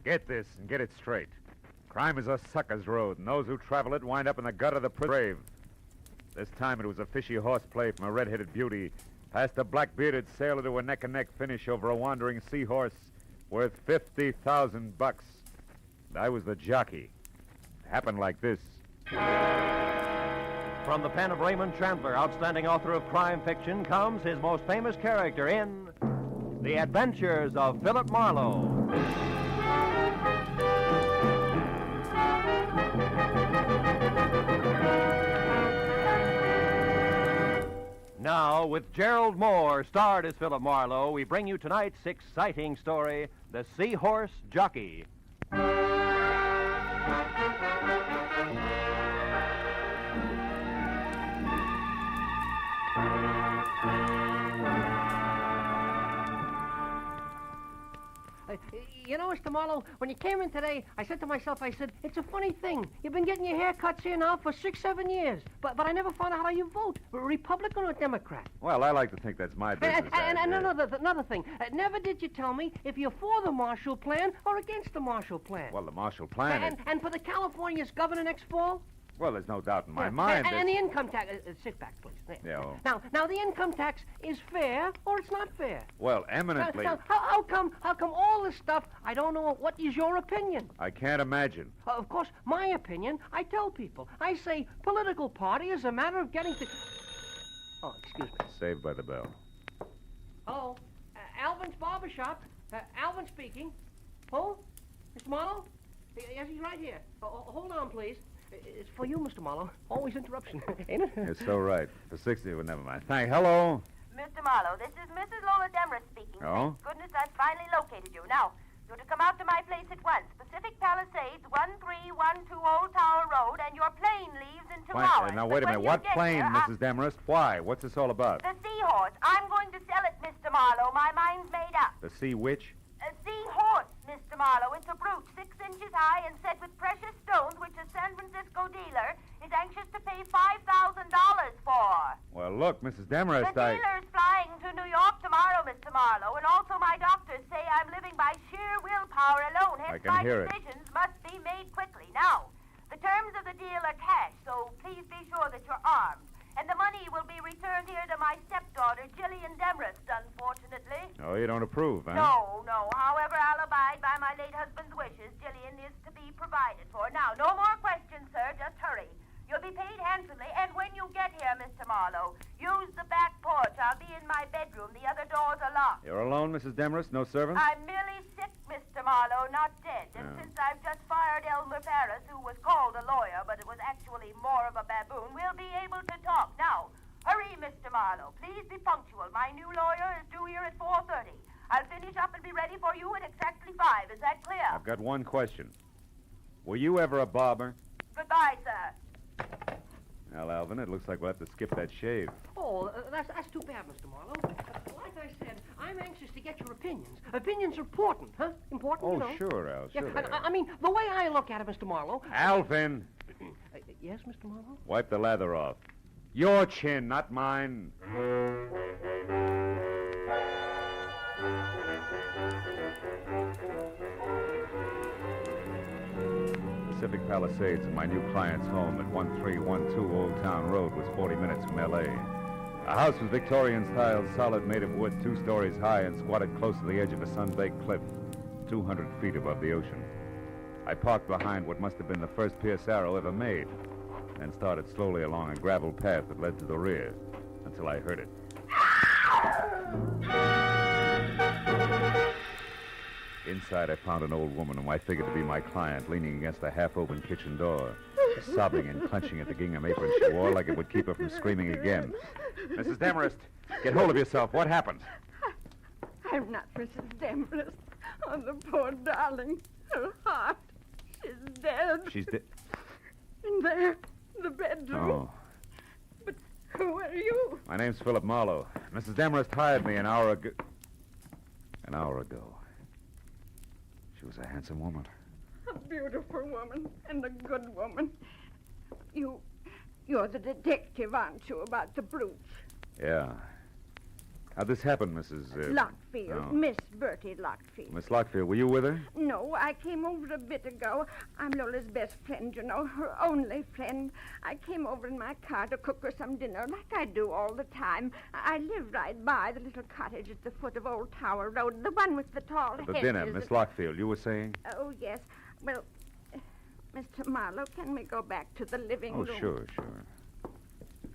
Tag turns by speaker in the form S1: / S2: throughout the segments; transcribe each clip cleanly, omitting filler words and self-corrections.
S1: Get this and get it straight. Crime is a sucker's road, and those who travel it wind up in the gut of the grave. This time it was a fishy horseplay from a red-headed beauty past a black-bearded sailor to a neck-and-neck finish over a wandering seahorse worth $50,000. I was the jockey. It happened like this.
S2: From the pen of Raymond Chandler, outstanding author of crime fiction, comes his most famous character in The Adventures of Philip Marlowe. Now, with Gerald Moore, starred as Philip Marlowe, we bring you tonight's exciting story, The Seahorse Jockey.
S3: You know, Mr. Marlowe, when you came in today, I said to myself, it's a funny thing. You've been getting your haircuts here now for 6-7 years. But I never found out how you vote. Republican or Democrat?
S1: Well, I like to think that's my business.
S3: And another thing. Never did you tell me if you're for the Marshall Plan or against the Marshall Plan.
S1: Well, the Marshall Plan
S3: And for the California's governor next fall?
S1: Well, there's no doubt in my mind
S3: And the income tax... sit back, please.
S1: Yeah.
S3: Now, the income tax is fair or it's not fair?
S1: Well, eminently...
S3: Now, how come all this stuff, I don't know, what is your opinion?
S1: I can't imagine.
S3: Of course, my opinion, I tell people. I say political party is a matter of getting to... Oh, excuse me.
S1: Saved by the bell.
S3: Hello, Alvin's barbershop. Alvin speaking. Who? Mr. Marlowe? Yes, he's right here. Hold on, please. It's for you, Mr. Marlowe. Always interruption, ain't it?
S1: You're so right. For 60, well, never mind. Hello?
S4: Mr. Marlowe, this is Mrs. Lola Demarest speaking.
S1: Oh?
S4: Thank goodness I've finally located you. Now, you're to come out to my place at once. Pacific Palisades, 1312 Old Tower Road, and your plane leaves in 2 hours.
S1: Now, wait a minute. What plane, Mrs. Demarest? Why? What's this all about?
S4: The seahorse. I'm going to sell it, Mr. Marlowe. My mind's made up.
S1: The sea witch?
S4: A seahorse, Mr. Marlowe. It's a brute 6 inches high and set with precious stones, which a San Francisco dealer is anxious to pay $5,000 for.
S1: Well, look, Mrs. Demarest,
S4: The dealer's flying to New York tomorrow, Mr. Marlowe, and also my doctors say I'm living by sheer willpower alone. Hence, my decisions must be made quickly. Now, the terms of the deal are cash, so please be sure that you're armed. And the money will be returned here to my stepdaughter, Jillian Demarest, unfortunately.
S1: Oh, you don't approve, huh?
S4: No. However, I'll abide by my late husband's wishes. Jillian is to be provided for. Now, no more questions, sir. Just hurry. You'll be paid handsomely, and when you get here, Mr. Marlowe, use the back porch. I'll be in my bedroom. The other doors are locked.
S1: You're alone, Mrs. Demarest? No servants?
S4: I'm merely sick, Mr. Marlowe, not dead. And since I've just fired Elmer Ferris, who was called a lawyer, but it was actually more of a baboon, we'll be able to talk. Now, hurry, Mr. Marlowe. Please be punctual. My new lawyer is due here at 4:30. I'll finish up and be ready for you at exactly 5. Is that clear?
S1: I've got one question. Were you ever a barber?
S4: Goodbye, sir.
S1: Well, Alvin, it looks like we'll have to skip that shave.
S3: Oh, that's too bad, Mr. Marlowe. Like I said, I'm anxious to get your opinions. Opinions are important, huh? Important,
S1: Oh,
S3: you know.
S1: sure, Al, sure.
S3: Yeah, I mean, the way I look at it, Mr. Marlowe...
S1: Alvin!
S3: Yes, Mr. Marlowe?
S1: Wipe the lather off. Your chin, not mine. Pacific Palisades, my new client's home at 1312 Old Town Road, was 40 minutes from L.A. The house was Victorian style, solid, made of wood, 2 stories high, and squatted close to the edge of a sun-baked cliff, 200 feet above the ocean. I parked behind what must have been the first Pierce arrow ever made, and started slowly along a gravel path that led to the rear, until I heard it. Inside, I found an old woman whom I figured to be my client, leaning against a half-open kitchen door, sobbing and clenching at the gingham apron she wore like it would keep her from screaming again. Mrs. Demarest, get hold of yourself. What happened?
S5: I'm not Mrs. Demarest. Oh, the poor darling. Her heart. She's dead.
S1: She's dead?
S5: In there, the bedroom.
S1: Oh.
S5: But who are you?
S1: My name's Philip Marlowe. Mrs. Demarest hired me an hour ago. She was a handsome woman.
S5: A beautiful woman and a good woman. You're the detective, aren't you, about the brutes?
S1: Yeah. How'd this happen, Mrs.
S5: Lockfield.
S1: Oh.
S5: Miss Bertie Lockfield.
S1: Miss Lockfield, were you with her?
S5: No, I came over a bit ago. I'm Lola's best friend, you know, her only friend. I came over in my car to cook her some dinner, like I do all the time. I live right by the little cottage at the foot of Old Tower Road, the one with the tall hedges.
S1: The dinner, Miss Lockfield, you were saying?
S5: Oh, yes. Well, Mr. Marlowe, can we go back to the living room?
S1: Oh, sure.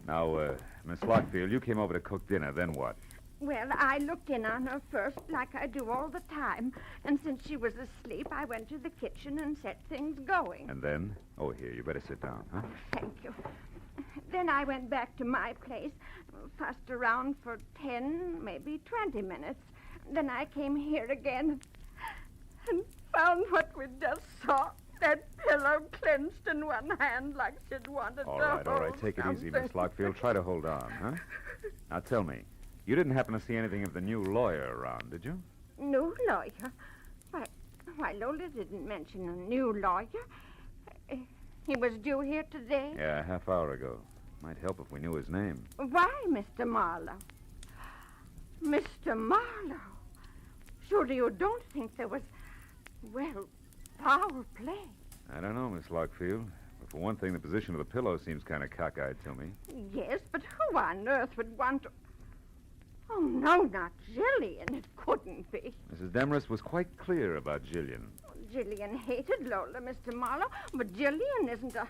S1: Now, Miss Lockfield, you came over to cook dinner, then what?
S5: Well, I looked in on her first, like I do all the time. And since she was asleep, I went to the kitchen and set things going.
S1: And then? Oh, here, you better sit down, huh?
S5: Thank you. Then I went back to my place, fussed around for 10, maybe 20 minutes. Then I came here again and found what we just saw. That pillow clenched in one hand like she'd wanted
S1: All
S5: to
S1: right.
S5: hold
S1: Take it easy,
S5: something.
S1: Miss Lockfield. Try to hold on, huh? Now, tell me, you didn't happen to see anything of the new lawyer around, did you?
S5: New lawyer? Why, Lola didn't mention a new lawyer. He was due here today?
S1: Yeah, a half hour ago. Might help if we knew his name.
S5: Why, Mr. Marlowe? Mr. Marlowe? Surely you don't think there was, well, foul play?
S1: I don't know, Miss Lockfield. But for one thing, the position of the pillow seems kind of cockeyed to me.
S5: Yes, but who on earth would want to... Oh, no, not Jillian. It couldn't be.
S1: Mrs. Demarest was quite clear about Jillian.
S5: Jillian hated Lola, Mr. Marlowe, but Jillian isn't a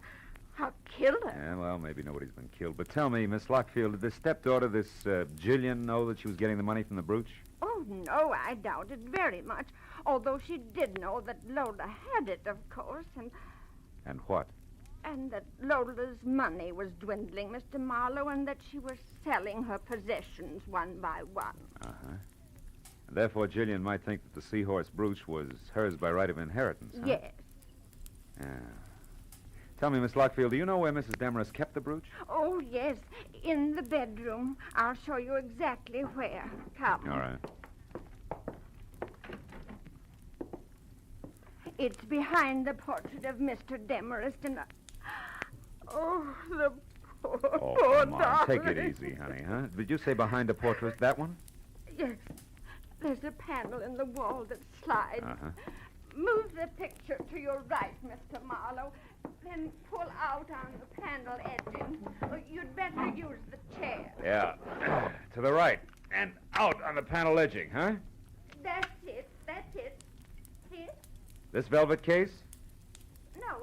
S5: killer.
S1: Yeah, well, maybe nobody's been killed. But tell me, Miss Lockfield, did this stepdaughter, this Jillian, know that she was getting the money from the brooch?
S5: Oh, no, I doubt it very much. Although she did know that Lola had it, of course,
S1: And what?
S5: and that Lola's money was dwindling, Mr. Marlowe, and that she was selling her possessions one by one.
S1: Uh-huh. And therefore, Jillian might think that the seahorse brooch was hers by right of inheritance, huh?
S5: Yes.
S1: Yeah. Tell me, Miss Lockfield, do you know where Mrs. Demarest kept the brooch?
S5: Oh, yes, in the bedroom. I'll show you exactly where. Come.
S1: All right.
S5: It's behind the portrait of Mr. Demarest and... Oh, the poor
S1: Come on.
S5: darling.
S1: Take it easy, honey, huh? Did you say behind the portrait, that one?
S5: Yes. There's a panel in the wall that slides.
S1: Uh-huh.
S5: Move the picture to your right, Mr. Marlowe. Then pull out on the panel edging. Oh, you'd better use the chair.
S1: Yeah. To the right. And out on the panel edging, huh?
S5: That's it. See it?
S1: This velvet case?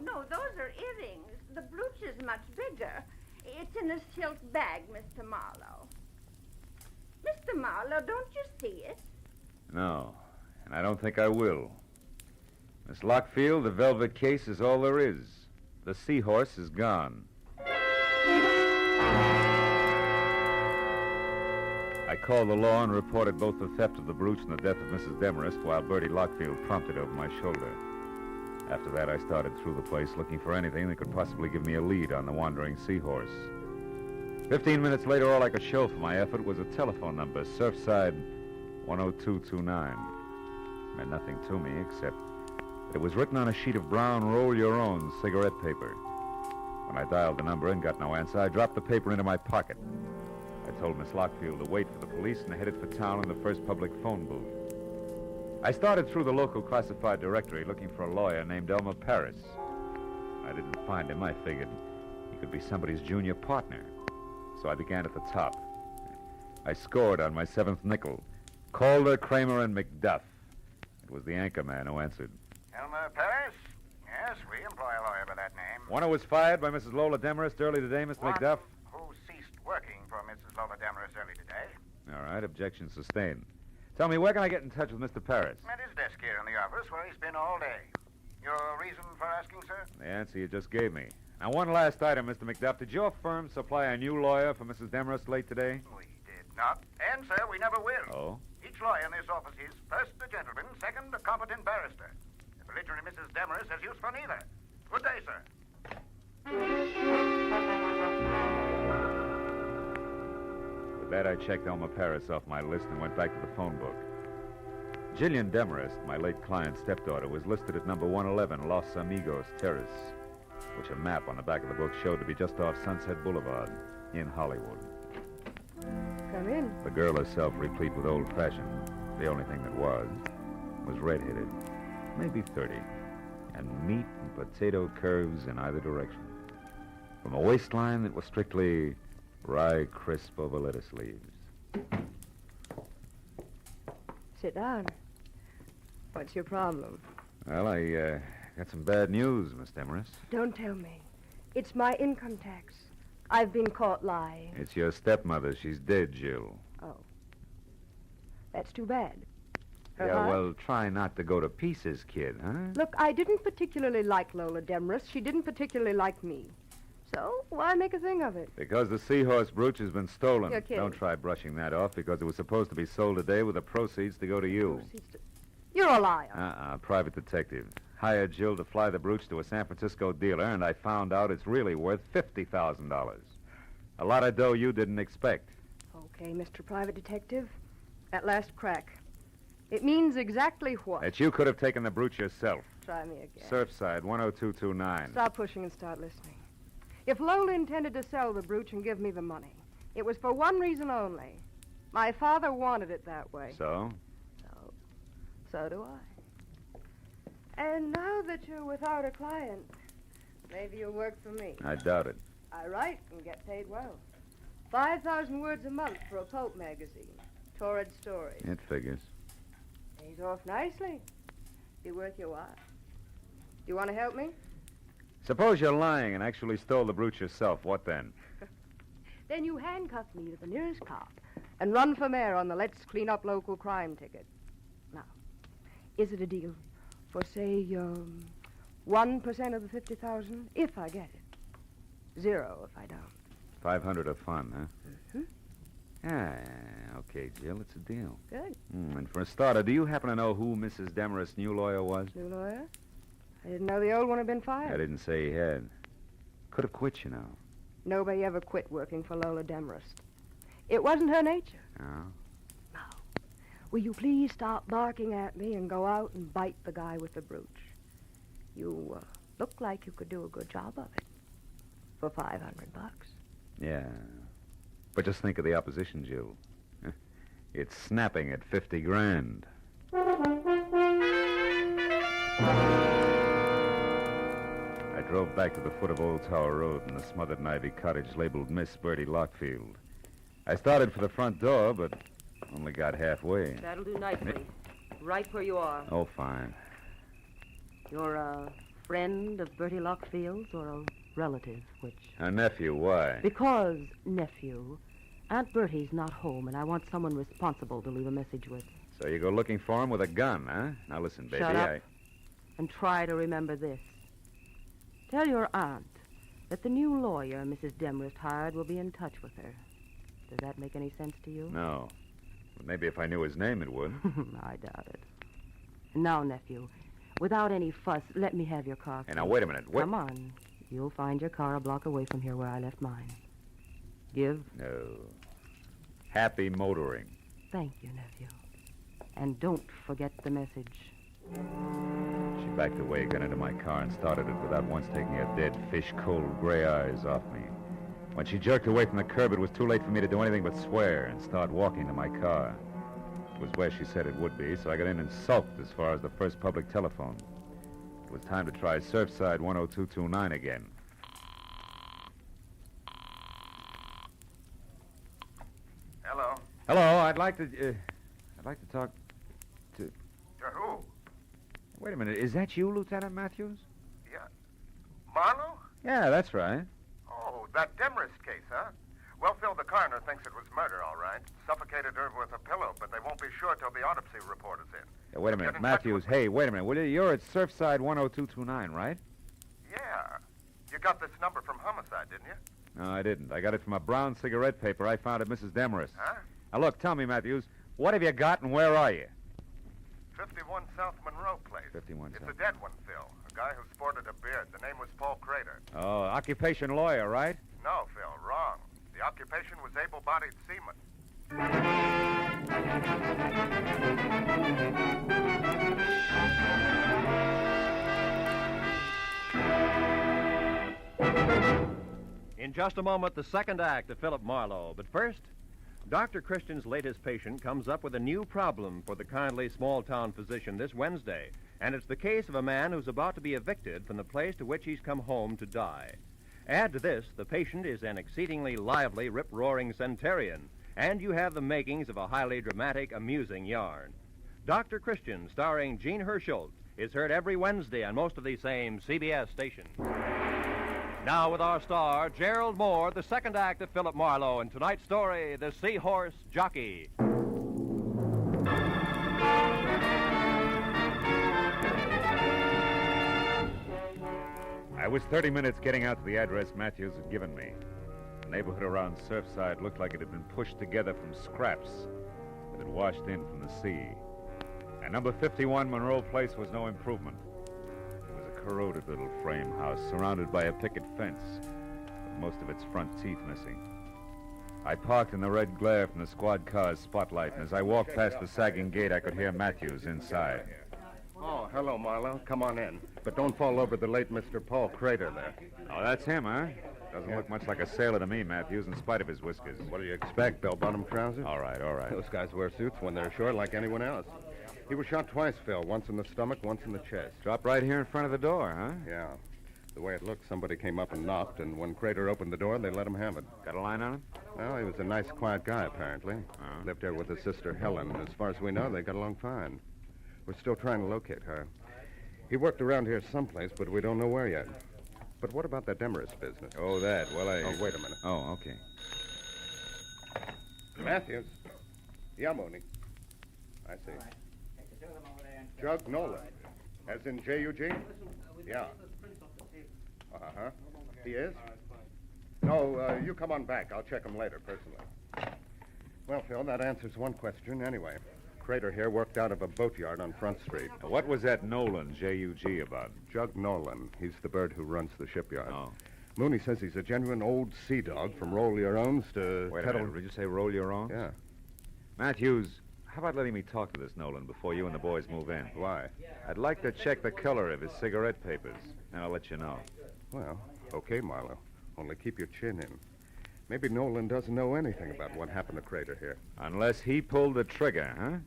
S5: No, those are earrings. The brooch is much bigger. It's in a silk bag, Mr. Marlowe. Mr. Marlowe, don't you see it?
S1: No. And I don't think I will. Miss Lockfield, the velvet case is all there is. The seahorse is gone. I called the law and reported both the theft of the brooch and the death of Mrs. Demarest while Bertie Lockfield prompted over my shoulder. After that, I started through the place looking for anything that could possibly give me a lead on the wandering seahorse. 15 minutes later, all I could show for my effort was a telephone number, Surfside 10229. It meant nothing to me except that it was written on a sheet of brown roll-your-own cigarette paper. When I dialed the number and got no answer, I dropped the paper into my pocket. I told Miss Lockfield to wait for the police and headed for town in the first public phone booth. I started through the local classified directory looking for a lawyer named Elmer Paris. I didn't find him. I figured he could be somebody's junior partner. So I began at the top. I scored on my seventh nickel. Calder, Kramer, and McDuff. It was the anchor man who answered.
S6: Elmer Paris? Yes, we employ a lawyer by that name.
S1: One who was fired by Mrs. Lola Demarest early today, Mr.
S6: One
S1: McDuff?
S6: who ceased working for Mrs. Lola Demarest early today.
S1: All right, objection sustained. Tell me, where can I get in touch with Mr. Paris?
S6: At his desk here in the office where he's been all day. Your reason for asking, sir?
S1: The answer you just gave me. Now, one last item, Mr. McDuff. Did your firm supply a new lawyer for Mrs. Demarest late today?
S6: We did not. And, sir, we never will.
S1: Oh?
S6: Each lawyer in this office is, first, a gentleman, second, a competent barrister. The literary Mrs. Demarest has use for neither. Good day, sir.
S1: With that, I checked Elmer Paris off my list and went back to the phone book. Jillian Demarest, my late client's stepdaughter, was listed at number 111 Los Amigos Terrace, which a map on the back of the book showed to be just off Sunset Boulevard in Hollywood.
S5: Come
S7: I'm in.
S1: The girl herself, replete with old-fashioned, the only thing that was red-headed, maybe 30, and meat and potato curves in either direction. From a waistline that was strictly rye crisp over lettuce leaves.
S7: Sit down. What's your problem?
S1: Well, I got some bad news, Miss Demarest.
S7: Don't tell me. It's my income tax. I've been caught lying.
S1: It's your stepmother. She's dead, Jill.
S7: Oh. That's too bad. Her
S1: Yeah,
S7: heart?
S1: well, try not to go to pieces, kid, huh?
S7: Look, I didn't particularly like Lola Demarest. She didn't particularly like me. So, why make a thing of it?
S1: Because the seahorse brooch has been stolen.
S7: You're kidding.
S1: Don't try brushing that off, because it was supposed to be sold today with the proceeds to go to you.
S7: You're a liar.
S1: Private detective. Hired Jill to fly the brooch to a San Francisco dealer, and I found out it's really worth $50,000. A lot of dough you didn't expect.
S7: Okay, Mr. Private Detective. At last crack. It means exactly what?
S1: That you could have taken the brooch yourself.
S7: Try me again.
S1: Surfside, 10229.
S7: Stop pushing and start listening. If Lola intended to sell the brooch and give me the money, it was for one reason only. My father wanted it that way.
S1: So?
S7: So do I. And now that you're without a client, maybe you'll work for me.
S1: I doubt it.
S7: I write and get paid well. 5,000 words a month for a pulp magazine. Torrid stories.
S1: It figures.
S7: Pays off nicely. Be worth your while. Do you want to help me?
S1: Suppose you're lying and actually stole the brooch yourself. What then?
S7: Then you handcuff me to the nearest cop and run for mayor on the Let's Clean Up Local Crime ticket. Now, is it a deal for, say, 1% of the 50,000 if I get it? 0 if I don't.
S1: 500 of fun, huh?
S7: Mm-hmm.
S1: Yeah, okay, Jill, it's a deal.
S7: Good.
S1: And for a starter, do you happen to know who Mrs. Demarest's new lawyer was?
S7: New lawyer? I didn't know the old one had been fired.
S1: I didn't say he had. Could have quit, you know.
S7: Nobody ever quit working for Lola Demarest. It wasn't her nature.
S1: Oh?
S7: Now, will you please stop barking at me and go out and bite the guy with the brooch? You look like you could do a good job of it. For $500.
S1: Yeah. But just think of the opposition, Jill. It's snapping at 50 grand. I drove back to the foot of Old Tower Road in the smothered and ivy cottage labeled Miss Bertie Lockfield. I started for the front door, but only got halfway.
S8: That'll do nicely. Right where you are.
S1: Oh, fine.
S8: You're a friend of Bertie Lockfield's or a relative, which?
S1: A nephew, why?
S8: Because, nephew, Aunt Bertie's not home, and I want someone responsible to leave a message with.
S1: So you go looking for him with a gun, huh? Now listen, baby,
S8: Shut up and try to remember this. Tell your aunt that the new lawyer Mrs. Demarest hired will be in touch with her. Does that make any sense to you?
S1: No. But maybe if I knew his name, it would.
S8: I doubt it. Now, nephew, without any fuss, let me have your car.
S1: Hey, now, wait a minute.
S8: Come on. You'll find your car a block away from here where I left mine. Give?
S1: No. Happy motoring.
S8: Thank you, nephew. And don't forget the message.
S1: She backed away, got into my car, and started it without once taking her dead, fish-cold gray eyes off me. When she jerked away from the curb, it was too late for me to do anything but swear and start walking to my car. It was where she said it would be, so I got in and sulked as far as the first public telephone. It was time to try Surfside 10229 again.
S6: Hello.
S1: Hello, I'd like to talk to...
S6: To who?
S1: Wait a minute, is that you, Lieutenant Matthews?
S6: Yeah. Marlowe?
S1: Yeah, that's right.
S6: Oh, that Demarest case, huh? Well, Phil, the coroner thinks it was murder, all right. Suffocated her with a pillow, but they won't be sure till the autopsy report is in.
S1: Yeah, wait a minute,
S6: Get in
S1: Matthews.
S6: touch with me.
S1: Hey, wait a minute. Will you? You're at Surfside 10229, right?
S6: Yeah. You got this number from Homicide, didn't you?
S1: No, I didn't. I got it from a brown cigarette paper I found at Mrs. Demarest.
S6: Huh?
S1: Now, look, tell me, Matthews, what have you got and where are you?
S6: 51 South Monroe Place.
S1: 51
S6: It's
S1: South.
S6: a dead one, Phil. A guy who sported a beard. The name was Paul Crater.
S1: Oh, occupation lawyer, right?
S6: No, Phil, wrong. The occupation was able-bodied seaman.
S2: In just a moment, the second act of Philip Marlowe. But first, Dr. Christian's latest patient comes up with a new problem for the kindly small-town physician this Wednesday, and it's the case of a man who's about to be evicted from the place to which he's come home to die. Add to this, the patient is an exceedingly lively, rip-roaring centenarian, and you have the makings of a highly dramatic, amusing yarn. Dr. Christian, starring Gene Herschel, is heard every Wednesday on most of these same CBS stations. Now with our star, Gerald Moore, the second act of Philip Marlowe, and tonight's story, The Seahorse Jockey.
S1: I was 30 minutes getting out to the address Matthews had given me. The neighborhood around Surfside looked like it had been pushed together from scraps that had washed in from the sea. And number 51 Monroe Place was no improvement. It was a corroded little frame house surrounded by a picket fence, with most of its front teeth missing. I parked in the red glare from the squad car's spotlight, and as I walked past the sagging gate, I could hear Matthews inside.
S6: Oh, hello, Marlowe. Come on in. But don't fall over the late Mr. Paul Crater there.
S1: Oh, that's him, huh? Doesn't look much like a sailor to me, Matthews, in spite of his whiskers.
S6: What do you expect, bell-bottom trousers?
S1: All right.
S6: Those guys wear suits when they're ashore like anyone else. He was shot twice, Phil. Once in the stomach, once in the chest.
S1: Dropped right here in front of the door, huh?
S6: Yeah. The way it looked, somebody came up and knocked, and when Crater opened the door, they let him have it.
S1: Got a line on him?
S6: Well, he was a nice, quiet guy, apparently. Lived there with his sister, Helen. As far as we know, they got along fine. We're still trying to locate her. He worked around here someplace, but we don't know where yet. But what about that Demarest business?
S1: Oh, that. Well,
S6: Oh, wait a minute.
S1: Oh, okay.
S6: Matthews. Yeah, Mooney. I see. Jug Nolan. As in J-U-G? Yeah. Uh-huh. He is? No, you come on back. I'll check him later, personally. Well, Phil, that answers one question anyway. Crater here worked out of a boatyard on Front Street.
S1: Now, what was that Nolan, J-U-G, about?
S6: Jug Nolan. He's the bird who runs the shipyard.
S1: Oh.
S6: Mooney says he's a genuine old sea dog from roll your owns to...
S1: Wait a minute. Did you say roll your own?
S6: Yeah.
S1: Matthews, how about letting me talk to this Nolan before you and the boys move in?
S6: Why?
S1: I'd like to check the color of his cigarette papers, and I'll let you know.
S6: Well, okay, Marlowe. Only keep your chin in. Maybe Nolan doesn't know anything about what happened to Crater here.
S1: Unless he pulled the trigger, huh?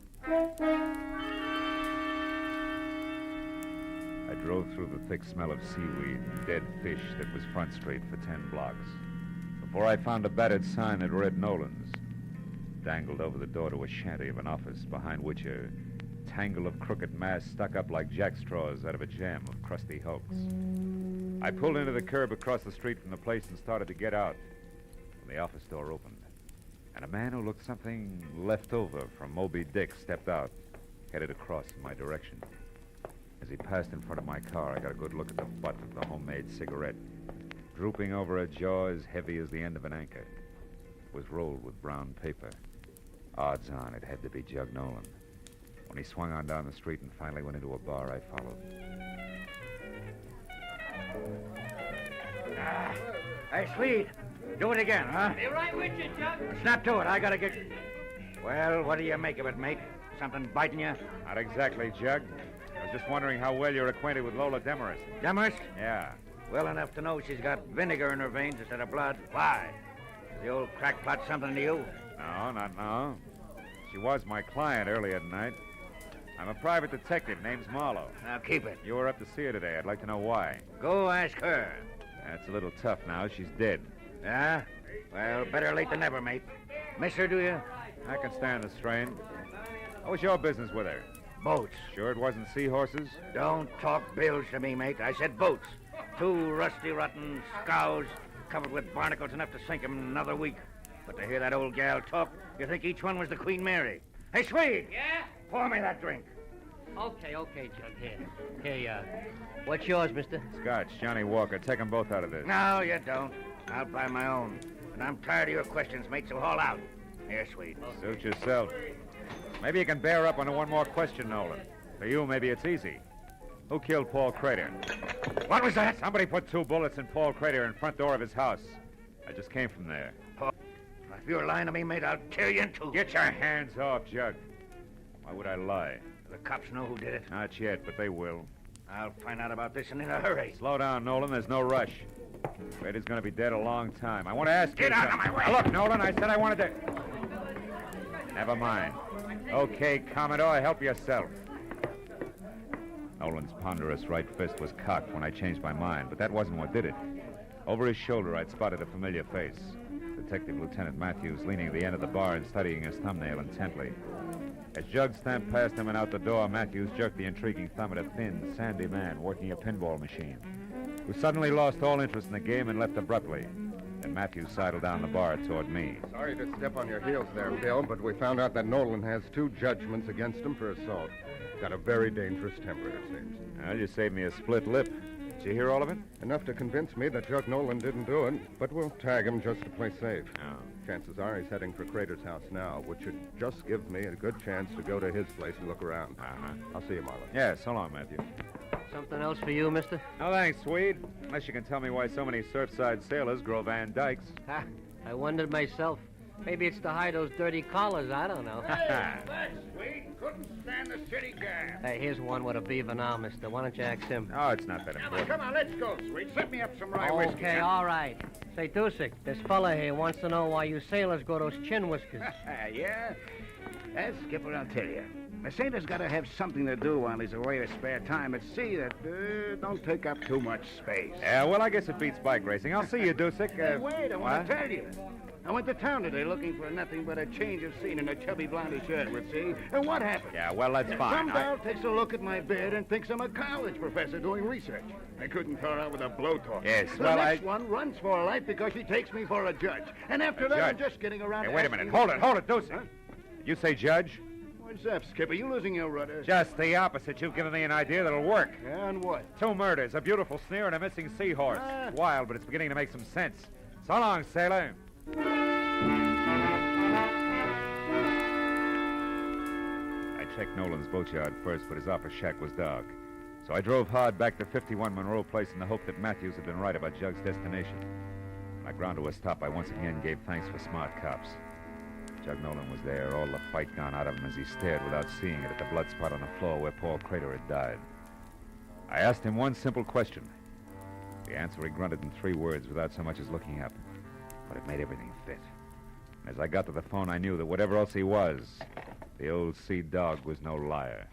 S1: I drove through the thick smell of seaweed and dead fish that was Front Street for 10 blocks before I found a battered sign that read Nolan's, dangled over the door to a shanty of an office behind which a tangle of crooked masts stuck up like jackstraws out of a jam of crusty hulks. I pulled into the curb across the street from the place and started to get out when the office door opened. And a man who looked something left over from Moby Dick stepped out, headed across in my direction. As he passed in front of my car, I got a good look at the butt of the homemade cigarette, drooping over a jaw as heavy as the end of an anchor. It was rolled with brown paper. Odds on it had to be Jug Nolan. When he swung on down the street and finally went into a bar, I followed.
S9: Hey, Swede, do it again, huh?
S3: Be right with you, Jug.
S9: Snap to it. I gotta get... Well, what do you make of it, mate? Something biting you?
S1: Not exactly, Jug. I was just wondering how well you're acquainted with Lola Demarest.
S9: Demarest?
S1: Yeah.
S9: Well enough to know she's got vinegar in her veins instead of blood. Why? The old crackpot something to you?
S1: No, not now. She was my client earlier tonight. I'm a private detective. Name's Marlowe.
S9: Now, keep it.
S1: You were up to see her today. I'd like to know why.
S9: Go ask her.
S1: That's a little tough now. She's dead.
S9: Yeah? Well, better late than never, mate. Miss her, do you?
S1: I can stand the strain. What was your business with her?
S9: Boats.
S1: Sure it wasn't seahorses?
S9: Don't talk bills to me, mate. I said boats. 2 rusty, rotten scows covered with barnacles enough to sink 'em in another week. But to hear that old gal talk, you think each one was the Queen Mary. Hey, Swede!
S3: Yeah?
S9: Pour me that drink.
S3: Okay, Jug. Here, what's yours, mister?
S1: Scotch, Johnny Walker. Take them both out of this.
S9: No, you don't. I'll buy my own. And I'm tired of your questions, mate, so haul out. Here, Swede.
S1: Suit yourself. Maybe you can bear up on one more question, Nolan. For you, maybe it's easy. Who killed Paul Crater?
S9: What was that?
S1: Somebody put 2 bullets in Paul Crater in front door of his house. I just came from there.
S9: If you're lying to me, mate, I'll tear you in two.
S1: Get your hands off, Jug. Why would I lie?
S9: The cops know who did it.
S1: Not yet, but they will.
S9: I'll find out about this and in a hurry.
S1: Slow down, Nolan. There's no rush. Crater's going to be dead a long time. I want to ask you...
S9: Get out of my way!
S1: Now, look, Nolan, I said I wanted to... Never mind. Okay, Commodore, help yourself. Nolan's ponderous right fist was cocked when I changed my mind, but that wasn't what did it. Over his shoulder, I'd spotted a familiar face. Detective Lieutenant Matthews leaning at the end of the bar and studying his thumbnail intently. As Jug stamped past him and out the door, Matthews jerked the intriguing thumb at a thin, sandy man working a pinball machine, who suddenly lost all interest in the game and left abruptly. And Matthews sidled down the bar toward me.
S6: Sorry to step on your heels there, Bill, but we found out that Nolan has 2 judgments against him for assault. Got a very dangerous temper, it seems.
S1: Well, you saved me a split lip. Did you hear all of it?
S6: Enough to convince me that Jug Nolan didn't do it, but we'll tag him just to play safe.
S1: Oh.
S6: Chances are he's heading for Crater's house now, which should just give me a good chance to go to his place and look around.
S1: Uh-huh.
S6: I'll see you, Marlowe.
S1: Yeah, so long, Matthew.
S3: Something else for you, mister?
S1: No, thanks, Swede. Unless you can tell me why so many Surfside sailors grow Van Dykes.
S3: Ha, I wondered myself. Maybe it's to hide those dirty collars. I don't know.
S9: Hey, that's sweet. Couldn't stand the city gas.
S3: Hey, here's one with a beaver now, mister. Why don't you ask him?
S1: Oh, it's not that
S9: Now,
S1: important.
S9: come on, let's go, sweet. Set me up some rye whiskey.
S3: Okay, all right. Say, Dusek, this fella here wants to know why you sailors grow those chin whiskers.
S9: Yeah? Skipper, I'll tell you. A sailor's got to have something to do while he's away to spare time at sea that don't take up too much space.
S1: Yeah, well, I guess it beats bike racing. I'll see you, Dusek.
S9: Hey, wait, I want to tell you. I went to town today looking for nothing but a change of scene in a chubby blondie shirt, would see. And what happened?
S1: Yeah, well, that's fine.
S9: Some gal takes a look at my bed and thinks I'm a college professor doing research. I couldn't tell her with a blowtorch.
S1: Yes,
S9: the
S1: well,
S9: next one runs for her life because she takes me for a judge. And after that, I'm just getting around
S1: Hey,
S9: to
S1: wait a
S9: asking-
S1: minute. Hold it, Dusek.
S9: Huh?
S1: You say judge?
S9: What's up, Skipper? You losing your rudder?
S1: Just the opposite. You've given me an idea that'll work.
S9: Yeah, and what?
S1: 2 murders, a beautiful sneer, and a missing seahorse.
S9: Ah.
S1: It's wild, but it's beginning to make some sense. So long, sailor. I checked Nolan's boatyard first, but his office shack was dark. So I drove hard back to 51 Monroe Place in the hope that Matthews had been right about Jug's destination. When I ground to a stop, I once again gave thanks for smart cops. Jug Nolan was there, all the fight gone out of him as he stared without seeing it at the blood spot on the floor where Paul Crater had died. I asked him one simple question. The answer he grunted in 3 words without so much as looking up. But it made everything fit. And as I got to the phone, I knew that whatever else he was, the old sea dog was no liar.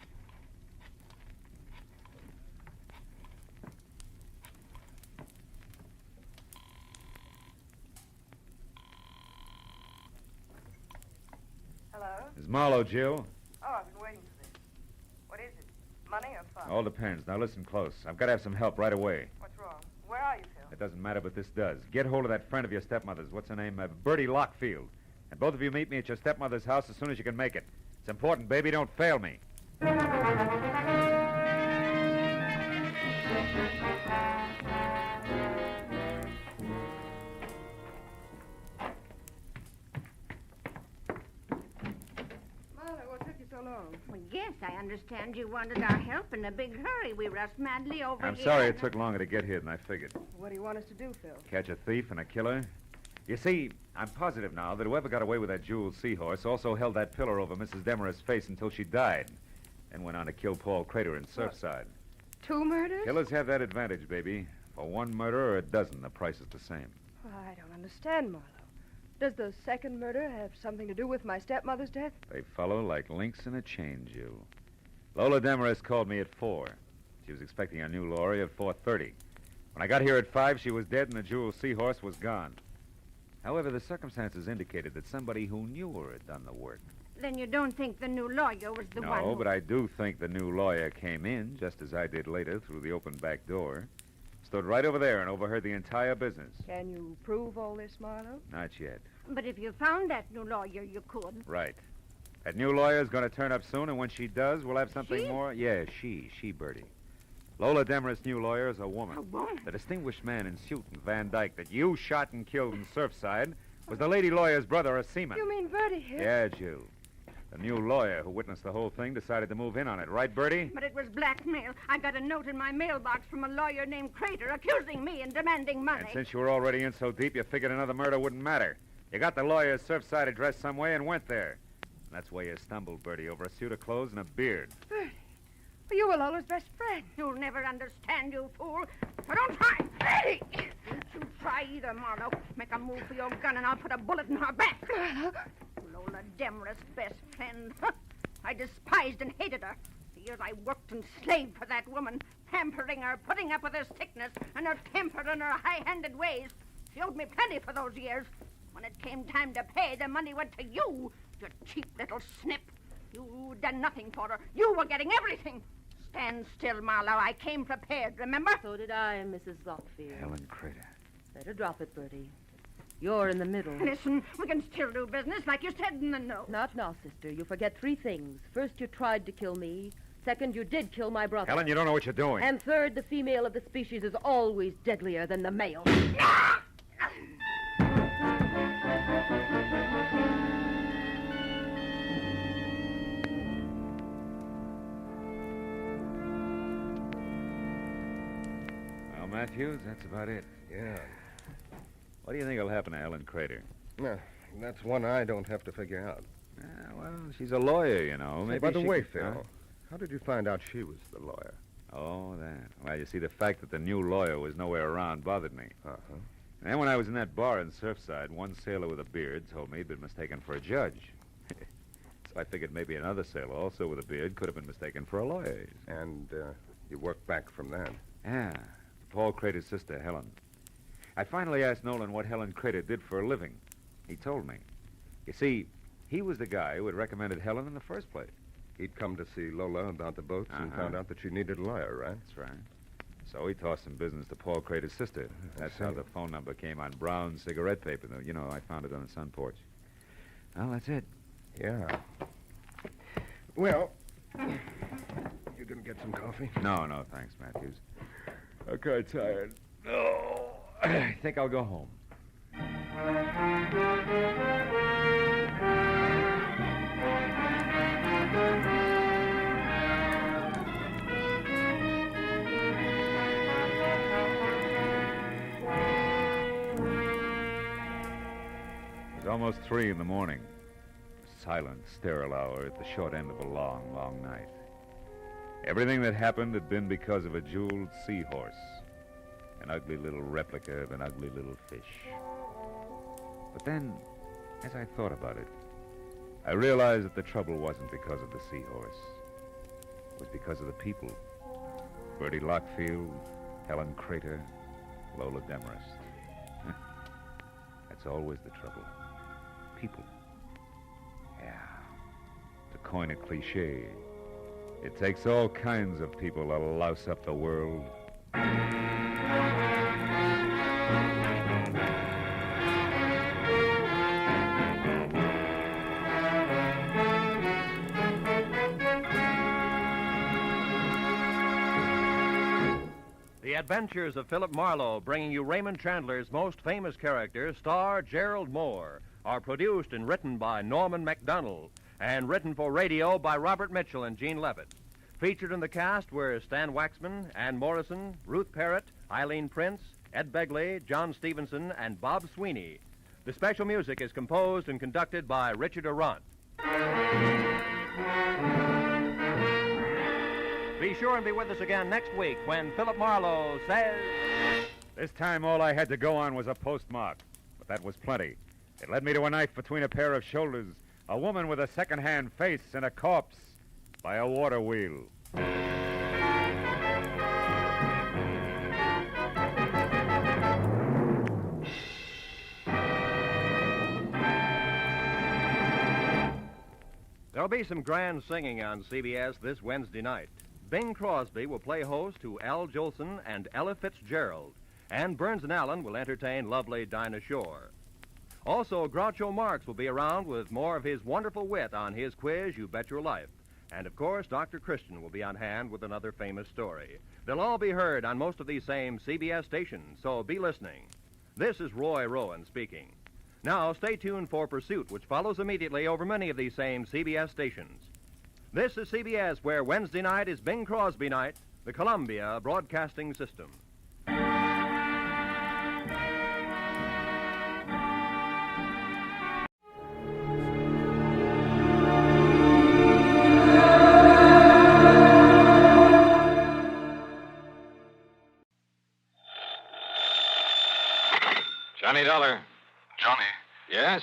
S7: Hello?
S1: Is Marlowe, Jill?
S7: Oh, I've been waiting for this. What is it? Money or fun?
S1: All depends. Now listen close. I've got to have some help right away.
S7: What's wrong? Where are you, Phil?
S1: It doesn't matter, but this does. Get hold of that friend of your stepmother's. What's her name? Bertie Lockfield. And both of you meet me at your stepmother's house as soon as you can make it. It's important, baby. Don't fail me.
S7: Marlowe, what took you so long?
S5: Well, yes, I understand you wanted our help in a big hurry. We rushed madly over
S1: I'm
S5: here.
S1: sorry it took longer to get here than I figured.
S7: What do you want us to do, Phil?
S1: Catch a thief and a killer? You see, I'm positive now that whoever got away with that jeweled seahorse also held that pillar over Mrs. Demarest's face until she died, then went on to kill Paul Crater in Surfside.
S7: 2 murders?
S1: Killers have that advantage, baby. For 1 murder or a dozen, the price is the same.
S7: Oh, I don't understand, Marlowe. Does the second murder have something to do with my stepmother's death?
S1: They follow like links in a chain, Jill. Lola Demarest called me at 4. She was expecting a new lorry at 4:30. When I got here at 5, she was dead and the jeweled seahorse was gone. However, the circumstances indicated that somebody who knew her had done the work.
S5: Then you don't think the new lawyer was the one
S1: No,
S5: who...
S1: but I do think the new lawyer came in, just as I did later, through the open back door. Stood right over there and overheard the entire business.
S7: Can you prove all this, Marlowe?
S1: Not yet.
S5: But if you found that new lawyer, you could.
S1: Right. That new lawyer's going to turn up soon, and when she does, we'll have something
S5: She?
S1: more. Yeah, she, Bertie. Lola Demarest's new lawyer is a woman.
S5: A woman?
S1: The distinguished man in suit and Van Dyke that you shot and killed in Surfside was the lady lawyer's brother, a seaman.
S7: You mean Bertie here?
S1: Yeah, Jill. The new lawyer who witnessed the whole thing decided to move in on it. Right, Bertie?
S5: But it was blackmail. I got a note in my mailbox from a lawyer named Crater accusing me and demanding money.
S1: And since you were already in so deep, you figured another murder wouldn't matter. You got the lawyer's Surfside address some way and went there. And that's where you stumbled, Bertie, over a suit of clothes and a beard.
S7: Bertie. Well, you were Lola's best friend.
S5: You'll never understand, you fool. So don't try. Bertie! Don't you try either, Marlowe. Make a move for your gun and I'll put a bullet in her back. Lola Demarest's best friend. I despised and hated her. The years I worked and slaved for that woman, pampering her, putting up with her sickness and her temper and her high-handed ways. She owed me plenty for those years. When it came time to pay, the money went to you, you cheap little snip. You'd done nothing for her. You were getting everything. Stand still, Marlowe. I came prepared, remember?
S8: So did I, Mrs. Lockfield.
S1: Helen Crater.
S8: Better drop it, Bertie. You're in the middle.
S5: Listen, we can still do business like you said in the note.
S8: Not now, sister. You forget 3 things. First, you tried to kill me. Second, you did kill my brother.
S1: Helen, you don't know what you're doing.
S8: And third, the female of the species is always deadlier than the male.
S1: Well, Matthews, that's about it.
S6: Yeah.
S1: What do you think will happen to Helen Crater?
S6: Nah, that's one I don't have to figure out.
S1: Well, she's a lawyer, you know. Maybe
S6: By the
S1: she
S6: way,
S1: could-
S6: Phil,
S1: Huh?
S6: how did you find out she was the lawyer?
S1: Oh, that. Well, you see, the fact that the new lawyer was nowhere around bothered me.
S6: Uh-huh.
S1: And then when I was in that bar in Surfside, one sailor with a beard told me he'd been mistaken for a judge. So I figured maybe another sailor, also with a beard, could have been mistaken for a lawyer.
S6: And you worked back from that.
S1: Yeah, Paul Crater's sister, Helen. I finally asked Nolan what Helen Crater did for a living. He told me. You see, he was the guy who had recommended Helen in the first place.
S6: He'd come to see Lola about the boats and found out that she needed a lawyer, right?
S1: That's right. So he tossed some business to Paul Crater's sister. That's how the phone number came on brown cigarette paper. You know, I found it on the sun porch. Well, that's it.
S6: Yeah. Well, you gonna get some coffee?
S1: No, thanks, Matthews. I'm quite tired. Oh, I think I'll go home. It was almost 3 in the morning. Silent, sterile hour at the short end of a long, long night. Everything that happened had been because of a jeweled seahorse, an ugly little replica of an ugly little fish. But then, as I thought about it, I realized that the trouble wasn't because of the seahorse. It was because of the people. Bertie Lockfield, Helen Crater, Lola Demarest. That's always the trouble. People. Yeah. To coin a cliche, it takes all kinds of people to louse up the world.
S2: The Adventures of Philip Marlowe, bringing you Raymond Chandler's most famous character, star Gerald Moore, are produced and written by Norman MacDonald and written for radio by Robert Mitchell and Gene Levitt. Featured in the cast were Stan Waxman, Ann Morrison, Ruth Parrott, Eileen Prince, Ed Begley, John Stevenson, and Bob Sweeney. The special music is composed and conducted by Richard Arant. Be sure and be with us again next week when Philip Marlowe says...
S1: This time all I had to go on was a postmark, but that was plenty. It led me to a knife between a pair of shoulders, a woman with a second-hand face, and a corpse by a water wheel.
S2: There'll be some grand singing on CBS this Wednesday night. Bing Crosby will play host to Al Jolson and Ella Fitzgerald, and Burns and Allen will entertain lovely Dinah Shore. Also, Groucho Marx will be around with more of his wonderful wit on his quiz, You Bet Your Life. And, of course, Dr. Christian will be on hand with another famous story. They'll all be heard on most of these same CBS stations, so be listening. This is Roy Rowan speaking. Now, stay tuned for Pursuit, which follows immediately over many of these same CBS stations. This is CBS, where Wednesday night is Bing Crosby night, the Columbia Broadcasting System.
S10: Johnny Dollar.
S11: Johnny.
S10: Yes?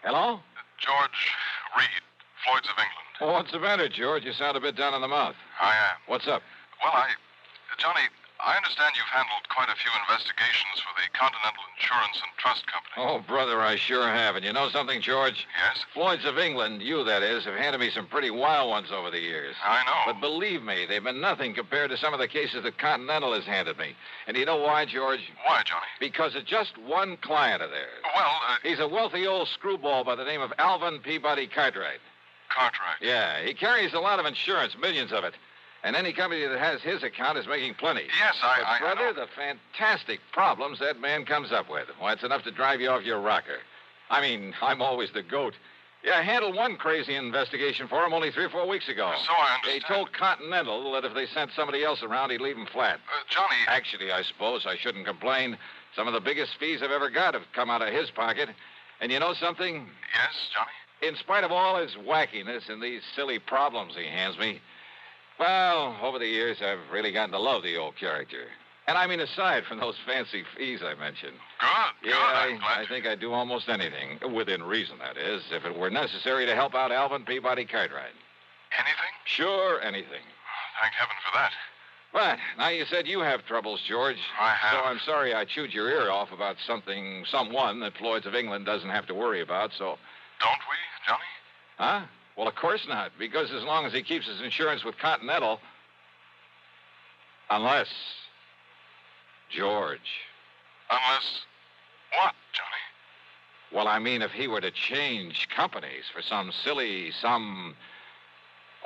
S10: Hello? George Reed, Floyd's of England.
S11: Well, what's the matter, George? You sound a bit down in the mouth.
S10: I am.
S11: What's up?
S10: Well, Johnny, I understand you've handled quite a few investigations for the Continental Insurance and Trust Company.
S11: Oh, brother, I sure have. And you know something, George?
S10: Yes?
S11: Floyd's of England, you that is, have handed me some pretty wild ones over the years.
S10: I know.
S11: But believe me, they've been nothing compared to some of the cases that Continental has handed me. And you know why, George?
S10: Why, Johnny?
S11: Because of just one client of theirs.
S10: Well,
S11: He's a wealthy old screwball by the name of Alvin Peabody Cartwright.
S10: Cartwright?
S11: Yeah, he carries a lot of insurance, millions of it. And any company that has his account is making plenty.
S10: Yes,
S11: But, brother, the fantastic problems that man comes up with. Why, it's enough to drive you off your rocker. I mean, I'm always the goat. Yeah, I handled one crazy investigation for him only 3 or 4 weeks ago.
S10: So I understand.
S11: They told Continental that if they sent somebody else around, he'd leave them flat.
S10: Johnny...
S11: Actually, I suppose I shouldn't complain. Some of the biggest fees I've ever got have come out of his pocket. And you know something?
S10: Yes, Johnny?
S11: In spite of all his wackiness and these silly problems he hands me, well, over the years, I've really gotten to love the old character. And I mean, aside from those fancy fees I mentioned.
S10: Good,
S11: Yeah, I think I'd do almost anything, within reason, that is, if it were necessary to help out Alvin Peabody Cartwright.
S10: Anything?
S11: Sure, anything.
S10: Thank heaven for that.
S11: But now you said you have troubles, George.
S10: I have.
S11: So I'm sorry I chewed your ear off about someone that Floyd's of England doesn't have to worry about, so...
S10: Don't we, Johnny?
S11: Huh? Well, of course not, because as long as he keeps his insurance with Continental... Unless... George.
S10: Unless... what, Johnny?
S11: Well, I mean, if he were to change companies for some...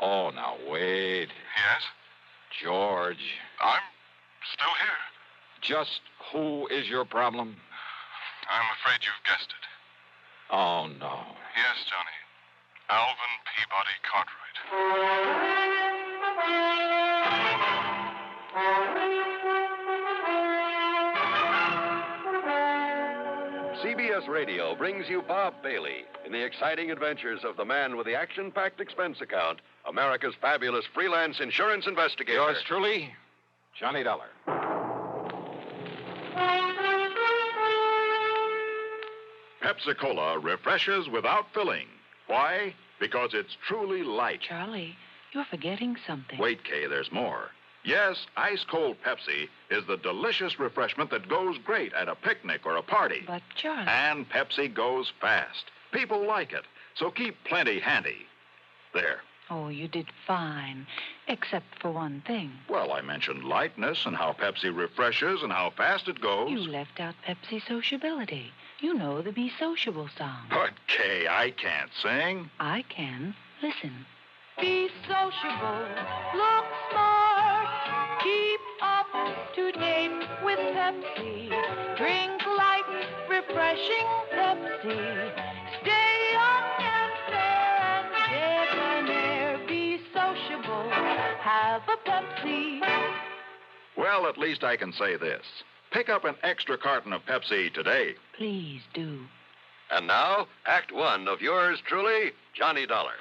S11: Oh, now, wait.
S10: Yes?
S11: George.
S10: I'm still here.
S11: Just who is your problem?
S10: I'm afraid you've guessed it.
S11: Oh, no.
S10: Yes, Johnny. Alvin Peabody Cartwright.
S12: CBS Radio brings you Bob Bailey in the exciting adventures of the man with the action-packed expense account, America's fabulous freelance insurance investigator.
S11: Yours truly, Johnny Dollar.
S13: Pepsi-Cola refreshes without filling. Why? Because it's truly light.
S14: Charlie, you're forgetting something.
S13: Wait, Kay, there's more. Yes, ice-cold Pepsi is the delicious refreshment that goes great at a picnic or a party.
S14: But, Charlie...
S13: And Pepsi goes fast. People like it, so keep plenty handy. There.
S14: Oh, you did fine, except for one thing.
S13: Well, I mentioned lightness and how Pepsi refreshes and how fast it goes.
S14: You left out Pepsi sociability. You know the Be Sociable song.
S13: But, Kay, I can't sing.
S14: I can. Listen. Be sociable, look smart, keep up to date with Pepsi. Drink light, refreshing Pepsi. Stay young and fair and debonair. Be sociable, have a Pepsi.
S13: Well, at least I can say this. Pick up an extra carton of Pepsi today.
S14: Please do.
S12: And now, Act One of yours truly, Johnny Dollar.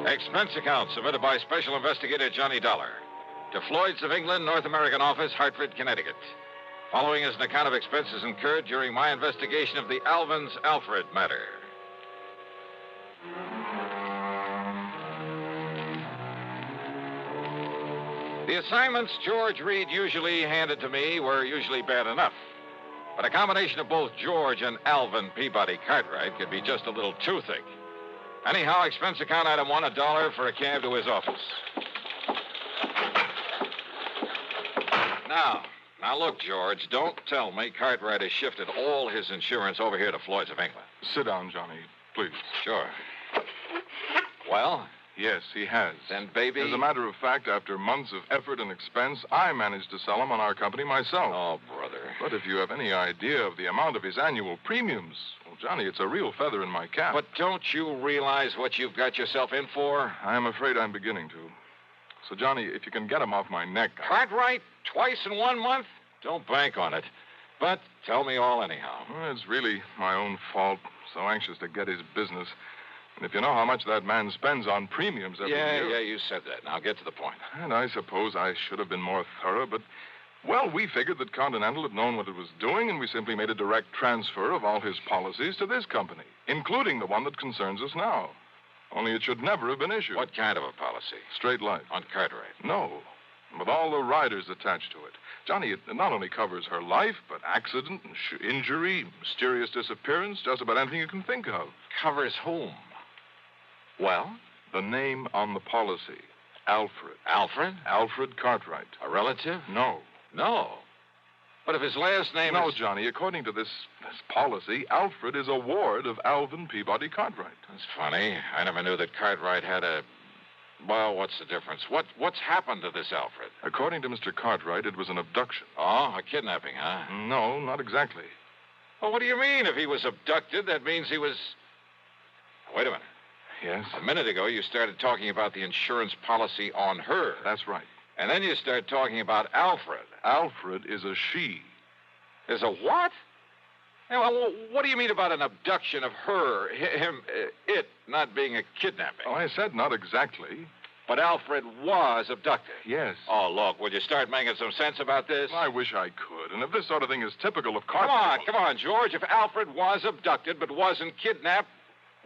S11: Expense account submitted by Special Investigator Johnny Dollar to Floyd's of England, North American Office, Hartford, Connecticut. Following is an account of expenses incurred during my investigation of the Alvin's Alfred matter. The assignments George Reed usually handed to me were usually bad enough. But a combination of both George and Alvin Peabody Cartwright could be just a little too thick. Anyhow, expense account item one, $1 for a cab to his office. Now look, George, don't tell me Cartwright has shifted all his insurance over here to Floyd's of England.
S10: Sit down, Johnny, please.
S11: Sure. Well?
S10: Yes, he has.
S11: Then, baby...
S10: As a matter of fact, after months of effort and expense, I managed to sell him on our company myself.
S11: Oh, brother.
S10: But if you have any idea of the amount of his annual premiums, well, Johnny, it's a real feather in my cap.
S11: But don't you realize what you've got yourself in for?
S10: I'm afraid I'm beginning to. So, Johnny, if you can get him off my neck...
S11: Cartwright? Twice in 1 month? Don't bank on it. But tell me all anyhow.
S10: Well, it's really my own fault. So anxious to get his business.
S13: And if you know how much that man spends on premiums every year...
S11: Yeah, you said that. Now get to the point.
S13: And I suppose I should have been more thorough, but... Well, we figured that Continental had known what it was doing, and we simply made a direct transfer of all his policies to this company, including the one that concerns us now. Only it should never have been issued.
S11: What kind of a policy?
S13: Straight life.
S11: On Cartwright?
S13: No. With all the riders attached to it. Johnny, it not only covers her life, but accident, injury, mysterious disappearance, just about anything you can think of.
S11: Covers whom? Well?
S13: The name on the policy. Alfred.
S11: Alfred?
S13: Alfred Cartwright.
S11: A relative?
S13: No.
S11: No. But if his last name
S13: No,
S11: is...
S13: Johnny, according to this policy, Alfred is a ward of Alvin Peabody Cartwright.
S11: That's funny. I never knew that Cartwright had a... Well, what's the difference? What's happened to this Alfred?
S13: According to Mr. Cartwright, it was an abduction.
S11: Oh, a kidnapping, huh?
S13: No, not exactly.
S11: Well, what do you mean? If he was abducted, that means he was... Wait a minute.
S13: Yes?
S11: A minute ago, you started talking about the insurance policy on her.
S13: That's right.
S11: And then you started talking about Alfred.
S13: Alfred is a she.
S11: Is a what? Hey, well, what do you mean about an abduction of her, it not being a kidnapping?
S13: Oh, I said not exactly.
S11: But Alfred was abducted.
S13: Yes.
S11: Oh, look, will you start making some sense about this?
S13: I wish I could. And if this sort of thing is typical of Cartwright...
S11: Come on, George. If Alfred was abducted but wasn't kidnapped,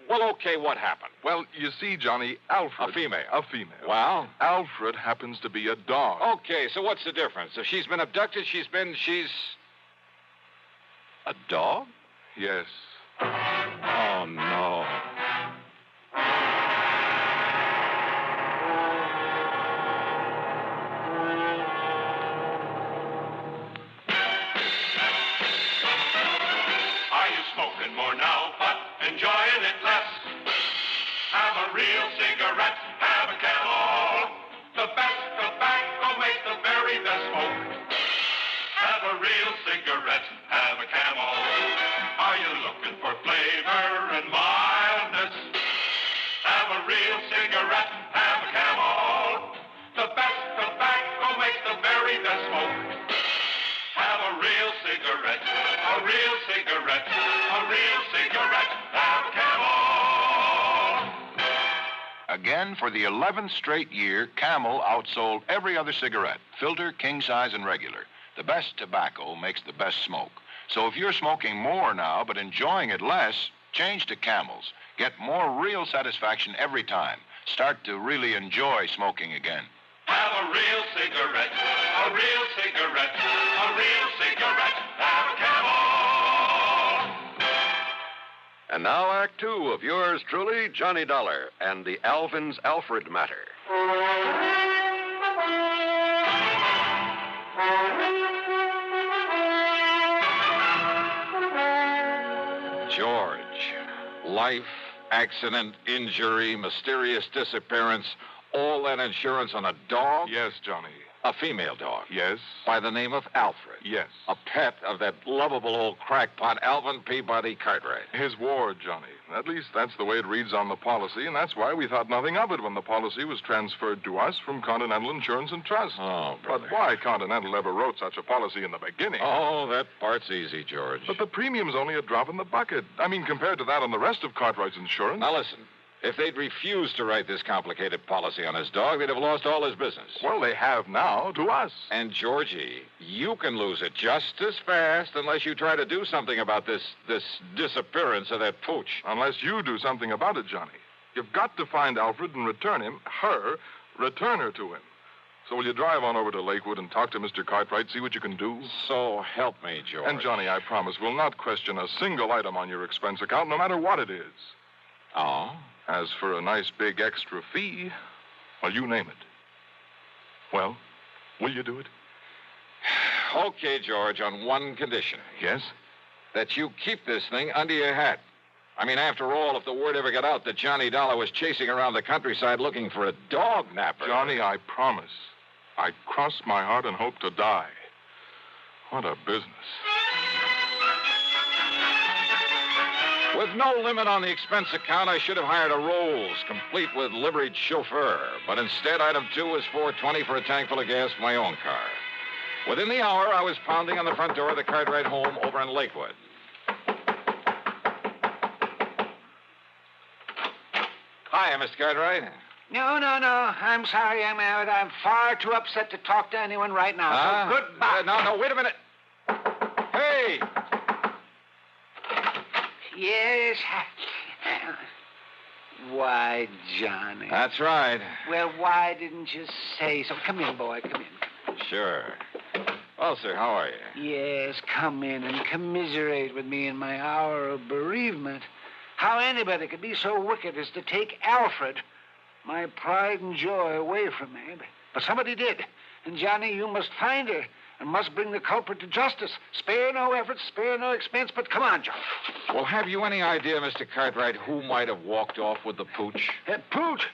S11: well, okay, what happened?
S13: Well, you see, Johnny, Alfred...
S11: A female.
S13: A female.
S11: Well?
S13: Alfred happens to be a dog.
S11: Okay, so what's the difference? If she's been abducted, she's... A dog?
S13: Yes.
S11: Oh, no.
S15: Are you smoking more now, but enjoying it less? Have a real cigarette, have a Camel. The best tobacco makes the very best smoke. Have a real cigarette, have a Camel. Are you looking for flavor and mildness? Have a real cigarette, have a Camel. The best tobacco makes the very best smoke. Have a real cigarette, a real cigarette, a real cigarette, have a Camel.
S16: Again, for the 11th straight year, Camel outsold every other cigarette, filter, king size, and regular. The best tobacco makes the best smoke. So if you're smoking more now but enjoying it less, change to Camels. Get more real satisfaction every time. Start to really enjoy smoking again.
S15: Have a real cigarette, a real cigarette, a real cigarette, have a Camel.
S12: And now Act Two of yours truly, Johnny Dollar, and the Alvin's Alfred matter.
S11: George, life, accident, injury, mysterious disappearance, all that insurance on a dog?
S13: Yes, Johnny.
S11: A female dog?
S13: Yes.
S11: By the name of Alfred?
S13: Yes.
S11: A pet of that lovable old crackpot, Alvin Peabody Cartwright?
S13: His ward, Johnny. At least that's the way it reads on the policy, and that's why we thought nothing of it when the policy was transferred to us from Continental Insurance and Trust.
S11: Oh, brother.
S13: But why Continental ever wrote such a policy in the beginning?
S11: Oh, that part's easy, George.
S13: But the premium's only a drop in the bucket. I mean, compared to that on the rest of Cartwright's insurance.
S11: Now, listen. If they'd refused to write this complicated policy on his dog, they'd have lost all his business.
S13: Well, they have now, to us.
S11: And, Georgie, you can lose it just as fast unless you try to do something about this disappearance of that pooch.
S13: Unless you do something about it, Johnny. You've got to find Alfred and return her to him. So will you drive on over to Lakewood and talk to Mr. Cartwright, see what you can do?
S11: So help me, George.
S13: And, Johnny, I promise we'll not question a single item on your expense account, no matter what it is.
S11: Oh?
S13: As for a nice big extra fee, well, you name it. Well, will you do it?
S11: Okay, George, on one condition.
S13: Yes?
S11: That you keep this thing under your hat. I mean, after all, if the word ever got out that Johnny Dollar was chasing around the countryside looking for a dog napper...
S13: Johnny, I promise. I cross my heart and hope to die. What a business.
S11: With no limit on the expense account, I should have hired a Rolls, complete with liveried chauffeur. But instead, item 2 was $4.20 for a tank full of gas for my own car. Within the hour, I was pounding on the front door of the Cartwright home over in Lakewood. Hi, Mr. Cartwright.
S9: No. I'm sorry, young man, but I'm far too upset to talk to anyone right now. So goodbye.
S11: No, wait a minute. Hey!
S9: Yes. Why, Johnny?
S11: That's right.
S9: Well, why didn't you say so? Come in, boy, come in.
S11: Sure. Well, sir, how are you?
S9: Yes, come in and commiserate with me in my hour of bereavement. How anybody could be so wicked as to take Alfred, my pride and joy, away from me. But somebody did. And, Johnny, you must find her and must bring the culprit to justice. Spare no effort, spare no expense, but come on, Johnny.
S11: Well, have you any idea, Mr. Cartwright, who might have walked off with the pooch?
S9: Pooch?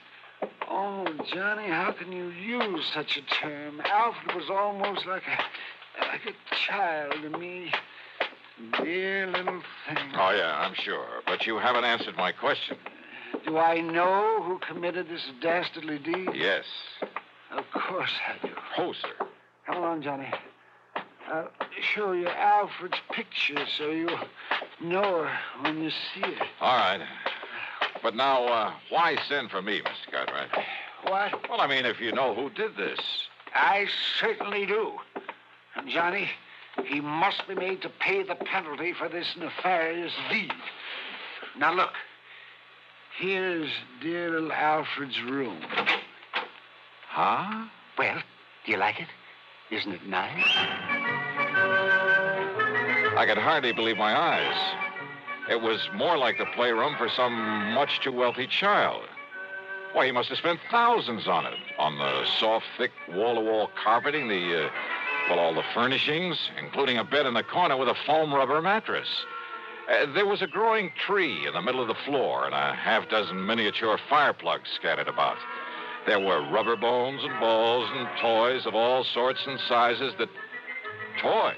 S9: Oh, Johnny, how can you use such a term? Alfred was almost like a child to me. Dear little thing.
S11: Oh, yeah, I'm sure. But you haven't answered my question.
S9: Do I know who committed this dastardly deed?
S11: Yes.
S9: Of course I do.
S11: Oh, sir.
S9: Come along, Johnny. I'll show you Alfred's picture so you'll know her when you see her.
S11: All right. But now, why send for me, Mr. Cartwright?
S9: What?
S11: Well, I mean, if you know who did this.
S9: I certainly do. And, Johnny, he must be made to pay the penalty for this nefarious deed. Now, look. Here's dear little Alfred's room.
S11: Huh?
S9: Well, do you like it? Isn't it nice?
S11: I could hardly believe my eyes. It was more like the playroom for some much too wealthy child. Why, he must have spent thousands on it. On the soft, thick, wall-to-wall carpeting, all the furnishings, including a bed in the corner with a foam rubber mattress. There was a growing tree in the middle of the floor and a half-dozen miniature fire plugs scattered about. There were rubber bones and balls and toys of all sorts and sizes Toys?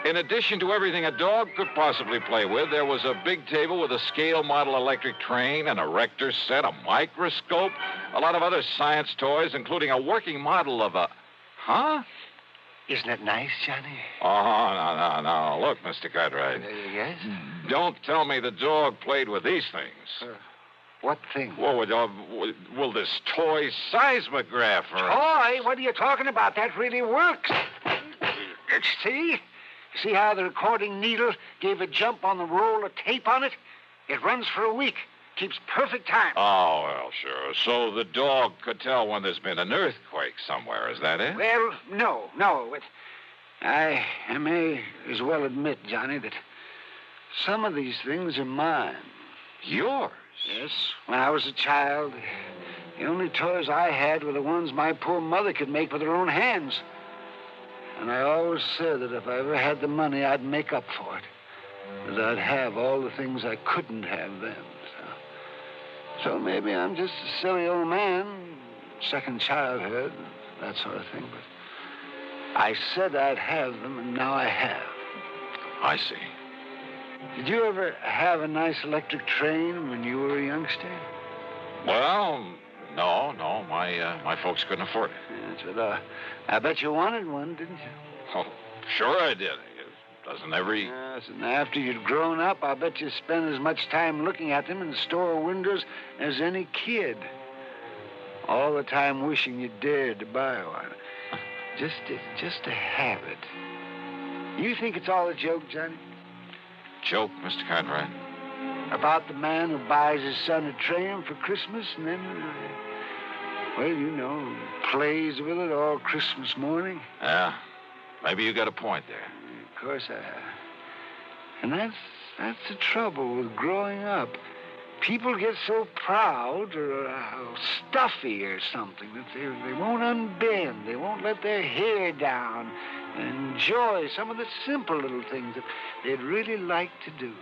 S11: In addition to everything a dog could possibly play with, there was a big table with a scale model electric train, an erector set, a microscope, a lot of other science toys, including a working model of a... Huh?
S9: Isn't it nice, Johnny?
S11: Oh, no. Look, Mr. Cartwright.
S9: Yes?
S11: Don't tell me the dog played with these things.
S9: What thing?
S11: Well, this toy seismograph.
S9: Toy? What are you talking about? That really works. See? See how the recording needle gave a jump on the roll of tape on it? It runs for a week. Keeps perfect time.
S11: Oh, well, sure. So the dog could tell when there's been an earthquake somewhere. Is that it?
S9: Well, no. I may as well admit, Johnny, that some of these things are mine.
S11: Yours?
S9: Yes. When I was a child, the only toys I had were the ones my poor mother could make with her own hands. And I always said that if I ever had the money, I'd make up for it. That I'd have all the things I couldn't have then. So maybe I'm just a silly old man, second childhood, that sort of thing. But I said I'd have them, and now I have.
S11: I see.
S9: Did you ever have a nice electric train when you were a youngster?
S11: Well, no. My folks couldn't afford it.
S9: Yes, but I bet you wanted one, didn't you?
S11: Oh, sure I did. Doesn't every...
S9: Yes, and after you'd grown up, I bet you spent as much time looking at them in the store windows as any kid. All the time wishing you dared to buy one. Just to have it. You think it's all a joke, Johnny?
S11: Joke, Mr. Cartwright?
S9: About the man who buys his son a train for Christmas and then, plays with it all Christmas morning?
S11: Yeah, maybe you got a point there.
S9: Of course I have. And that's the trouble with growing up. People get so proud or stuffy or something that they won't unbend. They won't let their hair down and enjoy some of the simple little things that they'd really like to do.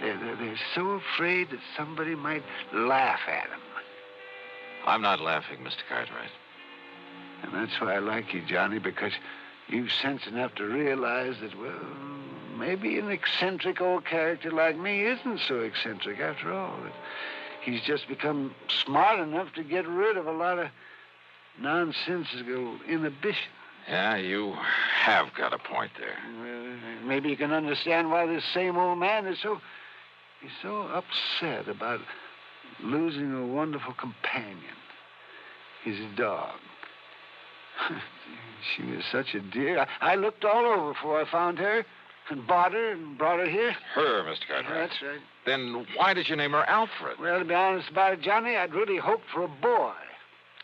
S9: They're so afraid that somebody might laugh at them.
S11: I'm not laughing, Mr. Cartwright.
S9: And that's why I like you, Johnny, because you've sense enough to realize that, well, maybe an eccentric old character like me isn't so eccentric after all. That he's just become smart enough to get rid of a lot of nonsensical inhibition.
S11: Yeah, you have got a point there.
S9: Well, maybe you can understand why this same old man is so upset about
S17: losing a wonderful companion. His dog. She was such a dear. I looked all over before I found her and bought her and brought her here.
S11: Her, Mr. Cartwright?
S17: That's right.
S11: Then why did you name her Alfred?
S17: Well, to be honest about it, Johnny, I'd really hoped for a boy.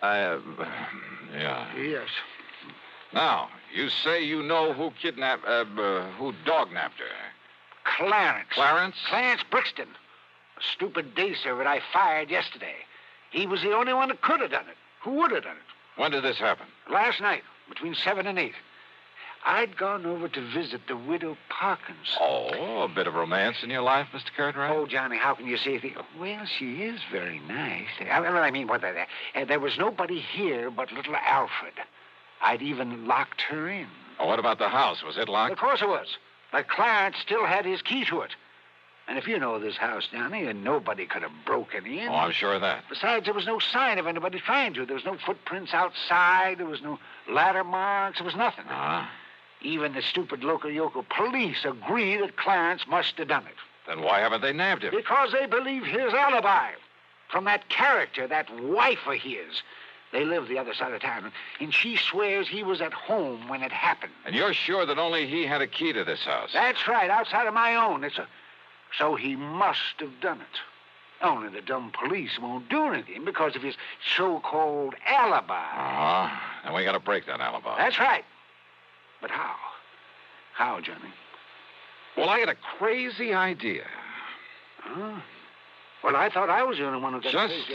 S11: Yeah.
S17: Yes.
S11: Now, you say you know who who dog-napped her?
S17: Clarence.
S11: Clarence?
S17: Clarence Brixton. A stupid day servant I fired yesterday. He was the only one that could have done it. Who would have done it?
S11: When did this happen?
S17: Last night, between 7 and 8. I'd gone over to visit the widow Parkins.
S11: Oh, a bit of romance in your life, Mr. Cartwright?
S17: Oh, Johnny, how can you say anything? Well, she is very nice. I mean, there was nobody here but little Alfred. I'd even locked her in.
S11: Oh, what about the house? Was it locked?
S17: Of course it was. But Clarence still had his key to it. And if you know this house, Johnny, then nobody could have broken in.
S11: Oh, I'm sure of that.
S17: Besides, there was no sign of anybody trying to. There was no footprints outside. There was no ladder marks. There was nothing. Even the stupid local police agree that Clarence must have done it.
S11: Then why haven't they nabbed him?
S17: Because they believe his alibi. From that character, that wife of his. They live the other side of town, and she swears he was at home when it happened.
S11: And you're sure that only he had a key to this house?
S17: That's right, outside of my own. So he must have done it. Only the dumb police won't do anything because of his so-called alibi.
S11: And we got to break that alibi.
S17: That's right. But how? How, Johnny?
S11: Well, I got a crazy idea.
S17: Huh? Well, I thought I was the only one who got
S11: Just,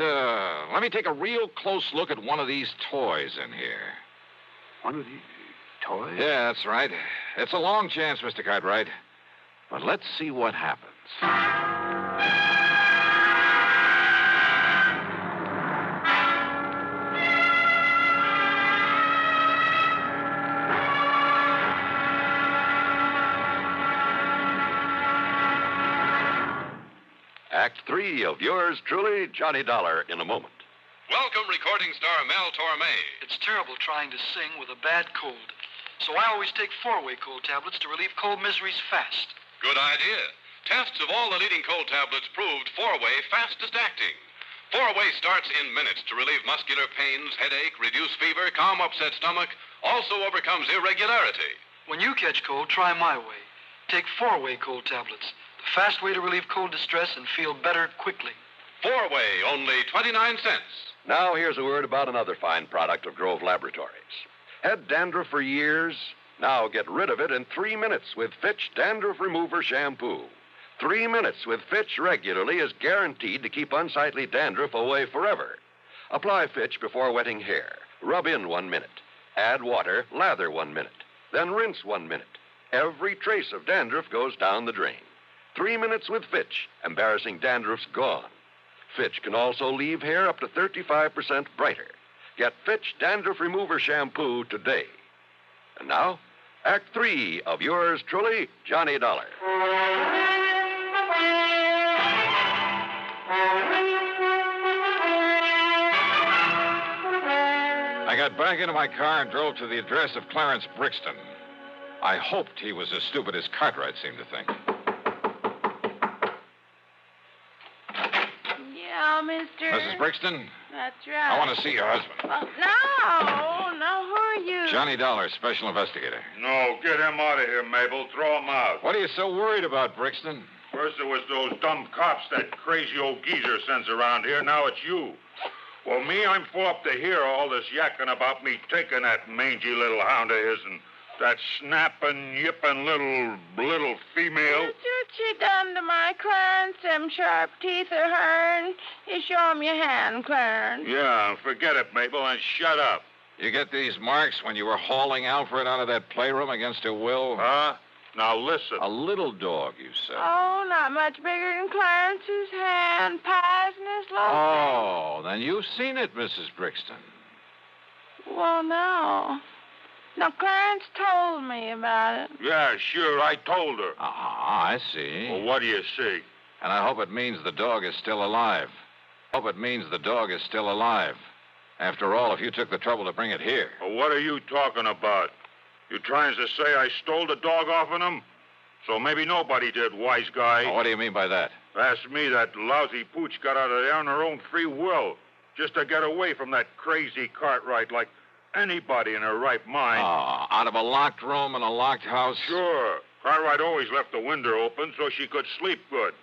S11: let me take a real close look at one of these toys in here.
S17: One of these toys?
S11: Yeah, that's right. It's a long chance, Mr. Cartwright. But let's see what happens.
S12: Act 3 of yours truly, Johnny Dollar, in a moment.
S18: Welcome, recording star Mel Torme.
S19: It's terrible trying to sing with a bad cold. So I always take 4-way cold tablets to relieve cold miseries fast.
S18: Good idea. Tests of all the leading cold tablets proved 4-way fastest acting. 4-way starts in minutes to relieve muscular pains, headache, reduce fever, calm upset stomach, also overcomes irregularity.
S19: When you catch cold, try my way. Take 4-way cold tablets. The fast way to relieve cold distress and feel better quickly.
S18: 4-way, only 29 cents.
S12: Now here's a word about another fine product of Grove Laboratories. Had dandruff for years? Now get rid of it in 3 minutes with Fitch Dandruff Remover Shampoo. 3 minutes with Fitch regularly is guaranteed to keep unsightly dandruff away forever. Apply Fitch before wetting hair. Rub in 1 minute. Add water, lather 1 minute. Then rinse 1 minute. Every trace of dandruff goes down the drain. 3 minutes with Fitch. Embarrassing dandruff's gone. Fitch can also leave hair up to 35% brighter. Get Fitch Dandruff Remover Shampoo today. And now, Act 3 of yours truly, Johnny Dollar.
S11: I got back into my car and drove to the address of Clarence Brixton. I hoped he was as stupid as Cartwright seemed to think.
S20: Yeah, mister.
S11: Mrs. Brixton?
S20: That's right.
S11: I want to see your husband.
S20: Well, no, who are you?
S11: Johnny Dollar, special investigator.
S6: No, get him out of here, Mabel. Throw him out.
S11: What are you so worried about, Brixton?
S6: First it was those dumb cops that crazy old geezer sends around here. Now it's you. Well, me, I'm full up to hear all this yakking about me taking that mangy little hound of his and that snapping, yipping little female.
S20: What you done to my Clarence? Them sharp teeth are hurting. You show him your hand, Clarence.
S6: Yeah, forget it, Mabel, and shut up.
S11: You get these marks when you were hauling Alfred out of that playroom against her will?
S6: Huh? Now listen.
S11: A little dog, you said.
S20: Oh, not much bigger than Clarence's hand. Pies in his little
S11: Oh, then you've seen it, Mrs. Brixton.
S20: Well, no. Now, Clarence told me about it.
S6: Yeah, sure, I told her.
S11: I see.
S6: Well, what do you see?
S11: And I hope it means the dog is still alive. After all, if you took the trouble to bring it here.
S6: Well, what are you talking about? You trying to say I stole the dog off of him? So maybe nobody did, wise guy.
S11: Oh, what do you mean by that?
S21: Ask me, that lousy pooch got out of there on her own free will, just to get away from that crazy Cartwright like anybody in her right mind.
S11: Oh, out of a locked room in a locked house?
S21: Sure. Cartwright always left the window open so she could sleep good.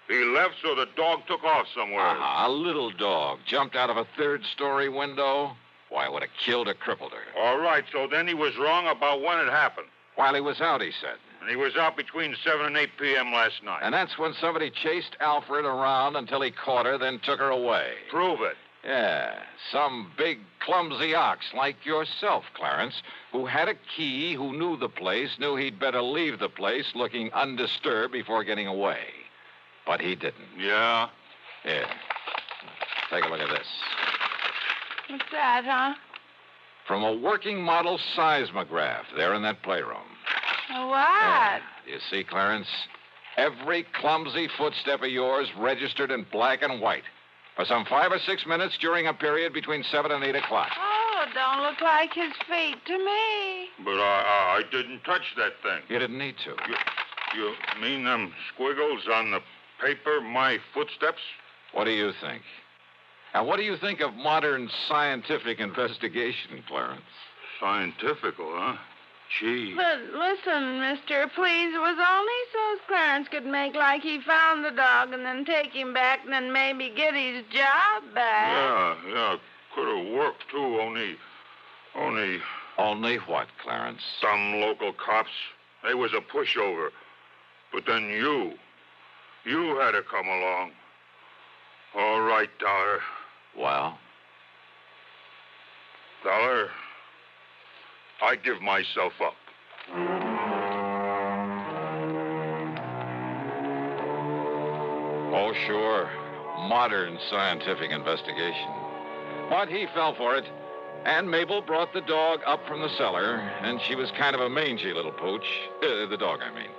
S21: He left so the dog took off somewhere.
S11: A little dog jumped out of a third-story window? Why, it would have killed or crippled her.
S21: All right, so then he was wrong about when it happened.
S11: While he was out, he said.
S21: And he was out between 7 and 8 p.m. last night.
S11: And that's when somebody chased Alfred around until he caught her, then took her away.
S21: Prove it.
S11: Yeah, some big, clumsy ox like yourself, Clarence, who had a key, who knew the place, knew he'd better leave the place looking undisturbed before getting away. But he didn't.
S21: Yeah?
S11: Here. Take a look at this.
S20: What's that, huh?
S11: From a working model seismograph there in that playroom.
S20: What?
S11: You see, Clarence? Every clumsy footstep of yours registered in black and white for some 5 or 6 minutes during a period between 7 and 8 o'clock.
S20: Oh, don't look like his feet to me.
S21: But I didn't touch that thing.
S11: You didn't need to.
S21: You mean them squiggles on the paper, my footsteps?
S11: What do you think? Now, what do you think of modern scientific investigation, Clarence?
S21: Scientifical, huh? Gee.
S20: But listen, mister, please, it was only so's Clarence could make like he found the dog and then take him back and then maybe get his job back.
S21: Yeah, could have worked, too, only...
S11: Only what, Clarence?
S21: Some local cops. They was a pushover. But then you had to come along. All right, Dollar.
S11: Well?
S21: Dollar, I give myself up.
S11: Oh, sure. Modern scientific investigation. But he fell for it. And Mabel brought the dog up from the cellar, and she was kind of a mangy little pooch. The dog, I mean.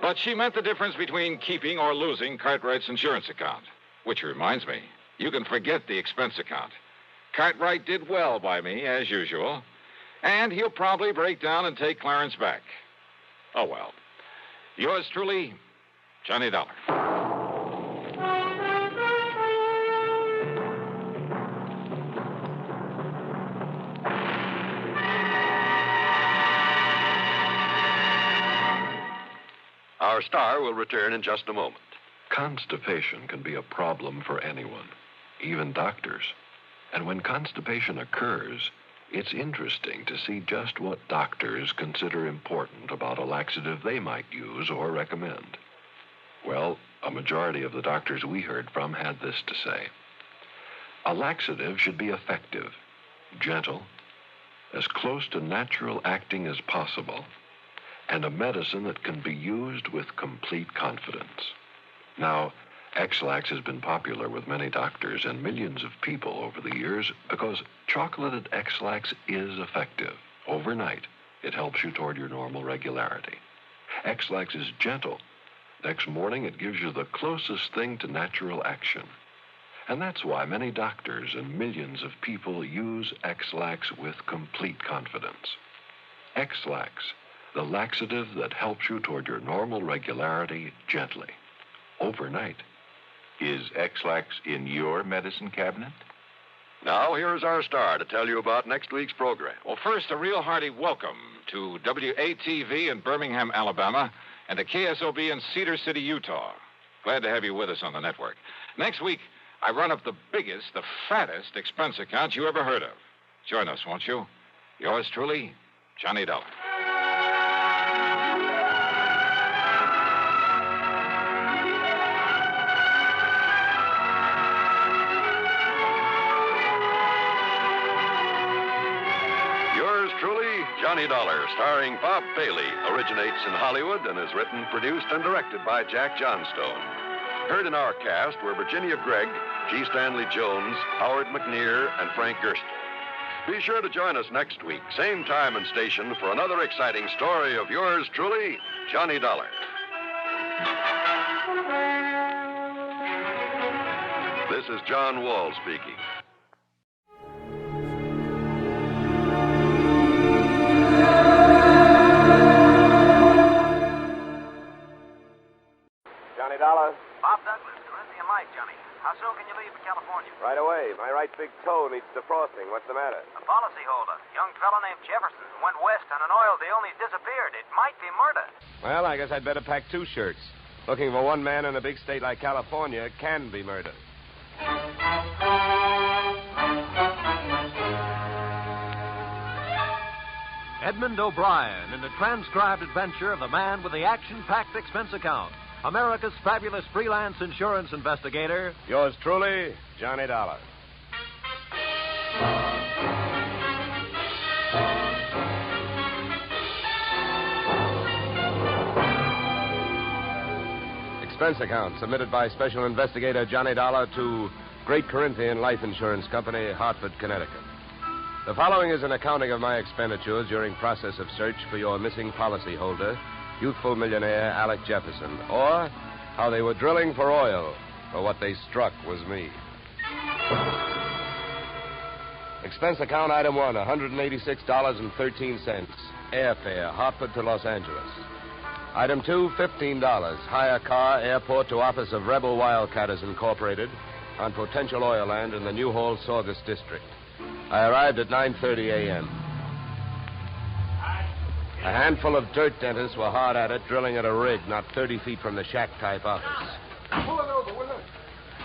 S11: But she meant the difference between keeping or losing Cartwright's insurance account. Which reminds me, you can forget the expense account. Cartwright did well by me, as usual. And he'll probably break down and take Clarence back. Oh, well. Yours truly, Johnny Dollar.
S12: Our star will return in just a moment.
S22: Constipation can be a problem for anyone, even doctors. And when constipation occurs, it's interesting to see just what doctors consider important about a laxative they might use or recommend. Well, a majority of the doctors we heard from had this to say. A laxative should be effective, gentle, as close to natural acting as possible, and a medicine that can be used with complete confidence. Now, X-Lax has been popular with many doctors and millions of people over the years because chocolated X-Lax is effective. Overnight, it helps you toward your normal regularity. X-Lax is gentle. Next morning, it gives you the closest thing to natural action. And that's why many doctors and millions of people use X-Lax with complete confidence. X-Lax, the laxative that helps you toward your normal regularity gently, overnight.
S12: Is X-Lax in your medicine cabinet? Now, here's our star to tell you about next week's program.
S11: Well, first, a real hearty welcome to WATV in Birmingham, Alabama, and to KSOB in Cedar City, Utah. Glad to have you with us on the network. Next week, I run up the biggest, the fattest expense account you ever heard of. Join us, won't you? Yours truly, Johnny Dollar.
S12: Johnny Dollar, starring Bob Bailey, originates in Hollywood and is written, produced, and directed by Jack Johnstone. Heard in our cast were Virginia Gregg, G. Stanley Jones, Howard McNear, and Frank Gerstle. Be sure to join us next week, same time and station, for another exciting story of yours truly, Johnny Dollar. This is John Wall speaking.
S23: Johnny Dollar.
S24: Bob Douglas.
S3: Crossing. What's the matter?
S4: A policyholder, young fellow named Jefferson, went west on an oil deal and he's disappeared. It might be murder.
S3: Well, I guess I'd better pack 2 shirts. Looking for one man in a big state like California can be murder.
S23: Edmund O'Brien in the transcribed adventure of the man with the action-packed expense account. America's fabulous freelance insurance investigator.
S3: Yours truly, Johnny Dollar. Expense account submitted by Special Investigator Johnny Dollar to Great Corinthian Life Insurance Company, Hartford, Connecticut. The following is an accounting of my expenditures during process of search for your missing policyholder, youthful millionaire Alec Jefferson, or how they were drilling for oil, for what they struck was me. Expense account item 1, $186.13. Airfare, Hartford to Los Angeles. Item 2, $15. Hire car, airport to office of Rebel Wildcatters Incorporated on potential oil land in the Newhall Saugus district. I arrived at 9:30 a.m. A handful of dirt dentists were hard at it, drilling at a rig not 30 feet from the shack-type office.
S21: Pull it over, will you?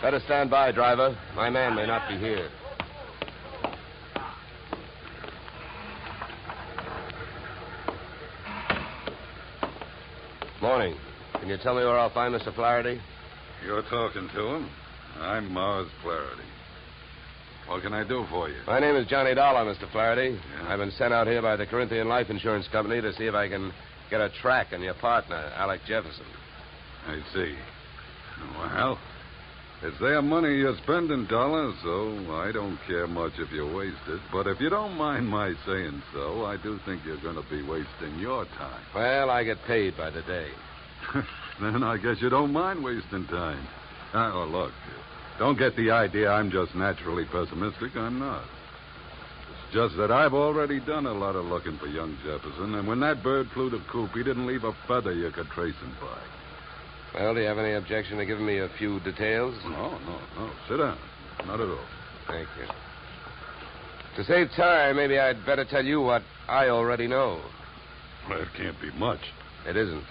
S3: Better stand by, driver. My man may not be here. Morning. Can you tell me where I'll find Mr. Flaherty?
S24: You're talking to him. I'm Mars Flaherty. What can I do for you?
S3: My name is Johnny Dollar, Mr. Flaherty. Yeah. I've been sent out here by the Corinthian Life Insurance Company to see if I can get a track on your partner, Alec Jefferson.
S24: I see. Well, it's their money you're spending, Dollar, so I don't care much if you waste it. But if you don't mind my saying so, I do think you're going to be wasting your time.
S3: Well, I get paid by the day.
S24: Then I guess you don't mind wasting time. Oh, look, don't get the idea I'm just naturally pessimistic. I'm not. It's just that I've already done a lot of looking for young Jefferson, and when that bird flew the coop, he didn't leave a feather you could trace him by.
S3: Well, do you have any objection to giving me a few details?
S24: No. Sit down. Not at all.
S3: Thank you. To save time, maybe I'd better tell you what I already know.
S24: Well, it can't be much.
S3: It isn't.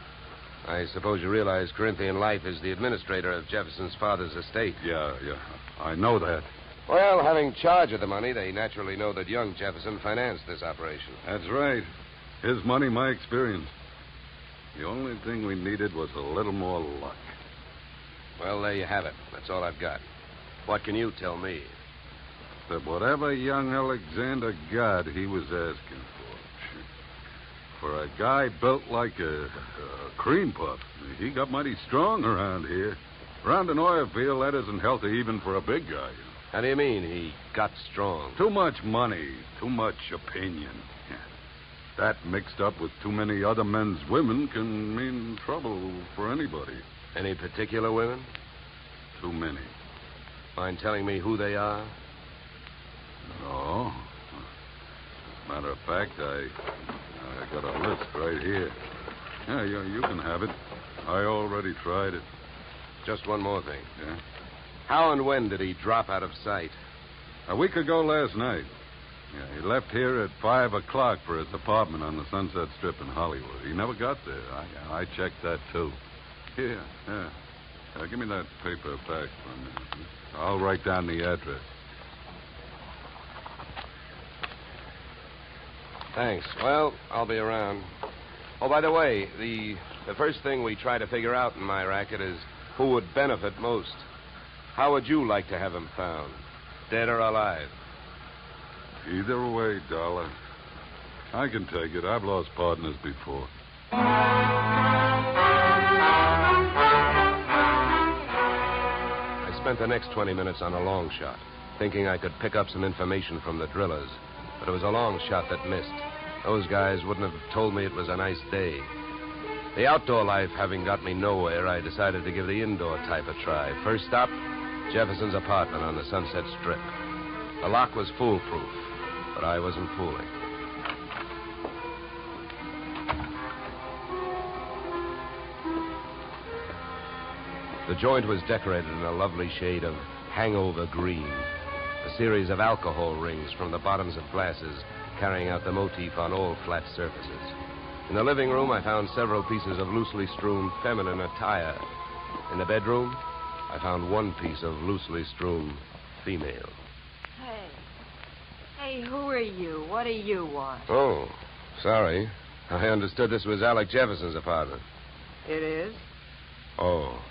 S3: I suppose you realize Corinthian Life is the administrator of Jefferson's father's estate.
S24: Yeah. I know that.
S3: Well, having charge of the money, they naturally know that young Jefferson financed this operation.
S24: That's right. His money, my experience. The only thing we needed was a little more luck.
S3: Well, there you have it. That's all I've got. What can you tell me?
S24: That whatever young Alexander got, he was asking for. For a guy built like a cream puff, he got mighty strong around here. Around an oil field, that isn't healthy even for a big guy.
S3: How do you mean he got strong?
S24: Too much money, too much opinion. That mixed up with too many other men's women can mean trouble for anybody.
S3: Any particular women?
S24: Too many.
S3: Mind telling me who they are?
S24: No. Matter of fact, I got a list right here. Yeah, you can have it. I already tried it.
S3: Just one more thing.
S24: Yeah?
S3: How and when did he drop out of sight?
S24: A week ago last night. Yeah, he left here at 5 o'clock for his apartment on the Sunset Strip in Hollywood. He never got there. I checked that, too. Here. Give me that paper back for a minute. I'll write down the address.
S3: Thanks. Well, I'll be around. Oh, by the way, the first thing we try to figure out in my racket is who would benefit most. How would you like to have him found? Dead or alive?
S24: Either way, Dollar. I can take it. I've lost partners before.
S3: I spent the next 20 minutes on a long shot, thinking I could pick up some information from the drillers. But it was a long shot that missed. Those guys wouldn't have told me it was a nice day. The outdoor life having got me nowhere, I decided to give the indoor type a try. First stop, Jefferson's apartment on the Sunset Strip. The lock was foolproof, but I wasn't fooling. The joint was decorated in a lovely shade of hangover green. The A series of alcohol rings from the bottoms of glasses, carrying out the motif on all flat surfaces. In the living room, I found several pieces of loosely strewn feminine attire. In the bedroom, I found one piece of loosely strewn female.
S1: Hey, who are you? What do you want?
S3: Oh, sorry. I understood this was Alec Jefferson's apartment.
S1: It is?
S3: Oh.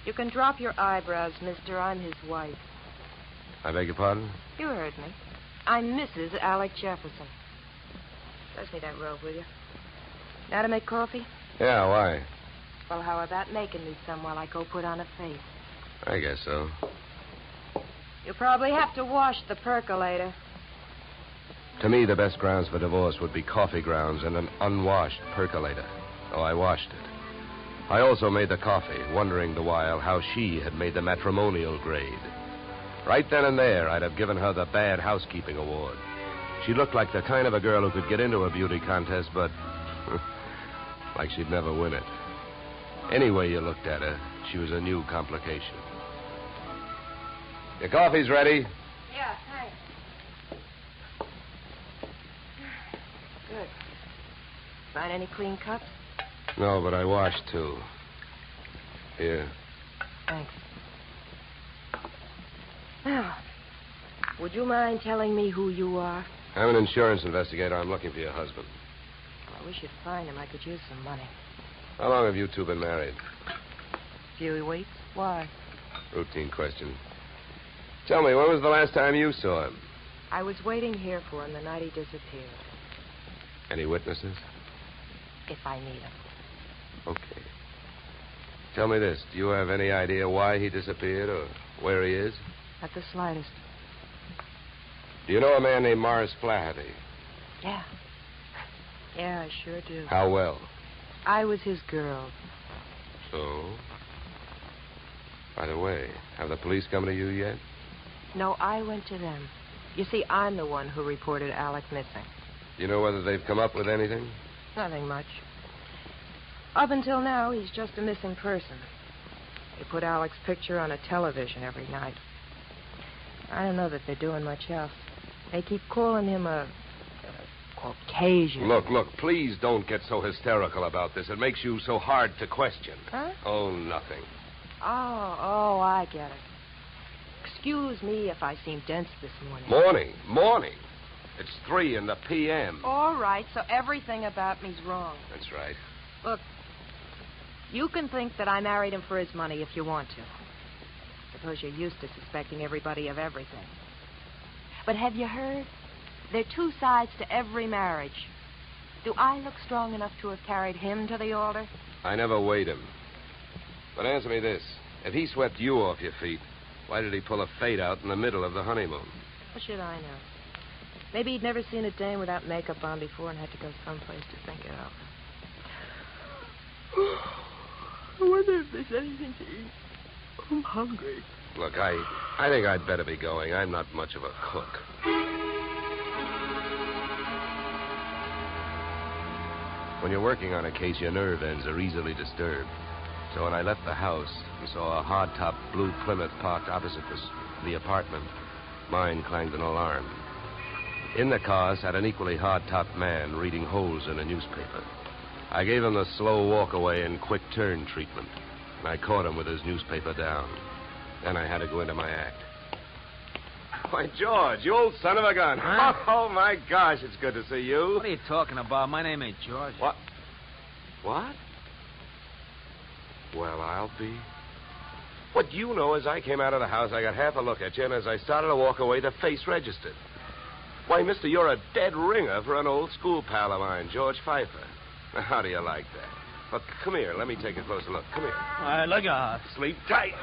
S1: You can drop your eyebrows, mister. I'm his wife.
S3: I beg your pardon?
S1: You heard me. I'm Mrs. Alec Jefferson. Pass me that robe, will you? Now to make coffee?
S3: Yeah, why?
S1: Well, how about making me some while I go put on a face?
S3: I guess so.
S1: You'll probably have to wash the percolator.
S3: To me, the best grounds for divorce would be coffee grounds and an unwashed percolator. Oh, I washed it. I also made the coffee, wondering the while how she had made the matrimonial grade. Right then and there, I'd have given her the Bad Housekeeping Award. She looked like the kind of a girl who could get into a beauty contest, but like she'd never win it. Any way you looked at her, she was a new complication. Your coffee's ready.
S1: Yeah, thanks. Good. Find any clean cups?
S3: No, but I washed two. Here.
S1: Thanks. Now, would you mind telling me who you are?
S3: I'm an insurance investigator. I'm looking for your husband.
S1: Well, we should find him. I could use some money.
S3: How long have you two been married?
S1: Few weeks. Why?
S3: Routine question. Tell me, when was the last time you saw him?
S1: I was waiting here for him the night he disappeared.
S3: Any witnesses?
S1: If I need him.
S3: Okay. Tell me this. Do you have any idea why he disappeared or where he is?
S1: Not the slightest.
S3: Do you know a man named Morris Flaherty?
S1: Yeah. Yeah, I sure do.
S3: How well?
S1: I was his girl.
S3: So? By the way, have the police come to you yet?
S1: No, I went to them. You see, I'm the one who reported Alec missing.
S3: Do you know whether they've come up with anything?
S1: Nothing much. Up until now, he's just a missing person. They put Alec's picture on a television every night. I don't know that they're doing much else. They keep calling him a Caucasian.
S3: Look, please don't get so hysterical about this. It makes you so hard to question.
S1: Huh?
S3: Oh, nothing.
S1: Oh, I get it. Excuse me if I seem dense this morning.
S3: Morning. It's 3 in the p.m.
S1: All right, so everything about me's wrong.
S3: That's right.
S1: Look, you can think that I married him for his money if you want to. Suppose you're used to suspecting everybody of everything. But have you heard? There are two sides to every marriage. Do I look strong enough to have carried him to the altar?
S3: I never weighed him. But answer me this. If he swept you off your feet, why did he pull a fade out in the middle of the honeymoon?
S1: What should I know? Maybe he'd never seen a dame without makeup on before and had to go someplace to think it out. I wonder if there's anything to eat. I'm hungry.
S3: Look, I think I'd better be going. I'm not much of a cook. When you're working on a case, your nerve ends are easily disturbed. So when I left the house and saw a hard-top blue Plymouth parked opposite the apartment, mine clanged an alarm. In the car sat an equally hard-topped man reading holes in a newspaper. I gave him the slow walk-away and quick turn treatment, and I caught him with his newspaper down. Then I had to go into my act. Why, George, you old son of a gun.
S5: Huh?
S3: Oh, my gosh, it's good to see you.
S5: What are you talking about? My name ain't George.
S3: What? Well, I'll be. What you know is I came out of the house, I got half a look at you, and as I started to walk away, the face registered. Why, mister, you're a dead ringer for an old school pal of mine, George Pfeiffer. Now, how do you like that? Look, come here. Let me take a closer look. Come here.
S5: All right, look out.
S3: Sleep tight.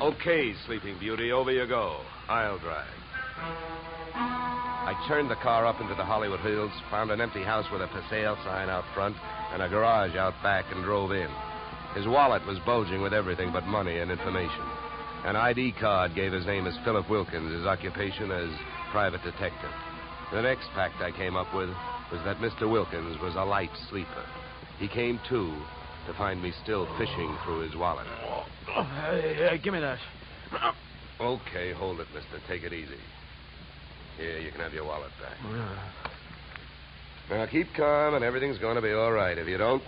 S3: Okay, Sleeping Beauty, over you go. I'll drive. I turned the car up into the Hollywood Hills, found an empty house with a for sale sign out front and a garage out back, and drove in. His wallet was bulging with everything but money and information. An ID card gave his name as Philip Wilkins, his occupation as private detective. The next fact I came up with was that Mr. Wilkins was a light sleeper. He came to find me still fishing through his wallet.
S5: Hey, give me that.
S3: Okay, hold it, mister. Take it easy. Here, you can have your wallet back. Now, keep calm, and everything's going to be all right. If you don't,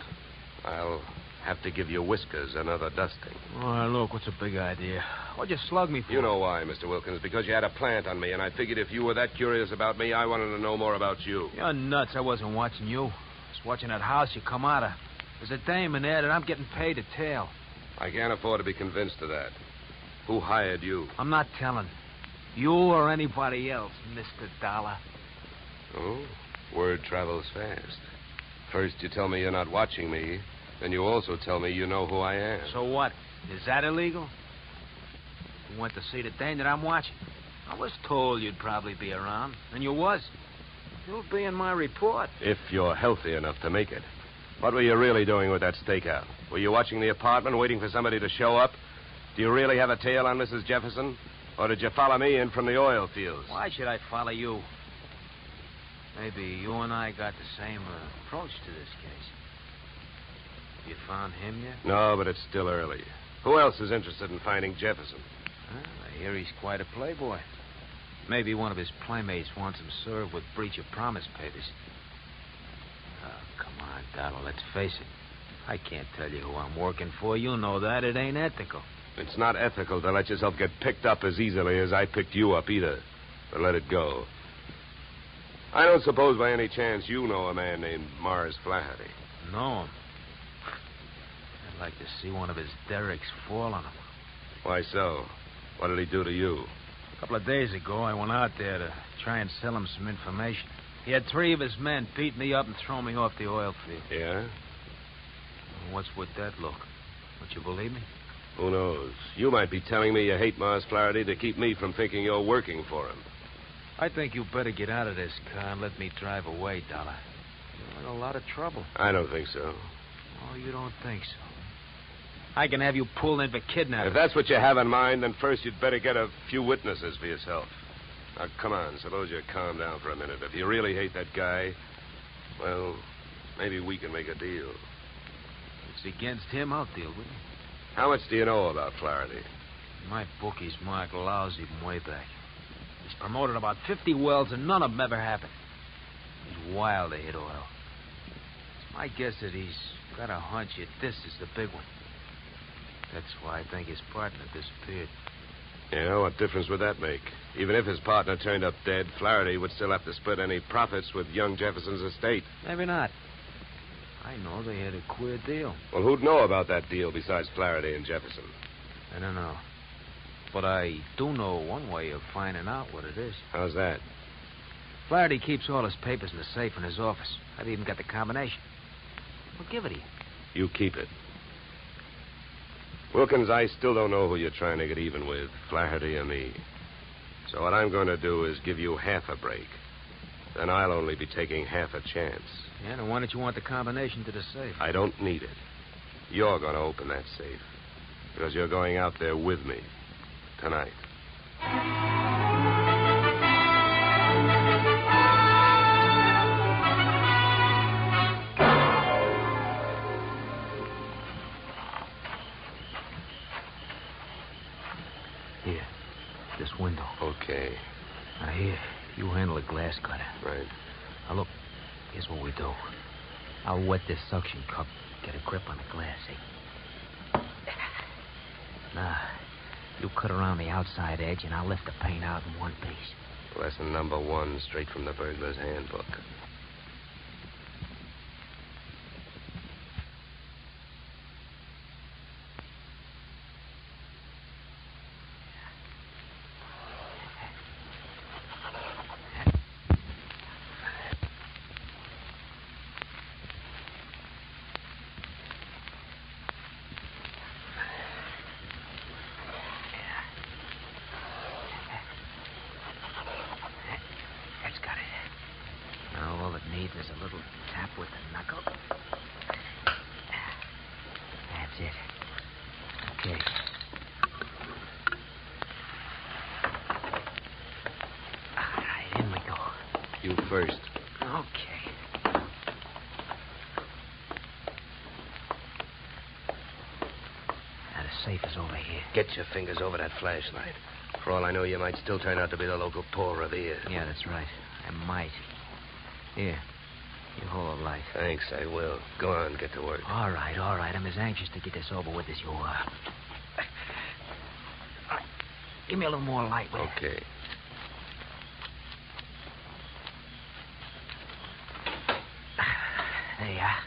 S3: I'll have to give you Whiskers another dusting.
S5: Oh, look, what's a big idea? What'd you slug me for?
S3: You know why, Mr. Wilkins. Because you had a plant on me, and I figured if you were that curious about me, I wanted to know more about you.
S5: You're nuts. I wasn't watching you. I was watching that house you come out of. There's a dame in there that I'm getting paid to tail.
S3: I can't afford to be convinced of that. Who hired you?
S5: I'm not telling. You or anybody else, Mr. Dollar.
S3: Oh, word travels fast. First you tell me you're not watching me, then you also tell me you know who I am.
S5: So what? Is that illegal? You went to see the dame that I'm watching. I was told you'd probably be around, and you was. You'll be in my report.
S3: If you're healthy enough to make it. What were you really doing with that stakeout? Were you watching the apartment, waiting for somebody to show up? Do you really have a tail on Mrs. Jefferson? Or did you follow me in from the oil fields?
S5: Why should I follow you? Maybe you and I got the same approach to this case. You found him yet?
S3: No, but it's still early. Who else is interested in finding Jefferson?
S5: Well, I hear he's quite a playboy. Maybe one of his playmates wants him served with breach of promise papers. Oh, come on, Donald, let's face it. I can't tell you who I'm working for. You know that. It ain't ethical.
S3: It's not ethical to let yourself get picked up as easily as I picked you up either. But let it go. I don't suppose by any chance you know a man named Mars Flaherty.
S5: Know him? I'd like to see one of his derricks fall on him.
S3: Why so? What did he do to you?
S5: A couple of days ago, I went out there to try and sell him some information. He had 3 of his men beat me up and throw me off the oil field.
S3: Yeah?
S5: What's with that look? Don't you believe me?
S3: Who knows? You might be telling me you hate Mars Flaherty to keep me from thinking you're working for him.
S5: I think you better get out of this car and let me drive away, Dollar. You're in a lot of trouble.
S3: I don't think so.
S5: Oh, you don't think so? I can have you pulled in for kidnapping.
S3: If that's what you have in mind, then first you'd better get a few witnesses for yourself. Now, come on, suppose you calm down for a minute. If you really hate that guy, well, maybe we can make a deal.
S5: If it's against him, I'll deal with him.
S3: How much do you know about Flaherty?
S5: My bookie's marked lousy from way back. He's promoted about 50 wells, and none of them ever happened. He's wild to hit oil. It's my guess that he's got a hunch that this is the big one. That's why I think his partner disappeared.
S3: Yeah, what difference would that make? Even if his partner turned up dead, Flaherty would still have to split any profits with young Jefferson's estate.
S5: Maybe not. I know they had a queer deal.
S3: Well, who'd know about that deal besides Flaherty and Jefferson?
S5: I don't know. But I do know one way of finding out what it is.
S3: How's that?
S5: Flaherty keeps all his papers in the safe in his office. I've even got the combination. We'll give it to you.
S3: You keep it. Wilkins, I still don't know who you're trying to get even with, Flaherty or me. So what I'm going to do is give you half a break. Then I'll only be taking half a chance.
S5: Yeah, then why don't you want the combination to the safe?
S3: I don't need it. You're going to open that safe. Because you're going out there with me. Tonight.
S5: Here. This window.
S3: Okay.
S5: Now, here. You handle the glass cutter.
S3: Right.
S5: Now, look. Here's what we do. I'll wet this suction cup. Get a grip on the glass, see? Now, you cut around the outside edge, and I'll lift the paint out in one piece.
S3: Lesson number 1, straight from the burglar's handbook.
S5: There's a little tap with the knuckle. That's it. Okay. All right, in we go.
S3: You first.
S5: Okay. Now, the safe is over here.
S3: Get your fingers over that flashlight. For all I know, you might still turn out to be the local Paul Revere.
S5: Yeah, that's right. I might. Here. You hold the light.
S3: Thanks, I will. Go on, get to work.
S5: All right. I'm as anxious to get this over with as you are. Give me a little more light, will you?
S3: Okay.
S5: There you are.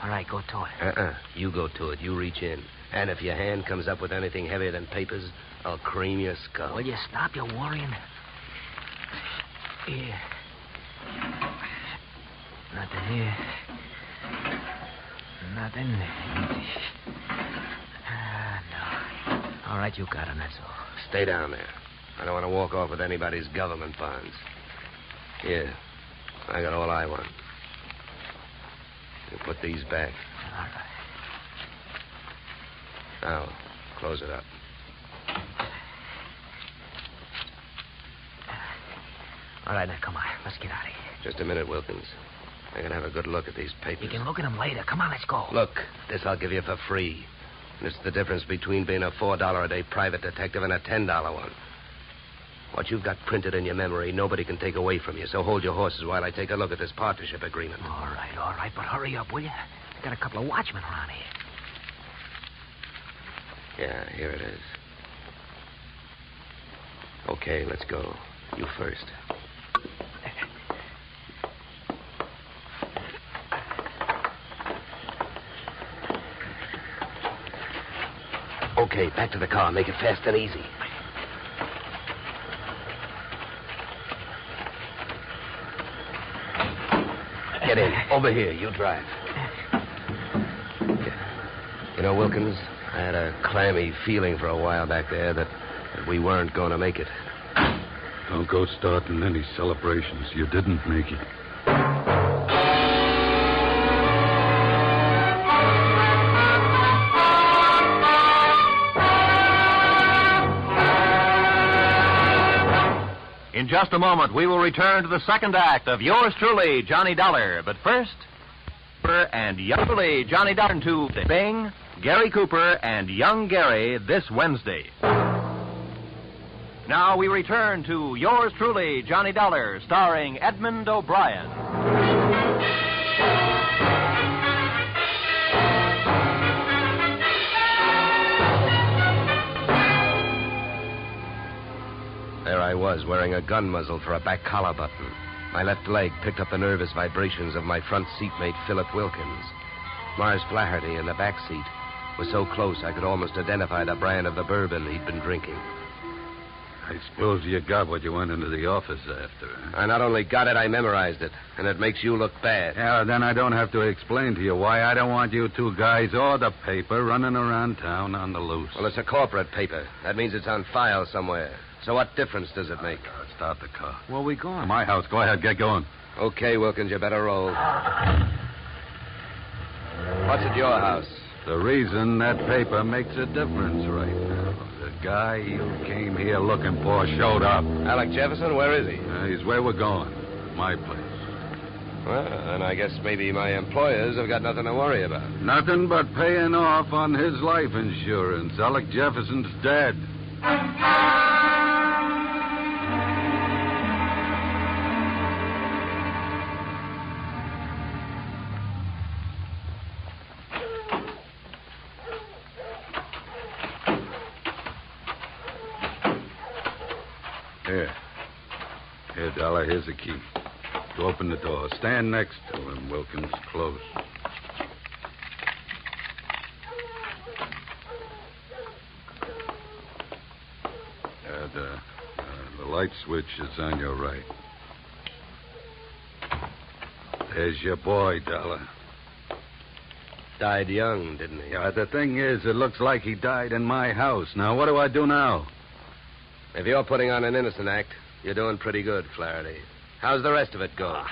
S5: All right, go to it.
S3: You go to it. You reach in. And if your hand comes up with anything heavier than papers, I'll cream your skull.
S5: Will you stop your worrying? Here. Nothing here. Nothing. No. All right, you got him, that's all.
S3: Stay down there. I don't want to walk off with anybody's government bonds. Here. I got all I want. You put these back.
S5: All right.
S3: Now, close it up.
S5: All right, now, come on. Let's get out of here.
S3: Just a minute, Wilkins. I can have a good look at these papers.
S5: You can look at them later. Come on, let's go.
S3: Look, this I'll give you for free. And it's the difference between being a $4 a day private detective and a $10 one. What you've got printed in your memory, nobody can take away from you. So hold your horses while I take a look at this partnership agreement.
S5: All right. But hurry up, will you? Got a couple of watchmen around here.
S3: Yeah, here it is. Okay, let's go. You first. Okay, back to the car. Make it fast and easy. Get in. Over here. You drive. You know, Wilkins, I had a clammy feeling for a while back there that we weren't going to make it.
S24: Don't go starting any celebrations. You didn't make it.
S23: In just a moment, we will return to the second act of yours truly, Johnny Dollar. But first, and young truly, Johnny Dollar to Bing, Gary Cooper, and young Gary this Wednesday. Now we return to yours truly, Johnny Dollar, starring Edmund O'Brien.
S3: There I was, wearing a gun muzzle for a back collar button. My left leg picked up the nervous vibrations of my front seatmate, Philip Wilkins. Mars Flaherty in the back seat was so close I could almost identify the brand of the bourbon he'd been drinking.
S24: I suppose you got what you went into the office after, huh?
S3: I not only got it, I memorized it. And it makes you look bad.
S24: Yeah, then I don't have to explain to you why I don't want you two guys or the paper running around town on the loose.
S3: Well, it's a corporate paper. That means it's on file somewhere. So what difference does it make?
S24: Start the car.
S5: Where are we going?
S24: To my house. Go ahead, get going.
S3: Okay, Wilkins, you better roll. What's at your house?
S24: The reason that paper makes a difference right now. The guy you came here looking for showed up.
S3: Alec Jefferson, where is he?
S24: He's where we're going. My place.
S3: Well, then I guess maybe my employers have got nothing to worry about.
S24: Nothing but paying off on his life insurance. Alec Jefferson's dead. Here, Dollar, here's the key. To open the door. Stand next to him, Wilkins. Close. The light switch is on your right. There's your boy, Dollar.
S3: Died young, didn't he?
S24: Yeah, the thing is, it looks like he died in my house. Now, what do I do now?
S3: If you're putting on an innocent act, you're doing pretty good, Flaherty. How's the rest of it going?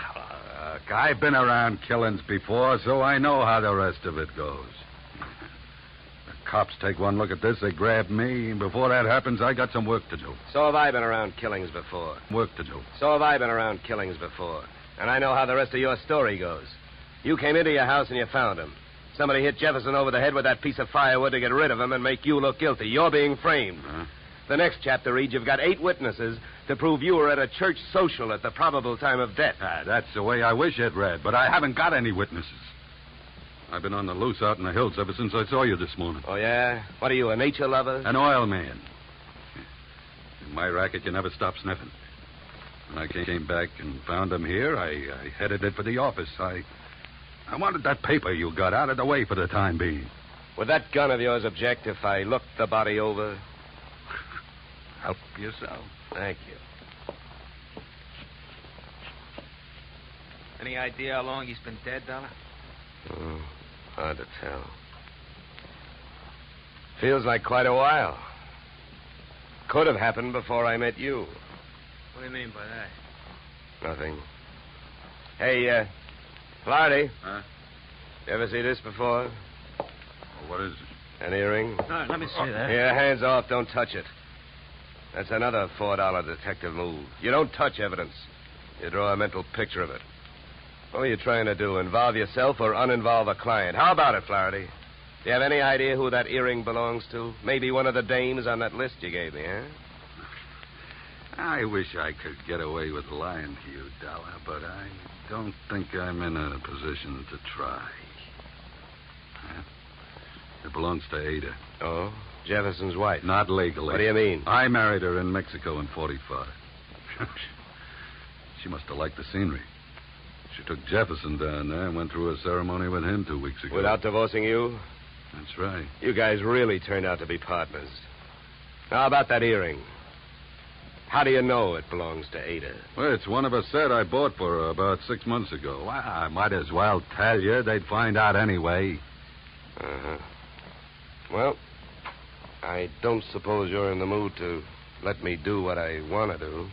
S24: I've been around killings before, so I know how the rest of it goes. The cops take one look at this, they grab me, and before that happens, I got some work to do.
S3: So have I been around killings before.
S24: Work to do.
S3: So have I been around killings before. And I know how the rest of your story goes. You came into your house and you found him. Somebody hit Jefferson over the head with that piece of firewood to get rid of him and make you look guilty. You're being framed.
S24: Huh?
S3: The next chapter reads you've got 8 witnesses to prove you were at a church social at the probable time of death.
S24: That's the way I wish it read, but I haven't got any witnesses. I've been on the loose out in the hills ever since I saw you this morning.
S3: Oh, yeah? What are you, a nature lover?
S24: An oil man. In my racket, you never stop sniffing. When I came back and found him here, I headed it for the office. I wanted that paper you got out of the way for the time being.
S3: Would that gun of yours object if I looked the body over?
S24: Help yourself.
S3: Thank you.
S5: Any idea how long he's been dead, Dollar?
S3: Oh, hard to tell. Feels like quite a while. Could have happened before I met you.
S5: What do you mean by that?
S3: Nothing. Hey, Flardy.
S24: Huh?
S3: You ever see this before?
S24: Oh, what is it?
S3: An earring?
S5: No, let me see that.
S3: Here, hands off. Don't touch it. That's another $4 detective move. You don't touch evidence. You draw a mental picture of it. What are you trying to do? Involve yourself or uninvolve a client? How about it, Flaherty? Do you have any idea who that earring belongs to? Maybe one of the dames on that list you gave me, huh?
S24: I wish I could get away with lying to you, Dollar, but I don't think I'm in a position to try. Huh? It belongs to Ada.
S3: Oh? Jefferson's wife?
S24: Not legally.
S3: What do you mean?
S24: I married her in Mexico in 45. She must have liked the scenery. She took Jefferson down there and went through a ceremony with him 2 weeks ago.
S3: Without divorcing you?
S24: That's right.
S3: You guys really turned out to be partners. How about that earring? How do you know it belongs to Ada?
S24: Well, it's one of a set I bought for her about 6 months ago. Well, I might as well tell you. They'd find out anyway.
S3: Uh-huh. Well, I don't suppose you're in the mood to let me do what I want to do.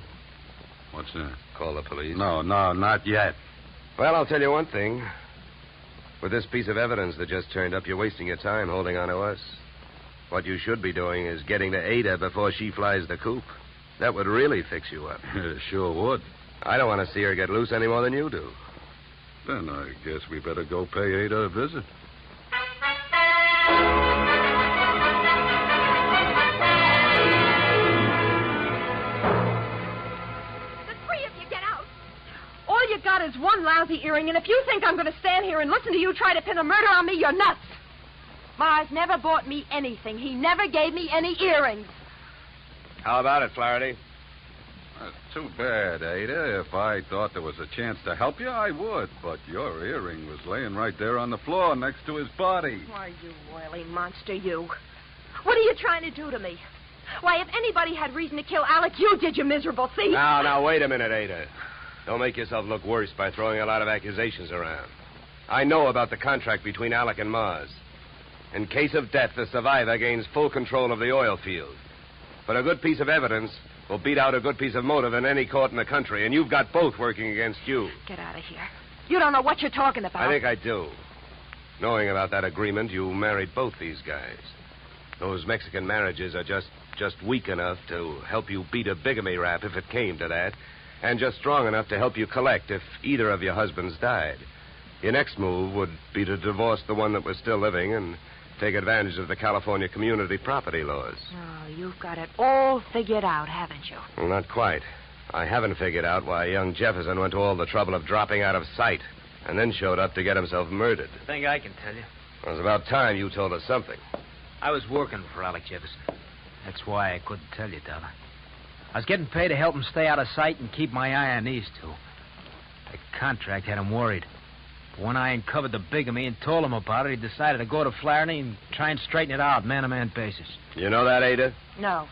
S24: What's that?
S3: Call the police?
S24: No, not yet.
S3: Well, I'll tell you one thing. With this piece of evidence that just turned up, you're wasting your time holding on to us. What you should be doing is getting to Ada before she flies the coop. That would really fix you up.
S24: Sure would.
S3: I don't want to see her get loose any more than you do.
S24: Then I guess we better go pay Ada a visit.
S1: All you got is one lousy earring, and if you think I'm going to stand here and listen to you try to pin a murder on me, you're nuts. Mars never bought me anything. He never gave me any earrings.
S3: How about it, Flaherty?
S24: That's too bad, Ada. If I thought there was a chance to help you, I would. But your earring was laying right there on the floor next to his body.
S1: Why, you oily monster, you. What are you trying to do to me? Why, if anybody had reason to kill Alec, you did, you miserable thief.
S3: Now, wait a minute, Ada. Don't make yourself look worse by throwing a lot of accusations around. I know about the contract between Alec and Mars. In case of death, the survivor gains full control of the oil field. But a good piece of evidence will beat out a good piece of motive in any court in the country, and you've got both working against you.
S1: Get out of here. You don't know what you're talking about.
S3: I think I do. Knowing about that agreement, you married both these guys. Those Mexican marriages are just weak enough to help you beat a bigamy rap if it came to that, and just strong enough to help you collect if either of your husbands died. Your next move would be to divorce the one that was still living and take advantage of the California community property laws.
S1: Oh, you've got it all figured out, haven't you?
S3: Well, not quite. I haven't figured out why young Jefferson went to all the trouble of dropping out of sight and then showed up to get himself murdered.
S5: I think I can tell you.
S3: It was about time you told us something.
S5: I was working for Alec Jefferson. That's why I couldn't tell you, Dollar. I was getting paid to help him stay out of sight and keep my eye on these two. The contract had him worried. But when I uncovered the bigamy and told him about it, he decided to go to Flaherty and try and straighten it out, man-to-man basis.
S3: You know that, Ada?
S1: No.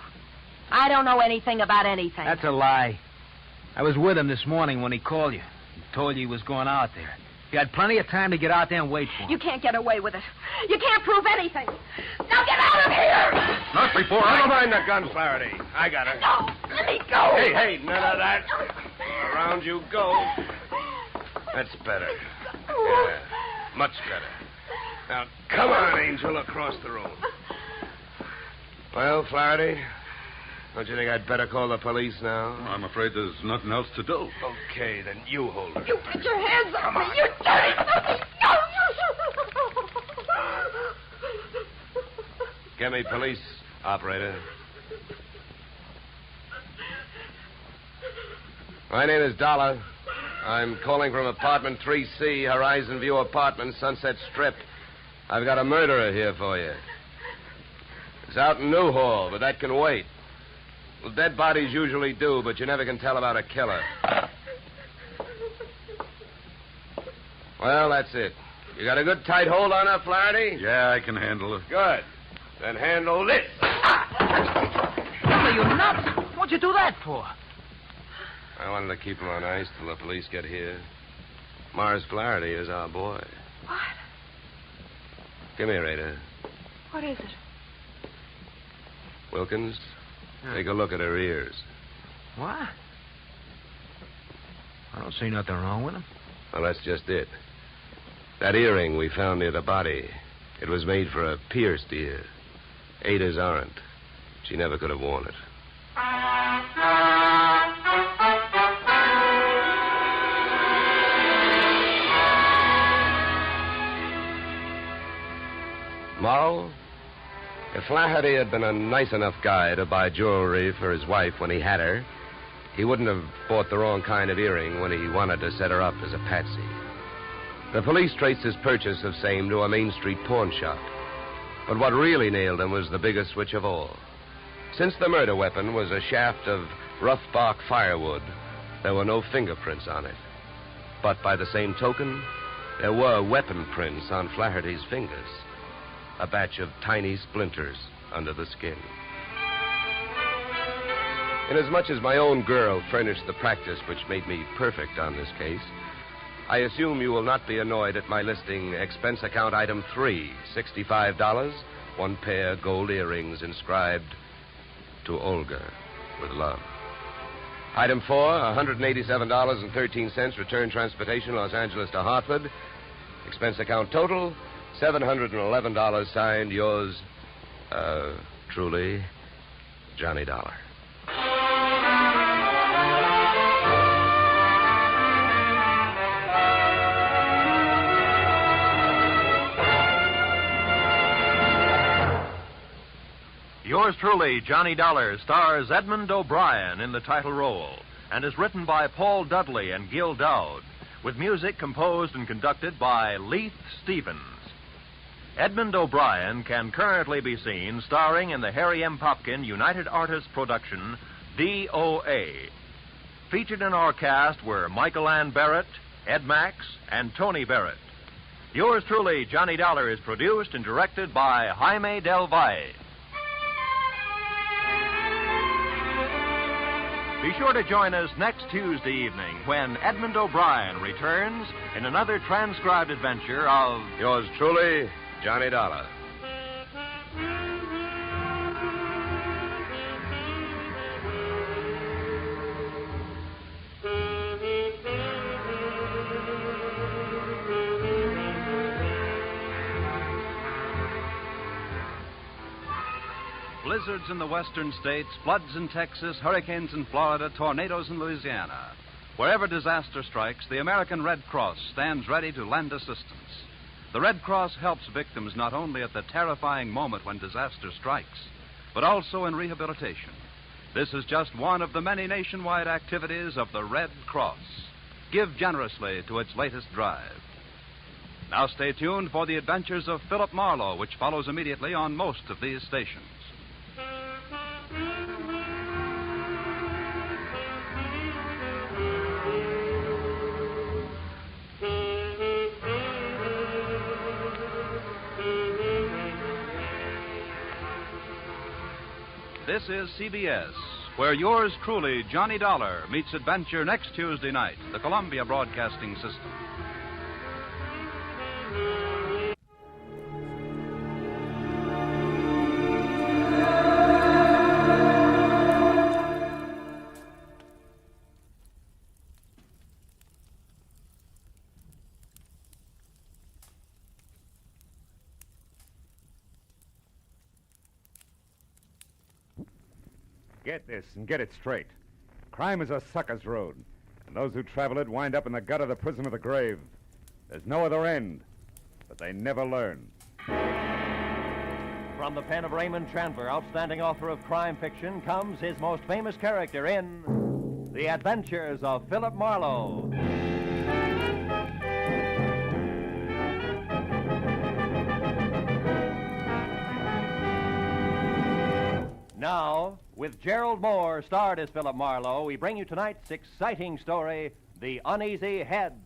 S1: I don't know anything about anything.
S5: That's a lie. I was with him this morning when he called you. He told you he was going out there. You had plenty of time to get out there and wait for him.
S1: You can't get away with it. You can't prove anything. Now get out of here!
S24: Not before
S3: Never mind the gun, Flaherty. I got her.
S1: No, let me go.
S3: Hey, none of that. Around you go. That's better. Yeah, much better. Now, come on, Angel, across the room. Well, Flaherty, don't you think I'd better call the police now?
S24: I'm afraid there's nothing else to do.
S3: Okay, then you hold her.
S1: You put your hands on me. You dirty.
S3: Get me police, operator. My name is Dollar. I'm calling from apartment 3C, Horizon View Apartments, Sunset Strip. I've got a murderer here for you. It's out in Newhall, but that can wait. Well, dead bodies usually do, but you never can tell about a killer. Well, that's it. You got a good tight hold on her, Flaherty?
S24: Yeah, I can handle it.
S3: Good. Then handle this.
S5: Are you nuts? What'd you do that for?
S3: I wanted to keep him on ice till the police get here. Mars Flaherty is our boy.
S1: What?
S3: Come here, Ada.
S1: What is it?
S3: Wilkins, take a look at her ears.
S5: What? I don't see nothing wrong with them.
S3: Well, that's just it. That earring we found near the body, it was made for a pierced ear. Ada's aren't. She never could have worn it. Moral? If Flaherty had been a nice enough guy to buy jewelry for his wife when he had her, he wouldn't have bought the wrong kind of earring when he wanted to set her up as a patsy. The police traced his purchase of same to a Main Street pawn shop. But what really nailed him was the biggest switch of all. Since the murder weapon was a shaft of rough bark firewood, there were no fingerprints on it. But by the same token, there were weapon prints on Flaherty's fingers. A batch of tiny splinters under the skin. Inasmuch as my own girl furnished the practice which made me perfect on this case, I assume you will not be annoyed at my listing expense account item 3, $65, one pair gold earrings inscribed, to Olga, with love. Item 4, $187.13, return transportation, Los Angeles to Hartford. Expense account total, $711, signed yours, truly, Johnny Dollar.
S23: Yours truly, Johnny Dollar, stars Edmund O'Brien in the title role and is written by Paul Dudley and Gil Dowd, with music composed and conducted by Leith Stevens. Edmund O'Brien can currently be seen starring in the Harry M. Popkin United Artists production, DOA. Featured in our cast were Michael Ann Barrett, Ed Max, and Tony Barrett. Yours truly, Johnny Dollar, is produced and directed by Jaime Del Valle. Be sure to join us next Tuesday evening when Edmund O'Brien returns in another transcribed adventure of...
S3: Yours truly, Johnny Dollar.
S2: Blizzards in the western states, floods in Texas, hurricanes in Florida, tornadoes in Louisiana. Wherever disaster strikes, the American Red Cross stands ready to lend assistance. The Red Cross helps victims not only at the terrifying moment when disaster strikes, but also in rehabilitation. This is just one of the many nationwide activities of the Red Cross. Give generously to its latest drive. Now stay tuned for the adventures of Philip Marlowe, which follows immediately on most of these stations. This is CBS, where yours truly, Johnny Dollar, meets adventure next Tuesday night, the Columbia Broadcasting System.
S6: Get this and get it straight. Crime is a sucker's road, and those who travel it wind up in the gut of the prison of the grave. There's no other end, but they never learn.
S7: From the pen of Raymond Chandler, outstanding author of crime fiction, comes his most famous character in
S23: The Adventures of Philip Marlowe. Now, with Gerald Moore starred as Philip Marlowe, we bring you tonight's exciting story, The Uneasy Head.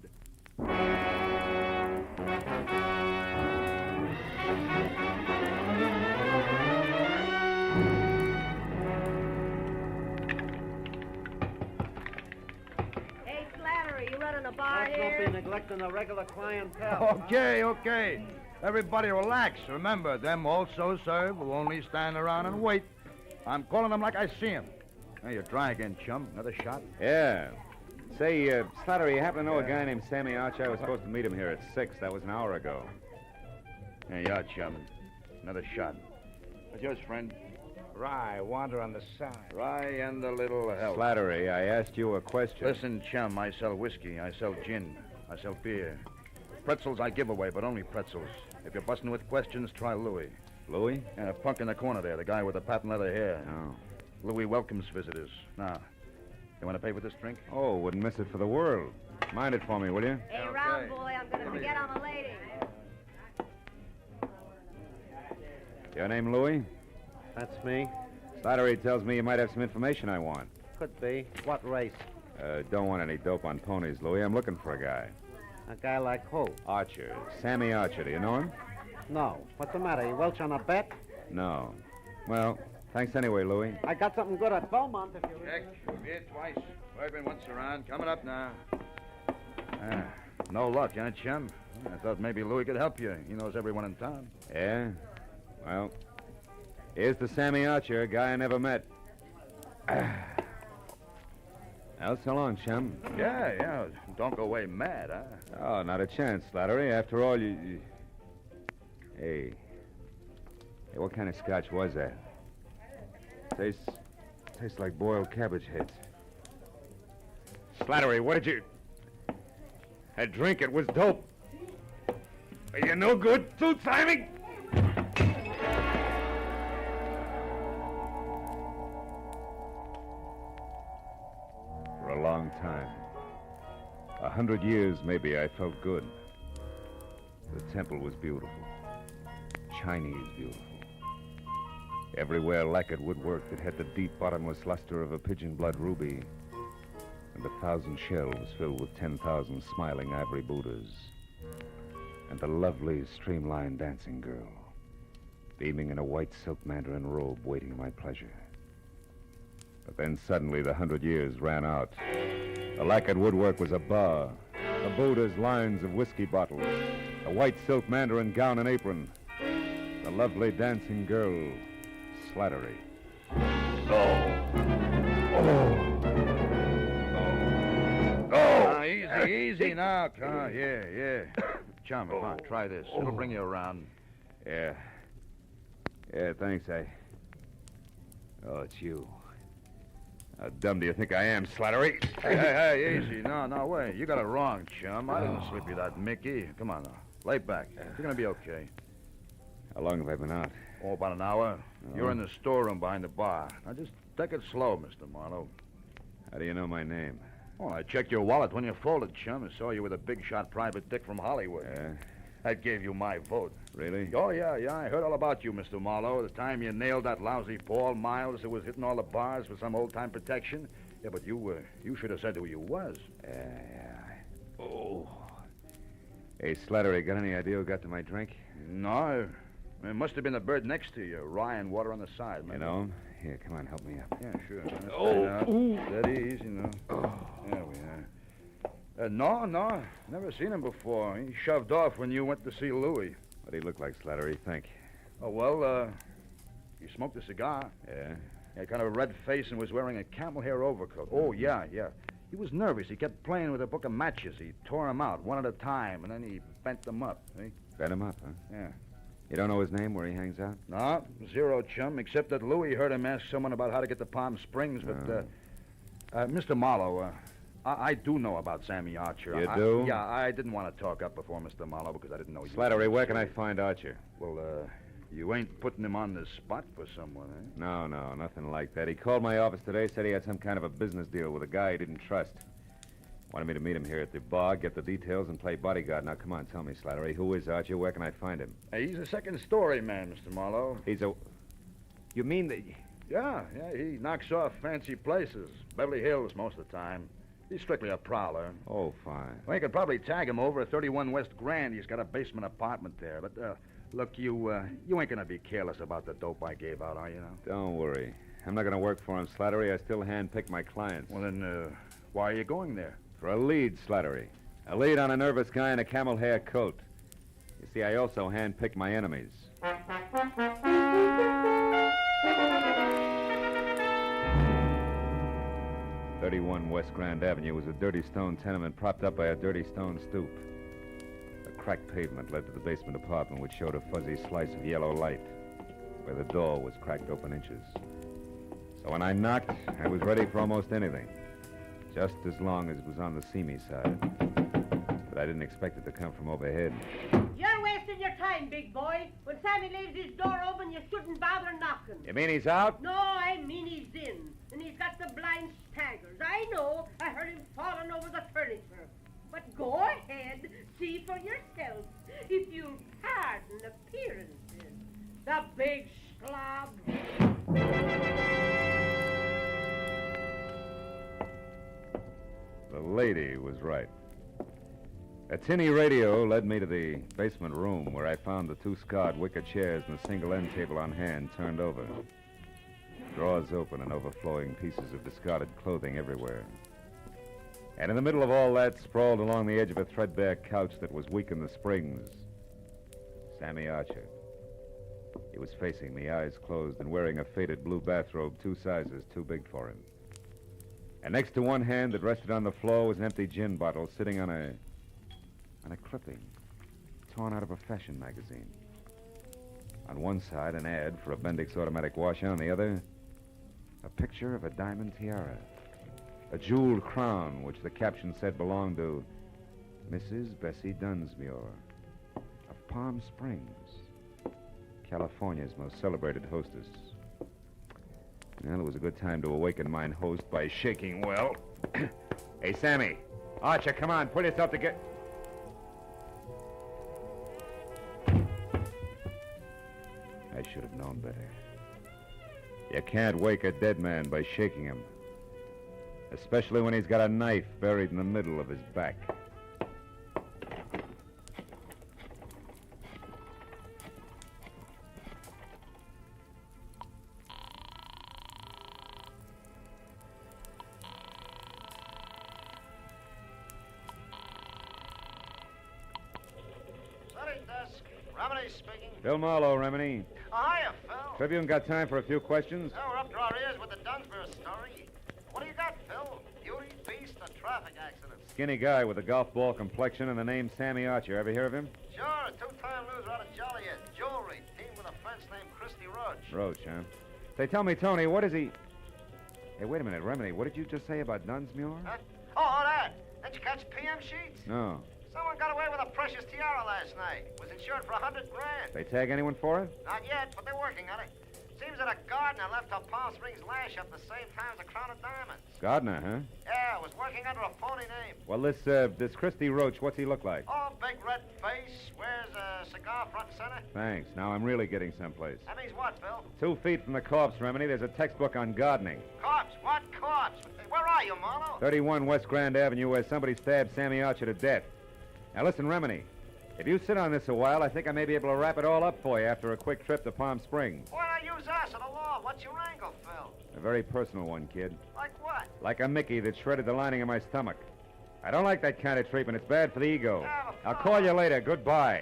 S7: Hey, Slattery, you running a bar
S8: Let's
S7: here?
S8: not be neglecting the regular clientele.
S9: Okay. Everybody relax. Remember, them also serve will only stand around and wait. I'm calling them like I see them. Hey, you try again, chum. Another shot?
S10: Yeah. Say, Slattery, you happen to know a guy named Sammy Archer? I was supposed to meet him here at 6. That was an hour ago.
S9: Hey, yeah, chum. Another shot. What's yours, friend?
S17: Rye, wander on the side.
S9: Rye and a little help.
S10: Slattery, I asked you a question.
S9: Listen, chum, I sell whiskey. I sell gin. I sell beer. Pretzels I give away, but only pretzels. If you're busting with questions, try Louis.
S10: Louis?
S9: Yeah, a punk in the corner there, the guy with the patent leather hair.
S10: Oh.
S9: Louis welcomes visitors. Now, you want to pay for this drink?
S10: Oh, wouldn't miss it for the world. Mind it for me, will you?
S7: Hey, round boy, I'm going to forget I'm a lady.
S10: Your name Louis?
S8: That's me.
S10: Slattery tells me you might have some information I want.
S8: Could be. What race?
S10: Don't want any dope on ponies, Louis. I'm looking for a guy.
S8: A guy like who?
S10: Archer. Sammy Archer. Do you know him?
S8: No. What's the matter? You welch on a bet?
S10: No. Well, thanks anyway, Louis.
S8: I got something good at Beaumont if you...
S9: Check. Here twice. Urban once around. Coming up now. No luck, huh, chum? I thought maybe Louis could help you. He knows everyone in town.
S10: Yeah? Well, here's the Sammy Archer, a guy I never met. Well, so long, chum.
S9: Yeah. Don't go away mad, huh?
S10: Oh, not a chance, Slattery. After all, you... Hey, what kind of scotch was that? Tastes like boiled cabbage heads. Slattery, what did you... I drink it was dope. Are you no good, too, Simon? For a long time, 100 years maybe, I felt good. The temple was beautiful. Chinese beautiful. Everywhere lacquered woodwork that had the deep bottomless luster of a pigeon blood ruby, and 1,000 shelves filled with 10,000 smiling ivory Buddhas, and a lovely streamlined dancing girl, beaming in a white silk mandarin robe, waiting my pleasure. But then suddenly the 100 years ran out. The lacquered woodwork was a bar, the Buddha's lines of whiskey bottles, a white silk mandarin gown and apron, the lovely dancing girl, Slattery.
S9: Easy now, Carl. Yeah. Chum, come on, try this. It'll bring you around.
S10: Yeah, thanks, Oh, it's you. How dumb do you think I am, Slattery?
S9: Hey, easy. No way. You got it wrong, chum. I didn't slip you that Mickey. Come on now. Lay back. You're going to be okay.
S10: How long have I been out?
S9: Oh, about an hour.
S10: Oh.
S9: You're in the storeroom behind the bar. Now, just take it slow, Mr. Marlowe.
S10: How do you know my name?
S9: Well, I checked your wallet when you folded, chum, and saw you with a big-shot private dick from Hollywood.
S10: Yeah?
S9: That gave you my vote.
S10: Really?
S9: Oh, yeah. I heard all about you, Mr. Marlowe. The time you nailed that lousy Paul Miles who was hitting all the bars for some old-time protection. Yeah, but you should have said who you was.
S10: Yeah. Oh. Hey, Slattery, got any idea who got to my drink?
S9: No. It must have been the bird next to you. Rye and water on the side.
S10: You know him? Here, come on, help me up.
S9: Yeah, sure.
S10: Oh.
S9: Steady, easy now. Oh. There we are. No. Never seen him before. He shoved off when you went to see Louis.
S10: What'd he look like, Slattery, think?
S9: Oh, well, he smoked a cigar.
S10: Yeah?
S9: He had kind of a red face and was wearing a camel hair overcoat. Oh, yeah. He was nervous. He kept playing with a book of matches. He tore them out one at a time, and then he bent them up. See?
S10: Bent him up, huh?
S9: Yeah.
S10: You don't know his name, where he hangs out?
S9: No, zero, chum, except that Louis heard him ask someone about how to get to Palm Springs, but, Mr. Marlowe, I do know about Sammy Archer.
S10: You do?
S9: Yeah, I didn't want to talk up before Mr. Marlowe because I didn't know you.
S10: Slattery, where can I find Archer?
S9: Well,
S13: You ain't putting him on the spot for someone, eh?
S10: No, nothing like that. He called my office today, said he had some kind of a business deal with a guy he didn't trust. Wanted me to meet him here at the bar, get the details, and play bodyguard. Now, come on, tell me, Slattery, who is Archer? Where can I find him?
S13: Hey, he's a second-story man, Mr. Marlowe.
S10: He's a... You mean that...
S13: Yeah, he knocks off fancy places. Beverly Hills most of the time. He's strictly a prowler.
S10: Oh, fine.
S13: Well, you could probably tag him over at 31 West Grand. He's got a basement apartment there. But, look, you ain't gonna be careless about the dope I gave out, are you now?
S10: Don't worry. I'm not gonna work for him, Slattery. I still handpick my clients.
S13: Well, then, why are you going there?
S10: For a lead, Slattery. A lead on a nervous guy in a camel hair coat. You see, I also handpick my enemies. 31 West Grand Avenue was a dirty stone tenement propped up by a dirty stone stoop. A cracked pavement led to the basement apartment, which showed a fuzzy slice of yellow light, where the door was cracked open inches. So when I knocked, I was ready for almost anything, just as long as it was on the see-me side. But I didn't expect it to come from overhead.
S7: You're wasting your time, big boy. When Sammy leaves his door open, you shouldn't bother knocking.
S10: You mean he's out?
S7: No, I mean he's in. And he's got the blind staggers. I know. I heard him falling over the furniture. But go ahead, see for yourself, if you'll pardon appearances. The big slob.
S10: The lady was right. A tinny radio led me to the basement room where I found the two scarred wicker chairs and a single end table on hand turned over. Drawers open and overflowing pieces of discarded clothing everywhere. And in the middle of all that, sprawled along the edge of a threadbare couch that was weak in the springs, Sammy Archer. He was facing me, eyes closed, and wearing a faded blue bathrobe 2 sizes too big for him. And next to one hand that rested on the floor was an empty gin bottle sitting on a clipping torn out of a fashion magazine. On one side, an ad for a Bendix automatic washer. On the other, a picture of a diamond tiara, a jeweled crown, which the caption said belonged to Mrs. Bessie Dunsmuir of Palm Springs, California's most celebrated hostess. Well, it was a good time to awaken mine host by shaking well. Hey, Sammy. Archer, come on, pull yourself together. I should have known better. You can't wake a dead man by shaking him. Especially when he's got a knife buried in the middle of his back. Bill Marlowe, Remini.
S14: Oh, hiya, Phil.
S10: Tribune got time for a few questions?
S14: Oh, we're up to our ears with the Dunsmuir story. What do you got, Phil? Beauty, beast, or traffic accident?
S10: Skinny guy with a golf ball complexion and the name Sammy Archer. Ever hear of him?
S14: Sure, a 2-time loser out of Joliet. Jewelry, team with a fence named Christy Roach.
S10: Roach, huh? Say, tell me, Tony, what is he... Hey, wait a minute, Remini. What did you just say about Dunsmuir?
S14: Huh? Oh, that. Didn't you catch PM sheets?
S10: No.
S14: Someone got away with a precious tiara last night. Was insured for $100,000.
S10: They tag anyone for it?
S14: Not yet, but they're working on it. Seems that a gardener left her Palm Springs lash up the same time as a crown of diamonds.
S10: Gardner, huh?
S14: Yeah, was working under a phony name.
S10: Well, this Christy Roach, what's he look like?
S14: Oh, big red face, wears a cigar front and center.
S10: Thanks. Now I'm really getting someplace.
S14: That means what, Phil?
S10: 2 feet from the corpse, Remini, there's a textbook on gardening.
S14: Corpse? What corpse? Where are you, Marlowe?
S10: 31 West Grand Avenue, where somebody stabbed Sammy Archer to death. Now listen, Remini, if you sit on this a while, I think I may be able to wrap it all up for you after a quick trip to Palm Springs.
S14: Why not use us or the law? What's your angle, Phil?
S10: A very personal one, kid.
S14: Like what?
S10: Like a Mickey that shredded the lining of my stomach. I don't like that kind of treatment. It's bad for the ego. I'll call you later. Goodbye.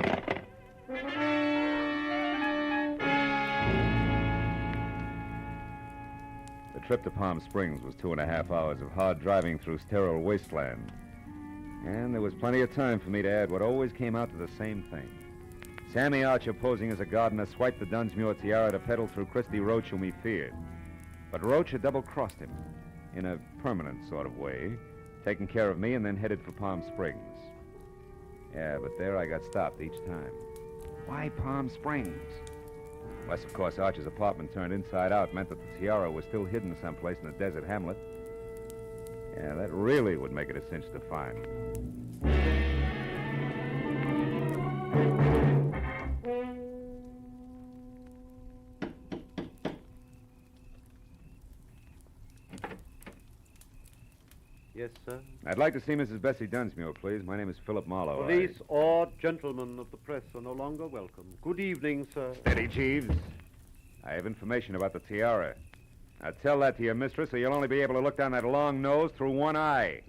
S10: The trip to Palm Springs was 2.5 hours of hard driving through sterile wasteland. And there was plenty of time for me to add what always came out to the same thing. Sammy Archer, posing as a gardener, swiped the Dunsmuir tiara to peddle through Christy Roach, whom he feared. But Roach had double-crossed him, in a permanent sort of way, taking care of me and then headed for Palm Springs. Yeah, but there I got stopped each time. Why Palm Springs? Unless, of course, Archer's apartment turned inside out meant that the tiara was still hidden someplace in a desert hamlet. Yeah, that really would make it a cinch to find.
S8: Yes, sir?
S10: I'd like to see Mrs. Bessie Dunsmuir, please. My name is Philip Marlowe.
S8: Police or gentlemen of the press are no longer welcome. Good evening, sir.
S10: Steady, Jeeves. I have information about the tiara. Now tell that to your mistress, or you'll only be able to look down that long nose through one eye.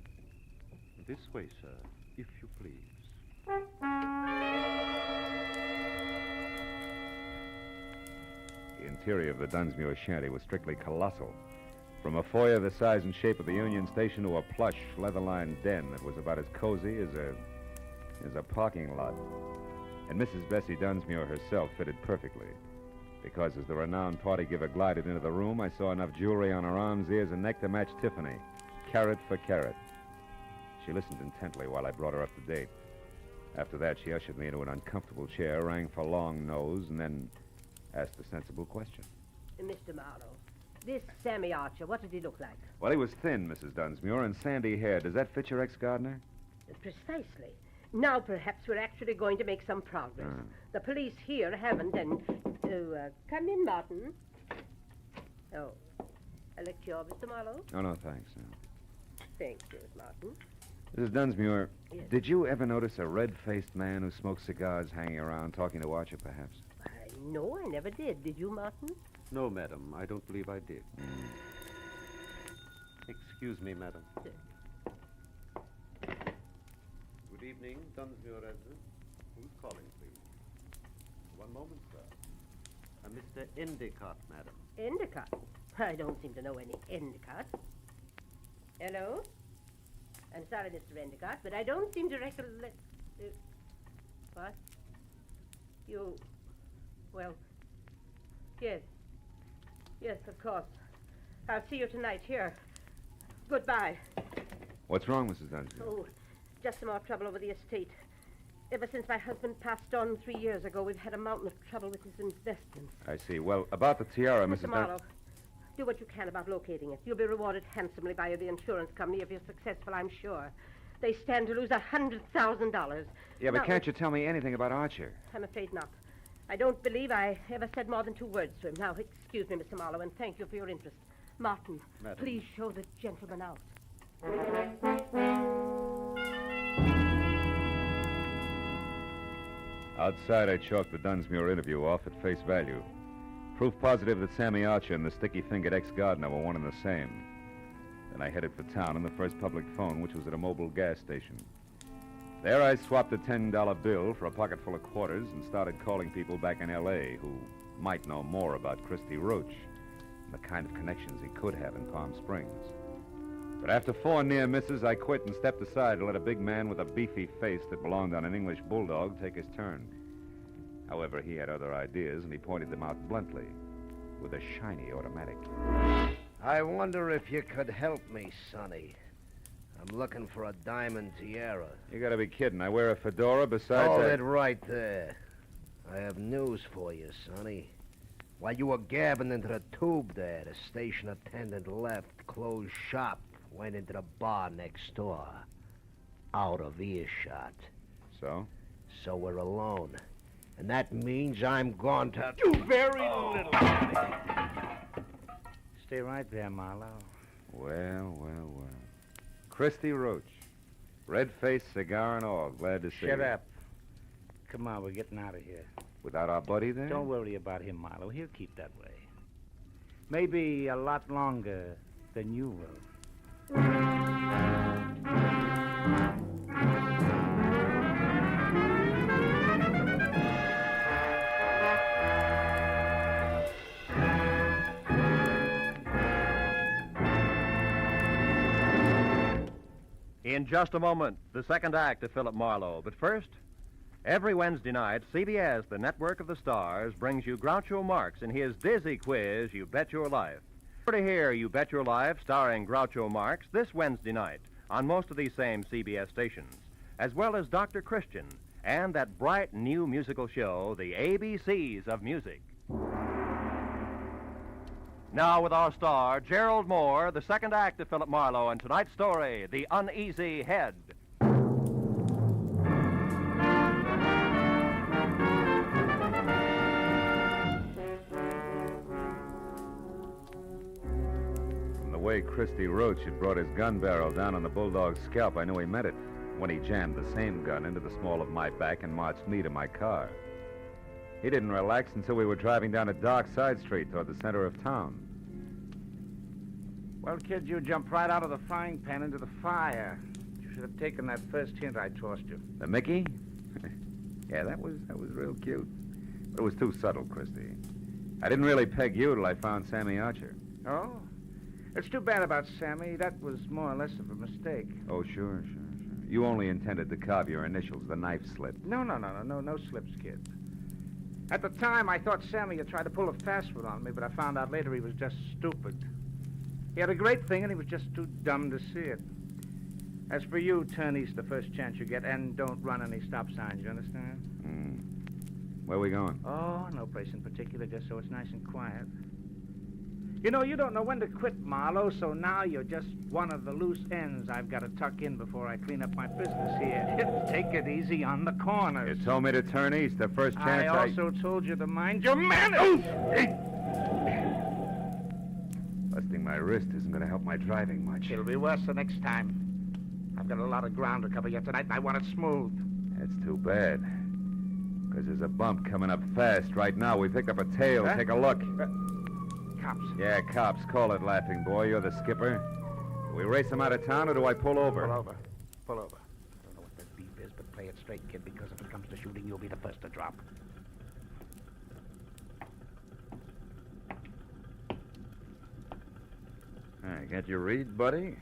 S8: This way, sir, if you please.
S10: The interior of the Dunsmuir shanty was strictly colossal. From a foyer the size and shape of the Union Station to a plush, leather-lined den that was about as cozy as a parking lot. And Mrs. Bessie Dunsmuir herself fitted perfectly. Because as the renowned party giver glided into the room, I saw enough jewelry on her arms, ears, and neck to match Tiffany, carat for carat. She listened intently while I brought her up to date. After that, she ushered me into an uncomfortable chair, rang for long nose, and then asked a sensible question.
S7: Mr. Marlowe, this Sammy Archer, what did he look like?
S10: Well, he was thin, Mrs. Dunsmuir, and sandy hair. Does that fit your ex-gardener?
S7: Precisely. Now perhaps we're actually going to make some progress. The police here haven't, and... come in, Barton. Oh. A lecture, Mr. Marlowe?
S10: Oh, no, thanks. No.
S7: Thank you, Martin.
S10: Mrs. Dunsmuir,
S7: Yes.
S10: Did you ever notice a red-faced man who smoked cigars hanging around talking to Archer, perhaps?
S7: No, I never did. Did you, Martin?
S8: No, madam, I don't believe I did. Excuse me, madam. Good evening, Dunsmuir residence. Who's calling, please? One moment, sir. Mr. Endicott, madam.
S7: Endicott? I don't seem to know any Endicott. Hello? I'm sorry, Mr. Endicott, but I don't seem to recollect... what? You... Well... Yes. Yes, of course. I'll see you tonight here. Goodbye.
S10: What's wrong, Mrs. Dunsmuir?
S7: Oh, just some more trouble over the estate. Ever since my husband passed on 3 years ago, we've had a mountain of trouble with his investments.
S10: I see. Well, about the tiara, Mrs.
S7: Mr. Marlowe, do what you can about locating it. You'll be rewarded handsomely by the insurance company if you're successful, I'm sure. They stand to lose $100,000.
S10: Yeah, but
S7: Now,
S10: can't you tell me anything about Archer?
S7: I'm afraid not. I don't believe I ever said more than 2 words to him. Now, excuse me, Mr. Marlowe, and thank you for your interest. Martin,
S8: Madam.
S7: please show the gentleman out.
S10: Outside, I chalked the Dunsmuir interview off at face value. Proof positive that Sammy Archer and the sticky-fingered ex-gardener were one and the same. Then I headed for town on the first public phone, which was at a mobile gas station. There I swapped a $10 bill for a pocket full of quarters and started calling people back in L.A. who might know more about Christy Roach and the kind of connections he could have in Palm Springs. But after 4 near misses, I quit and stepped aside to let a big man with a beefy face that belonged on an English bulldog take his turn. However, he had other ideas, and he pointed them out bluntly with a shiny automatic.
S14: I wonder if you could help me, Sonny. I'm looking for a diamond tiara.
S10: You gotta be kidding. I wear a fedora besides
S14: Hold
S10: that...
S14: it right there. I have news for you, Sonny. While you were gabbing into the tube there, the station attendant left, closed shop, went into the bar next door. Out of earshot.
S10: So?
S14: So we're alone. And that means I'm going to do very little.
S17: Stay right there, Marlowe.
S10: Well. Christy Roach. Red face, cigar, and all. Glad to see you.
S17: Shut up. Come on, we're getting out of here.
S10: Without our buddy there?
S17: Don't worry about him, Marlowe. He'll keep that way. Maybe a lot longer than you will.
S23: In just a moment, the second act of Philip Marlowe. But first, every Wednesday night, CBS, the network of the stars, brings you Groucho Marx in his dizzy quiz, You Bet Your Life. To hear You Bet Your Life starring Groucho Marx this Wednesday night on most of these same CBS stations, as well as Dr. Christian and that bright new musical show, The ABCs of Music.
S15: Now with our star, Gerald Moore, the second act of Philip Marlowe, and tonight's story, The Uneasy Head.
S10: From the way Christy Roach had brought his gun barrel down on the bulldog's scalp, I knew he meant it when he jammed the same gun into the small of my back and marched me to my car. He didn't relax until we were driving down a dark side street toward the center of town.
S9: Well, kid, you jumped right out of the frying pan into the fire. You should have taken that first hint I tossed you.
S10: The Mickey? Yeah, that was real cute. But it was too subtle, Christy. I didn't really peg you till I found Sammy Archer.
S9: Oh? It's too bad about Sammy. That was more or less of a mistake.
S10: Oh, sure. You only intended to carve your initials. The knife slipped.
S9: No slips, kid. At the time, I thought Sammy had tried to pull a fast one on me, but I found out later he was just stupid. He had a great thing, and he was just too dumb to see it. As for you, turn east the first chance you get, and don't run any stop signs, you understand?
S10: Where are we going?
S9: Oh, no place in particular, just so it's nice and quiet. You know, you don't know when to quit, Marlowe, so now you're just one of the loose ends I've got to tuck in before I clean up my business here. Take it easy on the corners.
S10: You told me to turn east the first chance
S9: I also told you to mind your manners.
S10: Busting my wrist isn't going to help my driving much.
S9: It'll be worse the next time. I've got a lot of ground to cover yet tonight, and I want it smooth.
S10: That's too bad. Because there's a bump coming up fast right now. We picked up a tail.
S9: Huh?
S10: Take a look.
S9: Cops.
S10: Yeah, cops. Call it, laughing boy. You're the skipper. Do we race them out of town, or do I pull over?
S9: Pull over. I don't know what that beep is, but play it straight, kid, because if it comes to shooting, you'll be the first to drop.
S13: I got your read, buddy.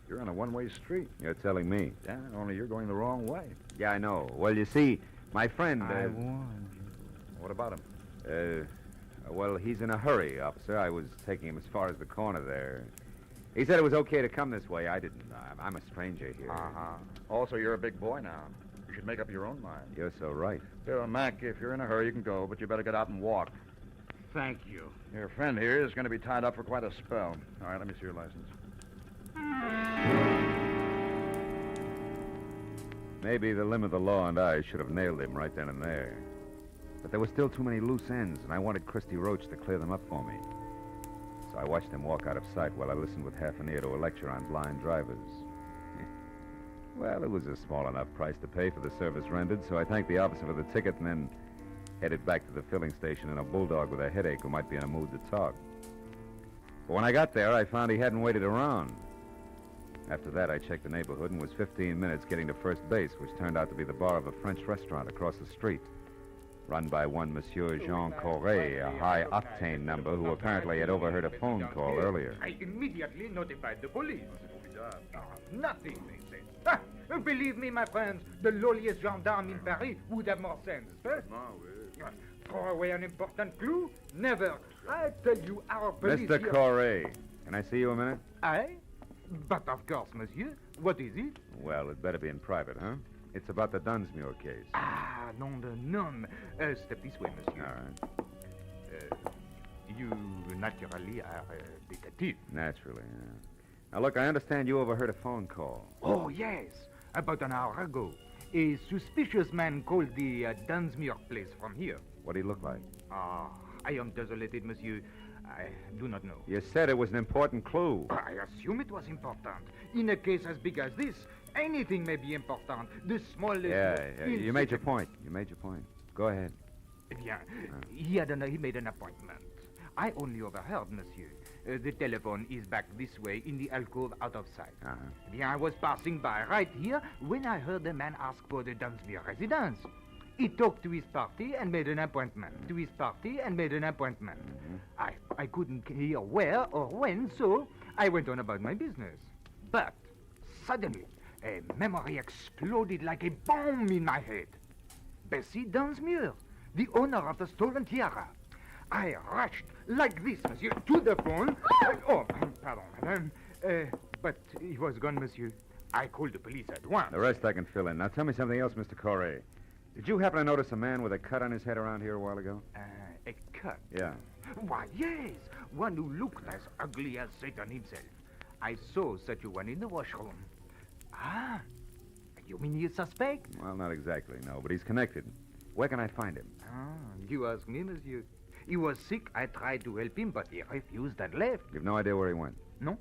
S13: You're on a one-way street.
S10: You're telling me.
S13: Yeah, only you're going the wrong way.
S10: Yeah, I know. Well, you see, my friend...
S13: I warned you. What about him?
S10: Well, he's in a hurry, officer. I was taking him as far as the corner there. He said it was okay to come this way. I didn't. I'm a stranger here.
S13: Also, you're a big boy now. You should make up your own mind.
S10: You're so right.
S13: Here, Mac, if you're in a hurry, you can go, but you better get out and walk.
S9: Thank you.
S13: Your friend here is going to be tied up for quite a spell. All right, let me see your license.
S10: Maybe the limb of the law and I should have nailed him right then and there. But there were still too many loose ends, and I wanted Christy Roach to clear them up for me. So I watched him walk out of sight while I listened with half an ear to a lecture on blind drivers. Well, it was a small enough price to pay for the service rendered, so I thanked the officer for the ticket and then headed back to the filling station in a bulldog with a headache who might be in a mood to talk. But when I got there, I found he hadn't waited around. After that, I checked the neighborhood and was 15 minutes getting to first base, which turned out to be the bar of a French restaurant across the street, run by one Monsieur Jean Corret, a high-octane number who apparently had overheard a phone call earlier.
S16: I immediately notified the police. Nothing, they said. Believe me, my friends, the lowliest gendarme in Paris would have more sense. Throw away an important clue? Never. I tell you, our police...
S10: Mr. Corret, can I see you a minute?
S16: Aye? But of course, monsieur. What is it?
S10: Well, it better be in private, huh? It's about the Dunsmuir case.
S16: Nom de nom. Step this way, monsieur.
S10: All right.
S16: You naturally are a detective.
S10: Naturally, yeah. Now, look, I understand you overheard a phone call.
S16: Oh, yes. About an hour ago. A suspicious man called the Dunsmuir place from here.
S10: What did he look like?
S16: I am desolated, monsieur. I do not know.
S10: You said it was an important clue.
S16: I assume it was important. In a case as big as this, anything may be important. The smallest...
S10: Yeah. You made your point. Go ahead.
S16: Eh bien, he made an appointment. I only overheard, monsieur. The telephone is back this way in the alcove out of sight. Eh bien, I was passing by right here when I heard the man ask for the Dunsmuir residence. He talked to his party and made an appointment. I couldn't hear where or when, so I went on about my business. But suddenly, a memory exploded like a bomb in my head. Bessie Dunsmuir, the owner of the stolen tiara. I rushed like this, monsieur, to the phone. Pardon, madame. But he was gone, monsieur. I called the police at once.
S10: The rest I can fill in. Now, tell me something else, Mr. Corret. Did you happen to notice a man with a cut on his head around here a while ago?
S16: A cut?
S10: Yeah.
S16: Why, yes. One who looked as ugly as Satan himself. I saw such a one in the washroom. Ah, you mean you suspect?
S10: Well, not exactly, no, but he's connected. Where can I find him?
S16: Ah, you ask me, monsieur. He was sick. I tried to help him, but he refused and left.
S10: You've no idea where he went?
S16: No.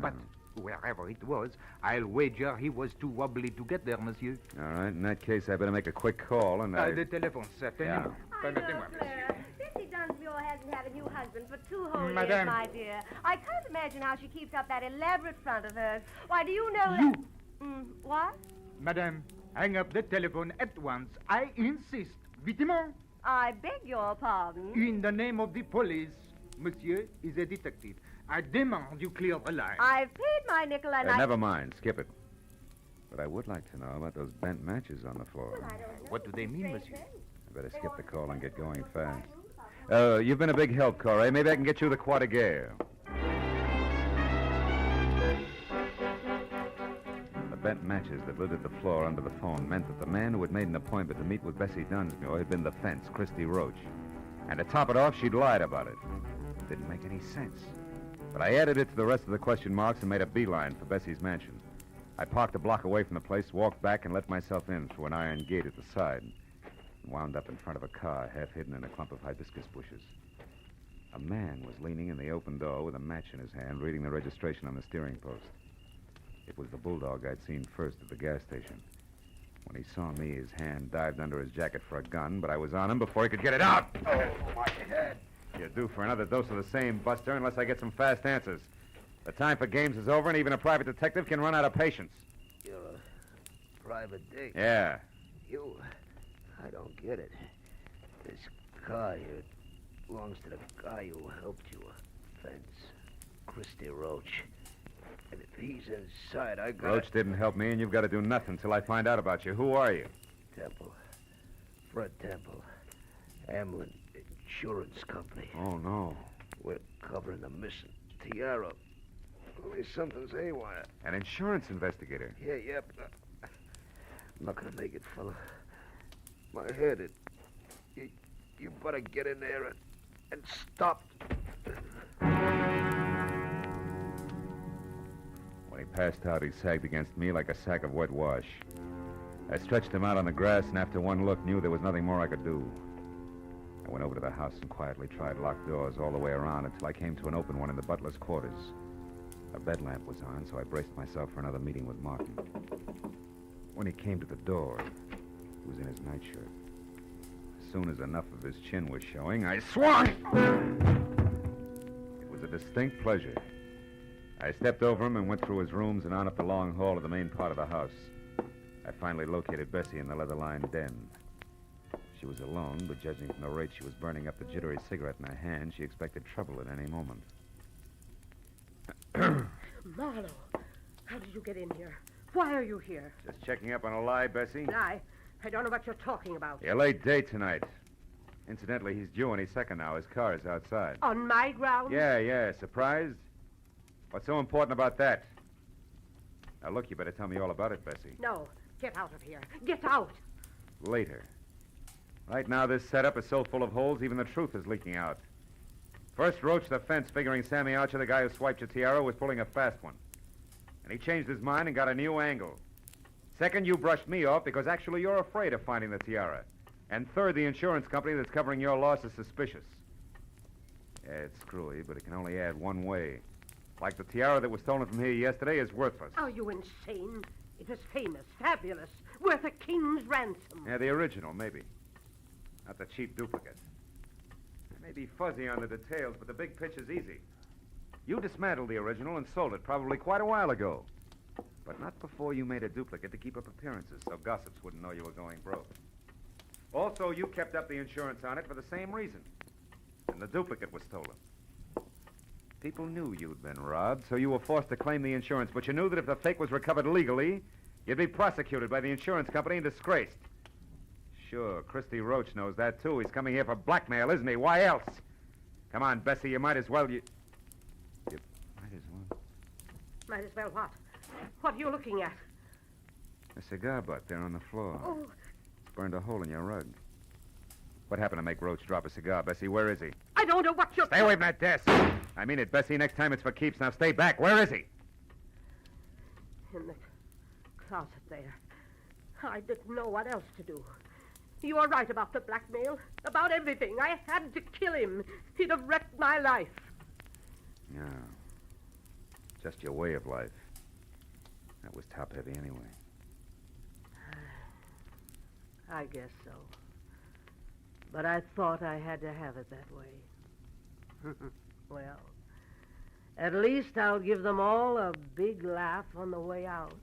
S16: But wherever it was, I'll wager he was too wobbly to get there, monsieur.
S10: All right, in that case, I better make a quick call and
S16: The telephone, certainement. Permettez-moi, monsieur.
S18: Bessie Dunsmuir hasn't had a new husband for 2 whole years,
S16: Madame.
S18: my dear. I can't imagine how she keeps up that elaborate front of hers. Why, do you know
S16: You!
S18: that... what?
S16: Madame, hang up the telephone at once. I insist. Vitement.
S18: I beg your pardon.
S16: In the name of the police, monsieur is a detective. I demand you clear the line.
S18: I've paid my nickel and I...
S10: Never mind, skip it. But I would like to know about those bent matches on the floor.
S16: What do they mean, monsieur?
S10: I better skip the call and get going fast. You've been a big help, Corey. Maybe I can get you the Croix de Guerre. The bent matches that littered the floor under the phone meant that the man who had made an appointment to meet with Bessie Dunsmuir had been the fence, Christy Roach. And to top it off, she'd lied about it. It didn't make any sense. But I added it to the rest of the question marks and made a beeline for Bessie's mansion. I parked a block away from the place, walked back, and let myself in through an iron gate at the side. And wound up in front of a car, half hidden in a clump of hibiscus bushes. A man was leaning in the open door with a match in his hand, reading the registration on the steering post. It was the bulldog I'd seen first at the gas station. When he saw me, his hand dived under his jacket for a gun, but I was on him before he could get it out. Oh, my head. You're due for another dose of the same, Buster, unless I get some fast answers. The time for games is over, and even a private detective can run out of patience.
S14: You're a private dick.
S10: Yeah.
S14: I don't get it. This car here belongs to the guy who helped you. Fence. Christy Roach. And if he's inside, I got...
S10: Roach didn't help me, and you've got to do nothing till I find out about you. Who are you?
S14: Temple. Fred Temple. Hamlin Insurance Company.
S10: Oh, no.
S14: We're covering the missing tiara. Only something's haywire.
S10: An insurance investigator?
S14: Yeah, but I'm not gonna make it, fella. My head, you better get in there and stop.
S10: When he passed out, he sagged against me like a sack of wet wash. I stretched him out on the grass, and after one look, knew there was nothing more I could do. I went over to the house and quietly tried locked doors all the way around until I came to an open one in the butler's quarters. A bed lamp was on, so I braced myself for another meeting with Martin. When he came to the door, he was in his nightshirt. As soon as enough of his chin was showing, I swung! It was a distinct pleasure. I stepped over him and went through his rooms and on up the long hall to the main part of the house. I finally located Bessie in the leather-lined den. She was alone, but judging from the rate she was burning up the jittery cigarette in her hand, she expected trouble at any moment.
S7: Marlowe, how did you get in here? Why are you here?
S10: Just checking up on a lie, Bessie?
S7: I don't know what you're talking about.
S10: Your late date tonight. Incidentally, he's due any second now. His car is outside.
S7: On my ground?
S10: Yeah. Surprised? What's so important about that? Now, look, you better tell me all about it, Bessie.
S7: No. Get out of here. Get out.
S10: Later. Right now, this setup is so full of holes, even the truth is leaking out. First, Roach the fence, figuring Sammy Archer, the guy who swiped your tiara, was pulling a fast one. And he changed his mind and got a new angle. Second, you brushed me off because actually you're afraid of finding the tiara. And third, the insurance company that's covering your loss is suspicious. Yeah, it's screwy, but it can only add one way. Like the tiara that was stolen from here yesterday is worthless.
S7: Are you insane? It is famous, fabulous, worth a king's ransom.
S10: Yeah, the original, maybe. Not the cheap duplicate. I may be fuzzy on the details, but the big picture's easy. You dismantled the original and sold it probably quite a while ago. But not before you made a duplicate to keep up appearances so gossips wouldn't know you were going broke. Also, you kept up the insurance on it for the same reason. And the duplicate was stolen. People knew you'd been robbed, so you were forced to claim the insurance, but you knew that if the fake was recovered legally, you'd be prosecuted by the insurance company and disgraced. Sure, Christy Roach knows that, too. He's coming here for blackmail, isn't he? Why else? Come on, Bessie, you might as well... You might as well...
S7: Might as well what? What are you looking at?
S10: A cigar butt there on the floor.
S7: Oh,
S13: burned a hole in your rug. What happened to make Roach drop a cigar? Bessie, where is he?
S7: I don't know what you're...
S13: Stay away from that desk. I mean it, Bessie. Next time it's for keeps. Now stay back. Where is he?
S7: In the closet there. I didn't know what else to do. You are right about the blackmail. About everything. I had to kill him. He'd have wrecked my life.
S13: Yeah. Just your way of life. That was top-heavy anyway.
S7: I guess so. But I thought I had to have it that way. Well, at least I'll give them all a big laugh on the way out.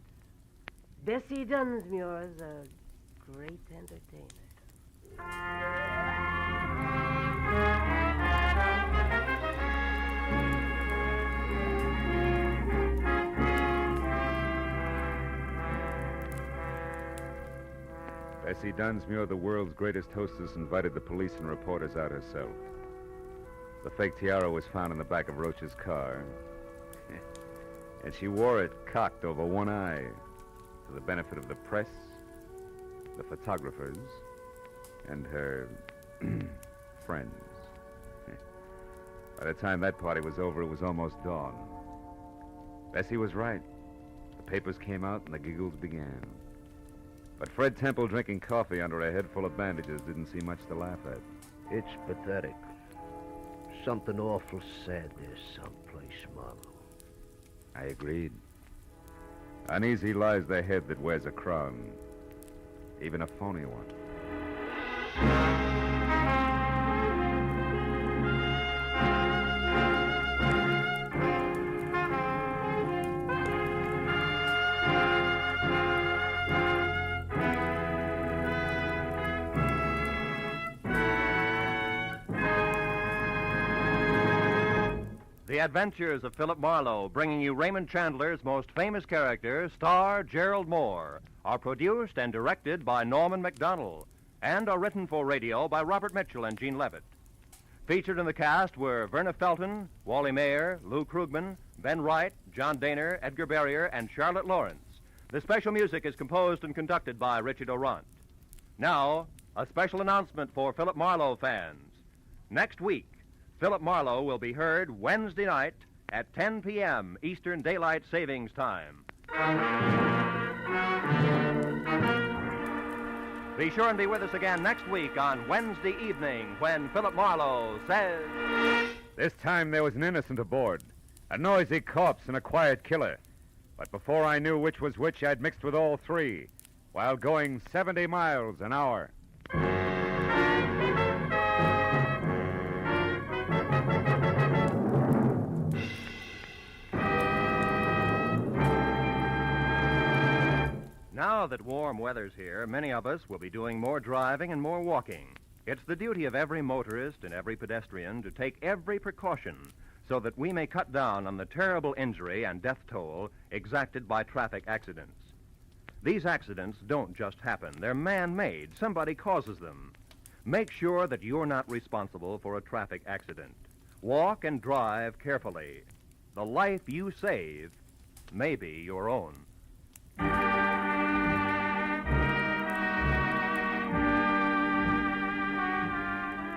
S7: Bessie Dunsmuir's a great entertainer.
S13: Bessie Dunsmuir, the world's greatest hostess, invited the police and reporters out herself. The fake tiara was found in the back of Roach's car. And she wore it cocked over one eye for the benefit of the press, the photographers, and her friends. By the time that party was over, it was almost dawn. Bessie was right. The papers came out and the giggles began. But Fred Temple drinking coffee under a head full of bandages didn't see much to laugh at.
S14: It's pathetic. Something awful sad there someplace, Marlowe.
S13: I agreed. Uneasy lies the head that wears a crown, even a phony one.
S15: The Adventures of Philip Marlowe, bringing you Raymond Chandler's most famous character, star Gerald Moore, are produced and directed by Norman MacDonald and are written for radio by Robert Mitchell and Gene Levitt. Featured in the cast were Verna Felton, Wally Mayer, Lou Krugman, Ben Wright, John Daner, Edgar Barrier, and Charlotte Lawrence. The special music is composed and conducted by Richard Orant. Now, a special announcement for Philip Marlowe fans. Next week, Philip Marlowe will be heard Wednesday night at 10 p.m. Eastern Daylight Savings Time. Be sure and be with us again next week on Wednesday evening when Philip Marlowe says...
S13: This time there was an innocent aboard, a noisy corpse and a quiet killer. But before I knew which was which, I'd mixed with all three while going 70 miles an hour.
S15: Now that warm weather's here, many of us will be doing more driving and more walking. It's the duty of every motorist and every pedestrian to take every precaution so that we may cut down on the terrible injury and death toll exacted by traffic accidents. These accidents don't just happen. They're man-made. Somebody causes them. Make sure that you're not responsible for a traffic accident. Walk and drive carefully. The life you save may be your own.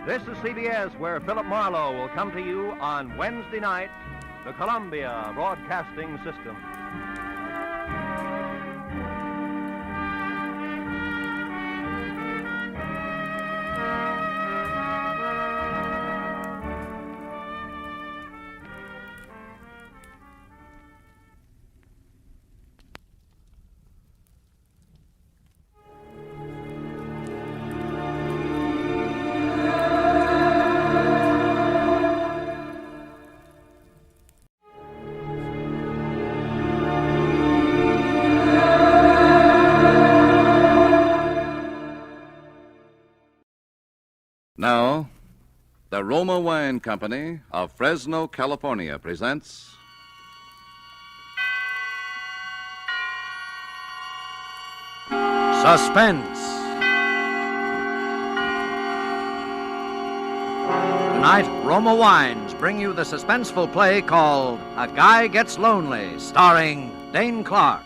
S15: This is CBS, where Philip Marlowe will come to you on Wednesday night, the Columbia Broadcasting System.
S12: Now, the Roma Wine Company of Fresno, California presents
S11: Suspense. Tonight, Roma Wines bring you the suspenseful play called A Guy Gets Lonely, starring Dane Clark.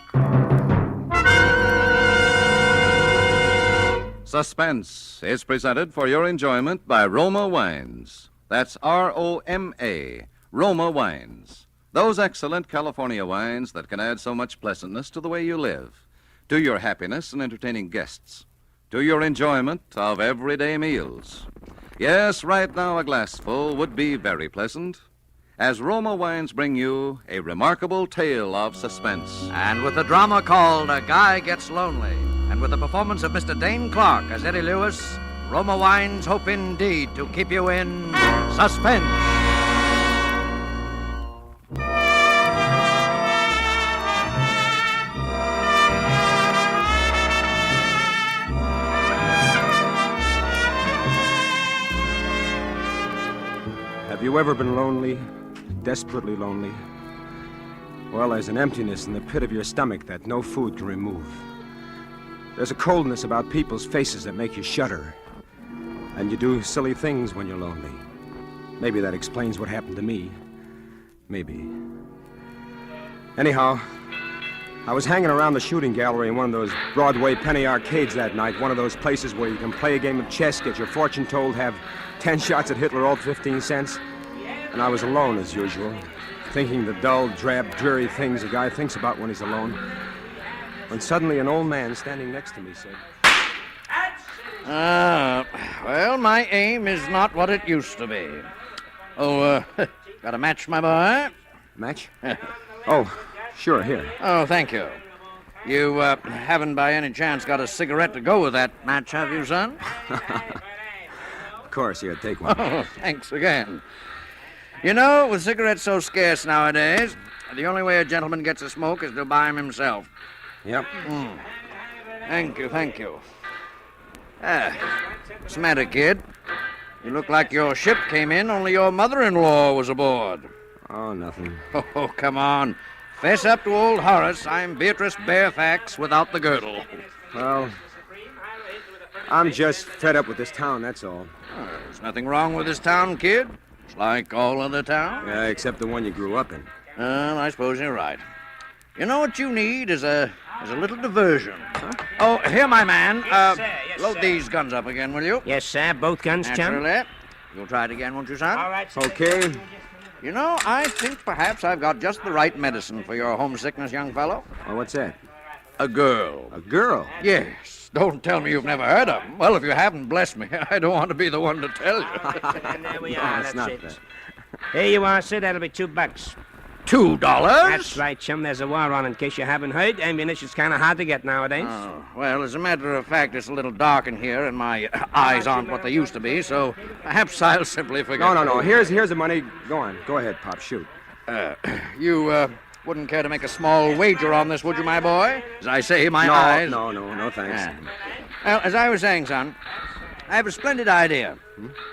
S11: Suspense is presented for your enjoyment by Roma Wines. That's R-O-M-A, Roma Wines. Those excellent California wines that can add so much pleasantness to the way you live, to your happiness in entertaining guests, to your enjoyment of everyday meals. Yes, right now a glassful would be very pleasant, as Roma Wines bring you a remarkable tale of suspense. And with the drama called A Guy Gets Lonely, and with the performance of Mr. Dane Clark as Eddie Lewis, Roma Wines hope indeed to keep you in suspense.
S4: Have you ever been lonely? Desperately lonely? Well, there's an emptiness in the pit of your stomach that no food can remove. There's a coldness about people's faces that make you shudder. And you do silly things when you're lonely. Maybe that explains what happened to me. Maybe. Anyhow, I was hanging around the shooting gallery in one of those Broadway penny arcades that night, one of those places where you can play a game of chess, get your fortune told, have 10 shots at Hitler, all 15 cents. And I was alone, as usual, thinking the dull, drab, dreary things a guy thinks about when he's alone. When suddenly an old man standing next to me said...
S11: Well, my aim is not what it used to be. Oh, got a match, my boy?
S4: Match? Oh, sure, here.
S11: Oh, thank you. You haven't by any chance got a cigarette to go with that match, have you, son?
S4: Of course, here, take one.
S11: Oh, thanks again. You know, with cigarettes so scarce nowadays, the only way a gentleman gets a smoke is to buy him himself.
S4: Yep.
S11: Thank you, thank you. What's the matter, kid? You look like your ship came in, only your mother-in-law was aboard.
S4: Oh, nothing.
S11: Oh, come on. Fess up to old Horace. I'm Beatrice Barefax without the girdle.
S4: Well, I'm just fed up with this town, that's all.
S11: Oh, there's nothing wrong with this town, kid. It's like all other towns.
S4: Yeah, except the one you grew up in.
S11: Well, I suppose you're right. You know what you need is a little diversion. Huh? Oh, here, my man.
S19: Yes, sir. Yes,
S11: load
S19: sir.
S11: these guns up again, will you?
S19: Yes, sir. Both guns, chum.
S11: Naturally. You'll try it again, won't you, son?
S19: All right, sir.
S4: Okay.
S11: You know, I think perhaps I've got just the right medicine for your homesickness, young fellow.
S4: Oh, what's that?
S11: A girl.
S4: A girl?
S11: Yes. Don't tell me you've never heard of them. Well, if you haven't, bless me. I don't want to be the one to tell you.
S19: And there we
S4: No,
S19: are.
S4: it's
S19: That's
S4: not
S19: it.
S4: that.
S19: Here you are, sir. That'll be $2.
S11: $2?
S19: That's right, chum. There's a war on, in case you haven't heard. Ammunition's kind of hard to get nowadays.
S11: Oh, well, as a matter of fact, it's a little dark in here, and my eyes aren't what they used to be, so perhaps I'll simply forget.
S4: No. Here's the money. Go on. Go ahead, Pop. Shoot.
S11: You wouldn't care to make a small wager on this, would you, my boy? As I say, my eyes...
S4: No, thanks.
S11: Well, as I was saying, son, I have a splendid idea.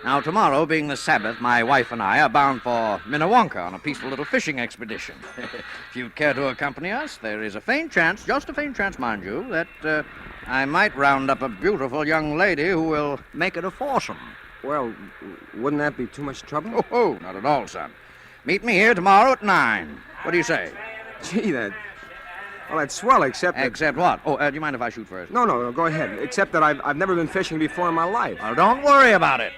S11: Now, tomorrow, being the Sabbath, my wife and I are bound for Minnewanka on a peaceful little fishing expedition. If you'd care to accompany us, there is a faint chance, just a faint chance, mind you, that I might round up a beautiful young lady who will make it a foursome.
S4: Well, wouldn't that be too much trouble?
S11: Oh, not at all, son. Meet me here tomorrow at 9. What do you say?
S4: Gee, that's swell, except that...
S11: Except what? Oh, do you mind if I shoot first?
S4: No, go ahead. Except that I've never been fishing before in my life.
S11: Well, don't worry about it.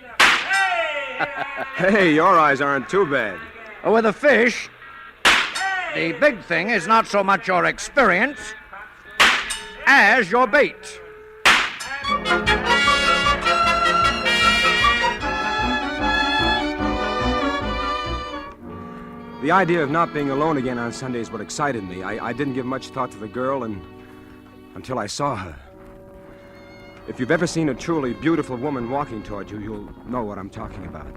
S4: Hey, your eyes aren't too bad.
S11: With a fish, the big thing is not so much your experience as your bait.
S4: The idea of not being alone again on Sunday is what excited me. I didn't give much thought to the girl until I saw her. If you've ever seen a truly beautiful woman walking toward you, you'll know what I'm talking about.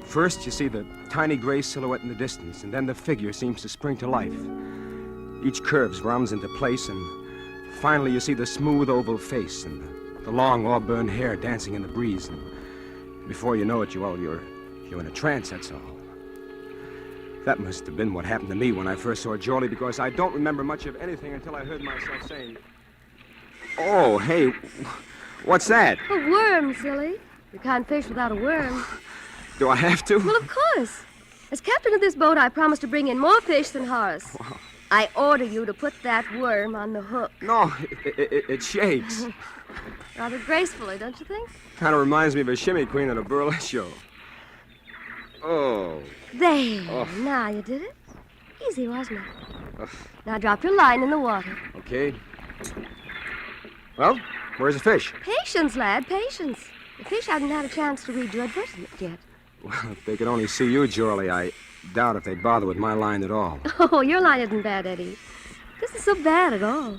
S4: First, you see the tiny gray silhouette in the distance, and then the figure seems to spring to life. Each curve rounds into place, and finally you see the smooth oval face and the long auburn hair dancing in the breeze. And before you know it, you're in a trance, that's all. That must have been what happened to me when I first saw Jolie, because I don't remember much of anything until I heard myself saying, "Oh, hey, what's that?"
S18: A worm, silly. You can't fish without a worm.
S4: Do I have to?
S18: Well, of course. As captain of this boat, I promised to bring in more fish than Horace.
S4: Wow.
S18: I order you to put that worm on the hook.
S4: No, it shakes.
S18: Rather gracefully, don't you think?
S4: Kind of reminds me of a shimmy queen at a burlesque show. Oh.
S18: There.
S4: Oh.
S18: Now you did it. Easy, wasn't it? Now drop your line in the water.
S4: Okay. Well, where's the fish?
S18: Patience, lad, patience. The fish hasn't had a chance to read your advertisement yet.
S4: Well, if they could only see you, Jorlie, I doubt if they'd bother with my line at all.
S18: Oh, your line isn't bad, Eddie. This is so bad at all.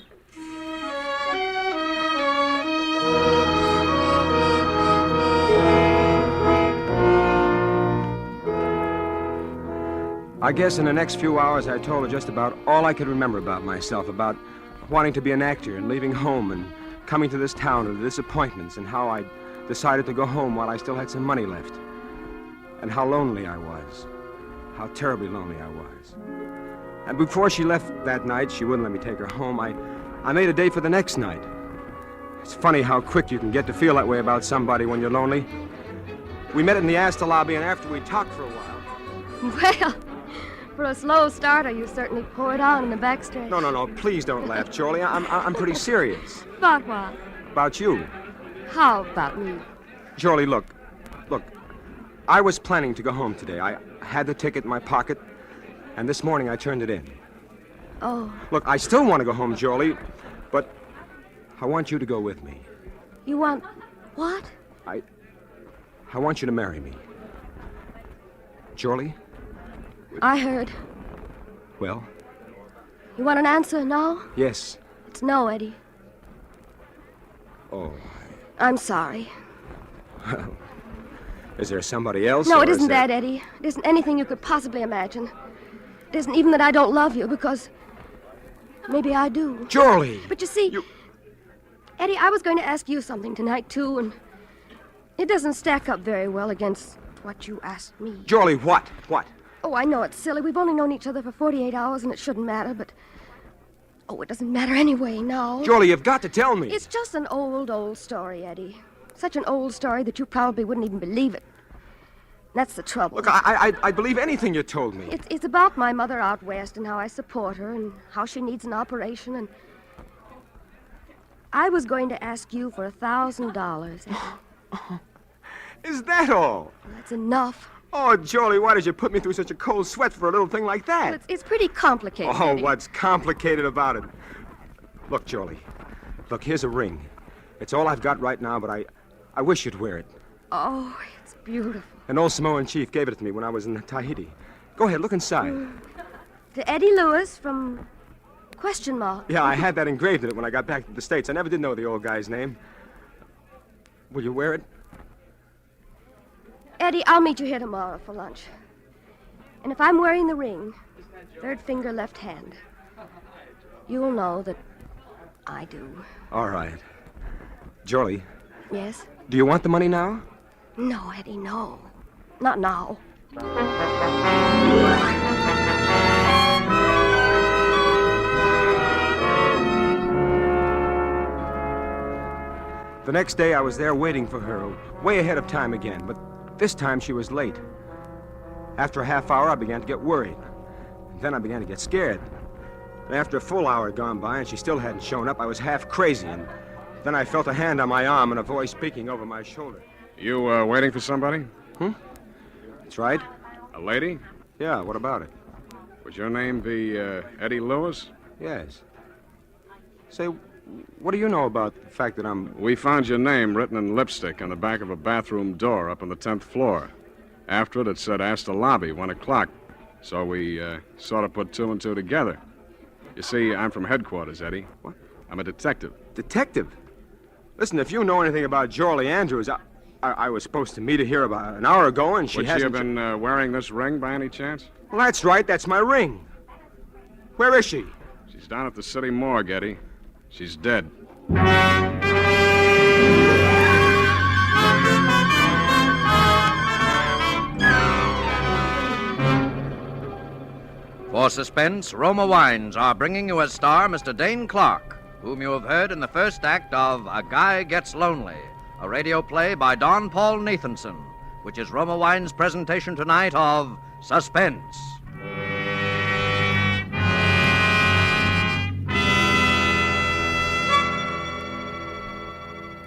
S4: I guess in the next few hours I told her just about all I could remember about myself, about wanting to be an actor and leaving home and coming to this town and the disappointments and how I decided to go home while I still had some money left. And how lonely I was. How terribly lonely I was. And before she left that night, she wouldn't let me take her home. I made a date for the next night. It's funny how quick you can get to feel that way about somebody when you're lonely. We met in the Astor lobby, and after we talked for a while...
S18: Well, for a slow starter, you certainly poured on in the backstretch.
S4: No, please don't laugh, Jorlie. I'm pretty serious.
S18: About what?
S4: About you.
S18: How about me?
S4: Jorlie, look. I was planning to go home today. I had the ticket in my pocket, and this morning I turned it in.
S18: Oh.
S4: Look, I still want to go home, Jorlie, but I want you to go with me.
S18: You want what?
S4: I want you to marry me. Jorlie?
S18: I heard.
S4: Well?
S18: You want an answer now?
S4: Yes.
S18: It's no, Eddie.
S4: Oh.
S18: I'm sorry.
S4: Well, is there somebody else?
S18: No, it isn't that, Eddie. It isn't anything you could possibly imagine. It isn't even that I don't love you, because maybe I do.
S4: Jorlie!
S18: But you see, Eddie, I was going to ask you something tonight, too, and it doesn't stack up very well against what you asked me.
S4: Jorlie, what? What?
S18: Oh, I know it's silly. We've only known each other for 48 hours, and it shouldn't matter, but... Oh, it doesn't matter anyway now.
S4: Jorlie, you've got to tell me.
S18: It's just an old story, Eddie. Such an old story that you probably wouldn't even believe it. That's the trouble.
S4: Look, I believe anything you told me.
S18: It's about my mother out west and how I support her and how she needs an operation, and... I was going to ask you for $1,000.
S4: Is that all?
S18: That's enough.
S4: Oh, Jorlie, why did you put me through such a cold sweat for a little thing like that?
S18: Well, it's pretty complicated.
S4: Oh,
S18: Eddie.
S4: what's complicated about it? Look, Jorlie. Look, here's a ring. It's all I've got right now, but I wish you'd wear it.
S18: Oh, it's beautiful.
S4: An old Samoan chief gave it to me when I was in Tahiti. Go ahead, look inside.
S18: To Eddie Lewis from... ?
S4: Yeah, I had that engraved in it when I got back to the States. I never did know the old guy's name. Will you wear it?
S18: Eddie, I'll meet you here tomorrow for lunch. And if I'm wearing the ring, third finger, left hand, you'll know that I do.
S4: All right. Jorlie.
S18: Yes?
S4: Do you want the money now?
S18: No, Eddie, no. Not now.
S4: The next day I was there waiting for her, way ahead of time again, but this time she was late. After a half hour, I began to get worried. Then I began to get scared. And after a full hour had gone by and she still hadn't shown up, I was half crazy, and then I felt a hand on my arm and a voice speaking over my shoulder.
S20: You, waiting for somebody?
S4: That's right.
S20: A lady?
S4: Yeah, what about it?
S20: Would your name be, Eddie Lewis?
S4: Yes. Say, what do you know about the fact that I'm...
S20: We found your name written in lipstick on the back of a bathroom door up on the 10th floor. After it said Astor Lobby, 1 o'clock. So we, sort of put 2 and 2 together. You see, I'm from headquarters, Eddie.
S4: What?
S20: I'm a detective.
S4: Detective? Listen, if you know anything about Jorlie Andrews, I was supposed to meet her here about an hour ago, and she
S20: Would
S4: hasn't...
S20: Would she have been wearing this ring by any chance?
S4: Well, that's right. That's my ring. Where is she?
S20: She's down at the city morgue, Eddie. She's dead.
S21: For Suspense, Roma Wines are bringing you as star Mr. Dane Clark, whom you have heard in the first act of A Guy Gets Lonely, a radio play by Don Paul Nathanson, which is Roma Wines' presentation tonight of Suspense.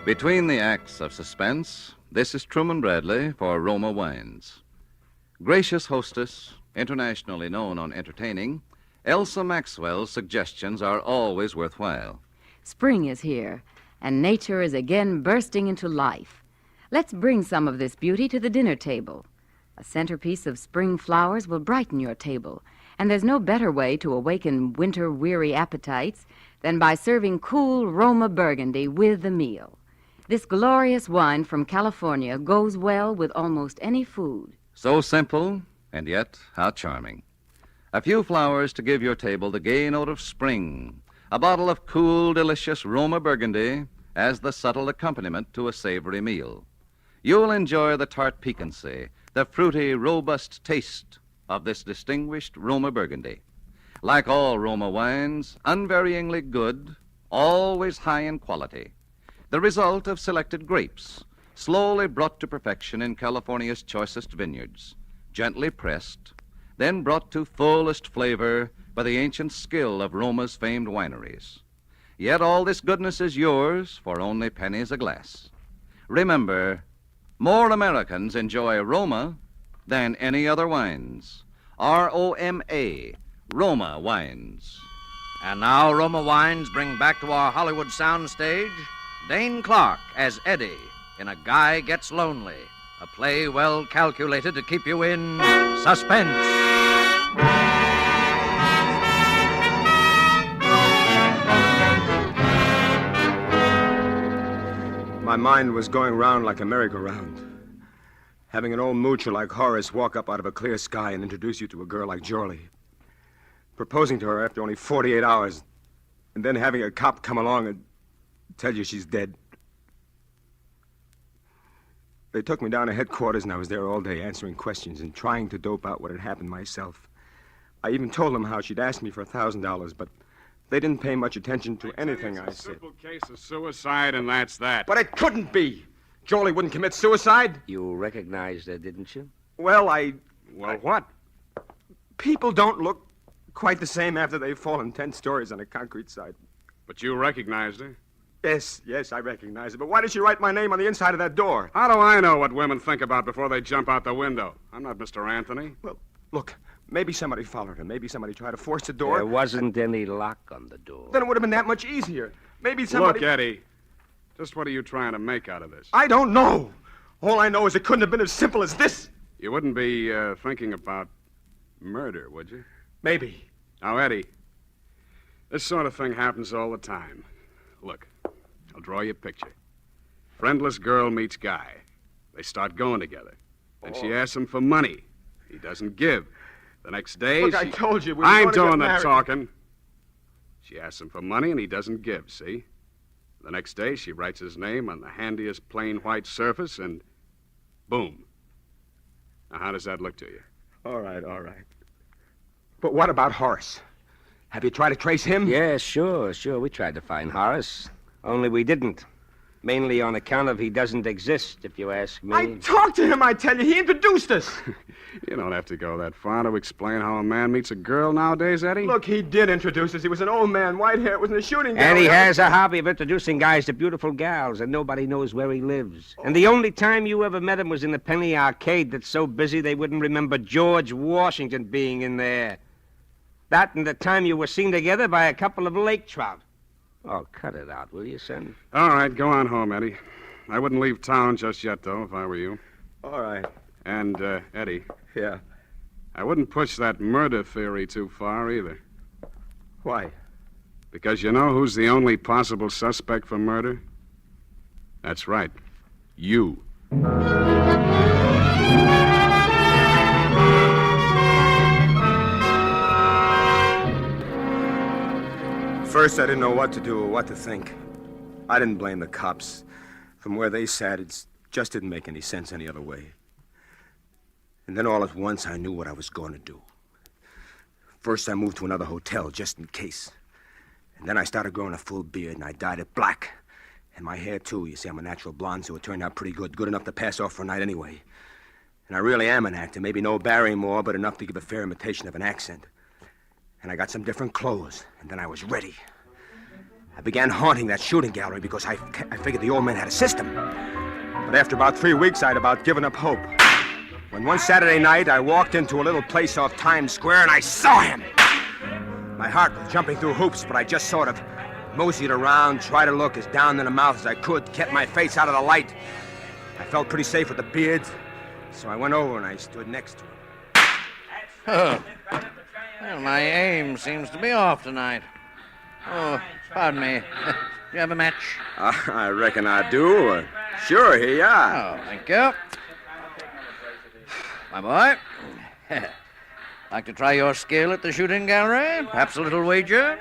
S11: Between the acts of suspense, this is Truman Bradley for Roma Wines. Gracious hostess, internationally known on entertaining, Elsa Maxwell's suggestions are always worthwhile.
S1: Spring is here, and nature is again bursting into life. Let's bring some of this beauty to the dinner table. A centerpiece of spring flowers will brighten your table, and there's no better way to awaken winter-weary appetites than by serving cool Roma Burgundy with the meal. This glorious wine from California goes well with almost any food.
S11: So simple, and yet how charming. A few flowers to give your table the gay note of spring. A bottle of cool, delicious Roma Burgundy as the subtle accompaniment to a savory meal. You'll enjoy the tart piquancy, the fruity, robust taste of this distinguished Roma Burgundy. Like all Roma wines, unvaryingly good, always high in quality. The result of selected grapes, slowly brought to perfection in California's choicest vineyards, gently pressed, then brought to fullest flavor by the ancient skill of Roma's famed wineries. Yet all this goodness is yours for only pennies a glass. Remember, more Americans enjoy Roma than any other wines. R-O-M-A, Roma Wines.
S21: And now Roma Wines bring back to our Hollywood soundstage Dane Clark as Eddie in A Guy Gets Lonely, a play well calculated to keep you in suspense.
S4: My mind was going round like a merry-go-round. Having an old moocher like Horace walk up out of a clear sky and introduce you to a girl like Jorley. Proposing to her after only 48 hours. And then having a cop come along and tell you she's dead. They took me down to headquarters, and I was there all day answering questions and trying to dope out what had happened myself. I even told them how she'd asked me for $1,000, but they didn't pay much attention to anything I said.
S20: Simple case of suicide, and that's that.
S4: But it couldn't be. Jorley wouldn't commit suicide.
S14: You recognized her, didn't you?
S4: Well,
S20: what?
S4: People don't look quite the same after they've fallen 10 stories on a concrete sidewalk.
S20: But you recognized her?
S4: Yes, I recognize it. But why did she write my name on the inside of that door?
S20: How do I know what women think about before they jump out the window? I'm not Mr. Anthony.
S4: Well, look, maybe somebody followed her. Maybe somebody tried to force the door.
S14: There wasn't any lock on the door.
S4: Then it would have been that much easier. Maybe somebody...
S20: Look, Eddie, just what are you trying to make out of this?
S4: I don't know. All I know is it couldn't have been as simple as this.
S20: You wouldn't be thinking about murder, would you?
S4: Maybe.
S20: Now, Eddie, this sort of thing happens all the time. Look, I'll draw you a picture. Friendless girl meets guy. They start going together. Then she asks him for money. He doesn't give. The next day,
S4: Look, I told you we were
S20: I'm
S4: going to get
S20: doing the
S4: married.
S20: talking. She asks him for money, and he doesn't give, see? The next day, she writes his name on the handiest plain white surface, and boom. Now, how does that look to you?
S4: All right. But what about Horace? Have you tried to trace him?
S14: Yeah, sure. We tried to find Horace. Only we didn't. Mainly on account of he doesn't exist, if you ask me.
S4: I talked to him, I tell you. He introduced us.
S20: You don't have to go that far to explain how a man meets a girl nowadays, Eddie.
S4: Look, he did introduce us. He was an old man, white hair. It was in a shooting
S14: And he
S4: gallery.
S14: has a hobby of introducing guys to beautiful gals, and nobody knows where he lives. And the only time you ever met him was in the Penny Arcade that's so busy they wouldn't remember George Washington being in there. That and the time you were seen together by a couple of lake trout. Oh, cut it out, will you, son?
S20: All right, go on home, Eddie. I wouldn't leave town just yet, though, if I were you.
S4: All right.
S20: And, Eddie.
S4: Yeah.
S20: I wouldn't push that murder theory too far, either.
S4: Why?
S20: Because you know who's the only possible suspect for murder? That's right. You.
S4: First, I didn't know what to do or what to think. I didn't blame the cops. From where they sat, it just didn't make any sense any other way. And then all at once, I knew what I was going to do. First, I moved to another hotel, just in case. And then I started growing a full beard, and I dyed it black. And my hair, too. You see, I'm a natural blonde, so it turned out pretty good. Good enough to pass off for a night anyway. And I really am an actor. Maybe no Barrymore, but enough to give a fair imitation of an accent. And I got some different clothes, and then I was ready. I began haunting that shooting gallery because I figured the old man had a system. But after about 3 weeks, I'd about given up hope. When one Saturday night, I walked into a little place off Times Square and I saw him. My heart was jumping through hoops, but I just sort of moseyed around, tried to look as down in the mouth as I could, kept my face out of the light. I felt pretty safe with the beard, so I went over and I stood next to him.
S21: Oh. Well, my aim seems to be off tonight. Oh, pardon me. Do you have a match?
S4: I reckon I do. Sure, here you are.
S21: Oh, thank you. My boy, like to try your skill at the shooting gallery? Perhaps a little wager?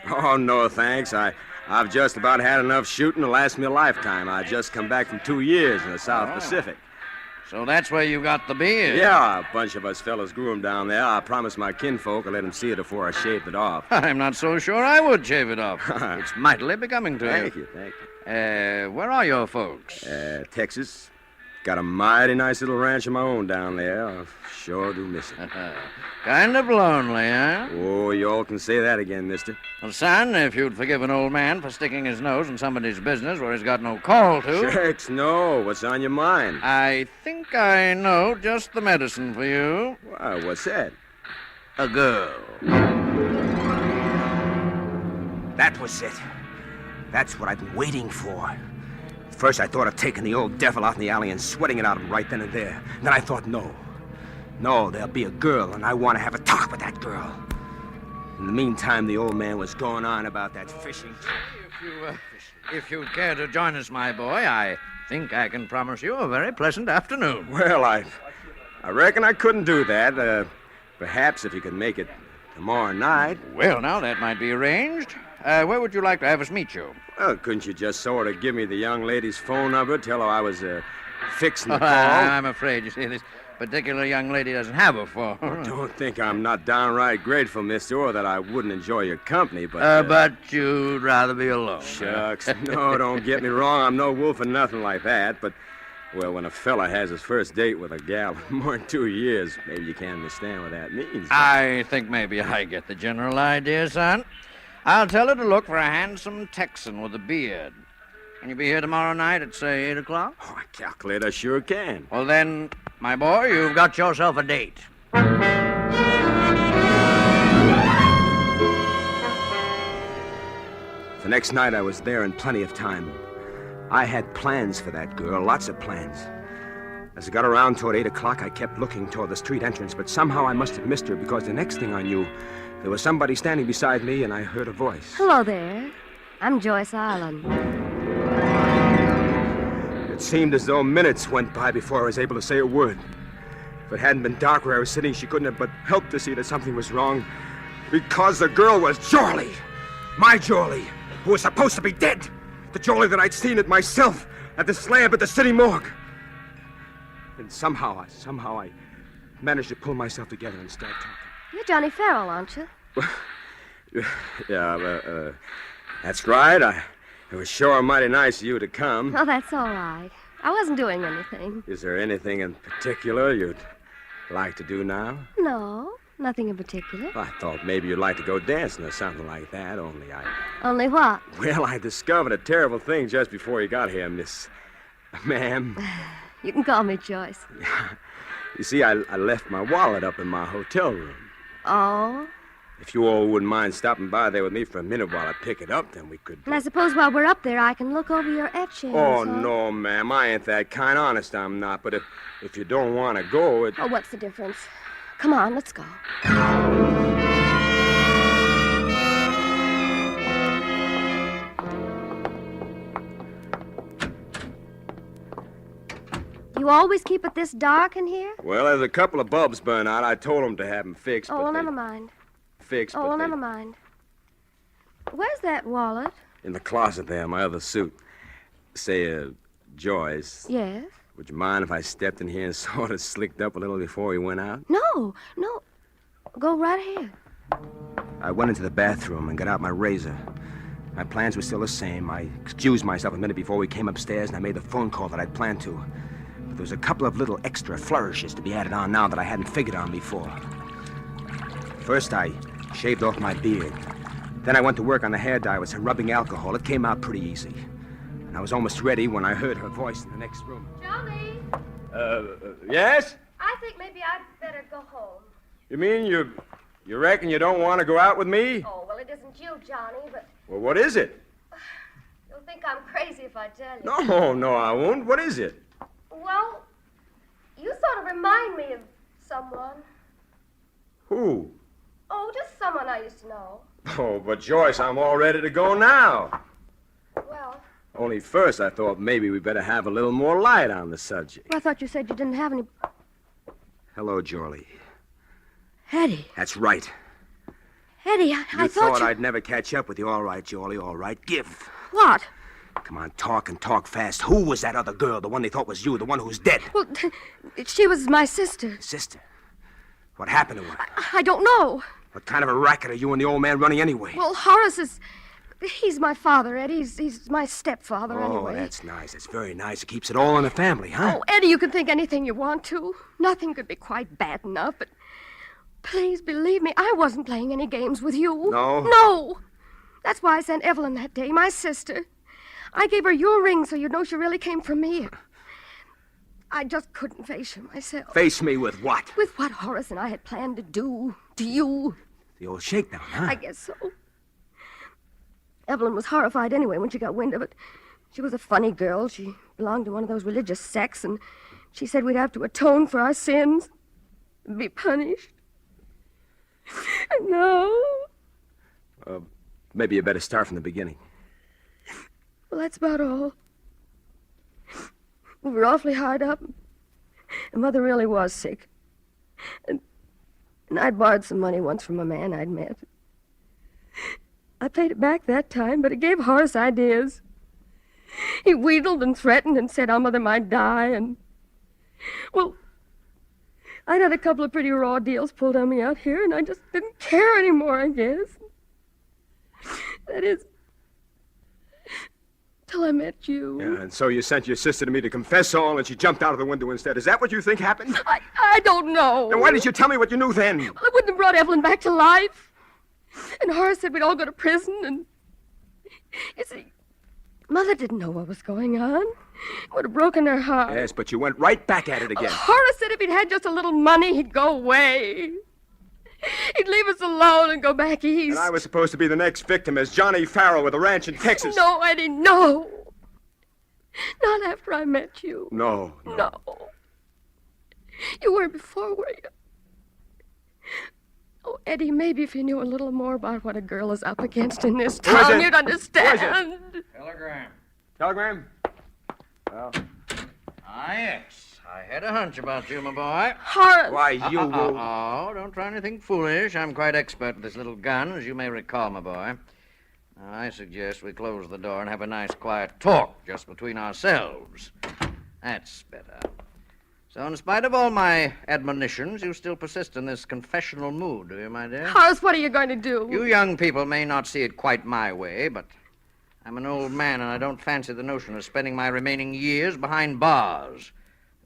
S4: Oh, no, thanks. I've just about had enough shooting to last me a lifetime. I just come back from 2 years in the South Pacific.
S21: So that's where you got the beard?
S4: Yeah, a bunch of us fellas grew him down there. I promised my kinfolk I'd let him see it before I shaved it off.
S21: I'm not so sure I would shave it off. It's mightily becoming to you.
S4: Thank you.
S21: Where are your folks?
S4: Texas. Got a mighty nice little ranch of my own down there. I sure do miss it.
S21: Kind of lonely, huh?
S4: Oh, you all can say that again, mister.
S21: Well, son, if you'd forgive an old man for sticking his nose in somebody's business where he's got no call to...
S4: Shucks, no. What's on your mind?
S21: I think I know just the medicine for you.
S4: Why, what's that?
S21: A girl.
S4: That was it. That's what I've been waiting for. First, I thought of taking the old devil out in the alley and sweating it out of him right then and there. Then I thought, no, there'll be a girl, and I want to have a talk with that girl. In the meantime, the old man was going on about that fishing.
S21: If you'd care to join us, my boy, I think I can promise you a very pleasant afternoon.
S4: Well, I reckon I couldn't do that. Perhaps if you could make it tomorrow night.
S21: Well, now, that might be arranged. Where would you like to have us meet you?
S4: Well, couldn't you just sort of give me the young lady's phone number, tell her I was fixing the call?
S21: I'm afraid, you see, this particular young lady doesn't have a phone.
S4: Well, don't think I'm not downright grateful, mister, or that I wouldn't enjoy your company, but...
S21: But you'd rather be alone.
S4: Shucks. No, don't get me wrong. I'm no wolf or nothing like that, but... Well, when a fella has his first date with a gal in more than 2 years, maybe you can't understand what that means.
S21: I think maybe I get the general idea, son. I'll tell her to look for a handsome Texan with a beard. Can you be here tomorrow night at, say, 8 o'clock?
S4: Oh, I calculate I sure can.
S21: Well, then, my boy, you've got yourself a date.
S4: The next night I was there in plenty of time. I had plans for that girl, lots of plans. As I got around toward 8 o'clock, I kept looking toward the street entrance, but somehow I must have missed her because the next thing I knew, there was somebody standing beside me and I heard a voice.
S18: Hello there. I'm Joyce Island.
S4: It seemed as though minutes went by before I was able to say a word. If it hadn't been dark where I was sitting, she couldn't have but helped to see that something was wrong. Because the girl was Jorley. My Jorley, who was supposed to be dead. The Jorley that I'd seen it myself at the slab at the city morgue. And somehow I managed to pull myself together and start talking.
S18: You're Johnny Farrell, aren't you?
S4: Yeah, that's right. It was sure mighty nice of you to come.
S18: Oh, that's all right. I wasn't doing anything.
S4: Is there anything in particular you'd like to do now?
S18: No, nothing in particular.
S4: I thought maybe you'd like to go dancing or something like that,
S18: Only what?
S4: Well, I discovered a terrible thing just before you got here, Ma'am.
S18: You can call me Joyce.
S4: You see, I left my wallet up in my hotel room.
S18: Oh?
S4: If you all wouldn't mind stopping by there with me for a minute while I pick it up, then we could...
S18: And I suppose while we're up there, I can look over your etchings.
S4: Oh,
S18: huh?
S4: no, ma'am. I ain't that kind. Honest, I'm not. But if you don't want to go,
S18: Oh, what's the difference? Come on, let's go. You always keep it this dark in here?
S4: Well, there's a couple of bulbs burn out. I told them to have them fixed.
S18: Oh, well, never mind.
S4: Fixed,
S18: Oh, well, never mind. Where's that wallet?
S4: In the closet there, my other suit. Say, Joyce.
S18: Yes?
S4: Would you mind if I stepped in here and sort of slicked up a little before we went out?
S18: No. Go right ahead.
S4: I went into the bathroom and got out my razor. My plans were still the same. I excused myself a minute before we came upstairs, and I made the phone call that I'd planned to. But there was a couple of little extra flourishes to be added on now that I hadn't figured on before. First, I shaved off my beard. Then I went to work on the hair dyers and rubbing alcohol. It came out pretty easy. And I was almost ready when I heard her voice in the next room.
S18: Johnny,
S4: Yes?
S18: I think maybe I'd better go home.
S4: You mean you reckon you don't want to go out with me?
S18: Oh, well, it isn't you, Johnny, but
S4: Well, what is it?
S18: you'll think I'm crazy if I tell you.
S4: No, I won't. What is it?
S18: Well, you sort of remind me of someone.
S4: Who?
S18: Oh, just someone I used to know.
S4: Oh, but Joyce, I'm all ready to go now.
S18: Well,
S4: Only first I thought maybe we better have a little more light on the subject.
S18: I thought you said you didn't have any...
S4: Hello, Jorlie.
S18: Eddie.
S4: That's right.
S18: Eddie, I thought
S4: I'd never catch up with you. All right, Jorlie, all right. Give.
S18: What?
S4: Come on, talk and talk fast. Who was that other girl, the one they thought was you, the one who's dead?
S18: Well, she was my sister.
S4: Sister? What happened to her?
S18: I don't know.
S4: What kind of a racket are you and the old man running anyway?
S18: Well, Horace is... He's my father, Eddie. He's my stepfather,
S4: Oh,
S18: anyway.
S4: that's nice. That's very nice. It keeps it all in the family, huh?
S18: Oh, Eddie, you can think anything you want to. Nothing could be quite bad enough, but... Please believe me, I wasn't playing any games with you.
S4: No?
S18: No. That's why I sent Evelyn that day, my sister. I gave her your ring so you'd know she really came from me. I just couldn't face you myself.
S4: Face me with what?
S18: With what Horace and I had planned to do to you.
S4: The old shakedown, huh?
S18: I guess so. Evelyn was horrified anyway when she got wind of it. She was a funny girl. She belonged to one of those religious sects, and she said we'd have to atone for our sins and be punished. No.
S4: Maybe you better start from the beginning.
S18: Well, that's about all. We were awfully hard up. And Mother really was sick. And I'd borrowed some money once from a man I'd met. I paid it back that time, but it gave Horace ideas. He wheedled and threatened and said our mother might die, and... Well, I'd had a couple of pretty raw deals pulled on me out here, and I just didn't care anymore, I guess. That is... till I met you.
S4: Yeah, and so you sent your sister to me to confess all, and she jumped out of the window instead. Is that what you think happened?
S18: I don't know.
S4: Then why did you tell me what you knew then?
S18: Well, it wouldn't have brought Evelyn back to life. And Horace said we'd all go to prison, and... You see, Mother didn't know what was going on. It would have broken her heart.
S4: Yes, but you went right back at it again.
S18: Horace said if he'd had just a little money, he'd go away. He'd leave us alone and go back east.
S4: And I was supposed to be the next victim as Johnny Farrell with a ranch in Texas.
S18: No, Eddie, no. Not after I met you.
S4: No.
S18: No. You weren't before, were you? Oh, Eddie, maybe if you knew a little more about what a girl is up against in this town, you'd understand.
S19: Telegram.
S4: Telegram? Well.
S19: Yes. I had a hunch about you, my boy.
S18: Horace!
S4: Why, you...
S19: Oh, don't try anything foolish. I'm quite expert with this little gun, as you may recall, my boy. Now, I suggest we close the door and have a nice, quiet talk just between ourselves. That's better. So, in spite of all my admonitions, you still persist in this confessional mood, do you, my dear?
S18: Horace, what are you going to do?
S19: You young people may not see it quite my way, but I'm an old man, and I don't fancy the notion of spending my remaining years behind bars.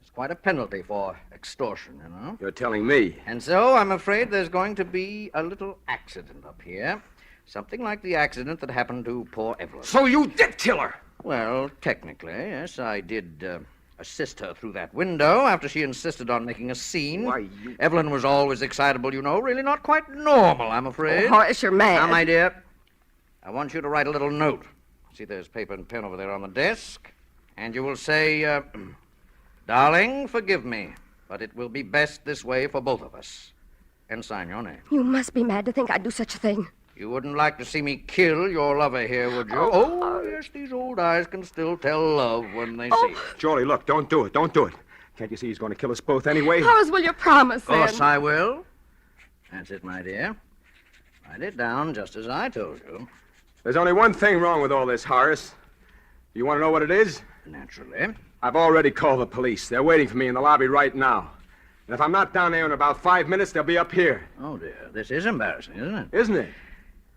S19: It's quite a penalty for extortion, you know.
S4: You're telling me.
S19: And so I'm afraid there's going to be a little accident up here. Something like the accident that happened to poor Evelyn.
S4: So you did kill her?
S19: Well, technically, yes, I did assist her through that window after she insisted on making a scene.
S4: Why, you...
S19: Evelyn was always excitable, you know. Really not quite normal, I'm afraid.
S18: Oh, Horace, you're mad.
S19: Now, my dear, I want you to write a little note. See, there's paper and pen over there on the desk. And you will say, Darling, forgive me, but it will be best this way for both of us. And sign your name.
S18: You must be mad to think I'd do such a thing.
S19: You wouldn't like to see me kill your lover here, would you? Oh, yes, these old eyes can still tell love when they see it.
S4: Charlie, look, don't do it. Don't do it. Can't you see he's going to kill us both anyway?
S18: Horace, will you promise,
S19: Of course
S18: then?
S19: I will. That's it, my dear. Write it down just as I told you.
S4: There's only one thing wrong with all this, Horace. You want to know what it is?
S19: Naturally.
S4: I've already called the police. They're waiting for me in the lobby right now. And if I'm not down there in about 5 minutes, they'll be up here.
S19: Oh, dear. This is embarrassing, isn't it?
S4: Isn't it?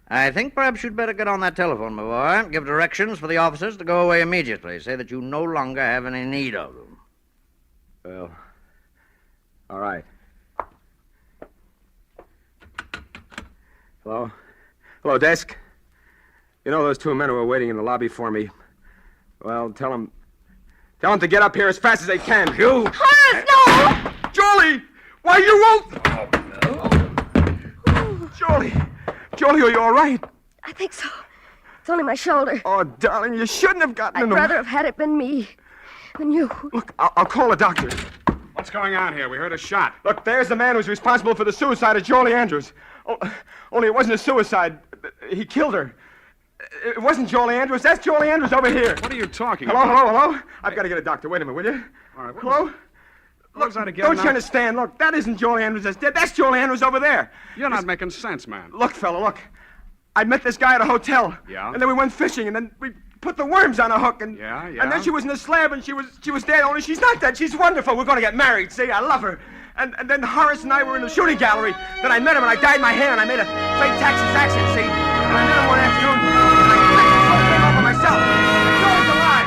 S19: I think perhaps you'd better get on that telephone, my boy. Give directions for the officers to go away immediately. Say that you no longer have any need of them.
S4: Well, all right. Hello? Hello, desk? You know those two men who are waiting in the lobby for me? Well, tell them to get up here as fast as they can. You!
S18: Horace, no!
S4: Jolie! Why, you won't... Jolie, are you all right?
S18: I think so. It's only my shoulder.
S4: Oh, darling, you shouldn't have gotten
S18: I'd rather have had it been me than you.
S4: Look, I'll call a doctor.
S20: What's going on here? We heard a shot.
S4: Look, there's the man who's responsible for the suicide of Jolie Andrews. Only it wasn't a suicide. He killed her. It wasn't Jolie Andrews. That's Jolie Andrews over here.
S20: What are you talking
S4: Hello,
S20: about?
S4: hello? I've got to get a doctor. Wait a minute, will you?
S20: All right,
S4: Hello?
S20: Look, that again?
S4: Don't you understand? Look, that isn't Jolie Andrews that's dead. That's Jolie Andrews over there.
S20: You're not making sense, man.
S4: Look, fella, look. I met this guy at a hotel.
S20: Yeah?
S4: And then we went fishing, and then we put the worms on a hook, and...
S20: Yeah?
S4: And then she was in the slab, and she was dead, only she's not dead. She's wonderful. We're going to get married, see? I love her. And then Horace and I were in the shooting gallery. Then I met him, and I dyed my hair, and I made a fake Texas accent, see? And I met him one afternoon, and I fixed this whole thing over myself. Joey's alive.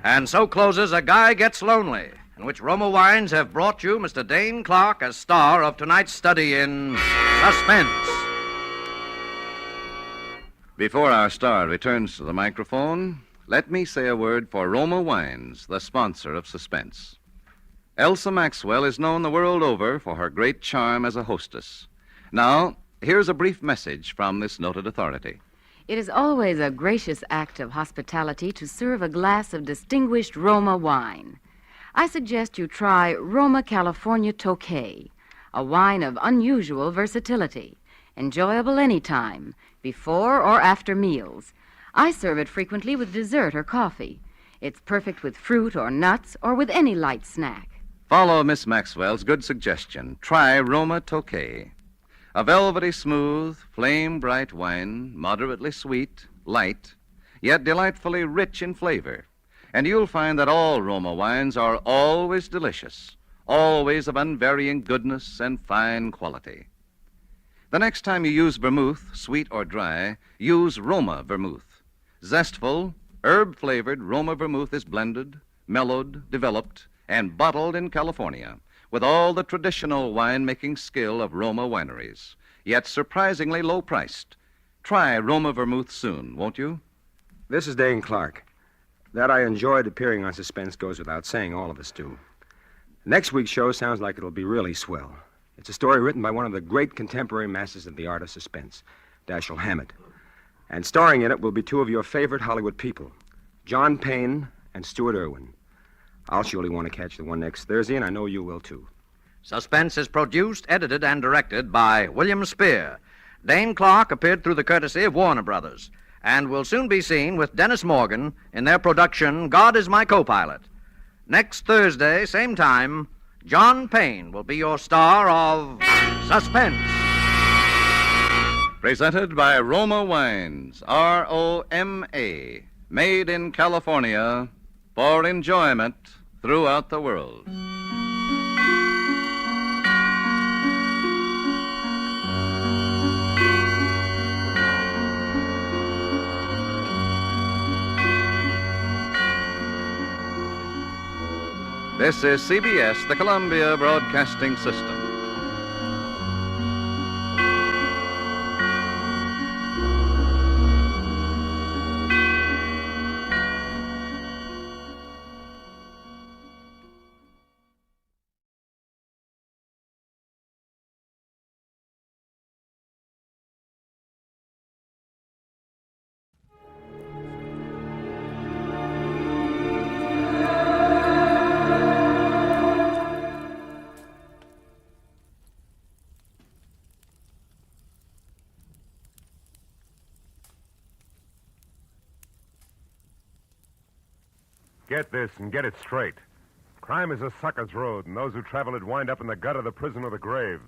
S21: And so closes A Guy Gets Lonely, in which Roma Wines have brought you Mr. Dane Clark as star of tonight's study in Suspense.
S11: Before our star returns to the microphone, let me say a word for Roma Wines, the sponsor of Suspense. Elsa Maxwell is known the world over for her great charm as a hostess. Now, here's a brief message from this noted authority.
S1: It is always a gracious act of hospitality to serve a glass of distinguished Roma wine. I suggest you try Roma California Tokay, a wine of unusual versatility, enjoyable any time, before or after meals. I serve it frequently with dessert or coffee. It's perfect with fruit or nuts or with any light snack.
S11: Follow Miss Maxwell's good suggestion. Try Roma Tokay. A velvety smooth, flame-bright wine, moderately sweet, light, yet delightfully rich in flavor. And you'll find that all Roma wines are always delicious, always of unvarying goodness and fine quality. The next time you use vermouth, sweet or dry, use Roma vermouth. Zestful, herb-flavored Roma vermouth is blended, mellowed, developed, and bottled in California with all the traditional wine-making skill of Roma wineries, yet surprisingly low-priced. Try Roma vermouth soon, won't you?
S4: This is Dane Clark. That I enjoyed appearing on Suspense goes without saying. All of us do. Next week's show sounds like it'll be really swell. It's a story written by one of the great contemporary masters of the art of suspense, Dashiell Hammett. And starring in it will be two of your favorite Hollywood people, John Payne and Stuart Irwin. I'll surely want to catch the one next Thursday, and I know you will, too.
S21: Suspense is produced, edited, and directed by William Spear. Dane Clark appeared through the courtesy of Warner Brothers and will soon be seen with Dennis Morgan in their production, God is My Co-Pilot. Next Thursday, same time, John Payne will be your star of Suspense.
S11: Presented by Roma Wines, R-O-M-A, made in California for enjoyment throughout the world. This is CBS, the Columbia Broadcasting System.
S3: Get this and get it straight. Crime is a sucker's road, and those who travel it wind up in the gut of the prison or the grave.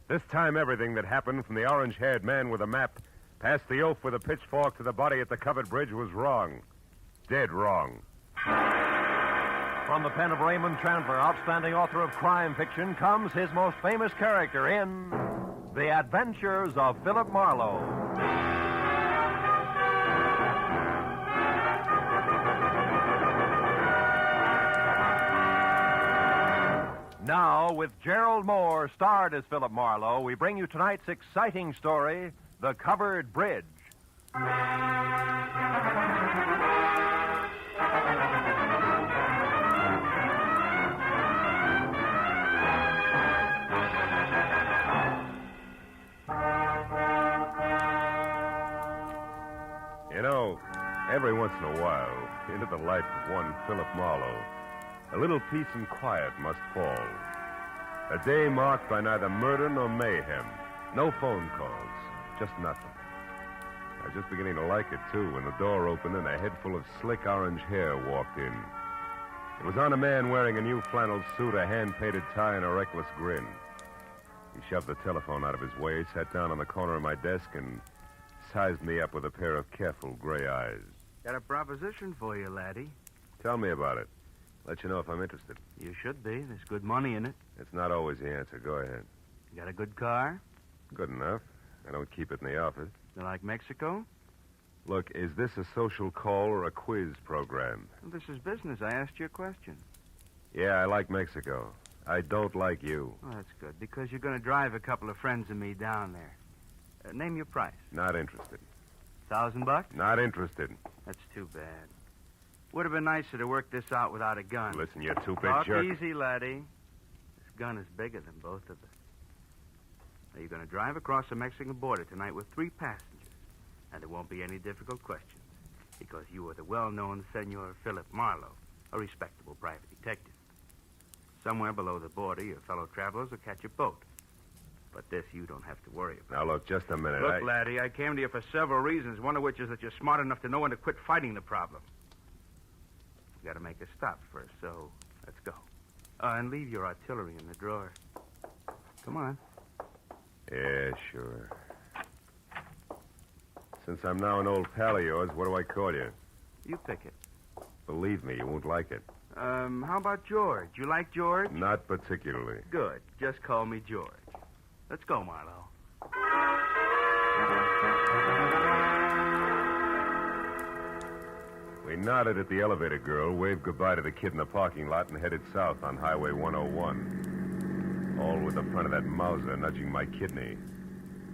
S3: This time, everything that happened from the orange-haired man with a map past the oaf with a pitchfork to the body at the covered bridge was wrong. Dead wrong.
S15: From the pen of Raymond Chandler, outstanding author of crime fiction, comes his most famous character in The Adventures of Philip Marlowe. Now, with Gerald Moore starred as Philip Marlowe, we bring you tonight's exciting story, The Covered Bridge.
S3: You know, every once in a while, into the life of one Philip Marlowe, a little peace and quiet must fall. A day marked by neither murder nor mayhem. No phone calls. Just nothing. I was just beginning to like it, too, when the door opened and a head full of slick orange hair walked in. It was on a man wearing a new flannel suit, a hand-painted tie, and a reckless grin. He shoved the telephone out of his way, sat down on the corner of my desk, and sized me up with a pair of careful gray eyes.
S2: Got a proposition for you, laddie.
S3: Tell me about it. Let you know if I'm interested.
S2: You should be. There's good money in it.
S3: It's not always the answer. Go ahead.
S2: You got a good car?
S3: Good enough. I don't keep it in the office.
S2: You like Mexico?
S3: Look, is this a social call or a quiz program?
S2: Well, this is business. I asked you a question.
S3: Yeah, I like Mexico. I don't like you.
S2: Oh, that's good, because you're going to drive a couple of friends of me down there. Name your price.
S3: Not interested.
S2: $1,000?
S3: Not interested.
S2: That's too bad. Would have been nicer to work this out without a gun.
S3: Listen, you two-bit
S2: Talk
S3: jerk.
S2: easy, laddie. This gun is bigger than both of us. Now, you're going to drive across the Mexican border tonight with 3 passengers. And there won't be any difficult questions, because you are the well-known Senor Philip Marlowe, a respectable private detective. Somewhere below the border, your fellow travelers will catch a boat. But this you don't have to worry about.
S3: Now, look, just a minute.
S2: Look, laddie, I came to you for several reasons, one of which is that you're smart enough to know when to quit fighting the problem. You got to make a stop first, so let's go. And leave your artillery in the drawer. Come on.
S3: Yeah, sure. Since I'm now an old pal of yours, what do I call you?
S2: You pick it.
S3: Believe me, you won't like it.
S2: How about George? You like George?
S3: Not particularly.
S2: Good. Just call me George. Let's go, Marlowe.
S3: We nodded at the elevator girl, waved goodbye to the kid in the parking lot, and headed south on Highway 101. All with the front of that Mauser nudging my kidney.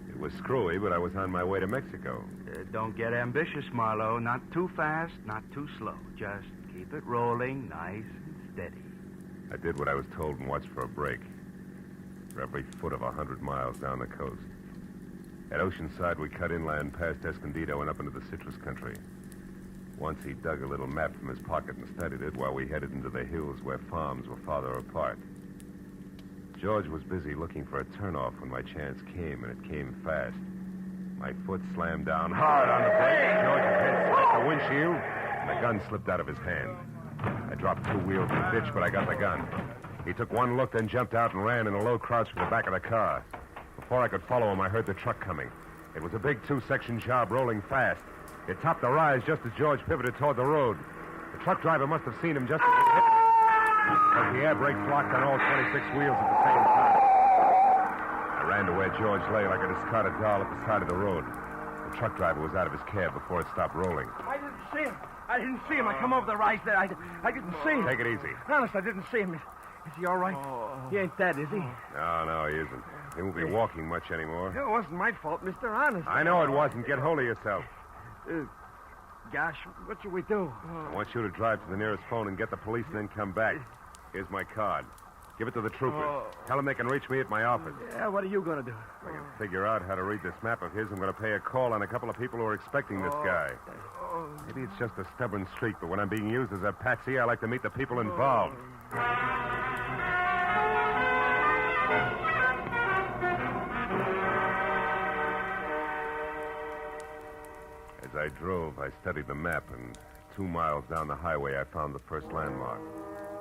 S3: It was screwy, but I was on my way to Mexico.
S2: Don't get ambitious, Marlowe. Not too fast, not too slow. Just keep it rolling nice and steady.
S3: I did what I was told and watched for a break. For every foot of 100 miles down the coast. At Oceanside, we cut inland past Escondido and up into the citrus country. Once he dug a little map from his pocket and studied it while we headed into the hills where farms were farther apart. George was busy looking for a turnoff when my chance came, and it came fast. My foot slammed down hard on the brake. George's head smacked the windshield, and the gun slipped out of his hand. I dropped 2 wheels in the ditch, but I got the gun. He took one look, then jumped out and ran in a low crouch for the back of the car. Before I could follow him, I heard the truck coming. It was a big 2-section job rolling fast. It topped the rise just as George pivoted toward the road. The truck driver must have seen him just as it hit, because the air brakes locked on all 26 wheels at the same time. I ran to where George lay like a discarded doll at the side of the road. The truck driver was out of his cab before it stopped rolling.
S5: I didn't see him. I didn't see him. I come over the rise there. I didn't see him.
S3: Take it easy.
S5: Honest, I didn't see him. Is he all right? He ain't dead, is he?
S3: No, he isn't. He won't be walking much anymore.
S5: It wasn't my fault, Mr. Honest.
S3: I know it wasn't. Get hold of yourself.
S5: Gosh, what should we do?
S3: I want you to drive to the nearest phone and get the police and then come back. Here's my card. Give it to the troopers. Tell them they can reach me at my office.
S5: Yeah, what are you going to do?
S3: If I can figure out how to read this map of his, I'm going to pay a call on a couple of people who are expecting this guy. Maybe it's just a stubborn streak, but when I'm being used as a patsy, I like to meet the people involved. As I drove, I studied the map, and 2 miles down the highway, I found the first landmark,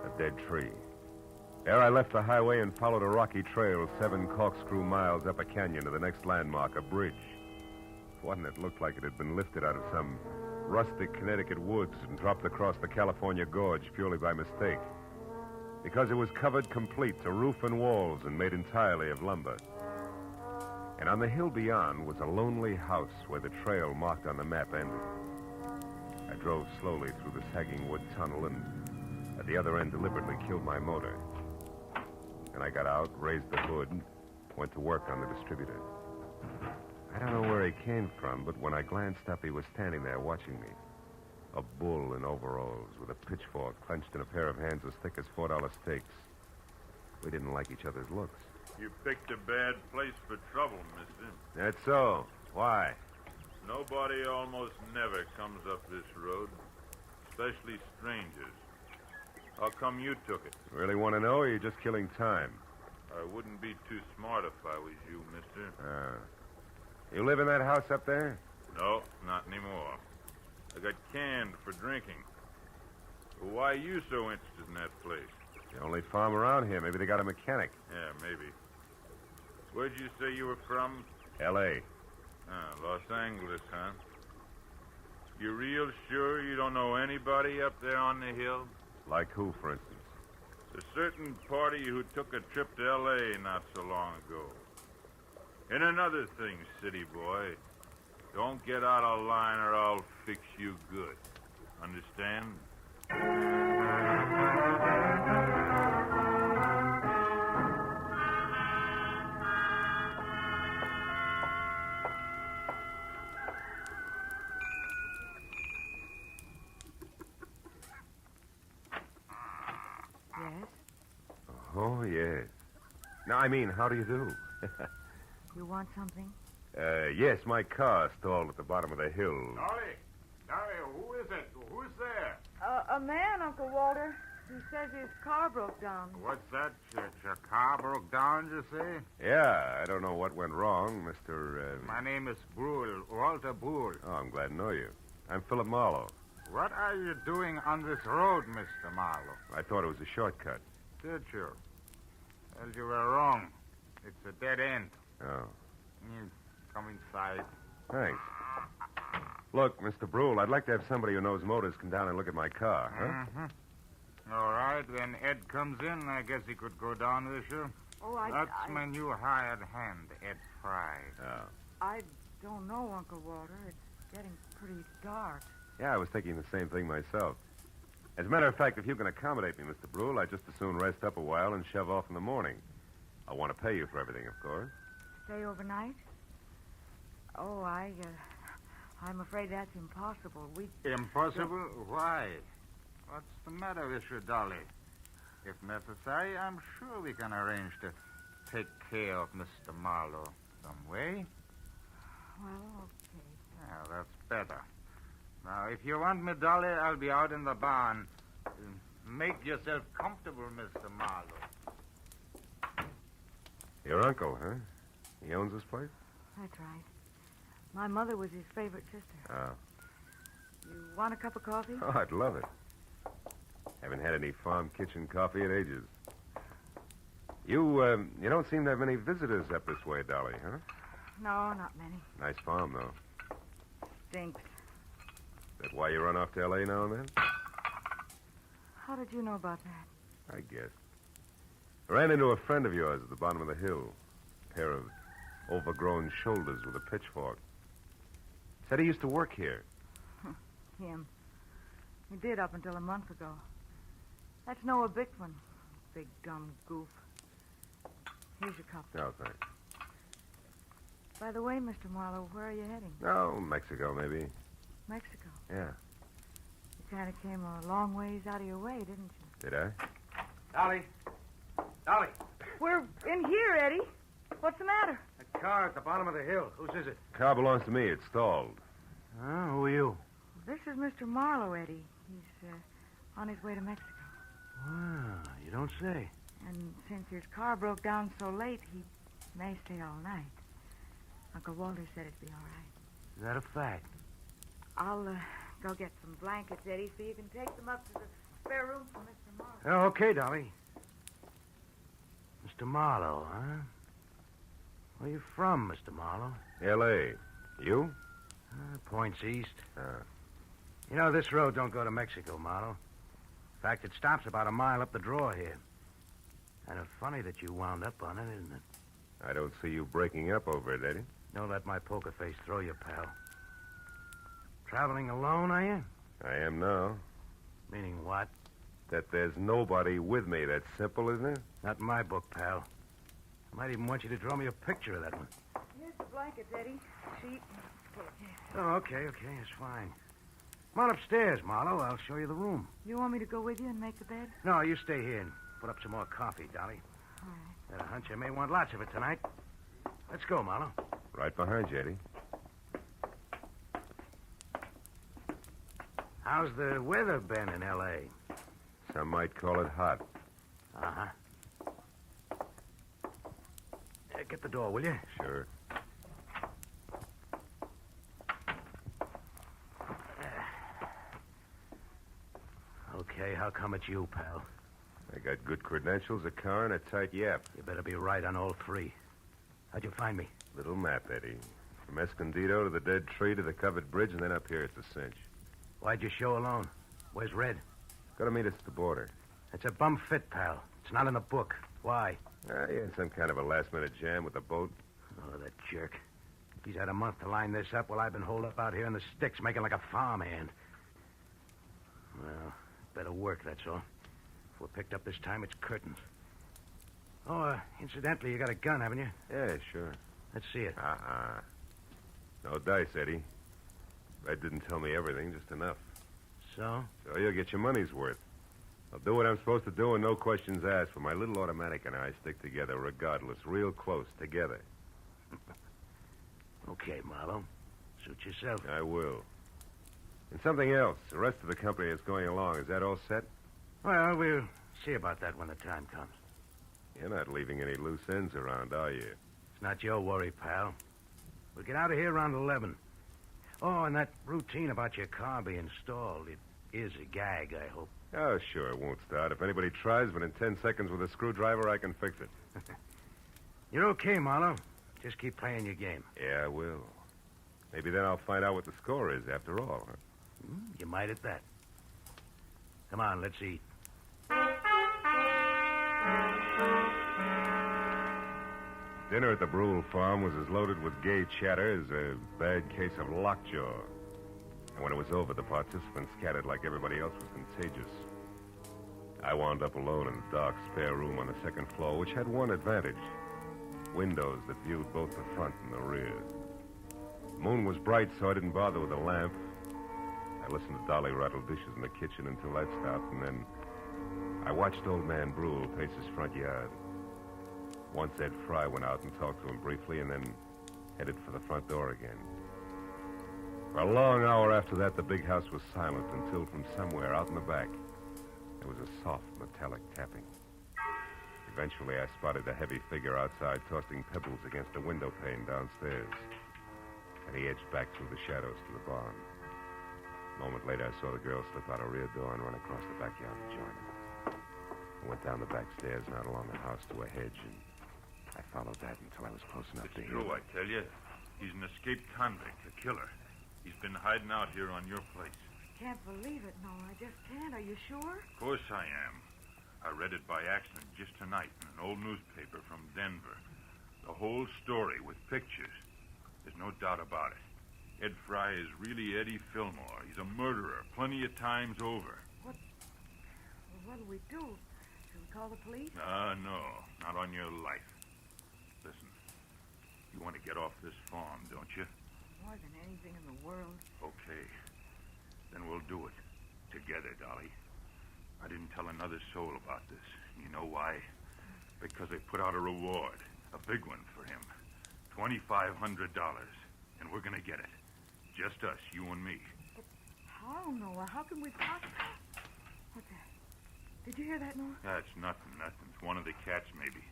S3: a dead tree. There I left the highway and followed a rocky trail 7 corkscrew miles up a canyon to the next landmark, a bridge. One that looked like it had been lifted out of some rustic Connecticut woods and dropped across the California gorge purely by mistake. Because it was covered complete to roof and walls and made entirely of lumber. And on the hill beyond was a lonely house where the trail marked on the map ended. I drove slowly through the sagging wood tunnel and at the other end deliberately killed my motor. And I got out, raised the hood, went to work on the distributor. I don't know where he came from, but when I glanced up, he was standing there watching me. A bull in overalls with a pitchfork clenched in a pair of hands as thick as $4 steaks. We didn't like each other's looks.
S6: You picked a bad place for trouble, mister.
S3: That's so. Why?
S6: Nobody almost never comes up this road, especially strangers. How come you took it?
S3: Really want to know, or are you just killing time?
S6: I wouldn't be too smart if I was you, mister.
S3: You live in that house up there?
S6: No, not anymore. I got canned for drinking. Why are you so interested in that place?
S3: The only farm around here. Maybe they got a mechanic.
S6: Yeah, maybe. Where'd you say you were from?
S3: L.A.
S6: Los Angeles, huh? You real sure you don't know anybody up there on the hill?
S3: Like who, for instance?
S6: A certain party who took a trip to L.A. not so long ago. And another thing, city boy. Don't get out of line or I'll fix you good. Understand?
S8: Yes?
S3: Oh, yes. Now, I mean, how do you do?
S8: You want something?
S3: Yes, my car stalled at the bottom of the hill.
S17: Dolly, who is it? Who's there?
S8: A man, Uncle Walter. He says his car broke down.
S17: What's that? Your car broke down, you say?
S3: Yeah, I don't know what went wrong, Mr.
S17: My name is Brule, Walter Brule.
S3: Oh, I'm glad to know you. I'm Philip Marlowe.
S17: What are you doing on this road, Mr. Marlowe?
S3: I thought it was a shortcut.
S17: Did you? Well, you were wrong. It's a dead end.
S3: Oh,
S17: Come inside.
S3: thanks. Look, Mr. Brule, I'd like to have somebody who knows motors come down and look at my car, huh?
S17: Mm-hmm. All right, when Ed comes in, I guess he could go down with you.
S8: Oh,
S17: That's my new hired hand, Ed Fry.
S3: Oh.
S8: I don't know, Uncle Walter. It's getting pretty dark.
S3: Yeah, I was thinking the same thing myself. As a matter of fact, if you can accommodate me, Mr. Brule, I'd just as soon rest up a while and shove off in the morning. I want to pay you for everything, of course.
S8: Stay overnight? Oh, I'm afraid that's impossible.
S17: Impossible? Why? What's the matter with you, Dolly? If necessary, I'm sure we can arrange to take care of Mr. Marlowe some way.
S8: Well, okay.
S17: Yeah, that's better. Now, if you want me, Dolly, I'll be out in the barn. Make yourself comfortable, Mr. Marlowe.
S3: Your uncle, huh? He owns this place?
S8: That's right. My mother was his favorite sister.
S3: Oh.
S8: You want a cup of coffee?
S3: Oh, I'd love it. Haven't had any farm kitchen coffee in ages. You don't seem to have many visitors up this way, Dolly, huh?
S8: No, not many.
S3: Nice farm, though.
S8: Stinks.
S3: Is that why you run off to L.A. now and then?
S8: How did you know about that?
S3: I guess. I ran into a friend of yours at the bottom of the hill. A pair of overgrown shoulders with a pitchfork. Said he used to work here.
S8: Him. He did up until a month ago. That's Noah Bickman. Big dumb goof. Here's your cup.
S3: Oh, thanks.
S8: By the way, Mr. Marlowe, where are you heading?
S3: Oh, Mexico, maybe.
S8: Mexico.
S3: Yeah.
S8: You kind of came a long ways out of your way, didn't you?
S3: Did I?
S5: Dolly. Dolly.
S8: We're in here, Eddie. What's the matter?
S5: A car at the bottom of the hill. Whose is it?
S3: Car belongs to me. It's stalled.
S5: Oh, who are you?
S8: This is Mr. Marlowe, Eddie. He's on his way to Mexico.
S5: Wow, you don't say.
S8: And since his car broke down so late, he may stay all night. Uncle Walter said it'd be all right.
S5: Is that a fact?
S8: I'll go get some blankets, Eddie, so you can take them up to the spare room for Mr. Marlowe.
S5: Oh, okay, Dolly. Mr. Marlowe, huh? Where you from, Mr. Marlowe?
S3: L.A. You?
S5: Points east. You know, this road don't go to Mexico, Marlowe. In fact, it stops about a mile up the draw here. Kind of funny that you wound up on it, isn't it?
S3: I don't see you breaking up over it, Eddie.
S5: Don't let my poker face throw you, pal. Traveling alone, are you?
S3: I am now.
S5: Meaning what?
S3: that there's nobody with me. That's simple, isn't it?
S5: Not in my book, pal. I might even want you to draw me a picture of that one.
S8: Here's the blankets, Eddie. Sheet.
S5: Oh, okay, it's fine. Come on upstairs, Marlowe. I'll show you the room.
S8: You want me to go with you and make the bed?
S5: No, you stay here and put up some more coffee, Dolly.
S8: All right.
S5: Got a hunch I may want lots of it tonight. Let's go, Marlowe.
S3: Right behind you, Eddie.
S5: How's the weather been in L.A.?
S3: Some might call it hot.
S5: Uh-huh. Get the door, will you?
S3: Sure.
S5: Okay, how come it's you, pal?
S3: I got good credentials, a car, and a tight yap.
S5: You better be right on all three. How'd you find me?
S3: Little map, Eddie. From Escondido to the dead tree to the covered bridge, and then up here it's a cinch.
S5: Why'd you show alone? Where's Red?
S3: Got to meet us at the border.
S5: It's a bum fit, pal. It's not in the book. Why?
S3: He had some kind of a last-minute jam with the boat.
S5: Oh, that jerk. He's had a month to line this up while I've been holed up out here in the sticks making like a farmhand. Well, better work, that's all. If we're picked up this time, it's curtains. Oh, incidentally, you got a gun, haven't you?
S3: Yeah, sure.
S5: Let's see it.
S3: No dice, Eddie. Red didn't tell me everything, just enough.
S5: So?
S3: So you'll get your money's worth. I'll do what I'm supposed to do and no questions asked, for my little automatic and I stick together regardless, real close, together.
S5: Okay, Marlowe. Suit yourself.
S3: I will. And something else. The rest of the company is going along. Is that all set?
S5: Well, we'll see about that when the time comes.
S3: You're not leaving any loose ends around, are you?
S5: It's not your worry, pal. We'll get out of here around 11. Oh, and that routine about your car being stalled, it is a gag, I hope.
S3: Oh, sure, it won't start. If anybody tries, but in 10 seconds with a screwdriver, I can fix it.
S5: You're okay, Marlowe. Just keep playing your game.
S3: Yeah, I will. Maybe then I'll find out what the score is after all. Huh?
S5: You might at that. Come on, let's eat.
S3: Dinner at the Brule farm was as loaded with gay chatter as a bad case of lockjaw. And when it was over, the participants scattered like everybody else was contagious. I wound up alone in a dark spare room on the second floor, which had one advantage. Windows that viewed both the front and the rear. The moon was bright, so I didn't bother with a lamp. I listened to Dolly rattle dishes in the kitchen until that stopped, and then I watched old man Brule pace his front yard. Once Ed Fry went out and talked to him briefly, and then headed for the front door again. For a long hour after that, the big house was silent until from somewhere out in the back, there was a soft, metallic tapping. Eventually, I spotted a heavy figure outside tossing pebbles against a window pane downstairs. And he edged back through the shadows to the barn. A moment later, I saw the girl slip out a rear door and run across the backyard to join him. I went down the back stairs and out along the house to a hedge, and I followed that until I was close enough to hear.
S6: True, I tell you. He's an escaped convict, a killer. He's been hiding out here on your place.
S8: Can't believe it, no. I just can't. Are you sure?
S6: Of course I am. I read it by accident just tonight in an old newspaper from Denver. The whole story with pictures. There's no doubt about it. Ed Fry is really Eddie Fillmore. He's a murderer plenty of times over.
S8: What do we do? Should we call the police?
S6: No. Not on your life. Listen, you want to get off this farm, don't you?
S8: More than anything in the world.
S6: Okay. Then we'll do it. Together, Dolly. I didn't tell another soul about this. You know why? Because they put out a reward. A big one for him. $2,500. And we're going to get it. Just us, you and me.
S8: But how, Noah? How can we possibly... What's that? Did you hear that, Noah?
S6: That's nothing. It's one of the cats, maybe.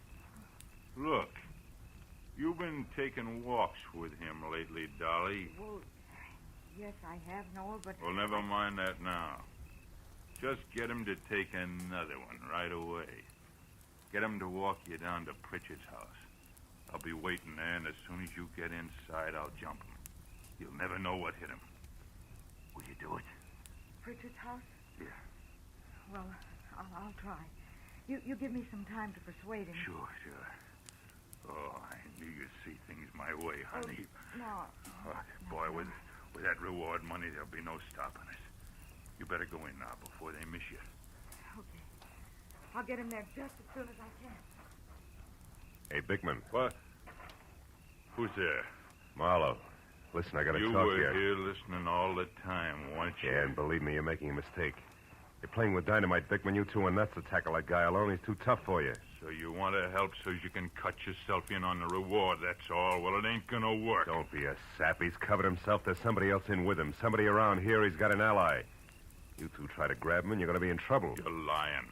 S6: Look. You've been taking walks with him lately, Dolly.
S8: Well, yes, I have, Noah, but...
S6: Well, never mind that now. Just get him to take another one right away. Get him to walk you down to Pritchard's house. I'll be waiting there, and as soon as you get inside, I'll jump him. You'll never know what hit him. Will you do it?
S8: Pritchard's house?
S6: Yeah.
S8: Well, I'll try. You give me some time to persuade him.
S6: Sure. Oh, I knew you'd see things my way, honey.
S8: No.
S6: Boy, with that reward money, there'll be no stopping us. You better go in now before they miss you.
S8: Okay. I'll get him there just as soon as I can.
S3: Hey, Bickman.
S6: What? Who's there?
S3: Marlowe. Listen, I gotta
S6: You
S3: talk to
S6: were
S3: you.
S6: here listening all the time, weren't you?
S3: Yeah, and believe me, you're making a mistake. You're playing with dynamite, Bickman. You two are nuts to tackle that guy alone. He's too tough for you.
S6: So you want to help so you can cut yourself in on the reward, that's all. Well, it ain't gonna work.
S3: Don't be a sap. He's covered himself. There's somebody else in with him. Somebody around here. He's got an ally. You two try to grab him, and you're gonna be in trouble.
S6: You're lying.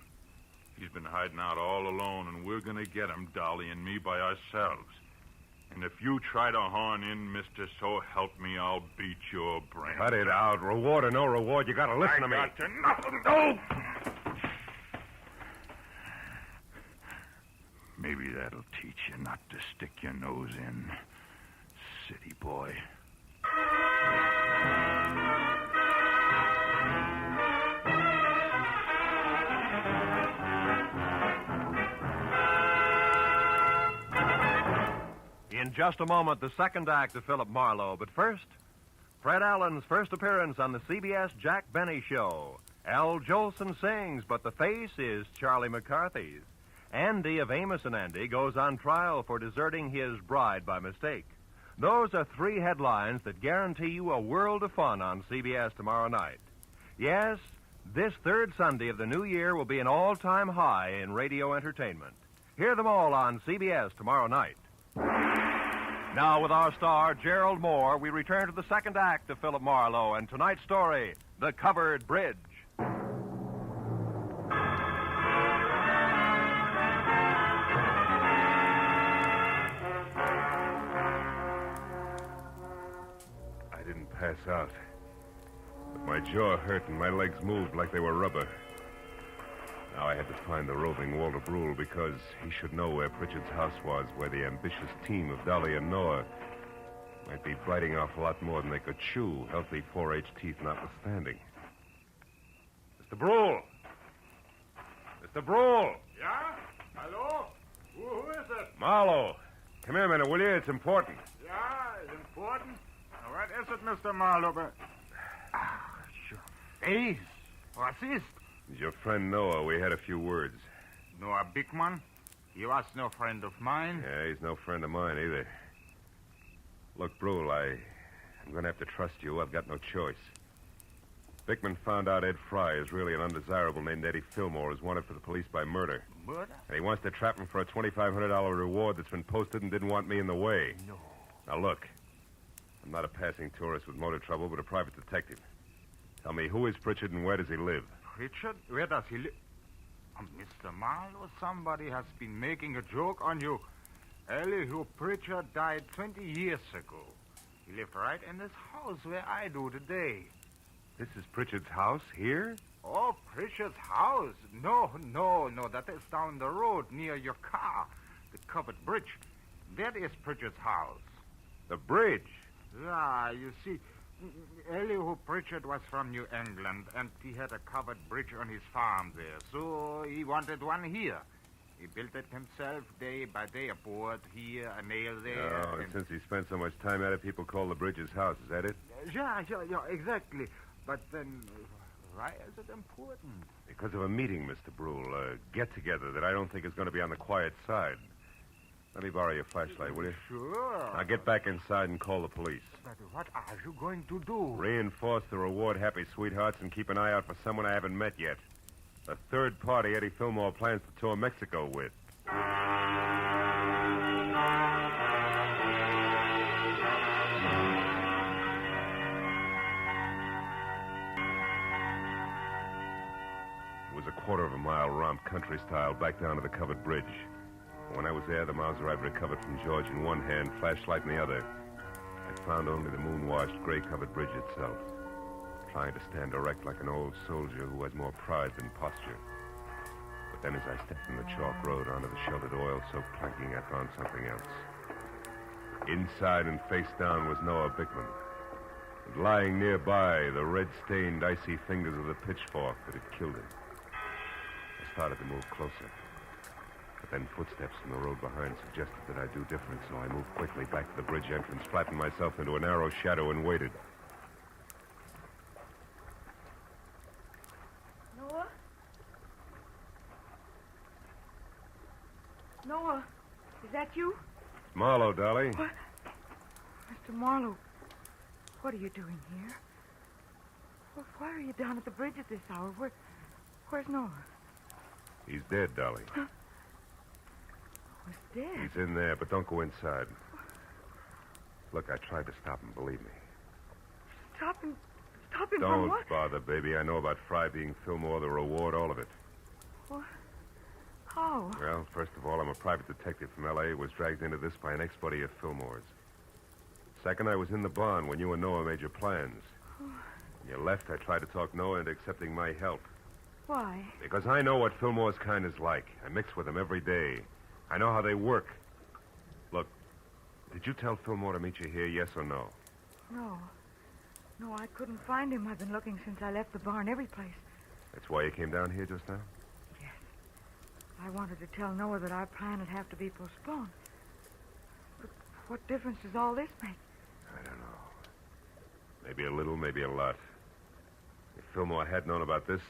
S6: He's been hiding out all alone, and we're gonna get him, Dolly and me, by ourselves. And if you try to horn in, mister, so help me, I'll beat your brains.
S3: Cut it out. Reward or no reward, you gotta listen to me.
S6: I got to nothing. No! Maybe that'll teach you not to stick your nose in, city boy.
S15: In just a moment, the second act of Philip Marlowe. But first, Fred Allen's first appearance on the CBS Jack Benny Show. Al Jolson sings, but the face is Charlie McCarthy's. Andy of Amos and Andy goes on trial for deserting his bride by mistake. Those are three headlines that guarantee you a world of fun on CBS tomorrow night. Yes, this third Sunday of the new year will be an all-time high in radio entertainment. Hear them all on CBS tomorrow night. Now, with our star, Gerald Moore, we return to the second act of Philip Marlowe and tonight's story, The Covered Bridge.
S3: I didn't pass out. But my jaw hurt and my legs moved like they were rubber. Now I had to find the roving Walter Brule because he should know where Pritchard's house was, where the ambitious team of Dolly and Noir might be biting off a lot more than they could chew, healthy 4H teeth notwithstanding. Mr. Brule! Mr. Brule!
S6: Yeah? Hello? Who is it?
S3: Marlowe! Come here a minute, will you? It's important.
S6: Yeah, it's important. Now, what is it, Mr. Marlowe? Your face. What's this?
S3: It's your friend Noah. We had a few words.
S6: Noah Bickman? He was no friend of mine.
S3: Yeah, he's no friend of mine either. Look, Brule, I'm going to have to trust you. I've got no choice. Bickman found out Ed Fry is really an undesirable named Eddie Fillmore is wanted for the police by murder.
S6: Murder?
S3: And he wants to trap him for a $2,500 reward that's been posted and didn't want me in the way.
S6: No.
S3: Now, look. I'm not a passing tourist with motor trouble, but a private detective. Tell me, who is Pritchard and where does he live?
S6: Pritchard? Where does he live? Mr. Marlowe, somebody has been making a joke on you. Elihu Pritchard died 20 years ago. He lived right in this house where I do today.
S3: This is Pritchard's house here?
S6: Oh, Pritchard's house? No. That is down the road near your car. The covered bridge. That is Pritchard's house.
S3: The bridge?
S6: Yeah, you see, Elihu Pritchard was from New England, and he had a covered bridge on his farm there, so he wanted one here. He built it himself day by day, a board here, a nail there.
S3: Oh, and since he spent so much time at it, people call the bridge his house. Is that it?
S6: Yeah, exactly. But then, why is it important?
S3: Because of a meeting, Mr. Brule, a get-together that I don't think is going to be on the quiet side. Let me borrow your flashlight, will you?
S6: Sure.
S3: Now get back inside and call the police.
S6: But what are you going to do?
S3: Reinforce the reward happy sweethearts and keep an eye out for someone I haven't met yet. A third party Eddie Fillmore plans to tour Mexico with. It was a quarter of a mile romp country style back down to the covered bridge. When I was there, the Mauser I'd recovered from George in one hand, flashlight in the other. I found only the moon-washed, gray-covered bridge itself, trying to stand erect like an old soldier who has more pride than posture. But then as I stepped in the chalk road onto the sheltered oil-soaked planking, I found something else. Inside and face down was Noah Bickman. And lying nearby, the red-stained, icy fingers of the pitchfork that had killed him. I started to move closer. But then footsteps from the road behind suggested that I do different, so I moved quickly back to the bridge entrance, flattened myself into a narrow shadow, and waited.
S8: Noah? Noah, is that you?
S3: It's Marlowe, Dolly.
S8: What? Mr. Marlowe, what are you doing here? Why are you down at the bridge at this hour? Where's Noah?
S3: He's dead, Dolly.
S8: Huh? He's dead?
S3: He's in there, but don't go inside. Look, I tried to stop him, believe me.
S8: Stop him from
S3: Don't
S8: what?
S3: bother, baby. I know about Fry being Fillmore, the reward, all of it.
S8: What? How?
S3: Well, first of all, I'm a private detective from L.A. was dragged into this by an ex-buddy of Fillmore's. Second, I was in the barn when you and Noah made your plans. When you left, I tried to talk Noah into accepting my help.
S8: Why?
S3: Because I know what Fillmore's kind is like. I mix with them every day. I know how they work. Look, did you tell Fillmore to meet you here, yes or no?
S8: No. No, I couldn't find him. I've been looking since I left the barn every place.
S3: That's why you came down here just now?
S8: Yes. I wanted to tell Noah that our plan would have to be postponed. But what difference does all this make?
S3: I don't know. Maybe a little, maybe a lot. If Fillmore had known about this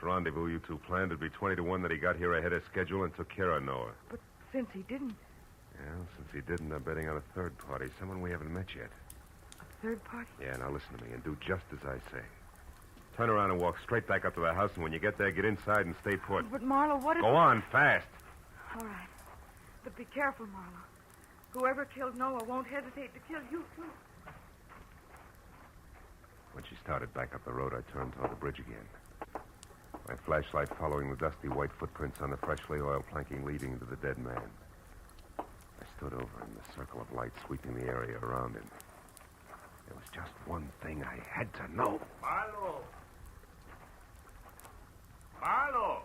S3: rendezvous you two planned, it'd be 20 to 1 that he got here ahead of schedule and took care of Noah.
S8: But since he didn't.
S3: Well, since he didn't, I'm betting on a third party, someone we haven't met yet.
S8: A third party?
S3: Yeah, now listen to me and do just as I say. Turn around and walk straight back up to the house, and when you get there, get inside and stay put.
S8: But, Marlowe, what if...
S3: Go on, fast.
S8: All right. But be careful, Marlowe. Whoever killed Noah won't hesitate to kill you, too.
S3: When she started back up the road, I turned toward the bridge again. My flashlight following the dusty white footprints on the freshly oiled planking leading to the dead man. I stood over in the circle of light sweeping the area around him. There was just one thing I had to know.
S6: Marlowe! Marlowe!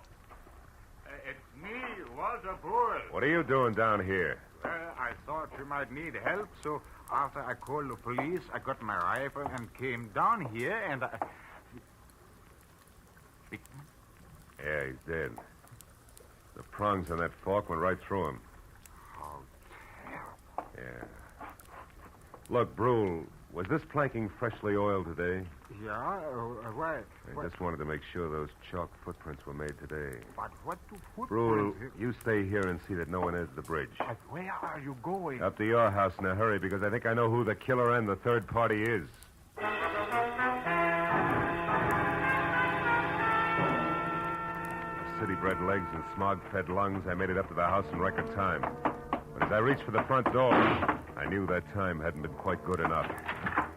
S6: It's me, Walter Brewer.
S3: What are you doing down here?
S6: Well, I thought you might need help, so after I called the police, I got my rifle and came down here, and I...
S3: Yeah, he's dead. The prongs on that fork went right through him.
S6: How terrible.
S3: Yeah. Look, Brule, was this planking freshly oiled today?
S6: Yeah? Why?
S3: I just wanted to make sure those chalk footprints were made today.
S6: But what do
S3: Brule,
S6: footprints...
S3: you stay here and see that no one enters the bridge.
S6: But where are you going?
S3: Up to your house in a hurry, because I think I know who the killer and the third party is. With city-bred legs and smog-fed lungs, I made it up to the house in record time. But as I reached for the front door, I knew that time hadn't been quite good enough.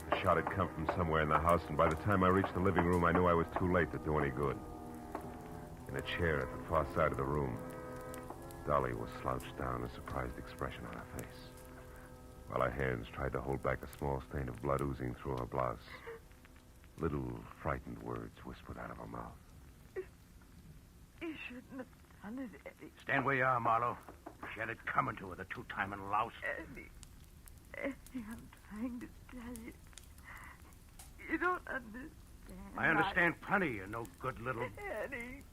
S3: The shot had come from somewhere in the house, and by the time I reached the living room, I knew I was too late to do any good. In a chair at the far side of the room, Dolly was slouched down, a surprised expression on her face, while her hands tried to hold back a small stain of blood oozing through her blouse. Little frightened words whispered out of her mouth.
S8: You shouldn't have done it, Eddie.
S5: Stand where you are, Marlowe. She had it coming to her, the two-timing louse.
S8: Eddie, I'm trying to tell you. You don't understand.
S5: I understand plenty, you no good little...
S8: Eddie.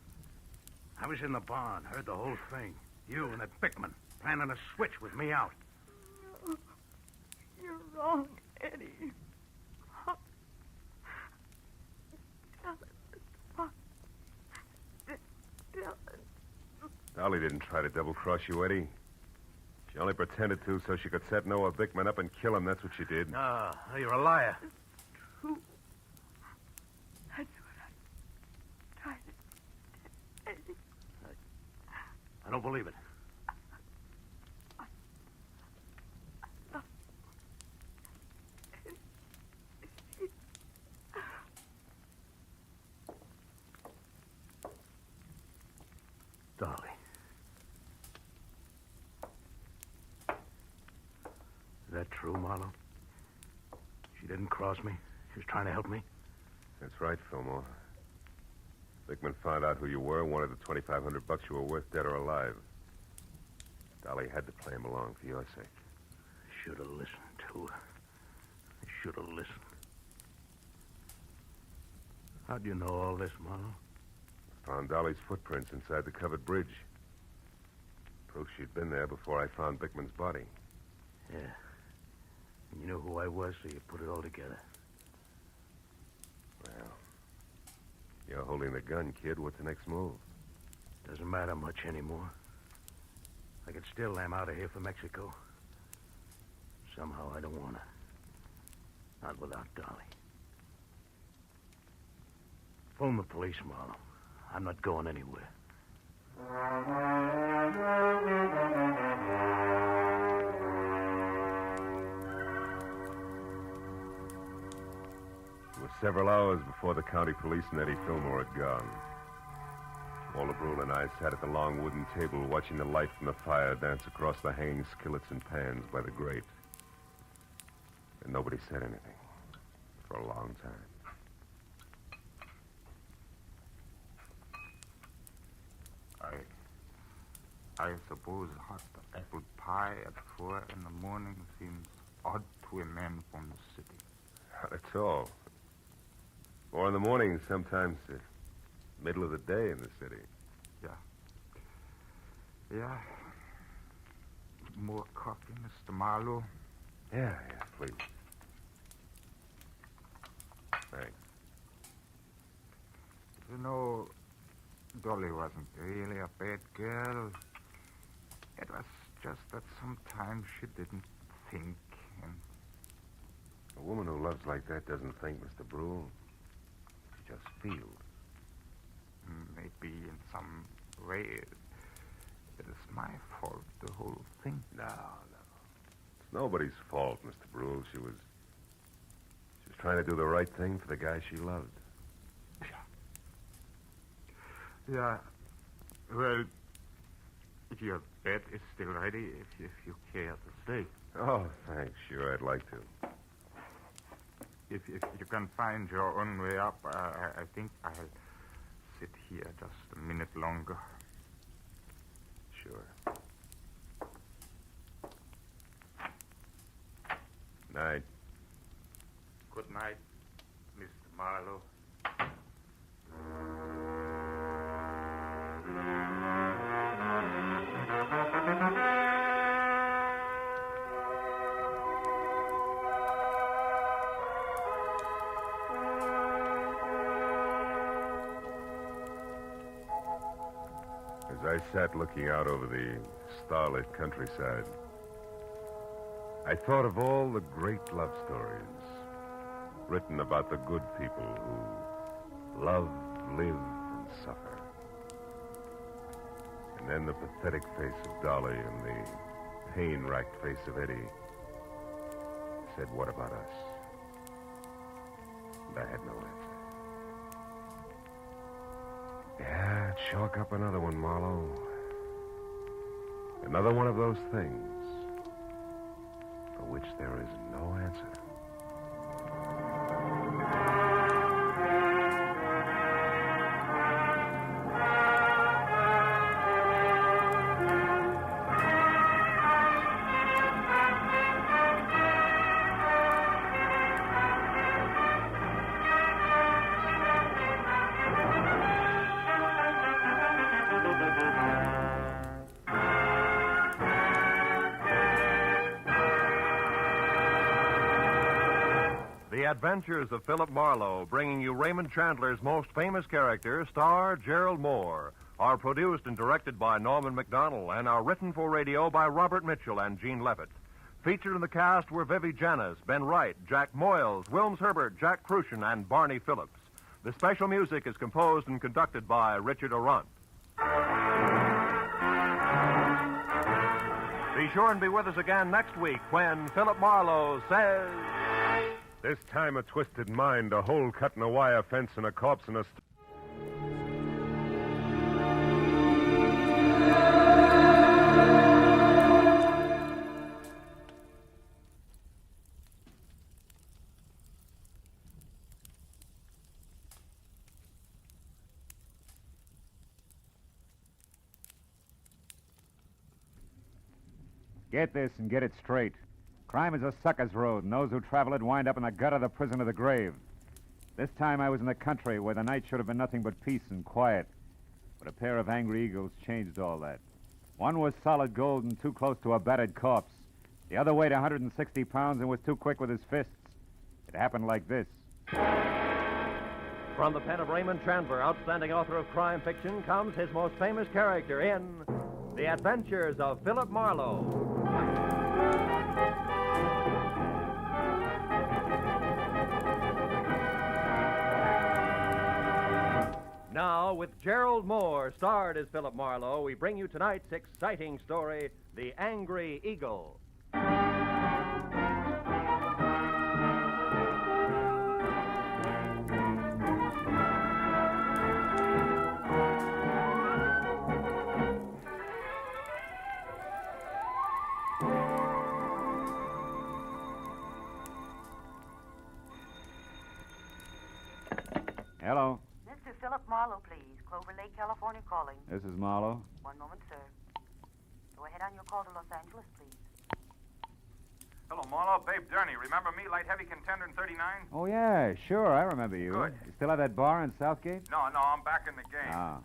S5: I was in the barn, heard the whole thing. You and that Bickman planning a switch with me out.
S8: No, you're wrong, Eddie. Tell it. Tell it.
S3: Dolly didn't try to double-cross you, Eddie. She only pretended to so she could set Noah Bickman up and kill him. That's what she did.
S5: No, you're a liar.
S8: Who? That's what I tried to... Eddie.
S5: I don't believe it. Dolly. Is that true, Marlowe? She didn't cross me. She was trying to help me.
S3: That's right, Fillmore. Bickman found out who you were and wanted the $2,500 you were worth, dead or alive. Dolly had to play him along for your sake.
S5: Should have listened to her. I should have listened. How'd you know all this, Marlowe?
S3: Found Dolly's footprints inside the covered bridge. Proof she'd been there before I found Bickman's body.
S5: Yeah. And you knew who I was, so you put it all together.
S3: Well, you're holding the gun, kid. What's the next move?
S5: Doesn't matter much anymore. I could still am out of here for Mexico. Somehow I don't want to. Not without Dolly. Phone the police, Marlowe. I'm not going anywhere.
S3: It was several hours before the county police and Eddie Fillmore had gone. Walter Brule and I sat at the long wooden table watching the light from the fire dance across the hanging skillets and pans by the grate. And nobody said anything for a long time.
S6: I suppose hot apple pie at 4 in the morning seems odd to a man from the city.
S3: Not at all. 4 in the morning, sometimes the middle of the day in the city.
S6: Yeah. More coffee, Mr. Marlowe?
S3: Yeah, please. Thanks.
S6: You know, Dolly wasn't really a bad girl. It was just that sometimes she didn't think, and...
S3: A woman who loves like that doesn't think, Mr. Brule. She just feels.
S6: Maybe in some way it is my fault, the whole thing.
S3: No. It's nobody's fault, Mr. Brule. She was trying to do the right thing for the guy she loved.
S6: Yeah. Well, your bed is still ready if you care to stay.
S3: Oh, thanks. Sure, I'd like to.
S6: If you can find your own way up, I think I'll sit here just a minute longer.
S3: Sure. Night.
S6: Good night, Mr. Marlowe.
S3: As I sat looking out over the starlit countryside, I thought of all the great love stories written about the good people who love, live, and suffer. And then the pathetic face of Dolly and the pain-racked face of Eddie said, "What about us?" And I had no answer. Yeah, chalk up another one, Marlowe. Another one of those things for which there is no answer.
S15: The Adventures of Philip Marlowe, bringing you Raymond Chandler's most famous character, star Gerald Moore, are produced and directed by Norman MacDonald and are written for radio by Robert Mitchell and Gene Levitt. Featured in the cast were Vivi Janis, Ben Wright, Jack Moyles, Wilms Herbert, Jack Crucian, and Barney Phillips. The special music is composed and conducted by Richard Arant. Be sure and be with us again next week when Philip Marlowe says...
S3: This time a twisted mind, a hole cut in a wire fence, and a corpse in a...
S13: Get this and get it straight. Crime is a sucker's road, and those who travel it wind up in the gut of the prison of the grave. This time I was in the country where the night should have been nothing but peace and quiet. But a pair of angry eagles changed all that. One was solid gold and too close to a battered corpse. The other weighed 160 pounds and was too quick with his fists. It happened like this.
S15: From the pen of Raymond Chandler, outstanding author of crime fiction, comes his most famous character in The Adventures of Philip Marlowe. Now, with Gerald Moore, starred as Philip Marlowe, we bring you tonight's exciting story, The Angry Eagle.
S13: Hello.
S9: Mr. Philip Marlowe, please. Clover Lake, California calling.
S13: This is Marlowe.
S9: One moment, sir. Go ahead on your call to Los Angeles, please.
S22: Hello, Marlowe. Babe Durney. Remember me, light heavy contender in 39?
S13: Oh, yeah, sure. I remember you.
S22: Good.
S13: You still have that bar in Southgate?
S22: No, I'm back in the game.
S13: Ah.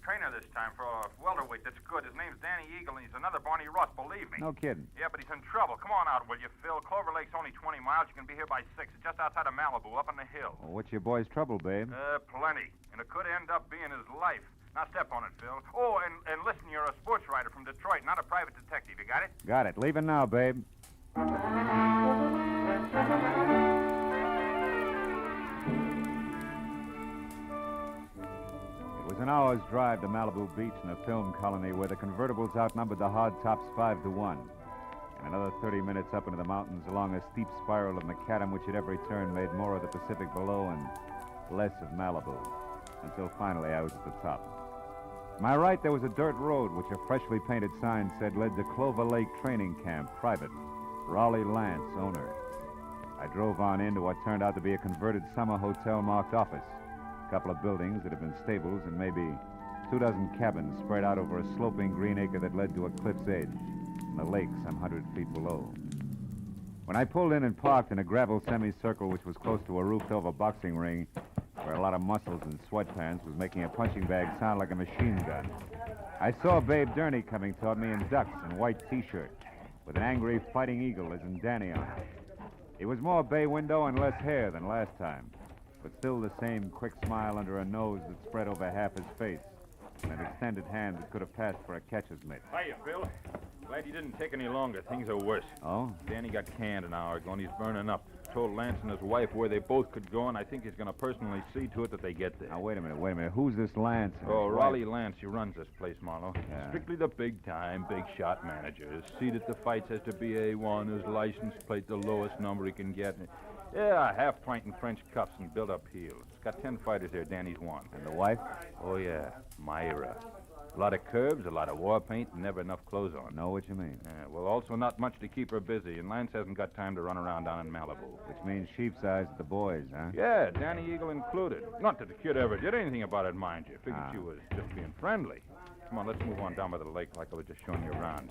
S22: Trainer this time for a welterweight that's good. His name's Danny Eagle, and he's another Barney Ross, believe me.
S13: No kidding.
S22: Yeah, but he's in trouble. Come on out, will you, Phil? Clover Lake's only 20 miles. You can be here by 6. It's just outside of Malibu, up on the hill.
S13: Well, what's your boy's trouble, babe?
S22: Plenty. And it could end up being his life. Now step on it, Phil. Oh, and listen, you're a sports writer from Detroit, not a private detective. You got it?
S13: Got it. Leaving now, babe. It was an hour's drive to Malibu Beach in a film colony where the convertibles outnumbered the hardtops 5-1. And another 30 minutes up into the mountains along a steep spiral of macadam which at every turn made more of the Pacific below and less of Malibu. Until finally I was at the top. To my right, there was a dirt road which a freshly painted sign said led to Clover Lake Training Camp, private. Raleigh Lance, owner. I drove on into what turned out to be a converted summer hotel marked office. A couple of buildings that had been stables and maybe 24 cabins spread out over a sloping green acre that led to a cliff's edge and the lake some 100 feet below. When I pulled in and parked in a gravel semicircle which was close to a roofed-over boxing ring where a lot of muscles in sweatpants was making a punching bag sound like a machine gun, I saw Babe Durney coming toward me in ducks and white T-shirt with an angry fighting eagle as in Danny on it. He was more bay window and less hair than last time, but still the same quick smile under a nose that spread over half his face and an extended hand that could have passed for a catcher's mitt.
S22: Hiya, Phil. Glad you didn't take any longer. Things are worse.
S13: Oh?
S22: Danny got canned an hour ago, and he's burning up. Told Lance and his wife where they both could go, and I think he's going to personally see to it that they get there.
S13: Now, wait a minute. Who's this Lance?
S22: Oh, Raleigh Lance. He runs this place, Marlowe.
S13: Yeah.
S22: Strictly the big-time, big-shot manager. His seat at the fights has to be A1. His license plate the lowest number he can get. Yeah, half pint in French cuffs and built-up heels. He's got 10 fighters there. Danny's one.
S13: And the wife?
S22: Oh, yeah. Myra. A lot of curves, a lot of war paint, and never enough clothes on.
S13: Know what you mean.
S22: Yeah, well, also not much to keep her busy, and Lance hasn't got time to run around down in Malibu.
S13: Which means sheep's eyes at the boys, huh?
S22: Yeah, Danny Eagle included. Not that the kid ever did anything about it, mind you. Figured she was just being friendly. Come on, let's move on down by the lake like I was just showing you around.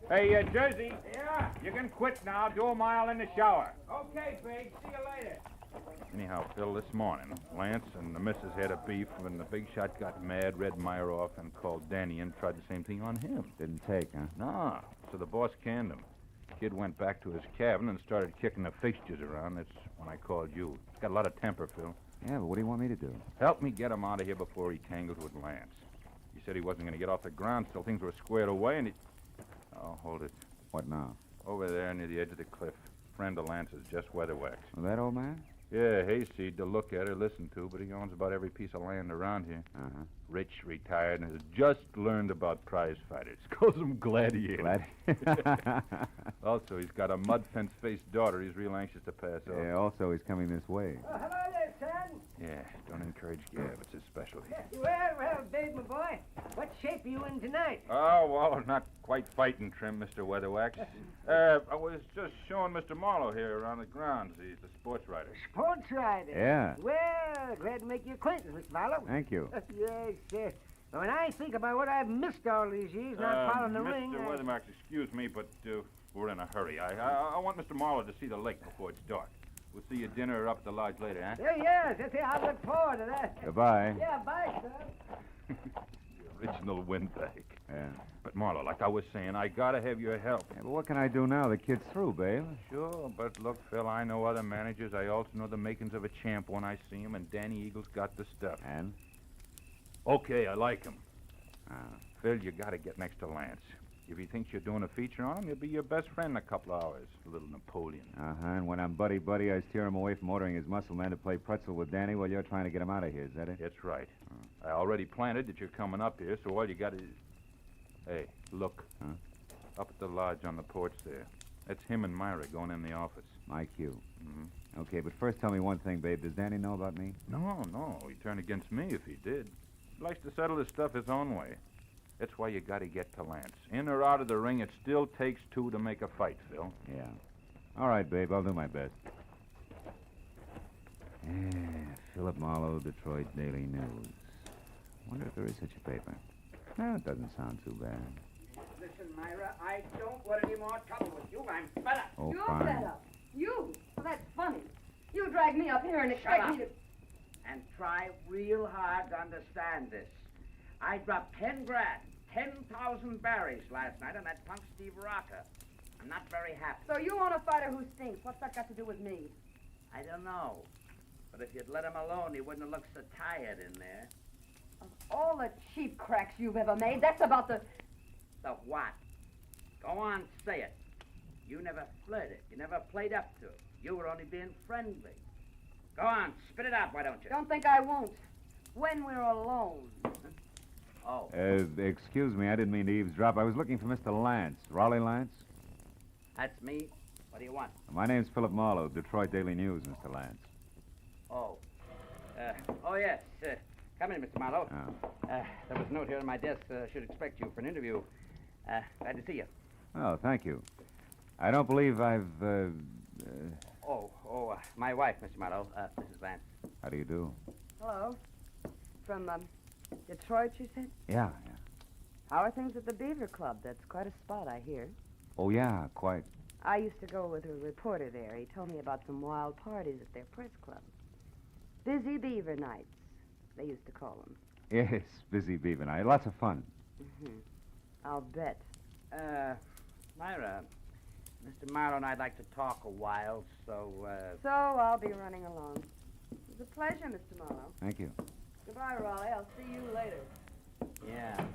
S23: Hey, Jersey. Yeah? You can quit now. Do a mile in the shower.
S22: Okay, Big. See you later. Anyhow, Phil, this morning, Lance and the missus had a beef when the big shot got mad, read Meyer off, and called Danny in, tried the same thing on him.
S13: Didn't take, huh?
S22: No. So the boss canned him. Kid went back to his cabin and started kicking the fixtures around. That's when I called you. He's got a lot of temper, Phil.
S13: Yeah, but what do you want me to do?
S22: Help me get him out of here before he tangles with Lance. He said he wasn't going to get off the ground till things were squared away, and he... Oh, hold it.
S13: What now?
S22: Over there near the edge of the cliff. Friend of Lance's, just weatherwax.
S13: Well, that old man?
S22: Yeah, hayseed to look at or listen to, but he owns about every piece of land around here.
S13: Uh-huh.
S22: Rich, retired, and has just learned about prize fighters. Calls them gladiators. Also, he's got a mud fence-faced daughter he's real anxious to pass off.
S13: Yeah, also he's coming this way.
S7: Oh, hello there, son.
S22: Yeah, don't encourage Gab. It's his specialty.
S7: Well, Babe, my boy, what shape are you in tonight?
S22: Oh, well, not quite fighting trim, Mr. Weatherwax. I was just showing Mr. Marlowe here around the grounds. He's the sports writer.
S7: Sports writer?
S13: Yeah.
S7: Well, glad to make your acquaintance, Mr. Marlowe.
S13: Thank you.
S7: Yes, sir. When I think about what I've missed all these years not following the ring...
S22: Mr. Weatherwax, excuse me, but we're in a hurry. I want Mr. Marlowe to see the lake before it's dark. We'll see you at dinner or up at the lodge later, huh?
S7: Yes, I look forward to that.
S13: Goodbye.
S7: Yeah, bye, son.
S22: The original windbag.
S13: Yeah.
S22: But, Marlowe, like I was saying, I gotta have your help.
S13: Yeah, but what can I do now? The kid's through, babe.
S22: Sure, but look, Phil, I know other managers. I also know the makings of a champ when I see him, and Danny Eagle's got the stuff.
S13: And?
S22: Okay, I like him. Phil, you got to get next to Lance. If he thinks you're doing a feature on him, he'll be your best friend in a couple of hours. A little Napoleon.
S13: And when I'm buddy-buddy, I steer him away from ordering his muscle man to play pretzel with Danny while you're trying to get him out of here. Is that it?
S22: That's right. I already planted that you're coming up here, so all you got is... Hey, look.
S13: Huh?
S22: Up at the lodge on the porch there. That's him and Myra going in the office.
S13: My cue.
S22: Mm-hmm.
S13: Okay, but first tell me one thing, babe. Does Danny know about me?
S22: No. He'd turn against me if he did. He likes to settle his stuff his own way. That's why you got to get to Lance. In or out of the ring, it still takes two to make a fight, Phil.
S13: Yeah. All right, babe. I'll do my best. Philip Marlowe, Detroit Daily News. Wonder if there is such a paper. No, it doesn't sound too bad.
S17: Listen, Myra, I don't want any more trouble with you. I'm fed up.
S13: Oh,
S18: You're
S13: fine.
S18: fed up. You? Well, that's funny. You drag me up here and
S17: Shut
S18: expect
S17: up.
S18: me to...
S17: And try real hard to understand this. I dropped 10 grand, 10,000 berries last night on that punk Steve Rocker. I'm not very happy.
S18: So you want a fighter who stinks. What's that got to do with me?
S17: I don't know. But if you'd let him alone, he wouldn't have looked so tired in there.
S18: Of all the cheap cracks you've ever made, that's about the...
S17: The what? Go on, say it. You never flirted. You never played up to it. You were only being friendly. Go on, spit it out, why don't you?
S18: Don't think I won't. When we're alone.
S17: Oh.
S13: Excuse me, I didn't mean to eavesdrop. I was looking for Mr. Lance. Raleigh Lance?
S17: That's me. What do you want?
S13: My name's Philip Marlowe, Detroit Daily News, Mr. Lance.
S17: Oh. Yes. Come in, Mr. Marlowe.
S13: Oh.
S17: There was a note here on my desk. Should expect you for an interview. Glad to see you.
S13: Oh, thank you. I don't believe I've,
S17: My wife, Mr. Marlowe, Mrs. Lance.
S13: How do you do?
S18: Hello. From, Detroit, you said?
S13: Yeah.
S18: How are things at the Beaver Club? That's quite a spot, I hear.
S13: Oh, yeah, quite.
S18: I used to go with a reporter there. He told me about some wild parties at their press club. Busy Beaver Nights, they used to call them.
S13: Yes, busy Beaver night. Lots of fun.
S18: Mm-hmm. I'll bet.
S17: Myra, Mr. Marlowe and I'd like to talk a while, so,
S18: So I'll be running along. It was a pleasure, Mr. Marlowe.
S13: Thank you.
S18: Goodbye, Raleigh. I'll see you later.
S17: Yeah.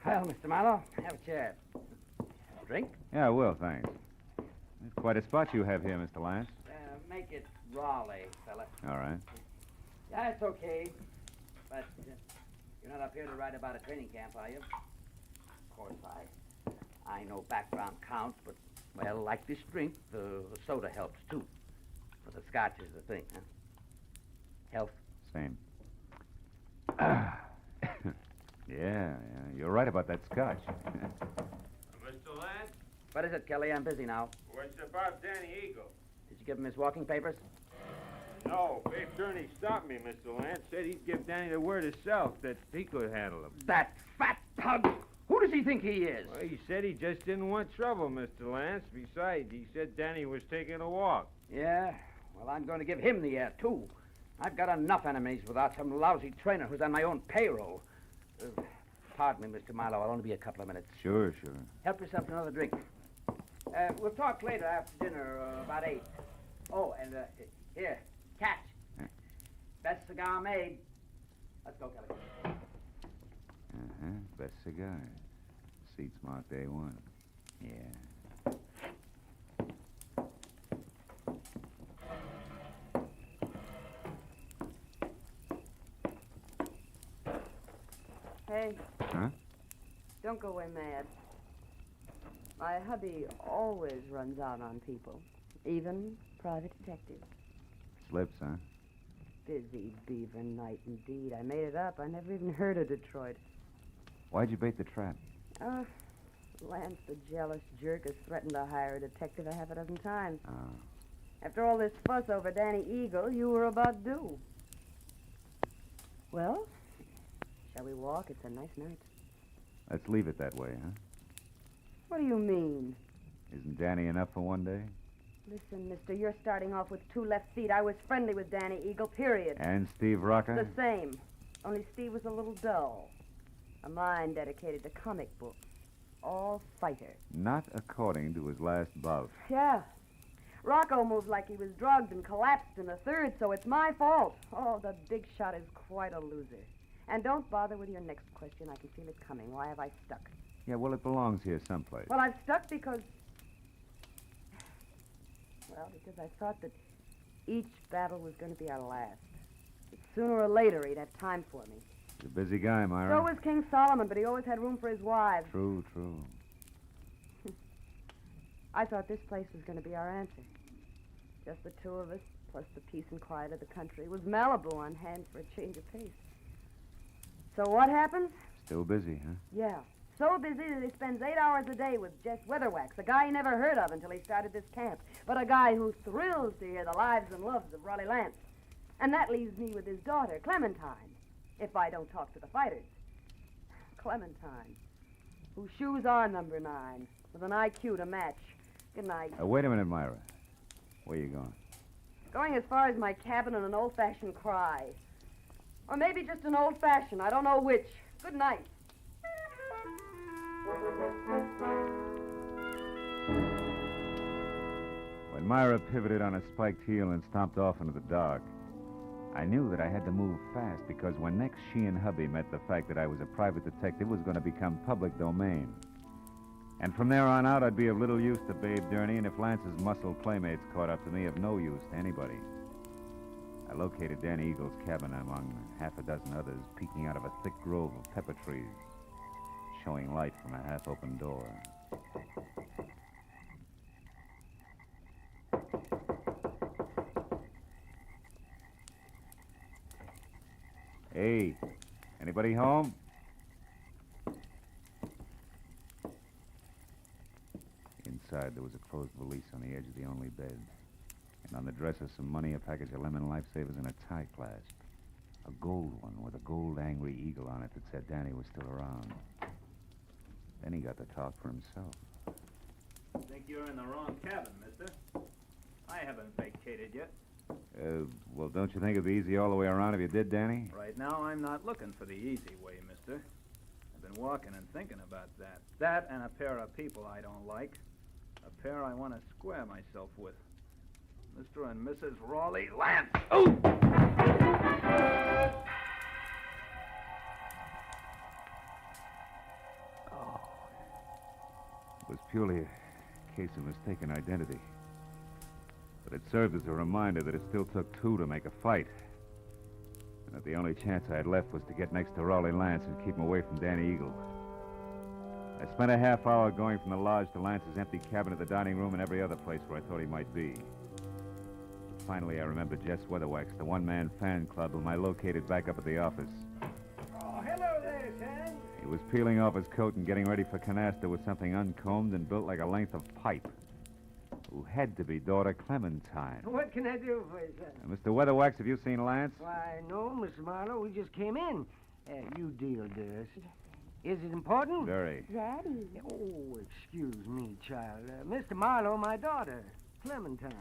S17: Well, Mr. Marlowe, have a chair. Drink?
S13: Yeah, I will, thanks. It's quite a spot you have here, Mr. Lance.
S17: Make it Raleigh, fella.
S13: All right.
S17: Yeah, it's okay. But you're not up here to write about a training camp, are you? Of course, I know background counts, but, well, like this drink, the soda helps, too. But the scotch is the thing, huh? Health?
S13: Same. Yeah, you're right about that scotch.
S2: Mr. Lance?
S17: What is it, Kelly? I'm busy now.
S2: What's about Danny Eagle?
S17: Did you give him his walking papers?
S2: No, Big Turney stopped me, Mr. Lance. Said he'd give Danny the word himself that he could handle him.
S17: That fat tug! Who does he think he is?
S2: Well, he said he just didn't want trouble, Mr. Lance. Besides, he said Danny was taking a walk.
S17: Yeah? Well, I'm going to give him the air, too. I've got enough enemies without some lousy trainer who's on my own payroll. Pardon me, Mr. Marlowe. I'll only be a couple of minutes.
S13: Sure.
S17: Help yourself to another drink. We'll talk later after dinner, about 8. Oh, and, here, catch. Best cigar made. Let's go, Kelly.
S13: Best cigar. Seats marked A1. Yeah.
S18: Hey.
S13: Huh?
S18: Don't go away mad. My hubby always runs out on people, even private detectives.
S13: Slips, huh?
S18: Busy Beaver night, indeed. I made it up. I never even heard of Detroit.
S13: Why'd you bait the trap?
S18: Lance, the jealous jerk, has threatened to hire a detective a half a dozen times.
S13: Oh.
S18: After all this fuss over Danny Eagle, you were about due. Well, shall we walk? It's a nice night.
S13: Let's leave it that way, huh?
S18: What do you mean?
S13: Isn't Danny enough for one day?
S18: Listen, mister, you're starting off with 2 left feet. I was friendly with Danny Eagle, period.
S13: And Steve Rocker?
S18: The same. Only Steve was a little dull. A mind dedicated to comic books. All fighter.
S13: Not according to his last bout.
S18: Yeah. Rocco moved like he was drugged and collapsed in the third, so it's my fault. Oh, the big shot is quite a loser.
S10: And don't bother with your next question. I can feel it coming. Why have I stuck?
S13: Yeah, well, it belongs here someplace.
S10: Well, I've stuck because... Well, because I thought that each battle was going to be our last. That sooner or later he'd have time for me.
S13: You're a busy guy, Myra.
S10: So was King Solomon, but he always had room for his wives.
S13: True.
S10: I thought this place was going to be our answer. Just the two of us, plus the peace and quiet of the country. It was Malibu on hand for a change of pace. So what happens?
S13: Still busy, huh?
S10: Yeah. So busy that he spends 8 hours a day with Jess Weatherwax, a guy he never heard of until he started this camp, but a guy who thrills to hear the lives and loves of Raleigh Lance. And that leaves me with his daughter, Clementine, if I don't talk to the fighters. Clementine, whose shoes are number 9, with an IQ to match. Good night.
S13: Wait a minute, Myra. Where you going?
S10: Going as far as my cabin on an old-fashioned cry. Or maybe just an old-fashioned, I don't know which. Good night.
S13: When Myra pivoted on a spiked heel and stomped off into the dark, I knew that I had to move fast because when next she and hubby met, the fact that I was a private detective was going to become public domain. And from there on out, I'd be of little use to Babe Durney, and if Lance's muscle playmates caught up to me, of no use to anybody. I located Danny Eagle's cabin among half a dozen others, peeking out of a thick grove of pepper trees, showing light from a half-open door. Hey, anybody home? Inside, there was a closed valise on the edge of the only bed. And on the dresser, some money, a package of lemon lifesavers, and a tie clasp. A gold one with a gold angry eagle on it that said Danny was still around. Then he got to talk for himself.
S23: I think you're in the wrong cabin, mister. I haven't vacated yet.
S13: Well, don't you think it'd be easy all the way around if you did, Danny?
S23: Right now, I'm not looking for the easy way, mister. I've been walking and thinking about that. That and a pair of people I don't like. A pair I want to square myself with. Mr. and Mrs. Raleigh Lance. Oh!
S13: It was purely a case of mistaken identity. But it served as a reminder that it still took two to make a fight. And that the only chance I had left was to get next to Raleigh Lance and keep him away from Danny Eagle. I spent a half hour going from the lodge to Lance's empty cabin, to the dining room, and every other place where I thought he might be. But finally, I remembered Jess Weatherwax, the one-man fan club whom I located back up at the office.
S14: Oh, hello there, son.
S13: He was peeling off his coat and getting ready for canasta with something uncombed and built like a length of pipe. Who had to be daughter Clementine.
S14: What can I do for you, son?
S13: Mr. Weatherwax, have you seen Lance?
S14: Why, no, Mr. Marlowe. We just came in. You deal, dearest. Is it important?
S13: Very.
S14: Daddy. Oh, excuse me, child. Mr. Marlowe, my daughter, Clementine.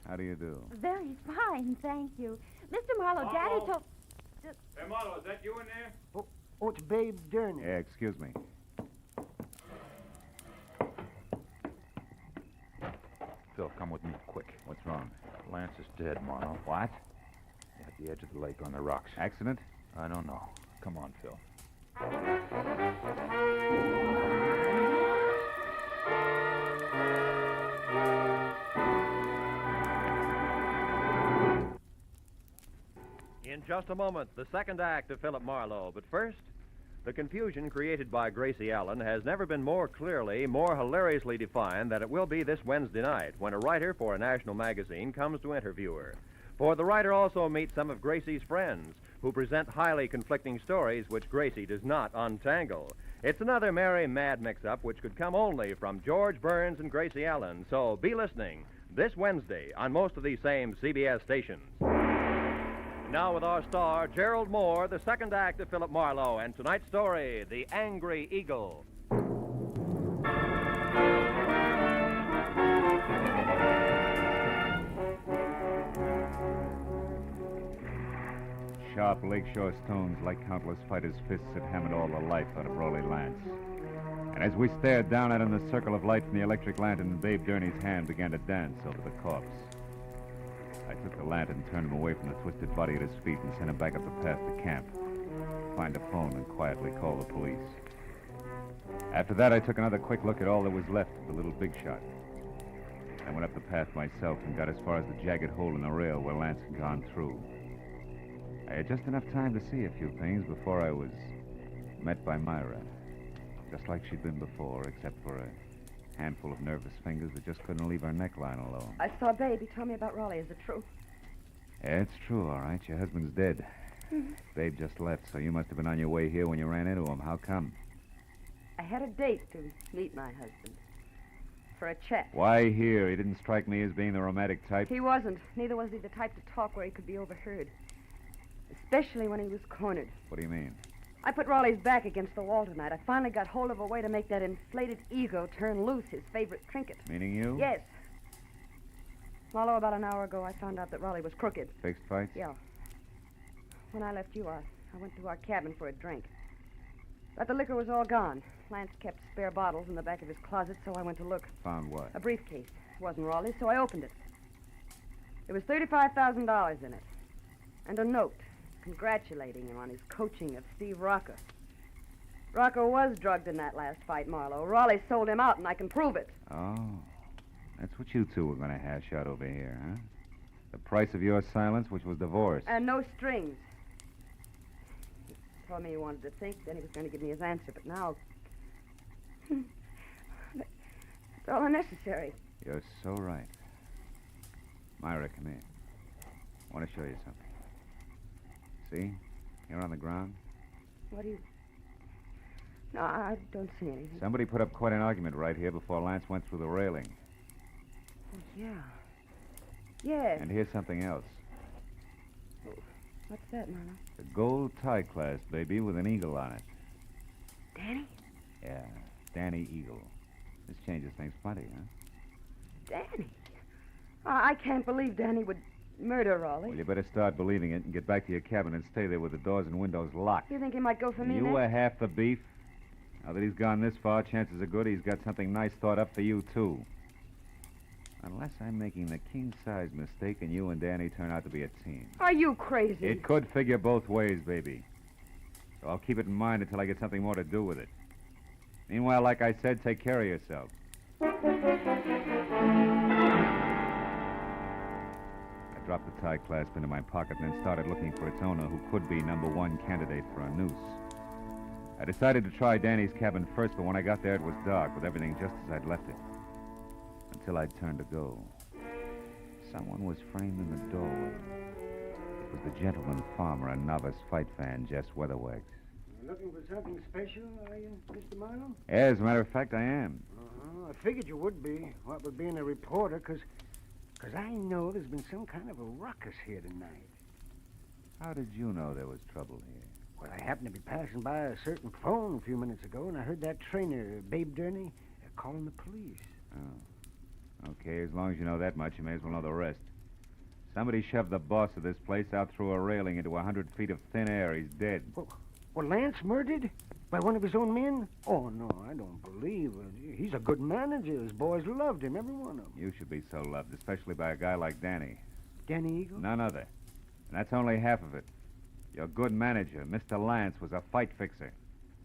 S13: How do you do?
S12: Very fine, thank you. Mr. Marlowe, Daddy told...
S23: Hey, Marlowe, is that you in there?
S14: Oh, it's Babe Durney.
S13: Yeah, excuse me.
S22: Phil, come with me, quick.
S13: What's wrong?
S22: Lance is dead, Marlowe.
S13: What?
S22: At the edge of the lake on the rocks.
S13: Accident?
S22: I don't know. Come on, Phil.
S15: In just a moment, the second act of Philip Marlowe. But first, the confusion created by Gracie Allen has never been more clearly, more hilariously defined than it will be this Wednesday night when a writer for a national magazine comes to interview her. For the writer also meets some of Gracie's friends, who present highly conflicting stories which Gracie does not untangle. It's another merry, mad mix-up which could come only from George Burns and Gracie Allen, so be listening this Wednesday on most of these same CBS stations. Now with our star, Gerald Moore, the second act of Philip Marlowe, and tonight's story, The Angry Eagle.
S13: Sharp lakeshore stones, like countless fighters' fists, had hammered all the life out of Raleigh Lance. And as we stared down at him, the circle of light from the electric lantern in Babe Durney's hand began to dance over the corpse. I took the lantern, turned him away from the twisted body at his feet, and sent him back up the path to camp. find a phone and quietly call the police. After that, I took another quick look at all that was left of the little big shot. I went up the path myself and got as far as the jagged hole in the rail where Lance had gone through. I had just enough time to see a few things before I was met by Myra. Just like she'd been before, except for a handful of nervous fingers that just couldn't leave her neckline alone.
S10: I saw Babe. He told me about Raleigh. Is it true?
S13: Yeah, it's true, all right. Your husband's dead. Babe just left, so you must have been on your way here when you ran into him. How come?
S10: I had a date to meet my husband. For a chat.
S13: Why here? He didn't strike me as being the romantic type.
S10: He wasn't. Neither was he the type to talk where he could be overheard. Especially when he was cornered.
S13: What do you mean?
S10: I put Raleigh's back against the wall tonight. I finally got hold of a way to make that inflated ego turn loose, his favorite trinket.
S13: Meaning you?
S10: Yes. Marlowe, about an hour ago, I found out that Raleigh was crooked.
S13: Fixed fights?
S10: Yeah. When I left you, I went to our cabin for a drink. But the liquor was all gone. Lance kept spare bottles in the back of his closet, so I went to look.
S13: Found what?
S10: A briefcase. It wasn't Raleigh's, so I opened it. There was $35,000 in it. And a note congratulating him on his coaching of Steve Rocker. Rocker was drugged in that last fight, Marlowe. Raleigh sold him out, and I can prove it.
S13: Oh. That's what you two were going to hash out over here, huh? The price of your silence, which was divorce.
S10: And no strings. He told me he wanted to think, then he was going to give me his answer, but now... it's all unnecessary.
S13: You're so right. Myra, come here. I want to show you something. See? Here on the ground.
S10: What do you... No, I don't see anything.
S13: Somebody put up quite an argument right here before Lance went through the railing.
S10: Oh, yeah. Yes.
S13: And here's something else.
S10: Oh, what's that, Marlowe?
S13: The gold tie clasp, baby, with an eagle on it.
S10: Danny?
S13: Yeah, Danny Eagle. This changes things plenty, huh?
S10: Danny? I can't believe Danny would murder Raleigh.
S13: Well, you better start believing it and get back to your cabin and stay there with the doors and windows locked.
S10: You think he might go for me
S13: You
S10: next?
S13: were half the beef. Now that he's gone this far, chances are good he's got something nice thought up for you, too. Unless I'm making the king-size mistake and you and Danny turn out to be a team.
S10: Are you crazy?
S13: It could figure both ways, baby. So I'll keep it in mind until I get something more to do with it. Meanwhile, like I said, take care of yourself. I dropped the tie clasp into my pocket and then started looking for its owner, who could be #1 candidate for a noose. I decided to try Danny's cabin first, but when I got there, it was dark, with everything just as I'd left it. Until I'd turned to go. Someone was framed in the doorway. It was the gentleman farmer, a novice fight fan, Jess Weatherwax.
S16: You're looking for something special, are you, Mr. Marlowe?
S13: Yeah, as a matter of fact, I am.
S16: I figured you would be. What with being a reporter, because I know there's been some kind of a ruckus here tonight.
S13: How did you know there was trouble here?
S16: Well, I happened to be passing by a certain phone a few minutes ago, and I heard that trainer, Babe Durney, calling the police.
S13: Oh. Okay, as long as you know that much, you may as well know the rest. Somebody shoved the boss of this place out through a railing into 100 feet of thin air. He's dead.
S16: Well, Lance murdered? By one of his own men? Oh, no, I don't believe it. He's a good manager. His boys loved him, every one of them.
S13: You should be so loved, especially by a guy like Danny.
S16: Danny Eagle?
S13: None other. And that's only half of it. Your good manager, Mr. Lance, was a fight fixer.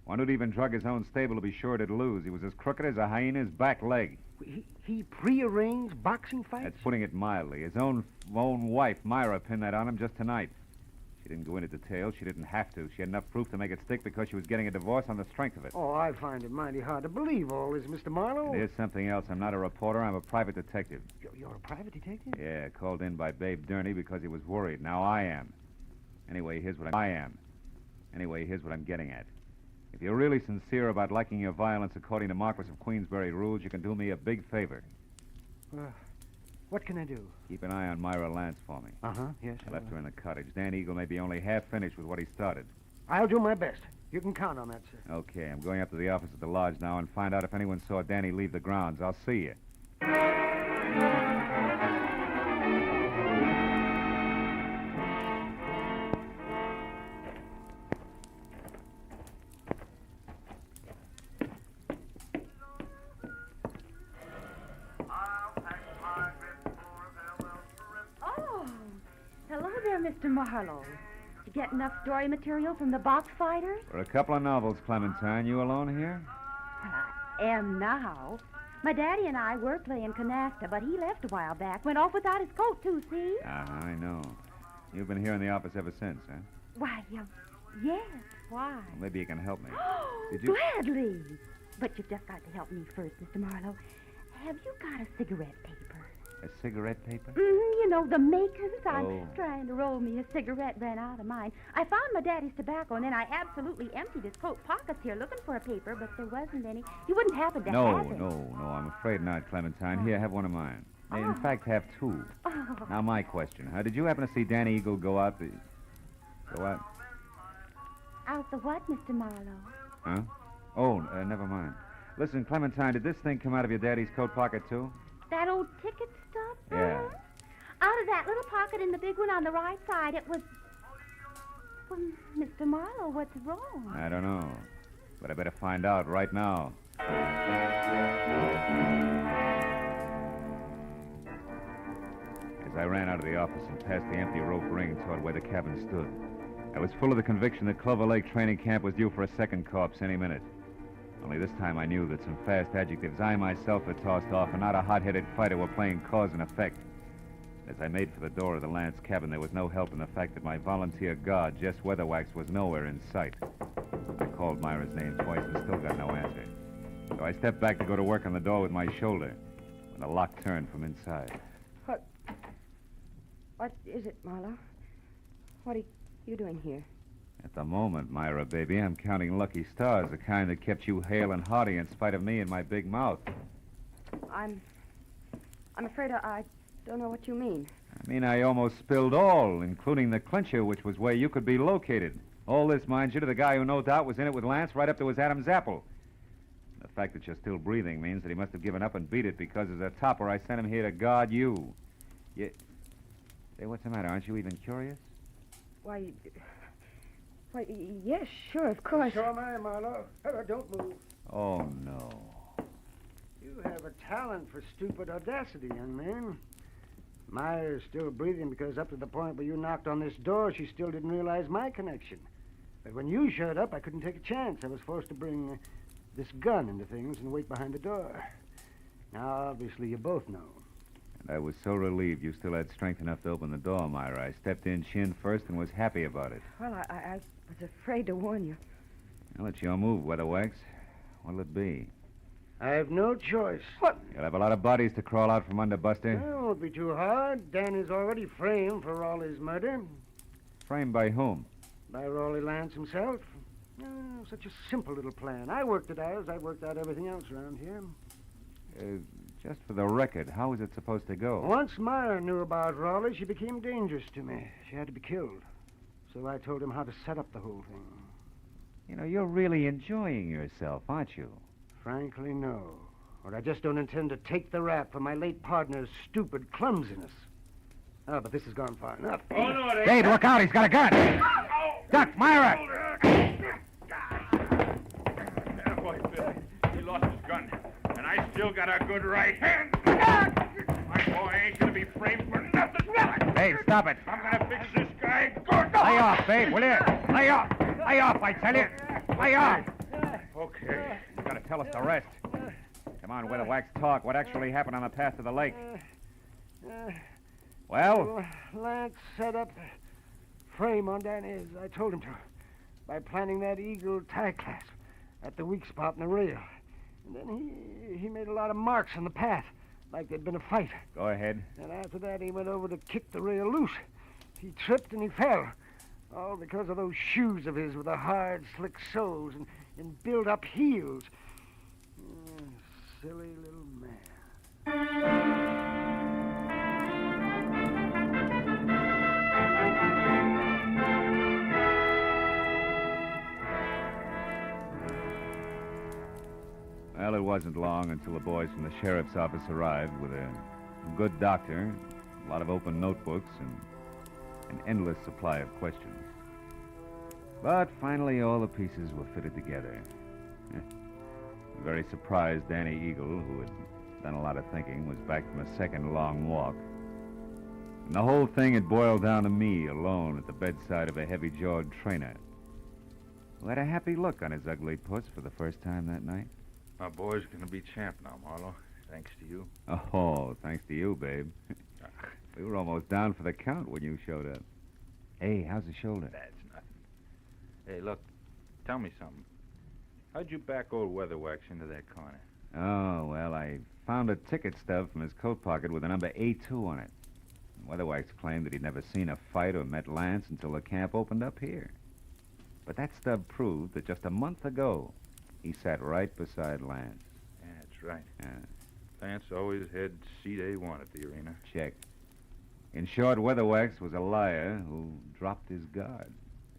S13: One who'd even drug his own stable to be sure to lose. He was as crooked as a hyena's back leg.
S16: He prearranged boxing fights?
S13: That's putting it mildly. His own wife, Myra, pinned that on him just tonight. She didn't go into detail. She didn't have to. She had enough proof to make it stick because she was getting a divorce on the strength of it.
S16: Oh, I find it mighty hard to believe all this, Mr. Marlowe.
S13: And here's something else. I'm not a reporter. I'm a private detective.
S16: You're a private detective?
S13: Yeah, called in by Babe Durney because he was worried. Now I am. Anyway, here's what I'm getting at. If you're really sincere about liking your violence according to Marquis of Queensberry rules, you can do me a big favor.
S16: What can I do?
S13: Keep an eye on Myra Lance for me.
S16: Uh-huh, yes.
S13: I left her in the cottage. Dan Eagle may be only half finished with what he started.
S16: I'll do my best. You can count on that, sir.
S13: Okay, I'm going up to the office at the lodge now and find out if anyone saw Danny leave the grounds. I'll see you.
S12: Oh, hello there, Mr. Marlowe. to get enough story material from the box fighters?
S13: For a couple of novels, Clementine. You alone here?
S12: Well, I am now. My daddy and I were playing canasta, but he left a while back. Went off without his coat, too, see?
S13: I know. You've been here in the office ever since, huh?
S12: Why, yes. Why?
S13: Well, maybe you can help me. Did you...
S12: Gladly. But you've just got to help me first, Mr. Marlowe. Have you got a cigarette paper?
S13: A cigarette paper?
S12: You know, the makers. I'm
S13: Oh.
S12: trying to roll me a cigarette, ran out of mine. I found my daddy's tobacco, and then I absolutely emptied his coat pockets here looking for a paper, but there wasn't any. You wouldn't happen to have it.
S13: No, I'm afraid not, Clementine. Here, have one of mine. In fact, have two.
S12: Oh.
S13: Now, my question, did you happen to see Danny Eagle go out the... Go out?
S12: Out the what, Mr. Marlowe?
S13: Huh? Oh, never mind. Listen, Clementine, did this thing come out of your daddy's coat pocket, too?
S12: That old ticket stub?
S13: Yeah.
S12: Out of that little pocket in the big one on the right side, it was... Well, Mr. Marlowe, what's wrong?
S13: I don't know. But I better find out right now. As I ran out of the office and past the empty rope ring toward where the cabin stood, I was full of the conviction that Clover Lake training camp was due for a second corpse any minute. Only this time I knew that some fast adjectives I myself had tossed off and not a hot-headed fighter were playing cause and effect. As I made for the door of the Lance cabin, there was no help in the fact that my volunteer guard, Jess Weatherwax, was nowhere in sight. I called Myra's name twice and still got no answer. So I stepped back to go to work on the door with my shoulder when the lock turned from inside.
S10: What is it, Marlowe? What are you doing here?
S13: At the moment, Myra, baby, I'm counting lucky stars, the kind that kept you hale and hearty in spite of me and my big mouth.
S10: I'm afraid I don't know what you mean.
S13: I mean, I almost spilled all, including the clincher, which was where you could be located. All this, mind you, to the guy who no doubt was in it with Lance right up to his Adam's apple. The fact that you're still breathing means that he must have given up and beat it because as a topper, I sent him here to guard you. Say, what's the matter? Aren't you even curious?
S10: Why, yes, sure, of course.
S16: So am I, Marlowe. Don't move.
S13: Oh, no.
S16: You have a talent for stupid audacity, young man. Myra's still breathing because up to the point where you knocked on this door, she still didn't realize my connection. But when you showed up, I couldn't take a chance. I was forced to bring this gun into things and wait behind the door. Now, obviously, you both know.
S13: And I was so relieved you still had strength enough to open the door, Myra. I stepped in chin first and was happy about it.
S10: Well, I was afraid to warn you.
S13: Well, it's your move, Weatherwax. What'll it be?
S16: I have no choice. What?
S13: You'll have a lot of bodies to crawl out from under, Buster.
S16: It won't be too hard. Dan is already framed for Raleigh's murder.
S13: Framed by whom?
S16: By Raleigh Lance himself. Oh, such a simple little plan. I worked it out as I worked out everything else around here.
S13: Just for the record, how was it supposed to go?
S16: Once Myra knew about Raleigh, she became dangerous to me. She had to be killed. So I told him how to set up the whole thing.
S13: You know, you're really enjoying yourself, aren't you?
S16: Frankly, no. Or I just don't intend to take the rap for my late partner's stupid clumsiness. Oh, but this has gone far enough.
S6: Oh, no, it ain't.
S13: Dave, look out. He's got a gun. Duck, Myra!
S6: That boy, Bill. He lost his gun. And I still got a good right hand. My boy ain't gonna be framed for nothing.
S13: Dave, stop it.
S6: I'm gonna fix this guy good.
S13: Lay off, Dave, will you? Lay off. Lay off, I tell you. Lay off.
S6: Okay.
S13: You gotta tell us the rest. Come on, Weatherwax, talk. What actually happened on the path to the lake? Well?
S16: Lance set up a frame on Danny's. I told him to. By planting that eagle tie clasp at the weak spot in the rail. And then he made a lot of marks on the path, like there'd been a fight.
S13: Go ahead.
S16: And after that, he went over to kick the rail loose. He tripped and he fell. All because of those shoes of his with the hard, slick soles and built-up heels. Silly little man.
S13: Well, it wasn't long until the boys from the sheriff's office arrived with a good doctor, a lot of open notebooks, and an endless supply of questions. But finally, all the pieces were fitted together. Very surprised, Danny Eagle, who had done a lot of thinking, was back from a second long walk. And the whole thing had boiled down to me alone at the bedside of a heavy-jawed trainer who had a happy look on his ugly puss for the first time that night.
S22: My boy's gonna be champ now, Marlowe. Thanks to you.
S13: Oh, thanks to you, babe. We were almost down for the count when you showed up. Hey, how's the shoulder?
S22: That's nothing. Hey, look, tell me something. How'd you back old Weatherwax into that corner?
S13: Oh, well, I found a ticket stub from his coat pocket with the number A2 on it. Weatherwax claimed that he'd never seen a fight or met Lance until the camp opened up here. But that stub proved that just a month ago, he sat right beside Lance.
S22: Yeah, that's right.
S13: Yeah.
S22: Lance always had seat A1 at the arena.
S13: Check. In short, Weatherwax was a liar who dropped his guard.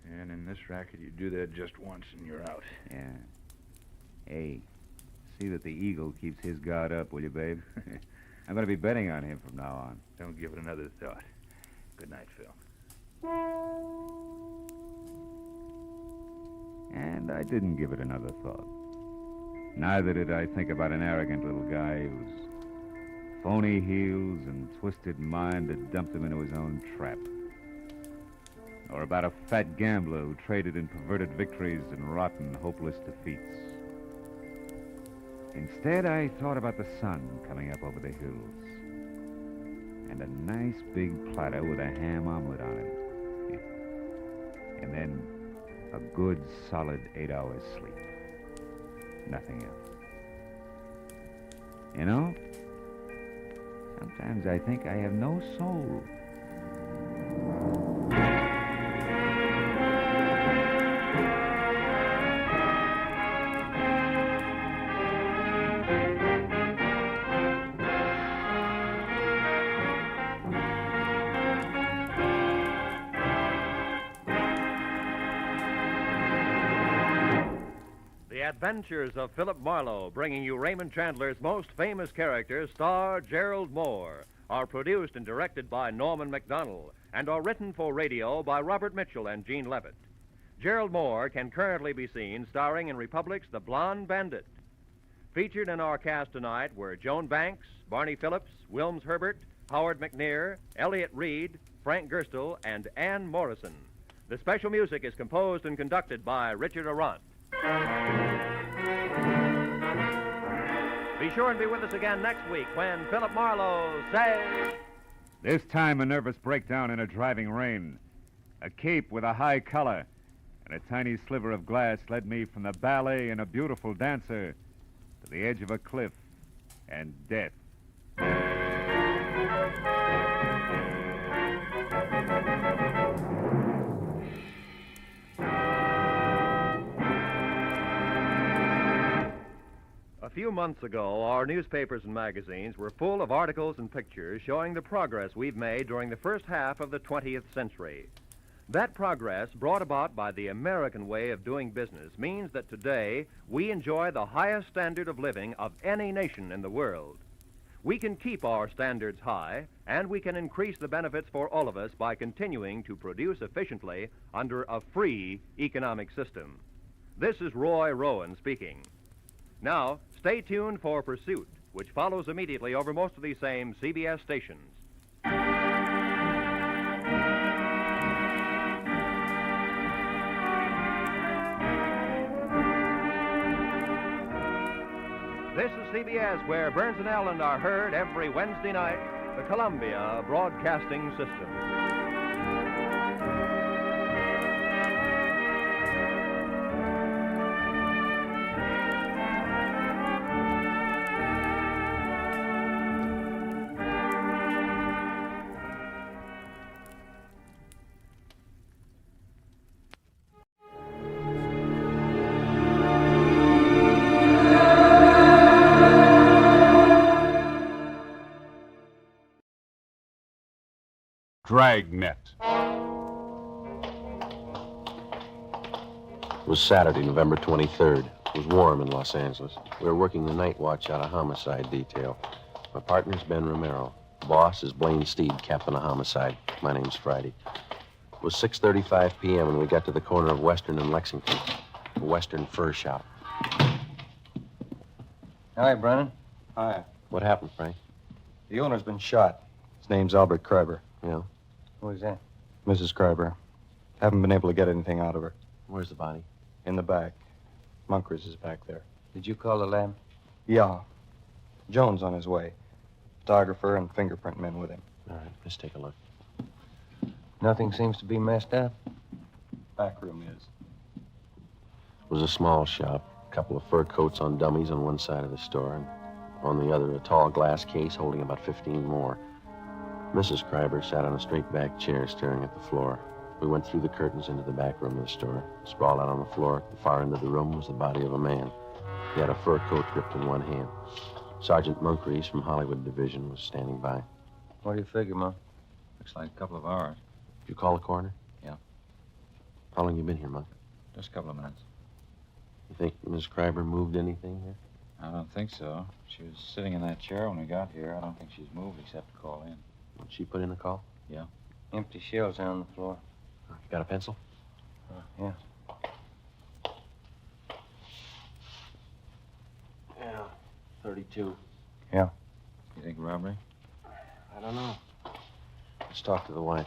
S22: And in this racket, you do that just once and you're out.
S13: Yeah. Hey, see that the Eagle keeps his guard up, will you, babe? I'm going to be betting on him from now on.
S22: Don't give it another thought. Good night, Phil.
S13: And I didn't give it another thought. Neither did I think about an arrogant little guy whose phony heels and twisted mind had dumped him into his own trap. Or about a fat gambler who traded in perverted victories and rotten, hopeless defeats. Instead, I thought about the sun coming up over the hills. And a nice big platter with a ham omelet on it. And then a good, solid 8 hours sleep. Nothing else. You know, sometimes I think I have no soul.
S15: Adventures of Philip Marlowe, bringing you Raymond Chandler's most famous character, star Gerald Moore, are produced and directed by Norman MacDonald and are written for radio by Robert Mitchell and Gene Levitt. Gerald Moore can currently be seen starring in Republic's The Blonde Bandit. Featured in our cast tonight were Joan Banks, Barney Phillips, Wilms Herbert, Howard McNear, Elliott Reed, Frank Gerstle, and Ann Morrison. The special music is composed and conducted by Richard Arant. Be sure and be with us again next week when Philip Marlowe says...
S13: This time a nervous breakdown in a driving rain. A cape with a high collar and a tiny sliver of glass led me from the ballet and a beautiful dancer to the edge of a cliff and death.
S15: A few months ago, our newspapers and magazines were full of articles and pictures showing the progress we've made during the first half of the 20th century. That progress, brought about by the American way of doing business, means that today we enjoy the highest standard of living of any nation in the world. We can keep our standards high, and we can increase the benefits for all of us by continuing to produce efficiently under a free economic system. This is Roy Rowan speaking. Now, stay tuned for Pursuit, which follows immediately over most of these same CBS stations. This is CBS, where Burns and Allen are heard every Wednesday night, the Columbia Broadcasting System.
S1: Dragnet.
S19: It was Saturday, November 23rd. It was warm in Los Angeles. We were working the night watch out of Homicide detail. My partner's Ben Romero. Boss is Blaine Steed, captain of Homicide. My name's Friday. It was 6:35 p.m. when we got to the corner of Western and Lexington, a Western fur shop.
S20: Hi, Brennan.
S19: Hi. What happened, Frank?
S20: The owner's been shot.
S19: His name's Albert Kreiber. Yeah?
S1: Who is that? Mrs. Schreiber. Haven't been able to get anything out of her.
S19: Where's the body?
S1: In the back. Munkers is back there.
S4: Did you call the lab?
S1: Yeah. Jones on his way. Photographer and fingerprint men with him.
S19: All right, let's take a look.
S4: Nothing seems to be messed up.
S1: Back room is.
S19: It was a small shop. A couple of fur coats on dummies on one side of the store, and on the other, a tall glass case holding about 15 more. Mrs. Schreiber sat on a straight-back chair staring at the floor. We went through the curtains into the back room of the store. Sprawled out on the floor at the far end of the room was the body of a man. He had a fur coat gripped in one hand. Sergeant Moncrief from Hollywood Division was standing by.
S4: What do you figure, Mom? Looks like a couple of hours.
S19: Did you call the coroner?
S4: Yeah.
S19: How long you been here, Monk?
S4: Just a couple of minutes.
S19: You think Miss Schreiber moved anything here?
S4: I don't think so. She was sitting in that chair when we got here. I don't think she's moved except to call in.
S19: Did she put in a call?
S4: Yeah. Empty shells are on the floor.
S19: You got a pencil?
S4: Yeah.
S19: Yeah, 32.
S4: Yeah. You think robbery?
S19: I don't know. Let's talk to the wife.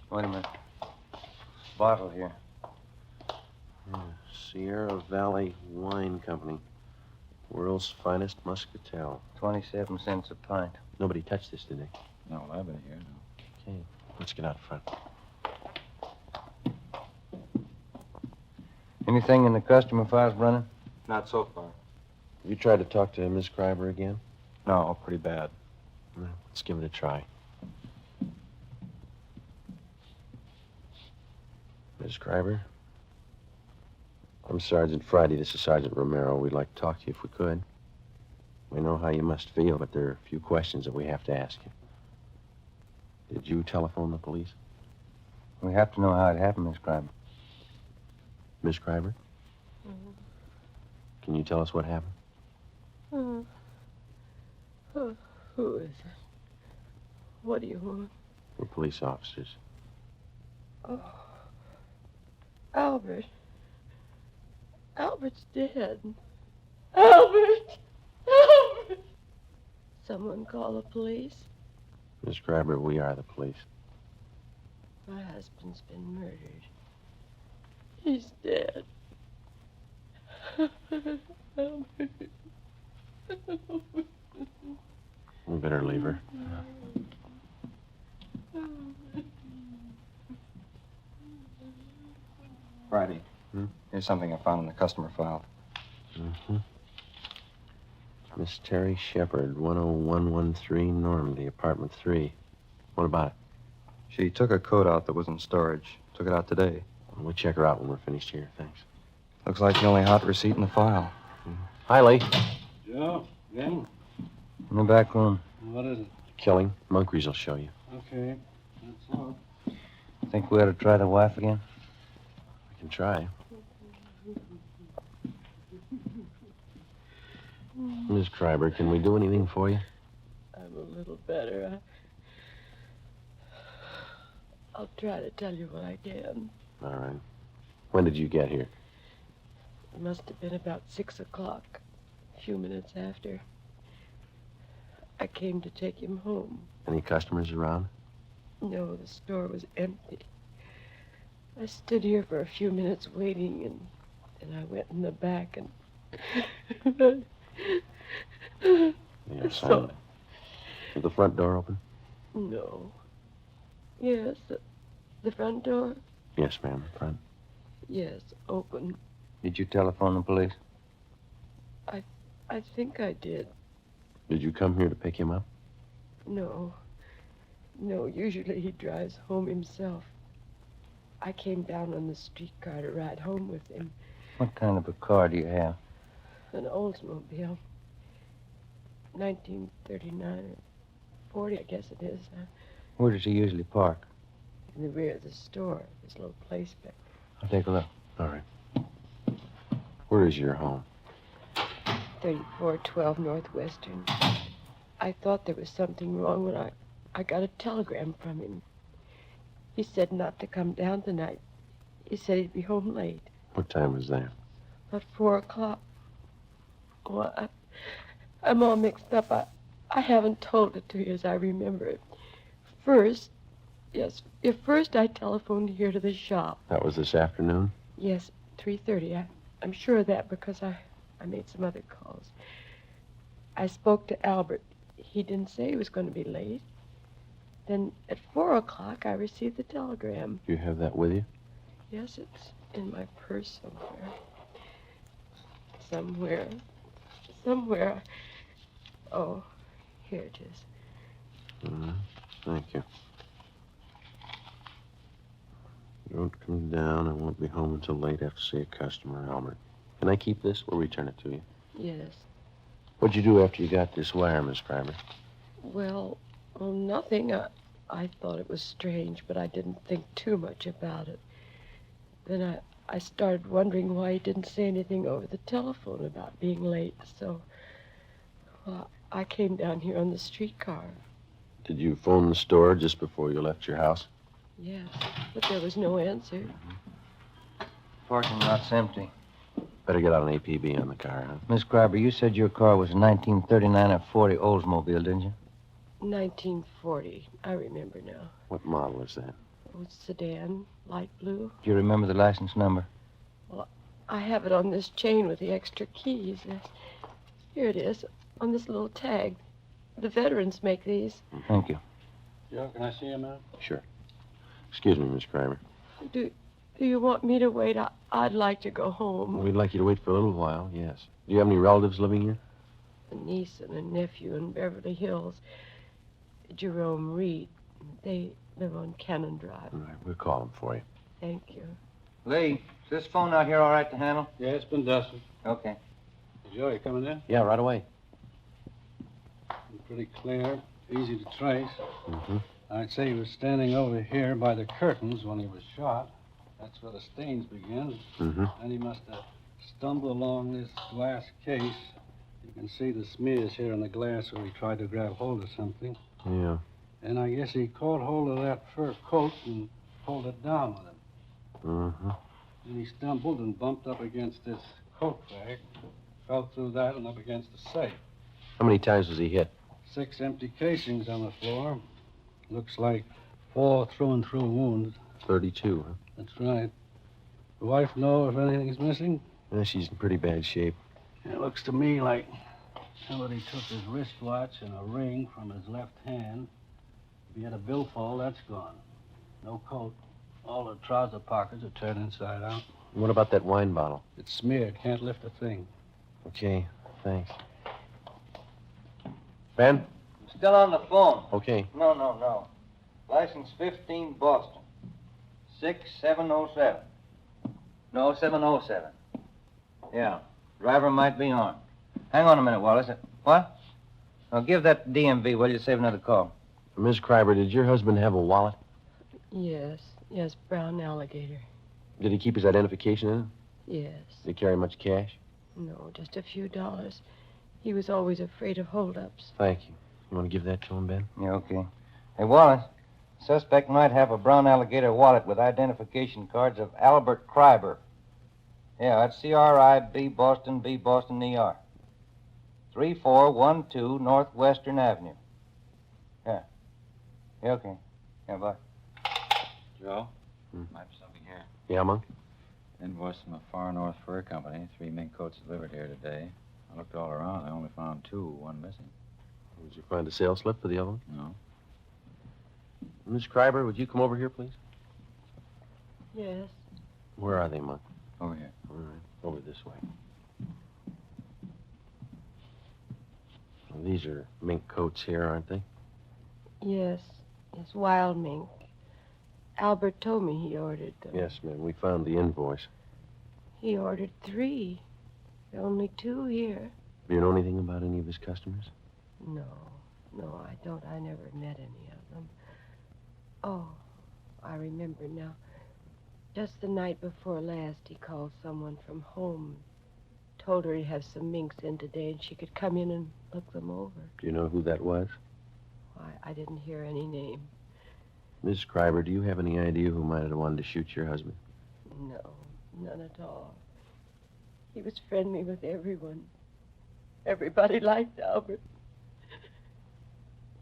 S4: Wait a minute. Bottle here.
S19: Yeah, Sierra Valley Wine Company. World's finest muscatel.
S4: 27 cents a pint.
S19: Nobody touched this, did they?
S4: No, I've been here. No.
S19: Okay, let's get out front.
S4: Anything in the customer files running?
S1: Not so far.
S19: Have you tried to talk to Miss Schreiber again?
S1: No, pretty bad.
S19: Well, let's give it a try. Miss Schreiber? I'm Sergeant Friday. This is Sergeant Romero. We'd like to talk to you if we could. We know how you must feel, but there are a few questions that we have to ask you. Did you telephone the police?
S4: We have to know how it happened, Miss Schreiber.
S19: Miss Schreiber?
S18: Mm-hmm.
S19: Can you tell us what happened?
S18: Who is it? What do you want?
S19: We're police officers.
S18: Oh. Albert. Albert's dead. Albert! Albert! Someone call the police?
S19: Miss Schreiber, we are the police.
S18: My husband's been murdered. He's dead. Albert.
S19: We better leave her.
S1: Friday. Here's something I found in the customer file.
S19: Mm-hmm. Miss Terry Shepard, 10113 Normandy, apartment 3. What about it?
S1: She took a coat out that was in storage. Took it out today.
S19: We'll check her out when we're finished here. Thanks.
S1: Looks like the only hot receipt in the file.
S19: Hi, Lee.
S20: Joe, again?
S4: In the back room.
S20: What is it?
S19: Killing. Moncrief will show you.
S20: Okay, that's all.
S4: Think we ought to try the wife again?
S19: We can try. Miss Schreiber, can we do anything for you?
S18: I'm a little better. I'll try to tell you what I can.
S19: All right. When did you get here?
S18: It must have been about 6 o'clock, a few minutes after. I came to take him home.
S19: Any customers around?
S18: No, the store was empty. I stood here for a few minutes waiting, and I went in the back and...
S19: Yeah, silent. Is the front door open?
S18: No. Yes, the front door?
S19: Yes, ma'am, the front.
S18: Yes, open.
S4: Did you telephone the police?
S18: I think I did.
S19: Did you come here to pick him up?
S18: No. No, usually he drives home himself. I came down on the streetcar to ride home with him.
S4: What kind of a car do you have?
S18: An Oldsmobile. 1939 or 40, I guess it is.
S4: Where does he usually park?
S18: In the rear of the store. This little place back
S4: I'll take a look.
S19: All right. Where is your home?
S18: 3412 Northwestern. I thought there was something wrong when I got a telegram from him. He said not to come down tonight. He said he'd be home late.
S19: What time was that?
S18: About 4 o'clock. Well, I'm all mixed up. I haven't told it to you as I remember it. First,
S8: Yes. First I telephoned here to the shop.
S19: That was this afternoon?
S8: Yes, 3:30. I'm sure of that because I made some other calls. I spoke to Albert. He didn't say he was going to be late. Then at 4 o'clock, I received the telegram.
S19: Do you have that with you?
S8: Yes, it's in my purse somewhere. Somewhere. Oh, here it is.
S19: Thank you. Don't come down. I won't be home until late after see a customer, Albert. Can I keep this? We'll return it to you.
S8: Yes.
S19: What'd you do after you got this wire, Miss Schreiber?
S8: Well, nothing. I thought it was strange, but I didn't think too much about it. Then I started wondering why he didn't say anything over the telephone about being late, so I came down here on the streetcar.
S19: Did you phone the store just before you left your house?
S8: Yes, but there was no answer.
S11: Parking lot's empty.
S19: Better get out an APB on the car, huh?
S11: Miss Schreiber, you said your car was a 1939 or 40 Oldsmobile, didn't you?
S8: 1940. I remember now.
S19: What model is that?
S8: Oh, it's sedan, light blue.
S11: Do you remember the license number?
S8: Well, I have it on this chain with the extra keys. Here it is, on this little tag. The veterans make these.
S11: Thank you.
S20: Joe, can I see him now?
S19: Sure. Excuse me, Miss Schreiber.
S8: Do you want me to wait? I'd like to go home.
S19: We'd like you to wait for a little while, yes. Do you have any relatives living here?
S8: A niece and a nephew in Beverly Hills. Jerome Reed. They live on Cannon Drive.
S19: All right, we'll call them for you.
S8: Thank you.
S11: Lee, is this phone out here all right to handle?
S20: Yeah, it's been dusted.
S11: Okay.
S20: Joe, you coming in?
S19: Yeah, right away.
S20: Pretty clear, easy to trace.
S19: Mm-hmm.
S20: I'd say he was standing over here by the curtains when he was shot. That's where the stains begin.
S19: Mm-hmm.
S20: And he must have stumbled along this glass case. You can see the smears here on the glass where he tried to grab hold of something.
S19: Yeah.
S20: And I guess he caught hold of that fur coat and pulled it down with him.
S19: Mm-hmm.
S20: Then he stumbled and bumped up against this coat bag, fell through that and up against the safe.
S19: How many times was he hit?
S20: 6 empty casings on the floor. Looks like 4 through-and-through wounds.
S19: 32, huh?
S20: That's right. The wife know if anything's missing?
S19: Yeah, she's in pretty bad shape.
S20: It looks to me like somebody took his wristwatch and a ring from his left hand. If he had a billfold, that's gone. No coat. All the trouser pockets are turned inside out.
S19: And what about that wine bottle?
S20: It's smeared. Can't lift a thing.
S19: Okay, thanks. Ben?
S11: Still on the phone.
S19: Okay.
S11: No. License 15 Boston. 6707. No, 707. Yeah. Driver might be armed. Hang on a minute, Wallace. What? Now, give that DMV, will you? Save another call.
S19: Miss Schreiber, did your husband have a wallet?
S8: Yes, brown alligator.
S19: Did he keep his identification in it?
S8: Yes.
S19: Did he carry much cash?
S8: No, just a few dollars. He was always afraid of holdups.
S19: Thank you. You want to give that to him, Ben?
S11: Yeah, okay. Hey, Wallace, suspect might have a brown alligator wallet with identification cards of Albert Kreiber. Yeah, that's C-R-I-B, Boston, B, Boston, E-R. 3412 Northwestern Avenue. Yeah. Yeah, okay. Yeah, bye.
S4: Joe? I have something here.
S19: Yeah, Monk?
S4: Invoice from a Far North Fur Company. 3 mink coats delivered here today. I looked all around. I only found 2, 1 missing.
S19: Did you find a sales slip for the other one?
S4: No.
S19: Miss Kreiber, would you come over here, please?
S8: Yes.
S19: Where are they, Monk?
S4: Over here.
S19: All right. Over this way. Well, these are mink coats here, aren't they?
S8: Yes, wild mink. Albert told me he ordered them.
S19: Yes, ma'am. We found the invoice.
S8: He ordered 3. There are only 2 here.
S19: Do you know anything about any of his customers?
S8: No, I don't. I never met any of them. Oh, I remember now. Just the night before last, he called someone from home. Told her he'd have some minks in today and she could come in and look them over.
S19: Do you know who that was?
S8: I didn't hear any name.
S19: Miss Kreiber, do you have any idea who might have wanted to shoot your husband?
S8: No, none at all. He was friendly with everyone. Everybody liked Albert.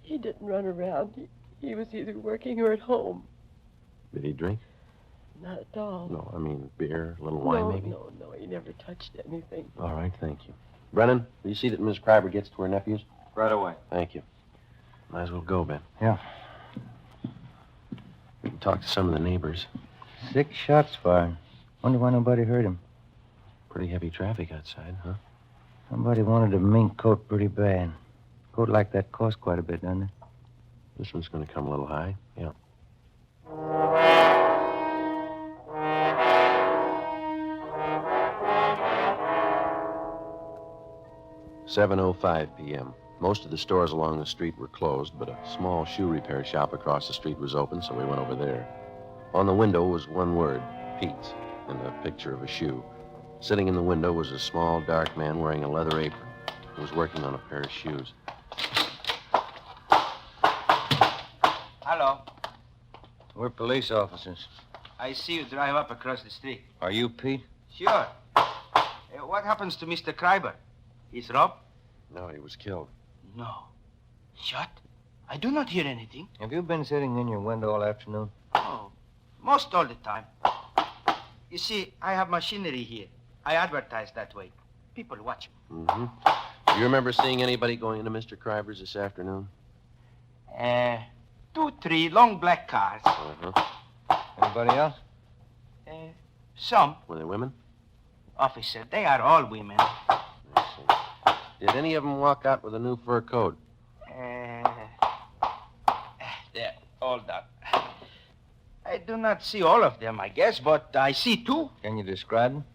S8: He didn't run around. He was either working or at home.
S19: Did he drink?
S8: Not at all.
S19: No, I mean beer, a little wine, maybe?
S8: No, he never touched anything.
S19: All right, thank you. Brennan, will you see that Miss Kreiber gets to her nephews?
S11: Right away.
S19: Thank you. Might as well go, Ben.
S11: Yeah.
S19: We can talk to some of the neighbors.
S11: 6 shots fired. Wonder why nobody heard him.
S19: Pretty heavy traffic outside, huh?
S11: Somebody wanted a mink coat pretty bad. Coat like that costs quite a bit, doesn't it?
S19: This one's going to come a little high. Yeah. "7:05 p.m. Most of the stores along the street were closed, but a small shoe repair shop across the street was open, so we went over there. On the window was one word, Pete's, and a picture of a shoe. Sitting in the window was a small, dark man wearing a leather apron. He was working on a pair of shoes.
S17: Hello.
S11: We're police officers.
S17: I see you drive up across the street.
S11: Are you Pete?
S17: Sure. What happens to Mr. Kreiber? He's robbed?
S19: No, he was killed.
S17: No. Shot? I do not hear anything.
S11: Have you been sitting in your window all afternoon?
S17: Oh, most all the time. You see, I have machinery here. I advertise that way. People watch me.
S19: Mm-hmm. Do you remember seeing anybody going into Mr. Kreiber's this afternoon?
S17: 2, 3 long black cars.
S19: Uh-huh.
S11: Anybody else?
S17: Some.
S19: Were they women?
S17: Officer, they are all women.
S19: I see. Did any of them walk out with a new fur coat?
S17: There, all done. I do not see all of them, I guess, but I see 2.
S11: Can you describe them?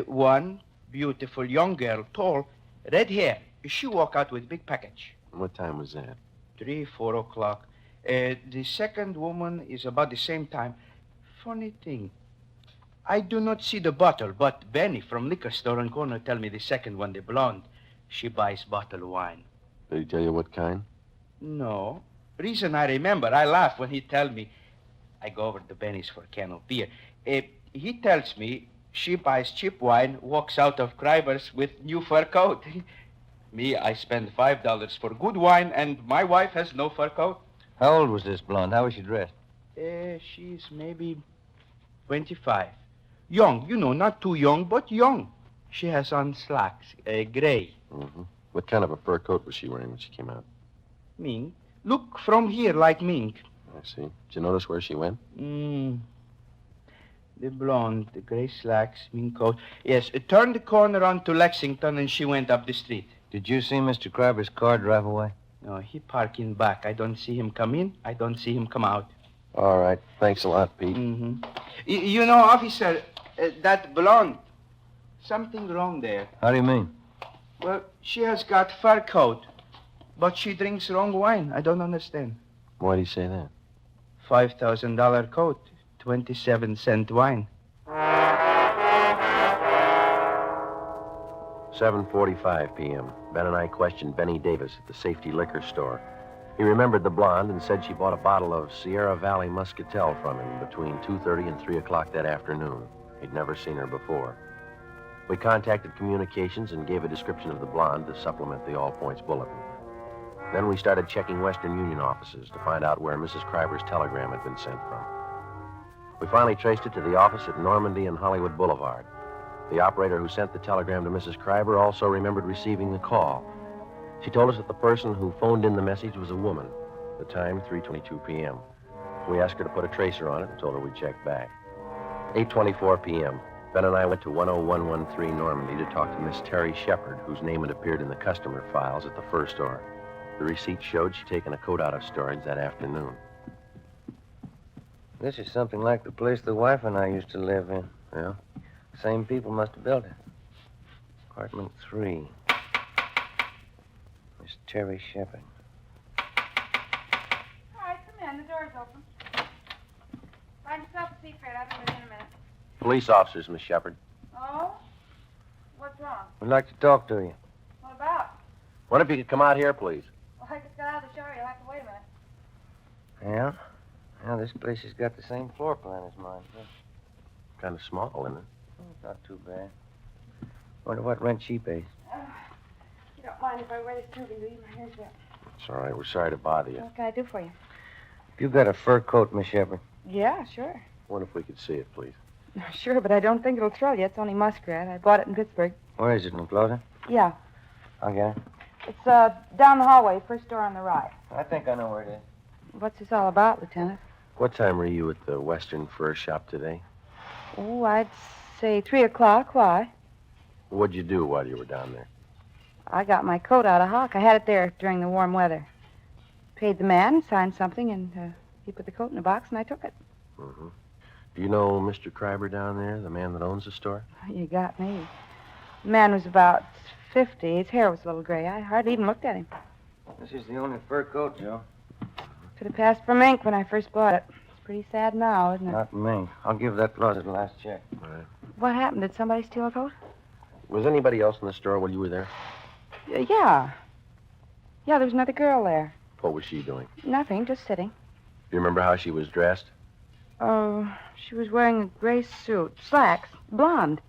S17: One beautiful young girl, tall, red hair. She walk out with big package.
S19: What time was that?
S17: 3, 4 o'clock. The second woman is about the same time. Funny thing. I do not see the bottle, but Benny from liquor store on corner tell me the second one, the blonde. She buys bottle wine.
S19: Did he tell you what kind?
S17: No. Reason I remember, I laugh when he tell me. I go over to Benny's for a can of beer. He tells me she buys cheap wine, walks out of Kreiber's with new fur coat. Me, I spend $5 for good wine, and my wife has no fur coat.
S11: How old was this blonde? How was she dressed?
S17: She's maybe 25. Young, you know, not too young, but young. She has on slacks, gray.
S19: Mm-hmm. What kind of a fur coat was she wearing when she came out?
S17: Mink. Look from here like Mink.
S19: I see. Did you notice where she went?
S17: The blonde, the gray slacks, mink coat. Yes, turned the corner onto Lexington and she went up the street.
S11: Did you see Mr. Kreiber's car drive away?
S17: No, he parked in back. I don't see him come in. I don't see him come out.
S19: All right. Thanks a lot, Pete.
S17: Mm-hmm. You know, officer, that blonde, something wrong there.
S11: How do you mean?
S17: Well, she has got fur coat, but she drinks wrong wine. I don't understand.
S19: Why do you say that?
S17: $5,000 coat, 27-cent wine.
S19: 7:45 p.m. Ben and I questioned Benny Davis at the Safety Liquor Store. He remembered the blonde and said she bought a bottle of Sierra Valley Muscatel from him between 2:30 and 3 o'clock that afternoon. He'd never seen her before. We contacted communications and gave a description of the blonde to supplement the All Points Bulletin. Then we started checking Western Union offices to find out where Mrs. Kreiber's telegram had been sent from. We finally traced it to the office at Normandy and Hollywood Boulevard. The operator who sent the telegram to Mrs. Kreiber also remembered receiving the call. She told us that the person who phoned in the message was a woman. The time, 3:22 p.m. We asked her to put a tracer on it and told her we'd check back. 8:24 p.m. Ben and I went to 10113 Normandy to talk to Miss Terry Shepard, whose name had appeared in the customer files at the fur store. The receipt showed she'd taken a coat out of storage that afternoon.
S11: This is something like the place the wife and I used to live in.
S19: Yeah?
S11: Same people must have built it. Apartment 3. Miss Terry Shepard.
S9: All right, come in. The door's open. Find yourself a seat, Fred. I'll be with you in a minute.
S19: Police officers, Miss Shepard.
S9: Oh? What's wrong?
S11: We'd like to talk to you.
S9: What about?
S19: What if you could come out here, please?
S9: Well, I just got out of the shower. You'll have to wait a minute.
S11: Yeah? Yeah, this place has got the same floor plan as mine. Yeah.
S19: Kind of small, isn't it?
S11: Not too bad. Wonder what rent she pays.
S9: You don't mind if I wear this tubing, do you? My hair's wet.
S19: It's all right. We're sorry to bother you.
S9: What can I do for you?
S11: You got a fur coat, Miss Shepard?
S9: Yeah, sure.
S19: What if we could see it, please?
S9: Sure, but I don't think it'll thrill you. It's only muskrat. I bought it in Pittsburgh.
S11: Where is it, in the closet?
S9: Yeah.
S11: I'll get it.
S9: It's down the hallway, first door on the right.
S11: I think I know where it is.
S9: What's this all about, Lieutenant?
S19: What time were you at the Western Fur Shop today?
S9: Oh, I'd say 3 o'clock. Why?
S19: What'd you do while you were down there?
S9: I got my coat out of hock. I had it there during the warm weather. Paid the man, signed something, and he put the coat in a box, and I took it.
S19: Mm-hmm. Do you know Mr. Kreiber down there, the man that owns the store?
S9: You got me. The man was about 50. His hair was a little gray. I hardly even looked at him.
S11: This is the only fur coat, Joe.
S9: Could have passed for Mink when I first bought it. It's pretty sad now, isn't it?
S11: Not Mink. I'll give that closet the last check.
S19: All right.
S9: What happened? Did somebody steal a coat?
S19: Was anybody else in the store while you were there?
S9: Yeah. Yeah, there was another girl there.
S19: What was she doing?
S9: Nothing, just sitting.
S19: Do you remember how she was dressed?
S9: Oh, she was wearing a gray suit. Slacks. Blonde.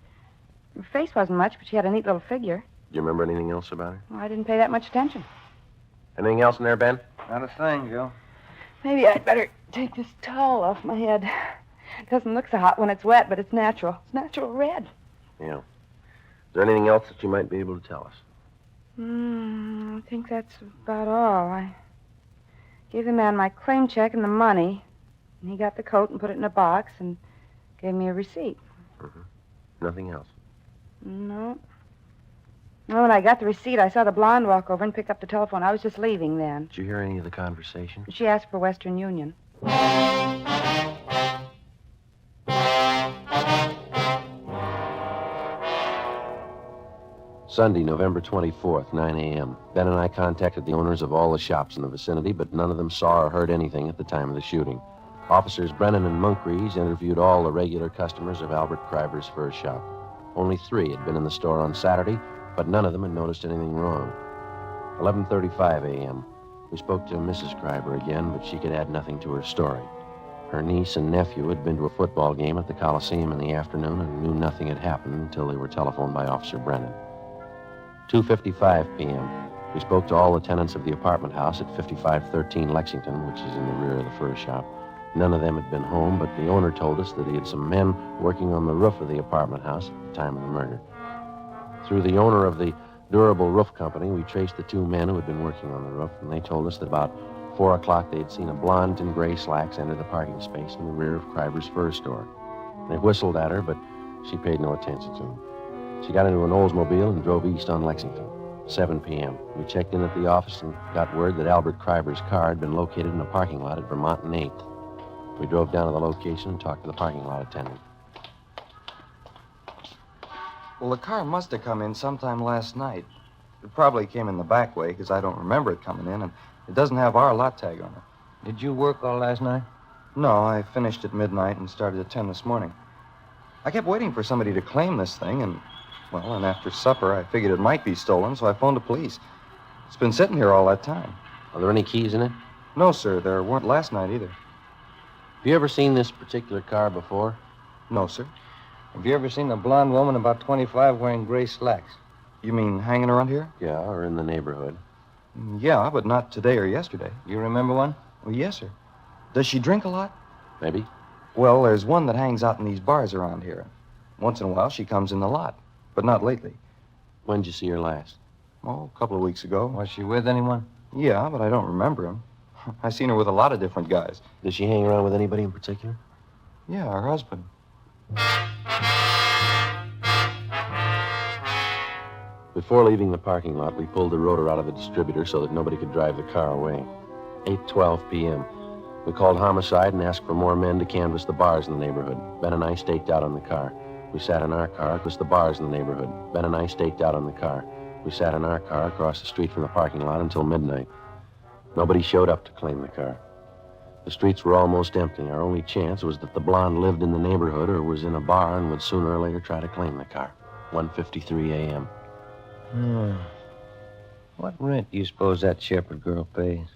S9: Her face wasn't much, but she had a neat little figure.
S19: Do you remember anything else about her?
S9: Well, I didn't pay that much attention.
S19: Anything else in there, Ben?
S11: Not a thing, Joe.
S9: Maybe I'd better take this towel off my head. It doesn't look so hot when it's wet, but it's natural. It's natural red.
S19: Yeah. Is there anything else that you might be able to tell us?
S9: I think that's about all. I gave the man my claim check and the money, and he got the coat and put it in a box and gave me a receipt.
S19: Mm-hmm. Nothing else?
S9: No. Well, when I got the receipt, I saw the blonde walk over and pick up the telephone. I was just leaving then.
S19: Did you hear any of the conversation?
S9: She asked for Western Union.
S19: Sunday, November 24th, 9 a.m. Ben and I contacted the owners of all the shops in the vicinity, but none of them saw or heard anything at the time of the shooting. Officers Brennan and Moncrief interviewed all the regular customers of Albert Kreiber's fur shop. Only 3 had been in the store on Saturday, but none of them had noticed anything wrong. 11:35 a.m. We spoke to Mrs. Kreiber again, but she could add nothing to her story. Her niece and nephew had been to a football game at the Coliseum in the afternoon and knew nothing had happened until they were telephoned by Officer Brennan. 2:55 p.m. We spoke to all the tenants of the apartment house at 5513 Lexington, which is in the rear of the fur shop. None of them had been home, but the owner told us that he had some men working on the roof of the apartment house at the time of the murder. Through the owner of the durable roof company, we traced the 2 men who had been working on the roof, and they told us that about 4 o'clock they'd seen a blonde in gray slacks enter the parking space in the rear of Kreiber's fur store. They whistled at her, but she paid no attention to them. She got into an Oldsmobile and drove east on Lexington. 7 p.m. We checked in at the office and got word that Albert Kreiber's car had been located in a parking lot at Vermont and 8th. We drove down to the location and talked to the parking lot attendant.
S1: Well, the car must have come in sometime last night. It probably came in the back way, because I don't remember it coming in, and it doesn't have our lot tag on it.
S11: Did you work all last night?
S1: No, I finished at midnight and started at 10 this morning. I kept waiting for somebody to claim this thing, and after supper, I figured it might be stolen, so I phoned the police. It's been sitting here all that time.
S19: Are there any keys in it?
S1: No, sir. There weren't last night either.
S19: Have you ever seen this particular car before?
S1: No, sir.
S11: Have you ever seen a blonde woman about 25 wearing gray slacks?
S1: You mean hanging around here?
S19: Yeah, or in the neighborhood.
S1: Yeah, but not today or yesterday.
S11: You remember one?
S1: Well, yes, sir. Does she drink a lot?
S19: Maybe.
S1: Well, there's one that hangs out in these bars around here. Once in a while, she comes in the lot, but not lately.
S19: When'd you see her last?
S1: Oh, a couple of weeks ago.
S11: Was she with anyone?
S1: Yeah, but I don't remember him. I seen her with a lot of different guys.
S19: Does she hang around with anybody in particular?
S1: Yeah, her husband.
S19: Before leaving the parking lot, we pulled the rotor out of the distributor so that nobody could drive the car away. 8:12 p.m. We called Homicide and asked for more men to canvass the bars in the neighborhood. Ben and I staked out on the car. We sat in our car across the bars in the neighborhood. Ben and I staked out on the car. We sat in our car across the street from the parking lot until midnight. Nobody showed up to claim the car. The streets were almost empty. Our only chance was that the blonde lived in the neighborhood or was in a bar and would sooner or later try to claim the car. 1:53 a.m.
S11: What rent do you suppose that Shepherd girl pays?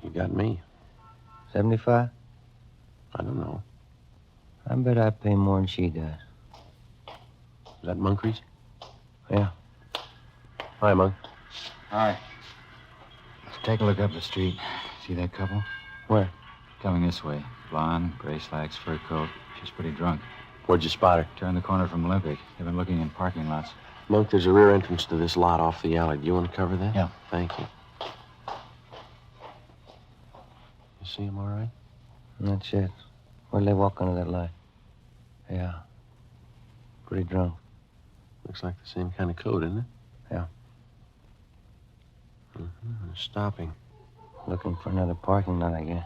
S19: You got me.
S11: 75?
S19: I don't know.
S11: I bet I pay more than she does.
S19: Is that Moncrief?
S11: Yeah.
S19: Hi, Monk.
S16: Hi. Let's take a look up the street. See that couple?
S11: Where?
S4: Coming this way. Blonde, gray slacks, fur coat. She's pretty drunk.
S19: Where'd you spot her?
S4: Turned the corner from Olympic. They've been looking in parking lots.
S19: Monk, there's a rear entrance to this lot off the alley. Do you want to cover that?
S4: Yeah.
S19: Thank you. You see him all right?
S11: That's it. Where'd they walk under that light? Yeah. Pretty drunk.
S19: Looks like the same kind of coat, isn't it?
S11: Yeah.
S19: They're stopping.
S11: Looking for another parking lot, I guess.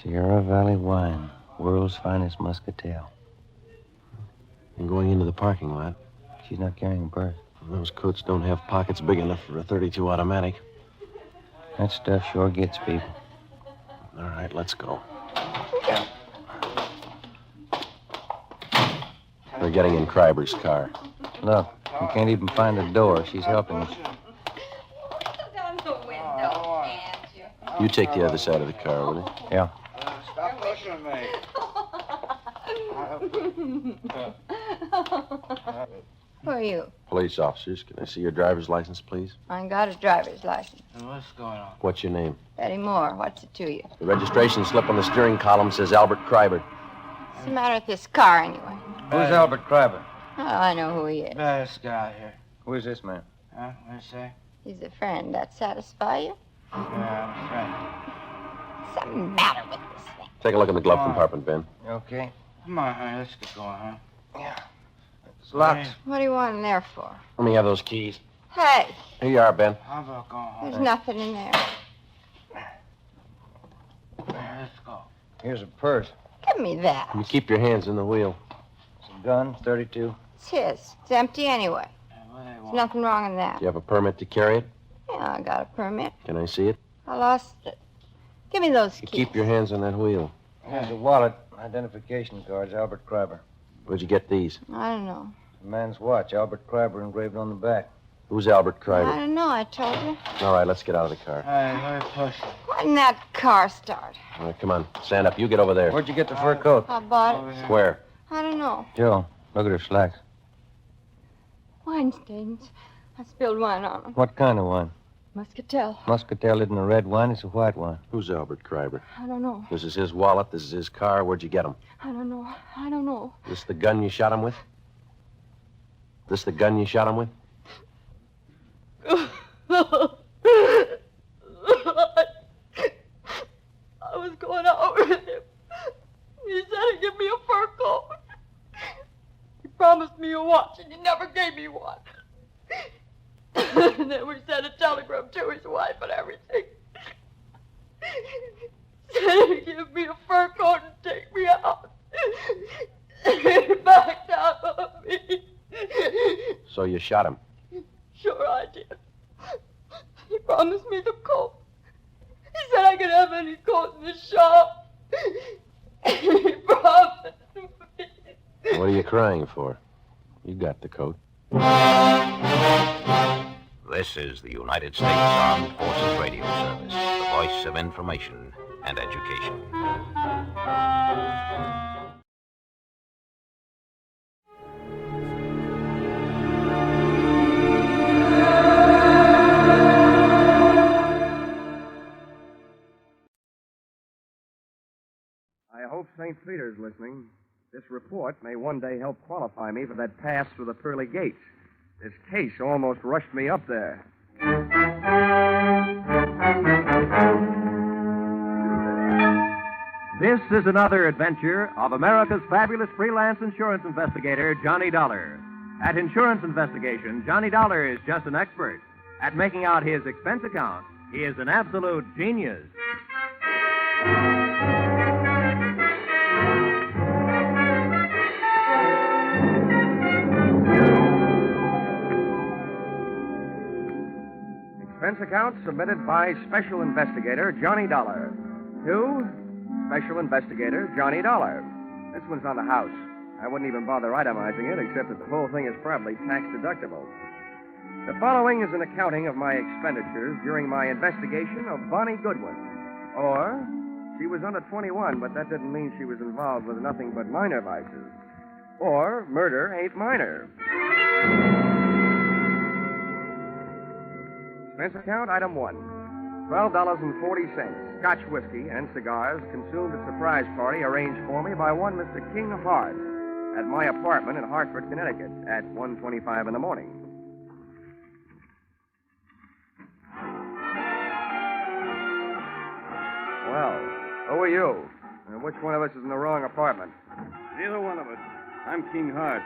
S11: Sierra Valley Wine, world's finest muscatel.
S19: And going into the parking lot.
S11: She's not carrying a purse.
S19: Those coats don't have pockets big enough for a .32 automatic.
S11: That stuff sure gets people.
S19: All right, let's go. We're getting in Kreiber's car.
S11: Look, we can't even find the door. She's helping us.
S19: You take the other side of the car, will you?
S11: Yeah.
S16: Stop pushing me.
S3: Who are you?
S19: Police officers. Can I see your driver's license, please?
S3: I ain't got a driver's license.
S16: What's going on?
S19: What's your name?
S3: Betty Moore. What's it to you?
S19: The registration slip on the steering column says Albert Kreiber.
S3: What's the matter with this car, anyway?
S11: Who's Albert Kreiber?
S3: Oh, I know who he is.
S16: This guy here.
S11: Who is this man?
S16: Huh? What do you say?
S3: He's a friend. That satisfy you?
S16: Yeah,
S3: What's the matter with this thing?
S19: Take a look in the glove compartment, Ben.
S11: You okay?
S16: Come on, honey. Let's get going, huh?
S11: Yeah. It's locked.
S3: What do you want in there for?
S19: Let me have those keys.
S3: Hey,
S19: Here you are, Ben.
S16: How about going home?
S3: there's nothing in there.
S16: Let's go.
S11: Here's a purse.
S3: Give me that.
S19: You keep your hands in the wheel.
S11: Some gun, 32.
S3: It's his. It's empty anyway.
S16: What do they
S3: There's
S16: want?
S3: nothing wrong in that.
S19: Do you have a permit to carry it?
S3: Yeah, I got a permit.
S19: Can I see it?
S3: I lost it. Give me those
S19: You
S3: keys.
S19: keep your hands on that wheel.
S11: Here's a wallet, identification cards, Albert Kreiber.
S19: Where'd you get these?
S3: I don't know.
S11: A man's watch, Albert Kreiber engraved on the back.
S19: Who's Albert
S3: I
S19: Kreiber?
S3: don't know. I told you.
S19: All right, let's get out of the car.
S16: Hey, let me push it.
S3: Why didn't that car start?
S19: All right, come on. Stand up. You get over there.
S11: Where'd you get the fur coat?
S3: I bought it.
S19: Where?
S3: I don't know.
S11: Joe, look at her slacks.
S3: Wine stains. I spilled wine on them.
S11: What kind of wine?
S3: Muscatel.
S11: Muscatel isn't a red wine, it's a white wine.
S19: Who's Albert Kreiber?
S3: I don't know.
S19: This is his wallet. This is his car. Where'd you get him?
S3: I don't know. I don't know.
S19: This the gun you shot him with? This the gun you shot him with?
S8: I was going out with him. He said he'd give me a fur coat. He promised me a watch, and he never gave me one. And then we sent a telegram to his wife and everything. Said he'd give me a fur coat and take me out. He backed out on me.
S19: So you shot him.
S8: Sure I did. He promised me the coat. He said I could have any coat in the shop. He promised me.
S19: What are you crying for? You got the coat.
S5: This is the United States Armed Forces Radio Service, the voice of information and education.
S21: I hope St. Peter's listening. This report may one day help qualify me for that pass through the pearly gates. This case almost rushed me up there.
S15: This is another adventure of America's fabulous freelance insurance investigator, Johnny Dollar. At insurance investigation, Johnny Dollar is just an expert. At making out his expense account, he is an absolute genius.
S21: Expense account submitted by Special Investigator Johnny Dollar. To Special Investigator Johnny Dollar. This one's on the house. I wouldn't even bother itemizing it, except that the whole thing is probably tax deductible. The following is an accounting of my expenditures during my investigation of Bonnie Goodwin. Or, she was under 21, but that didn't mean she was involved with nothing but minor vices. Or, murder ain't minor. Expense account, item 1. $12.40. Scotch whiskey and cigars consumed at surprise party arranged for me by one Mr. King Hart at my apartment in Hartford, Connecticut at 1:25 in the morning. Well, who are you? And which one of us is in the wrong apartment?
S2: Neither one of us. I'm King Hart.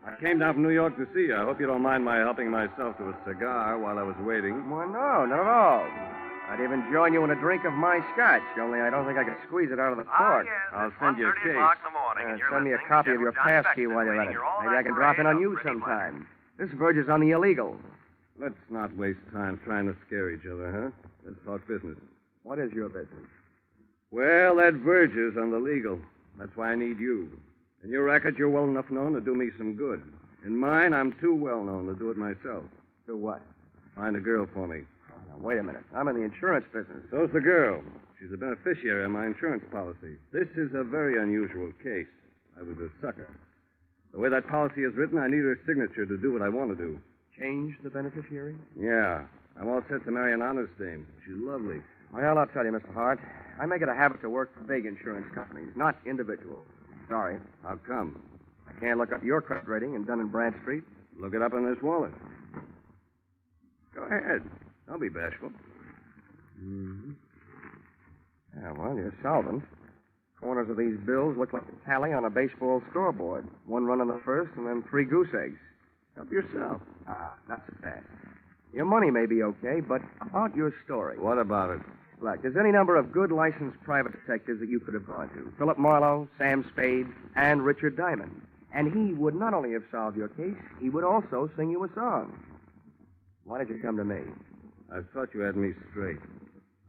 S2: I came down from New York to see you. I hope you don't mind my helping myself to a cigar while I was waiting.
S21: Well, no, not at all. I'd even join you in a drink of my scotch, only I don't think I could squeeze it out of the cork.
S2: I'll send you a case.
S21: Send me a copy of your passkey while you're at it. Maybe I can drop in on you sometime. This verges on the illegal.
S2: Let's not waste time trying to scare each other, huh? Let's talk business.
S21: What is your business?
S2: Well, that verges on the legal. That's why I need you. In your racket, you're well enough known to do me some good. In mine, I'm too well known to do it myself.
S21: Do what?
S2: Find a girl for me.
S21: Now, wait a minute. I'm in the insurance business.
S2: So's the girl. She's a beneficiary of my insurance policy. This is a very unusual case. I was a sucker. The way that policy is written, I need her signature to do what I want to do.
S21: Change the beneficiary?
S2: Yeah. I'm all set to marry an honest dame. She's lovely.
S21: Well, I'll tell you, Mr. Hart. I make it a habit to work for big insurance companies, not individuals. Sorry.
S2: How come?
S21: I can't look up your credit rating in Dun & Bradstreet.
S2: Look it up in this wallet. Go ahead. Don't be bashful.
S21: Mm-hmm. Yeah, well, you're solvent. Corners of these bills look like a tally on a baseball scoreboard. 1 run on the first and then 3 goose eggs.
S2: Help yourself.
S21: Not so fast. Your money may be okay, but about your story.
S2: What about it?
S21: Look, there's any number of good licensed private detectives that you could have gone to. Philip Marlowe, Sam Spade, and Richard Diamond. And he would not only have solved your case, he would also sing you a song. Why did you come to me?
S2: I thought you had me straight.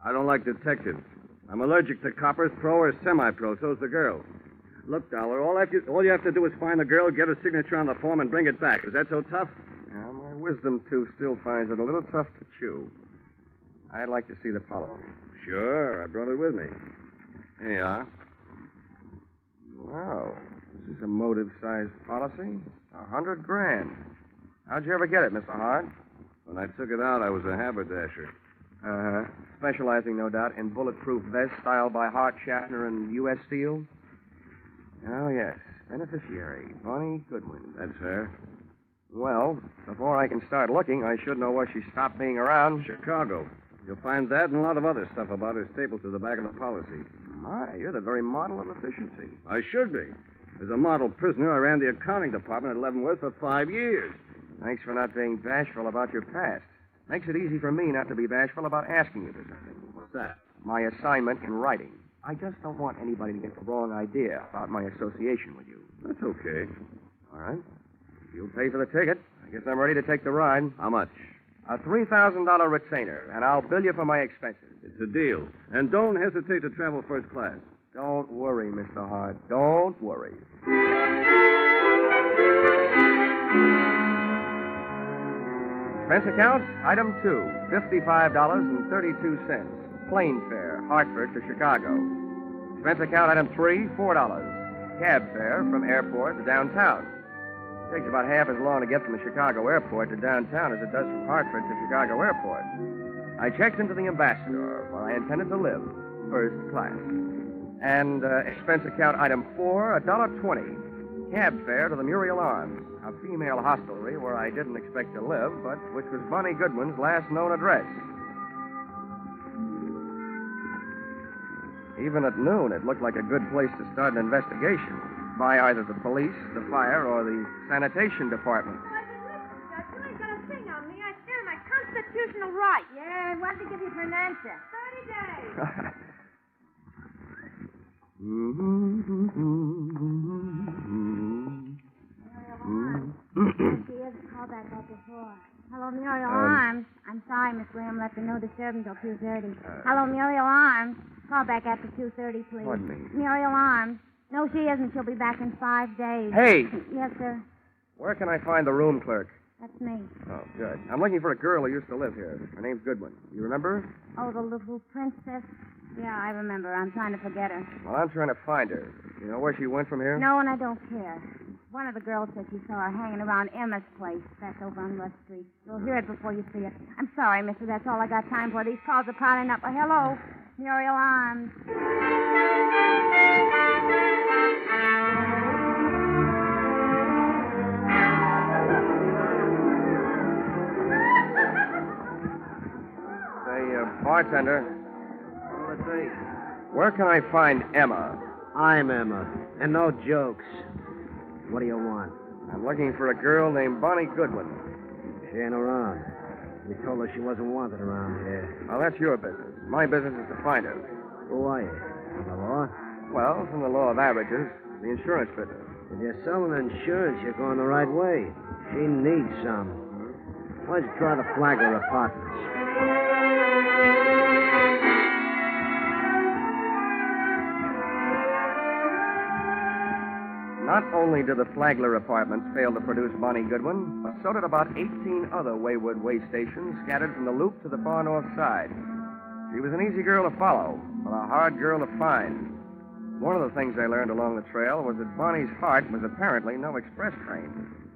S2: I don't like detectives. I'm allergic to coppers, pro or semi-pro. So's the girl. Look, Dollar, all you have to do is find the girl, get her signature on the form, and bring it back. Is that so tough?
S21: Now, my wisdom tooth still finds it a little tough to chew. I'd like to see the policy.
S2: Sure, I brought it with me. Here you are.
S21: Wow, this is a motive-sized policy. $100,000. How'd you ever get it, Mr. Hart?
S2: When I took it out, I was a haberdasher.
S21: Uh-huh. Specializing, no doubt, in bulletproof vests styled by Hart, Schaffner, and U.S. Steel? Oh, yes. Beneficiary, Bonnie Goodwin.
S2: That's her.
S21: Well, before I can start looking, I should know where she stopped being around.
S2: Chicago. You'll find that and a lot of other stuff about her stapled to the back of the policy.
S21: My, you're the very model of efficiency.
S2: I should be. As a model prisoner, I ran the accounting department at Leavenworth for 5 years.
S21: Thanks for not being bashful about your past. Makes it easy for me not to be bashful about asking you for something.
S2: What's that?
S21: My assignment in writing. I just don't want anybody to get the wrong idea about my association with you.
S2: That's okay.
S21: All right. If you'll pay for the ticket, I guess I'm ready to take the ride.
S2: How much?
S21: A $3,000 retainer, and I'll bill you for my expenses.
S2: It's a deal. And don't hesitate to travel first class.
S21: Don't worry, Mr. Hart. Don't worry. Expense account, item 2, $55.32. Plane fare, Hartford to Chicago. Expense account, item 3, $4. Cab fare from airport to downtown. It takes about half as long to get from the Chicago airport to downtown as it does from Hartford to Chicago airport. I checked into the Ambassador, where I intended to live, first class. And expense account, item 4, $1.20. Cab fare to the Muriel Arms, a female hostelry where I didn't expect to live, but which was Bonnie Goodwin's last known address. Even at noon, it looked like a good place to start an investigation by either the police, the fire, or the sanitation department.
S12: You ain't gonna sing on me. I stand my constitutional right. Yeah, and when did they give you for an answer? 30 days. Call back at before. Hello, Muriel Arms. I'm sorry, Miss Graham left a no disturb until 2:30. Hello, Muriel Arms. Call back after 2:30, please.
S21: Pardon me.
S12: Muriel Arms. No, she isn't. She'll be back in 5 days.
S21: Hey!
S12: Yes, sir.
S21: Where can I find the room clerk?
S12: That's me.
S21: Oh, good. I'm looking for a girl who used to live here. Her name's Goodwin. You remember her?
S12: Oh, the little princess? Yeah, I remember. I'm trying to forget her.
S21: Well, I'm trying to find her. You know where she went from here?
S12: No, and I don't care. One of the girls said she saw her hanging around Emma's place. That's over on Rush Street. You'll hear it before you see it. I'm sorry, mister. That's all I got time for. These calls are piling up. Hello, Muriel Arms.
S2: Bartender.
S7: Let's see.
S2: Where can I find Emma?
S7: I'm Emma, and no jokes. What do you want?
S2: I'm looking for a girl named Bonnie Goodwin.
S7: She ain't around. We told her she wasn't wanted around here.
S2: Well, that's your business. My business is to find her.
S7: Who are you? From the law?
S2: Well, from the law of averages, the insurance business.
S7: If you're selling insurance, you're going the right way. She needs some. Why don't you try the Flagler Apartments?
S2: Not only did the Flagler Apartments fail to produce Bonnie Goodwin, but so did about 18 other wayward way stations scattered from the Loop to the far north side. She was an easy girl to follow, but a hard girl to find. One of the things I learned along the trail was that Bonnie's heart was apparently no express train.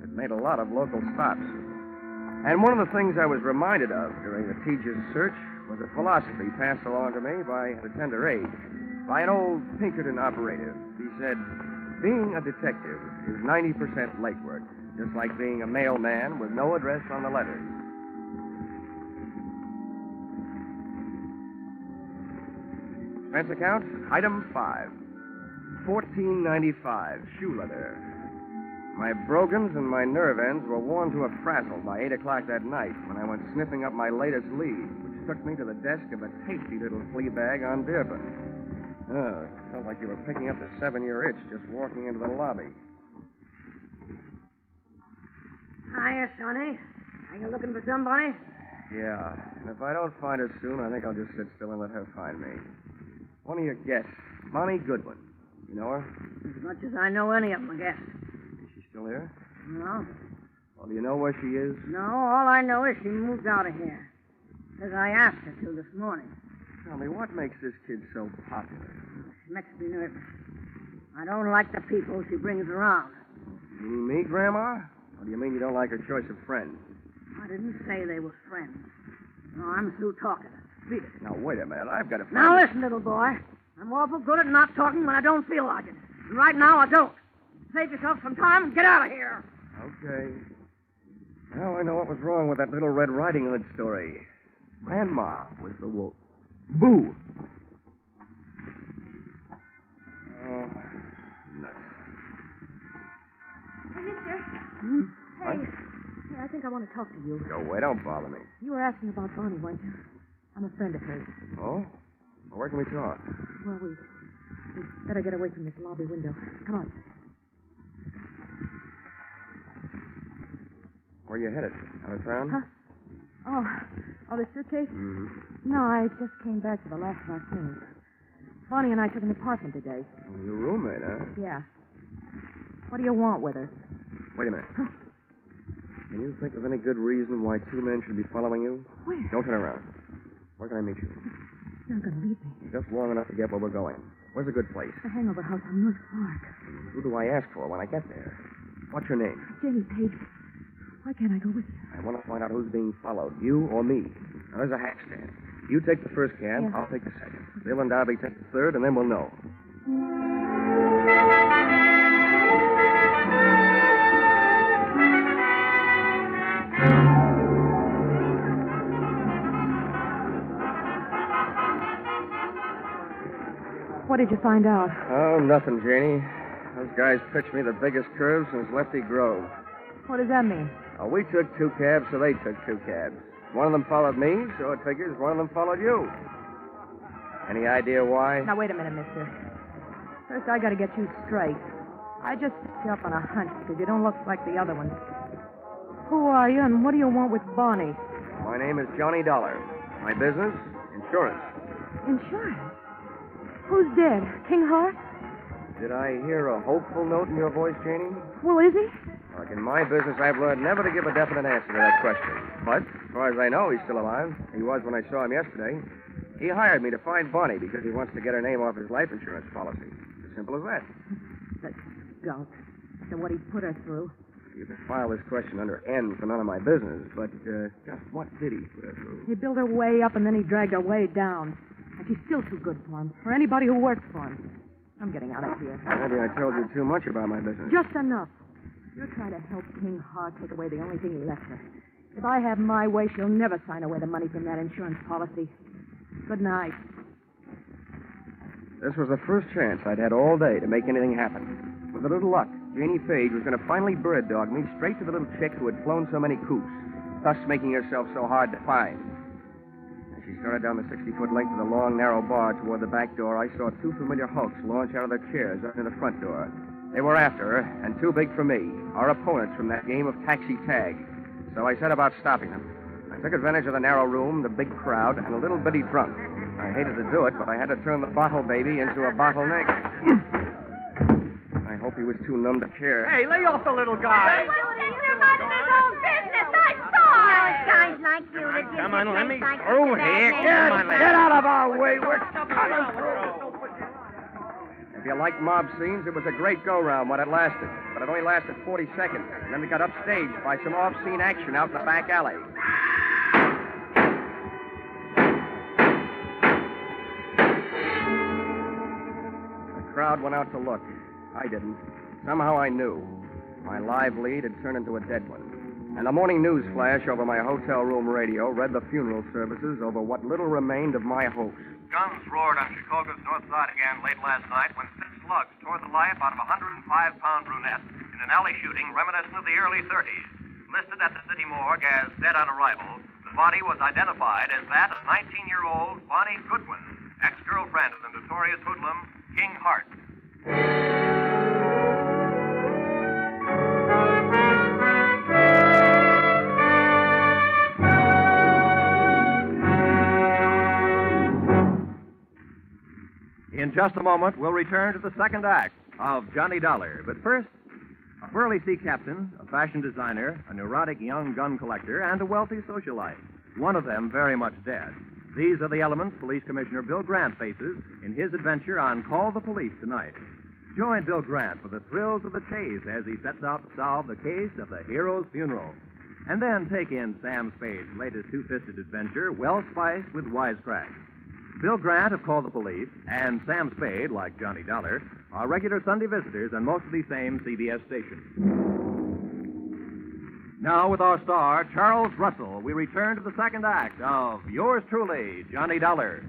S2: It made a lot of local stops. And one of the things I was reminded of during the tedious search was a philosophy passed along to me at a tender age by an old Pinkerton operative. He said, being a detective is 90% legwork, just like being a mailman with no address on the letters. Expense account, item 5. $14.95, shoe leather. My brogans and my nerve ends were worn to a frazzle by 8 o'clock that night when I went sniffing up my latest lead, which took me to the desk of a tasty little flea bag on Dearborn. Oh, it felt like you were picking up the 7-year itch just walking into the lobby.
S10: Hiya, Sonny. Are you looking for somebody?
S2: Yeah, and if I don't find her soon, I think I'll just sit still and let her find me. One of your guests, Bonnie Goodwin. You know her?
S10: As much as I know any of them, I guess.
S2: Is she still here?
S10: No.
S2: Well, do you know where she is?
S10: No, all I know is she moved out of here. As I asked her to this morning.
S2: Tell me, what makes this kid so popular?
S10: She makes me nervous. I don't like the people she brings around.
S2: You mean me, Grandma? Or do you mean you don't like her choice of friends?
S10: I didn't say they were friends. No, I'm through talking. Beat it.
S2: Now, wait a minute. I've got to find
S10: Now,
S2: her.
S10: listen, little boy. I'm awful good at not talking when I don't feel like it. And right now, I don't. Save yourself some time and get out of here.
S2: Okay. Now I know what was wrong with that little Red Riding Hood story. Grandma was the wolf. Boo! Oh, nuts.
S18: Hey, mister.
S10: Hmm?
S2: What?
S18: Hey, I think I want to talk to you.
S2: Go away. Don't bother me.
S18: You were asking about Bonnie, weren't you? I'm a friend of hers.
S2: Oh? Well, where can we talk?
S18: Well, we better get away from this lobby window. Come on.
S2: Where are you headed? Out of town?
S18: Huh? Oh, the suitcase?
S2: Mm-hmm.
S18: No, I just came back for the last of our things. Bonnie and I took an apartment today.
S2: Oh, your roommate, huh?
S18: Yeah. What do you want with her?
S2: Wait a minute. Can you think of any good reason why 2 men should be following you?
S18: Where?
S2: Don't turn around. Where can I meet you?
S18: You're not going to leave me.
S2: Just long enough to get where we're going. Where's a good place?
S18: The hangover house on North Park.
S2: Who do I ask for when I get there? What's your name?
S18: Jenny Page. Why can't I go with you?
S2: I want to find out who's being followed, you or me. Now, there's a hack stand. You take the first cab,
S18: Yeah.
S2: I'll take the second. Bill and Darby take the third, and then we'll know.
S18: What did you find out?
S2: Oh, nothing, Janie. Those guys pitched me the biggest curve since Lefty Grove.
S18: What does that mean?
S2: We took 2 cabs, so they took 2 cabs. One of them followed me, so it figures one of them followed you. Any idea why?
S18: Now, wait a minute, mister. First, I got to get you straight. I just picked you up on a hunch because you don't look like the other ones. Who are you, and what do you want with Bonnie?
S2: My name is Johnny Dollar. My business? Insurance.
S18: Insurance? Who's dead? King Hart?
S2: Did I hear a hopeful note in your voice, Janie?
S18: Well, is he?
S2: Look, in my business, I've learned never to give a definite answer to that question. But, as far as I know, he's still alive. He was when I saw him yesterday. He hired me to find Bonnie because he wants to get her name off his life insurance policy. As simple as that.
S18: That skunk.
S10: after what he put her through.
S21: You can file this question under N for none of my business, but just what did he put her through?
S10: He built her way up and then he dragged her way down. And she's still too good for him, for anybody who works for him. I'm getting out of here.
S21: Maybe I told you too much about my business.
S10: Just enough. You're trying to help King Hart take away the only thing he left her. If I have my way, she'll never sign away the money from that insurance policy. Good night.
S21: This was the first chance I'd had all day to make anything happen. With a little luck, Janie Page was going to finally bird dog me straight to the little chick who had flown so many coops, thus making herself so hard to find. As she started down the 60-foot length of the long, narrow bar toward the back door, I saw two familiar hulks launch out of their chairs up to the front door. They were after her, and too big for me, our opponents from that game of taxi tag. So I set about stopping them. I took advantage of the narrow room, the big crowd, and a little bitty drunk. I hated to do it, but I had to turn the bottle baby into a bottleneck. I hope he was too numb to care.
S6: Hey, lay off the little guy.
S12: Guys like you that
S6: Come on, let me
S12: like
S6: through here. Get out of our way. We're coming through.
S21: If you like mob scenes, it was a great go-round when it lasted. But it only lasted 40 seconds. And then we got upstaged by some off-scene action out in the back alley. The crowd went out to look. I didn't. Somehow I knew. My live lead had turned into a dead one. And the morning news flash over my hotel room radio read the funeral services over what little remained of my hopes.
S15: Guns roared on Chicago's north side again late last night when 6 slugs tore the life out of a 105-pound brunette in an alley shooting reminiscent of the early 30s. Listed at the city morgue as dead on arrival, the body was identified as that of 19-year-old Bonnie Goodwin, ex-girlfriend of the notorious hoodlum King Hart. In just a moment, we'll return to the second act of Johnny Dollar. But first, a burly sea captain, a fashion designer, a neurotic young gun collector, and a wealthy socialite. One of them very much dead. These are the elements Police Commissioner Bill Grant faces in his adventure on Call the Police tonight. Join Bill Grant for the thrills of the chase as he sets out to solve the case of the hero's funeral. And then take in Sam Spade's latest two-fisted adventure, well spiced with wisecracks. Bill Grant of Call the Police and Sam Spade, like Johnny Dollar, are regular Sunday visitors on most of these same CBS stations. Now, with our star, Charles Russell, we return to the second act of yours truly, Johnny Dollar.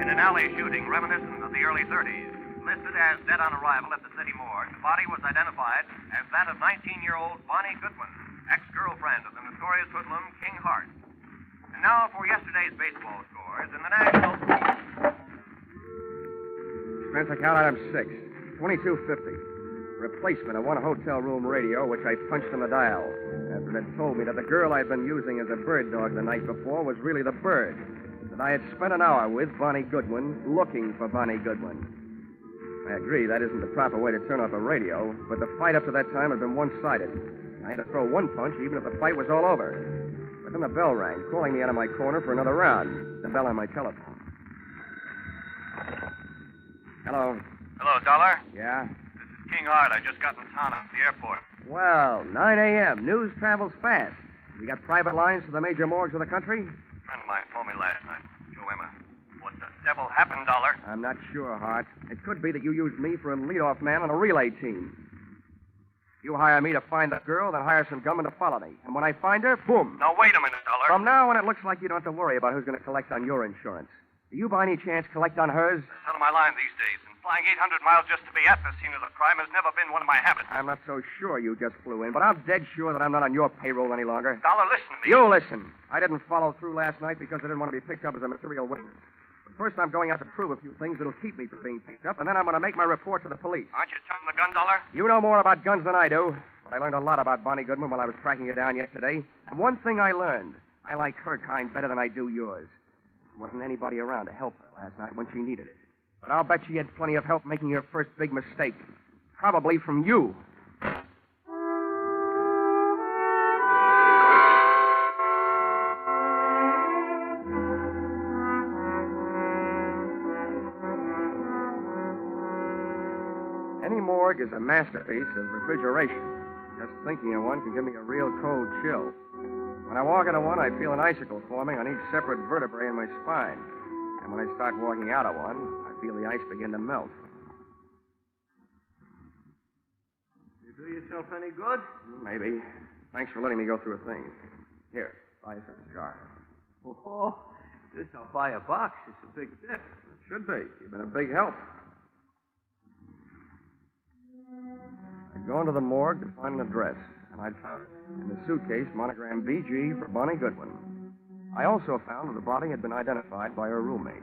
S15: In an alley shooting reminiscent of the early 30s, listed as dead on arrival at the city morgue, the body was identified as that of 19-year-old Bonnie Goodwin, ex-girlfriend of the notorious hoodlum King Hart. And now for yesterday's baseball scores in the National...
S21: Expense account item 6, $22.50. Replacement of one hotel room radio, which I punched on the dial. After it had told me that the girl I'd been using as a bird dog the night before was really the bird. That I had spent an hour with Bonnie Goodwin, looking for Bonnie Goodwin. I agree that isn't the proper way to turn off a radio, but the fight up to that time had been one-sided. I had to throw one punch even if the fight was all over. But then the bell rang, calling me out of my corner for another round. The bell on my telephone. Hello.
S15: Hello, Dollar.
S21: Yeah?
S15: This is King Hart. I just got in town at the airport.
S21: Well, 9 a.m. News travels fast. You got private lines to the major morgues of the country?
S15: A friend of mine phoned me last night. Joe Emma. What the devil happened, Dollar?
S21: I'm not sure, Hart. It could be that you used me for a leadoff man on a relay team. You hire me to find the girl, then hire some gunmen to follow me. And when I find her, boom.
S15: Now, wait a minute, Dollar.
S21: From now on, it looks like you don't have to worry about who's going to collect on your insurance. Do you, by any chance, collect on hers?
S15: It's out of my line these days, and flying 800 miles just to be at the scene of the crime has never been one of my habits.
S21: I'm not so sure you just flew in, but I'm dead sure that I'm not on your payroll any longer.
S15: Dollar, listen to me.
S21: You listen. I didn't follow through last night because I didn't want to be picked up as a material witness. But first, I'm going out to prove a few things that'll keep me from being picked up, and then I'm going to make my report to the police.
S15: Aren't you turning the gun, Dollar?
S21: You know more about guns than I do, but I learned a lot about Bonnie Goodwin while I was tracking her down yesterday. And one thing I learned, I like her kind better than I do yours. There wasn't anybody around to help her last night when she needed it. But I'll bet she had plenty of help making her first big mistake. Probably from you. Any morgue is a masterpiece of refrigeration. Just thinking of one can give me a real cold chill. When I walk into one, I feel an icicle forming on each separate vertebrae in my spine. And when I start walking out of one, I feel the ice begin to melt.
S2: You do yourself any good?
S21: Maybe. Thanks for letting me go through a thing. Here, buy yourself a cigar.
S2: Oh, this I'll buy a box. It's a big tip.
S21: It should be. You've been a big help. I'd gone to the morgue to find an address, and I'd found it. In the suitcase, monogrammed BG for Bonnie Goodwin. I also found that the body had been identified by her roommate.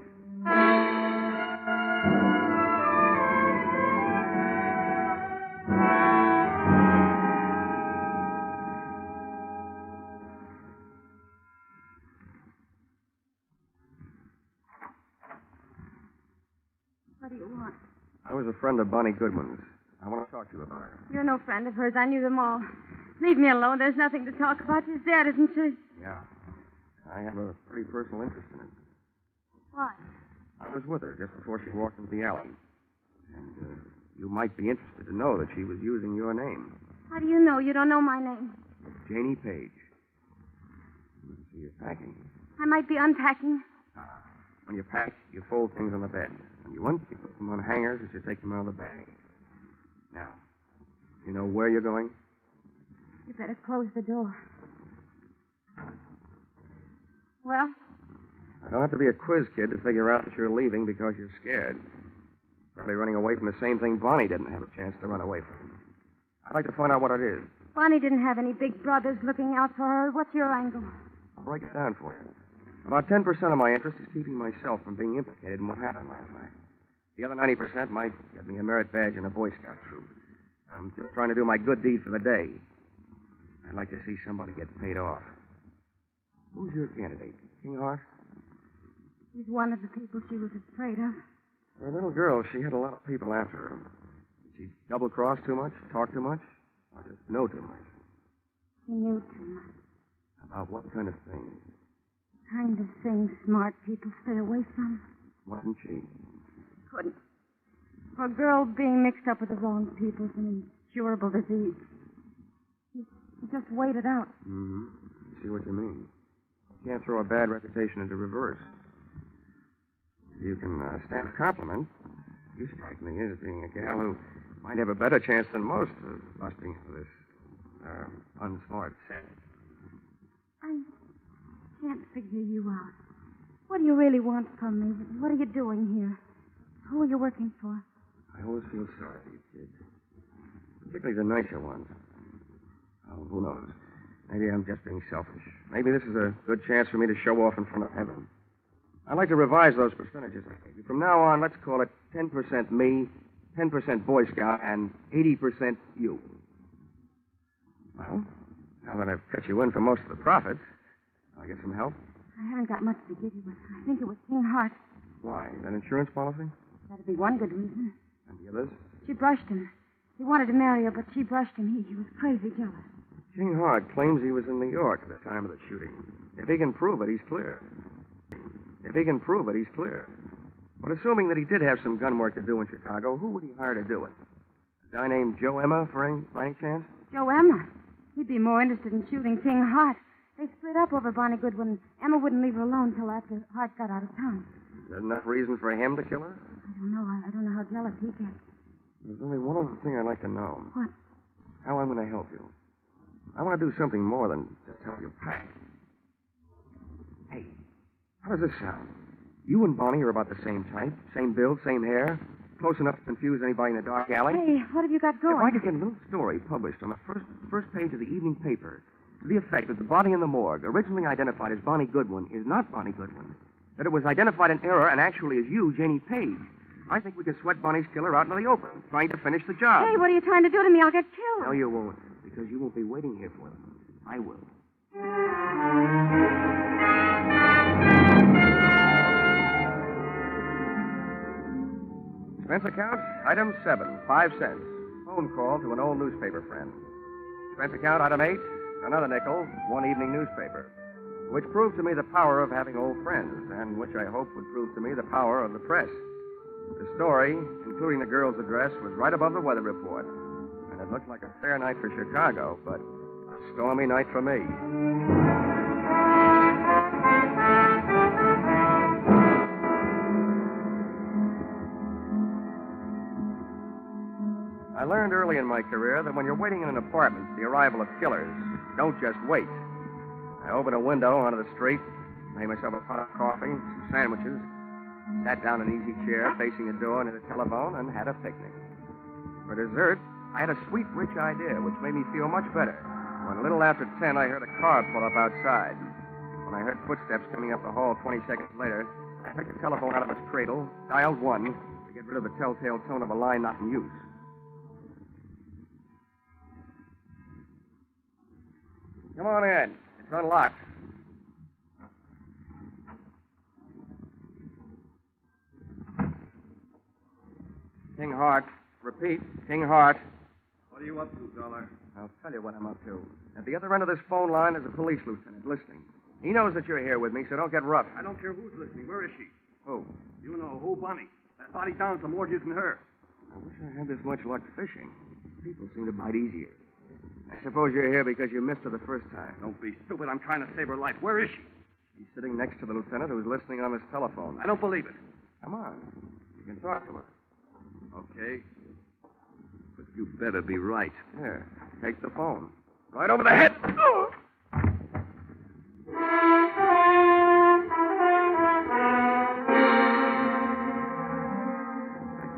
S12: What do you want?
S21: I was a friend of Bonnie Goodwin's. I want to talk to you about her.
S12: You're no friend of hers. I knew them all. Leave me alone. There's nothing to talk about. She's dead, isn't she?
S21: Yeah. I have a pretty personal interest in it.
S12: Why?
S21: I was with her just before she walked into the alley. And you might be interested to know that she was using your name.
S12: How do you know? You don't know my name.
S21: Janie Page. Let's see, you're packing.
S12: I might be unpacking.
S21: When you pack, you fold things on the bed. When you want, you put them on hangers as you take them out of the bag. Now, you know where you're going?
S12: You better close the door. Well?
S21: I don't have to be a quiz kid to figure out that you're leaving because you're scared. Probably running away from the same thing Bonnie didn't have a chance to run away from. I'd like to find out what it is.
S12: Bonnie didn't have any big brothers looking out for her. What's your angle?
S21: I'll break it down for you. About 10% of my interest is keeping myself from being implicated in what happened last night. The other 90% might get me a merit badge in a Boy Scout troop. I'm just trying to do my good deed for the day. I'd like to see somebody get paid off. Who's your candidate? King Hart?
S12: He's one of the people she was afraid of.
S21: For a little girl, she had a lot of people after her. Did she double-cross too much, talk too much, or just know too much?
S12: She knew too much.
S21: About what kind of thing?
S12: The kind of thing smart people stay away from.
S21: Wasn't she?
S12: Couldn't. For a girl being mixed up with the wrong people is an incurable disease. You just wait it out.
S21: Mm-hmm. I see what you mean. You can't throw a bad reputation into reverse. You can stand a compliment. You strike me as being a gal who might have a better chance than most of busting into this unsmart set.
S12: I can't figure you out. What do you really want from me? What are you doing here? Who are you working for?
S21: I always feel sorry for you, kids. Particularly the nicer ones. Oh, who knows? Maybe I'm just being selfish. Maybe this is a good chance for me to show off in front of heaven. I'd like to revise those percentages I gave you. From now on, let's call it 10% me, 10% Boy Scout, and 80% you. Well, now that I've cut you in for most of the profits, I'll get some help.
S12: I haven't got much to give you, but I think it was King Hart.
S21: Why? That insurance policy?
S12: That'd be one good reason.
S21: And the others?
S12: She brushed him. He wanted to marry her, but she brushed him. He was crazy jealous.
S21: King Hart claims he was in New York at the time of the shooting. If he can prove it, he's clear. If he can prove it, he's clear. But assuming that he did have some gun work to do in Chicago, who would he hire to do it? A guy named Joe Emma, by any chance?
S12: Joe Emma? He'd be more interested in shooting King Hart. They split up over Bonnie Goodwin. Emma wouldn't leave her alone till after Hart got out of town.
S21: Is that enough reason for him to kill her?
S12: I don't know. I don't know how jealous he gets.
S21: There's only one other thing I'd like to know.
S12: What?
S21: How I'm going to help you. I want to do something more than just help you pack. Hey, how does this sound? You and Bonnie are about the same type, same build, same hair, close enough to confuse anybody in a dark alley.
S12: Hey, what have you got going?
S21: If I could get a little story published on the first page of the evening paper to the effect that the body in the morgue, originally identified as Bonnie Goodwin, is not Bonnie Goodwin, that it was identified in error and actually is you, Janie Page, I think we can sweat Bonnie's killer out into the open, trying to finish the job.
S12: Hey, what are you trying to do to me? I'll get killed.
S21: No, you won't, because you won't be waiting here for them. I will. Expense account, item 7, 5 cents. Phone call to an old newspaper friend. Expense account, item 8, another nickel, one evening newspaper. Which proved to me the power of having old friends, and which I hope would prove to me the power of the press. The story, including the girl's address, was right above the weather report. And it looked like a fair night for Chicago, but a stormy night for me. I learned early in my career that when you're waiting in an apartment for the arrival of killers, don't just wait. I opened a window onto the street, made myself a pot of coffee, some sandwiches, sat down in an easy chair facing the door near the telephone, and had a picnic. For dessert, I had a sweet, rich idea, which made me feel much better. When a little after 10, I heard a car pull up outside. When I heard footsteps coming up the hall 20 seconds later, I took the telephone out of its cradle, dialed 1 to get rid of the telltale tone of a line not in use. Come on in. It's unlocked. King Hart. Repeat, King Hart.
S2: What are you up to, Dollar?
S21: I'll tell you what I'm up to. At the other end of this phone line is a police lieutenant listening. He knows that you're here with me, so don't get rough.
S2: I don't care who's listening. Where is she?
S21: Who?
S2: You know who, Bonnie. That body down some more juice than her.
S21: I wish I had this much luck fishing. People seem to bite easier. I suppose you're here because you missed her the first time.
S2: Don't be stupid. I'm trying to save her life. Where is she?
S21: She's sitting next to the lieutenant who's listening on his telephone.
S2: I don't believe it.
S21: Come on. You can talk to her.
S2: Okay. But you better be right.
S21: Here, take the phone.
S2: Right over the head. Oh!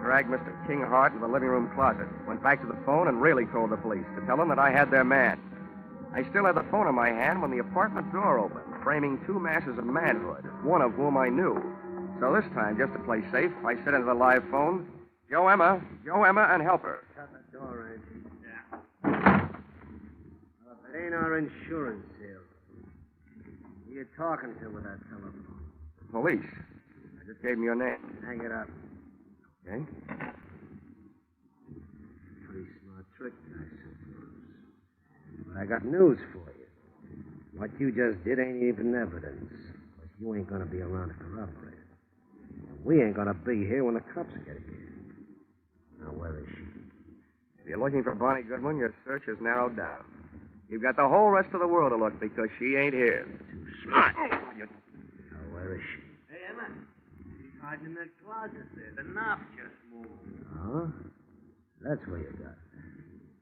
S21: Dragged Mr. King Hart into the living room closet, went back to the phone, and really told the police to tell them that I had their man. I still had the phone in my hand when the apartment door opened, framing two masses of manhood, one of whom I knew. So this time, just to play safe, I said into the live phone, Joe Emma, and help her.
S7: Shut the door, Angie. Yeah. It ain't our insurance here. Who you talking to with that telephone?
S21: Police. I just gave them your name.
S7: Hang it up.
S21: Okay.
S7: Pretty smart trick, I suppose. But I got news for you. What you just did ain't even evidence. But you ain't gonna be around to corroborate it. And we ain't gonna be here when the cops get here. Now, where is she?
S21: If you're looking for Bonnie Goodwin, your search is narrowed down. You've got the whole rest of the world to look because she ain't here.
S7: Too smart. Now, where is she?
S17: Hey, Emma. She's hiding in that closet there. The knob just moved.
S7: Oh? That's where you got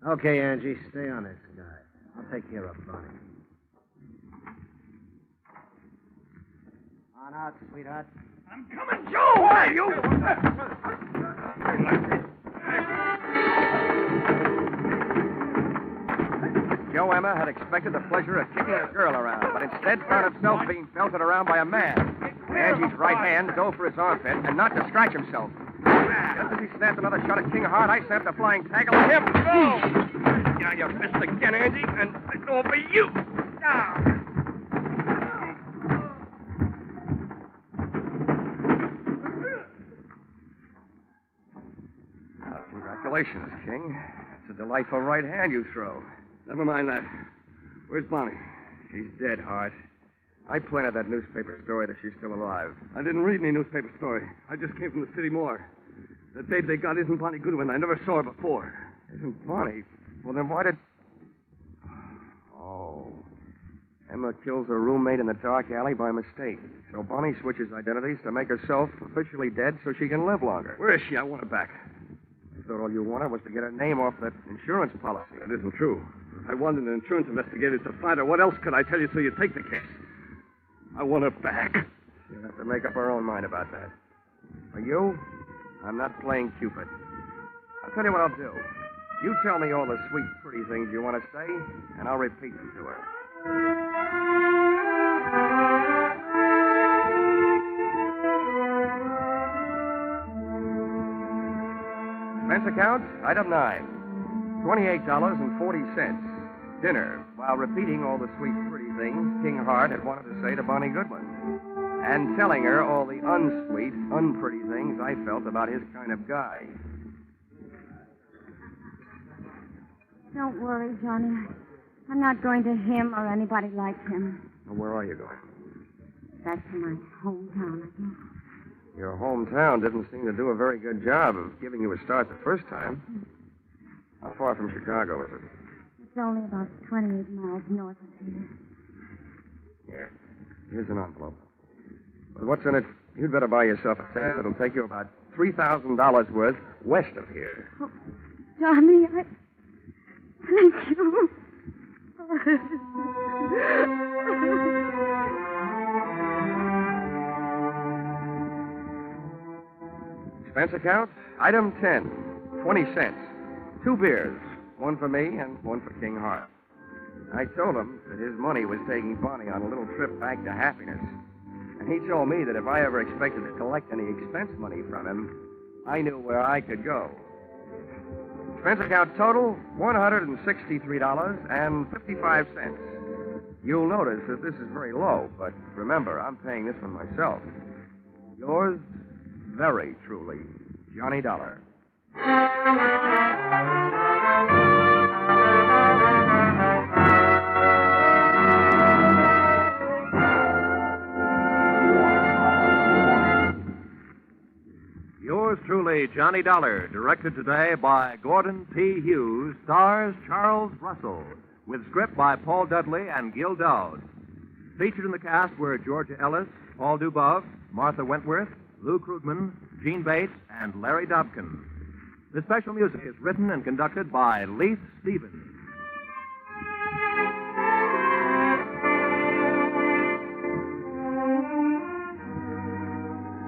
S7: her. Okay, Angie, stay on this guy. I'll take care of Bonnie. On out, sweetheart.
S2: I'm coming, Joe! Why, you?
S21: Joe Emma had expected the pleasure of kicking a girl around, but instead found himself being belted around by a man. Angie's right hand dove for his armpit, and not to scratch himself. Just as he snapped another shot at King Hart, I snapped a flying tackle at him. Go! Now you missed again, Angie, and it's all for you. Now. Congratulations, King. It's a delightful right hand you throw.
S2: Never mind that. Where's Bonnie?
S21: She's dead, Hart. I planted that newspaper story that she's still alive.
S2: I didn't read any newspaper story. I just came from the city morgue. The babe they got isn't Bonnie Goodwin. I never saw her before.
S21: Isn't Bonnie? Well, then why did... Oh. Emma kills her roommate in the dark alley by mistake. So Bonnie switches identities to make herself officially dead so she can live longer.
S2: Where is she? I want her back.
S21: I thought all you wanted was to get her name off that insurance policy.
S2: That isn't true. If I wanted an insurance investigator to find her, what else could I tell you so you take the case? I want her back.
S21: She'll have to make up her own mind about that. For you, I'm not playing Cupid. I'll tell you what I'll do. You tell me all the sweet, pretty things you want to say, and I'll repeat them to her. Expense account, item 9. $28.40. Dinner, while repeating all the sweet, pretty things King Hart had wanted to say to Bonnie Goodwin. And telling her all the unsweet, unpretty things I felt about his kind of guy.
S12: Don't worry, Johnny. I'm not going to him or anybody like him.
S21: Well, where are you going?
S12: Back to my hometown, I guess.
S21: Your hometown didn't seem to do a very good job of giving you a start the first time. How far from Chicago is it?
S12: It's only about 28 miles north of here.
S21: Here. Here's an envelope. But what's in it? You'd better buy yourself a ticket that'll take you about $3,000 worth west of here.
S12: Oh, Johnny, Thank you.
S21: Expense account, item 10, 20 cents. 2 beers, one for me and one for King Hart. I told him that his money was taking Bonnie on a little trip back to happiness. And he told me that if I ever expected to collect any expense money from him, I knew where I could go. Expense account total, $163.55. You'll notice that this is very low, but remember, I'm paying this one myself. Yours, very truly, Johnny Dollar.
S15: Yours truly, Johnny Dollar, directed today by Gordon P. Hughes, stars Charles Russell, with script by Paul Dudley and Gil Dowd. Featured in the cast were Georgia Ellis, Paul Dubov, Martha Wentworth, Lou Krugman, Gene Bates, and Larry Dobkin. The special music is written and conducted by Leith Stevens.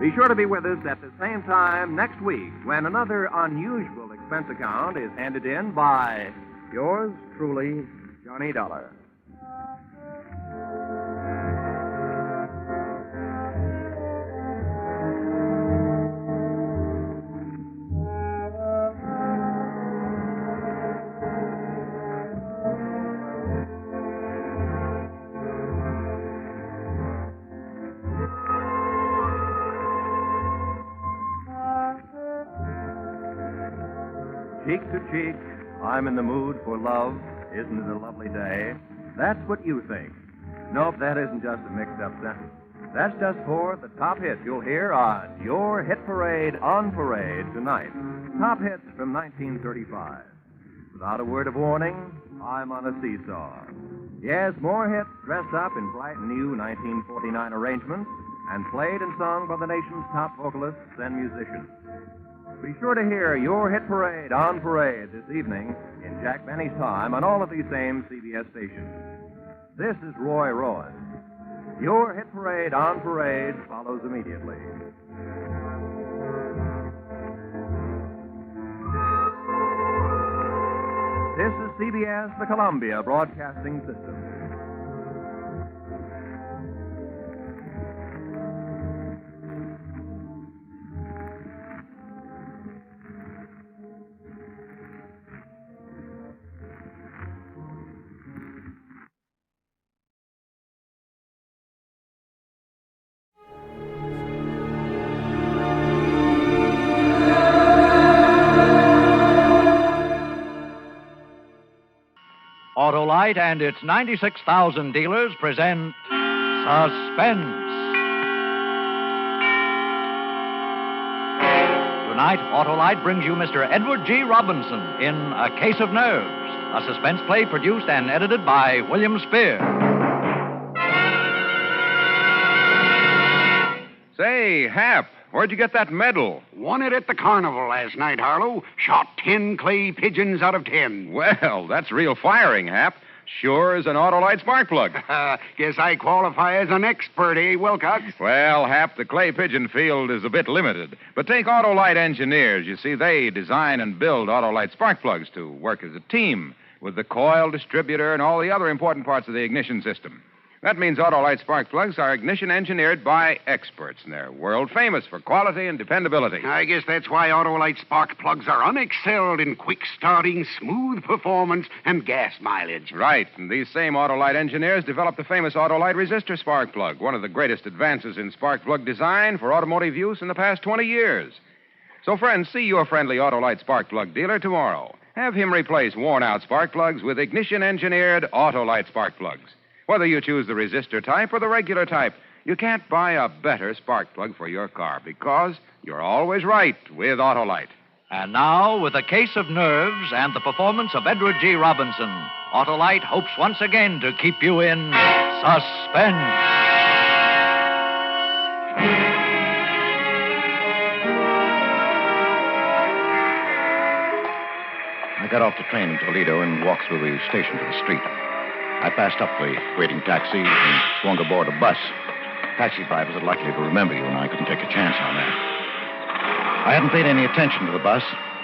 S15: Be sure to be with us at the same time next week when another unusual expense account is handed in by
S21: Yours truly, Johnny Dollar.
S15: Cheek to cheek, I'm in the mood for love. Isn't it a lovely day? That's what you think. Nope, that isn't just a mixed-up sentence. That's just for the top hits you'll hear on your Hit Parade on Parade tonight. Top hits from 1935. Without a word of warning, I'm on a seesaw. Yes, more hits dressed up in bright new 1949 arrangements and played and sung by the nation's top vocalists and musicians. Be sure to hear your Hit Parade on Parade this evening in Jack Benny's time on all of these same CBS stations. This is Roy Rowan. Your Hit Parade on Parade follows immediately. This is CBS, the Columbia Broadcasting System.
S14: Autolite and its 96,000 dealers present Suspense. Tonight, Autolite brings you Mr. Edward G. Robinson in A Case of Nerves, a suspense play produced and edited by William Spear.
S22: Say, Hap, where'd you get that medal?
S23: Won it at the carnival last night, Harlow. Shot 10 clay pigeons out of 10.
S22: Well, that's real firing, Hap. Sure as an Autolite spark plug.
S23: Guess I qualify as an expert, eh, Wilcox?
S22: Well, Hap, the clay pigeon field is a bit limited. But take Autolite engineers. You see, they design and build Autolite spark plugs to work as a team with the coil, distributor, and all the other important parts of the ignition system. That means Autolite spark plugs are ignition engineered by experts, and they're world famous for quality and dependability.
S23: I guess that's why Autolite spark plugs are unexcelled in quick starting, smooth performance, and gas mileage.
S22: Right, and these same Autolite engineers developed the famous Autolite resistor spark plug, one of the greatest advances in spark plug design for automotive use in the past 20 years. So, friends, see your friendly Autolite spark plug dealer tomorrow. Have him replace worn-out spark plugs with ignition-engineered Autolite spark plugs. Whether you choose the resistor type or the regular type, You can't buy a better spark plug for your car because you're always right with Autolite.
S14: And now, with a case of nerves and the performance of Edward G. Robinson, Autolite hopes once again to keep you in suspense.
S9: I got off the train in Toledo and walked through the station to the street. I passed up the waiting taxi and swung aboard a bus. Taxi drivers are likely to remember you, and I couldn't take a chance on that. I hadn't paid any attention to the bus.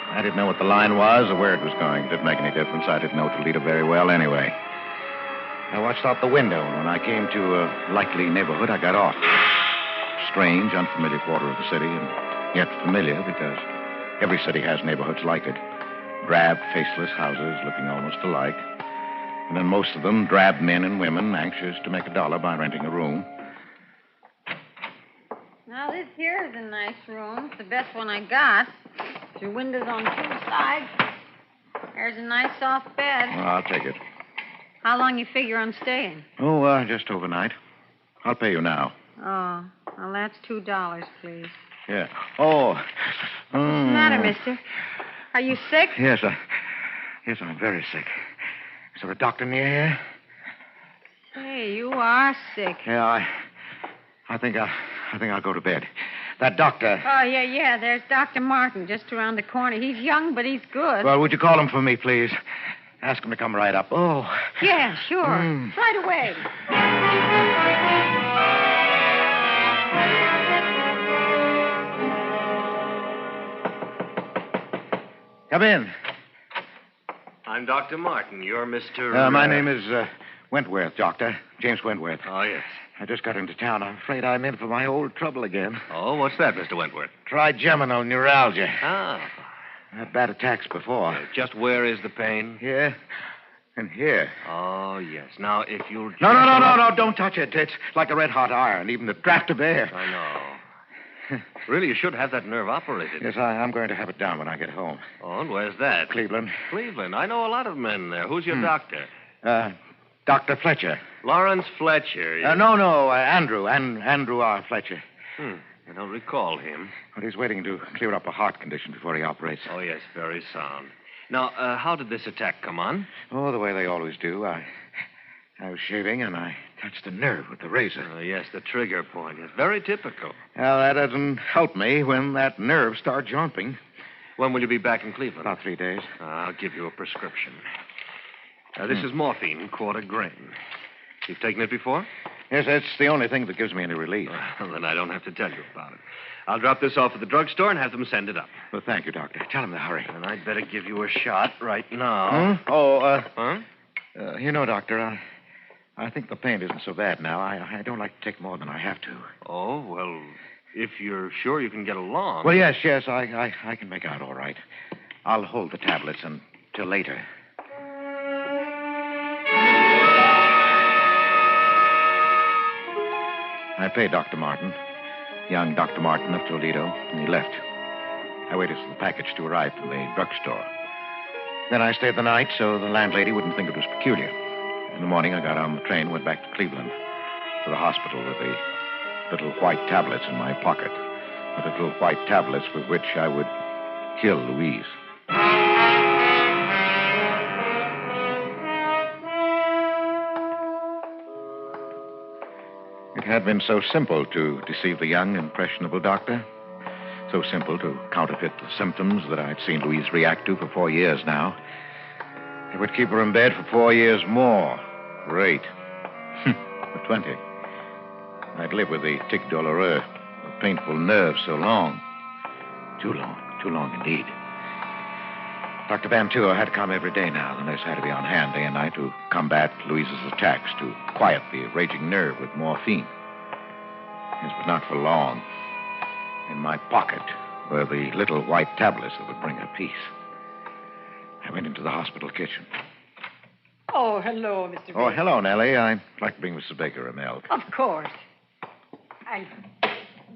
S9: I didn't know what the line was or where it was going. It didn't make any difference. I didn't know Toledo very well anyway. I watched out the window, and when I came to a likely neighborhood, I got off. Strange, unfamiliar quarter of the city, and yet familiar because every city has neighborhoods like it. Drab, faceless houses looking almost alike. And in most of them, drab men and women anxious to make $1 by renting a room.
S13: Now, this here is a nice room. It's the best one I got. There's windows on 2 sides. There's a nice soft bed.
S9: Well, I'll take it.
S13: How long you figure on staying?
S9: Oh, just overnight. I'll pay you now.
S13: Oh, well, that's $2, please.
S9: Yeah. Oh.
S13: What's the matter, mister? Are you sick?
S9: Yes, I'm very sick. Is there a doctor near here?
S13: Hey, you are sick.
S9: Yeah, I think I'll go to bed. That doctor.
S13: Oh, yeah. There's Dr. Martin just around the corner. He's young, but he's good.
S9: Well, would you call him for me, please? Ask him to come right up. Oh.
S13: Yeah, sure. Right away.
S9: Come in.
S20: I'm Dr. Martin. You're Mr.
S9: My name is Wentworth, Doctor. James Wentworth.
S20: Oh, yes.
S9: I just got into town. I'm afraid I'm in for my old trouble again.
S20: Oh, what's that, Mr. Wentworth?
S9: Trigeminal neuralgia.
S20: Ah.
S9: I had bad attacks before.
S20: Just where is the pain?
S9: Here. And here.
S20: Oh, yes. Now, if you'll...
S9: No, don't touch it. It's like a red-hot iron, even the draft of air.
S20: I know. Really, you should have that nerve operated.
S9: Yes, I'm going to have it done when I get home.
S20: Oh, and where's that?
S9: Cleveland.
S20: Cleveland. I know a lot of men there. Who's your doctor?
S9: Dr. Fletcher.
S20: Lawrence Fletcher.
S9: No, Andrew. Andrew R. Fletcher.
S20: I don't recall him.
S9: But he's waiting to clear up a heart condition before he operates.
S20: Oh, yes, very sound. Now, how did this attack come on?
S9: Oh, the way they always do. I was shaving, and I touched the nerve with the razor.
S20: Oh, yes, the trigger point. It's very typical.
S9: Well, that doesn't help me when that nerve starts jumping.
S20: When will you be back in Cleveland?
S9: About 3 days.
S20: I'll give you a prescription. This is morphine, 1/4 grain. You've taken it before?
S9: Yes, that's the only thing that gives me any relief.
S20: Well, then I don't have to tell you about it. I'll drop this off at the drugstore and have them send it up.
S9: Well, thank you, Doctor. Tell him to hurry.
S20: And I'd better give you a shot right now.
S9: Huh? You know, Doctor, I think the pain isn't so bad now. I don't like to take more than I have to.
S20: Oh, well, if you're sure you can get along.
S9: Well, yes, I can make out all right. I'll hold the tablets until later. I paid Dr. Martin, young Dr. Martin of Toledo, and he left. I waited for the package to arrive from the drugstore. Then I stayed the night so the landlady wouldn't think it was peculiar. In the morning, I got on the train, went back to Cleveland, to the hospital with the little white tablets in my pocket, with the little white tablets with which I would kill Louise. It had been so simple to deceive the young, impressionable doctor. So simple to counterfeit the symptoms that I'd seen Louise react to for 4 years now. It would keep her in bed for 4 years more. For 8. For 20. I'd live with the tic douloureux, the painful nerves so long. Too long indeed. Dr. Van Tour had to come every day now. The nurse had to be on hand day and night to combat Louise's attacks, to quiet the raging nerve with morphine. Yes, but not for long. In my pocket were the little white tablets that would bring her peace. I went into the hospital kitchen.
S13: Oh, hello, Mr. Baker.
S9: Oh, hello, Nellie. I'd like to bring Mrs. Baker a milk.
S13: Of course. I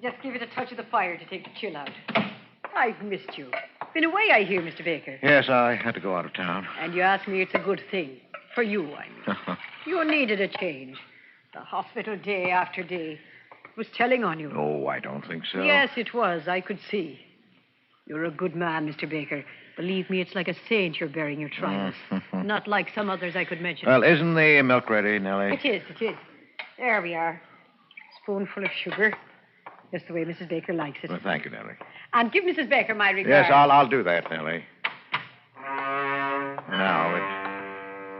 S13: just give it a touch of the fire to take the chill out. I've missed you. Been away, I hear, Mr. Baker.
S9: Yes, I had to go out of town.
S13: And you ask me it's a good thing. For you, I mean. You needed a change. The hospital day after day. was telling on you.
S9: No, I don't think so.
S13: Yes, it was. I could see. You're a good man, Mr. Baker. Believe me, it's like a saint you're bearing your trials. Not like some others I could mention.
S9: Well, isn't the milk ready, Nellie?
S13: It is. There we are. Spoonful of sugar. Just the way Mrs. Baker likes it.
S9: Well, thank you, Nellie.
S13: And give Mrs. Baker my regards.
S9: Yes, I'll do that, Nellie. Now,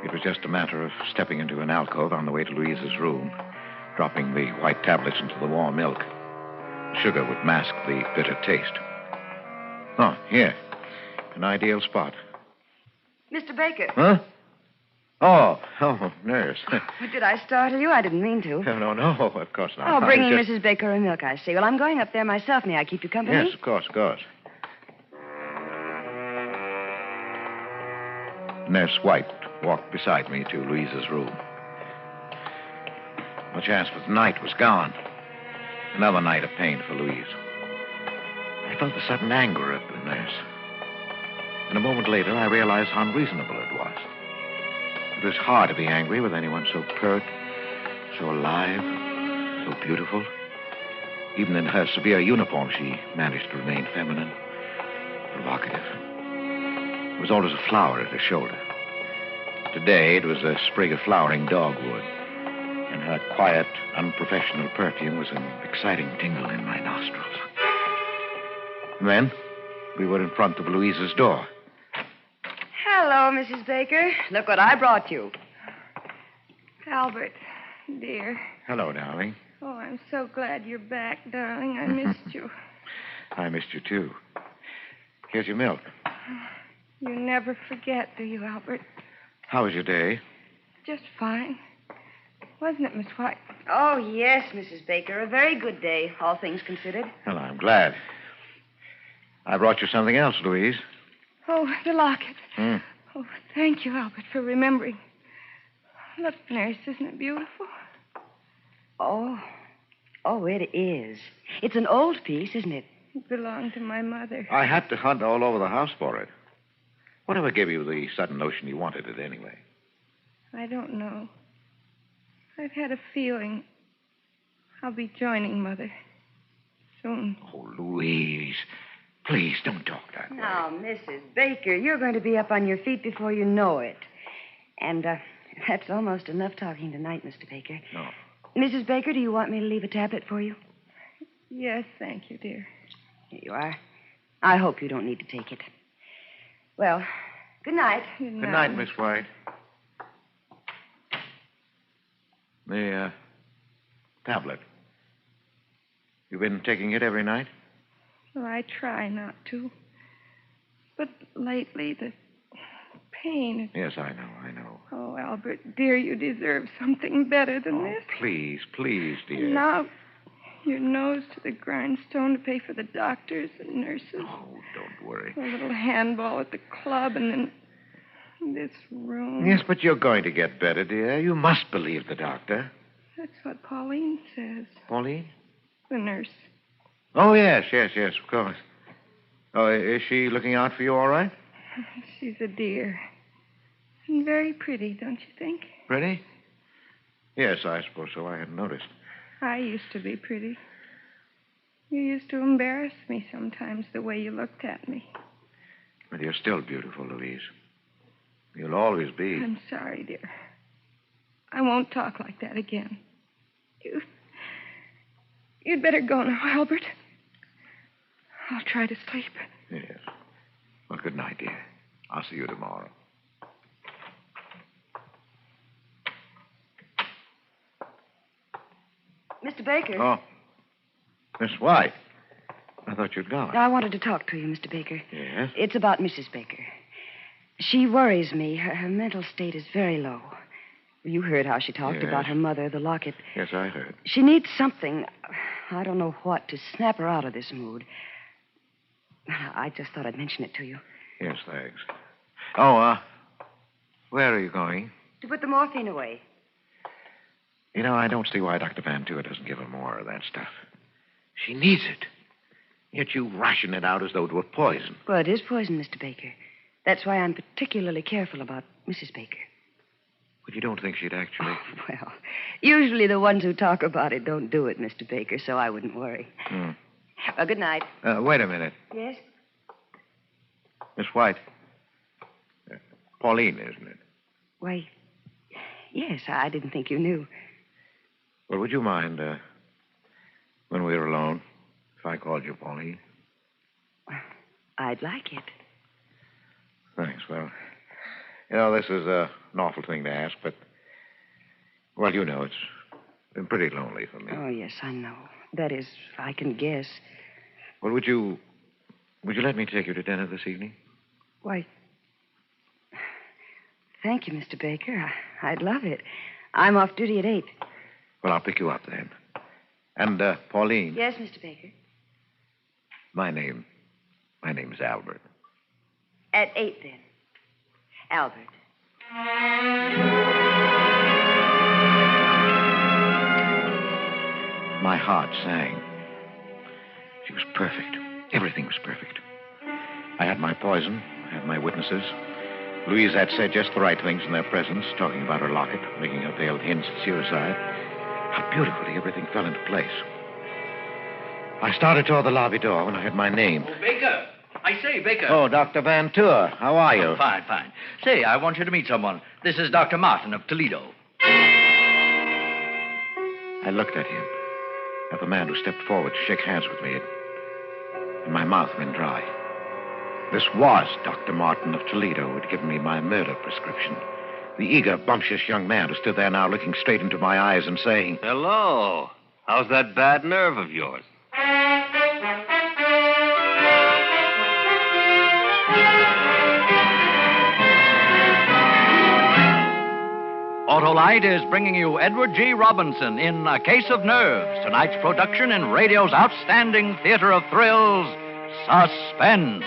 S9: it was just a matter of stepping into an alcove on the way to Louise's room, dropping the white tablets into the warm milk. The sugar would mask the bitter taste. Oh, here. An ideal spot.
S10: Mr. Baker.
S9: Huh? Oh, nurse.
S10: Did I startle you? I didn't mean to.
S9: No, of course not.
S10: Oh, bringing Mrs. Baker her milk, I see. Well, I'm going up there myself. May I keep you company?
S9: Yes, of course. Nurse White walked beside me to Louise's room. My chance for the night was gone. Another night of pain for Louise. I felt a sudden anger at the nurse. And a moment later, I realized how unreasonable it was. It was hard to be angry with anyone so pert, so alive, so beautiful. Even in her severe uniform, she managed to remain feminine, provocative. There was always a flower at her shoulder. Today, it was a sprig of flowering dogwood. And her quiet, unprofessional perfume was an exciting tingle in my nostrils. And then, we were in front of Louise's door.
S10: Hello, Mrs. Baker. Look what I brought you.
S3: Albert, dear.
S9: Hello, darling.
S3: Oh, I'm so glad you're back, darling. I missed you.
S9: I missed you, too. Here's your milk.
S3: You never forget, do you, Albert?
S9: How was your day?
S3: Just fine. Wasn't it, Miss White?
S10: Oh, yes, Mrs. Baker. A very good day, all things considered.
S9: Well, I'm glad. I brought you something else, Louise.
S3: Oh, the locket. Oh, thank you, Albert, for remembering. Look, nurse, isn't it beautiful?
S10: Oh, it is. It's an old piece, isn't it?
S3: It belonged to my mother.
S9: I had to hunt all over the house for it. Whatever gave you the sudden notion you wanted it anyway?
S3: I don't know. I've had a feeling I'll be joining Mother soon.
S9: Oh, Louise, please don't talk that way.
S10: Now, Mrs. Baker, you're going to be up on your feet before you know it. And that's almost enough talking tonight, Mr. Baker.
S9: No.
S10: Mrs. Baker, do you want me to leave a tablet for you?
S3: Yes, thank you, dear.
S10: Here you are. I hope you don't need to take it. Well, good night.
S9: Good night, Miss White. The tablet. You've been taking it every night?
S3: Well, I try not to. But lately, the pain...
S9: Yes, I know.
S3: Oh, Albert, dear, you deserve something better than this.
S9: Please, dear.
S3: And now, your nose to the grindstone to pay for the doctors and nurses.
S9: Oh, don't worry.
S3: A little handball at the club, and then this room.
S9: Yes, but you're going to get better, dear. You must believe the doctor.
S3: That's what Pauline says.
S9: Pauline?
S3: The nurse.
S9: Oh, yes, of course. Oh, is she looking out for you all right?
S3: She's a dear. And very pretty, don't you think?
S9: Pretty? Yes, I suppose so. I hadn't noticed.
S3: I used to be pretty. You used to embarrass me sometimes, the way you looked at me.
S9: But you're still beautiful, Louise. You'll always be.
S3: I'm sorry, dear. I won't talk like that again. You'd better go now, Albert. I'll try to sleep.
S9: Yes. Well, good night, dear. I'll see you tomorrow.
S10: Mr. Baker.
S9: Oh. Miss White. I thought you'd gone.
S10: I wanted to talk to you, Mr. Baker.
S9: Yes?
S10: It's about Mrs. Baker. She worries me. Her mental state is very low. You heard how she talked about her mother, the locket.
S9: Yes, I heard.
S10: She needs something, I don't know what, to snap her out of this mood. I just thought I'd mention it to you.
S9: Yes, thanks. Oh, where are you going?
S10: To put the morphine away.
S9: You know, I don't see why Dr. Van Tuer doesn't give her more of that stuff. She needs it. Yet you ration it out as though it were poison.
S10: Well, it is poison, Mr. Baker. That's why I'm particularly careful about Mrs. Baker.
S9: But you don't think she'd actually...
S1: Well, usually the ones who talk about it don't do it, Mr. Baker, so I wouldn't worry. Well, good night.
S9: Wait a minute.
S1: Yes?
S9: Miss White. Pauline, isn't it?
S1: Why, yes, I didn't think you knew.
S9: Well, would you mind, when we were alone, if I called you Pauline?
S1: I'd like it.
S9: Thanks. Well, you know, this is an awful thing to ask, but, well, you know, it's been pretty lonely for me.
S1: Oh, yes, I know. That is, I can guess.
S9: Well, would you let me take you to dinner this evening?
S1: Why, thank you, Mr. Baker. I'd love it. I'm off duty at 8.
S9: Well, I'll pick you up then. And, Pauline.
S1: Yes, Mr. Baker.
S9: My name's Albert.
S1: At 8, then. Albert.
S9: My heart sang. She was perfect. Everything was perfect. I had my poison. I had my witnesses. Louise had said just the right things in their presence, talking about her locket, making her veiled hints at suicide. How beautifully everything fell into place. I started toward the lobby door when I heard my name.
S14: Oh, Baker. I say, Baker.
S9: Oh, Dr. Van Tour. How are you?
S14: Oh, fine, fine. Say, I want you to meet someone. This is Dr. Martin of Toledo.
S9: I looked at him, at the man who stepped forward to shake hands with me, and my mouth went dry. This was Dr. Martin of Toledo who had given me my murder prescription. The eager, bumptious young man who stood there now looking straight into my eyes and saying,
S20: Hello. How's that bad nerve of yours?
S14: Autolite is bringing you Edward G. Robinson in A Case of Nerves, tonight's production in radio's outstanding theater of thrills, Suspense.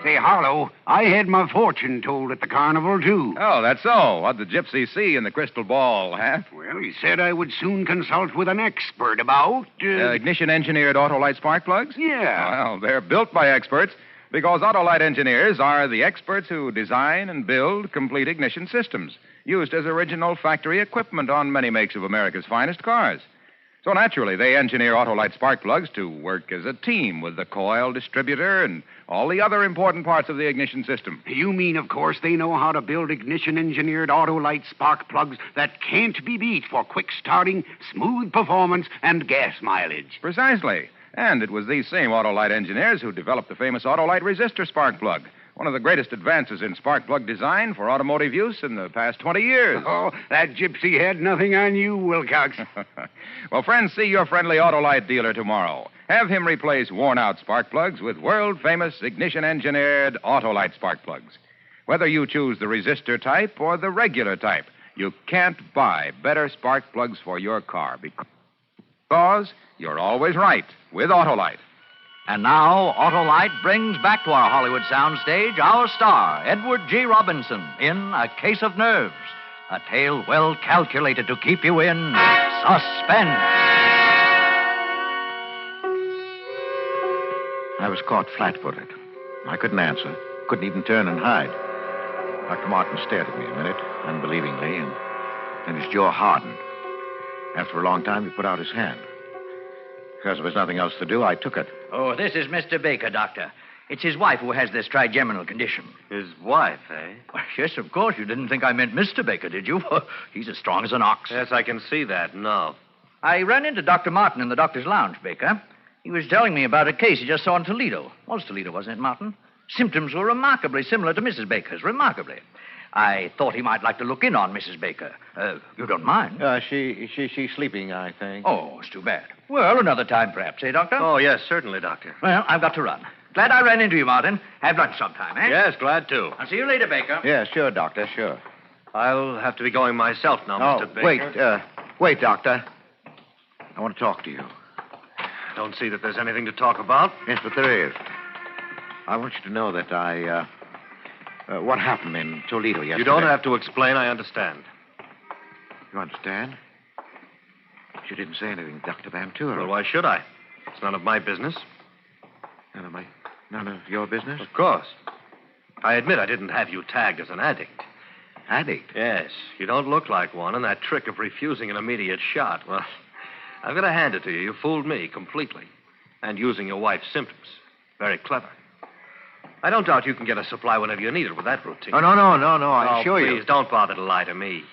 S23: Say, Harlow, I had my fortune told at the carnival, too.
S22: Oh, that's so. What'd the gypsy see in the crystal ball, huh?
S23: Well, he said I would soon consult with an expert about...
S22: Ignition-engineered Autolite spark plugs?
S23: Yeah.
S22: Well, they're built by experts because Autolite engineers are the experts who design and build complete ignition systems used as original factory equipment on many makes of America's finest cars. So naturally, they engineer Autolite spark plugs to work as a team with the coil, distributor, and all the other important parts of the ignition system.
S23: You mean, of course, they know how to build ignition-engineered Autolite spark plugs that can't be beat for quick starting, smooth performance, and gas mileage.
S22: Precisely. And it was these same Autolite engineers who developed the famous Autolite resistor spark plug, one of the greatest advances in spark plug design for automotive use in the past 20 years.
S23: Oh, that gypsy had nothing on you, Wilcox.
S22: Well, friends, see your friendly Autolite dealer tomorrow. Have him replace worn-out spark plugs with world-famous ignition-engineered Autolite spark plugs. Whether you choose the resistor type or the regular type, you can't buy better spark plugs for your car because you're always right with Autolite.
S14: And now, Autolite brings back to our Hollywood soundstage our star, Edward G. Robinson, in A Case of Nerves, a tale well calculated to keep you in suspense.
S9: I was caught flat-footed. I couldn't answer, couldn't even turn and hide. Dr. Martin stared at me a minute, unbelievingly, and then his jaw hardened. After a long time, he put out his hand. Because there was nothing else to do, I took it.
S14: Oh, this is Mr. Baker, Doctor. It's his wife who has this trigeminal condition.
S20: His wife, eh?
S14: Well, yes, of course. You didn't think I meant Mr. Baker, did you? He's as strong as an ox.
S20: Yes, I can see that, no.
S14: I ran into Dr. Martin in the doctor's lounge, Baker. He was telling me about a case he just saw in Toledo. Was Toledo, wasn't it, Martin? Symptoms were remarkably similar to Mrs. Baker's. Remarkably. I thought he might like to look in on Mrs. Baker. You don't mind?
S9: She's sleeping, I think.
S14: Oh, it's too bad. Well, another time, perhaps, eh, Doctor?
S20: Oh, yes, certainly, Doctor.
S14: Well, I've got to run. Glad I ran into you, Martin. Have lunch sometime, eh?
S20: Yes, glad to.
S14: I'll see you later, Baker.
S9: Yeah, sure, Doctor, sure.
S20: I'll have to be going myself now, Mr. Baker.
S9: Wait, Doctor. I want to talk to you.
S20: Don't see that there's anything to talk about.
S9: Yes, but there is. I want you to know that what happened in Toledo yesterday.
S20: You don't have to explain. I understand.
S9: You understand? You didn't say anything, Dr. Van Tour.
S20: Well, why should I? It's none of my business.
S9: None of your business?
S20: Of course. I admit I didn't have you tagged as an addict.
S9: Addict?
S20: Yes. You don't look like one, and that trick of refusing an immediate shot, well, I've got to hand it to you. You fooled me completely. And using your wife's symptoms. Very clever. I don't doubt you can get a supply whenever you need it with that routine.
S9: Oh, no. I assure you.
S20: Please, don't bother to lie to me.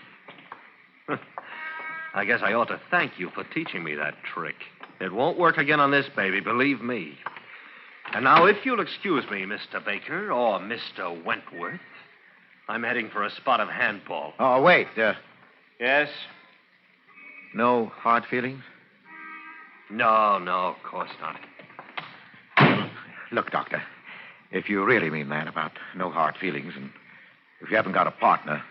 S20: I guess I ought to thank you for teaching me that trick. It won't work again on this baby, believe me. And now, if you'll excuse me, Mr. Baker, or Mr. Wentworth, I'm heading for a spot of handball.
S9: Oh, wait.
S20: Yes?
S9: No hard feelings?
S20: No, of course not.
S9: Look, Doctor, if you really mean that about no hard feelings, and if you haven't got a partner,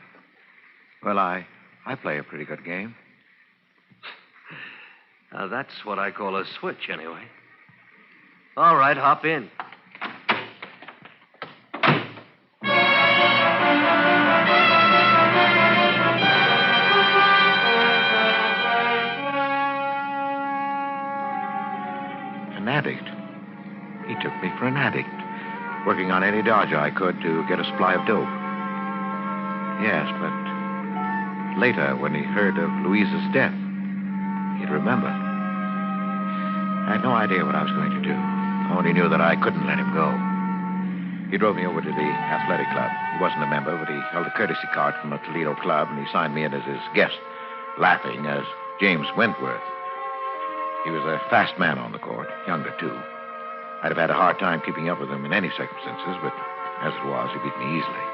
S9: well, I play a pretty good game.
S20: That's what I call a switch, anyway. All right, hop in.
S9: An addict. He took me for an addict, working on any dodge I could to get a supply of dope. Yes, but later, when he heard of Louise's death, he'd remember. I had no idea what I was going to do. I only knew that I couldn't let him go. He drove me over to the athletic club. He wasn't a member, but he held a courtesy card from a Toledo club, and he signed me in as his guest, laughing as James Wentworth. He was a fast man on the court, younger, too. I'd have had a hard time keeping up with him in any circumstances, but as it was, he beat me easily.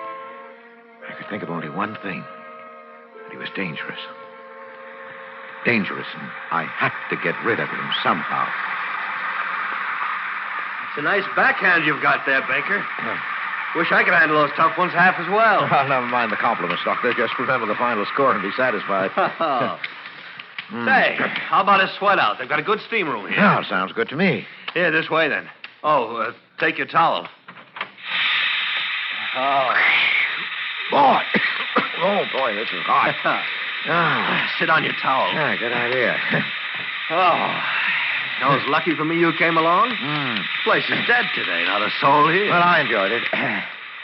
S9: I could think of only one thing, that he was dangerous. Dangerous, and I had to get rid of him somehow.
S20: It's a nice backhand you've got there, Baker. Wish I could handle those tough ones half as well.
S9: Oh, never mind the compliments, Doctor. Just remember the final score and be satisfied.
S20: Say, how about a sweat out? They've got a good steam room here.
S9: Yeah, sounds good to me.
S20: Here, this way, then. Oh, take your towel. Oh.
S9: Boy. Oh, boy, this is hot.
S20: Sit on your towel.
S9: Yeah, good idea.
S20: That was lucky for me you came along. This place is dead today, not a soul here.
S9: Well, I enjoyed it.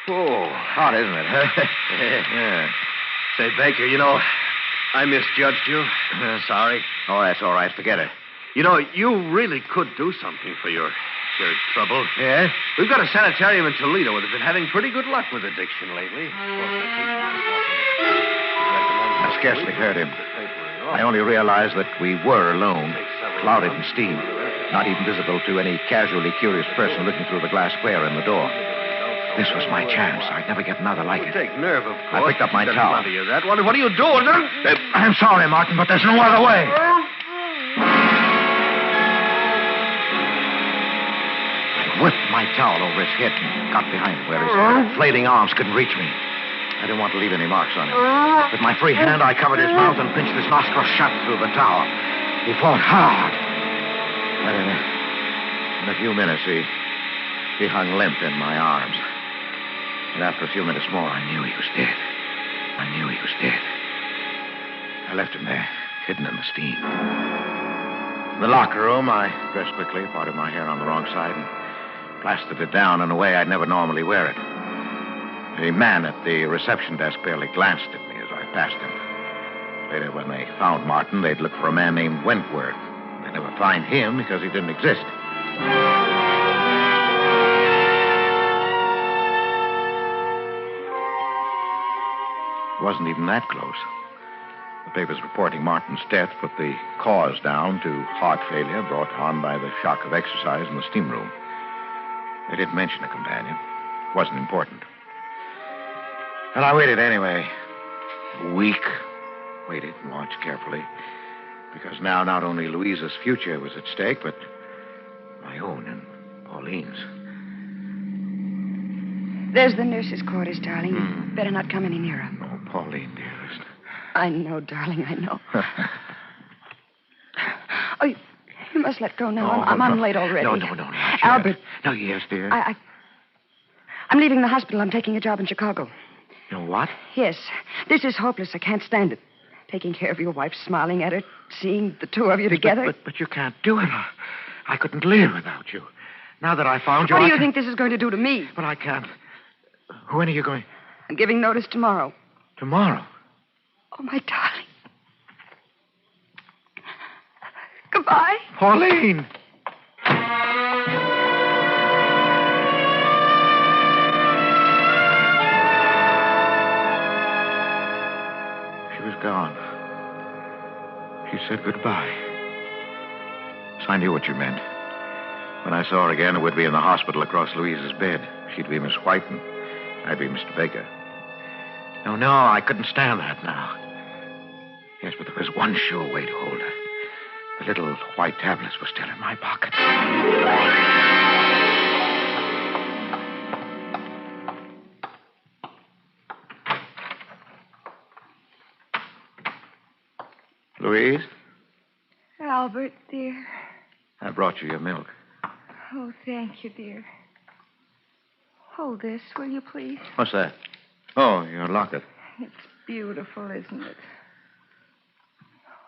S9: Oh, hot, isn't it? Yeah.
S20: Say, Baker, I misjudged you. Sorry.
S9: Oh, that's all right. Forget it.
S20: You really could do something for your trouble.
S9: Yeah?
S20: We've got a sanitarium in Toledo that have been having pretty good luck with addiction lately.
S9: I scarcely heard him. I only realized that we were alone, clouded in steam, not even visible to any casually curious person looking through the glass square in the door. This was my chance. I'd never get another like it.
S20: Take nerve, of course.
S9: I picked up my towel.
S20: That one. What are you doing?
S9: I'm sorry, Martin, but there's no other way. I whipped my towel over his head and got behind him where his flailing arms couldn't reach me. I didn't want to leave any marks on him. With my free hand, I covered his mouth and pinched his nostrils shut through the towel. He fought hard. But in a few minutes, he hung limp in my arms. And after a few minutes more, I knew he was dead. I left him there, hidden in the steam. In the locker room, I dressed quickly, parted my hair on the wrong side, and plastered it down in a way I'd never normally wear it. The man at the reception desk barely glanced at me as I passed him. Later, when they found Martin, they'd look for a man named Wentworth. They'd never find him because he didn't exist. It wasn't even that close. The papers reporting Martin's death put the cause down to heart failure brought on by the shock of exercise in the steam room. They didn't mention a companion. It wasn't important. And I waited anyway. A week. Waited and watched carefully. Because now not only Louisa's future was at stake, but my own and Pauline's.
S1: There's the nurse's quarters, darling. Better not come any nearer.
S9: Oh, Pauline, dearest.
S1: I know, darling, I know. Oh, you must let go now. I'm late already.
S9: No,
S1: Albert.
S9: No, yes, dear.
S1: I'm leaving the hospital. I'm taking a job in Chicago.
S9: You know what?
S1: Yes. This is hopeless. I can't stand it. Taking care of your wife, smiling at her, seeing the two of you together.
S9: But you can't do it. I couldn't live without you. Now that I found you...
S1: What do you think this is going to do to me?
S9: But I can't. When are you going?
S1: I'm giving notice tomorrow.
S9: Tomorrow?
S1: Oh, my darling. Goodbye.
S9: Pauline! She was gone. She said goodbye. So I knew what you meant. When I saw her again, it would be in the hospital across Louise's bed. She'd be Miss White, and I'd be Mr. Baker. No, I couldn't stand that now. Yes, but there was one sure way to hold her. The little white tablets were still in my pocket. Louise,
S3: Albert, dear.
S9: I brought you your milk.
S3: Oh, thank you, dear. Hold this, will you, please?
S9: What's that? Oh, your locket.
S3: It's beautiful, isn't it?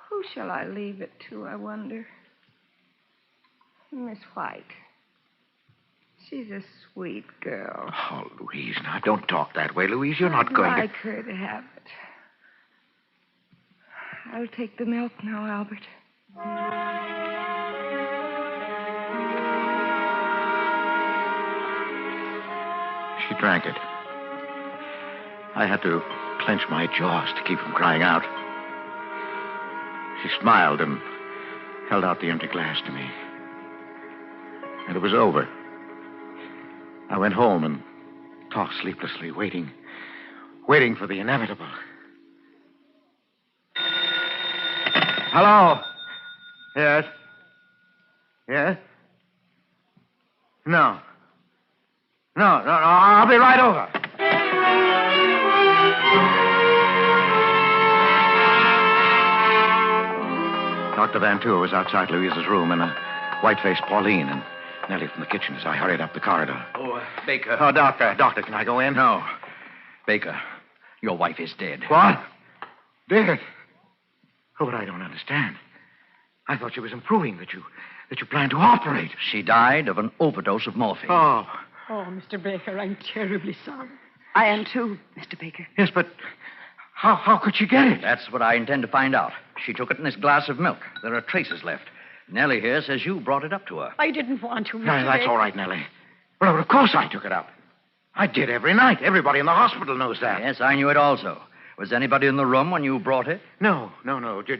S3: Who shall I leave it to, I wonder? Miss White. She's a sweet girl.
S9: Oh, Louise, now don't talk that way. Louise, you're not going
S3: I'd like her to have it. I'll take the milk now, Albert.
S9: She drank it. I had to clench my jaws to keep from crying out. She smiled and held out the empty glass to me. And it was over. I went home and talked sleeplessly, waiting for the inevitable. Hello? Yes? Yes? No, I'll be right over. Dr. Van Tour was outside Louise's room, and a white-faced Pauline and Nellie from the kitchen as I hurried up the corridor.
S14: Oh, Baker.
S9: Oh, Doctor, can I go in?
S14: No. Baker, your wife is dead.
S9: What? Dead? Oh, but I don't understand. I thought she was improving, that you planned to operate.
S14: She died of an overdose of morphine.
S9: Oh.
S13: Oh, Mr. Baker, I'm terribly sorry.
S1: I am too, Mr. Baker.
S9: Yes, but how could she get it?
S14: That's what I intend to find out. She took it in this glass of milk. There are traces left. Nellie here says you brought it up to her.
S13: I didn't want to, Mr.
S9: No, that's
S13: Baker.
S9: all right, Nellie. Well, of course I took it up. I did every night. Everybody in the hospital knows that.
S14: Yes, I knew it also. Was anybody in the room when you brought it?
S9: No.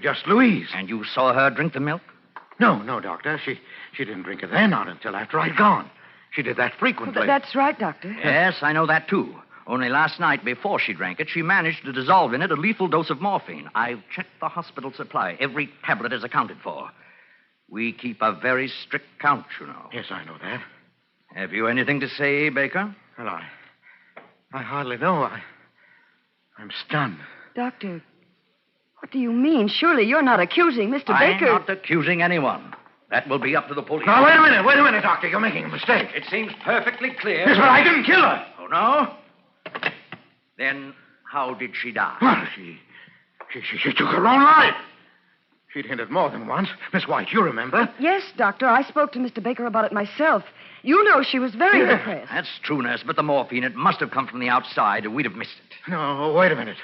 S9: Just Louise.
S14: And you saw her drink the milk?
S9: No, Doctor. She didn't drink it then, not until after I'd gone. She did that frequently.
S1: Well, that's right, Doctor.
S14: Yes, I know that, too. Only last night, before she drank it, she managed to dissolve in it a lethal dose of morphine. I've checked the hospital supply. Every tablet is accounted for. We keep a very strict count, you know.
S9: Yes, I know that.
S14: Have you anything to say, Baker?
S9: Well, I hardly know. I'm stunned.
S1: Doctor, what do you mean? Surely you're not accusing Mr. Baker.
S14: I'm not accusing anyone. That will be up to the police.
S9: Now, wait a minute, Doctor. You're making a mistake.
S14: It seems perfectly clear.
S9: Yes, but I didn't kill her.
S14: Oh, no? Then how did she die?
S9: Well, she took her own life. She'd hinted more than once. Miss White, you remember?
S1: Yes, Doctor. I spoke to Mr. Baker about it myself. You know she was very depressed.
S14: That's true, nurse, but the morphine, it must have come from the outside, or we'd have missed it.
S9: No, wait a minute.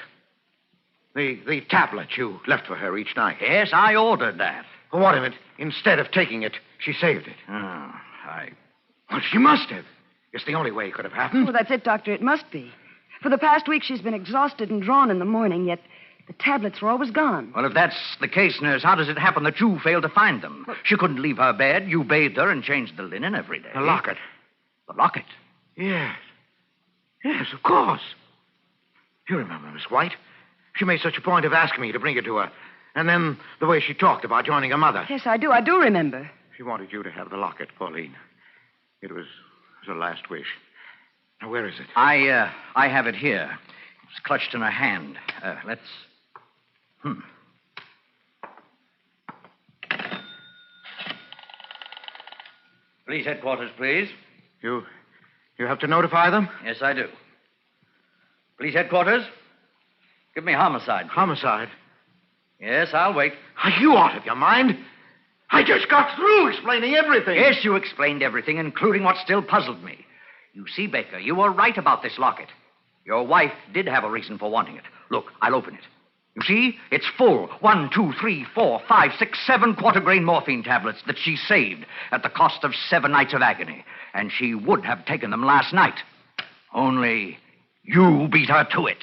S9: The tablet you left for her each night.
S14: Yes, I ordered that.
S9: Well, what if it, instead of taking it, she saved it? Well, she must have. It's the only way it could have happened.
S1: Well, that's it, Doctor. It must be. For the past week, she's been exhausted and drawn in the morning, yet the tablets were always gone.
S14: Well, if that's the case, nurse, how does it happen that you failed to find them? Well, she couldn't leave her bed. You bathed her and changed the linen every day.
S9: The locket.
S14: The locket?
S9: Yes. Yes, of course. You remember Miss White? She made such a point of asking me to bring it to her. And then the way she talked about joining her mother.
S1: Yes, I do. I do remember.
S9: She wanted you to have the locket, Pauline. It was her last wish. Now, where is it?
S14: I have it here. It's clutched in her hand. Let's... Police headquarters, please.
S9: You have to notify them?
S14: Yes, I do. Police headquarters, give me homicide.
S9: Homicide?
S14: Yes, I'll wait.
S9: Are you out of your mind?
S23: I just got through explaining everything.
S14: Yes, you explained everything, including what still puzzled me. You see, Baker, you were right about this locket. Your wife did have a reason for wanting it. Look, I'll open it. You see, it's full. 1, 2, 3, 4, 5, 6, 7 quarter-grain morphine tablets that she saved at the cost of 7 nights of agony. And she would have taken them last night. Only you beat her to it.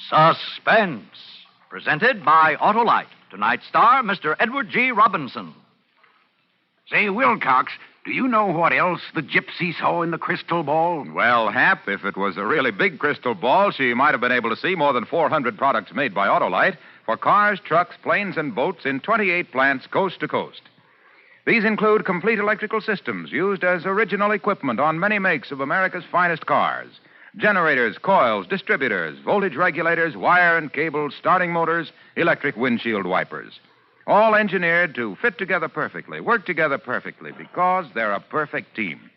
S14: Suspense, presented by Autolite. Tonight's star, Mr. Edward G. Robinson.
S23: Say, Wilcox, do you know what else the gypsy saw in the crystal ball?
S22: Well, Hap, if it was a really big crystal ball, she might have been able to see more than 400 products made by Autolite for cars, trucks, planes, and boats in 28 plants coast to coast. These include complete electrical systems used as original equipment on many makes of America's finest cars. Generators, coils, distributors, voltage regulators, wire and cable, starting motors, electric windshield wipers. All engineered to fit together perfectly, work together perfectly, because they're a perfect team.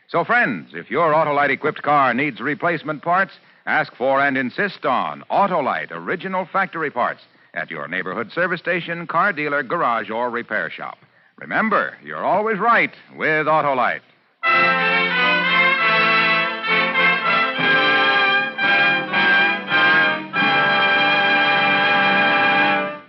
S22: So, friends, if your Autolite-equipped car needs replacement parts, ask for and insist on Autolite original factory parts at your neighborhood service station, car dealer, garage, or repair shop. Remember, you're always right with Autolite.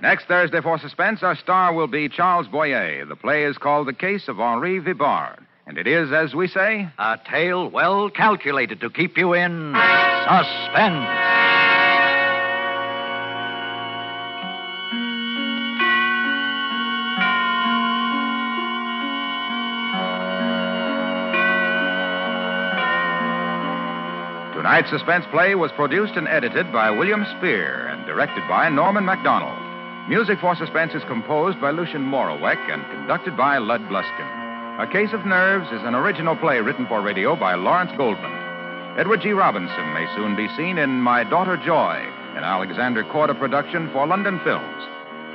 S22: Next Thursday for Suspense, our star will be Charles Boyer. The play is called The Case of Henri Vibard. And it is, as we say,
S14: a tale well calculated to keep you in suspense.
S22: Tonight's suspense play was produced and edited by William Spear and directed by Norman MacDonald. Music for Suspense is composed by Lucien Moraweck and conducted by Lud Bluskin. A Case of Nerves is an original play written for radio by Lawrence Goldman. Edward G. Robinson may soon be seen in My Daughter Joy, an Alexander Korda production for London Films.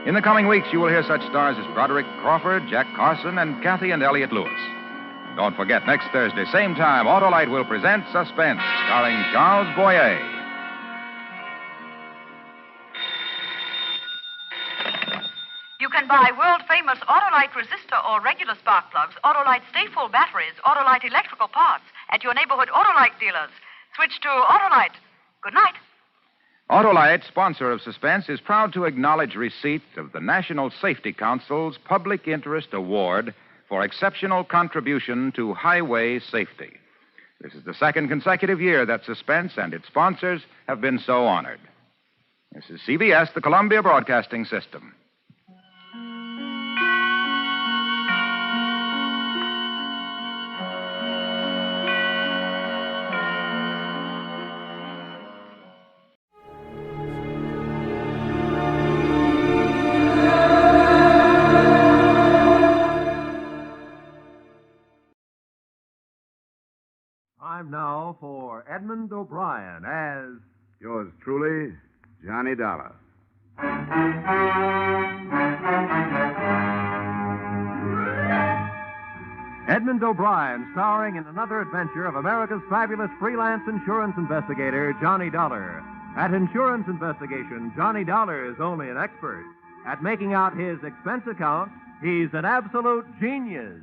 S22: In the coming weeks, you will hear such stars as Broderick Crawford, Jack Carson, and Kathy and Elliott Lewis. And don't forget, next Thursday, same time, Autolite will present Suspense, starring Charles Boyer.
S4: You can buy world-famous Autolite resistor or regular spark plugs, Autolite stay-full batteries, Autolite electrical parts at your neighborhood Autolite dealers. Switch to Autolite. Good night.
S22: Autolite, sponsor of Suspense, is proud to acknowledge receipt of the National Safety Council's Public Interest Award for exceptional contribution to highway safety. This is the second consecutive year that Suspense and its sponsors have been so honored. This is CBS, the Columbia Broadcasting System.
S15: Time now for Edmund O'Brien as...
S2: Yours truly, Johnny Dollar.
S15: Edmund O'Brien, starring in another adventure of America's fabulous freelance insurance investigator, Johnny Dollar. At insurance investigation, Johnny Dollar is only an expert. At making out his expense account, he's an absolute genius.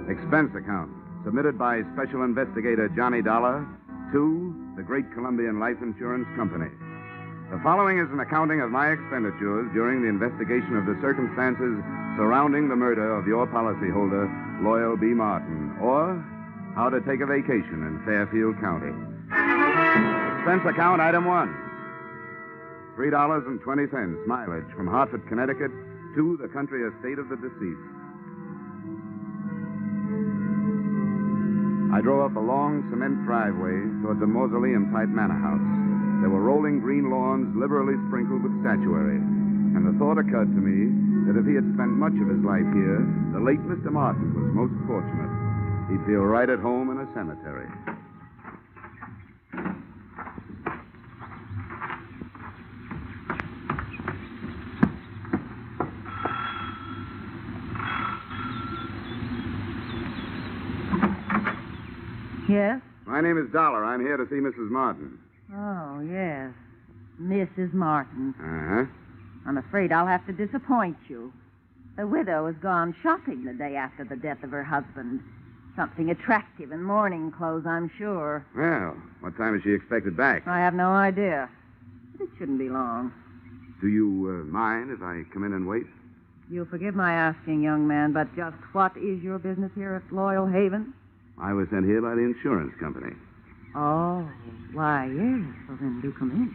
S2: Expense account, submitted by Special Investigator Johnny Dollar to the Great Columbian Life Insurance Company. The following is an accounting of my expenditures during the investigation of the circumstances surrounding the murder of your policyholder, Loyal B. Martin, or how to take a vacation in Fairfield County. Expense account, item 1. $3.20 mileage from Hartford, Connecticut to the country estate of the deceased. I drove up a long cement driveway towards a mausoleum-type manor house. There were rolling green lawns liberally sprinkled with statuary, and the thought occurred to me
S8: that if he had spent much of his life here, the late Mr. Martin was most fortunate. He'd feel right at home in a cemetery.
S11: Yes?
S8: My name is Dollar. I'm here to see Mrs. Martin.
S11: Oh, yes. Mrs. Martin.
S8: Uh-huh.
S11: I'm afraid I'll have to disappoint you. The widow has gone shopping the day after the death of her husband. Something attractive in mourning clothes, I'm sure.
S8: Well, what time is she expected back?
S11: I have no idea. But it shouldn't be long.
S8: Do you mind if I come in and wait?
S11: You'll forgive my asking, young man, but just what is your business here at Loyal Haven?
S8: I was sent here by the insurance company.
S11: Oh, why, yes. Well, then do come in.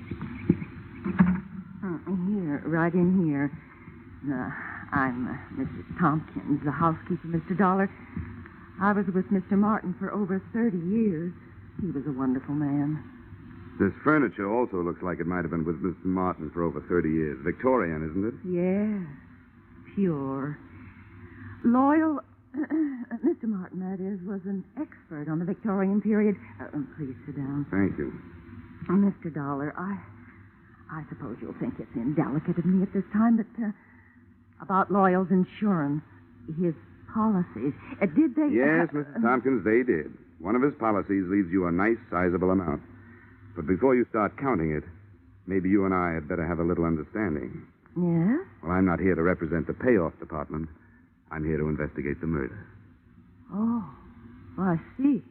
S11: Here, right in here. I'm Mrs. Tompkins, the housekeeper, Mr. Dollar. I was with Mr. Martin for over 30 years. He was a wonderful man.
S8: This furniture also looks like it might have been with Mr. Martin for over 30 years. Victorian, isn't it?
S11: Yes, pure. Loyal... Mr. Martin, that is, was an expert on the Victorian period. Please sit down.
S8: Thank you.
S11: Mr. Dollar, I suppose you'll think it's indelicate of me at this time, but about Loyal's insurance, his policies, did they...
S8: Yes, Mrs. Tompkins, they did. One of his policies leaves you a nice, sizable amount. But before you start counting it, maybe you and I had better have a little understanding.
S11: Yes?
S8: Well, I'm not here to represent the payoff department. I'm here to investigate the murder.
S11: Oh, I see.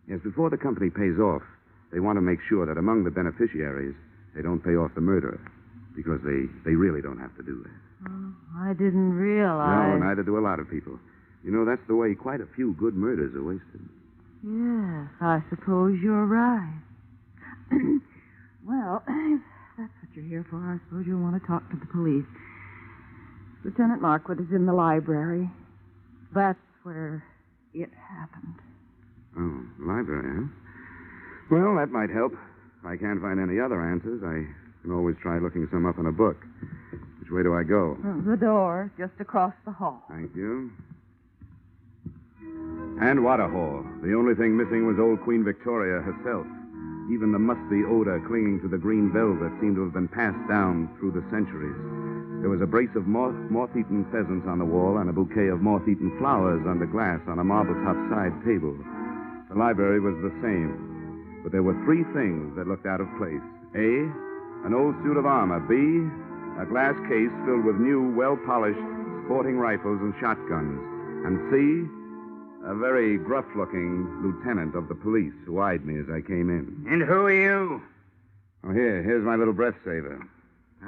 S8: Yes, before the company pays off, they want to make sure that among the beneficiaries, they don't pay off the murderer, because they really don't have to do that.
S11: Oh, I didn't realize...
S8: No, neither do a lot of people. You know, that's the way quite a few good murders are wasted.
S11: Yes, I suppose you're right. Well, if that's what you're here for, I suppose you'll want to talk to the police. Lieutenant Markwood is in the library. That's where it happened.
S8: Oh, library, huh? Well, that might help. If I can't find any other answers, I can always try looking some up in a book. Which way do I go?
S11: The door, just across the hall.
S8: Thank you. And what a hall. The only thing missing was old Queen Victoria herself. Even the musty odor clinging to the green velvet seemed to have been passed down through the centuries. There was a brace of moth-eaten pheasants on the wall and a bouquet of moth-eaten flowers under glass on a marble-top side table. The library was the same, but there were three things that looked out of place. A, an old suit of armor. B, a glass case filled with new, well-polished sporting rifles and shotguns. And C, a very gruff-looking lieutenant of the police who eyed me as I came in.
S16: And who are you?
S8: Oh, here's my little breath saver.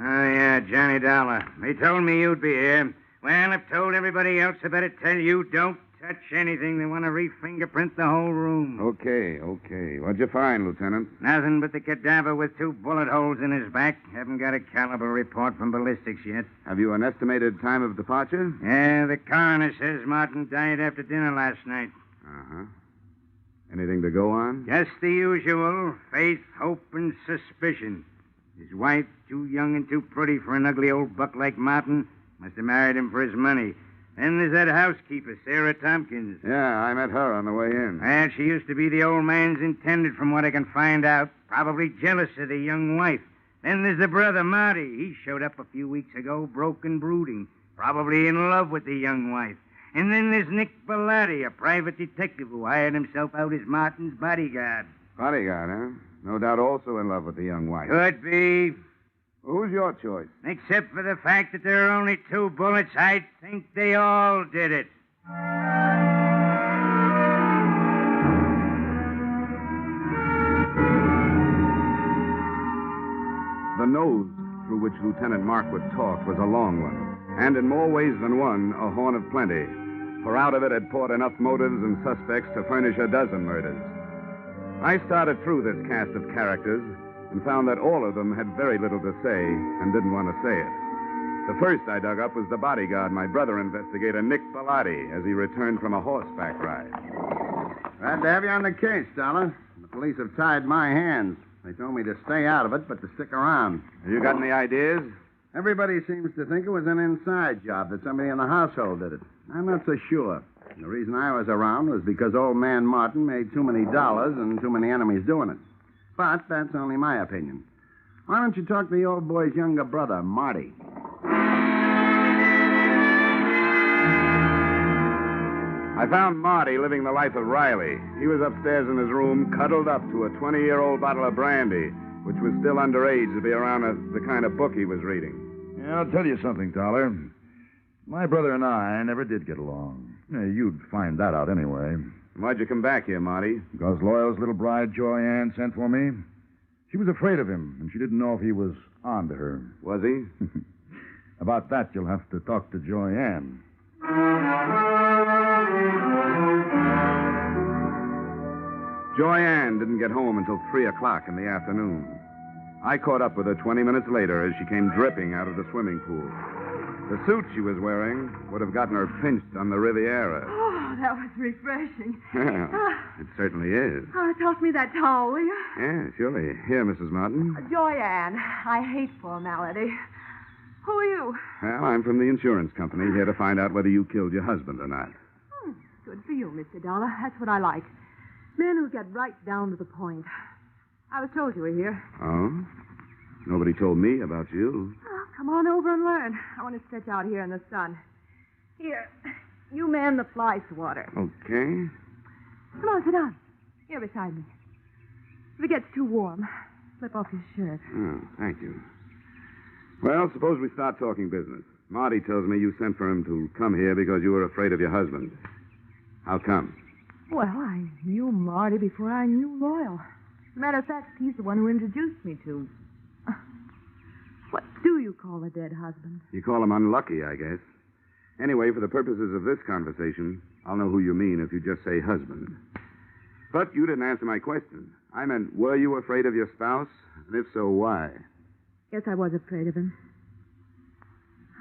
S16: Oh, yeah, Johnny Dollar. They told me you'd be here. Well, I've told everybody else I better tell you, don't touch anything. They want to re-fingerprint the whole room.
S8: Okay. What'd you find, Lieutenant?
S16: Nothing but the cadaver with 2 bullet holes in his back. Haven't got a caliber report from ballistics yet.
S8: Have you an estimated time of departure?
S16: Yeah, the coroner says Martin died after dinner last night.
S8: Uh-huh. Anything to go on?
S16: Just the usual. Faith, hope, and suspicion. His wife, too young and too pretty for an ugly old buck like Martin, must have married him for his money. Then there's that housekeeper, Sarah Tompkins.
S8: Yeah, I met her on the way in.
S16: Well, she used to be the old man's intended, from what I can find out. Probably jealous of the young wife. Then there's the brother, Marty. He showed up a few weeks ago, broke and brooding. Probably in love with the young wife. And then there's Nick Bellotti, a private detective who hired himself out as Martin's bodyguard.
S8: Bodyguard, huh? No doubt also in love with the young wife.
S16: Could be.
S8: Who's your choice?
S16: Except for the fact that there are only 2 bullets, I think they all did it.
S8: The nose through which Lieutenant Markwood talked was a long one, and in more ways than one, a horn of plenty, for out of it had poured enough motives and suspects to furnish a dozen murders. I started through this cast of characters and found that all of them had very little to say and didn't want to say it. The first I dug up was the bodyguard, my brother investigator, Nick Bellotti, as he returned from a horseback ride.
S24: Glad to have you on the case, Dollar. The police have tied my hands. They told me to stay out of it, but to stick around.
S8: Have you got any ideas?
S24: Everybody seems to think it was an inside job, that somebody in the household did it. I'm not so sure. The reason I was around was because old man Martin made too many dollars and too many enemies doing it. But that's only my opinion. Why don't you talk to the old boy's younger brother, Marty?
S8: I found Marty living the life of Riley. He was upstairs in his room, cuddled up to a 20-year-old bottle of brandy, which was still underage to be around the kind of book he was reading.
S5: Yeah, I'll tell you something, Dollar. My brother and I never did get along. Yeah, you'd find that out anyway.
S8: Why'd you come back here, Marty?
S5: Because Loyal's little bride, Joyanne, sent for me. She was afraid of him, and she didn't know if he was on to her.
S8: Was he?
S5: About that, you'll have to talk to Joyanne.
S8: Joyanne didn't get home until 3 o'clock in the afternoon. I caught up with her 20 minutes later as she came dripping out of the swimming pool. The suit she was wearing would have gotten her pinched on the Riviera.
S11: Oh, that was refreshing.
S8: It certainly is.
S11: Oh, toss me that towel, will you?
S8: Yeah, surely. Here, Mrs. Martin.
S11: Joyanne, I hate formality. Who are you?
S8: Well, I'm from the insurance company, here to find out whether you killed your husband or not.
S11: Good for you, Mr. Dollar. That's what I like. Men who get right down to the point. I was told you were here.
S8: Oh? Nobody told me about you.
S11: Oh, come on over and learn. I want to stretch out here in the sun. Here, you man the fly swatter.
S8: Okay.
S11: Come on, sit down. Here beside me. If it gets too warm, slip off your shirt.
S8: Oh, thank you. Well, suppose we start talking business. Marty tells me you sent for him to come here because you were afraid of your husband. How come?
S11: Well, I knew Marty before I knew Loyal. As a matter of fact, he's the one who introduced me to. What do you call a dead husband?
S8: You call him unlucky, I guess. Anyway, for the purposes of this conversation, I'll know who you mean if you just say husband. But you didn't answer my question. I meant, were you afraid of your spouse? And if so, why?
S11: Yes, I was afraid of him.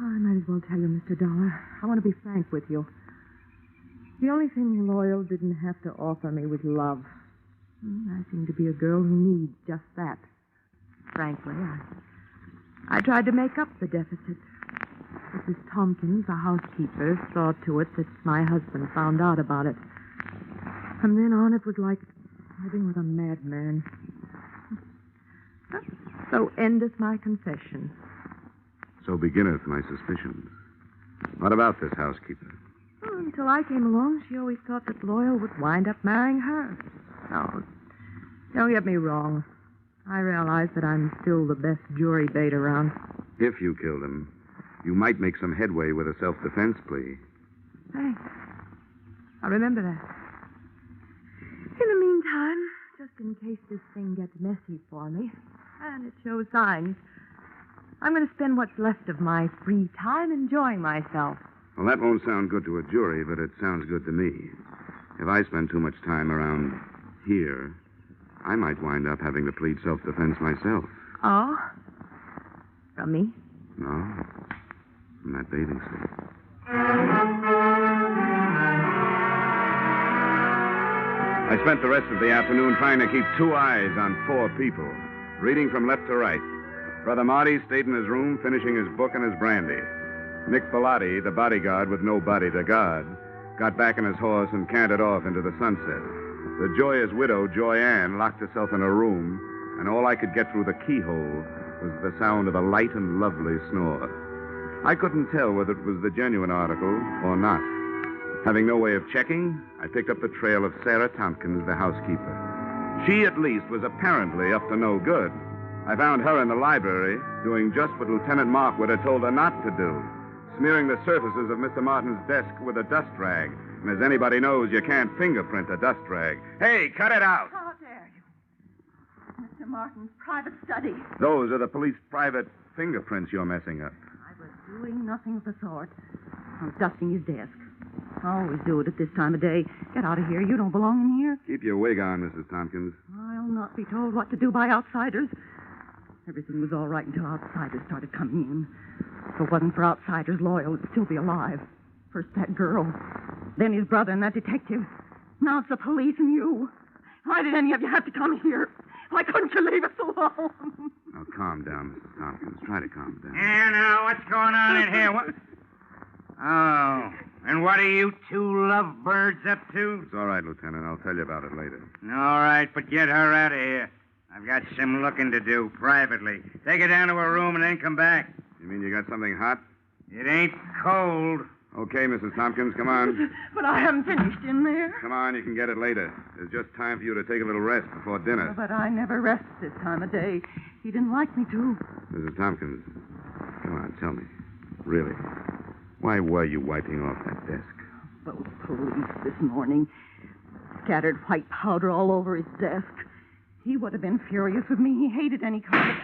S11: Oh, I might as well tell you, Mr. Dollar. I want to be frank with you. The only thing Loyal didn't have to offer me was love. I seem to be a girl who needs just that. Frankly, I tried to make up the deficit. Mrs. Tompkins, the housekeeper, saw to it that my husband found out about it. From then on, it was like living with a madman. So endeth my confession.
S8: So beginneth my suspicions. What about this housekeeper?
S11: Well, until I came along, she always thought that Loyal would wind up marrying her. No, don't get me wrong. I realize that I'm still the best jury bait around.
S8: If you killed him, you might make some headway with a self-defense plea.
S11: Thanks. I'll remember that. In the meantime, just in case this thing gets messy for me, and it shows signs, I'm going to spend what's left of my free time enjoying myself.
S8: Well, that won't sound good to a jury, but it sounds good to me. If I spend too much time around here, I might wind up having to plead self-defense myself.
S11: Oh? From me?
S8: No, from that bathing suit. I spent the rest of the afternoon trying to keep 2 eyes on 4 people, reading from left to right. Brother Marty stayed in his room, finishing his book and his brandy. Nick Bellotti, the bodyguard with no body to guard, got back on his horse and cantered off into the sunset. The joyous widow, Joyanne, locked herself in her room, and all I could get through the keyhole was the sound of a light and lovely snore. I couldn't tell whether it was the genuine article or not. Having no way of checking, I picked up the trail of Sarah Tompkins, the housekeeper. She, at least, was apparently up to no good. I found her in the library doing just what Lieutenant Markwood had told her not to do, smearing the surfaces of Mr. Martin's desk with a dust rag. And as anybody knows, you can't fingerprint a dust rag. Hey, cut it out!
S11: How dare you? Mr. Martin's private study.
S8: Those are the police private fingerprints you're messing up.
S11: I was doing nothing of the sort. I was dusting his desk. I always do it at this time of day. Get out of here. You don't belong in here.
S8: Keep your wig on, Mrs. Tompkins.
S11: I'll not be told what to do by outsiders. Everything was all right until outsiders started coming in. If it wasn't for outsiders, Loyal would still be alive. First that girl, then his brother and that detective. Now it's the police and you. Why did any of you have to come here? Why couldn't you leave us alone?
S8: Now, calm down, Mrs. Tompkins. Try to calm down.
S16: Yeah, now, what's going on in here? What? Oh, and what are you two lovebirds up to?
S8: It's all right, Lieutenant. I'll tell you about it later.
S16: All right, but get her out of here. I've got some looking to do privately. Take her down to her room and then come back.
S8: You mean you got something hot?
S16: It ain't cold.
S8: Okay, Mrs. Tompkins, come on.
S11: But I haven't finished in there.
S8: Come on, you can get it later. There's just time for you to take a little rest before dinner.
S11: Oh, but I never rest this time of day. He didn't like me to.
S8: Mrs. Tompkins, come on, tell me. Really, why were you wiping off that desk?
S11: Those police this morning scattered white powder all over his desk. He would have been furious with me. He hated any kind of...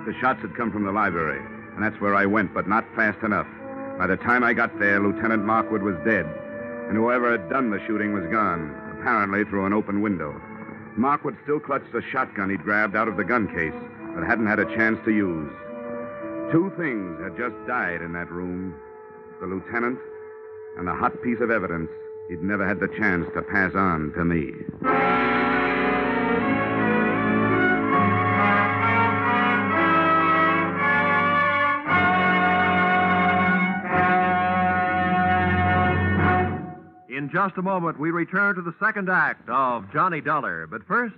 S8: The shots had come from the library, and that's where I went, but not fast enough. By the time I got there, Lieutenant Markwood was dead, and whoever had done the shooting was gone, apparently through an open window. Markwood still clutched the shotgun he'd grabbed out of the gun case, but hadn't had a chance to use. Two things had just died in that room, the lieutenant and a hot piece of evidence he'd never had the chance to pass on to me.
S15: In just a moment, we return to the second act of Johnny Dollar. But first,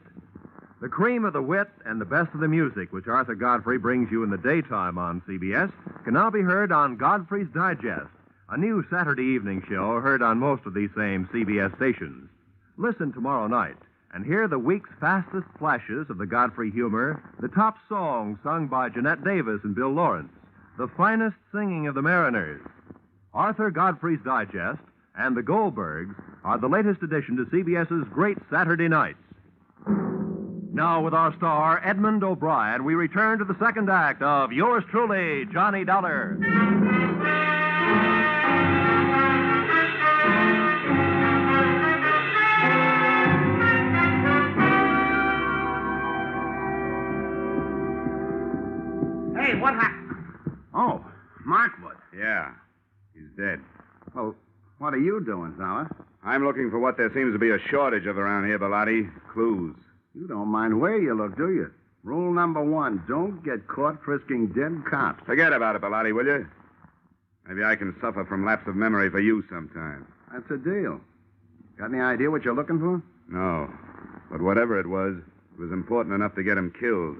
S15: the cream of the wit and the best of the music, which Arthur Godfrey brings you in the daytime on CBS, can now be heard on Godfrey's Digest, a new Saturday evening show heard on most of these same CBS stations. Listen tomorrow night and hear the week's fastest flashes of the Godfrey humor, the top songs sung by Jeanette Davis and Bill Lawrence, the finest singing of the Mariners. Arthur Godfrey's Digest and the Goldbergs are the latest addition to CBS's Great Saturday Nights. Now, with our star, Edmund O'Brien, we return to the second act of yours truly, Johnny Dollar.
S16: Hey, what happened?
S24: Oh, Markwood.
S8: Yeah, he's dead.
S24: Well, what are you doing, Dollar?
S8: I'm looking for what there seems to be a shortage of around here, Bellotti. Clues.
S24: You don't mind where you look, do you? Rule number 1, don't get caught frisking dead cops.
S8: Forget about it, Bellotti, will you? Maybe I can suffer from lapse of memory for you sometime.
S24: That's a deal. Got any idea what you're looking for?
S8: No. But whatever it was important enough to get him killed.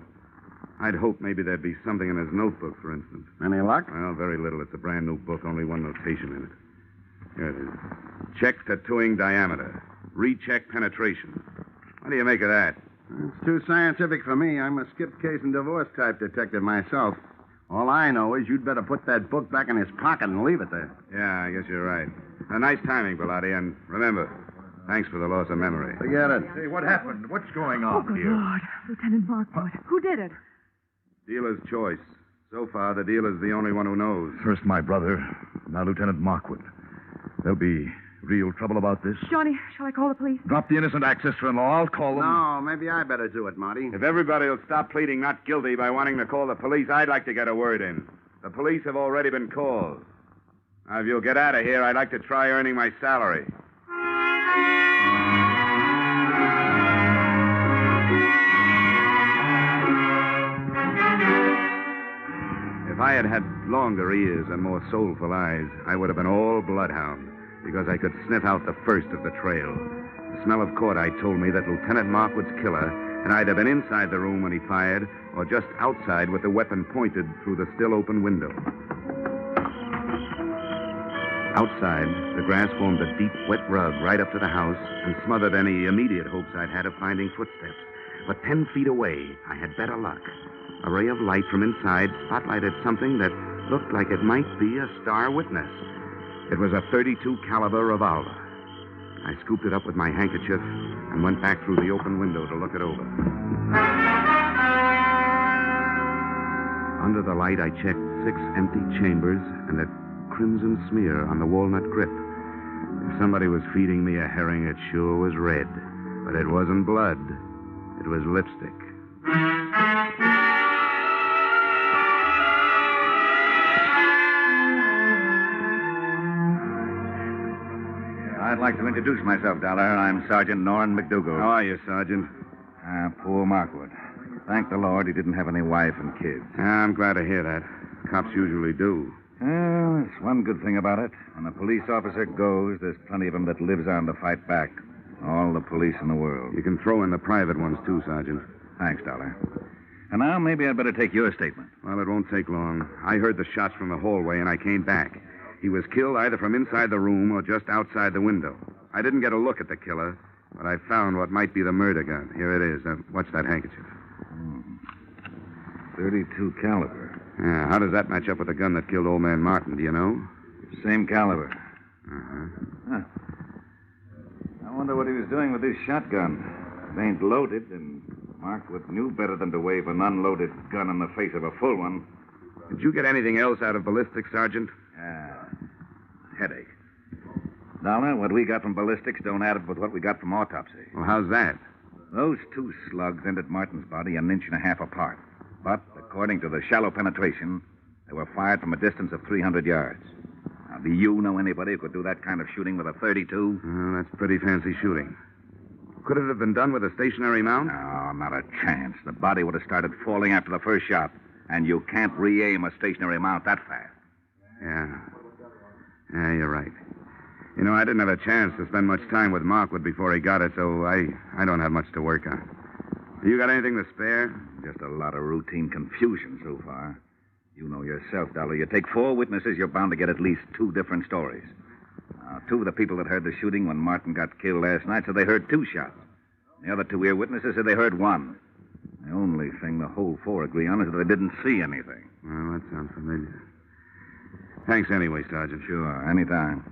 S8: I'd hoped maybe there'd be something in his notebook, for instance.
S24: Any luck?
S8: Well, very little. It's a brand new book, only one notation in it. Here it is. Check tattooing diameter. Recheck penetration. What do you make of that?
S24: It's too scientific for me. I'm a skip case and divorce type detective myself. All I know is you'd better put that book back in his pocket and leave it there.
S8: Yeah, I guess you're right. A nice timing, Bellotti, and remember, thanks for the loss of memory.
S24: Forget it.
S5: Hey, what happened? What's going on
S11: Good
S5: here?
S11: Lord. Lieutenant Markwood. Who did it?
S8: Dealer's choice. So far, the dealer's the only one who knows.
S5: First my brother, now Lieutenant Markwood. There'll be real trouble about this.
S11: Johnny, shall I call the police?
S5: Drop the innocent act, sister-in-law. I'll call them.
S24: No, maybe I better do it, Marty.
S8: If everybody will stop pleading not guilty by wanting to call the police, I'd like to get a word in. The police have already been called. Now, if you'll get out of here, I'd like to try earning my salary. If I had had longer ears and more soulful eyes, I would have been all bloodhound, because I could sniff out the first of the trail. The smell of cordite told me that Lieutenant Markwood's killer had either been inside the room when he fired or just outside with the weapon pointed through the still open window. Outside, the grass formed a deep, wet rug right up to the house and smothered any immediate hopes I'd had of finding footsteps. But 10 feet away, I had better luck. A ray of light from inside spotlighted something that looked like it might be a star witness. It was a .32 caliber revolver. I scooped it up with my handkerchief and went back through the open window to look it over. Under the light, I checked 6 empty chambers and a crimson smear on the walnut grip. If somebody was feeding me a herring, it sure was red. But it wasn't blood. It was lipstick.
S5: I'd like like to introduce myself, Dollar. I'm Sergeant Norrin McDougal.
S8: How are you, Sergeant?
S5: Poor Markwood. Thank the Lord he didn't have any wife and kids.
S8: I'm glad to hear that. Cops usually do.
S5: Well, there's one good thing about it. When a police officer goes, there's plenty of them that lives on to fight back. All the police in the world.
S8: You can throw in the private ones, too, Sergeant.
S5: Thanks, Dollar. And now maybe I'd better take your statement.
S8: Well, it won't take long. I heard the shots from the hallway, and I came back. He was killed either from inside the room or just outside the window. I didn't get a look at the killer, but I found what might be the murder gun. Here it is. Watch that handkerchief.
S5: 32 caliber.
S8: Yeah, how does that match up with the gun that killed old man Martin, do you know?
S5: Same caliber.
S8: Uh-huh.
S5: Huh. I wonder what he was doing with this shotgun. It ain't loaded, and Markwood knew better than to wave an unloaded gun in the face of a full one.
S8: Did you get anything else out of ballistics, Sergeant?
S5: Headache. Dollar, what we got from ballistics don't add up with what we got from autopsy.
S8: Well, how's that?
S5: Those two slugs entered Martin's body an inch and a half apart. But, according to the shallow penetration, they were fired from a distance of 300 yards. Now, do you know anybody who could do that kind of shooting with a .32?
S8: Well, that's pretty fancy shooting. Could it have been done with a stationary mount?
S5: No, not a chance. The body would have started falling after the first shot, and you can't re-aim a stationary mount that fast.
S8: Yeah, you're right. You know, I didn't have a chance to spend much time with Markwood before he got it, so I don't have much to work on. You got anything to spare?
S5: Just a lot of routine confusion so far. You know yourself, Dollar. You take 4 witnesses, you're bound to get at least 2 different stories. Now, 2 of the people that heard the shooting when Martin got killed last night said they heard 2 shots. The other 2 ear-witnesses said they heard 1. The only thing the whole 4 agree on is that they didn't see anything.
S8: Well, that sounds familiar. Thanks anyway, Sergeant.
S5: Sure, anytime.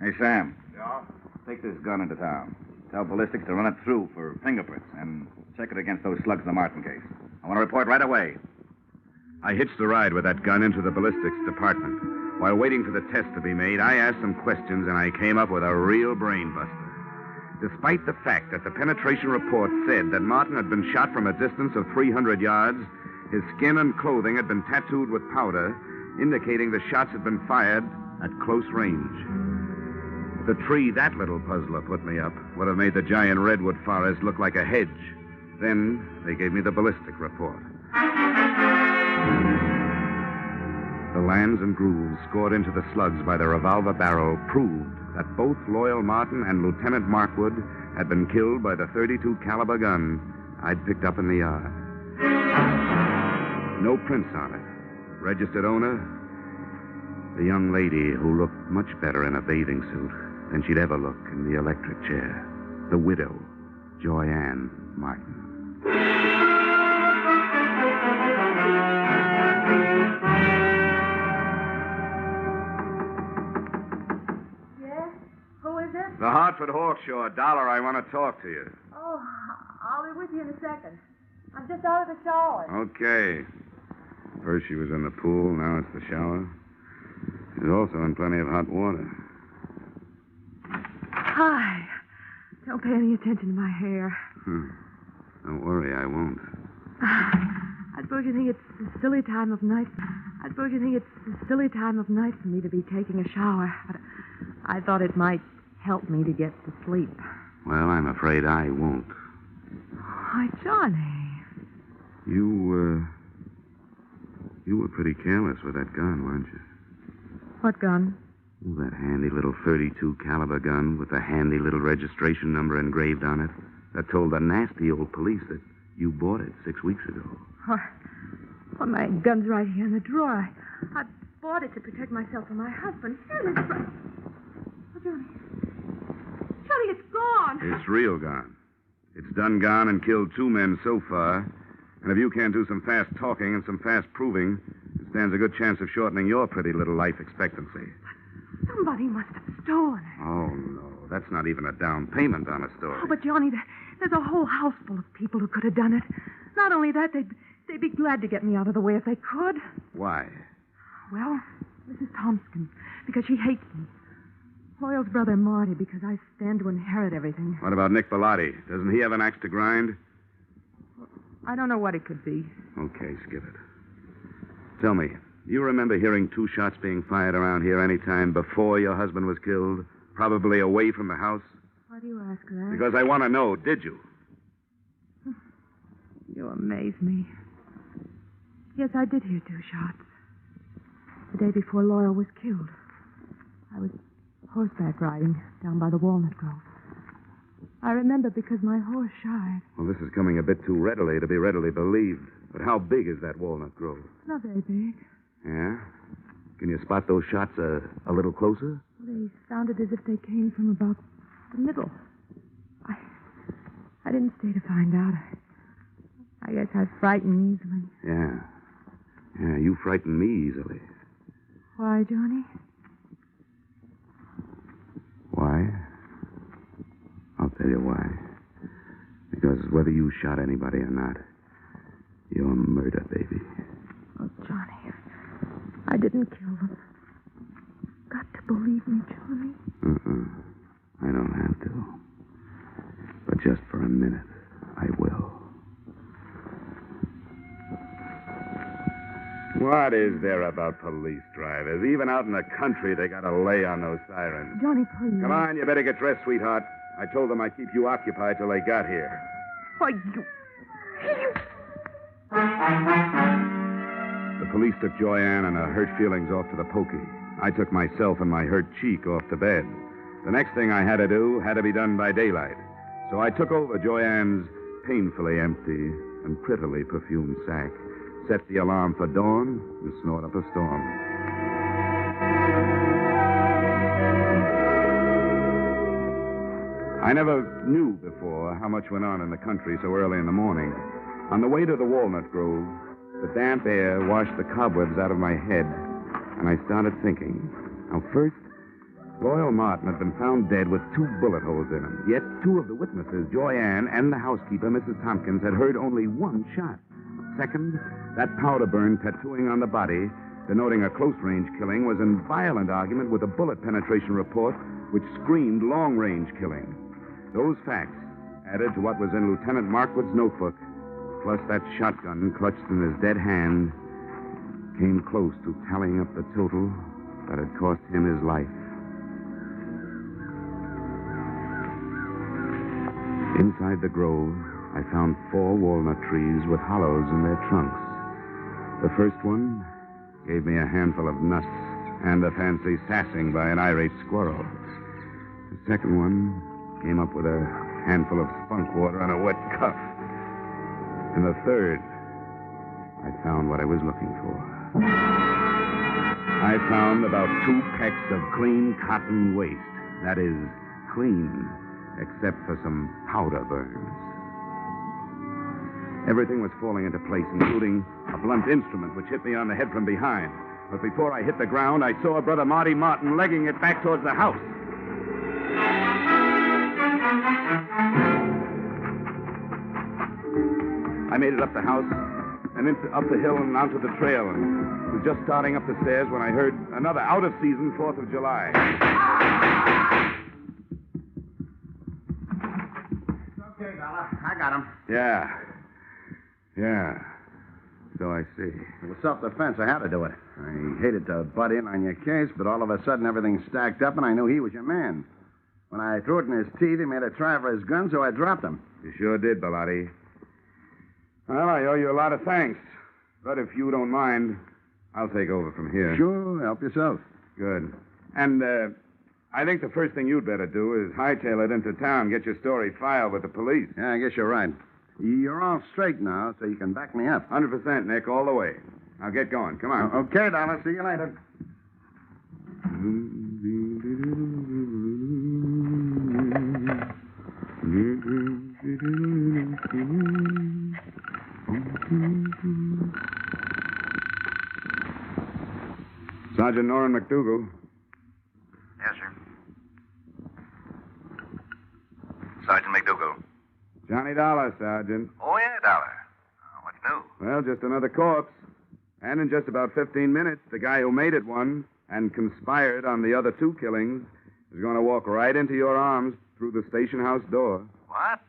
S5: Hey, Sam.
S24: Yeah?
S5: Take this gun into town. Tell ballistics to run it through for fingerprints and check it against those slugs in the Martin case. I want to report right away.
S8: I hitched the ride with that gun into the ballistics department. While waiting for the test to be made, I asked some questions, and I came up with a real brain buster. Despite the fact that the penetration report said that Martin had been shot from a distance of 300 yards, his skin and clothing had been tattooed with powder, indicating the shots had been fired at close range. The tree that little puzzler put me up would have made the giant redwood forest look like a hedge. Then they gave me the ballistic report. The lands and grooves scored into the slugs by the revolver barrel proved that both Loyal Martin and Lieutenant Markwood had been killed by the .32 caliber gun I'd picked up in the yard. No prints on it. Registered owner, the young lady who looked much better in a bathing suit than she'd ever look in the electric chair. The widow, Joy Ann Martin.
S11: Yes? Who is it?
S8: The Hartford Hawkshaw. Dollar, I want to talk to you.
S11: Oh, I'll be with you in a second. I'm just out of the shower.
S8: Okay. First she was in the pool, now it's the shower. She's also in plenty of hot water.
S11: Hi. Don't pay any attention to my hair.
S8: Don't worry, I won't.
S11: I suppose you think it's a silly time of night. I suppose you think it's a silly time of night for me to be taking a shower. But I thought it might help me to get to sleep.
S8: Well, I'm afraid I won't.
S11: Why, Johnny.
S8: You were pretty careless with that gun, weren't you?
S11: What gun?
S8: Oh, that handy little .32 caliber gun with a handy little registration number engraved on it that told the nasty old police that you bought it 6 weeks ago.
S11: Well, my gun's right here in the drawer. I bought it to protect myself from my husband. Here it is. Oh, Johnny. Johnny, it's gone.
S8: It's real gone. It's done gone and killed 2 men so far. And if you can't do some fast talking and some fast proving, it stands a good chance of shortening your pretty little life expectancy.
S11: Somebody must have stolen it.
S8: Oh, no. That's not even a down payment on a story.
S11: Oh, but, Johnny, there's a whole house full of people who could have done it. Not only that, they'd be glad to get me out of the way if they could.
S8: Why?
S11: Well, Mrs. Thompson, because she hates me. Loyal's brother, Marty, because I stand to inherit everything.
S8: What about Nick Bellotti? Doesn't he have an axe to grind?
S11: I don't know what it could be.
S8: Okay, skip it. Tell me, you remember hearing 2 shots being fired around here any time before your husband was killed? Probably away from the house.
S11: Why do you ask that?
S8: Because I want to know, did you?
S11: You amaze me. Yes, I did hear 2 shots. The day before Loyal was killed. I was horseback riding down by the walnut grove. I remember because my horse shied.
S8: Well, this is coming a bit too readily to be readily believed. But how big is that walnut grove?
S11: Not very big.
S8: Yeah? Can you spot those shots a little closer?
S11: They sounded as if they came from about the middle. I didn't stay to find out. I guess I frightened easily.
S8: Yeah. Yeah, you frighten me easily.
S11: Why, Johnny?
S8: Why? I'll tell you why. Because whether you shot anybody or not, you're murder, baby.
S11: Oh, Johnny. I didn't kill them. Got to believe me, Johnny.
S8: I don't have to. But just for a minute, I will. What is there about police drivers? Even out in the country, they got to lay on those sirens.
S11: Johnny, please.
S8: Come on, you better get dressed, sweetheart. I told them I'd keep you occupied till they got here.
S11: Why, you...
S8: The police took Joyanne and her hurt feelings off to the pokey. I took myself and my hurt cheek off to bed. The next thing I had to do had to be done by daylight. So I took over Joyanne's painfully empty and prettily perfumed sack, set the alarm for dawn, and snort up a storm. I never knew before how much went on in the country so early in the morning. On the way to the walnut grove, the damp air washed the cobwebs out of my head, and I started thinking. Now, first, Loyal Martin had been found dead with 2 bullet holes in him. Yet 2 of the witnesses, Joyanne and the housekeeper, Mrs. Tompkins, had heard only 1 shot. Second, that powder burn tattooing on the body, denoting a close-range killing, was in violent argument with a bullet penetration report which screamed long-range killing. Those facts, added to what was in Lieutenant Markwood's notebook, plus that shotgun clutched in his dead hand, came close to tallying up the total that had cost him his life. Inside the grove, I found 4 walnut trees with hollows in their trunks. The first one gave me a handful of nuts and a fancy sassing by an irate squirrel. The second one came up with a handful of spunk water and a wet cuff. And the third, I found what I was looking for. I found about 2 pecks of clean cotton waste. That is, clean, except for some powder burns. Everything was falling into place, including a blunt instrument which hit me on the head from behind. But before I hit the ground, I saw Brother Marty Martin legging it back towards the house. I made it up the house and up the hill and onto the trail, and was just starting up the stairs when I heard another out-of-season 4th of July.
S16: Okay, Dollar. I got him.
S8: Yeah. So I see.
S24: It was self-defense. I had to do it. I hated to butt in on your case, but all of a sudden everything stacked up, and I knew he was your man. When I threw it in his teeth, he made a try for his gun, so I dropped him.
S8: You sure did, Bellotti. Well, I owe you a lot of thanks. But if you don't mind, I'll take over from here.
S24: Sure, help yourself.
S8: Good. And, I think the first thing you'd better do is hightail it into town, get your story filed with the police.
S24: Yeah, I guess you're right. You're all straight now, so you can back me up.
S8: 100%, Nick, all the way. Now get going. Come on.
S24: Okay, Dollar. See you later.
S8: Sergeant Norman McDougal.
S5: Yes, sir. Sergeant McDougal.
S8: Johnny Dollar, Sergeant.
S5: Oh, yeah, Dollar. What's new?
S8: Well, just another corpse. And in just about 15 minutes, the guy who made it one and conspired on the other 2 killings is going to walk right into your arms through the station house door.
S5: What?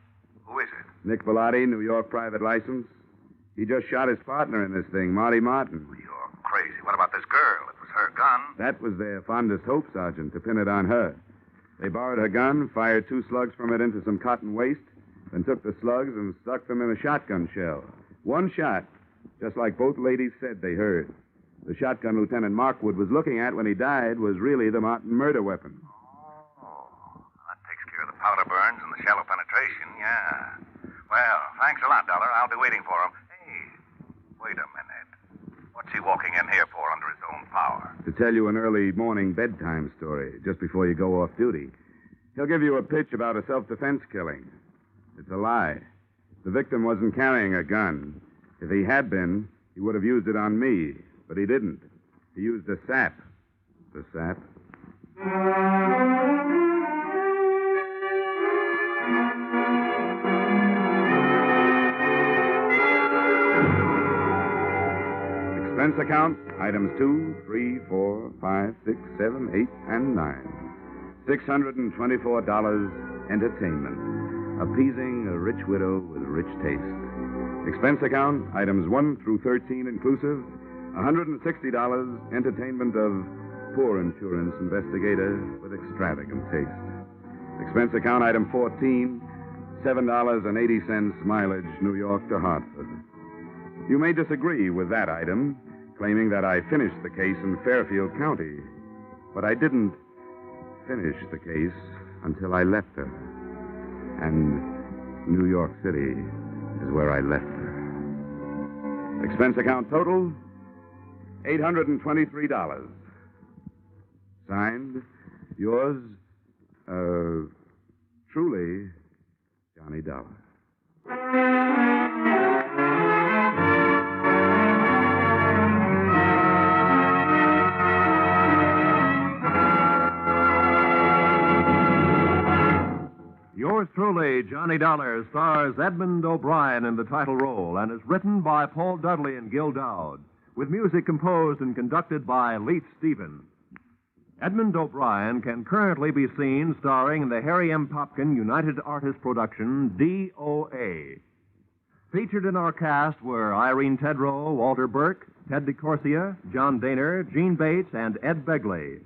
S5: Who is it?
S8: Nick Bellotti, New York private license. He just shot his partner in this thing, Marty Martin.
S5: You're crazy. What about this girl? It was her gun.
S8: That was their fondest hope, Sergeant, to pin it on her. They borrowed her gun, fired 2 slugs from it into some cotton waste, then took the slugs and stuck them in a shotgun shell. 1 shot, just like both ladies said they heard. The shotgun Lieutenant Markwood was looking at when he died was really the Martin murder weapon.
S5: That takes care of the powder burns and the shallow penetration, yeah. Well, thanks a lot, Dollar. I'll be waiting for him. Hey, wait a minute. What's he walking in here for under his own power?
S8: To tell you an early morning bedtime story, just before you go off duty. He'll give you a pitch about a self-defense killing. It's a lie. The victim wasn't carrying a gun. If he had been, he would have used it on me. But he didn't. He used a sap. The sap. Expense account, items 2, 3, 4, 5, 6, 7, 8, and 9. $624 entertainment. Appeasing a rich widow with rich taste. Expense account, items 1 through 13 inclusive. $160 entertainment of poor insurance investigator with extravagant taste. Expense account item 14, $7.80 mileage New York to Hartford. You may disagree with that item, claiming that I finished the case in Fairfield County. But I didn't finish the case until I left her. And New York City is where I left her. Expense account total, $823. Signed, yours, truly, Johnny Dollar.
S15: Yours truly, Johnny Dollar, stars Edmund O'Brien in the title role and is written by Paul Dudley and Gil Dowd, with music composed and conducted by Leith Stevens. Edmund O'Brien can currently be seen starring in the Harry M. Popkin United Artists production, D.O.A. Featured in our cast were Irene Tedrow, Walter Burke, Ted DeCorsia, John Daner, Gene Bates, and Ed Begley.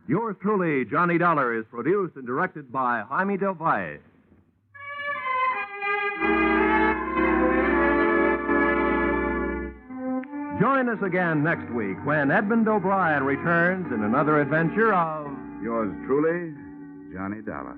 S15: Yours truly, Johnny Dollar, is produced and directed by Jaime Del Valle. Join us again next week when Edmund O'Brien returns in another adventure of...
S8: Yours truly, Johnny Dollar.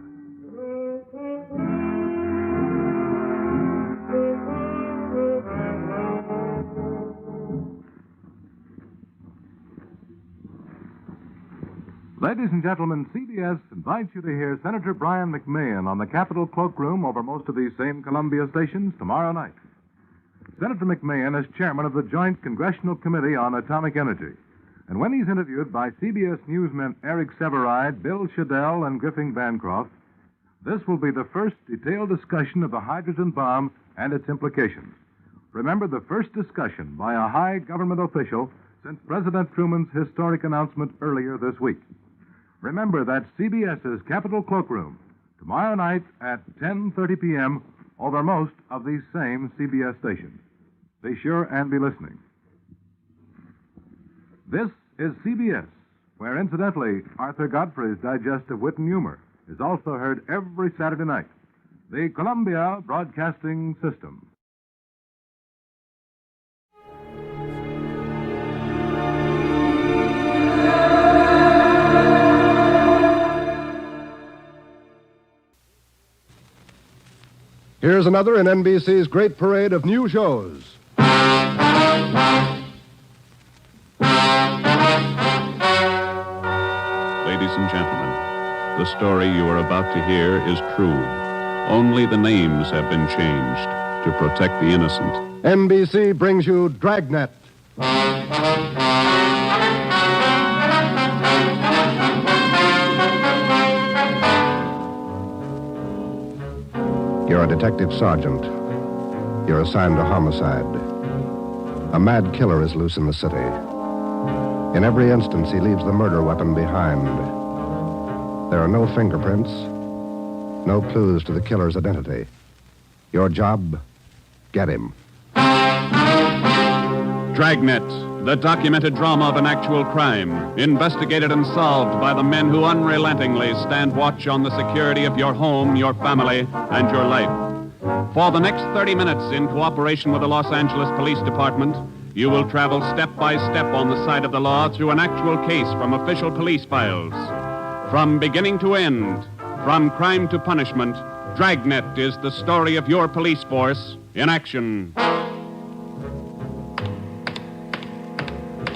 S6: Ladies and gentlemen, CBS invites you to hear Senator Brian McMahon on the Capitol Cloakroom over most of these same Columbia stations tomorrow night. Senator McMahon is chairman of the Joint Congressional Committee on Atomic Energy. And when he's interviewed by CBS newsmen Eric Severide, Bill Shadell, and Griffin Bancroft, this will be the first detailed discussion of the hydrogen bomb and its implications. Remember, the first discussion by a high government official since President Truman's historic announcement earlier this week. Remember, that's CBS's Capitol Cloakroom, tomorrow night at 10:30 p.m. over most of these same CBS stations. Be sure and be listening. This is CBS, where, incidentally, Arthur Godfrey's Digest of Wit and Humor is also heard every Saturday night. The Columbia Broadcasting System.
S17: Here's another in NBC's great parade of new shows.
S18: Ladies and gentlemen, the story you are about to hear is true. Only the names have been changed to protect the innocent.
S17: NBC brings you Dragnet. You're a detective sergeant. You're assigned to homicide. A mad killer is loose in the city. In every instance, he leaves the murder weapon behind. There are no fingerprints, no clues to the killer's identity. Your job, get him.
S18: Dragnet. The documented drama of an actual crime, investigated and solved by the men who unrelentingly stand watch on the security of your home, your family, and your life. For the next 30 minutes, in cooperation with the Los Angeles Police Department, you will travel step by step on the side of the law through an actual case from official police files. From beginning to end, from crime to punishment, Dragnet is the story of your police force in action.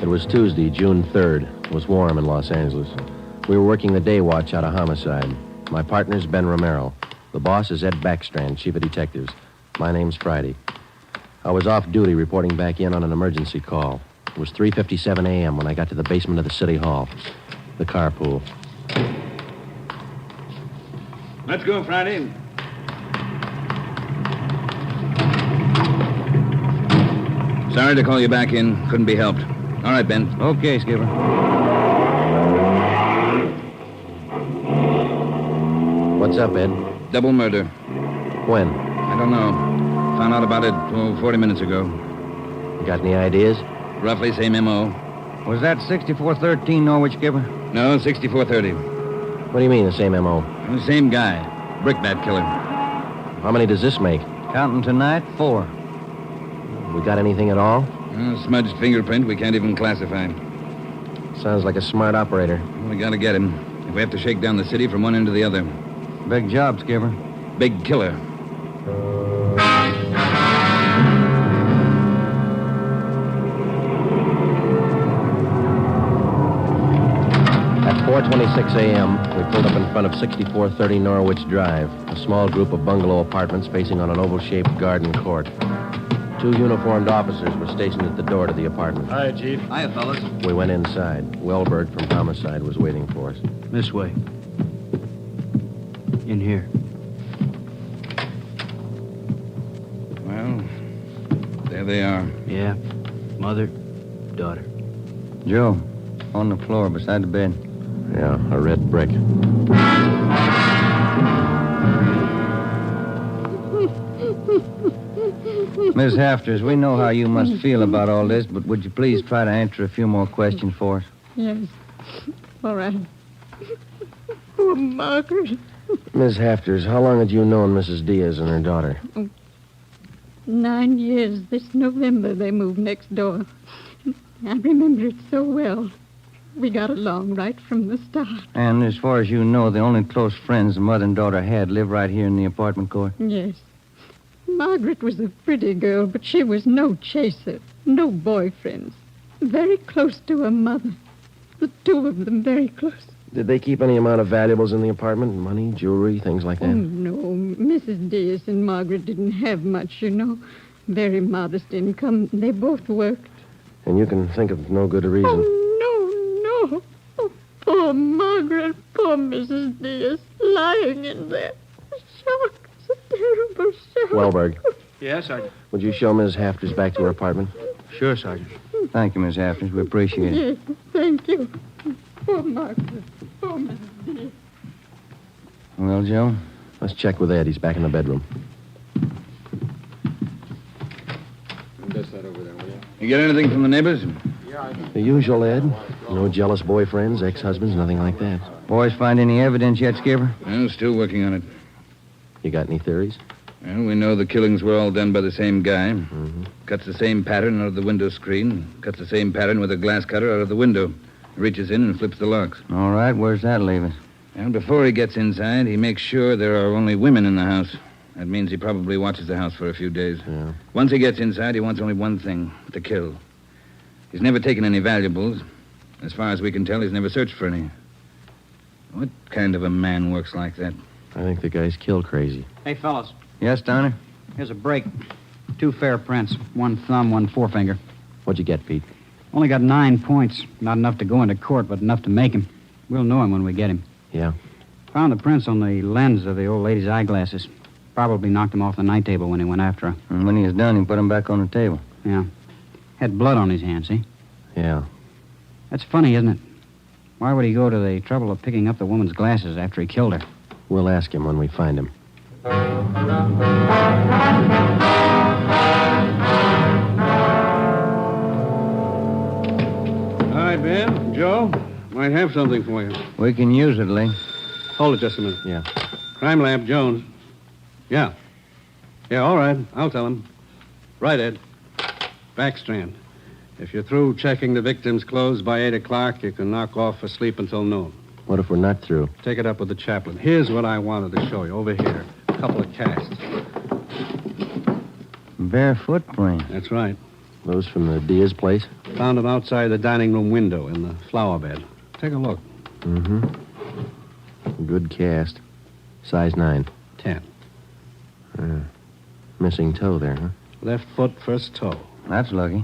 S7: It was Tuesday, June 3rd. It was warm in Los Angeles. We were working the day watch out of Homicide. My partner's Ben Romero. The boss is Ed Backstrand, chief of detectives. My name's Friday. I was off duty reporting back in on an emergency call. It was 3:57 a.m. when I got to the basement of the city hall, the carpool.
S12: Let's go, Friday.
S19: Sorry to call you back in. Couldn't be helped. All right, Ben.
S12: Okay, Skipper.
S7: What's up, Ed?
S19: Double murder.
S7: When?
S19: I don't know. Found out about it 40 minutes ago.
S7: You got any ideas?
S19: Roughly same M.O.
S12: Was that 6413 Norwich, Skipper?
S19: No, 6430.
S7: What do you mean, the same M.O.?
S19: The same guy. Brickbat killer.
S7: How many does this make?
S12: Counting tonight, 4.
S7: We got anything at all?
S19: Smudged fingerprint we can't even classify.
S7: Sounds like a smart operator.
S19: We gotta get him. If we have to shake down the city from one end to the other.
S12: Big job, Skipper.
S19: Big killer.
S7: At 4:26 a.m., we pulled up in front of 6430 Norwich Drive, a small group of bungalow apartments facing on an oval-shaped garden court. 2 uniformed officers were stationed at the door to the apartment.
S12: Hi, Chief. Hiya, fellas.
S7: We went inside. Wellberg from Homicide was waiting for us.
S12: This way. In here.
S19: Well, there they are.
S12: Yeah. Mother, daughter. Joe, on the floor beside the bed.
S7: Yeah, a red brick.
S12: Miss Hafters, we know how you must feel about all this, but would you please try to answer a few more questions for us?
S21: Yes. All right. Poor Margaret.
S7: Miss Hafters, how long had you known Mrs. Diaz and her daughter?
S21: 9 years. This November they moved next door. I remember it so well. We got along right from the start.
S12: And as far as you know, the only close friends the mother and daughter had live right here in the apartment court?
S21: Yes. Margaret was a pretty girl, but she was no chaser, no boyfriends. Very close to her mother. The 2 of them very close.
S7: Did they keep any amount of valuables in the apartment? Money, jewelry, things like that?
S21: Oh, no. Mrs. Diaz and Margaret didn't have much, you know. Very modest income. They both worked.
S7: And you can think of no good reason.
S21: Oh, no. Oh, poor Margaret. Poor Mrs. Diaz. Lying in there. Shock. It's a terrible shock.
S7: Wellberg.
S12: Yes, Sergeant.
S7: Would you show Ms. Hafters back to her apartment?
S12: Sure, Sergeant. Thank you, Miss Hafters. We appreciate it.
S21: Yes, thank you. Poor Margaret. Poor Mrs. Diaz.
S12: Well, Joe?
S7: Let's check with Ed. He's back in the bedroom.
S19: That's that over there, will you? You get anything from the neighbors?
S7: The usual, Ed. No jealous boyfriends, ex-husbands, nothing like that.
S12: Boys find any evidence yet, Skipper?
S19: Well, still working on it.
S7: You got any theories?
S19: Well, we know the killings were all done by the same guy.
S7: Mm-hmm.
S19: Cuts the same pattern out of the window screen. Cuts the same pattern with a glass cutter out of the window. Reaches in and flips the locks.
S12: All right, where's that leave us?
S19: And before he gets inside, he makes sure there are only women in the house. That means he probably watches the house for a few days.
S7: Yeah.
S19: Once he gets inside, he wants only one thing, to kill. He's never taken any valuables. As far as we can tell, he's never searched for any. What kind of a man works like that?
S7: I think the guy's kill crazy.
S25: Hey, fellas.
S12: Yes, Donner?
S25: Here's a break. 2 fair prints. 1 thumb, 1 forefinger.
S7: What'd you get, Pete?
S25: Only got 9 points. Not enough to go into court, but enough to make him. We'll know him when we get him.
S7: Yeah?
S25: Found the prints on the lens of the old lady's eyeglasses. Probably knocked him off the night table when he went after her.
S12: And when he was done, he put him back on the table.
S25: Yeah. Had blood on his hands, see?
S7: Yeah.
S25: That's funny, isn't it? Why would he go to the trouble of picking up the woman's glasses after he killed her?
S7: We'll ask him when we find him.
S1: right, Ben. Joe, might have something for you.
S12: We can use it, Lee.
S1: Hold it just a minute.
S7: Yeah.
S1: Crime Lab, Jones. Yeah. Yeah, all right. I'll tell him. Right, Ed. Backstrand. If you're through checking the victim's clothes by 8 o'clock, you can knock off for sleep until noon.
S7: What if we're not through?
S1: Take it up with the chaplain. Here's what I wanted to show you. Over here. A couple of casts.
S12: Bare footprint.
S1: That's right.
S7: Those from the Diaz place?
S1: Found them outside the dining room window in the flower bed. Take a look.
S7: Mm-hmm. Good cast. Size 9.
S1: 10.
S7: Missing toe there, huh?
S1: Left foot, first toe.
S12: That's lucky.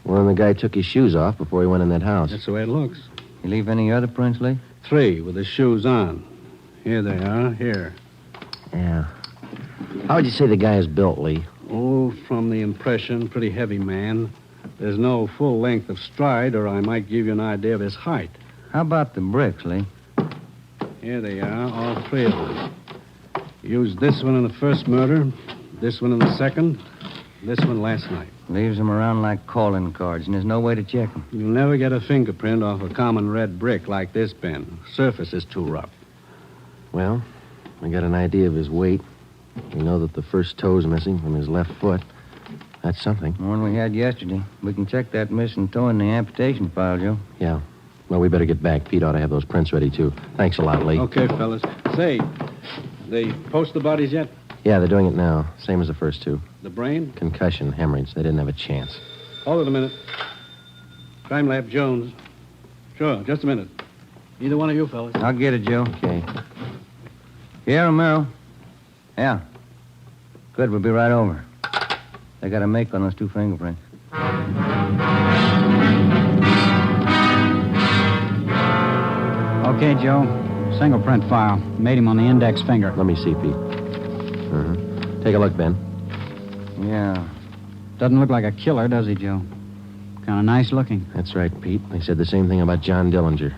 S7: Well, then the guy took his shoes off before he went in that house.
S1: That's the way it looks.
S12: You leave any other prints, Lee?
S1: 3 with the shoes on. Here they are. Here.
S7: Yeah. How would you say the guy is built, Lee?
S1: Oh, from the impression, pretty heavy man. There's no full length of stride, or I might give you an idea of his height.
S12: How about the bricks, Lee?
S1: Here they are, all 3 of them. Used this one in the first murder, this one in the second, this one last night.
S12: Leaves them around like calling cards, and there's no way to check them.
S1: You'll never get a fingerprint off a common red brick like this, Ben. Surface is too rough.
S7: Well, I got an idea of his weight. We know that the first toe's missing from his left foot. That's something.
S12: The one we had yesterday. We can check that missing toe in the amputation file, Joe.
S7: Yeah. Well, we better get back. Pete ought to have those prints ready, too. Thanks a lot, Lee.
S1: Okay, fellas. Say, they post the bodies yet?
S7: Yeah, they're doing it now. Same as the first 2.
S1: The brain?
S7: Concussion, hemorrhage. They didn't have a chance.
S1: Hold it a minute. Crime Lab, Jones. Sure, just a minute. Either one of you fellas.
S12: I'll get it, Joe.
S7: Okay.
S12: Yeah, Romero. Yeah. Good, we'll be right over. They got a make on those 2 fingerprints.
S25: Okay, Joe. Single print file. Made him on the index finger.
S7: Let me see, Pete. Take a look, Ben.
S25: Yeah. Doesn't look like a killer, does he, Joe? Kind of nice looking.
S7: That's right, Pete. They said the same thing about John Dillinger.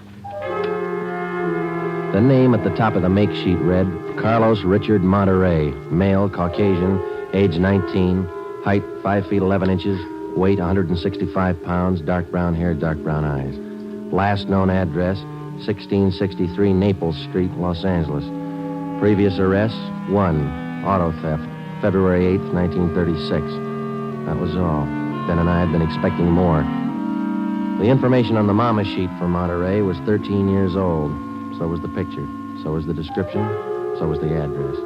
S7: The name at the top of the make sheet read Carlos Richard Monterey, male, Caucasian, age 19, height 5 feet 11 inches, weight 165 pounds, dark brown hair, dark brown eyes. Last known address, 1663 Naples Street, Los Angeles. Previous arrests, 1, auto theft, February 8th, 1936. That was all. Ben and I had been expecting more. The information on the mama sheet for Monterey was 13 years old. So was the picture. So was the description. So was the address.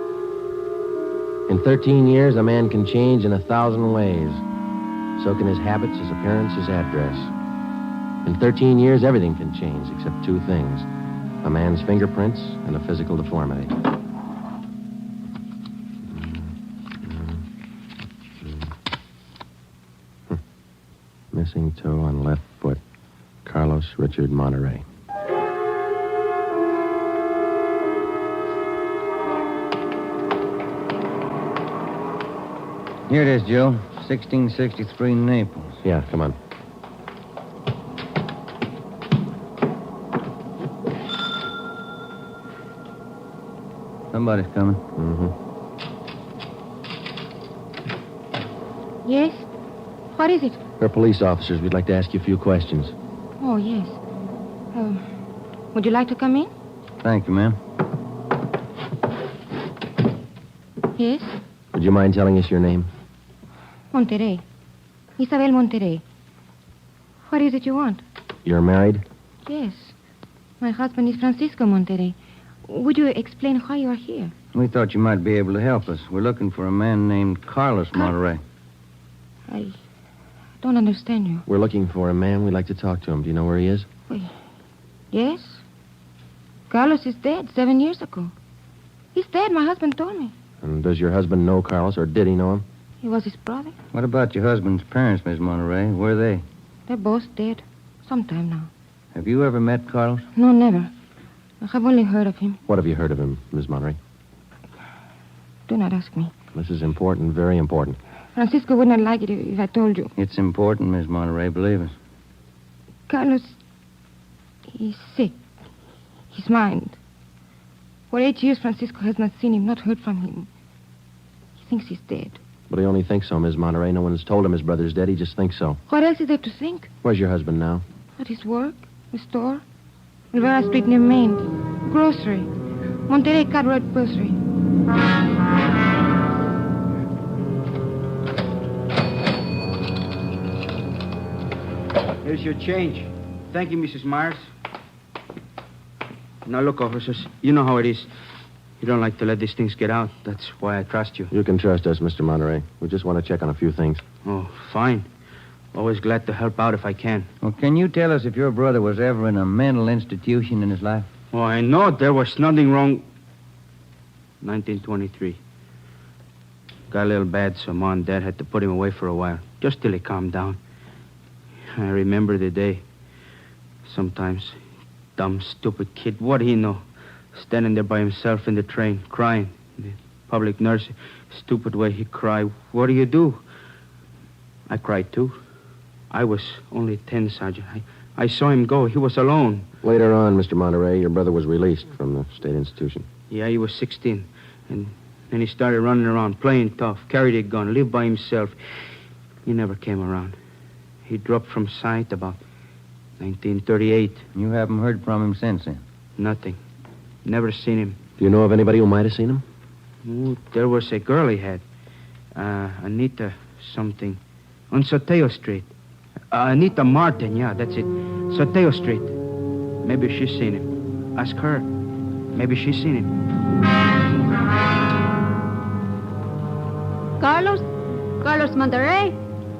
S7: In 13 years, a man can change in 1,000 ways. So can his habits, his appearance, his address. In 13 years, everything can change except 2 things. A man's fingerprints and a physical deformity. Missing toe on left foot. Carlos Richard Monterey.
S12: Here it is, Joe. 1663 Naples.
S7: Yeah, come on.
S12: Somebody's coming.
S7: Mm-hmm.
S3: Yes? What is it?
S7: We're police officers. We'd like to ask you a few questions.
S3: Oh, yes. Would you like to come in?
S12: Thank you, ma'am.
S3: Yes?
S7: Would you mind telling us your name?
S3: Monterey. Isabel Monterey. What is it you want?
S7: You're married?
S3: Yes. My husband is Francisco Monterey. Would you explain why you are here?
S12: We thought you might be able to help us. We're looking for a man named Carlos Monterey.
S3: I don't understand you.
S7: We're looking for a man. We'd like to talk to him. Do you know where he is?
S3: Yes. Carlos is dead 7 years ago. He's dead, my husband told me.
S7: And does your husband know Carlos, or did he know him?
S3: He was his brother.
S12: What about your husband's parents, Miss Monterey? Where are they?
S3: They're both dead. Some time now.
S12: Have you ever met Carlos?
S3: No, never. I have only heard of him.
S7: What have you heard of him, Miss Monterey?
S3: Do not ask me.
S7: This is important, very important.
S3: Francisco would not like it if I told you.
S12: It's important, Miss Monterey, believe us.
S3: Carlos, he's sick. His mind. For 8 years, Francisco has not seen him, not heard from him. He thinks he's dead.
S7: But he only thinks so, Miss Monterey. No one's told him his brother's dead. He just thinks so.
S3: What else is there to think?
S7: Where's your husband now?
S3: But his work, the store, Rivera Street near Maine, grocery, Monterey Cartwright grocery.
S25: Here's your change. Thank you, Mrs. Myers. Now, look, officers, you know how it is. You don't like to let these things get out. That's why I trust you.
S7: You can trust us, Mr. Monterey. We just want to check on a few things.
S25: Oh, fine. Always glad to help out if I can.
S12: Well, can you tell us if your brother was ever in a mental institution in his life?
S25: Oh, I know there was nothing wrong. 1923. Got a little bad, so Mom and Dad had to put him away for a while, just till he calmed down. I remember the day. Sometimes, dumb, stupid kid, what do he know? Standing there by himself in the train, crying. The public nurse, stupid way he cried. What do you do? I cried too. I was only 10, Sergeant. I saw him go. He was alone.
S7: Later on, Mr. Monterey, your brother was released from the state institution.
S25: Yeah, he was 16. And then he started running around, playing tough, carried a gun, lived by himself. He never came around. He dropped from sight about 1938.
S12: You haven't heard from him since then?
S25: Nothing. Never seen him.
S7: Do you know of anybody who might have seen him?
S25: Oh, there was a girl he had. Anita something. On Soteo Street. Anita Martin, yeah, that's it. Soteo Street. Maybe she's seen him. Ask her. Maybe she's seen him.
S21: Carlos Monterey?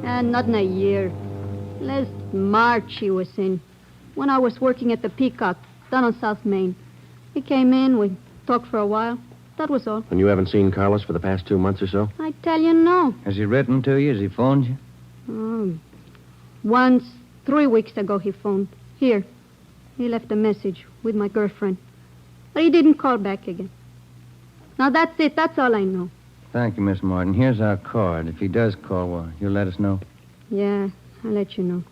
S21: Not in a year. Last March he was in. When I was working at the Peacock, down on South Main. He came in, we talked for a while. That was all.
S7: And you haven't seen Carlos for the past 2 months or so?
S21: I tell you, no.
S12: Has he written to you? Has he phoned you?
S21: Once, 3 weeks ago, he phoned. Here. He left a message with my girlfriend. But he didn't call back again. Now, that's it. That's all I know.
S12: Thank you, Miss Martin. Here's our card. If he does call, well, you'll let us know.
S21: Yeah, I'll let you know.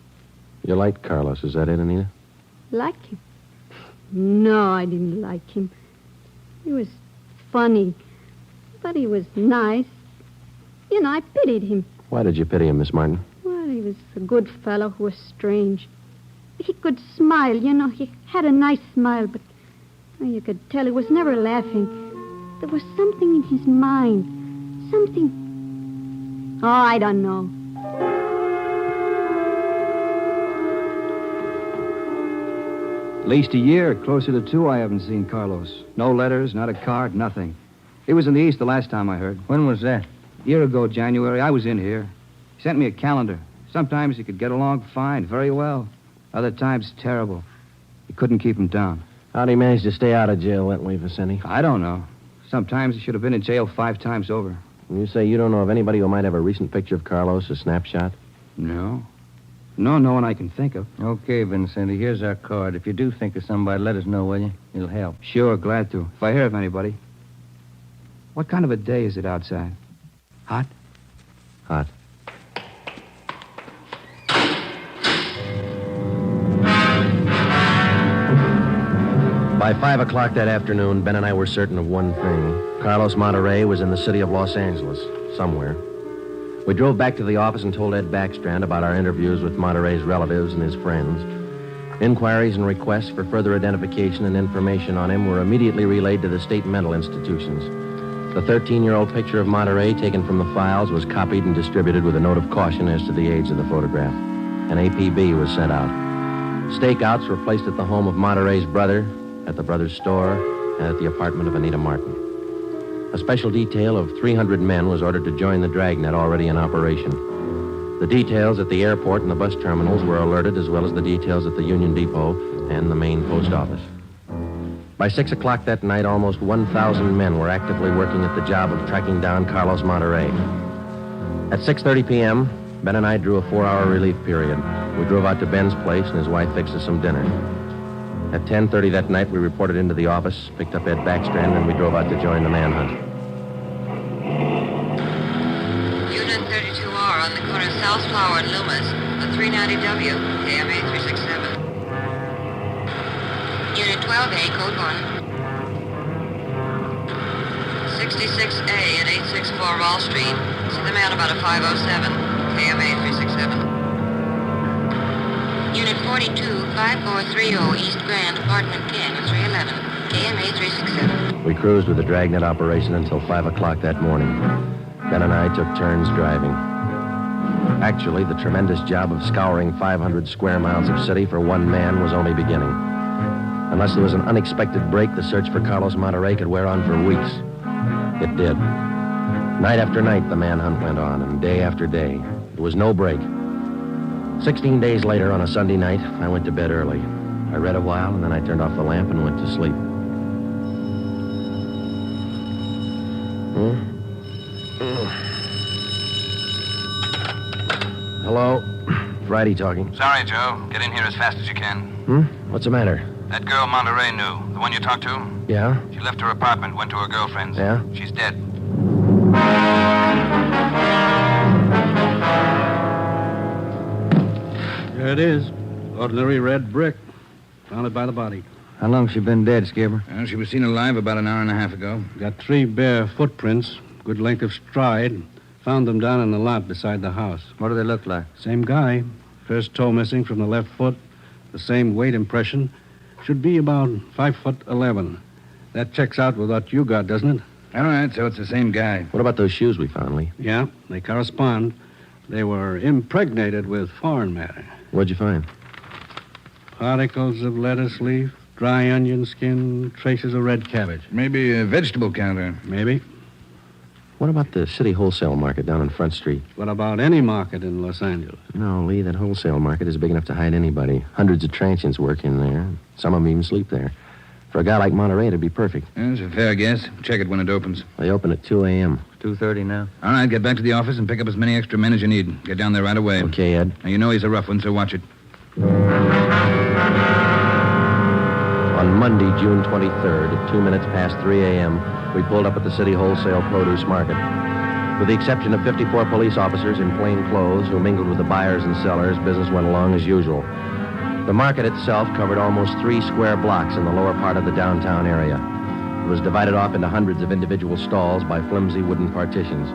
S7: You liked Carlos, is that it, Anita?
S21: Like him? No, I didn't like him. He was funny, but he was nice. You know, I pitied him.
S7: Why did you pity him, Miss Martin?
S21: Well, he was a good fellow who was strange. He could smile, you know. He had a nice smile, but you could tell he was never laughing. There was something in his mind. Something... Oh, I don't know.
S25: At least a year, closer to 2, I haven't seen Carlos. No letters, not a card, nothing. He was in the East the last time I heard.
S12: When was that?
S25: A year ago, January. I was in here. He sent me a calendar. Sometimes he could get along fine, very well. Other times, terrible. He couldn't keep him down.
S7: How'd he manage to stay out of jail that way, Vicente?
S25: I don't know. Sometimes he should have been in jail 5 times over.
S7: And you say you don't know of anybody who might have a recent picture of Carlos, a snapshot?
S25: No. No one I can think of.
S12: Okay, Vincenti, here's our card. If you do think of somebody, let us know, will you? It'll help.
S25: Sure, glad to. If I hear of anybody. What kind of a day is it outside? Hot?
S7: Hot. By 5 o'clock that afternoon, Ben and I were certain of one thing. Carlos Monterey was in the city of Los Angeles, somewhere. We drove back to the office and told Ed Backstrand about our interviews with Monterey's relatives and his friends. Inquiries and requests for further identification and information on him were immediately relayed to the state mental institutions. The 13-year-old picture of Monterey taken from the files was copied and distributed with a note of caution as to the age of the photograph. An APB was sent out. Stakeouts were placed at the home of Monterey's brother, at the brother's store, and at the apartment of Anita Martin. A special detail of 300 men was ordered to join the Dragnet already in operation. The details at the airport and the bus terminals were alerted, as well as the details at the Union Depot and the main post office. By 6 o'clock that night, almost 1,000 men were actively working at the job of tracking down Carlos Monterey. At 6:30 p.m., Ben and I drew a 4-hour relief period. We drove out to Ben's place, and his wife fixed us some dinner. At 10:30 that night, we reported into the office, picked up Ed Backstrand, and we drove out to join the manhunt.
S9: Unit 32R on the corner of South Flower and Loomis, the 390W, KMA 367. Unit 12A, code 1. 66A at 864 Wall Street. See the man about a 507, KMA 367. Unit 4 425430 East Grand, apartment Ken, 311, KMA 367.
S7: We cruised with the Dragnet operation until 5 o'clock that morning. Ben and I took turns driving. Actually, the tremendous job of scouring 500 square miles of city for one man was only beginning. Unless there was an unexpected break, the search for Carlos Monterey could wear on for weeks. It did. Night after night, the manhunt went on, and day after day. There was no break. 16 days later, on a Sunday night, I went to bed early. I read a while, and then I turned off the lamp and went to sleep. Hello? Friday talking.
S10: Sorry, Joe. Get in here as fast as you can.
S7: What's the matter?
S10: That girl Monterey knew, the one you talked to,
S7: Yeah?
S10: she left her apartment, went to her girlfriend's.
S7: Yeah?
S10: She's dead.
S1: There it is. Ordinary red brick. Found it by the body.
S12: How long she been dead, Skipper?
S19: Well, she was seen alive about an hour and a half ago.
S1: Got 3 bare footprints, good length of stride. Found them down in the lot beside the house.
S12: What do they look like?
S1: Same guy. First toe missing from the left foot. The same weight impression. Should be about 5'11". That checks out with what you got, doesn't it?
S19: All right, so it's the same guy.
S7: What about those shoes we found, Lee?
S1: Yeah, they correspond. They were impregnated with foreign matter.
S7: What'd you find?
S1: Particles of lettuce leaf, dry onion skin, traces of red cabbage.
S19: Maybe a vegetable counter.
S1: Maybe.
S7: What about the city wholesale market down on Front Street?
S1: What about any market in Los Angeles?
S7: No, Lee, that wholesale market is big enough to hide anybody. Hundreds of transients work in there. Some of them even sleep there. For a guy like Monterey, it'd be perfect.
S19: That's a fair guess. Check it when it opens.
S7: They open at 2 a.m.
S12: 2:30 now.
S19: All right, get back to the office and pick up as many extra men as you need. Get down there right away.
S7: Okay, Ed.
S19: Now, you know he's a rough one, so watch it.
S7: On Monday, June 23rd, at 2 minutes past 3 a.m., we pulled up at the city wholesale produce market. With the exception of 54 police officers in plain clothes who mingled with the buyers and sellers, business went along as usual. The market itself covered almost 3 square blocks in the lower part of the downtown area. It was divided off into hundreds of individual stalls by flimsy wooden partitions.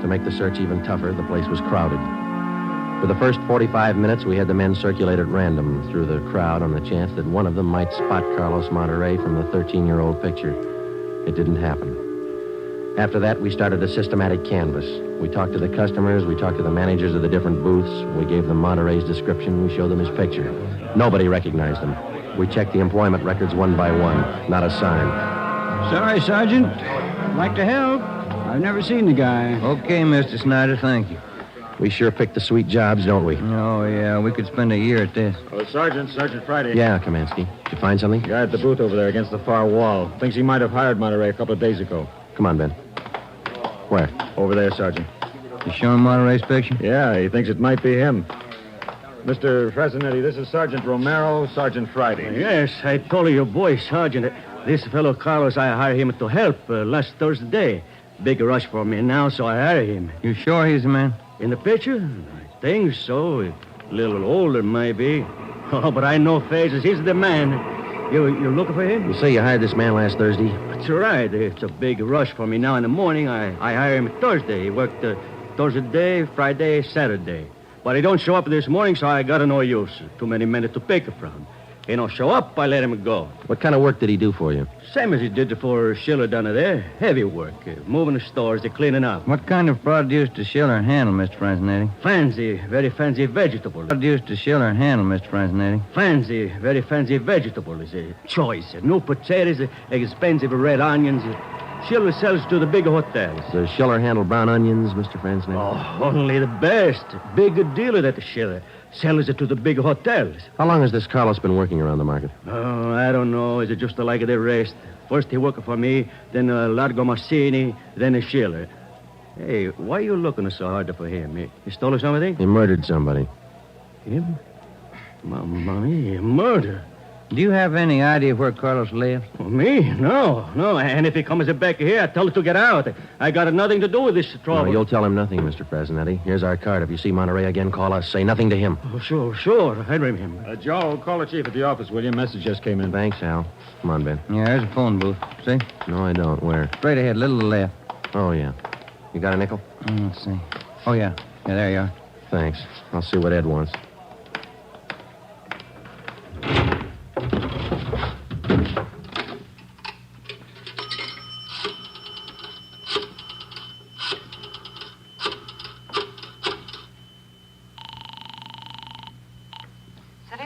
S7: To make the search even tougher, the place was crowded. For the first 45 minutes, we had the men circulate at random through the crowd on the chance that one of them might spot Carlos Monterey from the 13-year-old picture. It didn't happen. After that, we started a systematic canvass. We talked to the customers, we talked to the managers of the different booths, we gave them Monterey's description, we showed them his picture. Nobody recognized him. We checked the employment records one by one. Not a sign.
S25: Sorry, Sergeant. I'd like to help. I've never seen the guy.
S12: Okay, Mr. Snyder, thank you.
S7: We sure pick the sweet jobs, don't we?
S12: Oh, yeah, we could spend a year at this.
S13: Oh, Sergeant Friday.
S7: Yeah, Kamansky. Did you find something?
S13: Guy at the booth over there against the far wall. Thinks he might have hired Monterey a couple of days ago.
S7: Come on, Ben. Where?
S13: Over there, Sergeant.
S12: You showing Monterey's picture?
S13: Yeah, he thinks it might be him. Mr. Fresinetti, this is Sergeant Romero, Sergeant Friday.
S25: Yes, I told your boy, Sergeant. This fellow Carlos, I hired him to help last Thursday. Big rush for me now, so I hired him.
S12: You sure he's the man?
S25: In the picture? I think so. A little older, maybe. Oh, but I know faces. He's the man. You looking for him?
S7: You say you hired this man last Thursday?
S25: That's right. It's a big rush for me now in the morning. I hired him Thursday. He worked Thursday, Friday, Saturday. But he don't show up this morning, so I got no use. Too many men to pick from. He don't show up, I let him go.
S7: What kind of work did he do for you?
S25: Same as he did for Schiller down there. Heavy work. Moving the stores, cleaning up.
S12: What kind of produce does Schiller handle, Mr. Fresinetti?
S25: Fancy, very fancy vegetable.
S12: Produce does Schiller handle, Mr. Fresinetti?
S25: Fancy, very fancy vegetable. Is a choice. New potatoes, expensive red onions. Schiller sells to the big hotels.
S7: Does Schiller handle brown onions, Mr. Fresinetti?
S25: Oh, only the best. Big dealer that Schiller. Sells it to the big hotels.
S7: How long has this Carlos been working around the market?
S25: Oh, I don't know. Is it just like the rest? First he worked for me, then Largo Massini, then Schiller. Hey, why are you looking so hard for him? He stole something?
S7: He murdered somebody.
S25: Him? Mamma mia, murder.
S12: Do you have any idea where Carlos lives?
S25: Me? No. And if he comes back here, I tell him to get out. I got nothing to do with this trouble.
S7: No, you'll tell him nothing, Mr. Fresinetti. Here's our card. If you see Monterey again, call us. Say nothing to him.
S25: Oh, sure. I remember.
S13: Joe, call the chief at the office, will you? Message just came in.
S7: Thanks, Al. Come on, Ben.
S12: Yeah, there's a phone booth. See?
S7: No, I don't. Where?
S12: Straight ahead, little to the left.
S7: Oh, yeah. You got a nickel?
S12: Let's see. Oh, yeah. Yeah, there you are.
S7: Thanks. I'll see what Ed wants.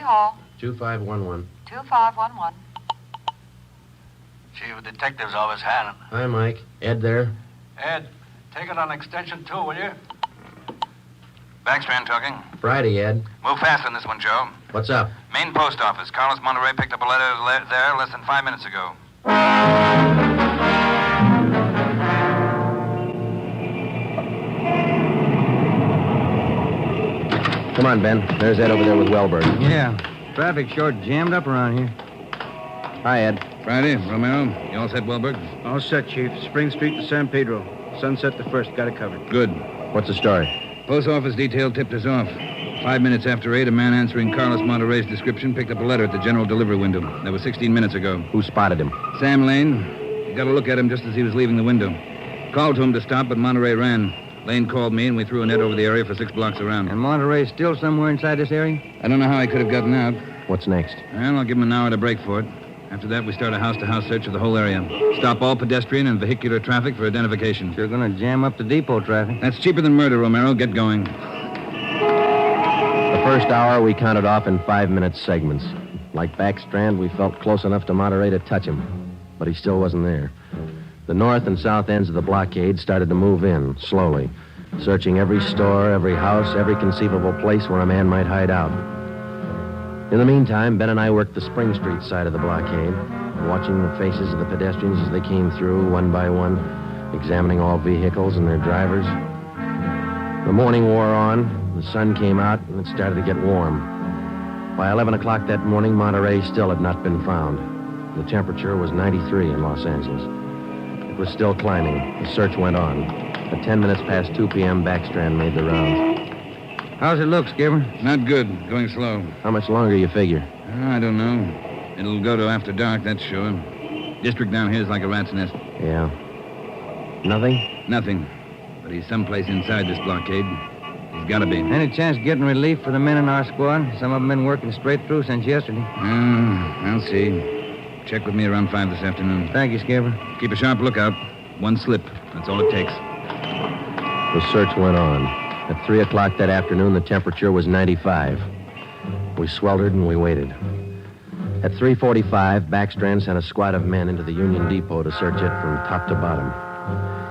S9: Hall.
S7: 2511.
S9: 2511.
S10: Chief of Detectives always had it.
S7: Hi, Mike. Ed there?
S1: Ed, take it on extension 2, will you?
S10: Backstrand talking.
S7: Friday, Ed.
S10: Move fast on this one, Joe.
S7: What's up?
S10: Main post office. Carlos Monterey picked up a letter there less than 5 minutes ago.
S7: Come on, Ben. There's Ed over there with Wellberg.
S12: Yeah. Traffic short jammed up around here.
S7: Hi, Ed.
S19: Friday, Romero. You all set, Wellberg?
S25: All set, Chief. Spring Street to San Pedro. Sunset the 1st. Got it covered.
S19: Good.
S7: What's the story?
S19: Post office detail tipped us off. 5 minutes after 8, a man answering Carlos Monterey's description picked up a letter at the general delivery window. That was 16 minutes ago.
S7: Who spotted him?
S19: Sam Lane. He got a look at him just as he was leaving the window. Called to him to stop, but Monterey ran. Lane called me, and we threw a net over the area for 6 blocks around.
S12: And Monterey's still somewhere inside this area?
S19: I don't know how he could have gotten out.
S7: What's next?
S19: Well, I'll give him an hour to break for it. After that, we start a house-to-house search of the whole area. Stop all pedestrian and vehicular traffic for identification.
S12: You're going to jam up the depot traffic.
S19: That's cheaper than murder, Romero. Get going.
S7: The first hour we counted off in 5-minute segments. Like Backstrand, we felt close enough to Monterey to touch him. But he still wasn't there. The north and south ends of the blockade started to move in, slowly, searching every store, every house, every conceivable place where a man might hide out. In the meantime, Ben and I worked the Spring Street side of the blockade, watching the faces of the pedestrians as they came through one by one, examining all vehicles and their drivers. The morning wore on, the sun came out, and it started to get warm. By 11 o'clock that morning, Monterey still had not been found. The temperature was 93 in Los Angeles. It was still climbing. The search went on. At 10 minutes past 2 p.m., Backstrand made the rounds.
S12: How's it look, Skipper?
S19: Not good. Going slow.
S7: How much longer you figure?
S19: I don't know. It'll go to after dark, that's sure. District down here is like a rat's nest.
S7: Yeah. Nothing?
S19: Nothing. But he's someplace inside this blockade. He's got to be.
S12: Any chance getting relief for the men in our squad? Some of them been working straight through since yesterday.
S19: I'll see. Check with me around 5 this afternoon.
S12: Thank you, Skipper.
S19: Keep a sharp lookout. One slip. That's all it takes.
S7: The search went on. At 3 o'clock that afternoon, the temperature was 95. We sweltered and we waited. At 3:45, Backstrand sent a squad of men into the Union Depot to search it from top to bottom.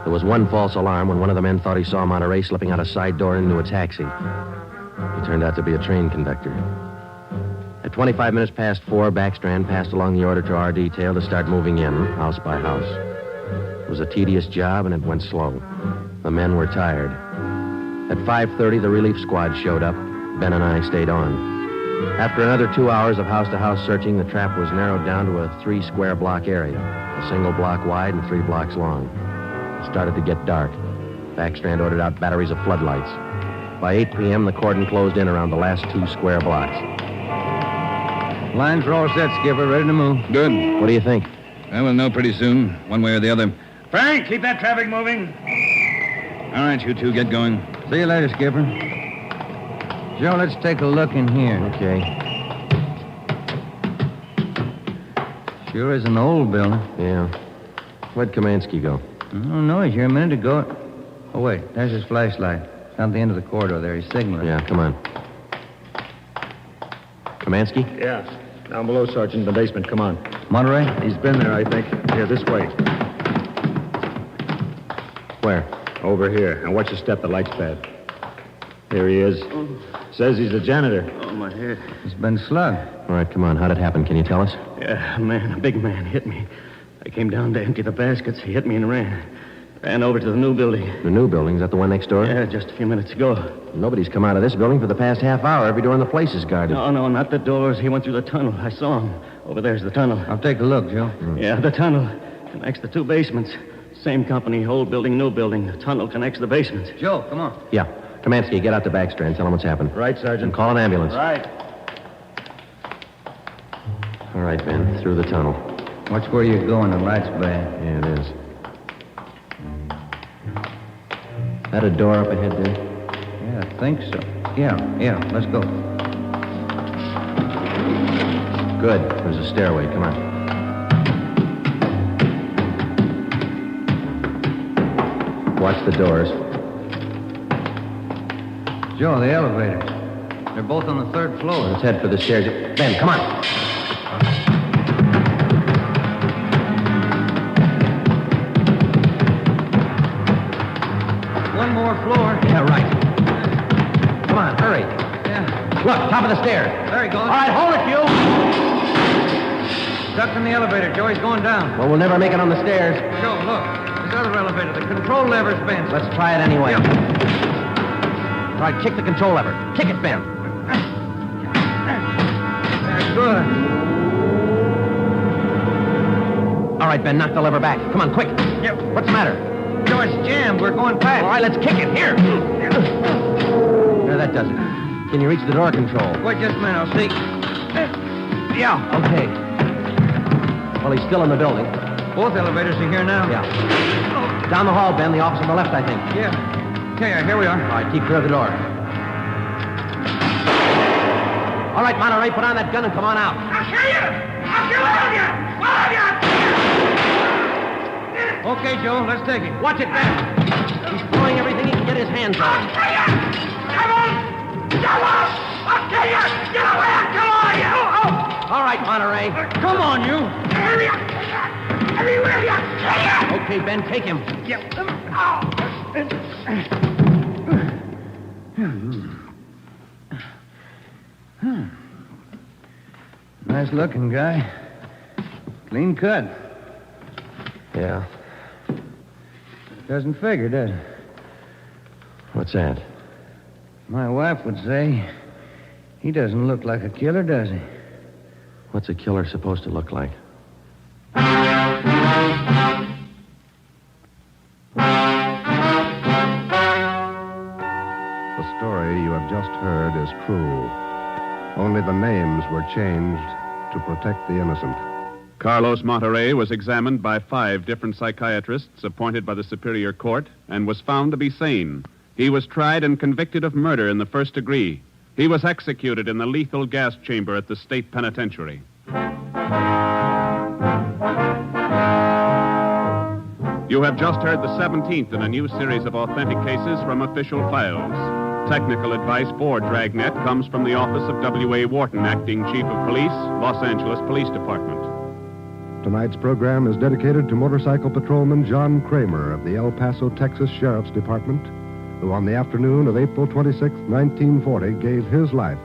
S7: There was one false alarm when one of the men thought he saw Monterey slipping out a side door into a taxi. He turned out to be a train conductor. At 25 minutes past 4, Backstrand passed along the order to our detail to start moving in, house by house. It was a tedious job, and it went slow. The men were tired. At 5:30, the relief squad showed up. Ben and I stayed on. After another 2 hours of house-to-house searching, the trap was narrowed down to a 3-square-block area, a single block wide and 3 blocks long. It started to get dark. Backstrand ordered out batteries of floodlights. By 8 p.m., the cordon closed in around the last 2 square blocks.
S12: Lines are all set, Skipper. Ready to move.
S19: Good.
S7: What do you think?
S19: We'll know pretty soon, one way or the other.
S13: Frank, keep that traffic moving.
S19: All right, you two, get going.
S12: See you later, Skipper. Joe, let's take a look in here.
S7: Okay.
S12: Sure is an old building.
S7: Yeah. Where'd Kamansky go?
S12: I don't know. He's here a minute ago. Oh, wait. There's his flashlight. It's on the end of the corridor there. He's signaling.
S7: Yeah, come on. Kamansky?
S13: Yeah. Down below, Sergeant, in the basement. Come on.
S12: Monterey?
S13: He's been there, I think. Here, this way.
S7: Where?
S13: Over here. Now watch your step. The light's bad. Here he is. Says he's the janitor.
S25: Oh, my head.
S12: He's been slugged.
S7: All right, come on. How'd it happen? Can you tell us?
S25: Yeah, a big man hit me. I came down to empty the baskets. He hit me and ran. Ran over to the new building.
S7: The new building? Is that the one next door?
S25: Yeah, just a few minutes ago.
S7: Nobody's come out of this building for the past half hour. Every door in the place is guarded.
S25: No, not the doors. He went through the tunnel. I saw him. Over there's the tunnel.
S12: I'll take a look, Joe.
S25: Yeah, the tunnel connects the 2 basements. Same company, old building, new building. The tunnel connects the basements.
S12: Joe, come on.
S7: Yeah. Kamansky, get out to Backstrand. Tell him what's happened.
S13: Right, Sergeant.
S7: And call an ambulance.
S13: Right.
S7: All right, Ben. Through the tunnel.
S12: Watch where you're going. The light's bad.
S7: Yeah, it is. That a door up ahead there?
S12: Yeah, I think so. Yeah. Let's go.
S7: Good. There's a stairway. Come on. Watch the doors.
S12: Joe, the elevator. They're both on the third floor.
S7: Let's head for the stairs. Ben, come on.
S12: One more floor.
S7: Yeah, right. Come on, hurry.
S12: Yeah.
S7: Look, top of the stairs.
S12: There he goes.
S7: All right, hold it, you.
S12: Stuck in the elevator. Joey's going down.
S7: Well, we'll never make it on the stairs.
S12: Joe, look. This other elevator. The control lever's bent.
S7: Let's try it anyway.
S12: Yeah.
S7: All right, kick the control lever. Kick it, Ben.
S12: Good.
S7: All right, Ben, knock the lever back. Come on, quick.
S12: Yep.
S7: What's the matter?
S12: Joe, it's jammed. We're going past.
S7: All right, let's kick it. Here. There, that does it. Can you reach the door control?
S12: Wait just a minute. I'll see. Yeah.
S7: Okay. Well, he's still in the building.
S12: Both elevators are here now.
S7: Yeah. Down the hall, Ben. The office on the left, I think.
S12: Yeah. Okay, here we are.
S7: All right, keep clear of the door. All right, Monterey, put on that gun and come on out.
S4: I'll kill you! I'll kill all of you! All of you!
S12: Okay, Joe, let's take it.
S7: Watch it, Ben. He's throwing everything he can get his hands on.
S4: I'll kill you! Devil! Devil! I'll kill you! Get away! I'll kill all of you!
S7: All right, Monterey.
S12: Come on, you.
S4: Everywhere you kill you!
S7: Okay, Ben, take him.
S4: Yep.
S12: Nice looking guy. Clean cut.
S7: Yeah.
S12: Doesn't figure, does it?
S7: What's that?
S12: My wife would say he doesn't look like a killer, does he?
S7: What's a killer supposed to look like?
S17: The story you have just heard is true. Only the names were changed to protect the innocent.
S18: Carlos Monterey was examined by 5 different psychiatrists appointed by the Superior Court and was found to be sane. He was tried and convicted of murder in the first degree. He was executed in the lethal gas chamber at the state penitentiary. You have just heard the 17th in a new series of authentic cases from official files. Technical advice for Dragnet comes from the office of W.A. Wharton, Acting Chief of Police, Los Angeles Police Department.
S17: Tonight's program is dedicated to motorcycle patrolman John Kramer of the El Paso, Texas Sheriff's Department, who on the afternoon of April 26, 1940, gave his life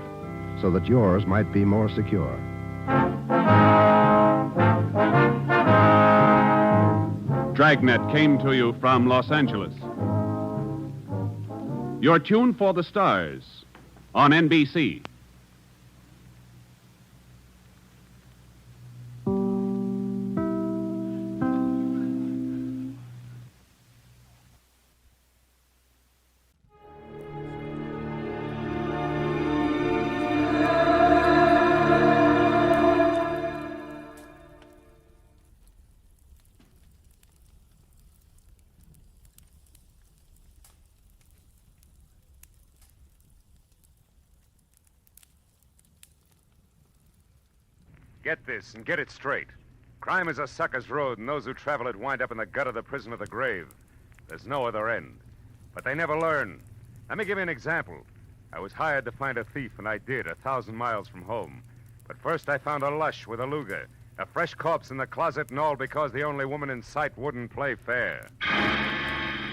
S17: so that yours might be more secure.
S18: Dragnet came to you from Los Angeles. Your tune for the stars on NBC.
S8: Get this and get it straight. Crime is a sucker's road, and those who travel it wind up in the gut of the prison of the grave. There's no other end. But they never learn. Let me give you an example. I was hired to find a thief, and I did, 1,000 miles from home. But first I found a lush with a Luger, a fresh corpse in the closet, and all because the only woman in sight wouldn't play fair.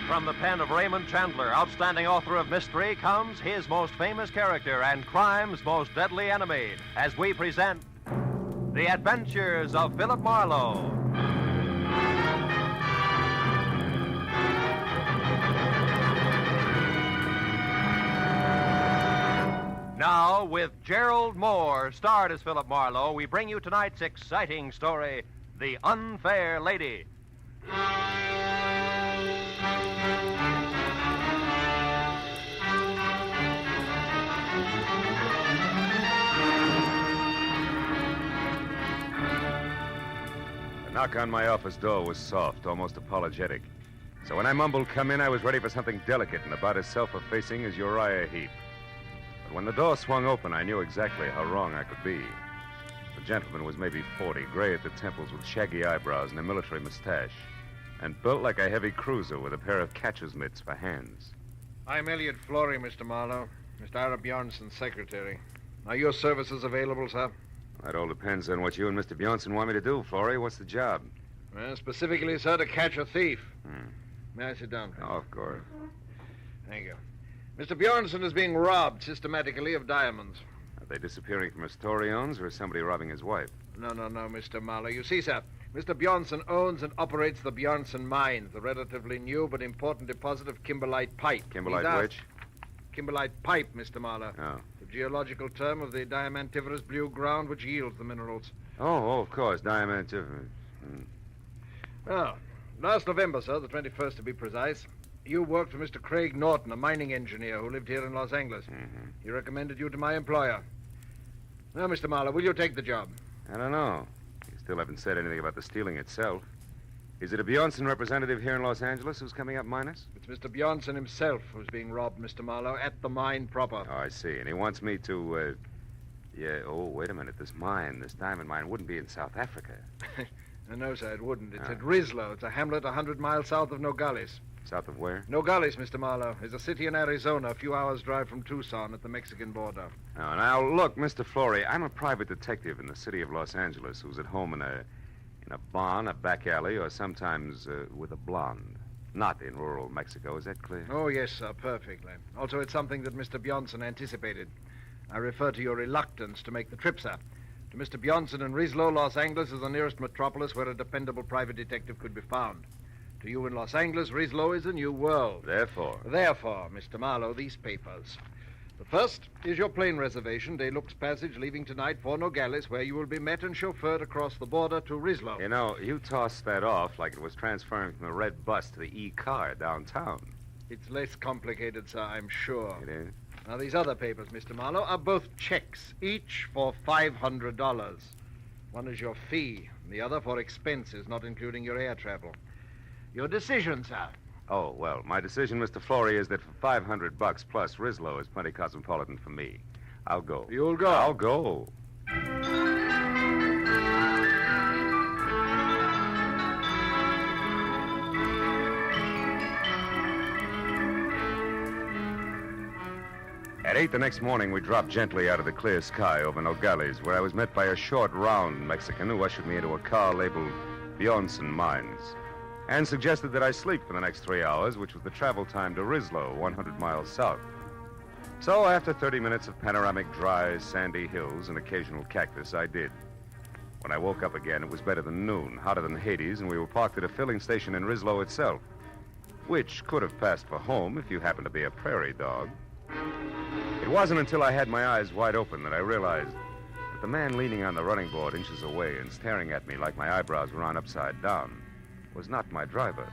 S15: From the pen of Raymond Chandler, outstanding author of mystery, comes his most famous character and crime's most deadly enemy, as we present The Adventures of Philip Marlowe. Now, with Gerald Moore, starred as Philip Marlowe, we bring you tonight's exciting story, The Unfair Lady.
S8: The knock on my office door was soft, almost apologetic. So when I mumbled, "Come in," I was ready for something delicate and about as self-effacing as Uriah Heep. But when the door swung open, I knew exactly how wrong I could be. The gentleman was maybe 40, gray at the temples with shaggy eyebrows and a military mustache, and built like a heavy cruiser with a pair of catcher's mitts for hands.
S14: I'm Elliot Flory, Mr. Marlowe.
S2: Mr. Ira Bjornson's secretary. Are your services available, sir?
S14: That all depends on what you and Mr. Bjornson want me to do, Florey. What's the job?
S2: Well, specifically, sir, to catch a thief. May I sit down, please?
S14: Oh, of course.
S2: Thank you. Mr. Bjornson is being robbed systematically of diamonds.
S14: Are they disappearing from a store he owns, or is somebody robbing his wife?
S2: No, Mr. Marlowe. You see, sir, Mr. Bjornson owns and operates the Bjornson Mines, the relatively new but important deposit of kimberlite pipe.
S14: Kimberlite which?
S2: Kimberlite pipe, Mr. Marlowe.
S14: Oh.
S2: The geological term of the diamantiferous blue ground which yields the minerals.
S14: Oh, of course. Diamantiferous.
S2: Well, last November, sir, the 21st to be precise, you worked for Mr. Craig Norton, a mining engineer who lived here in Los Angeles. He recommended you to my employer. Now, Mr. Marlowe, will you take the job?
S14: I don't know. You still haven't said anything about the stealing itself. Is it a Bjornson representative here in Los Angeles who's coming up minus?
S2: It's Mr. Bjornson himself who's being robbed, Mr. Marlowe, at the mine proper.
S14: Oh, I see. And he wants me to, wait a minute. This diamond mine, wouldn't be in South Africa.
S2: No, sir, it wouldn't. It's at Rislo. It's a hamlet 100 miles south of Nogales.
S14: South of where?
S2: Nogales, Mr. Marlowe, is a city in Arizona, a few hours' drive from Tucson at the Mexican border.
S14: Oh, now, look, Mr. Florey, I'm a private detective in the city of Los Angeles who's at home in a barn, a back alley, or sometimes with a blonde. Not in rural Mexico. Is that clear?
S2: Oh, yes, sir, perfectly. Also, it's something that Mr. Bjornson anticipated. I refer to your reluctance to make the trip, sir. To Mr. Bjornson in Rislo, Los Angeles is the nearest metropolis where a dependable private detective could be found. To you in Los Angeles, Rislo is a new world.
S14: Therefore,
S2: Mr. Marlowe, these papers. The first is your plane reservation, De Luxe Passage, leaving tonight for Nogales, where you will be met and chauffeured across the border to Rislo.
S14: You know, you tossed that off like it was transferring from the red bus to the E-car downtown.
S2: It's less complicated, sir, I'm sure.
S14: It is?
S2: Now, these other papers, Mr. Marlowe, are both checks, each for $500. One is your fee, and the other for expenses, not including your air travel. Your decision, sir.
S14: Oh, well, my decision, Mr. Florey, is that for $500 plus, Rislo is plenty cosmopolitan for me. I'll go.
S2: You'll go?
S14: I'll go. At 8 the next morning, we dropped gently out of the clear sky over Nogales, where I was met by a short, round Mexican who ushered me into a car labeled Bjornson Mines, and suggested that I sleep for the next 3 hours, which was the travel time to Rislo, 100 miles south. So, after 30 minutes of panoramic, dry, sandy hills and occasional cactus, I did. When I woke up again, it was better than noon, hotter than Hades, and we were parked at a filling station in Rislo itself, which could have passed for home if you happened to be a prairie dog. It wasn't until I had my eyes wide open that I realized that the man leaning on the running board inches away and staring at me like my eyebrows were on upside down was not my driver.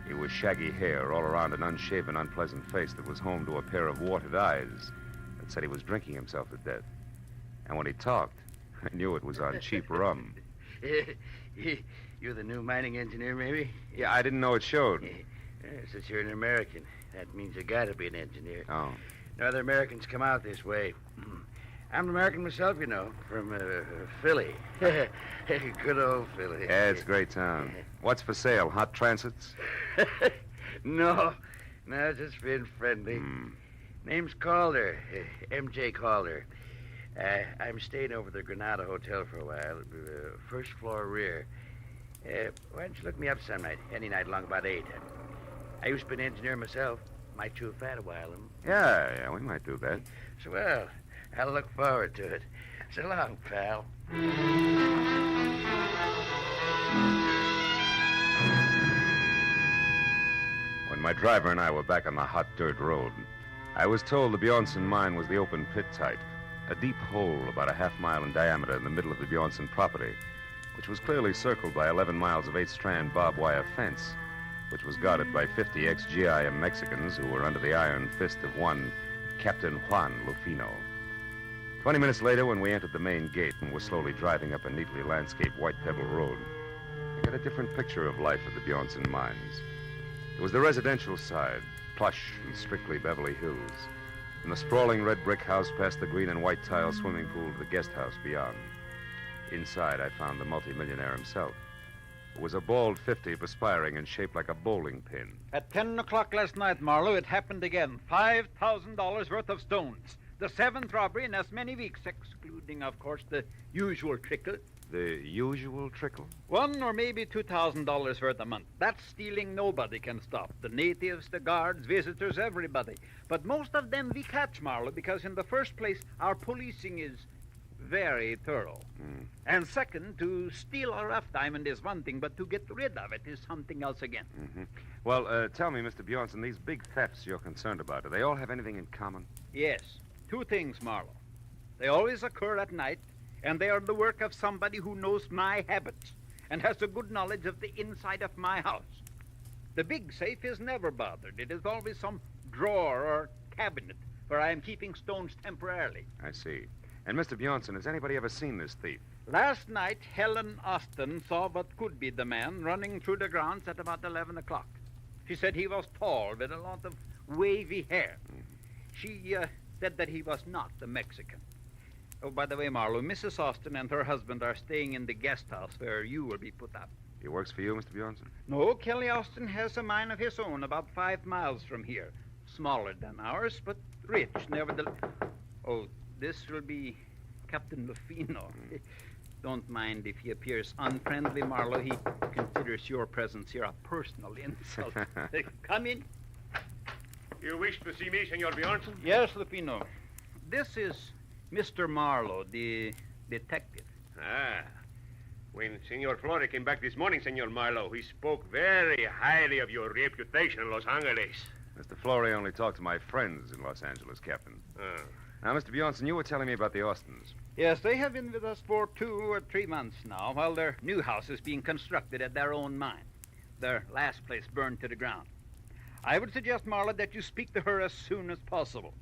S14: He was shaggy hair all around an unshaven, unpleasant face that was home to a pair of watered eyes that said he was drinking himself to death. And when he talked, I knew it was on cheap rum.
S20: You're the new mining engineer, maybe?
S14: Yeah, I didn't know it showed.
S20: Since you're an American, that means you gotta be an engineer.
S14: Oh.
S20: No other Americans come out this way. I'm an American myself, you know, from Philly. Good old Philly.
S14: Yeah, it's a great town. What's for sale? Hot transits?
S20: No, just being friendly. Name's Calder, M.J. Calder. I'm staying over at the Granada Hotel for a while, first floor rear. Why don't you look me up some night, any night along about 8? I used to be an engineer myself. Might chew fat a while.
S14: Yeah, we might do that.
S20: So, well, I'll look forward to it. So long, pal.
S14: When my driver and I were back on the hot dirt road, I was told the Bjornson mine was the open pit type, a deep hole about a half mile in diameter in the middle of the Bjornson property, which was clearly circled by 11 miles of 8-strand barbed wire fence, which was guarded by 50 ex-GIM Mexicans who were under the iron fist of one Captain Juan Lufino. 20 minutes later, when we entered the main gate and were slowly driving up a neatly landscaped white pebble road, I got a different picture of life at the Bjornson mines. It was the residential side, plush and strictly Beverly Hills, and the sprawling red brick house past the green and white tile swimming pool to the guest house beyond. Inside, I found the multimillionaire himself. It was a bald 50 perspiring and shaped like a bowling pin.
S11: At 10 o'clock last night, Marlowe, it happened again. $5,000 worth of stones. The seventh robbery in as many weeks, excluding, of course, the usual trickle.
S14: The usual trickle?
S11: $1,000 or maybe $2,000 worth a month. That stealing nobody can stop. The natives, the guards, visitors, everybody. But most of them we catch, Marlowe, because in the first place, our policing is very thorough. And second, to steal a rough diamond is one thing, but to get rid of it is something else again.
S14: Well, tell me, Mr. Bjornson, these big thefts you're concerned about, do they all have anything in common?
S11: Yes. Two things, Marlowe. They always occur at night, and they are the work of somebody who knows my habits and has a good knowledge of the inside of my house. The big safe is never bothered. It is always some drawer or cabinet where I am keeping stones temporarily.
S14: I see. And, Mr. Bjornson, has anybody ever seen this thief?
S11: Last night, Helen Austin saw what could be the man running through the grounds at about 11 o'clock. She said he was tall with a lot of wavy hair. She said that he was not a Mexican. Oh, by the way, Marlowe, Mrs. Austin and her husband are staying in the guest house where you will be put up.
S14: He works for you, Mr. Bjornson?
S11: No, Kelly Austin has a mine of his own about 5 miles from here. Smaller than ours, but rich, nevertheless. Oh, this will be Captain Lufino. Don't mind if he appears unfriendly, Marlowe. He considers your presence here a personal insult. Come in.
S16: You wish to see me, Senor Bjornson?
S11: Yes, Lupino. This is Mr. Marlowe, the detective.
S16: Ah. When Senor Flore came back this morning, Senor Marlowe, he spoke very highly of your reputation in Los Angeles.
S14: Mr. Flore only talked to my friends in Los Angeles, Captain. Now, Mr. Bjornson, you were telling me about the Austins.
S11: Yes, they have been with us for 2 or 3 months now, while their new house is being constructed at their own mine. Their last place burned to the ground. I would suggest, Marlowe, that you speak to her as soon as possible.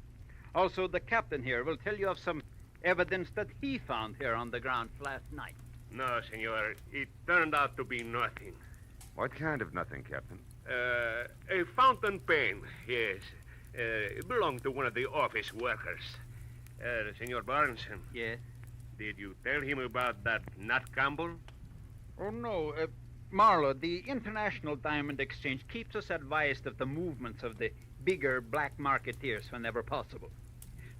S11: Also, the captain here will tell you of some evidence that he found here on the ground last night.
S16: No, Senor. It turned out to be nothing.
S14: What kind of nothing, Captain?
S16: A fountain pen, yes. It belonged to one of the office workers. Senor Barnson.
S11: Yes?
S16: Did you tell him about that Nat Campbell?
S11: Oh, no. Marlowe, the International Diamond Exchange keeps us advised of the movements of the bigger black marketeers whenever possible.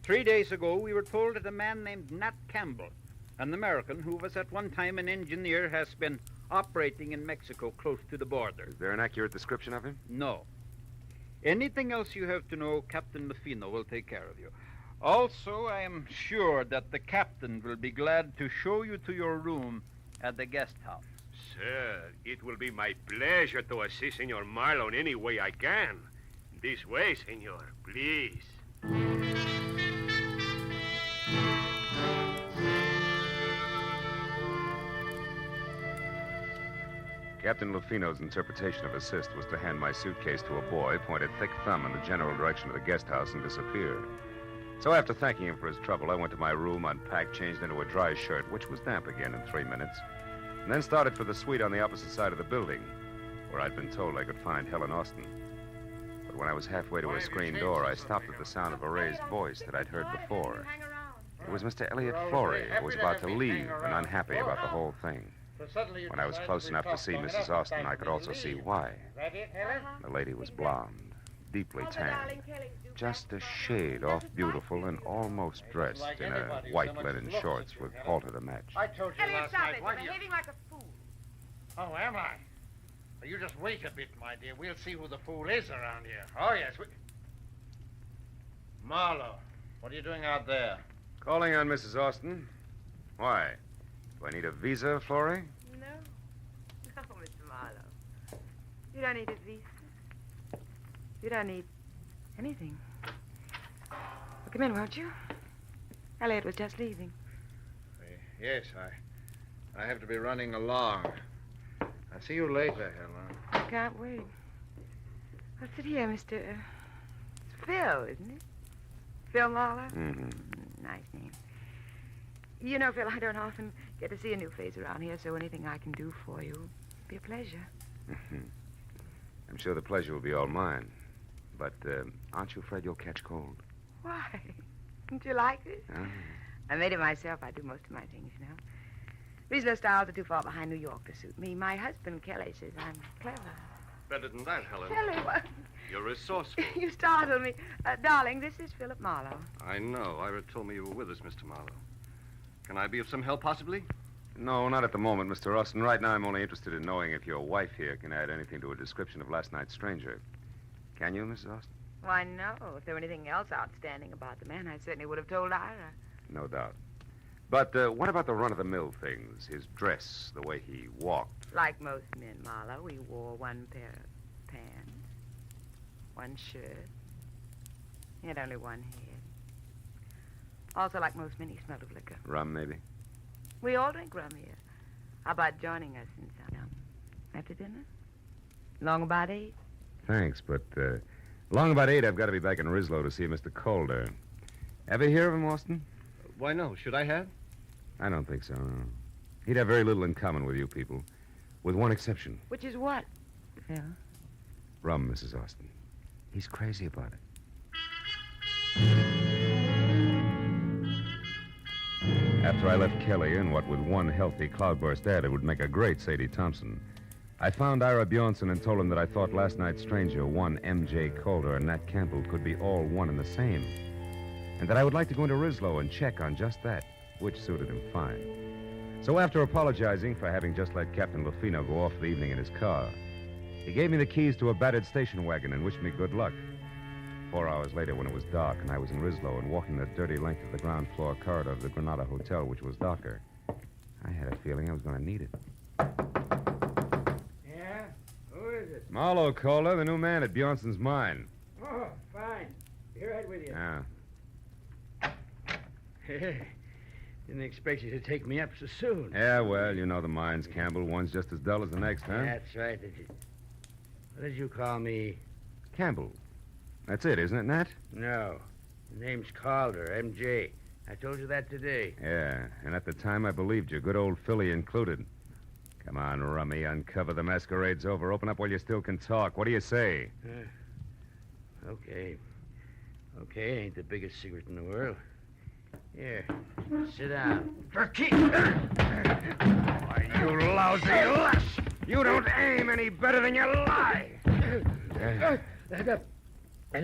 S11: 3 days ago, we were told that a man named Nat Campbell, an American who was at one time an engineer, has been operating in Mexico close to the border.
S14: Is there an accurate description of him?
S11: No. Anything else you have to know, Captain Lufino will take care of you. Also, I am sure that the captain will be glad to show you to your room at the guest house.
S16: Sir, it will be my pleasure to assist Senor Marlowe in any way I can. This way, Senor, please.
S14: Captain Lufino's interpretation of assist was to hand my suitcase to a boy, point a thick thumb in the general direction of the guest house, and disappear. So after thanking him for his trouble, I went to my room, unpacked, changed into a dry shirt, which was damp again in 3 minutes, and then started for the suite on the opposite side of the building, where I'd been told I could find Helen Austin. But when I was halfway to a screen door, I stopped at the sound of a raised voice that I'd heard before. It was Mr. Elliot Flore, who was about to leave and unhappy about the whole thing. When I was close enough to see Mrs. Austin, I could also see why. The lady was blonde, deeply tanned, just a shade off beautiful, and almost dressed in a white linen shorts with halter to match.
S22: I told you
S4: Elliot,
S22: last
S4: stop
S22: night.
S4: it.
S22: Why
S4: You're
S22: do you...
S4: behaving like a fool.
S22: Oh, am I? Well, you just wait a bit, my dear. We'll see who the fool is around here. Oh, yes. Marlowe, what are you doing out there?
S14: Calling on Mrs. Austin. Why? Do I need a visa, Flore?
S4: No. No, Mr. Marlowe. You don't need a visa. You don't need anything. Well, come in, won't you? Elliot was just leaving.
S2: Yes, I have to be running along. I'll see you later, Helen.
S4: I can't wait. Well, sit here, Mr. It's Phil, isn't it? Phil Marlowe?
S14: Mm-hmm.
S4: Nice name. You know, Phil, I don't often get to see a new face around here, so anything I can do for you would be a pleasure.
S14: Mm-hmm. I'm sure the pleasure will be all mine. But aren't you afraid you'll catch cold?
S4: Why? Don't you like it?
S14: Oh.
S4: I made it myself. I do most of my things, you know. Rieslow styles are too far behind New York to suit me. My husband, Kelly, says I'm clever.
S10: Better than that, Helen.
S4: Kelly, what?
S10: You're resourceful.
S4: You startled me. Darling, this is Philip Marlowe.
S10: I know. Ira told me you were with us, Mr. Marlowe. Can I be of some help, possibly?
S14: No, not at the moment, Mr. Austin. Right now, I'm only interested in knowing if your wife here can add anything to a description of last night's stranger. Can you, Mrs. Austin?
S4: Why, no. If there were anything else outstanding about the man, I certainly would have told Ira.
S14: No doubt. But what about the run-of-the-mill things? His dress, the way he walked.
S4: Like most men, Marlowe, he wore one pair of pants, one shirt. He had only one head. Also, like most men, he smelled of liquor.
S14: Rum, maybe?
S4: We all drink rum here. How about joining us in some after dinner? Long about 8?
S14: Thanks, but long about 8, I've got to be back in Rieslow to see Mr. Calder. Ever hear of him, Austin?
S10: Why, no. Should I have?
S14: I don't think so, no. He'd have very little in common with you people, with one exception.
S4: Which is what, Phil?
S14: Rum, Mrs. Austin. He's crazy about it. After I left Kelly in what with one healthy cloudburst ad, it would make a great Sadie Thompson, I found Ira Bjornson and told him that I thought last night's stranger, one M.J. Calder and Nat Campbell, could be all one and the same, and that I would like to go into Rieslow and check on just that, which suited him fine. So after apologizing for having just let Captain Lufino go off for the evening in his car, he gave me the keys to a battered station wagon and wished me good luck. 4 hours later, when it was dark and I was in Rieslow and walking the dirty length of the ground floor corridor of the Granada Hotel, which was darker, I had a feeling I was going to need it.
S3: Yeah? Who is it?
S14: Marlowe, Calder, the new man at Bjornson's mine.
S3: Oh, fine. Be right with you.
S14: Yeah.
S3: Didn't expect you to take me up so soon.
S14: Yeah, well, you know the mines, Campbell. One's just as dull as the next, huh?
S3: That's right. What did you call me?
S14: Campbell. That's it, isn't it, Nat?
S3: No. The name's Calder, M.J. I told you that today.
S14: Yeah, and at the time I believed you, good old Philly included. Come on, Rummy, uncover the masquerade's over. Open up while you still can talk. What do you say?
S3: Okay. Okay, ain't the biggest secret in the world. Here, sit down. For keeps.
S14: Why, you lousy lush! You don't aim any better than you lie!
S3: I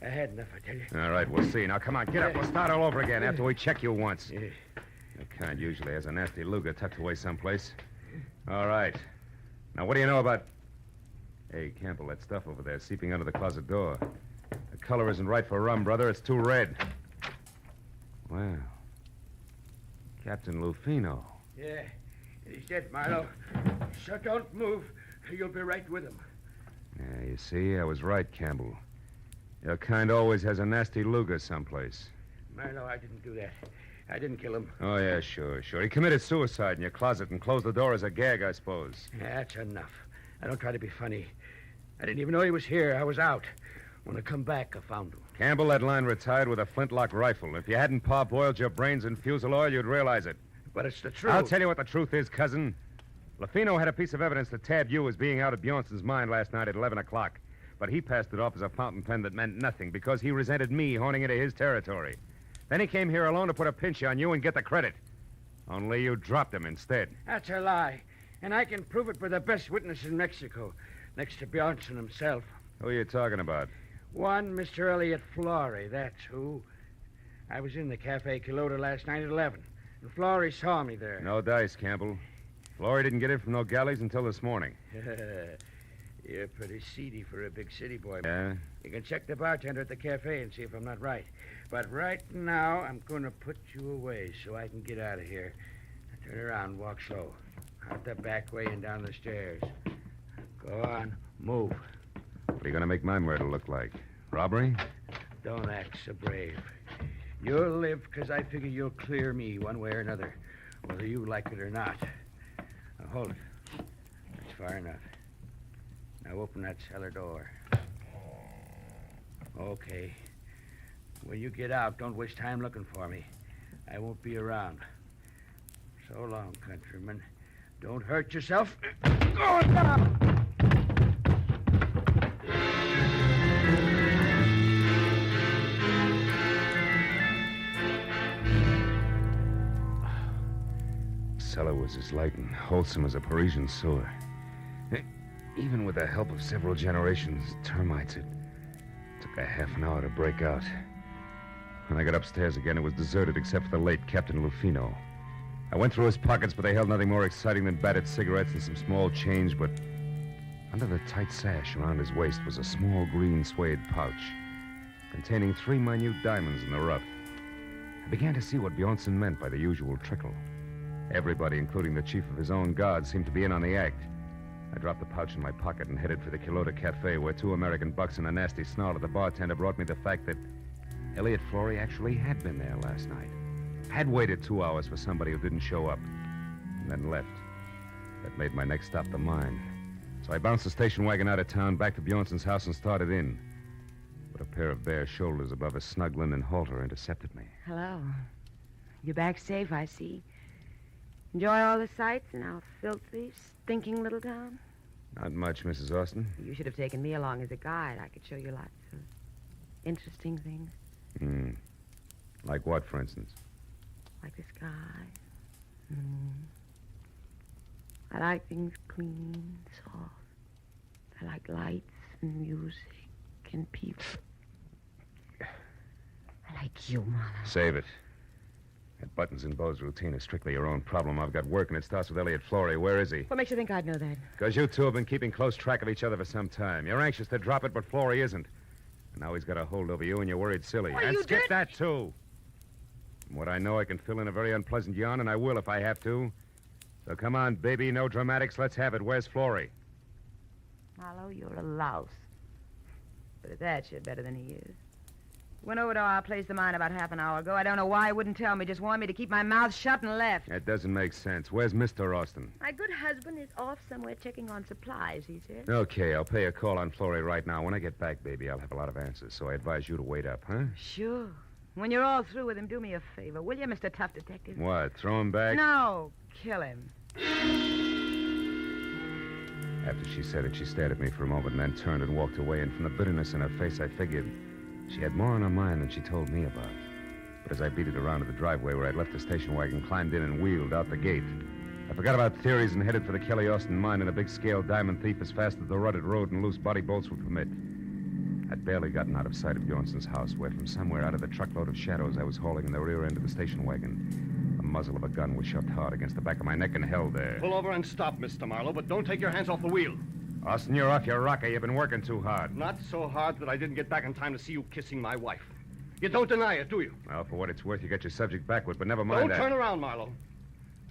S3: had enough, I tell you.
S14: All right, we'll see. Now, come on, get up. We'll start all over again after we check you once. Your kind usually has a nasty Luger tucked away someplace. All right. Now, what do you know about... Hey, Campbell, that stuff over there seeping under the closet door. The color isn't right for rum, brother. It's too red. Well, Captain Lufino.
S3: Yeah, he's dead, Marlowe. So don't move. You'll be right with him.
S14: Yeah, you see, I was right, Campbell. Your kind always has a nasty Luger someplace.
S3: Marlowe, I didn't do that. I didn't kill him.
S14: Oh, yeah, sure. He committed suicide in your closet and closed the door as a gag, I suppose.
S3: Yeah, that's enough. I don't try to be funny. I didn't even know he was here. I was out. When I come back, I found him.
S14: Campbell, that line retired with a flintlock rifle. If you hadn't parboiled your brains in fusel oil, you'd realize it.
S3: But it's the truth.
S14: I'll tell you what the truth is, cousin. Lufino had a piece of evidence to tab you as being out of Bjornson's mine last night at 11 o'clock. But he passed it off as a fountain pen that meant nothing because he resented me horning into his territory. Then he came here alone to put a pinch on you and get the credit. Only you dropped him instead.
S3: That's a lie. And I can prove it for the best witness in Mexico, next to Bjornson himself.
S14: Who are you talking about?
S3: One Mr. Elliot Flory, that's who. I was in the Cafe Quilota last night at 11, and Flory saw me there.
S14: No dice, Campbell. Flory didn't get in from no galleys until this morning.
S3: You're pretty seedy for a big city boy.
S14: Yeah?
S3: You can check the bartender at the cafe and see if I'm not right. But right now, I'm going to put you away so I can get out of here. Now turn around, walk slow. Out the back way and down the stairs. Go on, move.
S14: What are you going to make my murder look like? Robbery?
S3: Don't act so brave. You'll live because I figure you'll clear me one way or another, whether you like it or not. Now, hold it. That's far enough. Now open that cellar door. Okay. When you get out, don't waste time looking for me. I won't be around. So long, countryman. Don't hurt yourself. Go down!
S14: cellar was as light and wholesome as a Parisian sewer. Even with the help of several generations of termites, it took a half an hour to break out. When I got upstairs again, it was deserted except for the late Captain Lufino. I went through his pockets, but they held nothing more exciting than battered cigarettes and some small change, but under the tight sash around his waist was a small green suede pouch containing 3 minute diamonds in the rough. I began to see what Bjornson meant by the usual trickle. Everybody, including the chief of his own guard, seemed to be in on the act. I dropped the pouch in my pocket and headed for the Quilota Cafe, where 2 American bucks and a nasty snarl at the bartender brought me the fact that Elliot Florey actually had been there last night. Had waited 2 hours for somebody who didn't show up, and then left. That made my next stop the mine. So I bounced the station wagon out of town, back to Bjornson's house, and started in. But a pair of bare shoulders above a snug linen halter intercepted me.
S4: Hello. You're back safe, I see. Enjoy all the sights in our filthy, stinking little town?
S14: Not much, Mrs. Austin.
S4: You should have taken me along as a guide. I could show you lots of interesting things.
S14: Like what, for instance?
S4: Like the sky and the moon. I like things clean, soft. I like lights and music and people. I like you, Marlowe.
S14: Save it. That buttons and bows routine is strictly your own problem. I've got work, and it starts with Elliot Florey. Where is he?
S4: What makes you think I'd know that?
S14: Because you two have been keeping close track of each other for some time. You're anxious to drop it, but Florey isn't. And now he's got a hold over you, and you're worried silly.
S4: Well,
S14: and
S4: you
S14: skip
S4: did...
S14: that, too. From what I know, I can fill in a very unpleasant yarn, and I will if I have to. So come on, baby, no dramatics. Let's have it. Where's Florey?
S4: Marlowe, you're a louse. But at that, you're better than he is. Went over to our place of mine about half an hour ago. I don't know why he wouldn't tell me. Just warned me to keep my mouth shut and left.
S14: That doesn't make sense. Where's Mr. Austin?
S4: My good husband is off somewhere checking on supplies, he said.
S14: Okay, I'll pay a call on Florey right now. When I get back, baby, I'll have a lot of answers, so I advise you to wait up, huh?
S4: Sure. When you're all through with him, do me a favor, will you, Mr. Tough Detective?
S14: What, throw him back?
S4: No, kill him.
S14: After she said it, she stared at me for a moment and then turned and walked away, and from the bitterness in her face, I figured she had more on her mind than she told me about. But as I beat it around to the driveway where I'd left the station wagon, climbed in and wheeled out the gate, I forgot about theories and headed for the Kelly Austin mine and a big-scale diamond thief as fast as the rutted road and loose body bolts would permit. I'd barely gotten out of sight of Bjornson's house, where from somewhere out of the truckload of shadows I was hauling in the rear end of the station wagon, the muzzle of a gun was shoved hard against the back of my neck and held there.
S10: Pull over and stop, Mr. Marlowe, but don't take your hands off the wheel.
S14: Austin, you're off your rocker. You've been working too hard.
S10: Not so hard that I didn't get back in time to see you kissing my wife. You don't deny it, do you?
S14: Well, for what it's worth, you got your subject backward, but never mind that.
S10: Don't turn around, Marlowe.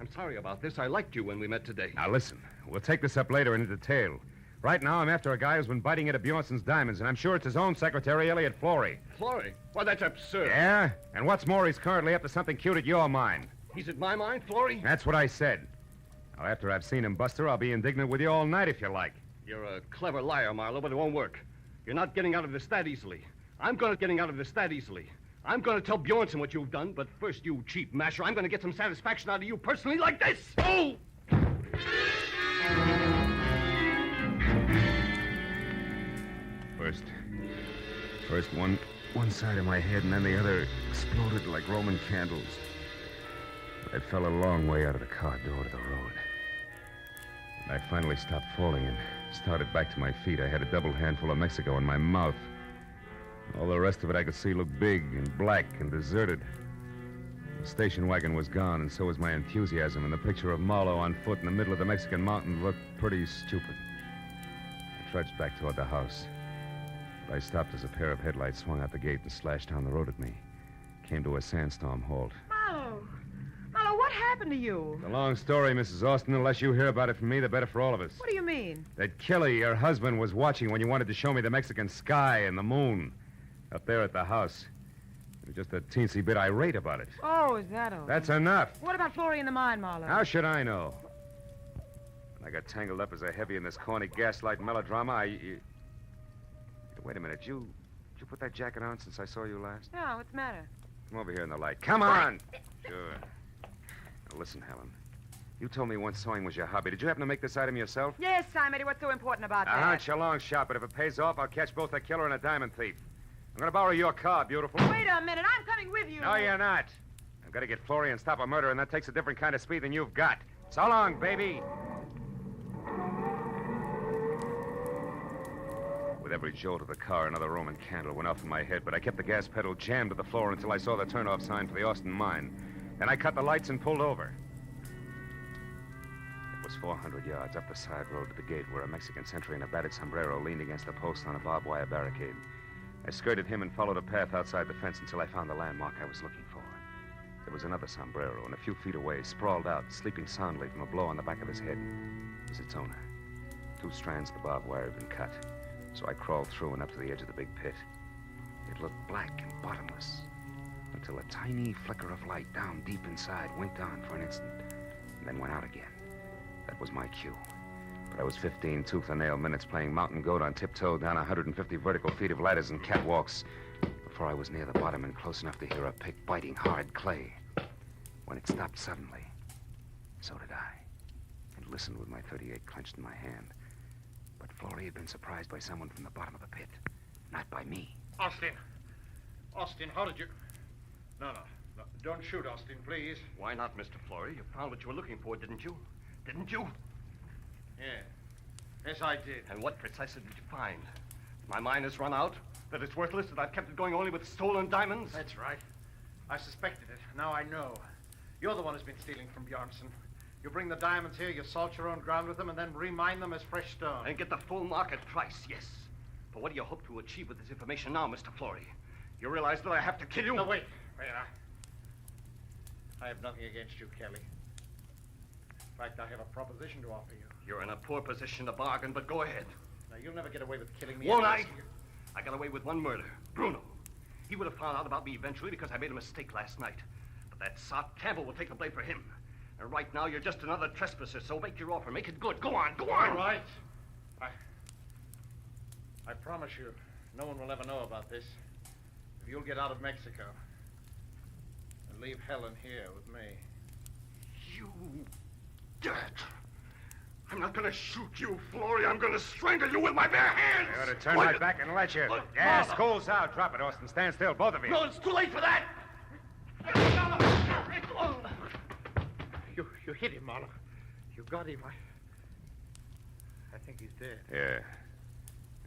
S10: I'm sorry about this. I liked you when we met today.
S14: Now, listen. We'll take this up later in detail. Right now, I'm after a guy who's been biting into Bjornson's diamonds, and I'm sure it's his own secretary, Elliot Florey.
S10: Florey? Why, that's absurd.
S14: Yeah? And what's more, he's currently up to something cute at your mine.
S10: He's at my mine, Florey?
S14: That's what I said. Now, after I've seen him, Buster, I'll be indignant with you all night if you like.
S10: You're a clever liar, Marlowe, but it won't work. You're not getting out of this that easily. I'm getting out of this that easily. I'm going to tell Bjornson what you've done, but first, you cheap masher, I'm going to get some satisfaction out of you personally like this. Oh!
S14: First one side of my head, and then the other exploded like Roman candles. I fell a long way out of the car door to the road. When I finally stopped falling and started back to my feet, I had a double handful of Mexico in my mouth. All the rest of it I could see looked big and black and deserted. The station wagon was gone, and so was my enthusiasm, and the picture of Marlowe on foot in the middle of the Mexican mountain looked pretty stupid. I trudged back toward the house. But I stopped as a pair of headlights swung out the gate and slashed down the road at me. Came to a sandstorm halt.
S4: Marlowe, what happened to you?
S14: It's a long story, Mrs. Austin. The less you hear about it from me, the better for all of us.
S4: What do you mean?
S14: That Killy, your husband, was watching when you wanted to show me the Mexican sky and the moon. Up there at the house. He was just a teensy bit irate about it.
S4: Oh, is that all?
S14: That's enough.
S4: What about Florey in the mine, Marlowe?
S14: How should I know? When I got tangled up as a heavy in this corny gaslight melodrama, Wait a minute. Did you put that jacket on since I saw you last?
S4: No, what's the matter?
S14: Come over here in the light. Come on! Sure. Now, listen, Helen. You told me once sewing was your hobby. Did you happen to make this item yourself?
S4: Yes, Simon. What's so important about that?
S14: It's a long shot, but if it pays off, I'll catch both a killer and a diamond thief. I'm going to borrow your car, beautiful.
S4: Wait a minute. I'm coming with you.
S14: No, you're not. I've got to get Florey and stop a murder, and that takes a different kind of speed than you've got. So long, baby. With every jolt of the car, another Roman candle went off in my head, but I kept the gas pedal jammed to the floor until I saw the turnoff sign for the Austin mine. Then I cut the lights and pulled over. It was 400 yards up the side road to the gate where a Mexican sentry in a battered sombrero leaned against a post on a barbed wire barricade. I skirted him and followed a path outside the fence until I found the landmark I was looking for. There was another sombrero, and a few feet away, sprawled out, sleeping soundly from a blow on the back of his head, was its owner. 2 strands of the barbed wire had been cut, so I crawled through and up to the edge of the big pit. It looked black and bottomless, until a tiny flicker of light down deep inside winked on for an instant, and then went out again. That was my cue. But I was 15 tooth-and-nail minutes playing mountain goat on tiptoe down 150 vertical feet of ladders and catwalks before I was near the bottom and close enough to hear a pick biting hard clay. When it stopped suddenly, so did I, and listened with my .38 clenched in my hand. But Florey had been surprised by someone from the bottom of the pit, not by me.
S22: Austin! Austin, how did you... No. Don't shoot, Austin, please.
S10: Why not, Mr. Florey? You found what you were looking for, didn't you? Didn't you?
S22: Yeah. Yes, I did.
S10: And what precisely did you find? My mine has run out? That it's worthless? That I've kept it going only with stolen diamonds?
S22: That's right. I suspected it. Now I know. You're the one who's been stealing from Bjornson. You bring the diamonds here, you salt your own ground with them, and then remine them as fresh stone.
S10: And get the full market price, yes. But what do you hope to achieve with this information now, Mr. Florey? You realize that I have to kill you?
S22: No, wait. I have nothing against you, Kelly. In fact, I have a proposition to offer you.
S10: You're in a poor position to bargain, but go ahead.
S22: Now, you'll never get away with killing me.
S10: Won't I? I got away with one murder. Bruno. He would have found out about me eventually because I made a mistake last night. But that sot Campbell will take the blame for him. And right now, you're just another trespasser, so make your offer. Make it good. Go on.
S22: All right. I promise you, no one will ever know about this. If you'll get out of Mexico and leave Helen here with me.
S10: You dirt. I'm not going to shoot you, Florey. I'm going to strangle you with my bare hands.
S14: I ought to turn right back and let you. Gas, cool's out. Drop it, Austin. Stand still, both of you.
S10: No, it's too late for that.
S22: You hit him, Marlowe. You got him. I think he's dead.
S14: Yeah.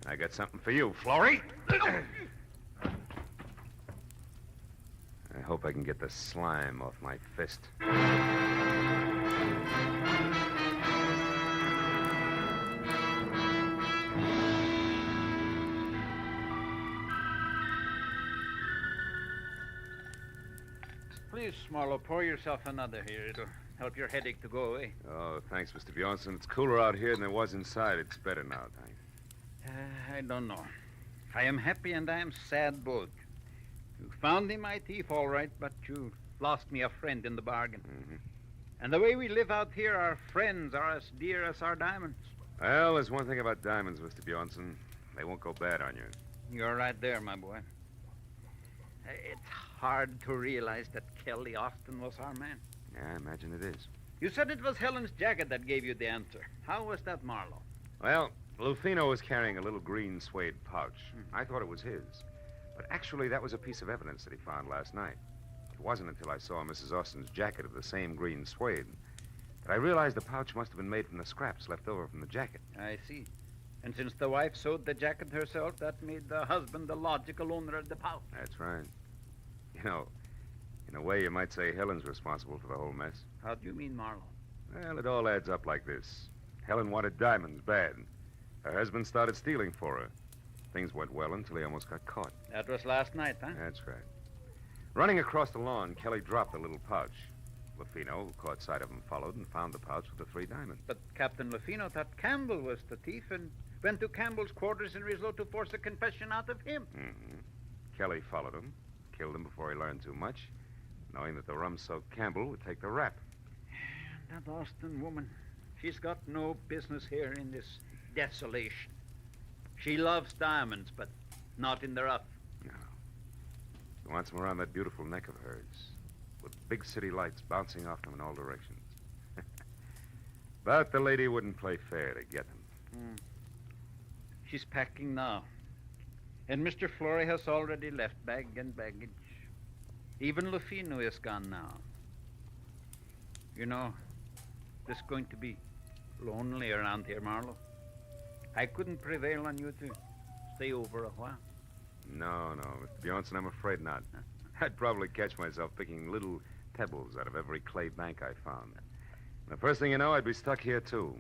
S14: And I got something for you, Florey. I hope I can get the slime off my fist.
S11: Please, Marlowe, pour yourself another here. It'll help your headache to go away.
S14: Oh, thanks, Mr. Bjornson. It's cooler out here than it was inside. It's better now, thanks.
S11: I don't know. I am happy and I am sad both. You found me my thief, all right, but you lost me a friend in the bargain.
S14: Mm-hmm.
S11: And the way we live out here, our friends are as dear as our diamonds.
S14: Well, there's one thing about diamonds, Mr. Bjornson. They won't go bad on you.
S11: You're right there, my boy. It's hard to realize that Kelly Austin was our man.
S14: Yeah, I imagine it is.
S11: You said it was Helen's jacket that gave you the answer. How was that, Marlowe?
S14: Well, Lufino was carrying a little green suede pouch. I thought it was his. But actually, that was a piece of evidence that he found last night. It wasn't until I saw Mrs. Austin's jacket of the same green suede that I realized the pouch must have been made from the scraps left over from the jacket.
S11: I see. And since the wife sewed the jacket herself, that made the husband the logical owner of the pouch.
S14: That's right. You know, in a way, you might say Helen's responsible for the whole mess.
S11: How do you mean, Marlowe?
S14: Well, it all adds up like this. Helen wanted diamonds bad. Her husband started stealing for her. Things went well until he almost got caught.
S11: That was last night, huh?
S14: That's right. Running across the lawn, Kelly dropped the little pouch. Lufino, who caught sight of him, followed and found the pouch with the 3 diamonds.
S11: But Captain Lufino thought Campbell was the thief and went to Campbell's quarters in Rislo to force a confession out of him.
S14: Mm-hmm. Kelly followed him, killed him before he learned too much, knowing that the rum-soaked Campbell would take the rap.
S11: That Austin woman, she's got no business here in this desolation. She loves diamonds, but not in the rough.
S14: No. She wants them around that beautiful neck of hers, with big city lights bouncing off them in all directions. But the lady wouldn't play fair to get them.
S11: She's packing now. And Mr. Florey has already left bag and baggage. Even Lufino is gone now. You know, it's going to be lonely around here, Marlowe. I couldn't prevail on you to stay over a while.
S14: No, Mr. Bjornson, I'm afraid not. I'd probably catch myself picking little pebbles out of every clay bank I found. The first thing you know, I'd be stuck here, too.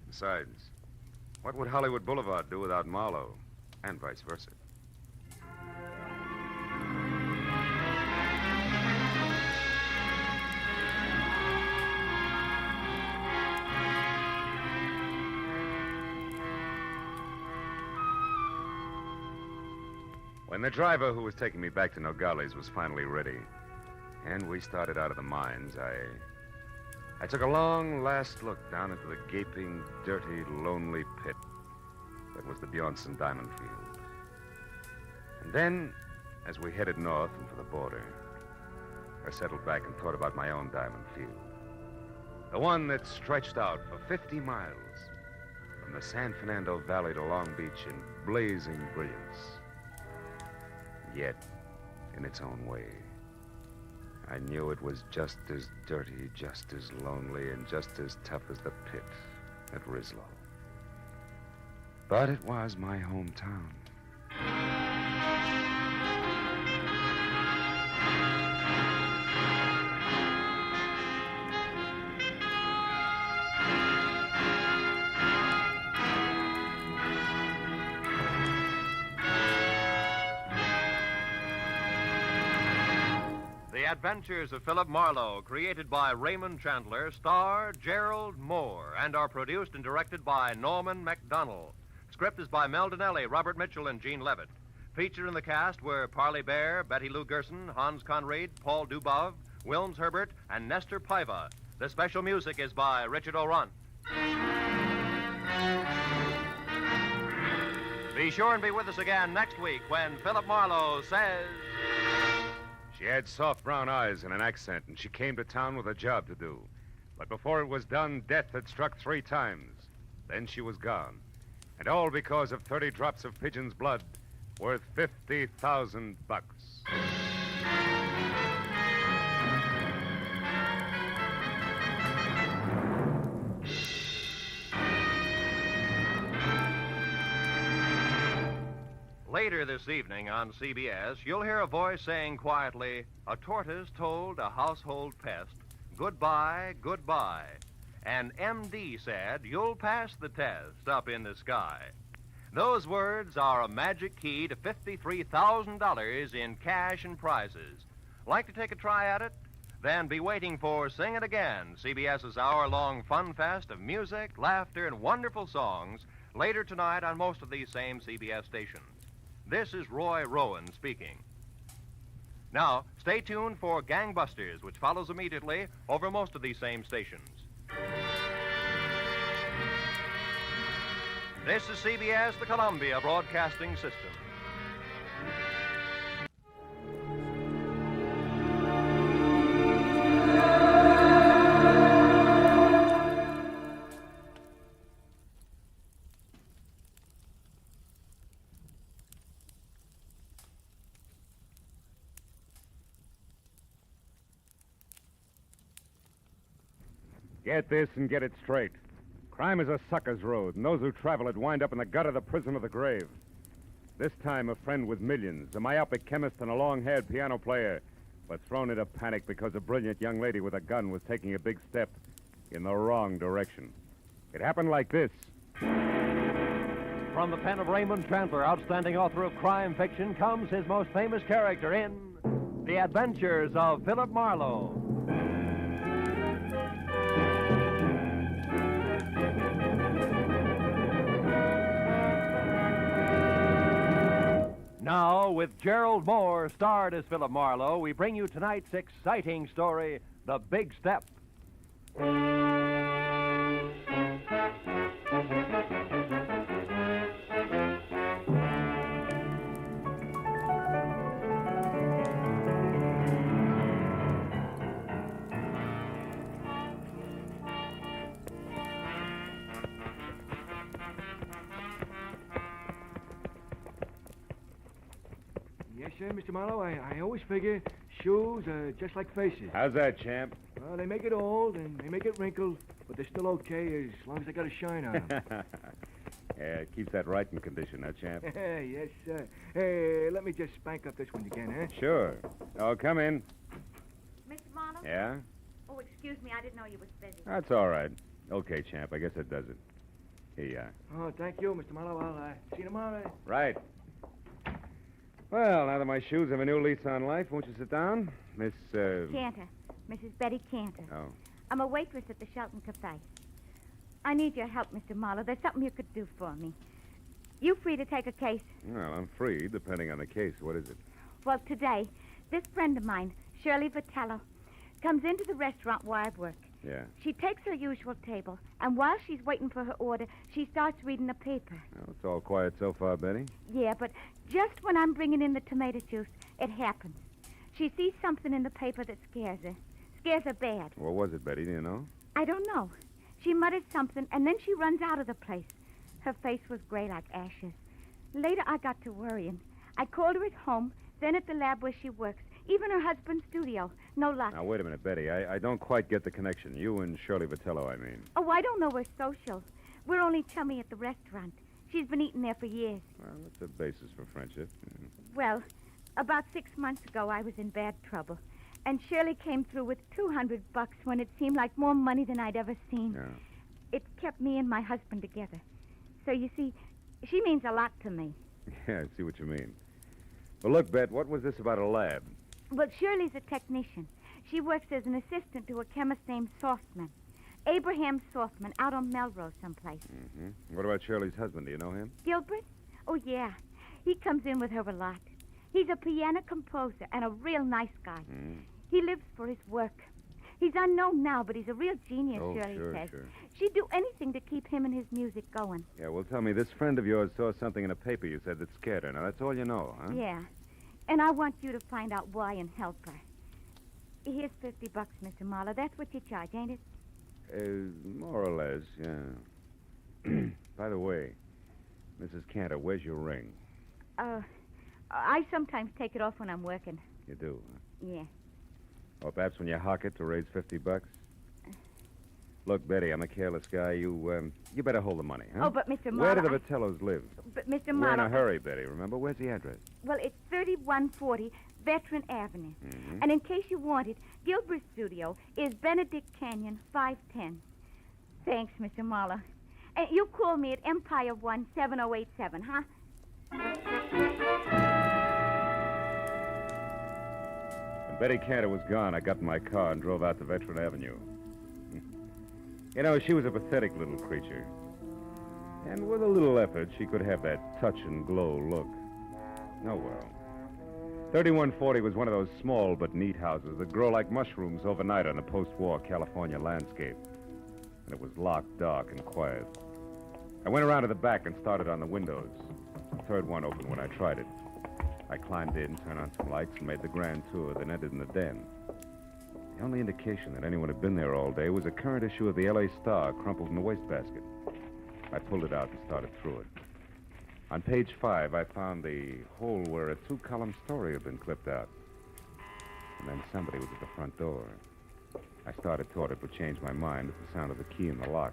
S14: Besides, what would Hollywood Boulevard do without Marlowe? And vice versa. When the driver who was taking me back to Nogales was finally ready, and we started out of the mines, I took a long last look down into the gaping, dirty, lonely pit that was the Bjornson diamond field. And then, as we headed north and for the border, I settled back and thought about my own diamond field. The one that stretched out for 50 miles from the San Fernando Valley to Long Beach in blazing brilliance. Yet, in its own way, I knew it was just as dirty, just as lonely, and just as tough as the pit at Rislow. But it was my hometown.
S15: The Adventures of Philip Marlowe, created by Raymond Chandler, star Gerald Moore, and are produced and directed by Norman MacDonald. Script is by Mel Donnelly, Robert Mitchell, and Gene Levitt. Featured in the cast were Parley Bear, Betty Lou Gerson, Hans Conried, Paul Dubov, Wilms Herbert, and Nestor Paiva. The special music is by Richard O'Run. Be sure and be with us again next week when Philip Marlowe says...
S14: She had soft brown eyes and an accent, and she came to town with a job to do. But before it was done, death had struck 3 times. Then she was gone. And all because of 30 drops of pigeon's blood worth $50,000.
S15: Later this evening on CBS, you'll hear a voice saying quietly, "A tortoise told a household pest, goodbye, goodbye." And MD said, "You'll pass the test up in the sky." Those words are a magic key to $53,000 in cash and prizes. Like to take a try at it? Then be waiting for Sing It Again, CBS's hour-long fun fest of music, laughter, and wonderful songs later tonight on most of these same CBS stations. This is Roy Rowan speaking. Now, stay tuned for Gangbusters, which follows immediately over most of these same stations. This is CBS, the Columbia Broadcasting System.
S8: Get this and get it straight. Crime is a sucker's road, and those who travel it wind up in the gut of the prison of the grave. This time, a friend with millions, a myopic chemist and a long-haired piano player, but thrown into panic because a brilliant young lady with a gun was taking a big step in the wrong direction. It happened like this.
S15: From the pen of Raymond Chandler, outstanding author of crime fiction, comes his most famous character in The Adventures of Philip Marlowe. Now, with Gerald Moore starred as Philip Marlowe, we bring you tonight's exciting story, The Big Step.
S5: Yes, sir, Mr. Marlowe. I always figure shoes are just like faces.
S13: How's that, champ?
S5: Well, they make it old and they make it wrinkled, but they're still okay as long as they got a shine on them.
S13: Yeah, it keeps that right in condition, huh, champ?
S5: Yes, sir. Hey, let me just spank up this one again, huh?
S13: Sure. Oh, come in.
S6: Mr. Marlowe?
S13: Yeah?
S6: Oh, excuse me. I didn't know you was busy.
S13: That's all right. Okay, champ. I guess that does it. Here you are.
S5: Oh, thank you, Mr. Marlowe. I'll see you tomorrow.
S13: Right. Well, now that my shoes have a new lease on life, won't you sit down? Miss,
S6: Cantor. Mrs. Betty Cantor.
S13: Oh.
S6: I'm a waitress at the Shelton Cafe. I need your help, Mr. Marlowe. There's something you could do for me. You free to take a case?
S13: Well, I'm free, depending on the case. What is it?
S6: Well, today, this friend of mine, Shirley Vitello, comes into the restaurant where I work.
S13: Yeah.
S6: She takes her usual table, and while she's waiting for her order, she starts reading the paper.
S13: Well, it's all quiet so far, Betty.
S6: Yeah, but just when I'm bringing in the tomato juice, it happens. She sees something in the paper that scares her. Scares her bad.
S13: What was it, Betty? Do you know?
S6: I don't know. She muttered something, and then she runs out of the place. Her face was gray like ashes. Later, I got to worrying. I called her at home, then at the lab where she works, even her husband's studio. No luck.
S13: Now, wait a minute, Betty. I don't quite get the connection. You and Shirley Vitello, I mean.
S6: Oh, I don't know her social. We're only chummy at the restaurant. She's been eating there for years.
S13: Well, that's a basis for friendship.
S6: Well, about 6 months ago, I was in bad trouble. And Shirley came through with $200 when it seemed like more money than I'd ever seen.
S13: Yeah.
S6: It kept me and my husband together. So, you see, she means a lot to me.
S13: Yeah, I see what you mean. Well, look, Bet, what was this about a lab?
S6: Well, Shirley's a technician. She works as an assistant to a chemist named Softman. Abraham Softman, out on Melrose someplace.
S13: Mm-hmm. What about Shirley's husband? Do you know him?
S6: Gilbert? Oh, yeah. He comes in with her a lot. He's a piano composer and a real nice guy.
S13: Mm.
S6: He lives for his work. He's unknown now, but he's a real genius,
S13: Oh,
S6: Shirley
S13: sure,
S6: says.
S13: sure.
S6: She'd do anything to keep him and his music going.
S13: Yeah, well, tell me, this friend of yours saw something in a paper you said that scared her. Now, that's all you know, huh?
S6: Yeah. And I want you to find out why and help her. Here's $50, Mr. Marlowe. That's what you charge, ain't it?
S13: More or less, yeah. By the way, Mrs. Cantor, where's your ring?
S6: I sometimes take it off when I'm working.
S13: You do, huh?
S6: Yeah.
S13: Or perhaps when you hock it to raise $50? Look, Betty, I'm a careless guy. You better hold the money, huh?
S6: Oh, but Mr.
S13: Where do
S6: Marlowe...
S13: the Vitellos live?
S6: But Mr.
S13: We're
S6: Marlowe...
S13: in a hurry, Betty, remember? Where's the address?
S6: Well, it's 3140 Veteran Avenue.
S13: Mm-hmm.
S6: And in case you want it, Gilbert's studio is Benedict Canyon, 510. Thanks, Mr. Marlowe. And you call me at Empire 17087, huh?
S13: When Betty Cantor was gone, I got in my car and drove out to Veteran Avenue. You know, she was a pathetic little creature. And with a little effort, she could have that touch and glow look. Oh, well. 3140 was one of those small but neat houses that grow like mushrooms overnight on a post-war California landscape. And it was locked, dark, and quiet. I went around to the back and started on the windows. The third one opened when I tried it. I climbed in, turned on some lights, and made the grand tour, then entered in the den. The only indication that anyone had been there all day was a current issue of the L.A. Star crumpled in the wastebasket. I pulled it out and started through it. On page 5, I found the hole where a 2-column story had been clipped out. And then somebody was at the front door. I started toward it, but changed my mind at the sound of the key in the lock.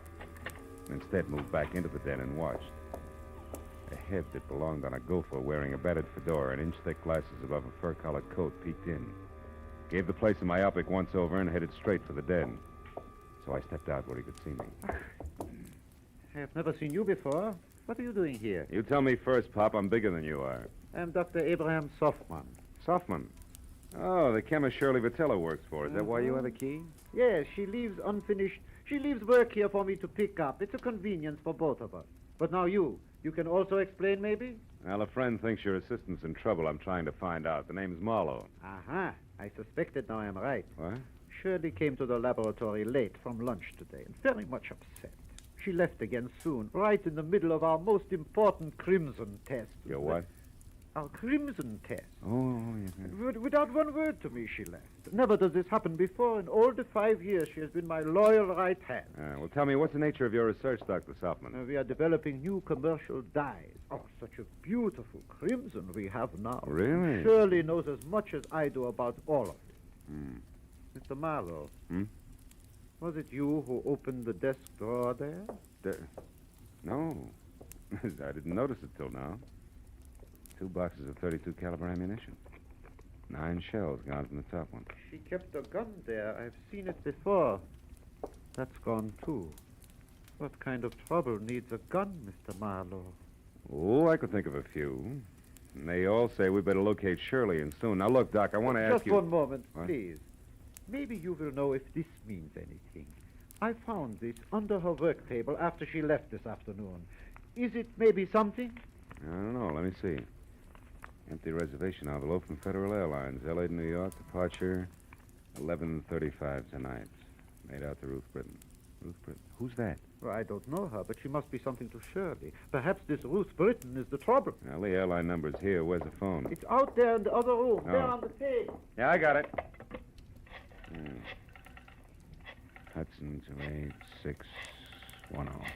S13: And instead moved back into the den and watched. A head that belonged on a gopher wearing a battered fedora and inch-thick glasses above a fur-collared coat peeked in. Gave the place a myopic once-over and headed straight for the den. So I stepped out where he could see me.
S21: I have never seen you before. What are you doing here?
S13: You tell me first, Pop. I'm bigger than you are.
S21: I'm Dr. Abraham Softman.
S13: Softman? Oh, the chemist Shirley Vitello works for. Is that why you have the key?
S21: Yes, she leaves unfinished. She leaves work here for me to pick up. It's a convenience for both of us. But now you can also explain, maybe?
S13: Well, a friend thinks your assistant's in trouble. I'm trying to find out. The name's Marlowe.
S21: Aha. I suspected now I'm right.
S13: What?
S21: Shirley came to the laboratory late from lunch today and very much upset. She left again soon, right in the middle of our most important crimson test.
S13: Your what?
S21: Our crimson test.
S13: Oh, yes.
S21: Without one word to me, she left. Never does this happen before. In all the 5 years, she has been my loyal right hand.
S13: Well, tell me, what's the nature of your research, Dr. Softman?
S21: We are developing new commercial dyes. Oh, such a beautiful crimson we have now.
S13: Really?
S21: Shirley knows as much as I do about all of it. Mr. Marlowe. Was it you who opened the desk drawer there?
S13: No. I didn't notice it till now. 2 boxes of .32 caliber ammunition. 9 shells gone from the top one.
S21: She kept a gun there. I've seen it before. That's gone, too. What kind of trouble needs a gun, Mr. Marlowe?
S13: Oh, I could think of a few. And they all say we better locate Shirley and soon. Now, look, Doc, I want to ask you...
S21: Just one moment,
S13: What?
S21: please. Maybe you will know if this means anything. I found this under her work table after she left this afternoon. Is it maybe something?
S13: I don't know. Let me see. Empty reservation envelope from Federal Airlines, L.A. to New York, departure 11:35 tonight. Made out to Ruth Britton. Ruth Britton? Who's that?
S21: Well, I don't know her, but she must be something to Shirley. Perhaps this Ruth Britton is the trouble.
S13: Well, the airline number's here. Where's the phone?
S21: It's out there in the other room, there
S13: Oh.
S21: on the table.
S13: Yeah, I got it. Hudson 28610.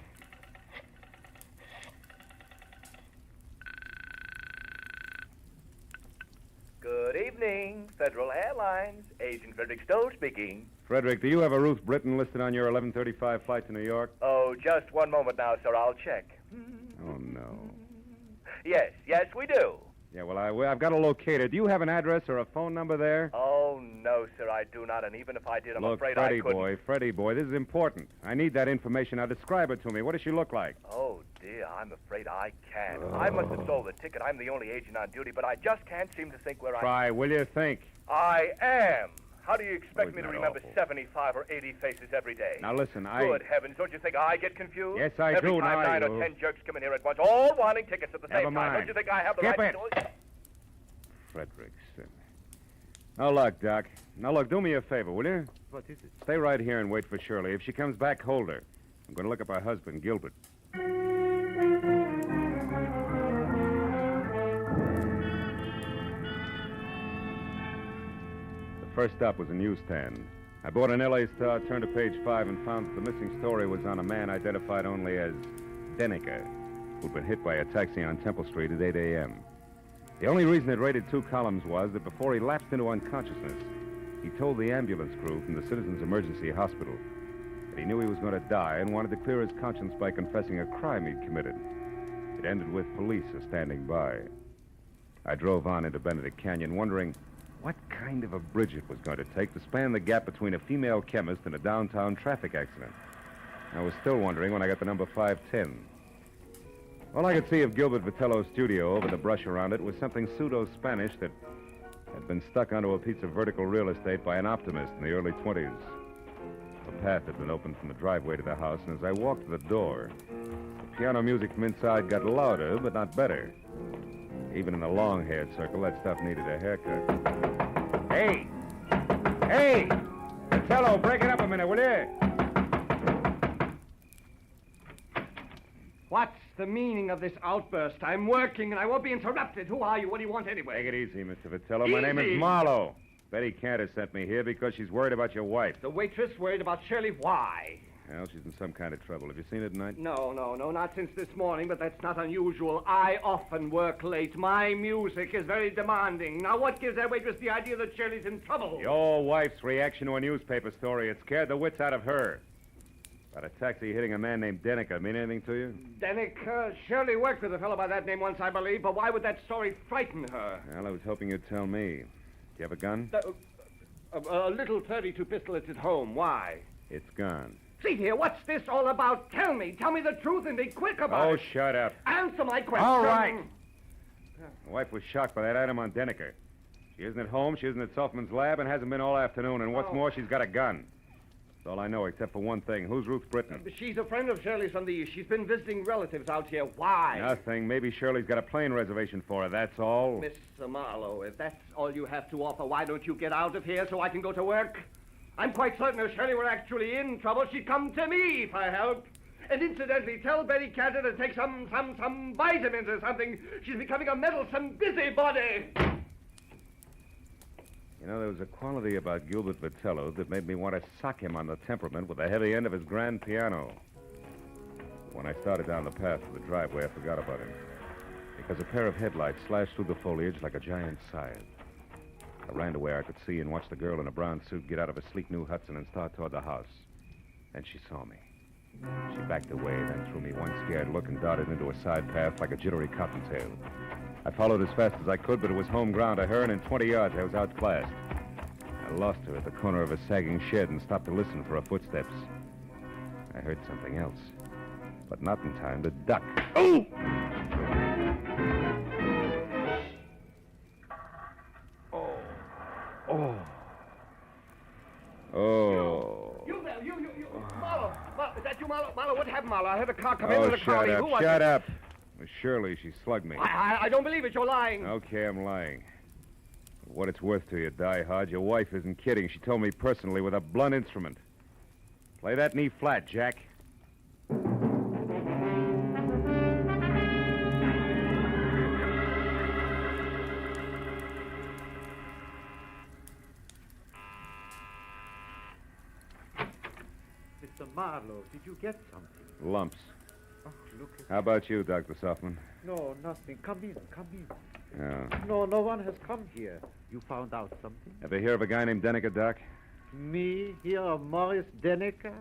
S1: Good evening, Federal Airlines. Agent Frederick Stowe speaking.
S13: Frederick, do you have a Ruth Britton listed on your 11:35 flight to New York?
S1: Oh, just one moment now, sir. I'll check.
S13: Oh, no.
S1: Yes, we do.
S13: Yeah, well, I've got to locate her. Do you have an address or a phone number there?
S1: Oh, no, sir, I do not. And even if I did, I'm
S13: Look,
S1: afraid
S13: Freddie
S1: I couldn't.
S13: boy, Freddie boy, this is important. I need that information. Now, describe it to me. What does she look like?
S1: Oh, dear, I'm afraid I can't. I must have sold the ticket. I'm the only agent on duty, but I just can't seem to think where
S13: Try, will you think?
S1: I am. How do you expect
S13: Oh,
S1: me to
S13: isn't that
S1: remember
S13: awful?
S1: 75 or 80 faces every day?
S13: Now, listen,
S1: Good heavens, don't you think I get confused?
S13: Yes, I
S1: every
S13: do.
S1: Time
S13: Now,
S1: 9 or
S13: you-
S1: 10 jerks come in here at once, all wanting tickets at the
S13: Never
S1: same time.
S13: mind.
S1: Don't you think I have the
S13: Skip
S1: right
S13: it.
S1: to do it?
S13: Frederickson. Now, look, Doc. Now, look, do me a favor, will you?
S21: What is it?
S13: Stay right here and wait for Shirley. If she comes back, hold her. I'm going to look up her husband, Gilbert. The first stop was a newsstand. I bought an L.A. Star, turned to page 5, and found that the missing story was on a man identified only as Denneker, who'd been hit by a taxi on Temple Street at 8 a.m. The only reason it rated 2 columns was that before he lapsed into unconsciousness, he told the ambulance crew from the Citizens Emergency Hospital that he knew he was going to die and wanted to clear his conscience by confessing a crime he'd committed. It ended with police standing by. I drove on into Benedict Canyon, wondering what kind of a bridge it was going to take to span the gap between a female chemist and a downtown traffic accident. I was still wondering when I got to number 510. All I could see of Gilbert Vitello's studio over the brush around it was something pseudo-Spanish that had been stuck onto a piece of vertical real estate by an optimist in the early 20s. A path had been opened from the driveway to the house, and as I walked to the door, the piano music from inside got louder, but not better. Even in the long-haired circle, that stuff needed a haircut. Hey! Hey! Vitello, break it up a minute, will you?
S10: What's the meaning of this outburst? I'm working and I won't be interrupted. Who are you? What do you want anyway?
S13: Take it easy, Mr. Vitello. My name
S10: Easy?
S13: is Marlowe. Betty Cantor sent me here because she's worried about your wife.
S10: The waitress worried about Shirley. Why?
S13: Well, she's in some kind of trouble. Have you seen her tonight?
S10: No, not since this morning, but that's not unusual. I often work late. My music is very demanding. Now, what gives that waitress the idea that Shirley's in trouble?
S13: Your wife's reaction to a newspaper story. It scared the wits out of her. About a taxi hitting a man named Denneker mean anything to you?
S10: Denneker, Shirley worked with a fellow by that name once, I believe, but why would that story frighten her?
S13: Well, I was hoping you'd tell me. Do you have a gun?
S10: A little .32 pistol is at home. Why?
S13: It's gone.
S10: See here, what's this all about? Tell me the truth and be quick about
S13: Oh,
S10: it.
S13: shut up.
S10: Answer my question.
S13: All right. My wife was shocked by that item on Denneker. She isn't at home, she isn't at Selfman's lab, and hasn't been all afternoon. And what's more, she's got a gun. That's all I know, except for one thing. Who's Ruth Britton?
S10: She's a friend of Shirley's from the East. She's been visiting relatives out here. Why?
S13: Nothing. Maybe Shirley's got a plane reservation for her, that's all.
S10: Mr. Marlowe, if that's all you have to offer, why don't you get out of here so I can go to work? I'm quite certain if Shirley were actually in trouble, she'd come to me for help.
S1: And incidentally, tell Betty Cantor to take some vitamins or something. She's becoming a meddlesome busybody.
S13: You know, there was a quality about Gilbert Vitello that made me want to sock him on the temperament with the heavy end of his grand piano. When I started down the path to the driveway, I forgot about him. Because a pair of headlights slashed through the foliage like a giant scythe. I ran to where I could see and watch the girl in a brown suit get out of a sleek new Hudson and start toward the house. Then she saw me. She backed away, then threw me one scared look and darted into a side path like a jittery cottontail. I followed as fast as I could, but it was home ground to her, and in 20 yards I was outclassed. I lost her at the corner of a sagging shed and stopped to listen for her footsteps. I heard something else, but not in time to duck. Oh! Oh. Oh.
S1: You there, you. Marlowe, is that you, Marlowe? Marlowe, what happened, Marlowe? I heard a car come in with a crowd.
S13: Shut up. Well, surely she slugged me.
S1: I don't believe it. You're lying.
S13: Okay, I'm lying. For what it's worth to you, Die Hard, your wife isn't kidding. She told me personally with a blunt instrument. Play that knee flat, Jack.
S21: Mr. Marlowe, did you get something?
S13: Lumps.
S21: Oh, look at
S13: How about you, Dr. Softman?
S21: No, nothing. Come in.
S13: Yeah.
S21: No one has come here. You found out something?
S13: Ever hear of a guy named Denneker, Doc?
S21: Me, here of Morris Denneker?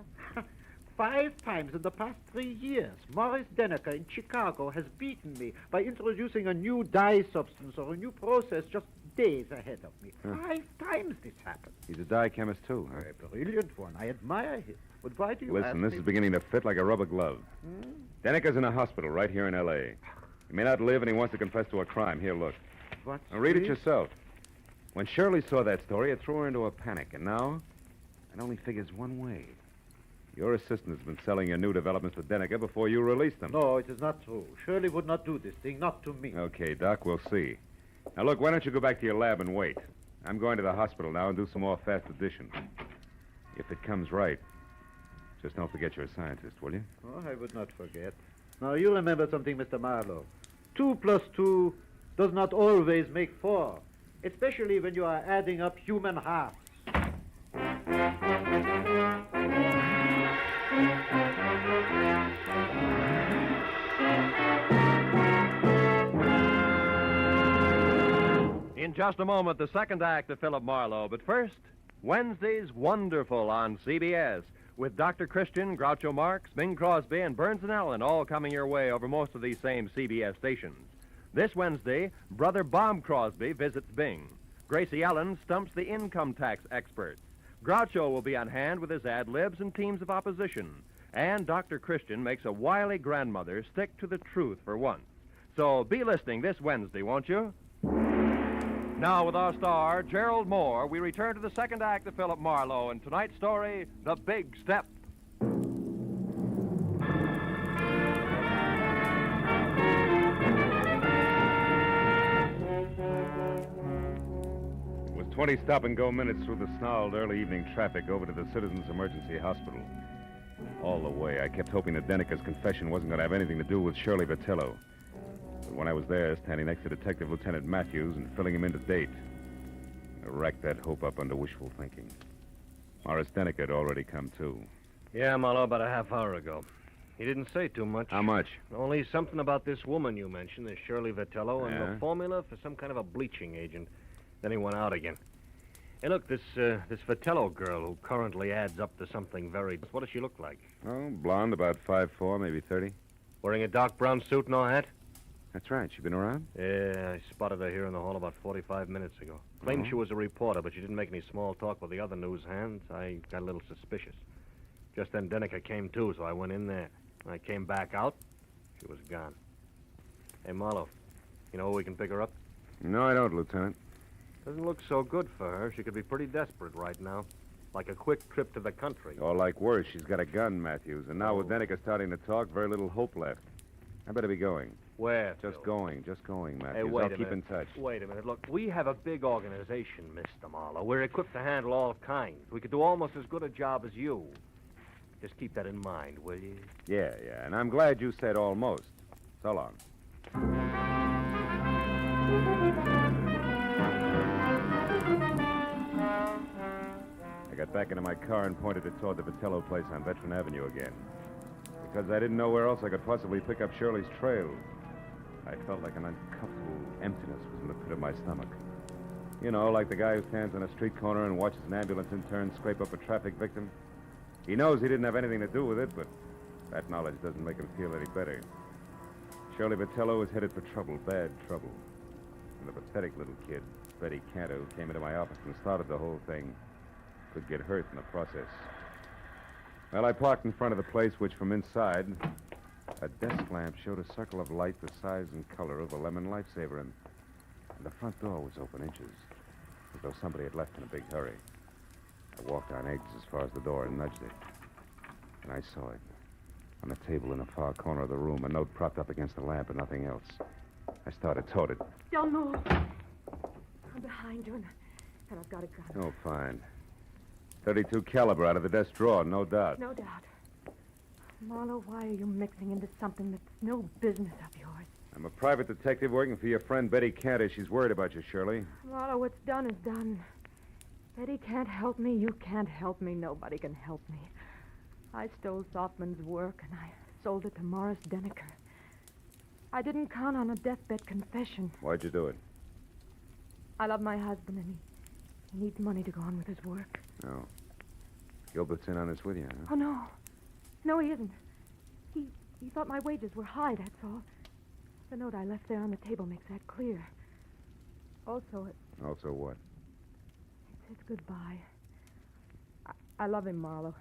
S21: 5 times in the past 3 years, Morris Denneker in Chicago has beaten me by introducing a new dye substance or a new process just days ahead of me.
S13: Huh.
S21: 5 times this happened.
S13: He's a dye chemist, too, huh?
S21: A brilliant one. I admire him. But why do you
S13: Listen,
S21: ask
S13: this
S21: me?
S13: is beginning to fit like a rubber glove. Denneker's in a hospital right here in L.A. He may not live, and he wants to confess to a crime. Here, look.
S21: What?
S13: Now, read it yourself. When Shirley saw that story, it threw her into a panic, and now it only figures one way. Your assistant has been selling your new developments to Denneker before you released them.
S21: No, it is not true. Shirley would not do this thing, not to me.
S13: Okay, Doc, we'll see. Now, look, why don't you go back to your lab and wait? I'm going to the hospital now and do some more fast addition. If it comes right, just don't forget you're a scientist, will you?
S21: Oh, I would not forget. Now, you remember something, Mr. Marlowe. 2 + 2 does not always make 4, especially when you are adding up human halves.
S15: In just a moment, the second act of Philip Marlowe. But first, Wednesday's Wonderful on CBS, with Dr. Christian, Groucho Marx, Bing Crosby, and Burns and Allen all coming your way over most of these same CBS stations. This Wednesday, Brother Bob Crosby visits Bing. Gracie Allen stumps the income tax experts. Groucho will be on hand with his ad-libs and teams of opposition. And Dr. Christian makes a wily grandmother stick to the truth for once. So be listening this Wednesday, won't you? Now, with our star, Gerald Moore, we return to the second act of Philip Marlowe and tonight's story, The Big Step.
S13: It was 20 stop-and-go minutes through the snarled early evening traffic over to the Citizens Emergency Hospital. All the way, I kept hoping that Denneker's confession wasn't going to have anything to do with Shirley Vitello. But when I was there, standing next to Detective Lieutenant Matthews and filling him in to date, I racked that hope up under wishful thinking. Morris Denneker had already come, too.
S10: Yeah, Marlowe, about a half hour ago. He didn't say too much.
S13: How much?
S10: Only something about this woman you mentioned, this Shirley Vitello, and
S13: Yeah?
S10: the formula for some kind of a bleaching agent. Then he went out again. Hey, look, this Vitello girl who currently adds up to something very... What does she look like?
S13: Oh, blonde, about 5'4", maybe 30.
S10: Wearing a dark brown suit, no hat?
S13: That's right. She been around?
S10: Yeah, I spotted her here in the hall about 45 minutes ago. Claimed
S13: Oh.
S10: she was a reporter, but she didn't make any small talk with the other news hands. I got a little suspicious. Just then Denneker came too, so I went in there. When I came back out, she was gone. Hey, Marlowe, you know where we can pick her up?
S13: No, I don't, Lieutenant.
S10: Doesn't look so good for her. She could be pretty desperate right now. Like a quick trip to the country.
S13: Or like worse, she's got a gun, Matthews. And now with Denneker starting to talk, very little hope left. I better be going.
S10: Where?
S13: Just going, Matthews.
S10: Hey, wait
S13: I'll
S10: a
S13: keep in
S10: minute.
S13: touch.
S10: Wait a minute. Look, we have a big organization, Mr. Marlowe. We're equipped to handle all kinds. We could do almost as good a job as you.
S16: Just keep that in mind, will you?
S13: Yeah, and I'm glad you said almost. So long. I got back into my car and pointed it toward the Vitello place on Veteran Avenue again. Because I didn't know where else I could possibly pick up Shirley's trail. I felt like an uncomfortable emptiness was in the pit of my stomach. You know, like the guy who stands on a street corner and watches an ambulance intern scrape up a traffic victim. He knows he didn't have anything to do with it, but that knowledge doesn't make him feel any better. Shirley Vitello was headed for trouble, bad trouble. And the pathetic little kid, Betty Cantor, who came into my office and started the whole thing, could get hurt in the process. Well, I parked in front of the place, which from inside, a desk lamp showed a circle of light the size and color of a lemon lifesaver, and the front door was open inches, as though somebody had left in a big hurry. I walked on eggs as far as the door and nudged it. And I saw it. On a table in the far corner of the room, a note propped up against the lamp and nothing else. I started toward it.
S4: Don't move. I'm behind you, and I've got a gun.
S13: Oh, fine. 32 caliber out of the desk drawer, no doubt.
S4: No doubt. Marlowe, why are you mixing into something that's no business of yours?
S13: I'm a private detective working for your friend Betty Cantor. She's worried about you, Shirley.
S4: Marlowe, what's done is done. Betty can't help me. You can't help me. Nobody can help me. I stole Softman's work, and I sold it to Morris Denneker. I didn't count on a deathbed confession.
S13: Why'd you do it?
S4: I love my husband, and he needs money to go on with his work.
S13: No. Gilbert's in on this with you, huh?
S4: Oh, no. No, he isn't. He thought my wages were high, that's all. The note I left there on the table makes that clear. Also,
S13: Also what?
S4: It says goodbye. I love him, Marlowe.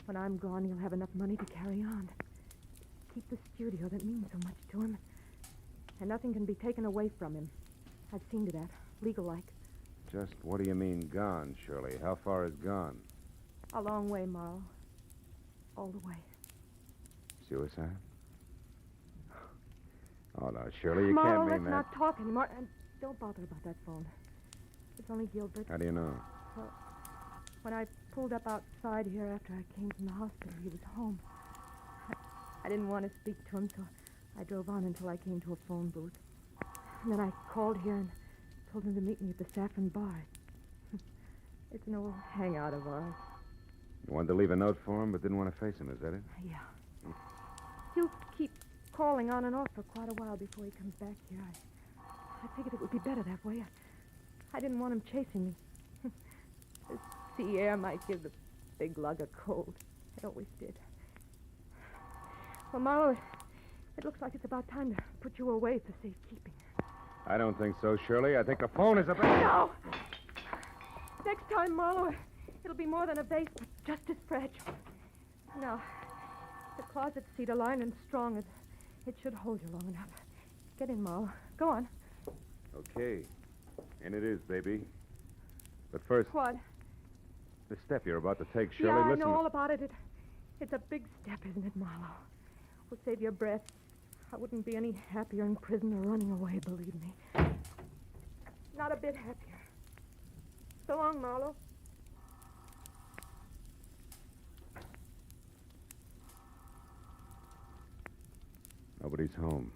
S4: When I'm gone, he'll have enough money to carry on. Keep the studio that means so much to him. And nothing can be taken away from him. I've seen to that, legal-like.
S13: Just what do you mean, gone, Shirley? How far is gone?
S4: A long way, Marlowe. All the way.
S13: Suicide? Oh, no, Shirley, you
S4: Marlowe,
S13: can't mean
S4: let's
S13: that.
S4: not talk anymore. And don't bother about that phone. It's only Gilbert.
S13: How do you know?
S4: Well, when I pulled up outside here after I came from the hospital, he was home. I didn't want to speak to him, so I drove on until I came to a phone booth. And then I called here and told him to meet me at the Saffron Bar. It's an old hangout of ours.
S13: You wanted to leave a note for him, but didn't want to face him, is that it?
S4: Yeah. He'll keep calling on and off for quite a while before he comes back here. I figured it would be better that way. I didn't want him chasing me. The sea air might give the big lug a cold. It always did. Well, Marlowe, it looks like it's about time to put you away for safekeeping.
S13: I don't think so, Shirley. I think the phone is about...
S4: No! Next time, Marlowe, it'll be more than a vase, but just as fragile. No. The closet cedar lined and strong. It should hold you long enough. Get in, Marlowe. Go on.
S13: Okay. And it is, baby. But first...
S4: What?
S13: The step you're about to take, Shirley,
S4: yeah, I
S13: listen...
S4: know all about it. It's a big step, isn't it, Marlowe? We'll save your breath. I wouldn't be any happier in prison or running away, believe me. Not a bit happier. So long, Marlowe.
S13: Nobody's home.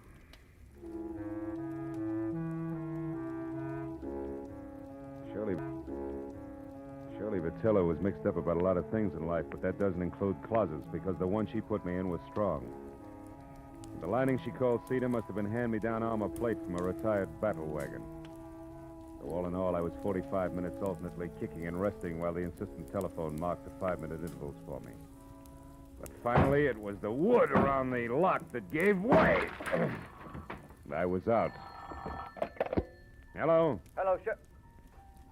S13: Shirley Vitello was mixed up about a lot of things in life, but that doesn't include closets, because the one she put me in was strong. The lining she called cedar must have been hand-me-down armor plate from a retired battle wagon. So all in all, I was 45 minutes alternately kicking and resting while the insistent telephone marked the 5-minute intervals for me. But finally, it was the wood around the lock that gave way. I was out. Hello?
S1: Hello, sir.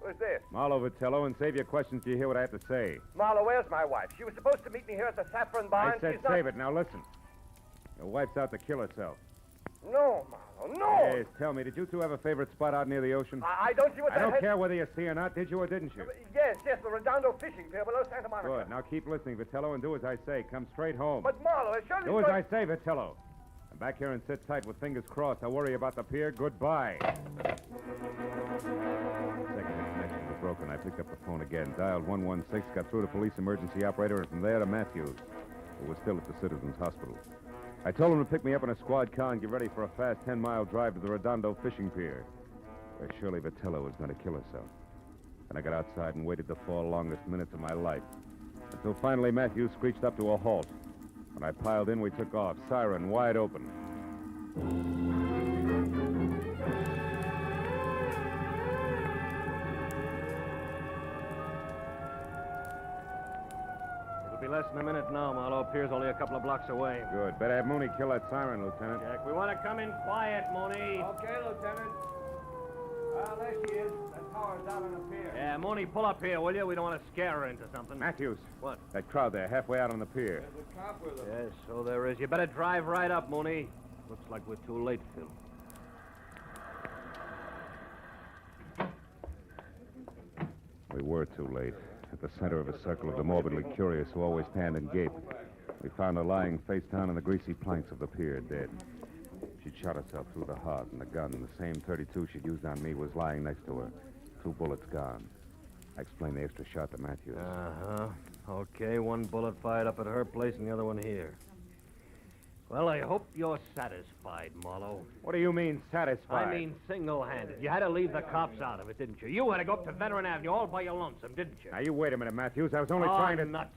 S1: Who's this?
S13: Marlowe Vitello, and save your questions till you hear what I have to say.
S1: Marlowe, where's my wife? She was supposed to meet me here at the Saffron Bar,
S13: I
S1: and
S13: said
S1: she's not...
S13: save it. Now listen. Your wife's out to kill herself.
S1: No, Marlowe, no!
S13: Yes, tell me, did you two have a favorite spot out near the ocean?
S1: I don't see what
S13: I
S1: that
S13: don't
S1: has...
S13: care whether you see or not. Did you or didn't you?
S1: Yes, the Redondo fishing pier below Santa Monica.
S13: Good. Now keep listening, Vitello, and do as I say. Come straight home.
S1: But, Marlowe, it surely...
S13: Do as I say, Vitello. Come back here and sit tight with fingers crossed. I worry about the pier. Goodbye. Connection was broken. I picked up the phone again, dialed 116, got through to police emergency operator, and from there to Matthews. who was still at the Citizens Hospital. I told him to pick me up in a squad car and get ready for a fast 10-mile drive to the Redondo fishing pier, where Shirley Vitello was going to kill herself. And I got outside and waited the 4 longest minutes of my life, until finally Matthews screeched up to a halt. When I piled in, we took off, siren wide open.
S10: It'll be less than a minute now, Marlowe. Pier's only a couple of blocks away.
S13: Good. Better have Mooney kill that siren, Lieutenant.
S10: Jack, we want to come in quiet, Mooney.
S2: Okay, Lieutenant. Well, there she is. That tower's out on the pier.
S10: Yeah, Mooney, pull up here, will you? We don't want to scare her into something.
S13: Matthews.
S10: What?
S13: That crowd there, halfway out on the pier.
S2: There's a cop with us.
S10: Yes, so there is. You better drive right up, Mooney. Looks like we're too late, Phil.
S13: We were too late. At the center of a circle of the morbidly curious who always stand and gape, we found her lying face down on the greasy planks of the pier, dead. She'd shot herself through the heart, and the gun, the same .32 she'd used on me, was lying next to her. 2 bullets gone. I explained the extra shot to Matthews.
S10: Uh-huh. Okay, 1 bullet fired up at her place and the other one here. Well, I hope you're satisfied, Marlowe.
S13: What do you mean, satisfied?
S10: I mean single-handed. You had to leave the cops out of it, didn't you? You had to go up to Veteran Avenue all by your lonesome, didn't you?
S13: Now, you wait a minute, Matthews. I was only trying to...
S10: nuts.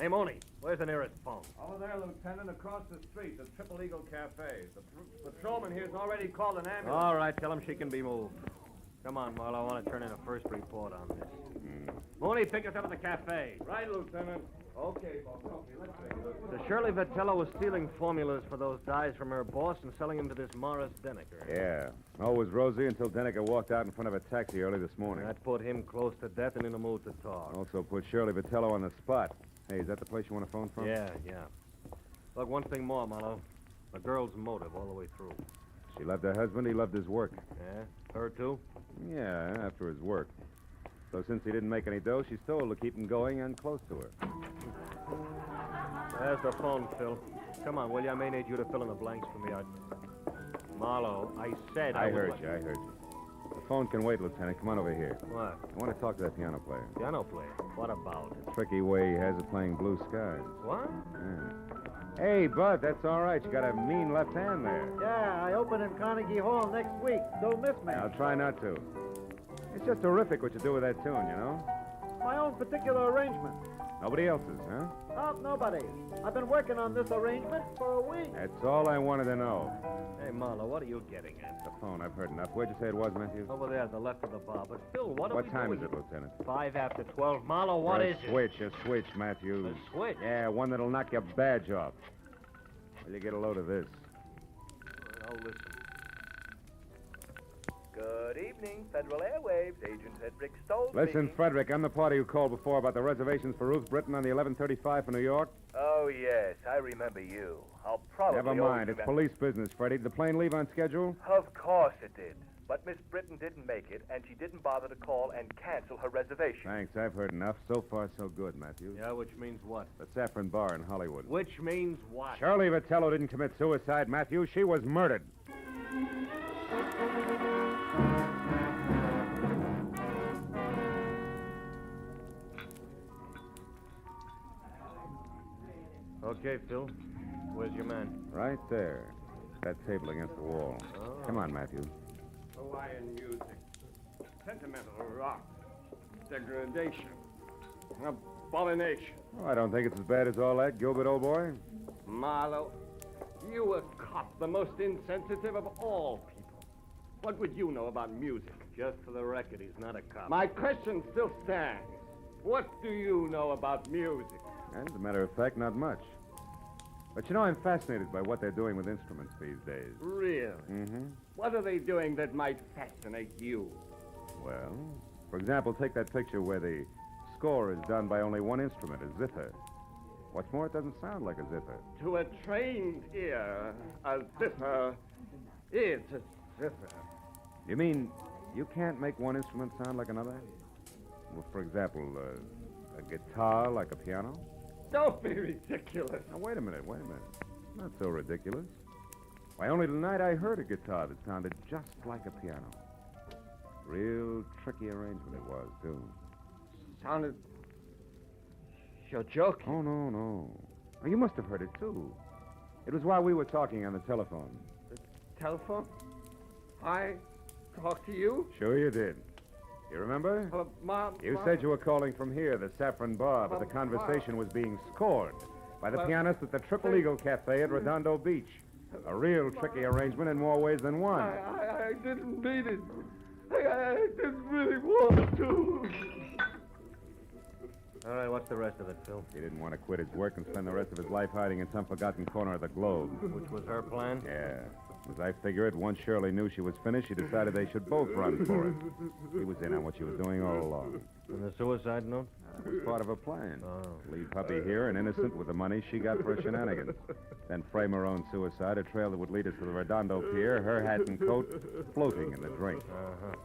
S10: Hey, Mooney, where's the nearest phone?
S2: Over there, Lieutenant, across the street, the Triple Eagle Cafe. The patrolman here's already called an ambulance.
S10: All right, tell him she can be moved. Come on, Marlowe. I want to turn in a first report on this. Mooney, pick us up at the cafe.
S2: Right, Lieutenant. Okay, boss. Okay, let's see.
S10: So Shirley Vitello was stealing formulas for those dyes from her boss and selling them to this Morris Denneker.
S13: Yeah. All was rosy until Denneker walked out in front of a taxi early this morning.
S10: That put him close to death and in a mood to talk.
S13: Also put Shirley Vitello on the spot. Hey, is that the place you want to phone from?
S10: Yeah. Look, one thing more, Marlowe. The girl's motive all the way through.
S13: She loved her husband. He loved his work.
S10: Yeah? Her, too?
S13: Yeah, after his work. So since he didn't make any dough, she stole to keep him going and close to her.
S10: There's the phone, Phil. Come on, will you? I may need you to fill in the blanks for me. Marlowe, I said
S13: I heard you. The phone can wait, Lieutenant. Come on over here.
S10: What?
S13: I want to talk to that piano player.
S10: Piano player? What about?
S13: The tricky way he has of playing Blue Skies.
S10: What?
S13: Yeah. Hey, Bud, that's all right. You got a mean left hand there.
S21: Yeah, I open in Carnegie Hall next week. Don't miss me.
S13: I'll try not to. It's just terrific what you do with that tune, you know?
S21: My own particular arrangement.
S13: Nobody else's, huh?
S21: Oh, nobody. I've been working on this arrangement for a week.
S13: That's all I wanted to know.
S10: Hey, Marlowe, what are you getting at?
S13: The phone, I've heard enough. Where'd you say it was, Matthews?
S10: Over there, at the left of the bar. But, Phil, what are we doing?
S13: What time is it, Lieutenant?
S10: 5 after 12. Marlowe, what is it?
S13: A switch, Matthews.
S10: A switch?
S13: Yeah, one that'll knock your badge off. Will you get a load of this?
S10: I'll listen.
S1: Good evening, Federal Airwaves. Agent Frederick Stoll.
S13: Listen, Frederick, I'm the party who called before about the reservations for Ruth Britton on the 11:35 for New York.
S1: Oh, yes, I remember you. I'll probably...
S13: Never mind. It's police business, Freddie. Did the plane leave on schedule?
S1: Of course it did. But Miss Britton didn't make it, and she didn't bother to call and cancel her reservation.
S13: Thanks. I've heard enough. So far, so good, Matthews.
S10: Yeah, which means what?
S13: The Saffron Bar in Hollywood.
S10: Which means what?
S13: Shirley Vitello didn't commit suicide, Matthews. She was murdered.
S10: Okay, Phil. Where's your man?
S13: Right there. That table against the wall.
S10: Oh.
S13: Come on, Matthews.
S9: Hawaiian music. Sentimental rock. Degradation. Abomination.
S13: Oh, I don't think it's as bad as all that, Gilbert, old boy.
S9: Marlowe, you a cop, the most insensitive of all people. What would you know about music?
S10: Just for the record, he's not a cop.
S9: My question still stands. What do you know about music?
S13: As a matter of fact, not much. But you know, I'm fascinated by what they're doing with instruments these days.
S9: Really?
S13: Mm-hmm.
S9: What are they doing that might fascinate you?
S13: Well, for example, take that picture where the score is done by only one instrument, a zither. What's more, it doesn't sound like a zither.
S9: To a trained ear, a zither is a zither.
S13: You mean you can't make one instrument sound like another? Well, for example, a guitar like a piano?
S9: Don't be ridiculous.
S13: Now, wait a minute. Not so ridiculous. Why, only tonight I heard a guitar that sounded just like a piano. Real tricky arrangement it was, too.
S9: Sounded... You're joking.
S13: Oh, no. Oh, you must have heard it, too. It was while we were talking on the telephone.
S9: Telephone? I talked to you?
S13: Sure you did. You remember? You said you were calling from here, the Saffron Bar, but the conversation was being scored by the pianist at the Triple Eagle Cafe at Redondo Beach. A real tricky arrangement in more ways than one.
S9: I didn't mean it. I didn't really want to.
S15: All right, what's the rest of it, Phil?
S13: He didn't want to quit his work and spend the rest of his life hiding in some forgotten corner of the globe.
S15: Which was her plan?
S13: Yeah. As I figure it, once Shirley knew she was finished, she decided they should both run for it. He was in on what she was doing all along.
S15: And the suicide note?
S13: It was part of her plan. Leave Puppy here and innocent with the money she got for her shenanigans. Then frame her own suicide, a trail that would lead us to the Redondo Pier, her hat and coat floating in the drink.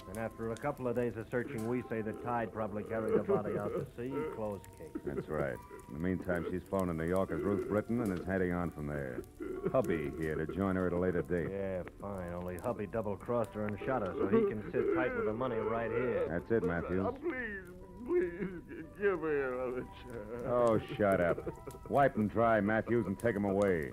S15: And after a couple of days of searching, we say the tide probably carried the body out to sea. Closed case.
S13: That's right. In the meantime, she's phoned in New York as Ruth Britton and is heading on from there. Hubby here to join her at a later date.
S15: Yeah, fine. Only hubby double-crossed her and shot her, so he can sit tight with the money right here.
S13: That's it, Matthews.
S9: Please, give me another chance.
S13: Oh, shut up. Wipe them dry, Matthews, and take them away.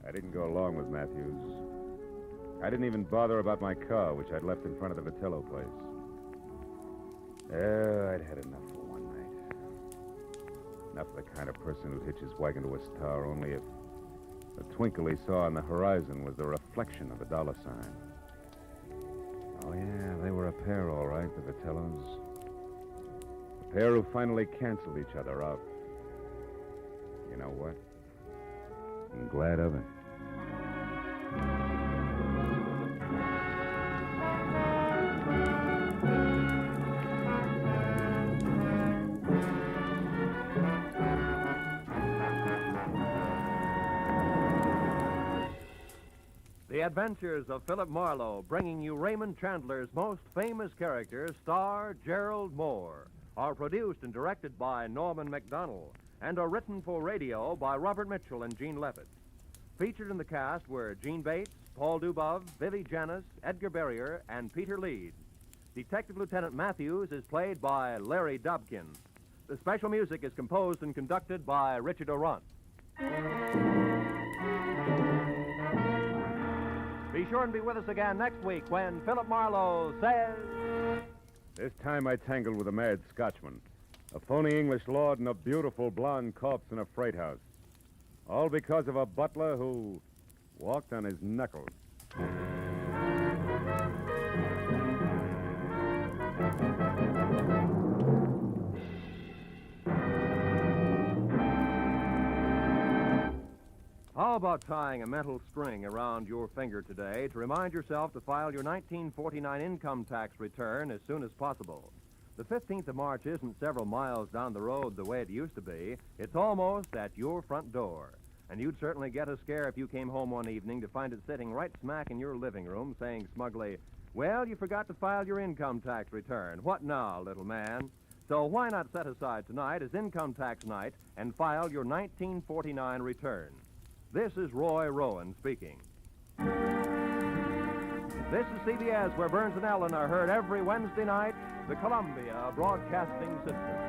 S13: I didn't go along with Matthews. I didn't even bother about my car, which I'd left in front of the Vitello place. I'd had enough for one night. Enough of the kind of person who'd hitch his wagon to a star only if the twinkle he saw on the horizon was the reflection of a dollar sign. Oh, yeah, they were a pair, all right, the Vitellos. A pair who finally canceled each other out. You know what? I'm glad of it.
S15: The Adventures of Philip Marlowe, bringing you Raymond Chandler's most famous character, star Gerald Moore, are produced and directed by Norman MacDonald and are written for radio by Robert Mitchell and Gene Levitt. Featured in the cast were Gene Bates, Paul Dubov, Vivi Janis, Edgar Barrier, and Peter Leeds. Detective Lieutenant Matthews is played by Larry Dobkin. The special music is composed and conducted by Richard Orant. Be sure and be with us again next week when Philip Marlowe says...
S13: This time I tangled with a mad Scotchman, a phony English lord, and a beautiful blonde corpse in a freight house. All because of a butler who walked on his knuckles.
S15: How about tying a mental string around your finger today to remind yourself to file your 1949 income tax return as soon as possible? The 15th of March isn't several miles down the road the way it used to be. It's almost at your front door. And you'd certainly get a scare if you came home one evening to find it sitting right smack in your living room saying smugly, "Well, you forgot to file your income tax return. What now, little man?" So why not set aside tonight as income tax night and file your 1949 return? This is Roy Rowan speaking. This is CBS, where Burns and Allen are heard every Wednesday night, the Columbia Broadcasting System.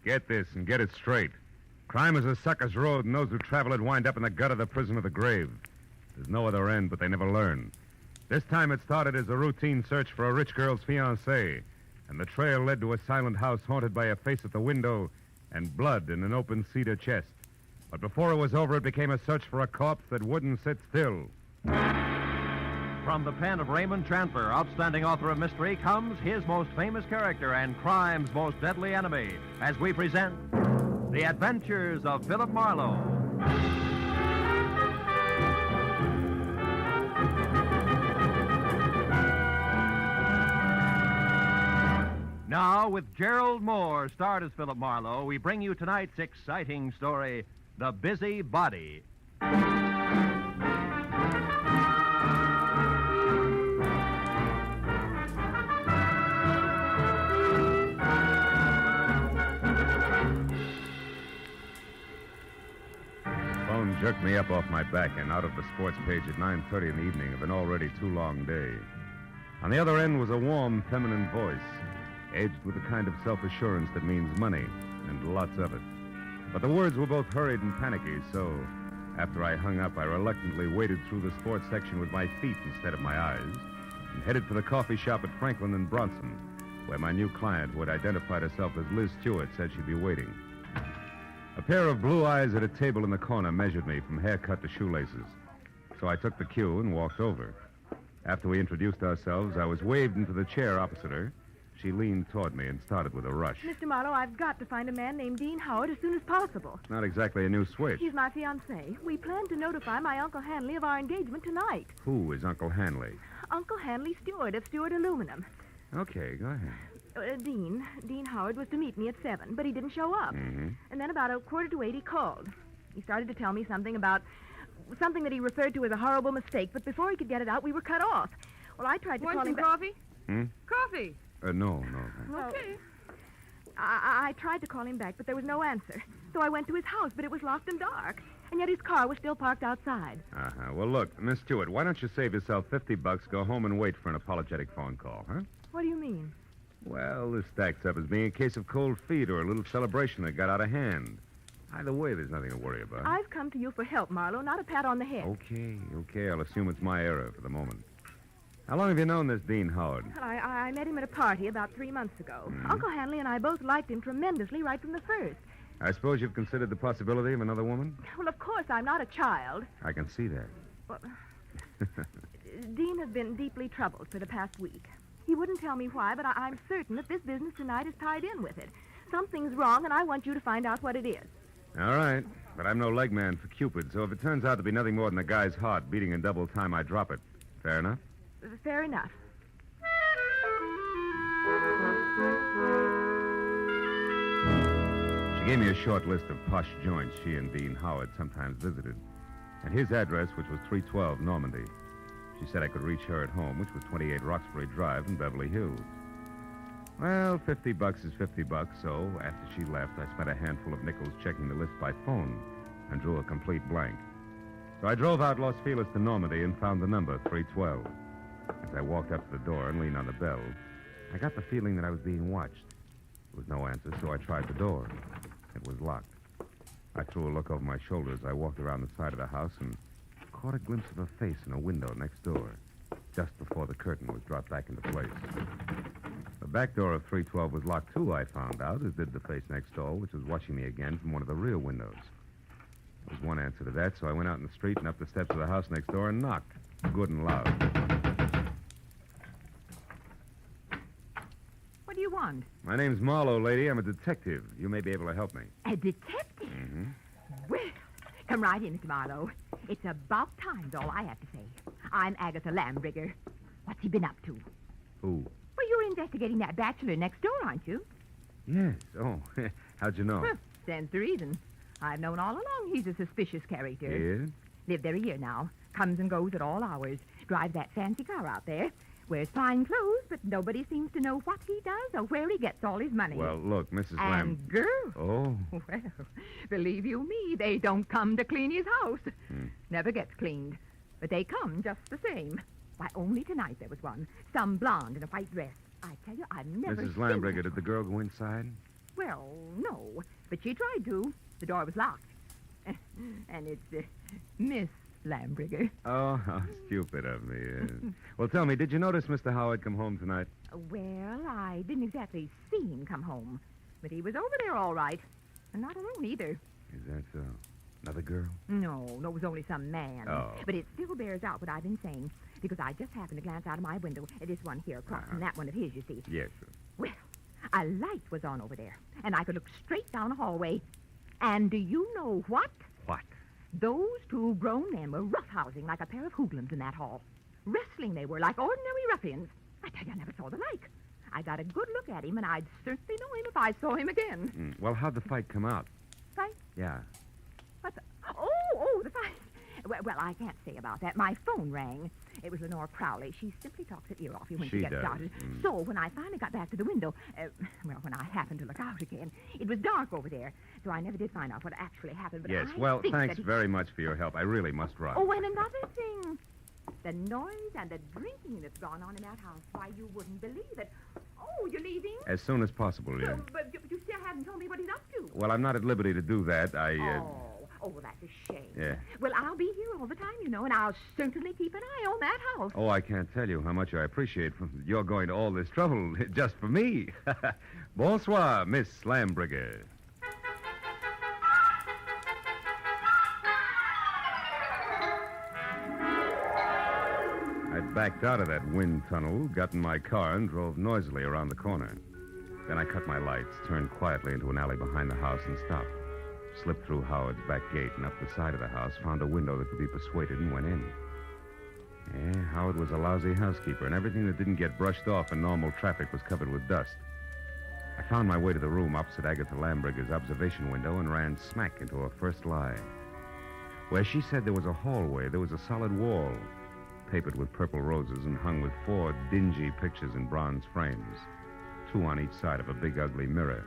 S13: Get this and get it straight. Crime is a sucker's road, and those who travel it wind up in the gut of the prison of the grave. There's no other end, but they never learn. This time it started as a routine search for a rich girl's fiancé, and the trail led to a silent house haunted by a face at the window and blood in an open cedar chest. But before it was over, it became a search for a corpse that wouldn't sit still.
S15: From the pen of Raymond Chandler, outstanding author of mystery, comes his most famous character and crime's most deadly enemy, as we present The Adventures of Philip Marlowe. Now, with Gerald Moore, starred as Philip Marlowe, we bring you tonight's exciting story, The Busy Body.
S14: Phone jerked me up off my back and out of the sports page at 9:30 in the evening of an already too long day. On the other end was a warm, feminine voice, edged with the kind of self-assurance that means money, and lots of it. But the words were both hurried and panicky, so after I hung up, I reluctantly waded through the sports section with my feet instead of my eyes and headed for the coffee shop at Franklin and Bronson, where my new client, who had identified herself as Liz Stewart, said she'd be waiting. A pair of blue eyes at a table in the corner measured me from haircut to shoelaces, so I took the cue and walked over. After we introduced ourselves, I was waved into the chair opposite her. She leaned toward me and started with a rush.
S12: Mr. Marlowe, I've got to find a man named Dean Howard as soon as possible.
S14: Not exactly a new switch.
S12: He's my fiancé. We plan to notify my Uncle Hanley of our engagement tonight.
S14: Who is Uncle Hanley?
S12: Uncle Hanley Stewart of Stewart Aluminum.
S14: Okay, go ahead.
S12: Dean Howard was to meet me at 7, but he didn't show up.
S14: Mm-hmm.
S12: And then about 7:45 he called. He started to tell me something that he referred to as a horrible mistake, but before he could get it out, we were cut off. Well, I tried to
S4: Want
S12: call him
S4: some coffee? Coffee.
S14: No.
S12: Okay. I tried to call him back, but there was no answer. So I went to his house, but it was locked and dark. And yet his car was still parked outside.
S14: Uh-huh. Well, look, Miss Stewart, why don't you save yourself $50, go home and wait for an apologetic phone call, huh?
S12: What do you mean?
S14: Well, this stacks up as being a case of cold feet or a little celebration that got out of hand. Either way, there's nothing to worry about.
S12: I've come to you for help, Marlowe, not a pat on the head.
S14: Okay. I'll assume it's my error for the moment. How long have you known this Dean Howard?
S12: Well, I met him at a party about 3 months ago.
S14: Mm-hmm.
S12: Uncle Hanley and I both liked him tremendously right from the first.
S14: I suppose you've considered the possibility of another woman?
S12: Well, of course, I'm not a child.
S14: I can see that.
S12: Well, Dean has been deeply troubled for the past week. He wouldn't tell me why, but I'm certain that this business tonight is tied in with it. Something's wrong, and I want you to find out what it is.
S14: All right, but I'm no leg man for Cupid, so if it turns out to be nothing more than a guy's heart beating in double time, I drop it. Fair enough?
S12: Fair enough.
S14: She gave me a short list of posh joints she and Dean Howard sometimes visited, and his address, which was 312 Normandy. She said I could reach her at home, which was 28 Roxbury Drive in Beverly Hills. Well, $50 is $50, so after she left, I spent a handful of nickels checking the list by phone and drew a complete blank. So I drove out Los Feliz to Normandy and found the number, 312. As I walked up to the door and leaned on the bell, I got the feeling that I was being watched. There was no answer, so I tried the door. It was locked. I threw a look over my shoulder as I walked around the side of the house and caught a glimpse of a face in a window next door, just before the curtain was dropped back into place. The back door of 312 was locked, too, I found out, as did the face next door, which was watching me again from one of the rear windows. There was one answer to that, so I went out in the street and up the steps of the house next door and knocked, good and loud.
S19: What do you want?
S14: My name's Marlowe, lady. I'm a detective. You may be able to help me.
S19: A detective?
S14: Mm-hmm.
S19: Well, come right in, Mr. Marlowe. It's about time's all I have to say. I'm Agatha Lambrigger. What's he been up to?
S14: Who?
S19: Well, you're investigating that bachelor next door, aren't you?
S14: Yes. Oh, how'd you know?
S19: Stands to reason. I've known all along he's a suspicious character.
S14: Yeah?
S19: Lived there a year now. Comes and goes at all hours. Drives that fancy car out there. Wears fine clothes, but nobody seems to know what he does or where he gets all his money.
S14: Well, look, Mrs.
S19: And girls.
S14: Oh.
S19: Well, believe you me, they don't come to clean his house. Never gets cleaned. But they come just the same. Why, only tonight there was one. Some blonde in a white dress. I tell you, I've never
S14: Mrs.
S19: seen
S14: Lambrigger, did the girl go inside?
S19: Well, no. But she tried to. The door was locked. And it's Miss Lambrigger.
S14: Oh, how stupid of me. Well, tell me, did you notice Mr. Howard come home tonight?
S19: Well, I didn't exactly see him come home. But he was over there all right. And not alone either.
S14: Is that so? Another girl?
S19: No, it was only some man.
S14: Oh.
S19: But it still bears out what I've been saying. Because I just happened to glance out of my window at this one here across from that one of his, you see.
S14: Yes, sir.
S19: Well, a light was on over there. And I could look straight down the hallway. And do you know what?
S14: What?
S19: Those two grown men were roughhousing like a pair of hoodlums in that hall. Wrestling they were, like ordinary ruffians. I tell you, I never saw the like. I got a good look at him, and I'd certainly know him if I saw him again.
S13: Well, how'd the fight come out?
S19: Fight?
S13: Yeah.
S19: What the... Oh, the fight. Well, I can't say about that. My phone rang. It was Lenore Crowley. She simply talks her ear off you when she gets
S13: does.
S19: started. So when I finally got back to the window, when I happened to look out again, it was dark over there. So I never did find out what actually happened. But
S13: Yes,
S19: I
S13: well,
S19: think
S13: thanks
S19: that
S13: very much for your help. I really must run.
S19: Oh, and another thing. The noise and the drinking that's gone on in that house. Why, you wouldn't believe it. Oh, you're leaving?
S13: As soon as possible, yeah.
S19: But you still haven't told me what he's up to.
S13: Well, I'm not at liberty to do that.
S19: Oh, well, that's a shame.
S13: Yeah.
S19: Well, I'll be here all the time, you know, and I'll certainly keep an eye on that house.
S13: Oh, I can't tell you how much I appreciate you're going to all this trouble just for me. Bonsoir, Miss Slambrigger. I backed out of that wind tunnel, got in my car, and drove noisily around the corner. Then I cut my lights, turned quietly into an alley behind the house, and stopped. Slipped through Howard's back gate and up the side of the house, found a window that could be persuaded, and went in. Yeah, Howard was a lousy housekeeper, and everything that didn't get brushed off in normal traffic was covered with dust. I found my way to the room opposite Agatha Lambrigger's observation window and ran smack into her first lie. Where she said there was a hallway, there was a solid wall, papered with purple roses and hung with 4 dingy pictures in bronze frames, 2 on each side of a big, ugly mirror.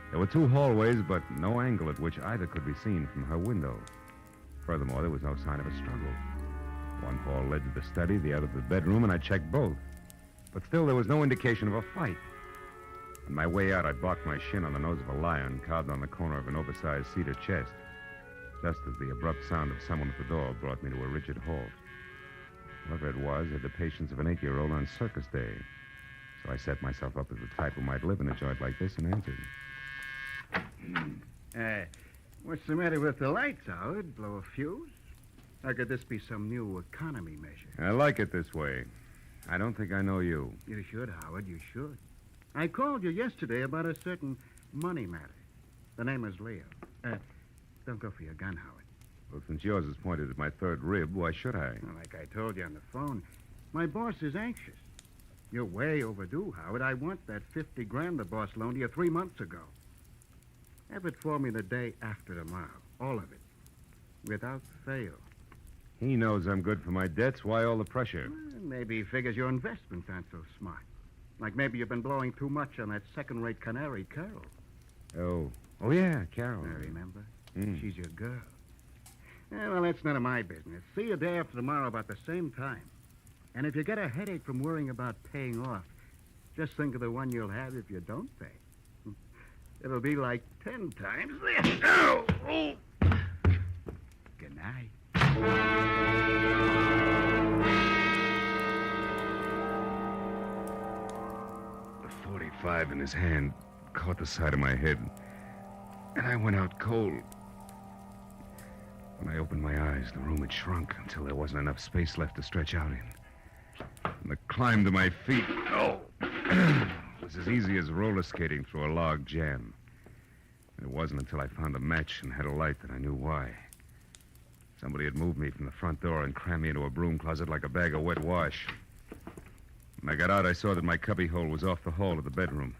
S13: There were 2 hallways, but no angle at which either could be seen from her window. Furthermore, there was no sign of a struggle. One hall led to the study, the other to the bedroom, and I checked both. But still, there was no indication of a fight. On my way out, I barked my shin on the nose of a lion carved on the corner of an oversized cedar chest, just as the abrupt sound of someone at the door brought me to a rigid halt. Whoever it was had the patience of an 8-year-old on circus day. So I set myself up as the type who might live in a joint like this and answered.
S7: What's the matter with the lights, Howard? Blow a fuse? Or could this be some new economy measure?
S13: I like it this way. I don't think I know you.
S7: You should, Howard, you should. I called you yesterday about a certain money matter. The name is Leo. Don't go for your gun, Howard.
S13: Well, since yours is pointed at my 3rd rib, why should I?
S7: Well, like I told you on the phone, my boss is anxious. You're way overdue, Howard. I want that $50,000 the boss loaned you 3 months ago. Have it for me the day after tomorrow. All of it. Without fail.
S13: He knows I'm good for my debts. Why all the pressure?
S7: Well, maybe he figures your investments aren't so smart. Like maybe you've been blowing too much on that second-rate canary, Carol.
S13: Oh, yeah, Carol.
S7: I remember. She's your girl. Well, that's none of my business. See you day after tomorrow about the same time. And if you get a headache from worrying about paying off, just think of the one you'll have if you don't pay. It'll be like 10 times this. Oh! Good night.
S13: The .45 in his hand caught the side of my head, and I went out cold. When I opened my eyes, the room had shrunk until there wasn't enough space left to stretch out in. And the climb to my feet, was as easy as roller skating through a log jam. It wasn't until I found a match and had a light that I knew why. Somebody had moved me from the front door and crammed me into a broom closet like a bag of wet wash. When I got out, I saw that my cubbyhole was off the hall to the bedroom.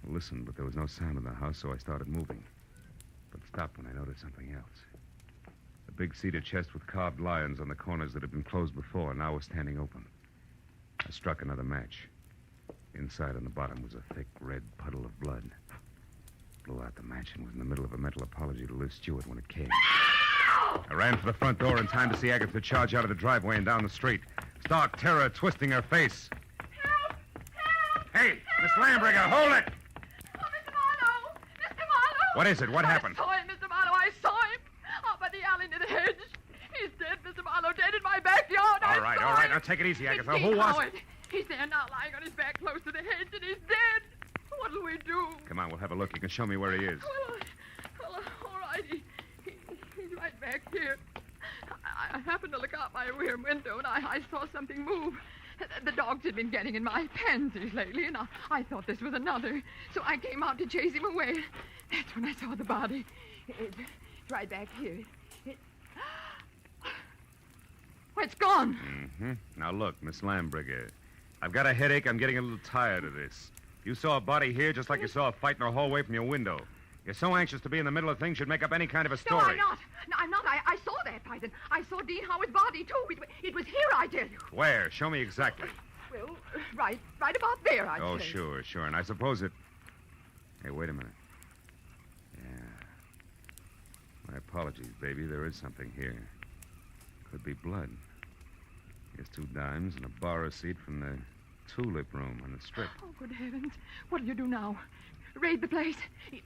S13: I listened, but there was no sound in the house, so I started moving. But stopped when I noticed something else. The big cedar chest with carved lions on the corners that had been closed before now was standing open. I struck another match. Inside on the bottom was a thick red puddle of blood. Blew out the match and was in the middle of a mental apology to Liz Stewart when it came. I ran for the front door in time to see Agatha charge out of the driveway and down the street. Stark terror twisting her face.
S19: Help! Help!
S13: Hey, Miss Lambrigger, hold it!
S19: Oh, Mr. Marlowe! Mr. Marlowe!
S13: What is it? What happened?
S19: I saw him, Mr. Marlowe. I saw him. Up by the alley near the hedge. He's dead, Mr. Marlowe. Dead in my backyard.
S13: All right. Now take it easy, Agatha. Who was
S19: Howard. He's there now, lying on his back close to the hedge, and he's dead. What'll we do?
S13: Come on, we'll have a look. You can show me where he is.
S19: Well, all right. He's right back here. I happened to look out my rear window, and I saw something move. The dogs had been getting in my pansies lately, and I thought this was another. So I came out to chase him away. That's when I saw the body. It's right back here. It's gone.
S13: Mm-hmm. Now, look, Miss Lambrigger,
S14: I've got a headache. I'm getting a little tired of this. You saw a body here just like you saw a fight in a hallway from your window. You're so anxious to be in the middle of things, you'd make up any kind of a story.
S19: No, I'm not. No, I'm not. I saw that fight, and I saw Dean Howard's body, too. It was here, I tell you.
S14: Where? Show me exactly.
S19: Well, right about there, I'd
S14: Oh,
S19: say.
S14: sure. And I suppose it... Hey, wait a minute. Yeah. My apologies, baby. There is something here. Could be blood. Here's 2 dimes and a bar receipt from the tulip room on the strip.
S19: Oh, good heavens. What'll you do now? Raid the place?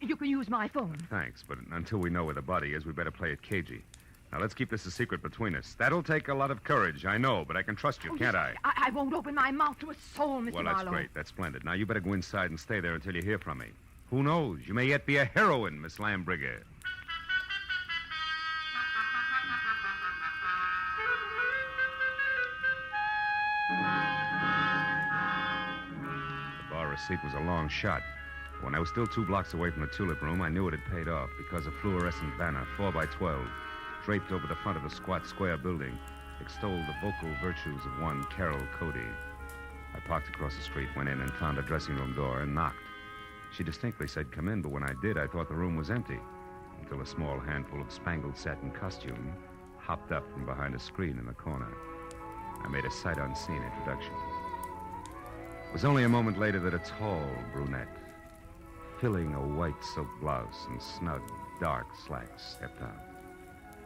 S19: You can use my phone.
S14: Thanks, but until we know where the body is, we better play it cagey. Now, let's keep this a secret between us. That'll take a lot of courage, I know, but I can trust you, can't I?
S19: I won't open my mouth to a soul, Mr.
S14: Well,
S19: Marlowe.
S14: that's great. That's splendid. Now, you better go inside and stay there until you hear from me. Who knows? You may yet be a heroine, Miss Lambrigger. The bar receipt was a long shot. When I was still 2 blocks away from the tulip room, I knew it had paid off because a fluorescent banner, 4 by 12, draped over the front of the squat square building, extolled the vocal virtues of one Carol Cody. I parked across the street, went in and found a dressing room door and knocked. She distinctly said, "Come in," but when I did, I thought the room was empty, until a small handful of spangled satin costume hopped up from behind a screen in the corner. I made a sight-unseen introduction. It was only a moment later that a tall brunette, filling a white silk blouse and snug, dark slacks, stepped out,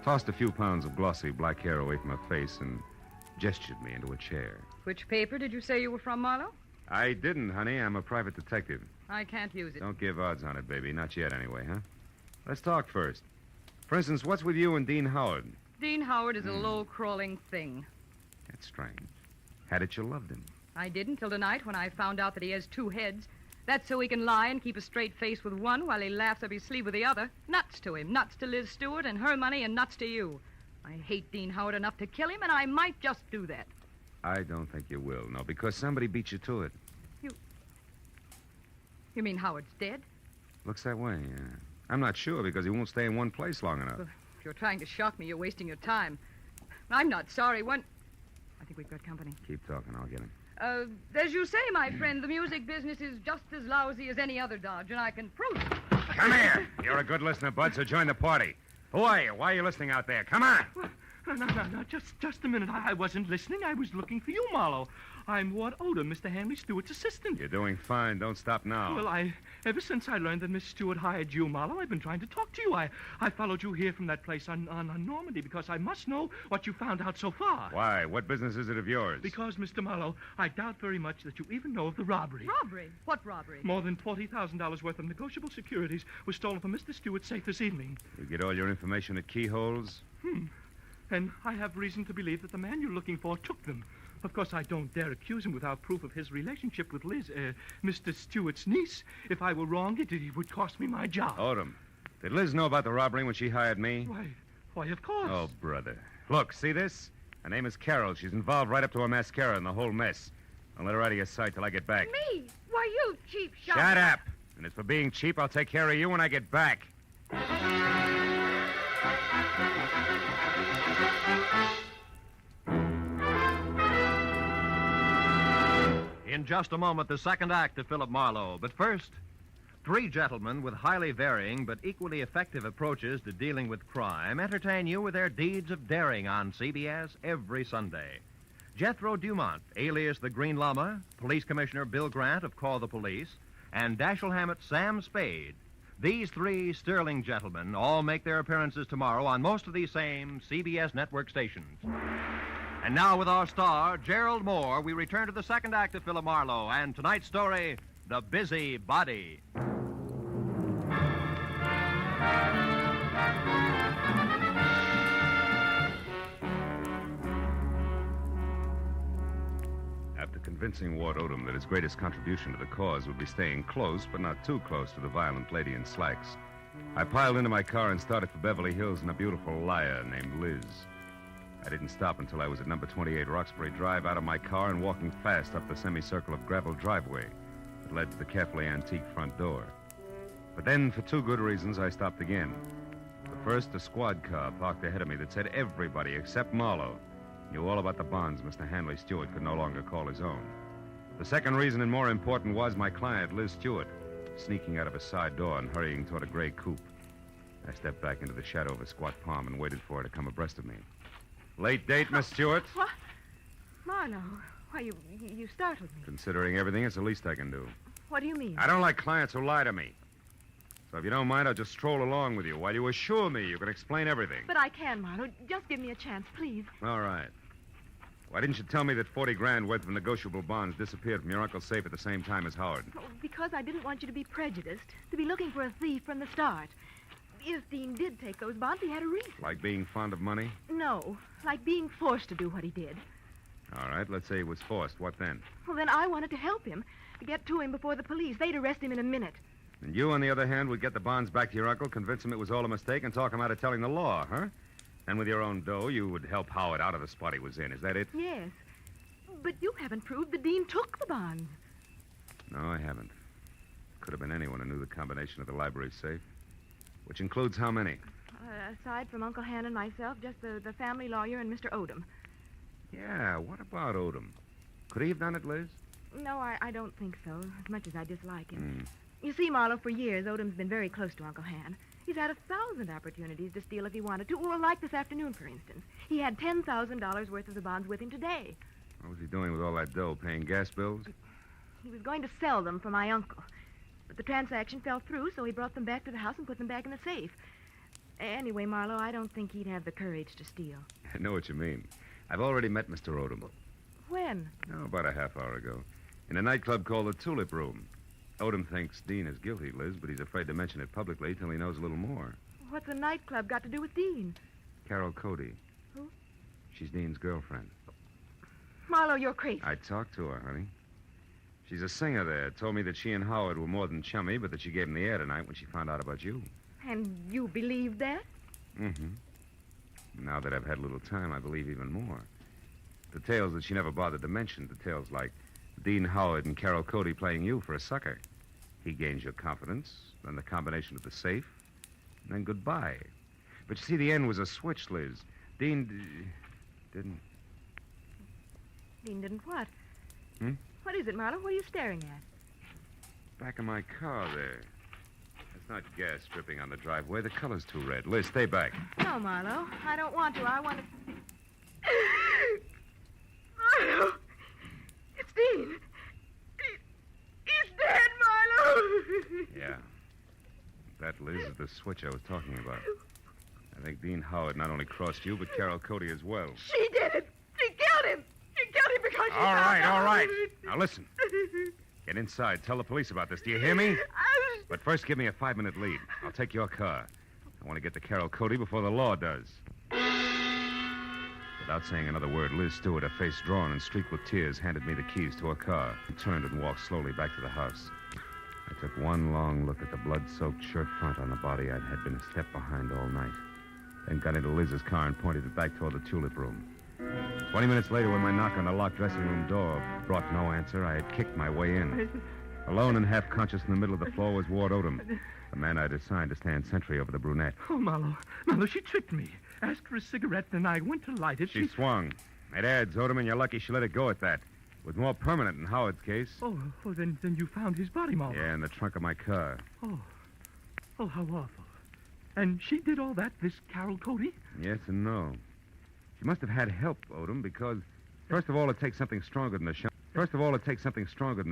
S14: tossed a few pounds of glossy black hair away from her face, and gestured me into a chair.
S17: Which paper did you say you were from, Marlowe?
S14: I didn't, honey. I'm a private detective.
S17: I can't use it.
S14: Don't give odds on it, baby. Not yet, anyway, huh? Let's talk first. For instance, what's with you and Dean Howard?
S17: Dean Howard is a low-crawling thing.
S14: That's strange. Had it you loved him?
S17: I didn't till tonight when I found out that he has 2 heads. That's so he can lie and keep a straight face with one while he laughs up his sleeve with the other. Nuts to him. Nuts to Liz Stewart and her money, and nuts to you. I hate Dean Howard enough to kill him, and I might just do that.
S14: I don't think you will, no, because somebody beat you to it.
S17: You mean Howard's dead?
S14: Looks that way, yeah. I'm not sure because he won't stay in one place long enough.
S17: Well, if you're trying to shock me, you're wasting your time. I'm not sorry. I think we've got company.
S14: Keep talking. I'll get him.
S17: As you say, my friend, the music business is just as lousy as any other dodge, and I can prove it.
S14: Come here. You're a good listener, Bud, so join the party. Who are you? Why are you listening out there? Come on.
S18: No. Just a minute. I wasn't listening. I was looking for you, Marlowe. I'm Ward Odom, Mr. Hanley Stewart's assistant.
S14: You're doing fine. Don't stop now.
S18: Well, ever since I learned that Miss Stewart hired you, Marlowe, I've been trying to talk to you. I followed you here from that place on Normandy because I must know what you found out so far.
S14: Why? What business is it of yours?
S18: Because, Mr. Marlowe, I doubt very much that you even know of the robbery.
S17: Robbery? What robbery?
S18: More than $40,000 worth of negotiable securities was stolen from Mr. Stewart's safe this evening.
S14: You get all your information at keyholes?
S18: And I have reason to believe that the man you're looking for took them. Of course, I don't dare accuse him without proof of his relationship with Liz, Mr. Stewart's niece. If I were wrong, it would cost me my job.
S14: Odom, did Liz know about the robbery when she hired me?
S18: Why, of course.
S14: Oh, brother. Look, see this? Her name is Carol. She's involved right up to her mascara in the whole mess. Don't let her out of your sight till I get back.
S17: Me? Why, you cheap shot.
S14: Shut up. And as for being cheap, I'll take care of you when I get back.
S15: In just a moment, the second act of Philip Marlowe. But first, 3 gentlemen with highly varying but equally effective approaches to dealing with crime entertain you with their deeds of daring on CBS every Sunday. Jethro Dumont, alias the Green Llama, Police Commissioner Bill Grant of Call the Police, and Dashiell Hammett's Sam Spade. These 3 sterling gentlemen all make their appearances tomorrow on most of these same CBS network stations. And now with our star, Gerald Moore, we return to the second act of Philip Marlowe and tonight's story, The Busy Body.
S14: After convincing Ward Odom that his greatest contribution to the cause would be staying close, but not too close to the violent lady in slacks, I piled into my car and started for Beverly Hills in a beautiful liar named Liz. I didn't stop until I was at number 28 Roxbury Drive, out of my car and walking fast up the semicircle of gravel driveway that led to the carefully antique front door. But then, for 2 good reasons, I stopped again. The first, a squad car parked ahead of me that said everybody except Marlowe knew all about the bonds Mr. Hanley Stewart could no longer call his own. The second reason, and more important, was my client, Liz Stewart, sneaking out of a side door and hurrying toward a gray coupe. I stepped back into the shadow of a squat palm and waited for her to come abreast of me. Late date, Miss Stewart?
S12: What? Marlowe, why, you startled me.
S14: Considering everything, it's the least I can do.
S12: What do you mean?
S14: I don't like clients who lie to me. So if you don't mind, I'll just stroll along with you while you assure me you can explain everything.
S12: But I can, Marlowe. Just give me a chance, please.
S14: All right. Why didn't you tell me that 40 grand worth of negotiable bonds disappeared from your uncle's safe at the same time as Howard?
S12: Oh, because I didn't want you to be prejudiced, to be looking for a thief from the start. If Dean did take those bonds, he had a reason.
S14: Like being fond of money?
S12: No, like being forced to do what he did.
S14: All right, let's say he was forced. What then?
S12: Well, then I wanted to help him, to get to him before the police. They'd arrest him in a minute.
S14: And you, on the other hand, would get the bonds back to your uncle, convince him it was all a mistake, and talk him out of telling the law, huh? And with your own dough, you would help Howard out of the spot he was in. Is that it?
S12: Yes. But you haven't proved that Dean took the bonds.
S14: No, I haven't. Could have been anyone who knew the combination of the library safe. Which includes how many?
S12: Aside from Uncle Han and myself, just the family lawyer and Mr. Odom.
S14: Yeah, what about Odom? Could he have done it, Liz?
S12: No, I don't think so, as much as I dislike him. You see, Marlowe, for years, Odom's been very close to Uncle Han. He's had 1,000 opportunities to steal if he wanted to. Well, like this afternoon, for instance. He had $10,000 worth of the bonds with him today.
S14: What was he doing with all that dough? Paying gas bills?
S12: He was going to sell them for my uncle. But the transaction fell through, so he brought them back to the house and put them back in the safe. Anyway, Marlowe, I don't think he'd have the courage to steal.
S14: I know what you mean. I've already met Mr. Odom.
S12: When?
S14: Oh, about a half hour ago. In a nightclub called the Tulip Room. Odom thinks Dean is guilty, Liz, but he's afraid to mention it publicly till he knows a little more.
S12: What's a nightclub got to do with Dean?
S14: Carol Cody.
S12: Who?
S14: She's Dean's girlfriend.
S12: Marlowe, you're crazy.
S14: I talked to her, honey. She's a singer there. Told me that she and Howard were more than chummy, but that she gave him the air tonight when she found out about you.
S12: And you believe that?
S14: Mm-hmm. Now that I've had a little time, I believe even more. Details that she never bothered to mention. Details like Dean Howard and Carol Cody playing you for a sucker. He gains your confidence, then the combination of the safe, and then goodbye. But you see, the end was a switch, Liz. Dean didn't...
S12: Dean didn't what?
S14: Hmm?
S12: What is it, Marlowe? What are you staring at?
S14: Back of my car there. It's not gas dripping on the driveway. The color's too red. Liz, stay back.
S12: No, Marlowe. I don't want to. I want to... Marlowe! It's Dean. He's dead, Marlowe!
S14: Yeah. That, Liz, is the switch I was talking about. I think Dean Howard not only crossed you, but Carol Cody as well.
S12: She did it. She killed him. She killed him because she
S14: All right,
S12: found out.
S14: all right. Now listen. Get inside. Tell the police about this. Do you hear me? But first, give me a 5-minute lead. I'll take your car. I want to get to Carol Cody before the law does. Without saying another word, Liz Stewart, her face drawn and streaked with tears, handed me the keys to her car and turned and walked slowly back to the house. I took one long look at the blood-soaked shirt front on the body I had been a step behind all night. Then got into Liz's car and pointed it back toward the Tulip Room. 20 minutes later, when my knock on the locked dressing room door brought no answer, I had kicked my way in. Alone and half-conscious in the middle of the floor was Ward Odom, the man I'd assigned to stand sentry over the brunette.
S18: Oh, Marlowe. Marlowe, she tricked me. Asked for a cigarette, and I went to light it.
S14: She swung. It adds, Odom, and you're lucky she let it go at that. It was more permanent in Howard's case.
S18: Oh, then you found his body, Marlowe.
S14: Yeah, in the trunk of my car.
S18: Oh, how awful. And she did all that, this Carol Cody?
S14: Yes and no. She must have had help, Odom, because first of all, it takes something stronger than a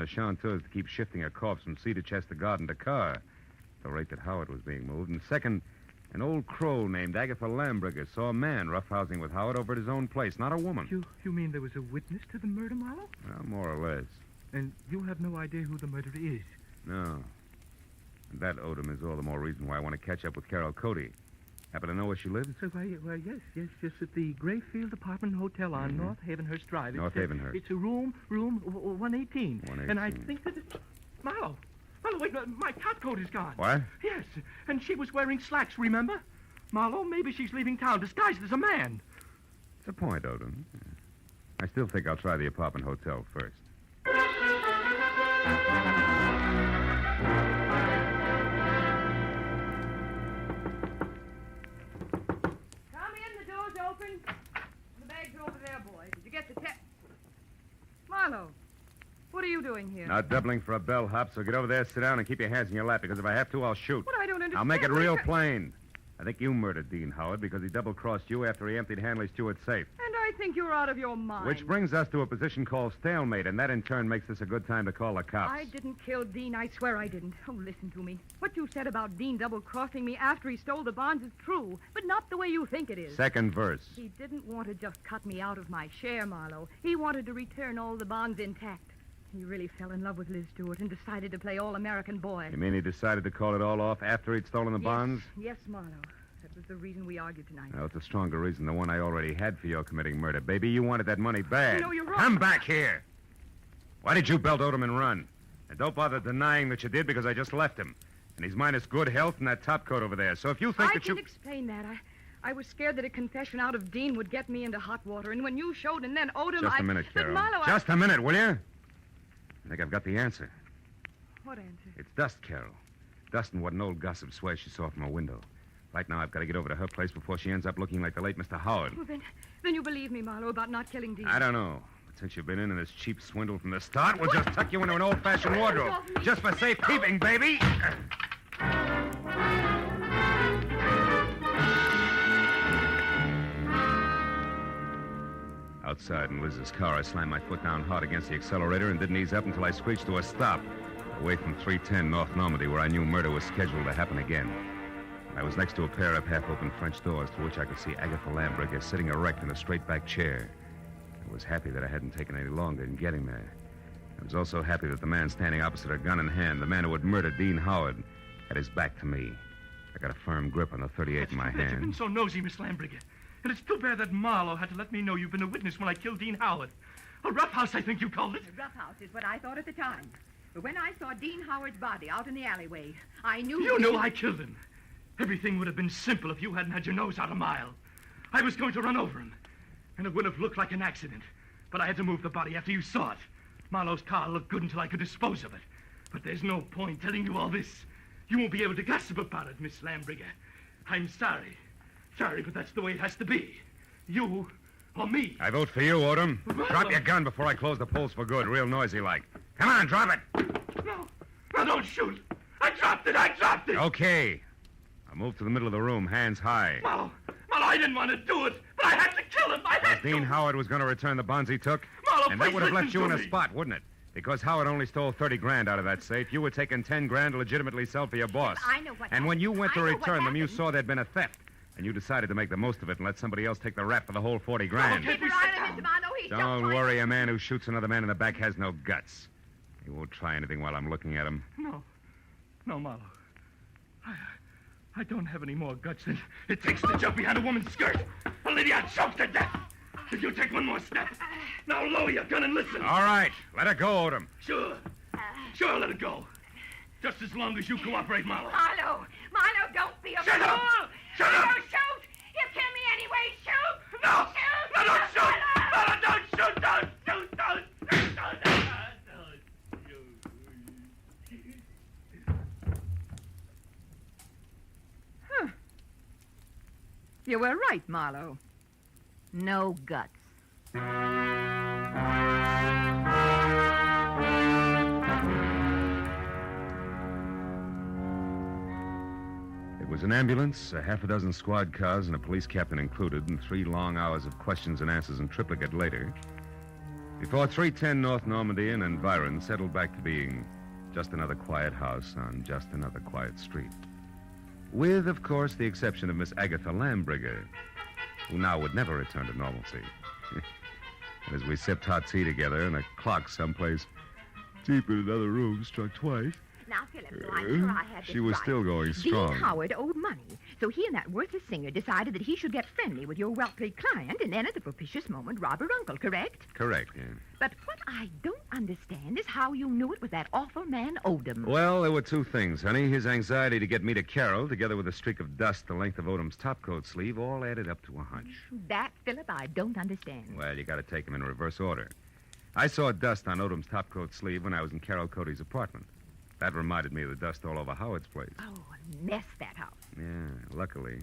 S14: chanteuse to keep shifting a corpse from cedar chest to garden to car, at the rate that Howard was being moved. And second, an old crow named Agatha Lambriger saw a man roughhousing with Howard over at his own place, not a woman.
S18: You mean there was a witness to the murder, Marlowe?
S14: Well, more or less.
S18: And you have no idea who the murderer is?
S14: No. And that, Odom, is all the more reason why I want to catch up with Carol Cody. Happen to know where she lives?
S18: Why, yes, at the Grayfield Apartment Hotel on North Havenhurst Drive.
S14: North Havenhurst.
S18: It's a room 118.
S14: 118.
S18: And I think that it's... Marlowe, wait, my top coat is gone.
S14: What?
S18: Yes, and she was wearing slacks, remember? Marlowe, maybe she's leaving town disguised as a man.
S14: It's a point, Odom. I still think I'll try the apartment hotel first.
S17: Marlowe, what are you doing here?
S14: Not doubling for a bellhop, so get over there, sit down, and keep your hands in your lap, because if I have to, I'll shoot.
S17: But I don't understand.
S14: I'll make it real plain. I think you murdered Dean Howard because he double-crossed you after he emptied Hanley Stewart's safe.
S17: And I think you're out of your mind.
S14: Which brings us to a position called stalemate, and that in turn makes this a good time to call the cops.
S17: I didn't kill Dean. I swear I didn't. Oh, listen to me. What you said about Dean double-crossing me after he stole the bonds is true, but not the way you think it is.
S14: Second verse.
S17: He didn't want to just cut me out of my share, Marlowe. He wanted to return all the bonds intact. He really fell in love with Liz Stewart and decided to play all-American boy.
S14: You mean he decided to call it all off after he'd stolen the bonds?
S17: Yes, Marlowe. That was the reason we argued tonight.
S14: Well, it's a stronger reason than one I already had for your committing murder. Baby, you wanted that money bad.
S17: No, you're wrong.
S14: Come back here. Why did you belt Odom and run? And don't bother denying that you did, because I just left him. And he's minus good health and that top coat over there. So if you think
S17: I
S14: that you...
S17: can explain that. I was scared that a confession out of Dean would get me into hot water. And when you showed and then Odom,
S14: Just a minute,
S17: But
S14: Carol.
S17: Marlowe,
S14: Just a minute, will you? I think I've got the answer.
S17: What answer?
S14: It's Dust, Carol. Dust and what an old gossip swears she saw from her window. Right now, I've got to get over to her place before she ends up looking like the late Mr. Howard.
S17: Well, then you believe me, Marlowe, about not killing Dean.
S14: I don't know. But since you've been in this cheap swindle from the start, we'll just tuck you into an old-fashioned wardrobe. Just for safekeeping, baby. Outside in Liz's car, I slammed my foot down hard against the accelerator and didn't ease up until I screeched to a stop, away from 310 North Normandy, where I knew murder was scheduled to happen again. I was next to a pair of half-open French doors through which I could see Agatha Lambricker sitting erect in a straight-back chair. I was happy that I hadn't taken any longer in getting there. I was also happy that the man standing opposite her, gun in hand, the man who had murdered Dean Howard, had his back to me. I got a firm grip on the .38 in my
S18: You've been
S14: hand.
S18: so nosy, Miss Lambricker. And it's too bad that Marlowe had to let me know you've been a witness when I killed Dean Howard. A roughhouse, I think you called it.
S19: A roughhouse is what I thought at the time. But when I saw Dean Howard's body out in the alleyway, I knew...
S18: You knew I killed him. Everything would have been simple if you hadn't had your nose out a mile. I was going to run over him, and it would have looked like an accident. But I had to move the body after you saw it. Marlowe's car looked good until I could dispose of it. But there's no point telling you all this. You won't be able to gossip about it, Miss Lambricker. I'm sorry. Sorry, but that's the way it has to be. You or me.
S14: I vote for you, Odom. Drop your gun before I close the polls for good, real noisy like. Come on, drop it.
S18: No, don't shoot. I dropped it.
S14: Okay. I'll move to the middle of the room, hands high.
S18: Marlowe, I didn't want to do it, but I had to kill him.
S14: Dean Howard was going to return the bonds he took.
S18: Marlowe,
S14: and that
S18: please
S14: would have left
S18: listen
S14: you in
S18: to
S14: a
S18: me.
S14: spot, wouldn't it? Because Howard only stole 30 grand out of that safe. You were taking 10 grand to legitimately sell for your boss.
S19: I know what
S14: And when you went to
S19: I know what
S14: return them, you
S19: happened.
S14: saw there'd been a theft. And you decided to make the most of it and let somebody else take the rap for the whole 40 grand.
S19: Keep your eye on Mr. Marlowe. He's just
S14: Don't
S19: going-
S14: worry, a man who shoots another man in the back has no guts. He won't try anything while I'm looking at him.
S18: No, Marlowe. I don't have any more guts than it takes to jump behind a woman's skirt. A lady I'd choke to death. If you take one more step, now lower your gun and listen.
S14: All right, let her go, Odom.
S18: Sure, let it go. Just as long as you cooperate, Marlowe.
S19: Marlowe, don't be a
S18: Shut
S19: fool.
S18: up! Shut up!
S19: Marlowe, shoot! You kill me anyway. Shoot!
S18: No!
S19: Shoot!
S18: No, don't shoot!
S19: Marlowe!
S18: No, don't shoot! Don't shoot!
S19: You were right, Marlowe. No guts.
S14: It was an ambulance, a half a dozen squad cars, and a police captain included, and 3 long hours of questions and answers in triplicate later, before 310 North Normandy and Environ settled back to being just another quiet house on just another quiet street. With, of course, the exception of Miss Agatha Lambricker, who now would never return to normalcy. And as we sipped hot tea together and a clock someplace deep in another room struck twice,
S19: Now, Philip, so I'm sure I had this
S14: she was
S19: right.
S14: still going strong.
S19: Dean Howard owed money, so he and that worthless singer decided that he should get friendly with your wealthy client and then at the propitious moment rob her uncle, correct?
S14: Correct, yeah.
S19: But what I don't understand is how you knew it was that awful man Odom.
S14: Well, there were 2 things, honey. His anxiety to get me to Carol, together with a streak of dust the length of Odom's topcoat sleeve, all added up to a hunch.
S19: That, Philip, I don't understand.
S14: Well, you got to take them in reverse order. I saw dust on Odom's topcoat sleeve when I was in Carol Cody's apartment. That reminded me of the dust all over Howard's place.
S19: Oh, a mess, that house.
S14: Yeah, luckily.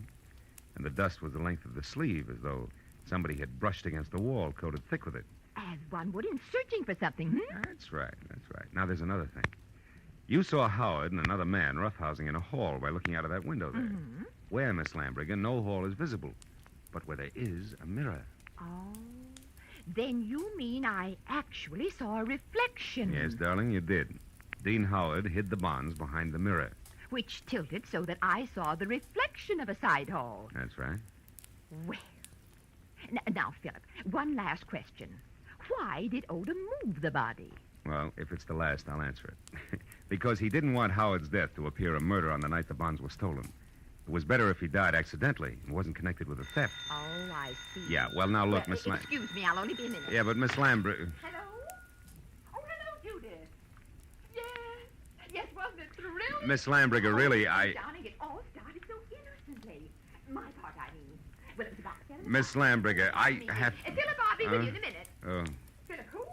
S14: And the dust was the length of the sleeve, as though somebody had brushed against the wall, coated thick with it.
S19: As one would in searching for something, hmm?
S14: That's right. Now, there's another thing. You saw Howard and another man roughhousing in a hall by looking out of that window there.
S19: Mm-hmm.
S14: Where, Miss Lambriger, no hall is visible, but where there is a mirror.
S19: Oh, then you mean I actually saw a reflection.
S14: Yes, darling, you did. Dean Howard hid the bonds behind the mirror.
S19: Which tilted so that I saw the reflection of a side hall.
S14: That's right.
S19: Well, now, Philip, one last question. Why did Odom move the body?
S14: Well, if it's the last, I'll answer it. Because he didn't want Howard's death to appear a murder on the night the bonds were stolen. It was better if he died accidentally and wasn't connected with a theft.
S19: Oh, I see.
S14: Yeah, well, now look, Miss Lamb.
S19: Excuse me, I'll only be a minute.
S14: Yeah, but Miss Lambriger...
S19: Hello? Oh, hello, Judith. Yes, wasn't it thrilling?
S14: Miss Lambriger, really,
S19: Darling, it all started so innocently. My part, I mean. Well, it was about 7
S14: Miss Lambriger, I have...
S19: Philip, I'll be with you in a minute.
S14: Oh,
S19: Philip, who?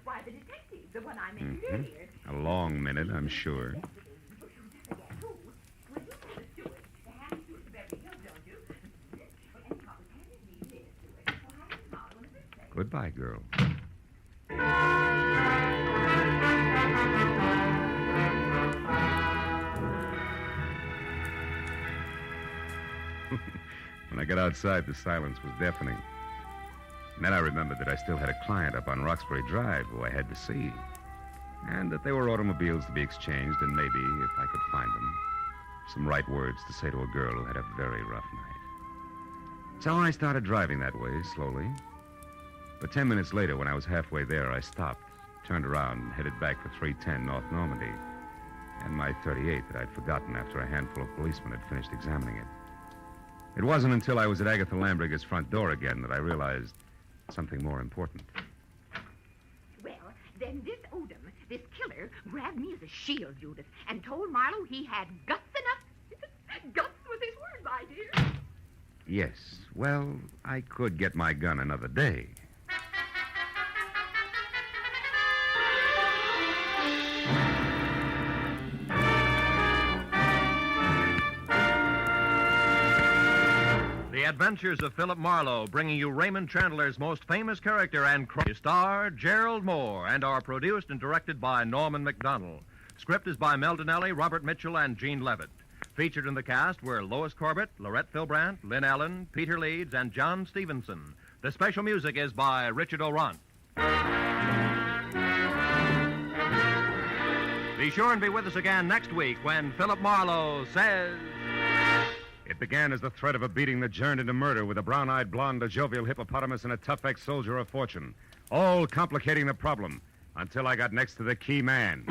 S19: Why, the detective, the one I mentioned earlier.
S14: a long minute, I'm sure. Goodbye, girl. When I got outside, the silence was deafening. And then I remembered that I still had a client up on Roxbury Drive who I had to see. And that there were automobiles to be exchanged, and maybe, if I could find them, some right words to say to a girl who had a very rough night. So I started driving that way, slowly. But 10 minutes later, when I was halfway there, I stopped, turned around, and headed back for 310 North Normandy, and my .38 that I'd forgotten after a handful of policemen had finished examining it. It wasn't until I was at Agatha Lambriger's front door again that I realized something more important.
S19: Well, then this Odom, this killer, grabbed me as a shield, Judith, and told Marlowe he had guts enough. Guts was his word, my dear.
S14: Yes, well, I could get my gun another day.
S15: The Adventures of Philip Marlowe, bringing you Raymond Chandler's most famous character and star, Gerald Moore, and are produced and directed by Norman MacDonald. Script is by Mel Donnelly, Robert Mitchell, and Gene Levitt. Featured in the cast were Lois Corbett, Lorette Filbrandt, Lynn Allen, Peter Leeds, and John Stevenson. The special music is by Richard Orant. Be sure and be with us again next week when Philip Marlowe says...
S14: It began as the threat of a beating that turned into murder with a brown-eyed blonde, a jovial hippopotamus, and a tough ex-soldier of fortune, all complicating the problem until I got next to the key man.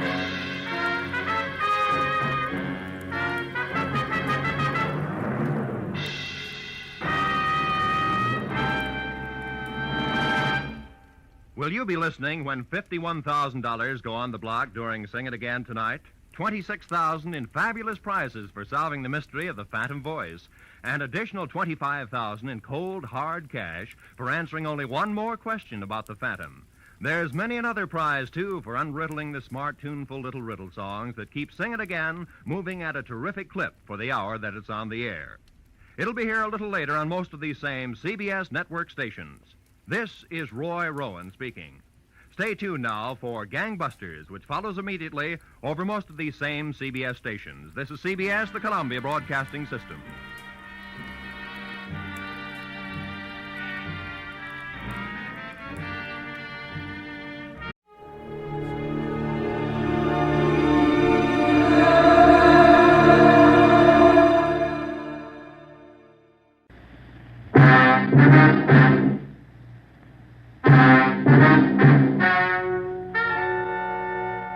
S15: Will you be listening when $51,000 go on the block during Sing It Again tonight? $26,000 in fabulous prizes for solving the mystery of the Phantom Voice, and additional $25,000 in cold, hard cash for answering only one more question about the Phantom. There's many another prize, too, for unriddling the smart, tuneful little riddle songs that keep Sing It Again moving at a terrific clip for the hour that it's on the air. It'll be here a little later on most of these same CBS network stations. This is Roy Rowan speaking. Stay tuned now for Gangbusters, which follows immediately over most of these same CBS stations. This is CBS, the Columbia Broadcasting System.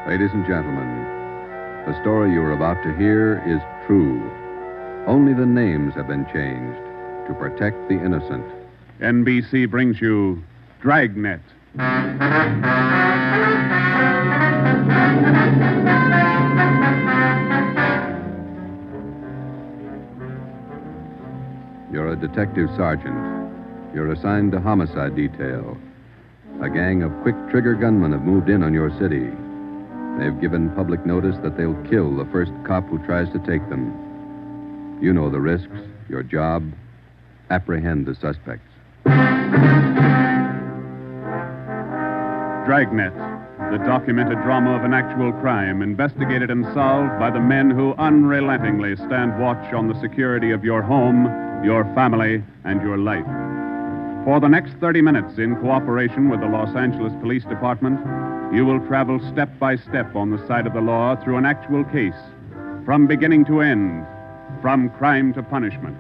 S8: Ladies and gentlemen, the story you are about to hear is true. Only the names have been changed to protect the innocent.
S3: NBC brings you Dragnet.
S8: You're a detective sergeant. You're assigned to homicide detail. A gang of quick-trigger gunmen have moved in on your city. They've given public notice that they'll kill the first cop who tries to take them. You know the risks, your job. Apprehend the suspects.
S3: Dragnet, the documented drama of an actual crime, investigated and solved by the men who unrelentingly stand watch on the security of your home, your family, and your life. For the next 30 minutes, in cooperation with the Los Angeles Police Department, you will travel step by step on the side of the law through an actual case, from beginning to end, from crime to punishment.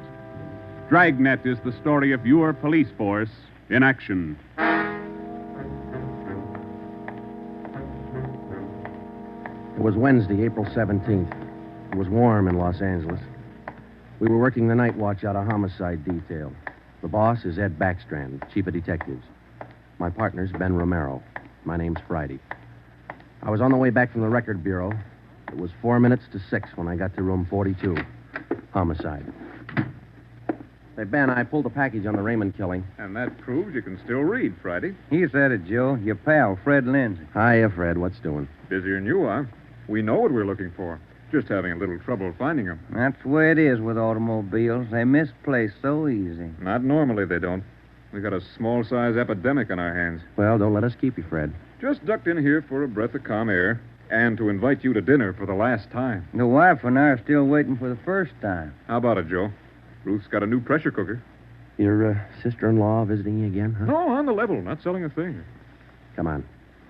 S3: Dragnet is the story of your police force in action.
S20: It was Wednesday, April 17th. It was warm in Los Angeles. We were working the night watch out of Homicide detail. The boss is Ed Backstrand, chief of detectives. My partner's Ben Romero. My name's Friday. I was on the way back from the record bureau. It was 4 minutes to 6 when I got to room 42. Homicide. Hey, Ben, I pulled a package on the Raymond killing.
S13: And that proves you can still read, Friday.
S22: He said it, Joe. Your pal, Fred Lindsay.
S20: Hiya, Fred. What's doing?
S13: Busier than you are. We know what we're looking for. Just having a little trouble finding them.
S22: That's the way it is with automobiles. They misplace so easy.
S13: Not normally, they don't. We got a small-size epidemic on our hands.
S20: Well, don't let us keep you, Fred.
S13: Just ducked in here for a breath of calm air and to invite you to dinner for the last time.
S22: The wife and I are still waiting for the first time.
S13: How about it, Joe? Ruth's got a new pressure cooker.
S20: Your sister-in-law visiting you again, huh?
S13: No, on the level. Not selling a thing.
S20: Come on.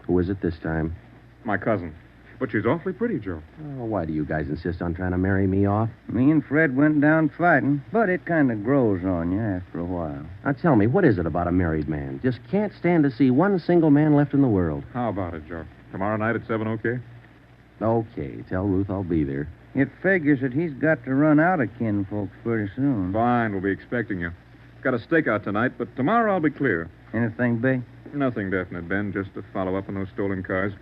S20: Who is it this time?
S13: My cousin. But she's awfully pretty, Joe.
S20: Oh, why do you guys insist on trying to marry me off?
S22: Me and Fred went down fighting, but it kind of grows on you after a while.
S20: Now, tell me, what is it about a married man? Just can't stand to see one single man left in the world.
S13: How about it, Joe? Tomorrow night at 7, okay?
S20: Okay. Tell Ruth I'll be there.
S22: It figures that he's got to run out of kinfolks pretty soon.
S13: Fine, we'll be expecting you. Got a stakeout tonight, but tomorrow I'll be clear.
S22: Anything big?
S13: Nothing definite, Ben. Just to follow up on those stolen cars.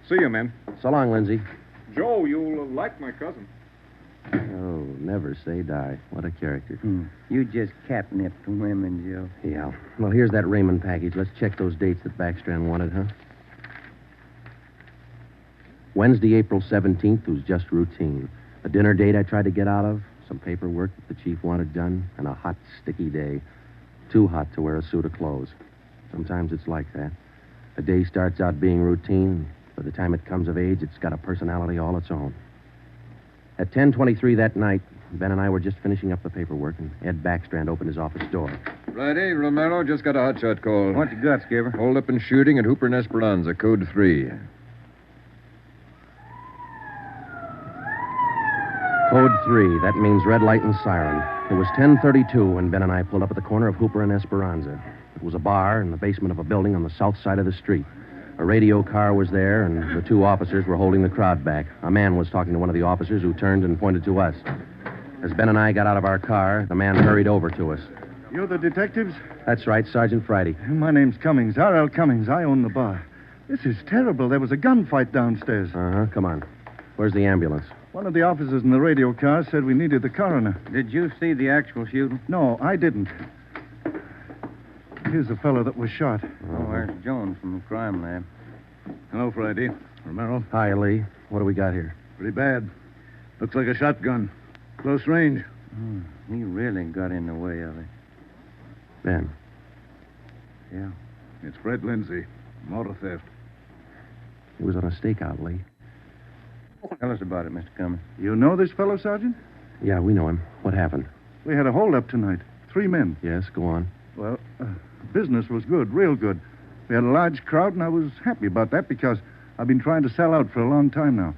S13: See you, men.
S20: So long, Lindsay.
S13: Joe, you'll like my cousin.
S20: Oh, never say die. What a character.
S22: You just catnip the women, Joe.
S20: Yeah. Well, here's that Raymond package. Let's check those dates that Backstrand wanted, huh? Wednesday, April 17th was just routine. A dinner date I tried to get out of, some paperwork that the chief wanted done, and a hot, sticky day. Too hot to wear a suit of clothes. Sometimes it's like that. A day starts out being routine. By the time it comes of age, it's got a personality all its own. At 10:23 that night, Ben and I were just finishing up the paperwork, and Ed Backstrand opened his office door.
S23: Friday, Romero, just got a hotshot call.
S22: What you got, Skipper?
S23: Hold up and shooting at Hooper and Esperanza, code 3.
S20: Code 3, that means red light and siren. It was 10:32 when Ben and I pulled up at the corner of Hooper and Esperanza. It was a bar in the basement of a building on the south side of the street. A radio car was there, and the two officers were holding the crowd back. A man was talking to one of the officers who turned and pointed to us. As Ben and I got out of our car, the man hurried over to us.
S24: You're the detectives?
S20: That's right, Sergeant Friday.
S24: My name's Cummings, R.L. Cummings. I own the bar. This is terrible. There was a gunfight downstairs.
S20: Uh-huh, come on. Where's the ambulance?
S24: One of the officers in the radio car said we needed the coroner.
S22: Did you see the actual shooting?
S24: No, I didn't. Here's the fellow that was shot.
S22: Oh, there's Jones from the crime lab.
S24: Hello, Friday. Romero.
S20: Hi, Lee. What do we got here?
S24: Pretty bad. Looks like a shotgun. Close range.
S22: He really got in the way of it.
S20: Ben.
S22: Yeah.
S24: It's Fred Lindsay. Motor theft.
S20: He was on a stakeout, Lee.
S22: Tell us about it, Mr. Cummings.
S24: You know this fellow, Sergeant?
S20: Yeah, we know him. What happened?
S24: We had a holdup tonight. 3 men.
S20: Yes, go on.
S24: Well, business was good, real good. We had a large crowd, and I was happy about that because I've been trying to sell out for a long time now.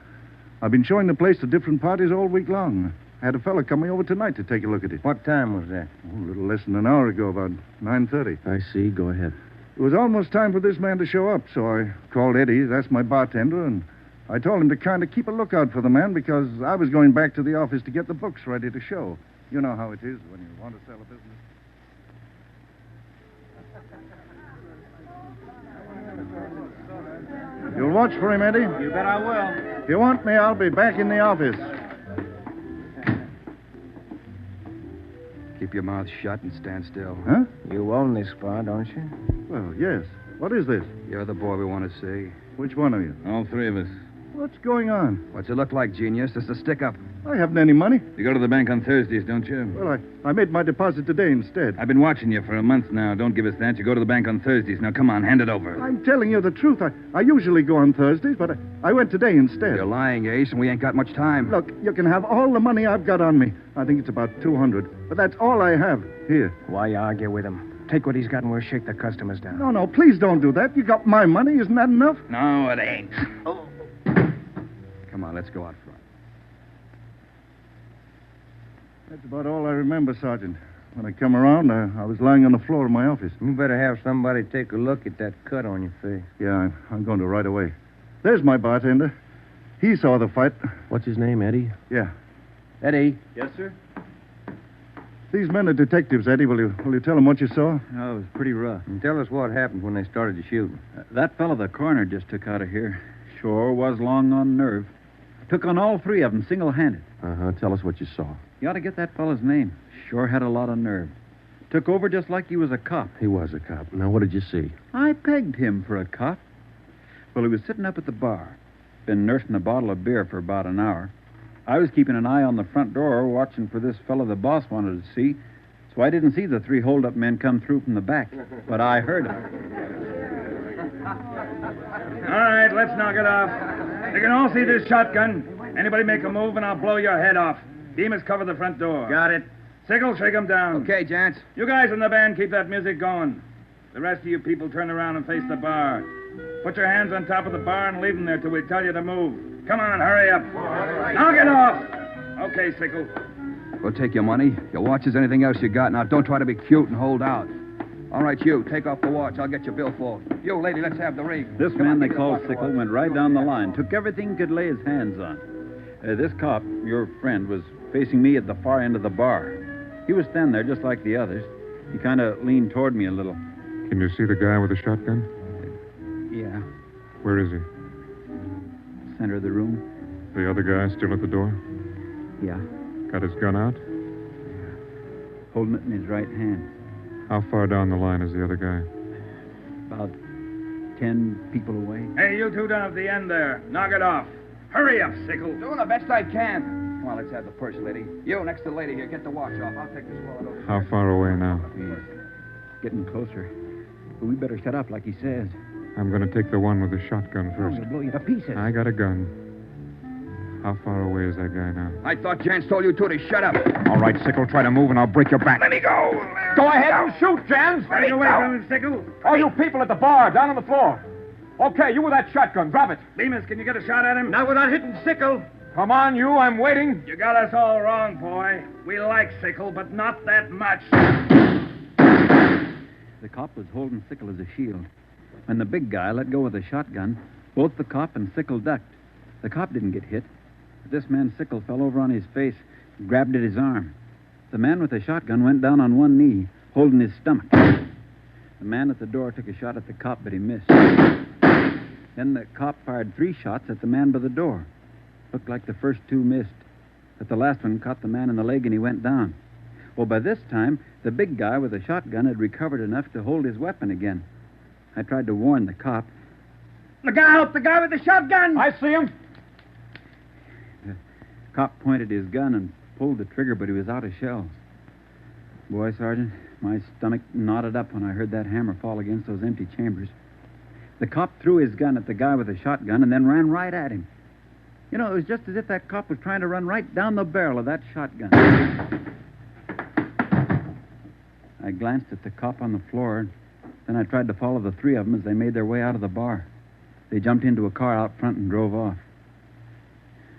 S24: I've been showing the place to different parties all week long. I had a fella coming over tonight to take a look at it.
S22: What time was that?
S24: Oh, a little less than an hour ago, about 9:30.
S20: I see. Go ahead.
S24: It was almost time for this man to show up, so I called Eddie, that's my bartender, and I told him to kind of keep a lookout for the man because I was going back to the office to get the books ready to show. You know how it is when you want to sell a business. You'll watch for him, Eddie?
S22: You bet I will.
S24: If you want me, I'll be back in the office.
S23: Keep your mouth shut and stand still.
S24: Huh?
S22: You own this bar, don't you?
S24: Well, yes. What is this?
S23: You're the boy we want to see.
S24: Which one of you?
S23: All 3 of us.
S24: What's going on?
S23: What's it look like, genius? Just a stick-up.
S24: I haven't any money.
S23: You go to the bank on Thursdays, don't you?
S24: Well, I made my deposit today instead.
S23: I've been watching you for a month now. Don't give us that. You go to the bank on Thursdays. Now, come on, hand it over.
S24: I'm telling you the truth. I usually go on Thursdays, but I went today instead.
S23: You're lying, Ace, and we ain't got much time.
S24: Look, you can have all the money I've got on me. I think it's about 200. But that's all I have. Here.
S5: Why argue with him? Take what he's got and we'll shake the customers down.
S24: No, please don't do that. You got my money. Isn't that enough?
S23: No, it ain't. Oh. Come on, let's go out front.
S24: That's about all I remember, Sergeant. When I come around, I was lying on the floor of my office.
S22: You better have somebody take a look at that cut on your face.
S24: Yeah, I'm going to right away. There's my bartender. He saw the fight.
S20: What's his name, Eddie?
S24: Yeah.
S20: Eddie.
S23: Yes, sir?
S24: These men are detectives, Eddie. Will you tell them what you saw?
S22: Oh, it was pretty rough. And tell us what happened when they started the shooting.
S6: That fellow the coroner just took out of here sure was long on nerve. Took on all three of them single-handed.
S20: Uh-huh. Tell us what you saw.
S6: You ought to get that fellow's name. Sure had a lot of nerve. Took over just like he was a cop.
S20: He was a cop. Now, what did you see?
S6: I pegged him for a cop. Well, he was sitting up at the bar. Been nursing a bottle of beer for about an hour. I was keeping an eye on the front door, watching for this fellow the boss wanted to see. So I didn't see the three hold-up men come through from the back. But I heard them.
S11: All right, let's knock it off. You can all see this shotgun. Anybody make a move and I'll blow your head off. Demas, cover the front door.
S23: Got it.
S11: Sickle, shake him down.
S23: Okay, gents.
S11: You guys in the band, keep that music going. The rest of you people turn around and face the bar. Put your hands on top of the bar and leave them there till we tell you to move. Come on, hurry up. Knock it off. Okay, Sickle.
S23: We'll take your money, your watches, anything else you got. Now, don't try to be cute and hold out. All right, you, take off the watch. I'll get your billfold. You, lady, let's have the ring.
S6: This man they called Sickle went right down the line. Took everything he could lay his hands on. This cop, your friend, was facing me at the far end of the bar. He was standing there just like the others. He kind of leaned toward me a little.
S3: Can you see the guy with the shotgun?
S6: Yeah,
S3: Where is he?
S6: center of the room.
S3: The other guy still at the door?
S6: Yeah,
S3: Got his gun out?
S6: holding it in his right hand.
S3: How far down the line is the other guy?
S6: About 10 people away.
S11: Hey, you two down at the end there. Knock it off. Hurry up, Sickle.
S23: Doing the best I can. Come on, let's have the purse, lady. You, next to the lady here, get the watch off. I'll take this wallet over.
S3: How far away now?
S6: He's getting closer. But we better shut up like he says.
S3: I'm going to take the one with the shotgun
S6: I'm
S3: first.
S6: going to blow you to pieces.
S3: I got a gun. How far away is that guy now?
S23: I thought Jans told you to shut up. All right, Sickle, try to move and I'll break your back.
S11: Let me go.
S23: Go ahead and shoot, Jans.
S11: Get away from him, Sickle.
S23: All you people at the bar, down on the floor. Okay, you with that shotgun, drop it.
S11: Demas, can you get a shot at him?
S23: Not without hitting Sickle. Come on, you, I'm waiting.
S11: You got us all wrong, boy. We like Sickle, but not that much.
S6: The cop was holding Sickle as a shield. When the big guy let go of the shotgun, both the cop and Sickle ducked. The cop didn't get hit. But this man Sickle fell over on his face, grabbed at his arm. The man with the shotgun went down on one knee, holding his stomach. The man at the door took a shot at the cop, but he missed. Then the cop fired 3 shots at the man by the door. Looked like the first 2 missed, but the last one caught the man in the leg and he went down. Well, by this time, the big guy with the shotgun had recovered enough to hold his weapon again. I tried to warn the cop.
S11: Look out! The guy with the shotgun!
S23: I see him.
S6: The cop pointed his gun and pulled the trigger, but he was out of shells. Boy, Sergeant, my stomach knotted up when I heard that hammer fall against those empty chambers. The cop threw his gun at the guy with the shotgun and then ran right at him. You know, it was just as if that cop was trying to run right down the barrel of that shotgun. I glanced at the cop on the floor, then I tried to follow the 3 of them as they made their way out of the bar. They jumped into a car out front and drove off.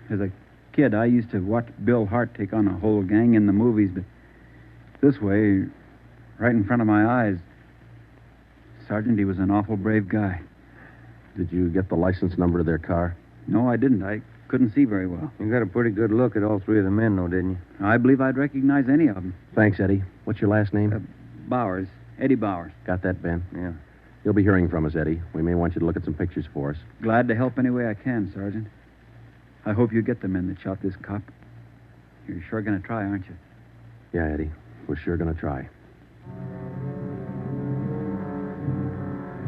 S6: As a kid, I used to watch Bill Hart take on a whole gang in the movies, but this way, right in front of my eyes, Sergeant, he was an awful brave guy.
S20: Did you get the license number of their car?
S6: No, I didn't. I couldn't see very well.
S22: You got a pretty good look at all 3 of the men, though, didn't you?
S6: I believe I'd recognize any of them.
S20: Thanks, Eddie. What's your last name?
S6: Bowers. Eddie Bowers.
S20: Got that, Ben?
S6: Yeah.
S20: You'll be hearing from us, Eddie. We may want you to look at some pictures for us.
S6: Glad to help any way I can, Sergeant. I hope you get the men that shot this cop. You're sure going to try, aren't you?
S20: Yeah, Eddie. We're sure going to try.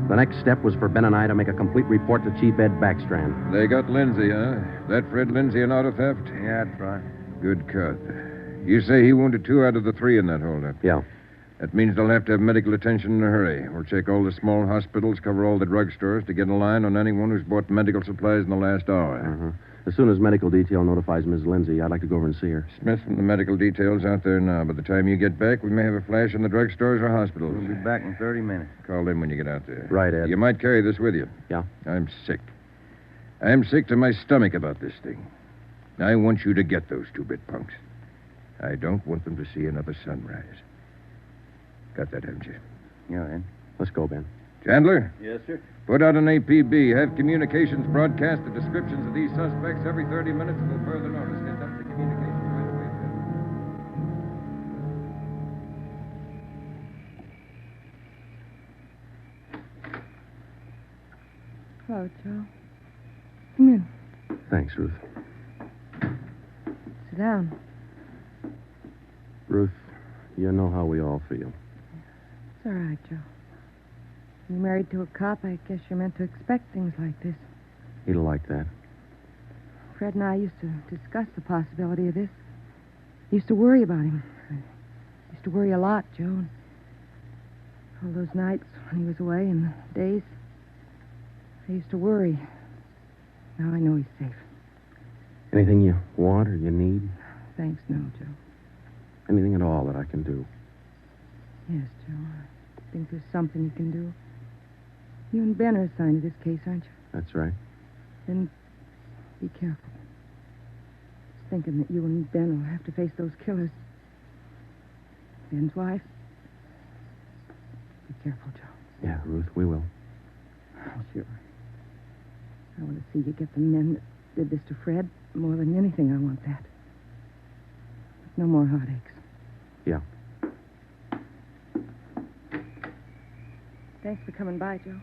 S20: The next step was for Ben and I to make a complete report to Chief Ed Backstrand.
S23: They got Lindsay, huh? That Fred Lindsay an auto theft?
S22: Yeah, that's right.
S13: Good cut. You say he wounded 2 out of the 3 in that holdup?
S20: Yeah.
S13: That means they'll have to have medical attention in a hurry. We'll check all the small hospitals, cover all the drugstores to get a line on anyone who's bought medical supplies in the last hour.
S20: Uh-huh. As soon as medical detail notifies Miss Lindsay, I'd like to go over and see her.
S13: Smith from the medical detail's out there now. By the time you get back, we may have a flash in the drugstores or hospitals.
S22: We'll be back in 30 minutes.
S13: Call them when you get out there.
S20: Right, Ed.
S13: You might carry this with you.
S20: Yeah?
S13: I'm sick. I'm sick to my stomach about this thing. I want you to get those 2-bit punks. I don't want them to see another sunrise. Got that, haven't you?
S22: Yeah, Ed.
S20: Let's go, Ben.
S13: Chandler?
S1: Yes, sir.
S13: Put out an APB. Have communications broadcast the descriptions of these suspects every 30 minutes until further notice. Get that to communications right away,
S12: Hello, Joe. Come in.
S20: Thanks, Ruth.
S12: Sit down.
S20: Ruth, you know how we all feel.
S12: It's all right, Joe. You're married to a cop, I guess you're meant to expect things like this.
S20: He'd like that.
S12: Fred and I used to discuss the possibility of this. Used to worry about him. I used to worry a lot, Joe. And all those nights when he was away and the days, I used to worry. Now I know he's safe.
S20: Anything you want or you need?
S12: Thanks, no, Joe.
S20: Anything at all that I can do?
S12: Yes, Joe. I think there's something you can do. You and Ben are assigned to this case, aren't you?
S20: That's right.
S12: Then be careful. Just thinking that you and Ben will have to face those killers. Ben's wife. Be careful, Joe.
S20: Yeah, Ruth, we will.
S12: Oh, sure. I want to see you get the men that did this to Fred. More than anything, I want that. No more heartaches.
S20: Yeah.
S12: Thanks for coming by, Joe.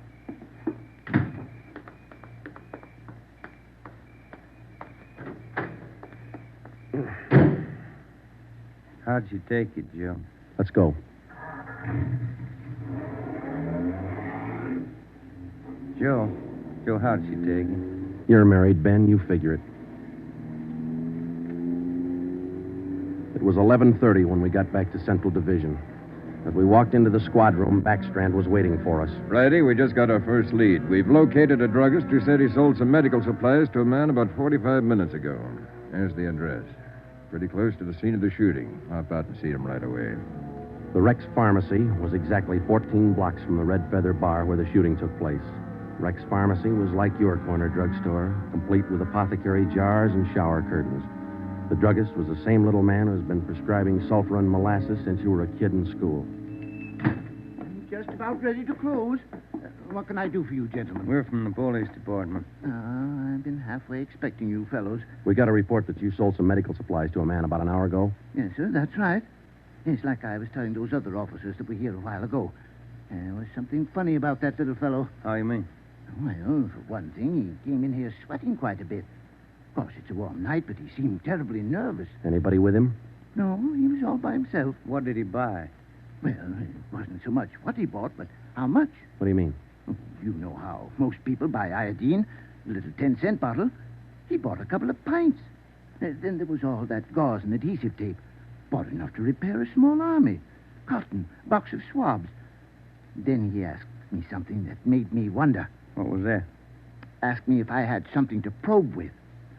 S22: How'd you take it, Joe?
S20: Let's go.
S22: Joe, how'd she take it?
S20: You're married, Ben. You figure it. It was 11:30 when we got back to Central Division. As we walked into the squad room, Backstrand was waiting for us.
S13: Righty, we just got our first lead. We've located a druggist who said he sold some medical supplies to a man about 45 minutes ago. There's the address. Pretty close to the scene of the shooting. Hop out and see him right away.
S20: The Rex Pharmacy was exactly 14 blocks from the Red Feather Bar where the shooting took place. Rex Pharmacy was like your corner drugstore, complete with apothecary jars and shower curtains. The druggist was the same little man who's been prescribing sulfur and molasses since you were a kid in school.
S2: I'm just about ready to close. What can I do for you, gentlemen?
S22: We're from the police department.
S2: I've been halfway expecting you fellows.
S20: We got a report that you sold some medical supplies to a man about an hour ago.
S2: Yes, sir, that's right. It's like I was telling those other officers that were here a while ago. There was something funny about that little fellow.
S22: How you mean?
S2: Well, for one thing, he came in here sweating quite a bit. Of course, it's a warm night, but he seemed terribly nervous.
S20: Anybody with him?
S2: No, he was all by himself.
S22: What did he buy?
S2: Well, it wasn't so much what he bought, but how much.
S20: What do you mean?
S2: You know how most people buy iodine, a little 10-cent bottle. He bought a couple of pints. Then there was all that gauze and adhesive tape. Bought enough to repair a small army. Cotton, box of swabs. Then he asked me something that made me wonder.
S22: What was that?
S2: Asked me if I had something to probe with.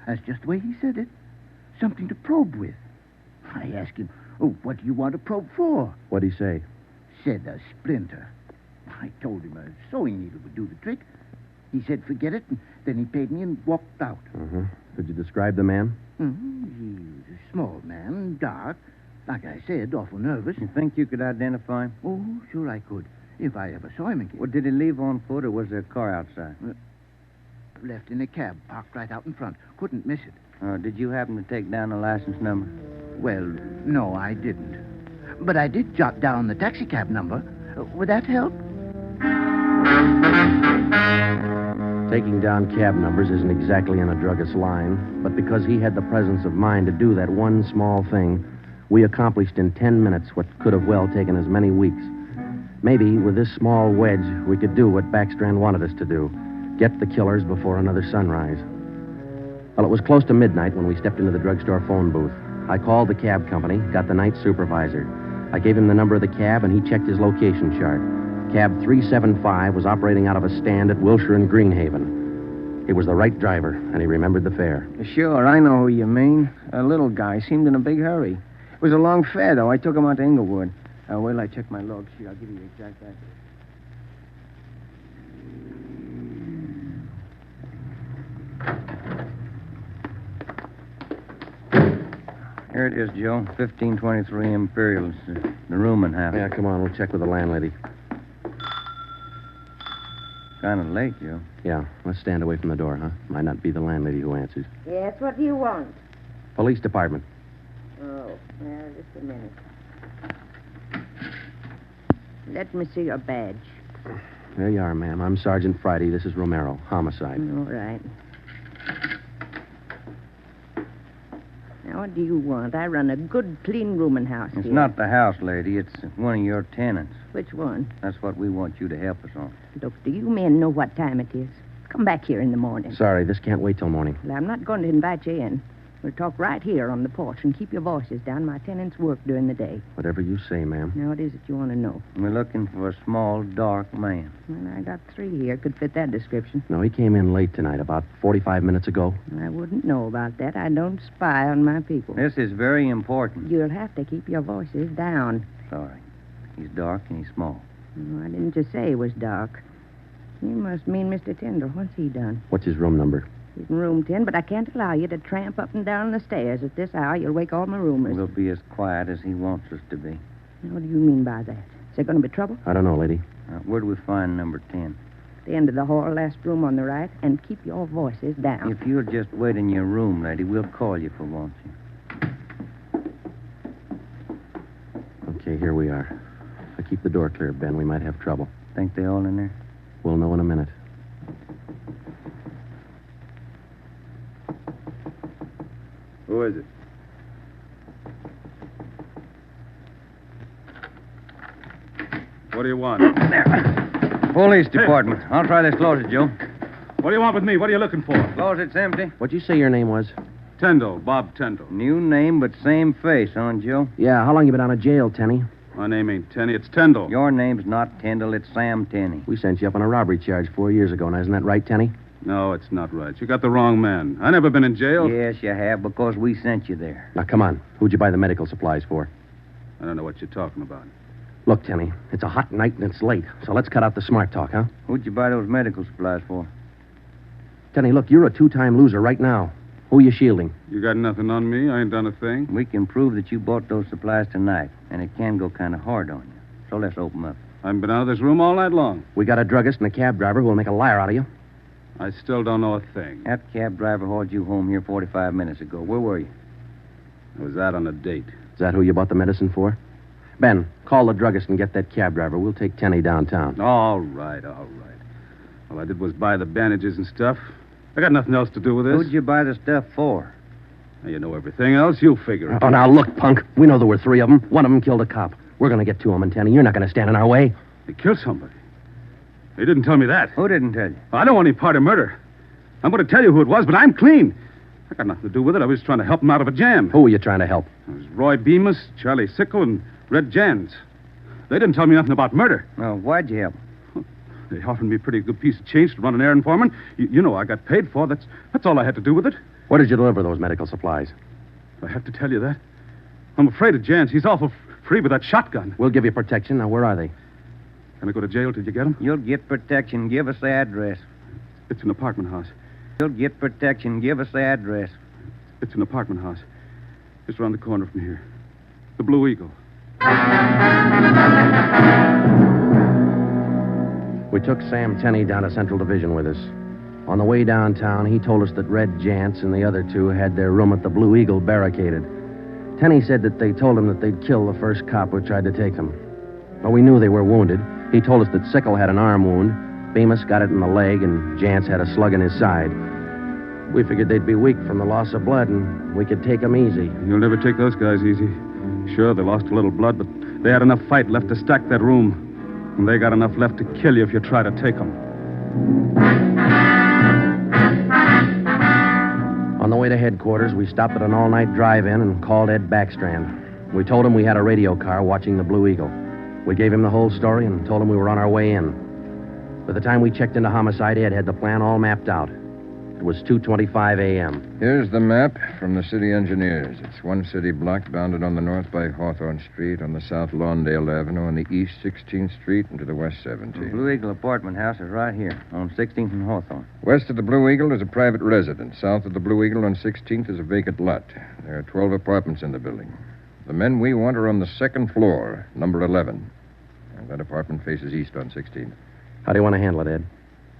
S2: That's just the way he said it. Something to probe with. I asked him, what do you want to probe for?
S20: What'd he say?
S2: Said a splinter. I told him a sewing needle would do the trick. He said forget it, and then he paid me and walked out.
S20: Uh-huh. Could you describe the man?
S2: He was a small man, dark. Like I said, awful nervous.
S22: You think you could identify him?
S2: Oh, sure I could. If I ever saw him again.
S22: Well, did he leave on foot, or was there a car outside?
S2: Left in a cab, parked right out in front. Couldn't miss it.
S22: Did you happen to take down the license number?
S2: Well, no, I didn't. But I did jot down the taxicab number. Would that help?
S20: Taking down cab numbers isn't exactly in a druggist's line, but because he had the presence of mind to do that one small thing, we accomplished in 10 minutes what could have well taken as many weeks. Maybe with this small wedge, we could do what Backstrand wanted us to do. Get the killers before another sunrise. Well, it was close to midnight when we stepped into the drugstore phone booth. I called the cab company, got the night supervisor. I gave him the number of the cab, and he checked his location chart. Cab 375 was operating out of a stand at Wilshire and Greenhaven. He was the right driver, and he remembered the fare.
S5: Sure, I know who you mean. A little guy seemed in a big hurry. It was a long fare, though. I took him out to Inglewood. Wait till I check my log sheet. I'll give you the exact address. Here it is, Joe. 1523 Imperial. It's the room and half.
S20: Yeah, come on. We'll check with the landlady.
S5: Kind of late, Joe.
S20: Yeah, let's stand away from the door, huh? Might not be the landlady who answers.
S1: Yes, what do you want?
S20: Police department.
S1: Oh, well, just a minute. Let me see your badge.
S20: There you are, ma'am. I'm Sergeant Friday. This is Romero. Homicide.
S1: All right. Now, what do you want? I run a good, clean rooming house
S5: It's
S1: here.
S5: not the house, lady. It's one of your tenants.
S1: Which one?
S5: That's what we want you to help us on.
S1: Look, do you men know what time it is? Come back here in the morning.
S20: Sorry, this can't wait till morning.
S1: Well, I'm not going to invite you in. We'll talk right here on the porch and keep your voices down. My tenants work during the day.
S20: Whatever you say, ma'am.
S1: Now, what is it you want to know?
S5: We're looking for a small, dark man.
S1: Well, I got 3 here. Could fit that description.
S20: No, he came in late tonight, about 45 minutes ago.
S1: I wouldn't know about that. I don't spy on my people.
S5: This is very important.
S1: You'll have to keep your voices down.
S5: Sorry. He's dark and he's small.
S1: Oh, I didn't just say he was dark. You must mean Mr. Tyndall. What's he done?
S20: What's his room number?
S1: He's in room 10, but I can't allow you to tramp up and down the stairs at this hour. You'll wake all my roomers.
S5: We'll be as quiet as he wants us to be.
S1: Now, what do you mean by that? Is there going to be trouble?
S20: I don't know, lady.
S5: Where do we find number 10?
S1: The end of the hall, last room on the right, and keep your voices down.
S5: If you'll just wait in your room, lady, we'll call you if we want you.
S20: Okay, here we are. If I keep the door clear, Ben, we might have trouble.
S5: Think they all in there?
S20: We'll know in a minute.
S23: Who is it? What do you want?
S5: Police department. I'll try this closet, Joe.
S23: What do you want with me? What are you looking for?
S5: Closet's empty.
S20: What'd you say your name was?
S23: Tyndall, Bob Tyndall.
S5: New name, but same face, huh, Joe?
S20: Yeah, how long you been out of jail, Tenny?
S23: My name ain't Tenney, it's Tyndall.
S5: Your name's not Tyndall, it's Sam Tenney.
S20: We sent you up on a robbery charge 4 years ago. Now, isn't that right, Tenny?
S23: No, it's not right. You got the wrong man. I never been in jail.
S5: Yes, you have, because we sent you there.
S20: Now, come on. Who'd you buy the medical supplies for?
S23: I don't know what you're talking about.
S20: Look, Tenny, it's a hot night and it's late, so let's cut out the smart talk, huh?
S5: Who'd you buy those medical supplies for?
S20: Tenny, look, you're a two-time loser right now. Who are you shielding?
S23: You got nothing on me. I ain't done a thing.
S5: We can prove that you bought those supplies tonight, and it can go kind of hard on you. So let's open up.
S23: I've been out of this room all night long.
S20: We got a druggist and a cab driver who will make a liar out of you.
S23: I still don't know a thing.
S5: That cab driver hauled you home here 45 minutes ago. Where were you?
S23: I was out on a date.
S20: Is that who you bought the medicine for? Ben, call the druggist and get that cab driver. We'll take Tenny downtown.
S23: All right. All I did was buy the bandages and stuff. I got nothing else to do with this.
S5: Who'd you buy the stuff for?
S23: Now, you know everything else. You figure it.
S20: Oh, now, look, punk. We know there were 3 of them. One of them killed a cop. We're going to get to him, and Tenny, you're not going to stand in our way.
S23: They killed somebody. They didn't tell me that.
S5: Who didn't tell you?
S23: I don't want any part of murder. I'm going to tell you who it was, but I'm clean. I got nothing to do with it. I was trying to help him out of a jam.
S20: Who were you trying to help?
S23: It was Roy Bemis, Charlie Sickle, and Red Jans. They didn't tell me nothing about murder.
S5: Well, why'd you help?
S23: They offered me a pretty good piece of change to run an errand for them. You know I got paid for. That's all I had to do with it.
S20: Where did you deliver those medical supplies?
S23: I have to tell you that. I'm afraid of Jans. He's awful free with that shotgun.
S20: We'll give you protection. Now, where are they?
S23: Can I go to jail till you get them?
S5: You'll get protection. Give us the address.
S23: It's an apartment house.
S5: You'll get protection. Give us the address.
S23: It's an apartment house. Just around the corner from here. The Blue Eagle.
S20: We took Sam Tenney down to Central Division with us. On the way downtown, he told us that Red Jantz and the other 2 had their room at the Blue Eagle barricaded. Tenney said that they told him that they'd kill the first cop who tried to take them. Well, we knew they were wounded. He told us that Sickle had an arm wound, Bemis got it in the leg, and Jantz had a slug in his side. We figured they'd be weak from the loss of blood, and we could take them easy.
S23: You'll never take those guys easy. Sure, they lost a little blood, but they had enough fight left to stack that room. And they got enough left to kill you if you try to take them.
S20: On the way to headquarters, we stopped at an all-night drive-in and called Ed Backstrand. We told him we had a radio car watching the Blue Eagle. We gave him the whole story and told him we were on our way in. By the time we checked into Homicide, Ed had the plan all mapped out. It was 2:25 a.m.
S9: Here's the map from the city engineers. It's one city block bounded on the north by Hawthorne Street, on the south Lawndale Avenue, on the east 16th Street, and to the west 17th.
S22: The Blue Eagle apartment house is right here, on 16th and Hawthorne.
S9: West of the Blue Eagle is a private residence. South of the Blue Eagle on 16th is a vacant lot. There are 12 apartments in the building. The men we want are on the second floor, number 11. And that apartment faces east on 16th.
S20: How do you want to handle it, Ed?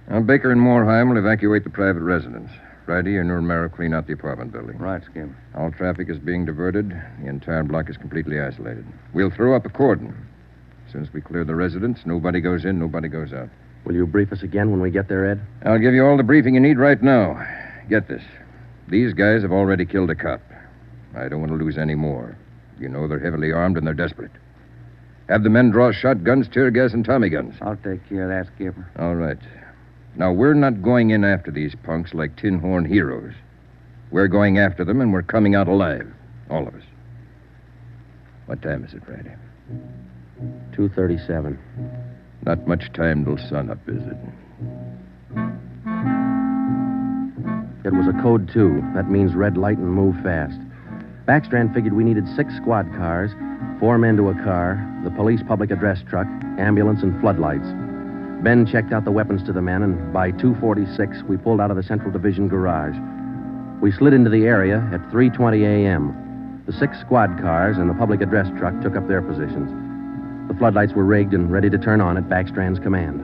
S9: Now, Baker and Moorheim will evacuate the private residence. Friday, and Romero clean out the apartment building.
S22: Right, Skip.
S9: All traffic is being diverted. The entire block is completely isolated. We'll throw up a cordon. As soon as we clear the residence, nobody goes in, nobody goes out.
S20: Will you brief us again when we get there, Ed?
S9: I'll give you all the briefing you need right now. Get this. These guys have already killed a cop. I don't want to lose any more. You know they're heavily armed and they're desperate. Have the men draw shotguns, tear gas, and Tommy guns.
S22: I'll take care of that, Skipper.
S9: All right. Now, we're not going in after these punks like tin horn heroes. We're going after them, and we're coming out alive. All of us. What time is it, Friday?
S20: 2:37.
S9: Not much time till sunup, is it?
S20: It was a code 2. That means red light and move fast. Backstrand figured we needed 6 squad cars, 4 men to a car, the police public address truck, ambulance, and floodlights. Ben checked out the weapons to the men, and by 2:46, we pulled out of the Central Division garage. We slid into the area at 3:20 a.m. The 6 squad cars and the public address truck took up their positions. The floodlights were rigged and ready to turn on at Backstrand's command.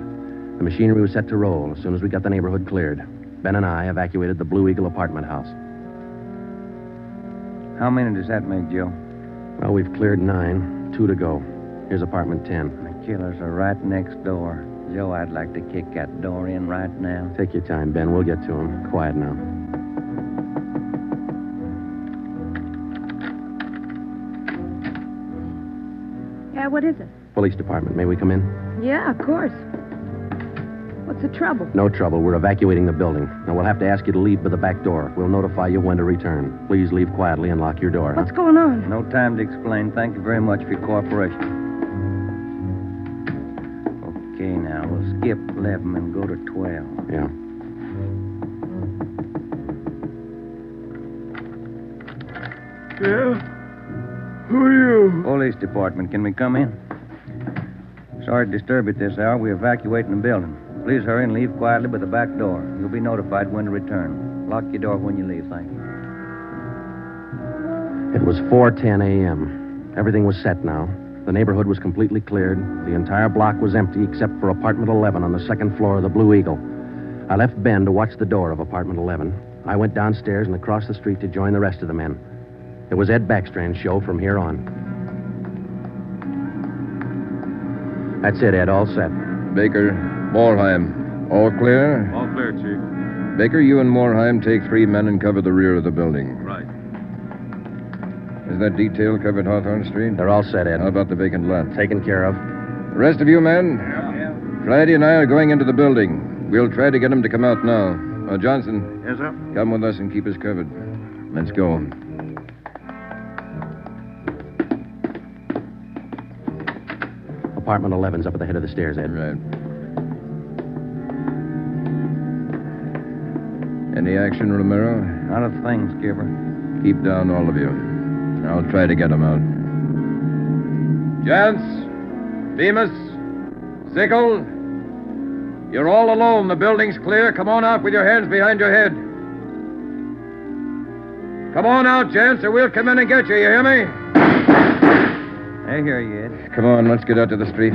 S20: The machinery was set to roll as soon as we got the neighborhood cleared. Ben and I evacuated the Blue Eagle apartment house.
S22: How many does that make, Joe?
S20: Well, we've cleared 9. 2 to go. Here's apartment 10.
S22: The killers are right next door. Joe, I'd like to kick that door in right now.
S20: Take your time, Ben. We'll get to him. Quiet now.
S1: Yeah, what is it?
S20: Police department. May we come in?
S1: Yeah, of course. What's the trouble?
S20: No trouble. We're evacuating the building. Now, we'll have to ask you to leave by the back door. We'll notify you when to return. Please leave quietly and lock your door.
S1: What's going on?
S22: No time to explain. Thank you very much for your cooperation. Okay, now, we'll skip 11 and go to 12.
S20: Yeah.
S22: Yeah? Who are you? Police department. Can we come in? Sorry to disturb you at this hour. We're evacuating the building. Please hurry and leave quietly by the back door. You'll be notified when to return. Lock your door when you leave, thank you.
S20: It was 4:10 a.m. Everything was set now. The neighborhood was completely cleared. The entire block was empty except for apartment 11 on the second floor of the Blue Eagle. I left Ben to watch the door of apartment 11. I went downstairs and across the street to join the rest of the men. It was Ed Backstrand's show from here on. That's it, Ed. All set.
S9: Baker, Moorheim, all clear?
S13: All clear, Chief.
S9: Baker, you and Moorheim take 3 men and cover the rear of the building.
S13: Right.
S9: Is that detail covered Hawthorne Street?
S20: They're all set, Ed.
S9: How about the vacant lot?
S20: Taken care of.
S9: The rest of you men? Yeah. Friday and I are going into the building. We'll try to get him to come out now. Johnson.
S24: Yes, sir?
S9: Come with us and keep us covered. Let's go.
S20: Apartment 11's up at the head of the stairs, Ed.
S9: Right. Any action, Romero?
S22: Not a thing, Skipper.
S9: Keep down, all of you. I'll try to get him out. Gents, Bemis, Sickle, you're all alone. The building's clear. Come on out with your hands behind your head. Come on out, gents, or we'll come in and get you. You hear me?
S22: I hear you, Ed.
S9: Come on, let's get out to the street.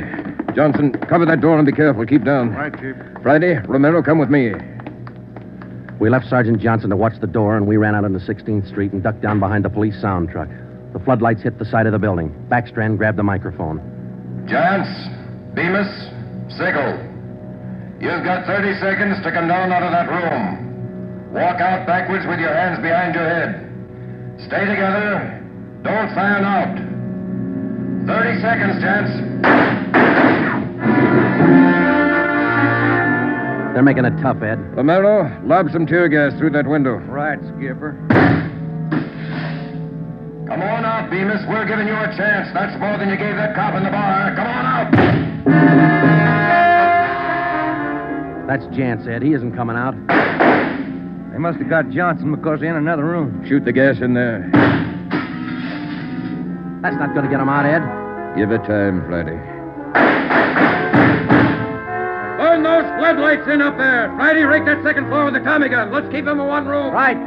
S9: Johnson, cover that door and be careful. Keep down.
S24: Right, Chief.
S9: Friday, Romero, come with me.
S20: We left Sergeant Johnson to watch the door, and we ran out into 16th Street and ducked down behind the police sound truck. The floodlights hit the side of the building. Backstrand grabbed the microphone.
S9: Gents, Bemis, Sickle, you've got 30 seconds to come down out of that room. Walk out backwards with your hands behind your head. Stay together. Don't fan out. 30 seconds, gents.
S20: They're making it tough, Ed.
S9: Marlowe, lob some tear gas through that window.
S22: Right, Skipper.
S9: Come on out, Bemis. We're giving you a chance. That's more than you gave that cop in the bar. Come on out.
S20: That's Jance, Ed. He isn't coming out.
S22: They must have got Johnson because they're in another room.
S9: Shoot the gas in there.
S20: That's not going to get him out, Ed.
S9: Give it time, Flatty.
S4: Burn those floodlights in up there. Flatty, rake that second floor with the Tommy gun. Let's keep them in one room.
S20: Right.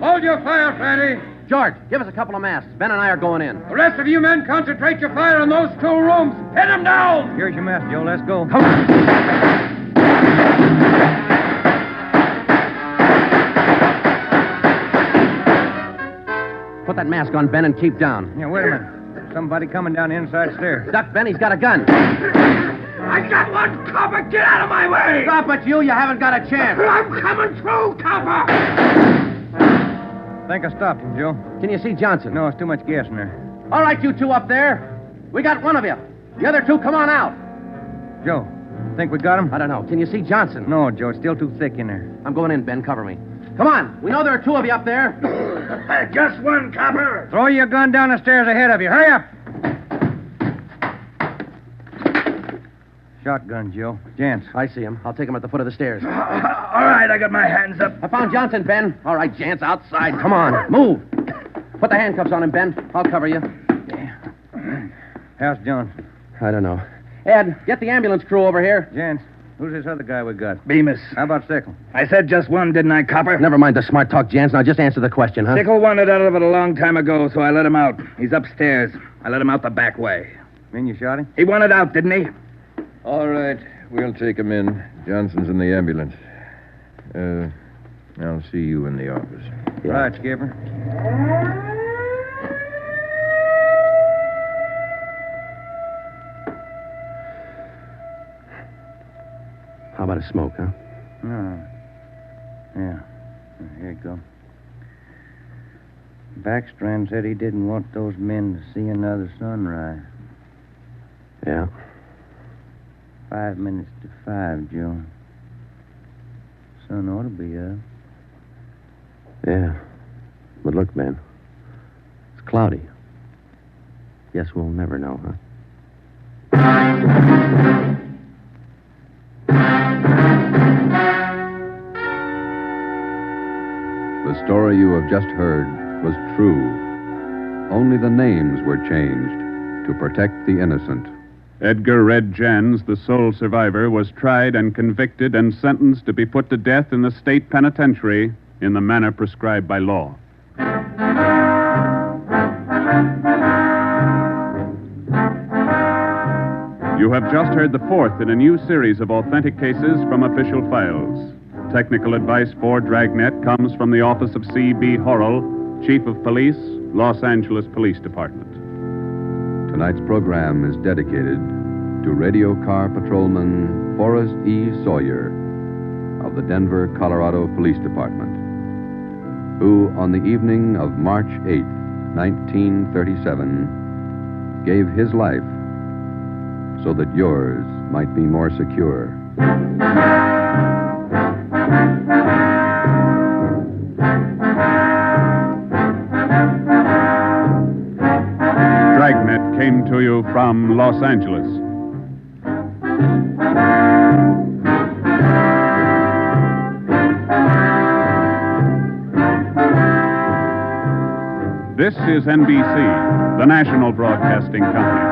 S4: Hold your fire, Flatty.
S20: George, give us a couple of masks. Ben and I are going in.
S4: The rest of you men concentrate your fire on those 2 rooms. Pin them down.
S22: Here's your mess, Joe. Let's go.
S20: Put that mask on, Ben, and keep down.
S22: Yeah, wait a minute. Somebody coming down the inside stairs.
S20: Duck, Ben. He's got a gun.
S4: I got one, copper. Get out of my way.
S20: Stop it, you. You haven't got a chance.
S4: I'm coming through, copper.
S22: I think I stopped him, Joe.
S20: Can you see Johnson?
S22: No, it's too much gas in there.
S20: All right, you 2 up there. We got one of you. The other 2, come on out.
S22: Joe, think we got him?
S20: I don't know. Can you see Johnson?
S22: No, Joe. It's still too thick in there.
S20: I'm going in, Ben. Cover me. Come on. We know there are 2 of you up there.
S4: Just one, copper.
S22: Throw your gun down the stairs ahead of you. Hurry up. Shotgun, Joe. Jance.
S20: I see him. I'll take him at the foot of the stairs.
S4: All right, I got my hands up.
S20: I found Johnson, Ben. All right, Jance, outside. Come on. Move. Put the handcuffs on him, Ben. I'll cover you.
S22: How's Johnson?
S20: I don't know. Ed, get the ambulance crew over here.
S22: Jance, who's this other guy we got?
S11: Bemis.
S22: How about Sickle?
S11: I said just one, didn't I, copper?
S20: Never mind the smart talk, Jance. Now just answer the question, huh?
S11: Sickle wanted out of it a long time ago, so I let him out. He's upstairs. I let him out the back way.
S22: Mean you shot him?
S11: He wanted out, didn't he?
S9: All right. We'll take him in. Johnson's in the ambulance. I'll see you in the office.
S22: Yeah. Right, Skipper.
S20: How about a smoke, huh?
S22: No. Yeah. Here you go. Backstrand said he didn't want those men to see another sunrise.
S20: Yeah.
S22: 5 minutes to 5, Joe. Sun ought to be up.
S20: Yeah. But look, Ben. It's cloudy. Guess we'll never know, huh?
S3: The story you have just heard was true. Only the names were changed to protect the innocent. Edgar Red Jans, the sole survivor, was tried and convicted and sentenced to be put to death in the state penitentiary in the manner prescribed by law. You have just heard the 4th in a new series of authentic cases from official files. Technical advice for Dragnet comes from the office of C.B. Horrell, Chief of Police, Los Angeles Police Department. Tonight's program is dedicated to radio car patrolman Forrest E. Sawyer of the Denver, Colorado Police Department, who on the evening of March 8, 1937, gave his life so that yours might be more secure. Dragnet came to you from Los Angeles. This is NBC, the national broadcasting company.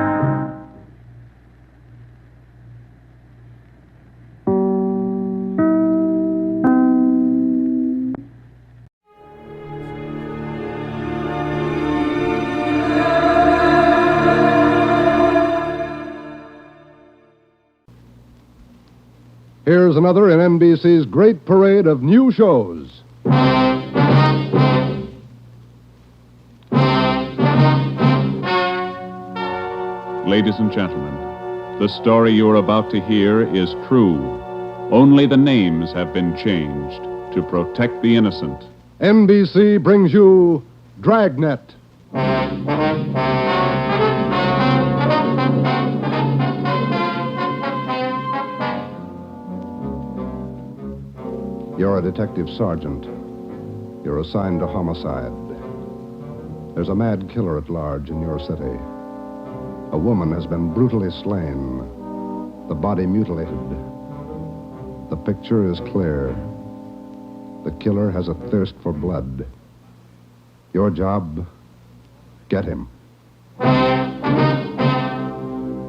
S10: Here's another in NBC's great parade of new shows.
S3: Ladies and gentlemen, the story you are about to hear is true. Only the names have been changed to protect the innocent.
S10: NBC brings you Dragnet. You're a detective sergeant. You're assigned to homicide. There's a mad killer at large in your city. A woman has been brutally slain, the body mutilated. The picture is clear. The killer has a thirst for blood. Your job, get him.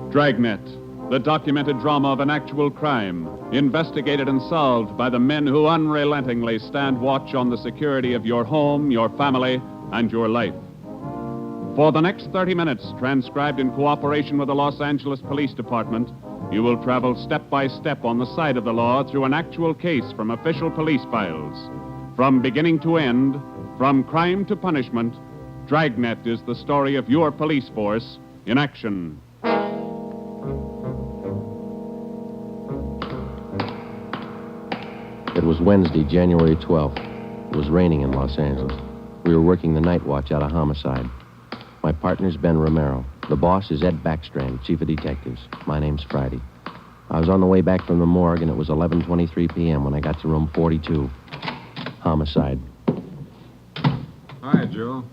S3: Dragnet, the documented drama of an actual crime, investigated and solved by the men who unrelentingly stand watch on the security of your home, your family, and your life. For the next 30 minutes, transcribed in cooperation with the Los Angeles Police Department, you will travel step by step on the side of the law through an actual case from official police files. From beginning to end, from crime to punishment, Dragnet is the story of your police force in action.
S20: It was Wednesday, January 12th. It was raining in Los Angeles. We were working the night watch out of Homicide. My partner's Ben Romero. The boss is Ed Backstrand, chief of detectives. My name's Friday. I was on the way back from the morgue, and it was 11:23 p.m. when I got to room 42. Homicide.
S7: Hi, Joe.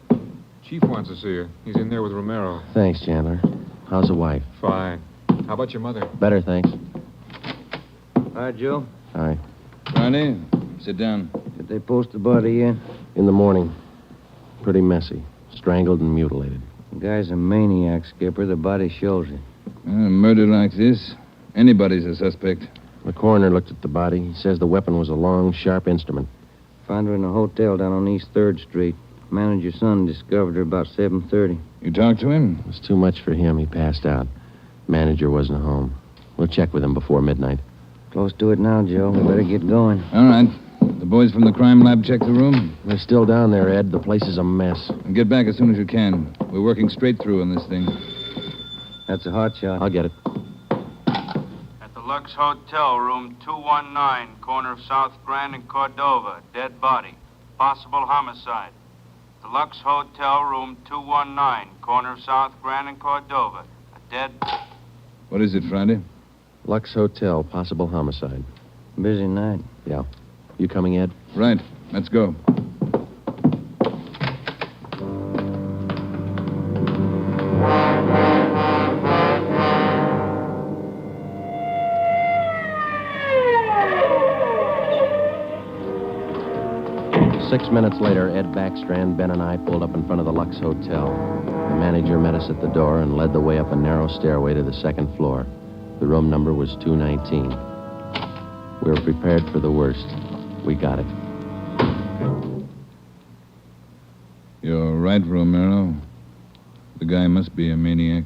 S7: Chief wants to see you. He's in there with Romero.
S20: Thanks, Chandler. How's the wife?
S7: Fine. How about your mother?
S20: Better, thanks.
S22: Hi, Joe.
S20: Hi.
S22: Friday, sit down. Did they post the body yet?
S20: In the morning. Pretty messy. Strangled and mutilated.
S22: The guy's a maniac, Skipper. The body shows it.
S16: A murder like this, anybody's a suspect.
S20: The coroner looked at the body. He says the weapon was a long, sharp instrument.
S22: Found her in a hotel down on East 3rd Street. Manager's son discovered her about 7:30.
S16: You talked to him?
S20: It was too much for him. He passed out. Manager wasn't home. We'll check with him before midnight.
S22: Close to it now, Joe. We better get going.
S16: All right. The boys from the crime lab check the room?
S20: They're still down there, Ed. The place is a mess.
S16: And get back as soon as you can. We're working straight through on this thing.
S22: That's a hot shot.
S20: I'll get it.
S17: At the Lux Hotel, room 219, corner of South Grand and Cordova. Dead body. Possible homicide. The Lux Hotel, room 219, corner of South Grand and Cordova. A dead...
S16: What is it, Friday?
S20: Lux Hotel, possible homicide.
S22: Busy night.
S20: Yeah. You coming, Ed?
S16: Right. Let's go.
S20: Six minutes later, Ed Backstrand, Ben, and I pulled up in front of the Lux Hotel. The manager met us at the door and led the way up a narrow stairway to the second floor. The room number was 219. We were prepared for the worst. We got it.
S16: You're right, Romero. The guy must be a maniac.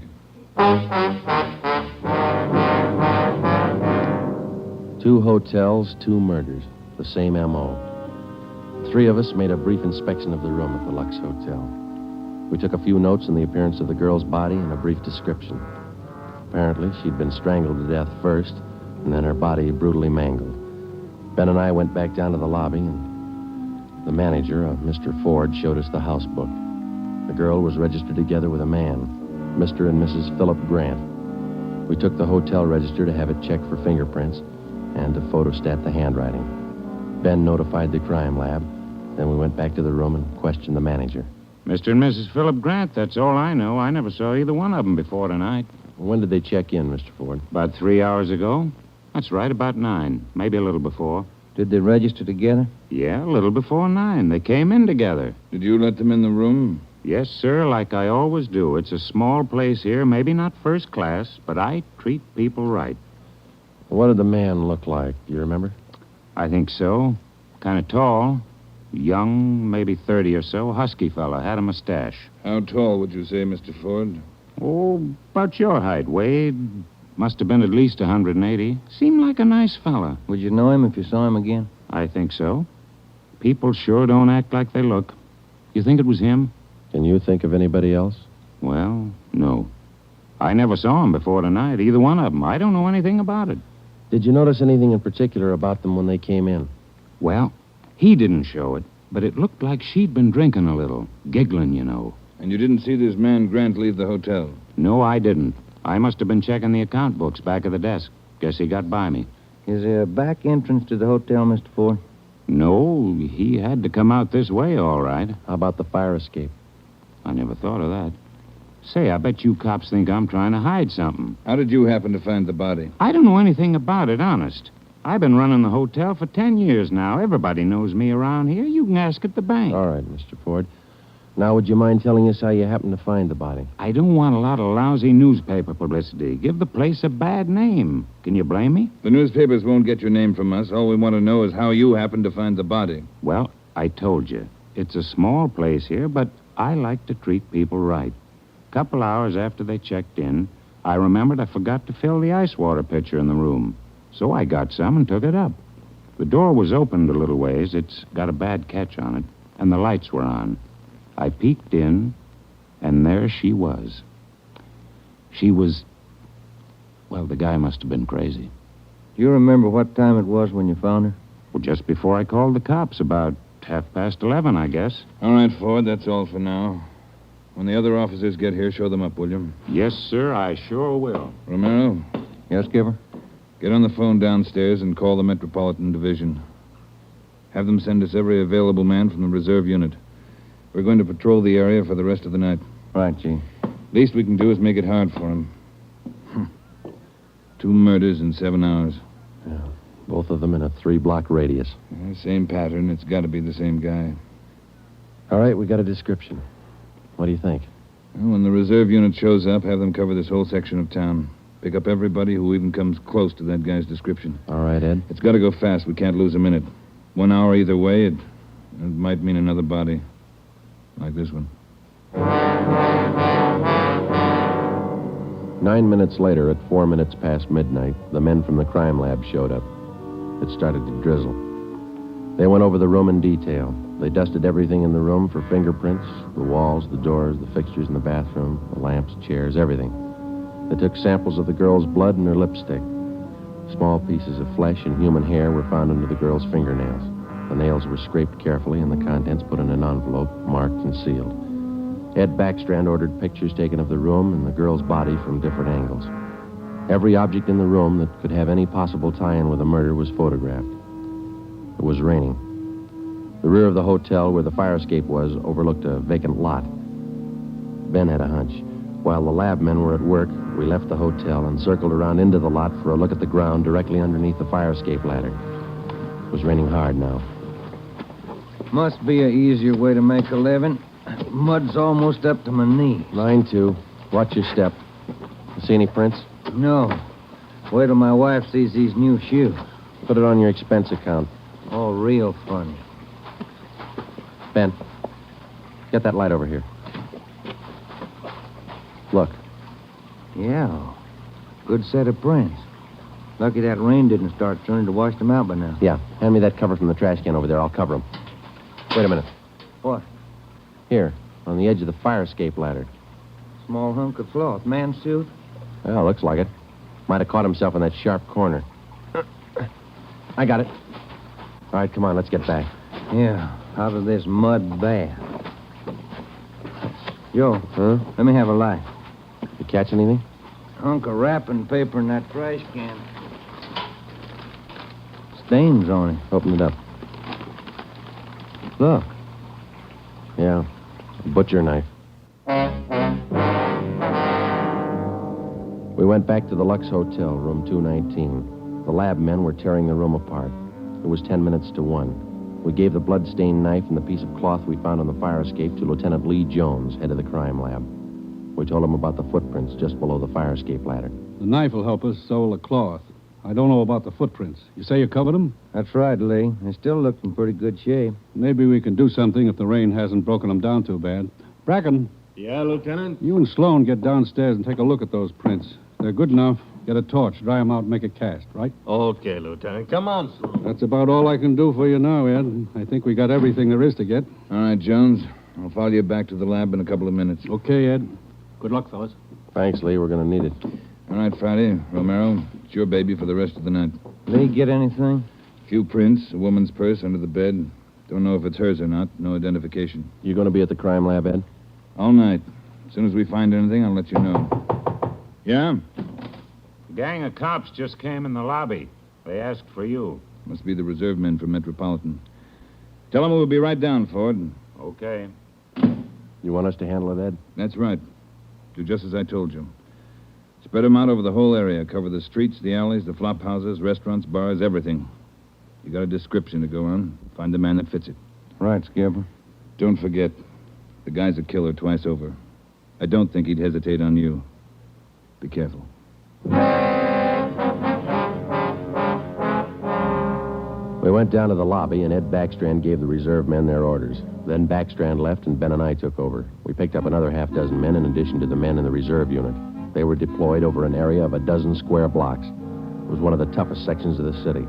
S20: Two hotels, two murders. The same M.O. Three of us made a brief inspection of the room at the Lux Hotel. We took a few notes on the appearance of the girl's body and a brief description. Apparently, she'd been strangled to death first, and then her body brutally mangled. Ben and I went back down to the lobby, and the manager, Mr. Ford, showed us the house book. The girl was registered together with a man, Mr. and Mrs. Philip Grant. We took the hotel register to have it checked for fingerprints and to photostat the handwriting. Ben notified the crime lab. Then we went back to the room and questioned the manager.
S21: Mr. and Mrs. Philip Grant, that's all I know. I never saw either one of them before tonight.
S20: When did they check in, Mr. Ford?
S21: About 3 hours ago. That's right, about 9. Maybe a little before.
S22: Did they register together?
S21: Yeah, a little before 9. They came in together.
S16: Did you let them in the room?
S21: Yes, sir, like I always do. It's a small place here, maybe not first class, but I treat people right.
S20: What did the man look like? Do you remember?
S21: I think so. Kind of tall. Young, maybe 30 or so. Husky fella. Had a mustache.
S16: How tall would you say, Mr. Ford?
S21: Oh, about your height, Wade. Must have been at least 180. Seemed like a nice fella.
S22: Would you know him if you saw him again?
S21: I think so. People sure don't act like they look. You think it was him?
S20: Can you think of anybody else?
S21: Well, no. I never saw him before tonight, either one of them. I don't know anything about it.
S20: Did you notice anything in particular about them when they came in?
S21: Well, he didn't show it, but it looked like she'd been drinking a little. Giggling, you know.
S16: And you didn't see this man Grant leave the hotel?
S21: No, I didn't. I must have been checking the account books back of the desk. Guess he got by me.
S22: Is there a back entrance to the hotel, Mr. Ford?
S21: No, he had to come out this way, all right.
S20: How about the fire escape?
S21: I never thought of that. Say, I bet you cops think I'm trying to hide something.
S16: How did you happen to find the body?
S21: I don't know anything about it, honest. I've been running the hotel for 10 years now. Everybody knows me around here. You can ask at the bank.
S20: All right, Mr. Ford. Now, would you mind telling us how you happened to find the body?
S21: I don't want a lot of lousy newspaper publicity. Give the place a bad name. Can you blame me?
S16: The newspapers won't get your name from us. All we want to know is how you happened to find the body.
S21: Well, I told you. It's a small place here, but I like to treat people right. A couple hours after they checked in, I remembered I forgot to fill the ice water pitcher in the room. So I got some and took it up. The door was opened a little ways. It's got a bad catch on it, and the lights were on. I peeked in, and there she was. She was... Well, the guy must have been crazy.
S22: Do you remember what time it was when you found her?
S21: Well, just before I called the cops, about 11:30, I guess.
S16: All right, Ford, that's all for now. When the other officers get here, show them up, will you?
S21: Yes, sir, I sure will.
S16: Romero?
S22: Yes, Skipper?
S16: Get on the phone downstairs and call the Metropolitan Division. Have them send us every available man from the reserve unit. We're going to patrol the area for the rest of the night.
S22: Right, G.
S16: Least we can do is make it hard for him. 2 murders in 7 hours.
S20: Yeah, both of them in a 3-block radius.
S16: Same pattern. It's got to be the same guy.
S20: All right, we got a description. What do you think?
S16: Well, when the reserve unit shows up, have them cover this whole section of town. Pick up everybody who even comes close to that guy's description.
S20: All right, Ed.
S16: It's got to go fast. We can't lose a minute. 1 hour either way, it might mean another body. Like this one.
S20: 9 minutes later, at 4 minutes past midnight, the men from the crime lab showed up. It started to drizzle. They went over the room in detail. They dusted everything in the room for fingerprints, the walls, the doors, the fixtures in the bathroom, the lamps, chairs, everything. They took samples of the girl's blood and her lipstick. Small pieces of flesh and human hair were found under the girl's fingernails. The nails were scraped carefully and the contents put in an envelope, marked and sealed. Ed Backstrand ordered pictures taken of the room and the girl's body from different angles. Every object in the room that could have any possible tie-in with the murder was photographed. It was raining. The rear of the hotel where the fire escape was overlooked a vacant lot. Ben had a hunch. While the lab men were at work, we left the hotel and circled around into the lot for a look at the ground directly underneath the fire escape ladder. It was raining hard now.
S22: Must be an easier way to make a living. Mud's almost up to my knee.
S20: Mine, too. Watch your step. See any prints?
S22: No. Wait till my wife sees these new shoes.
S20: Put it on your expense account.
S22: Oh, real funny.
S20: Ben, get that light over here. Look.
S22: Yeah. Good set of prints. Lucky that rain didn't start turning to wash them out by now.
S20: Yeah. Hand me that cover from the trash can over there. I'll cover them. Wait a minute.
S22: What?
S20: Here, on the edge of the fire escape ladder.
S22: Small hunk of cloth. Man's suit?
S20: Well, looks like it. Might have caught himself in that sharp corner. I got it. All right, come on, let's get back.
S22: Yeah, out of this mud bath. Yo,
S20: Huh?
S22: let me have a light.
S20: You catch anything?
S22: Hunk of wrapping paper in that trash can. Stains on it.
S20: Open it up.
S22: Look.
S20: Yeah, a butcher knife. We went back to the Lux Hotel, room 219. The lab men were tearing the room apart. It was 10 minutes to 1. We gave the blood-stained knife and the piece of cloth we found on the fire escape to Lieutenant Lee Jones, head of the crime lab. We told him about the footprints just below the fire escape ladder.
S14: The knife will help us, so will the cloth. I don't know about the footprints. You say you covered them?
S22: That's right, Lee. They still look in pretty good shape.
S14: Maybe we can do something if the rain hasn't broken them down too bad. Bracken.
S15: Yeah, Lieutenant?
S14: You and Sloan get downstairs and take a look at those prints. They're good enough. Get a torch, dry them out, and make a cast, right?
S15: Okay, Lieutenant. Come on, Sloan.
S14: That's about all I can do for you now, Ed. I think we got everything there is to get.
S16: All right, Jones. I'll follow you back to the lab in a couple of minutes.
S14: Okay, Ed.
S15: Good luck, fellas.
S20: Thanks, Lee. We're going to need it.
S16: All right, Friday. Romero, it's your baby for the rest of the night.
S22: Lee, get anything?
S16: A few prints, a woman's purse under the bed. Don't know if it's hers or not. No identification.
S20: You going to be at the crime lab, Ed?
S16: All night. As soon as we find anything, I'll let you know. Yeah?
S21: A gang of cops just came in the lobby. They asked for you.
S16: Must be the reserve men from Metropolitan. Tell him we'll be right down, Ford.
S21: Okay.
S20: You want us to handle it, Ed?
S16: That's right. Do just as I told you. Spread them out over the whole area. Cover the streets, the alleys, the flop houses, restaurants, bars, everything. You got a description to go on. Find the man that fits it.
S22: Right, Skipper.
S16: Don't forget, the guy's a killer twice over. I don't think he'd hesitate on you. Be careful.
S20: We went down to the lobby, and Ed Backstrand gave the reserve men their orders. Then Backstrand left, and Ben and I took over. We picked up another half-dozen men in addition to the men in the reserve unit. They were deployed over an area of a dozen square blocks. It was one of the toughest sections of the city.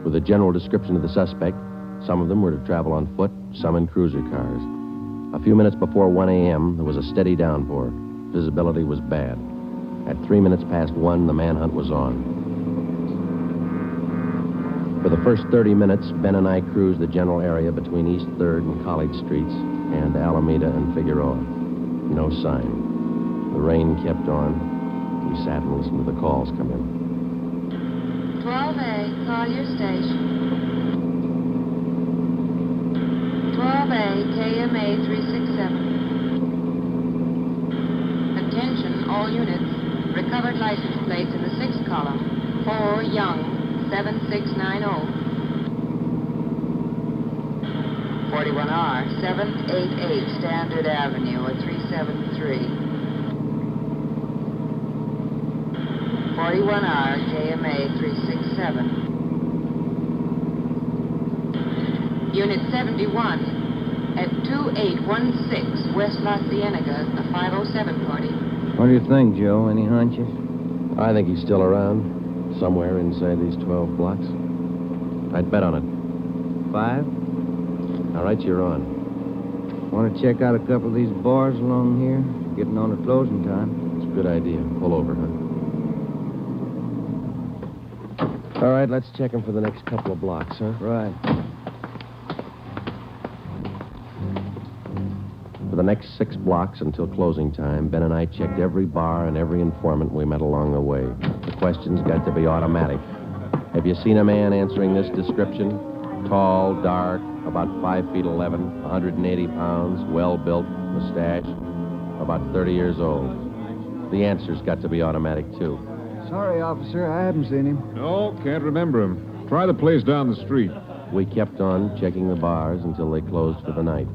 S20: With a general description of the suspect, some of them were to travel on foot, some in cruiser cars. A few minutes before 1 a.m., there was a steady downpour. Visibility was bad. At 3 minutes past 1, the manhunt was on. For the first 30 minutes, Ben and I cruised the general area between East 3rd and College Streets and Alameda and Figueroa. No sign. The rain kept on. We sat and listened to the calls come in.
S6: 12A, call your station. 12A, KMA 367. Attention, all units. Recovered license plates in the 6th column. 4 Young, 7690. 41R, 788 Standard Avenue at 373. 41R, KMA 367. Unit 71 at 2816 West La Cienega, a 507 party.
S22: What do you think, Joe? Any hunches?
S20: I think he's still around. Somewhere inside these 12 blocks. I'd bet on it.
S22: 5?
S20: All right, you're on.
S22: Want to check out a couple of these bars along here? Getting on to closing time.
S20: It's a good idea. Pull over, huh? All right, let's check him for the next couple of blocks, huh?
S22: Right.
S20: For the next 6 blocks until closing time, Ben and I checked every bar and every informant we met along the way. The questions got to be automatic. Have you seen a man answering this description? Tall, dark, about 5 feet 11, 180 pounds, well-built, mustache, about 30 years old. The answer's got to be automatic, too.
S8: Sorry, officer, I haven't seen him.
S7: No, can't remember him. Try the place down the street.
S20: We kept on checking the bars until they closed for the night.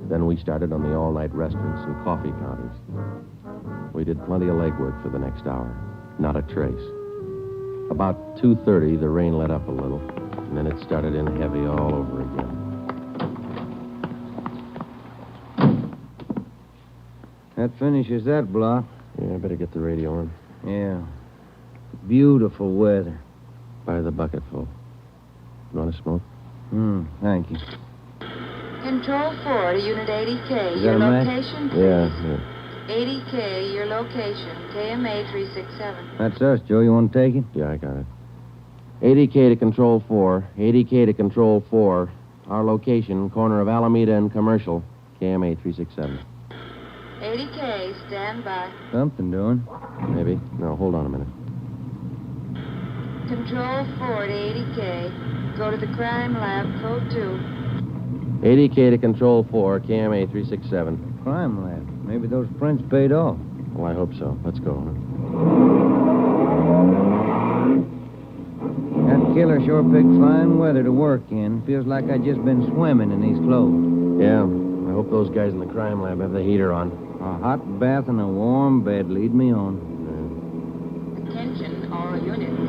S20: Then we started on the all-night restaurants and coffee counters. We did plenty of legwork for the next hour. Not a trace. About 2:30, the rain let up a little, and then it started in heavy all over again.
S22: That finishes that block.
S20: Yeah, I better get the radio on.
S22: Yeah. Beautiful weather.
S20: By the bucketful. You want to smoke?
S22: Thank you.
S6: Control 4 to Unit 80K.
S22: Is that
S6: Your
S22: a match?
S6: location, please.
S20: Yeah.
S6: 80K, your location. KMA 367.
S22: That's us, Joe. You want to take it?
S20: Yeah, I got it. 80K to Control 4. 80K to Control 4. Our location, corner of Alameda and Commercial. KMA 367.
S6: 80K, stand by.
S22: Something doing.
S20: Maybe. No, hold on a minute.
S6: Control 4 to 80K. Go to the crime lab, code 2.
S20: 80K to Control 4, KMA 367.
S22: Crime lab. Maybe those prints paid off.
S20: Well, I hope so. Let's go.
S22: That killer sure picked fine weather to work in. Feels like I just been swimming in these clothes.
S20: Yeah. I hope those guys in the crime lab have the heater on.
S22: A hot bath and a warm bed lead me on.
S6: Attention, all units.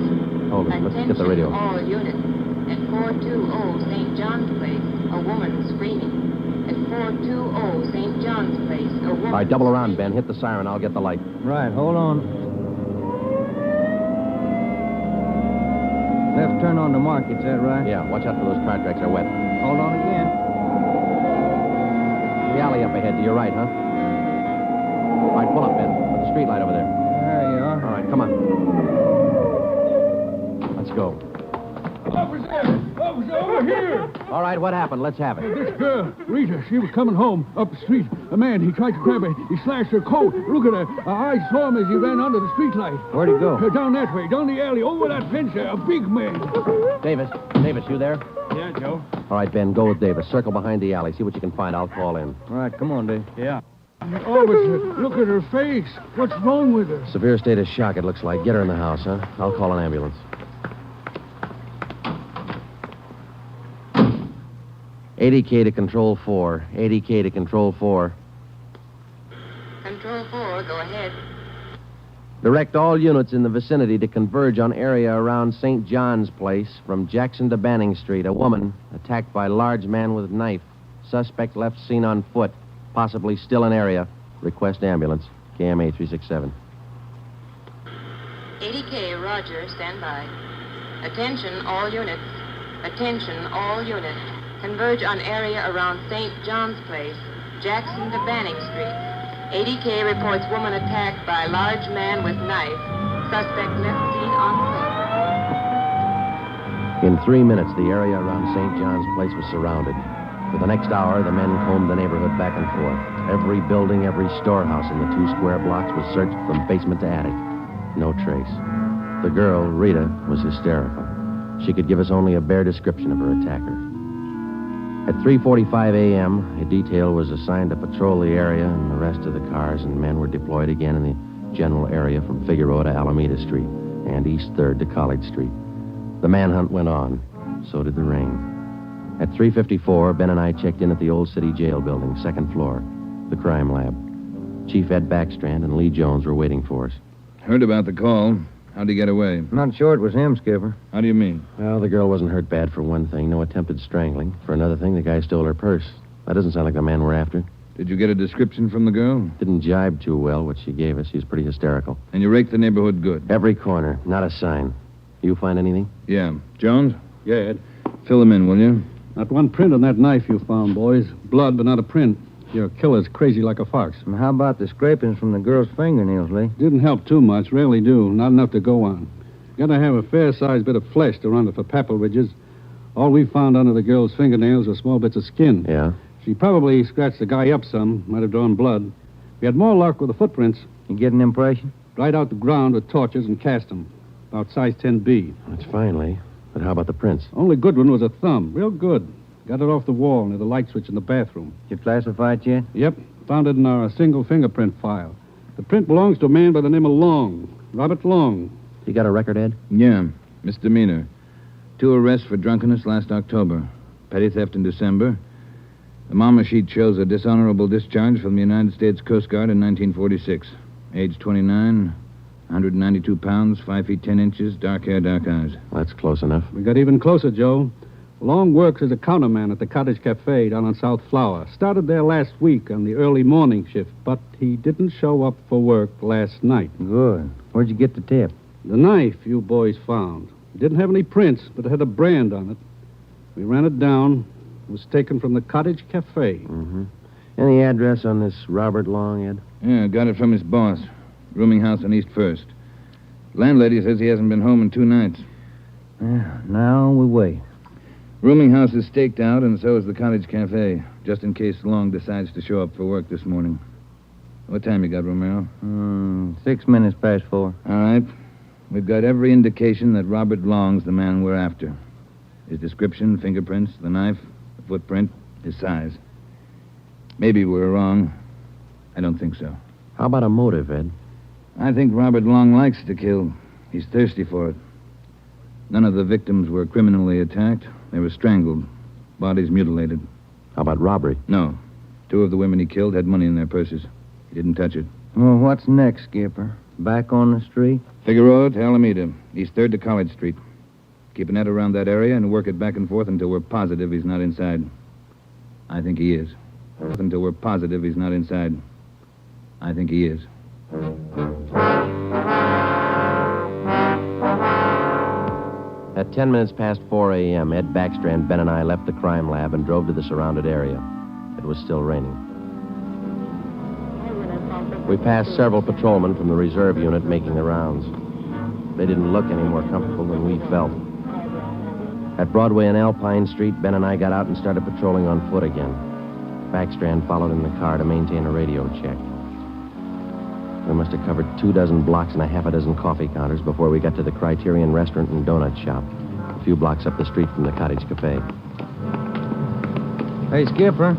S20: Hold on. Let's get the radio.
S6: All units. At 420 St. John's Place, a woman screaming. At 420 St. John's Place, a woman...
S20: All right, double around, Ben. Hit the siren. I'll get the light.
S22: Right, hold on. Left turn on the market, is that right?
S20: Yeah, watch out for those car tracks. They're wet.
S22: Hold on again.
S20: The alley up ahead to your right, huh? All right, pull up, Ben. Put the street light over there.
S22: There you are.
S20: All right, come on. Let's go.
S11: Officer!
S14: Officer, over here!
S20: All right, what happened? Let's have it.
S14: This girl, Rita, she was coming home up the street. A man, he tried to grab her. He slashed her coat. Look at her. I saw him as he ran under the streetlight.
S20: Where'd he go?
S14: Down that way, down the alley, over that fence there. A big man.
S20: Davis, you there?
S15: Yeah, Joe.
S20: All right, Ben, go with Davis. Circle behind the alley. See what you can find. I'll call in.
S22: All right, come on, Dave.
S15: Yeah.
S14: Officer, look at her face. What's wrong with her?
S20: Severe state of shock, it looks like. Get her in the house, huh? I'll call an ambulance. ADK to Control 4. ADK to Control 4.
S6: Control 4, go ahead.
S20: Direct all units in the vicinity to converge on area around St. John's Place from Jackson to Banning Street. A woman attacked by large man with knife. Suspect left seen on foot. Possibly still in area. Request ambulance. KMA 367.
S6: ADK, roger, stand by. Attention, all units. Attention, all units. Converge on area around St. John's Place, Jackson to Banning Street. ADK reports woman attacked by large man with knife. Suspect left seen on foot.
S20: In 3 minutes, the area around St. John's Place was surrounded. For the next hour, the men combed the neighborhood back and forth. Every building, every storehouse in the 2 square blocks was searched from basement to attic. No trace. The girl, Rita, was hysterical. She could give us only a bare description of her attacker. At 3:45 a.m., a detail was assigned to patrol the area and the rest of the cars, and men were deployed again in the general area from Figueroa to Alameda Street and East 3rd to College Street. The manhunt went on. So did the rain. At 3:54, Ben and I checked in at the Old City Jail building, 2nd floor, the crime lab. Chief Ed Backstrand and Lee Jones were waiting for us.
S16: Heard about the call. How'd he get away?
S22: Not sure it was him, Skipper.
S16: How do you mean?
S20: Well, the girl wasn't hurt bad for one thing. No attempted strangling. For another thing, the guy stole her purse. That doesn't sound like the man we're after.
S16: Did you get a description from the girl?
S20: Didn't jibe too well, what she gave us. She was pretty hysterical.
S16: And you raked the neighborhood good?
S20: Every corner. Not a sign. You find anything?
S16: Yeah. Jones?
S14: Yeah, Ed.
S16: Fill them in, will you?
S14: Not one print on that knife you found, boys. Blood, but not a print. Your killer's crazy like a fox.
S22: And how about the scrapings from the girl's fingernails, Lee?
S14: Didn't help too much. Rarely do. Not enough to go on. Gotta have a fair-sized bit of flesh to run it for papal ridges. All we found under the girl's fingernails were small bits of skin.
S20: Yeah?
S14: She probably scratched the guy up some. Might have drawn blood. We had more luck with the footprints.
S22: You get an impression?
S14: Dried out the ground with torches and cast them. About size 10B.
S20: That's fine, Lee. But how about the prints?
S14: Only Goodwin was a thumb. Real good. Got it off the wall near the light switch in the bathroom.
S22: You classify it yet?
S14: Yep. Found it in our single fingerprint file. The print belongs to a man by the name of Long. Robert Long.
S20: You got a record, Ed?
S16: Yeah. Misdemeanor. 2 arrests for drunkenness last October. Petty theft in December. The mama sheet shows a dishonorable discharge from the United States Coast Guard in 1946. Age 29, 192 pounds, 5 feet 10 inches, dark hair, dark eyes.
S20: That's close enough.
S14: We got even closer, Joe. Long works as a counterman at the Cottage Cafe down on South Flower. Started there last week on the early morning shift, but he didn't show up for work last night.
S22: Good. Where'd you get the tip?
S14: The knife you boys found. It didn't have any prints, but it had a brand on it. We ran it down. It was taken from the Cottage Cafe.
S20: Mm-hmm. Any address on this Robert Long, Ed?
S16: Yeah, got it from his boss. Rooming house on East 1st. Landlady says he hasn't been home in 2 nights.
S22: Yeah, now we wait.
S16: Rooming house is staked out, and so is the Cottage Cafe, just in case Long decides to show up for work this morning. What time you got, Romero?
S22: 6 minutes past 4.
S16: All right. We've got every indication that Robert Long's the man we're after. His description, fingerprints, the knife, the footprint, his size. Maybe we're wrong. I don't think so.
S20: How about a motive, Ed?
S16: I think Robert Long likes to kill. He's thirsty for it. None of the victims were criminally attacked. They were strangled. Bodies mutilated.
S20: How about robbery?
S16: No. 2 of the women he killed had money in their purses. He didn't touch it.
S22: Well, what's next, Skipper? Back on the street?
S16: Figueroa to Alameda, East 3rd to College Street. Keep a net around that area and work it back and forth until we're positive he's not inside. I think he is. Until we're positive he's not inside. I think he is.
S20: At 10 minutes past 4 a.m., Ed Backstrand, Ben, and I left the crime lab and drove to the surrounded area. It was still raining. We passed several patrolmen from the reserve unit making the rounds. They didn't look any more comfortable than we felt. At Broadway and Alpine Street, Ben and I got out and started patrolling on foot again. Backstrand followed in the car to maintain a radio check. We must have covered 24 blocks and a half a dozen coffee counters before we got to the Criterion Restaurant and Donut Shop, a few blocks up the street from the Cottage Cafe.
S22: Hey, Skipper,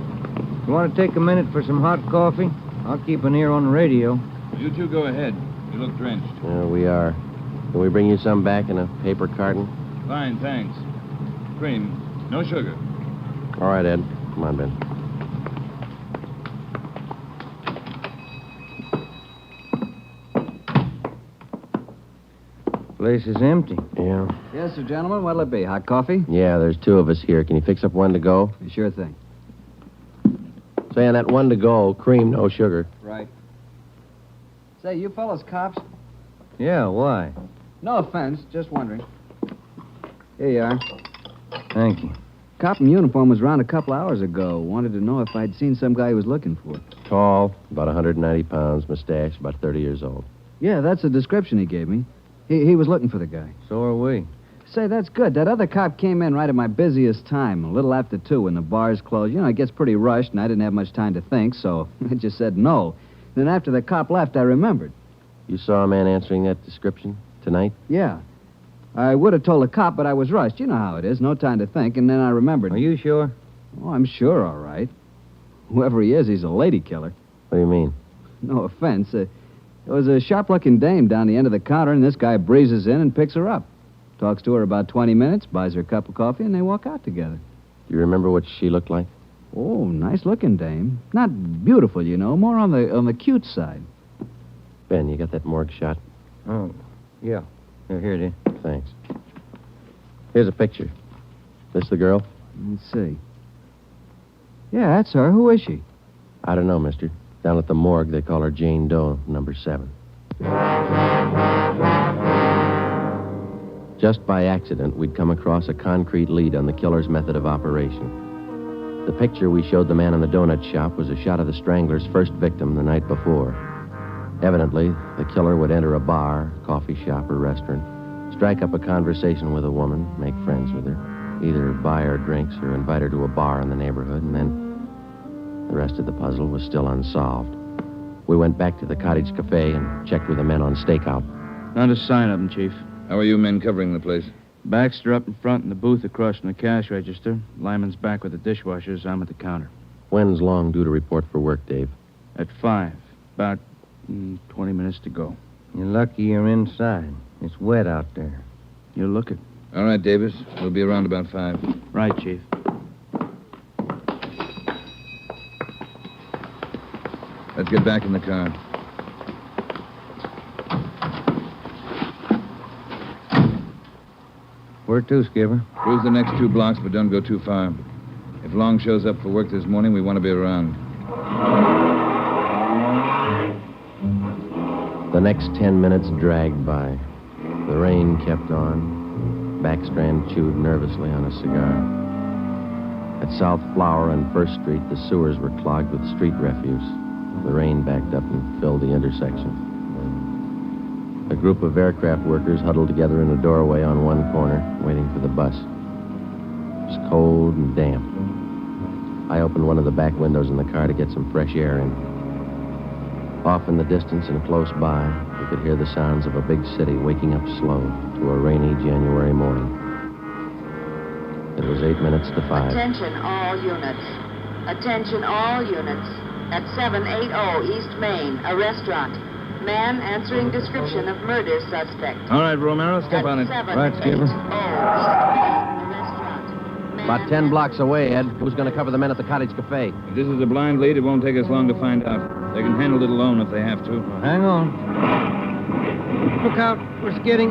S22: you want to take a minute for some hot coffee? I'll keep an ear on the radio.
S16: You two go ahead. You look drenched.
S20: We are. Can we bring you some back in a paper carton?
S16: Fine, thanks. Cream. No sugar.
S20: All right, Ed. Come on, Ben.
S22: Place is empty.
S20: Yeah.
S2: Yes, sir, gentlemen. What'll it be? Hot coffee?
S20: Yeah, there's 2 of us here. Can you fix up 1 to go?
S2: Sure thing.
S20: Say, on that 1 to go, cream, no sugar.
S2: Right. Say, you fellas cops?
S22: Yeah, why?
S2: No offense, just wondering. Here you are.
S22: Thank you.
S2: Cop in uniform was around a couple hours ago. Wanted to know if I'd seen some guy he was looking for.
S20: Tall, about 190 pounds, mustache, about 30 years old.
S2: Yeah, that's the description he gave me. He was looking for the guy.
S22: So are we.
S2: Say, that's good. That other cop came in right at my busiest time, a little after 2 when the bars closed. You know, it gets pretty rushed, and I didn't have much time to think, so I just said no. Then after the cop left, I remembered.
S20: You saw a man answering that description tonight?
S2: Yeah. I would have told the cop, but I was rushed. You know how it is. No time to think, and then I remembered.
S22: Are you sure?
S2: Oh, I'm sure, all right. Whoever he is, he's a lady killer.
S20: What do you mean?
S2: No offense. There was a sharp-looking dame down the end of the counter, and this guy breezes in and picks her up. Talks to her about 20 minutes, buys her a cup of coffee, and they walk out together.
S20: Do you remember what she looked like?
S2: Oh, nice-looking dame. Not beautiful, you know, more on the cute side.
S20: Ben, you got that morgue shot?
S22: Oh, yeah. Here it is.
S20: Thanks. Here's a picture. This the girl?
S2: Let's see. Yeah, that's her. Who is she?
S20: I don't know, mister. Down at the morgue, they call her Jane Doe, number 7. Just by accident, we'd come across a concrete lead on the killer's method of operation. The picture we showed the man in the donut shop was a shot of the Strangler's first victim the night before. Evidently, the killer would enter a bar, coffee shop, or restaurant, strike up a conversation with a woman, make friends with her, either buy her drinks or invite her to a bar in the neighborhood, and then the rest of the puzzle was still unsolved. We went back to the Cottage Cafe and checked with the men on stakeout.
S12: Not a sign of them, Chief.
S16: How are you men covering the place?
S12: Baxter up in front in the booth across from the cash register. Lyman's back with the dishwashers. I'm at the counter.
S20: When's Long due to report for work, Dave?
S12: At 5. About 20 minutes to go.
S22: You're lucky you're inside. It's wet out there.
S12: You'll look it.
S16: All right, Davis. We'll be around about 5.
S12: Right, Chief.
S16: Let's get back in the car.
S22: Where to, Skipper?
S16: Cruise the next 2 blocks, but don't go too far. If Long shows up for work this morning, we want to be around.
S20: The next 10 minutes dragged by. The rain kept on. Backstrand chewed nervously on a cigar. At South Flower and First Street, the sewers were clogged with street refuse. The rain backed up and filled the intersection. A group of aircraft workers huddled together in a doorway on one corner, waiting for the bus. It was cold and damp. I opened one of the back windows in the car to get some fresh air in. Off in the distance and close by, we could hear the sounds of a big city waking up slow to a rainy January morning. It was 8 minutes to 5.
S6: Attention all units. Attention all units. At 780 East Main, a restaurant. Man answering description of murder suspect.
S12: All right, Romero, step on it.
S22: Right, Skipper.
S20: About 10 blocks away, Ed. Who's going to cover the men at the Cottage Cafe?
S12: If this is a blind lead, it won't take us long to find out. They can handle it alone if they have to.
S22: Well, hang on. Look out. We're skidding.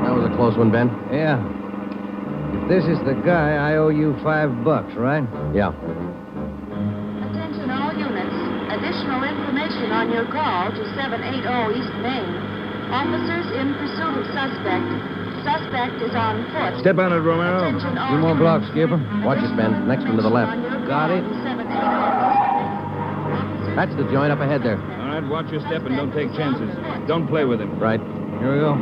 S20: That was a close one, Ben.
S22: Yeah. If this is the guy, I owe you $5, right?
S20: Yeah.
S6: Attention all units. Additional information on your call to 780 East Main. Officers in pursuit of suspect. Suspect is on foot.
S12: Step on it, Romero.
S6: Attention all
S22: 2 more blocks, Skipper.
S20: Watch it, Ben. Next one to the left.
S22: Got it.
S20: That's the joint up ahead there.
S12: All right, watch your step and don't take chances. Don't play with him.
S20: Right.
S22: Here we go.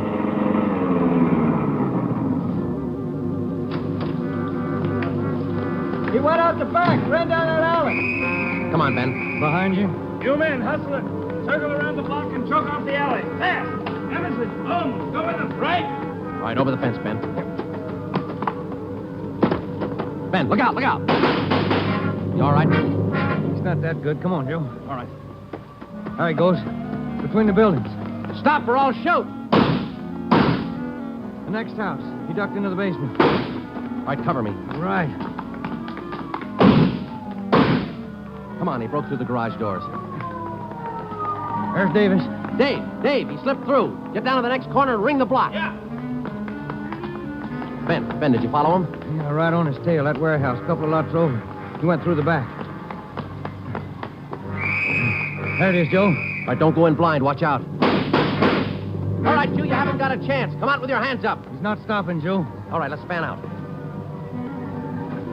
S8: He went out the back, ran down that alley.
S20: Come on, Ben.
S14: Behind you?
S11: You men, hustle it. Circle around the block and choke off the alley. Fast! Jefferson, home. Go with them. Right?
S20: All right, over the fence, Ben. Ben, look out, look out. You all right?
S2: He's not that good. Come on, Joe. All right. There he goes. Between the buildings.
S20: Stop or I'll shoot.
S2: The next house. He ducked into the basement.
S20: All right, cover me.
S2: Right.
S20: Come on, he broke through the garage doors.
S2: There's Davis.
S20: Dave, he slipped through. Get down to the next corner and ring the block.
S11: Yeah.
S20: Ben, did you follow him?
S2: Yeah, right on his tail. That warehouse, a couple of lots over. He went through the back. There it is, Joe.
S20: All right, don't go in blind. Watch out. All right, you haven't got a chance. Come out with your hands up.
S2: He's not stopping, Joe.
S20: All right, let's fan out.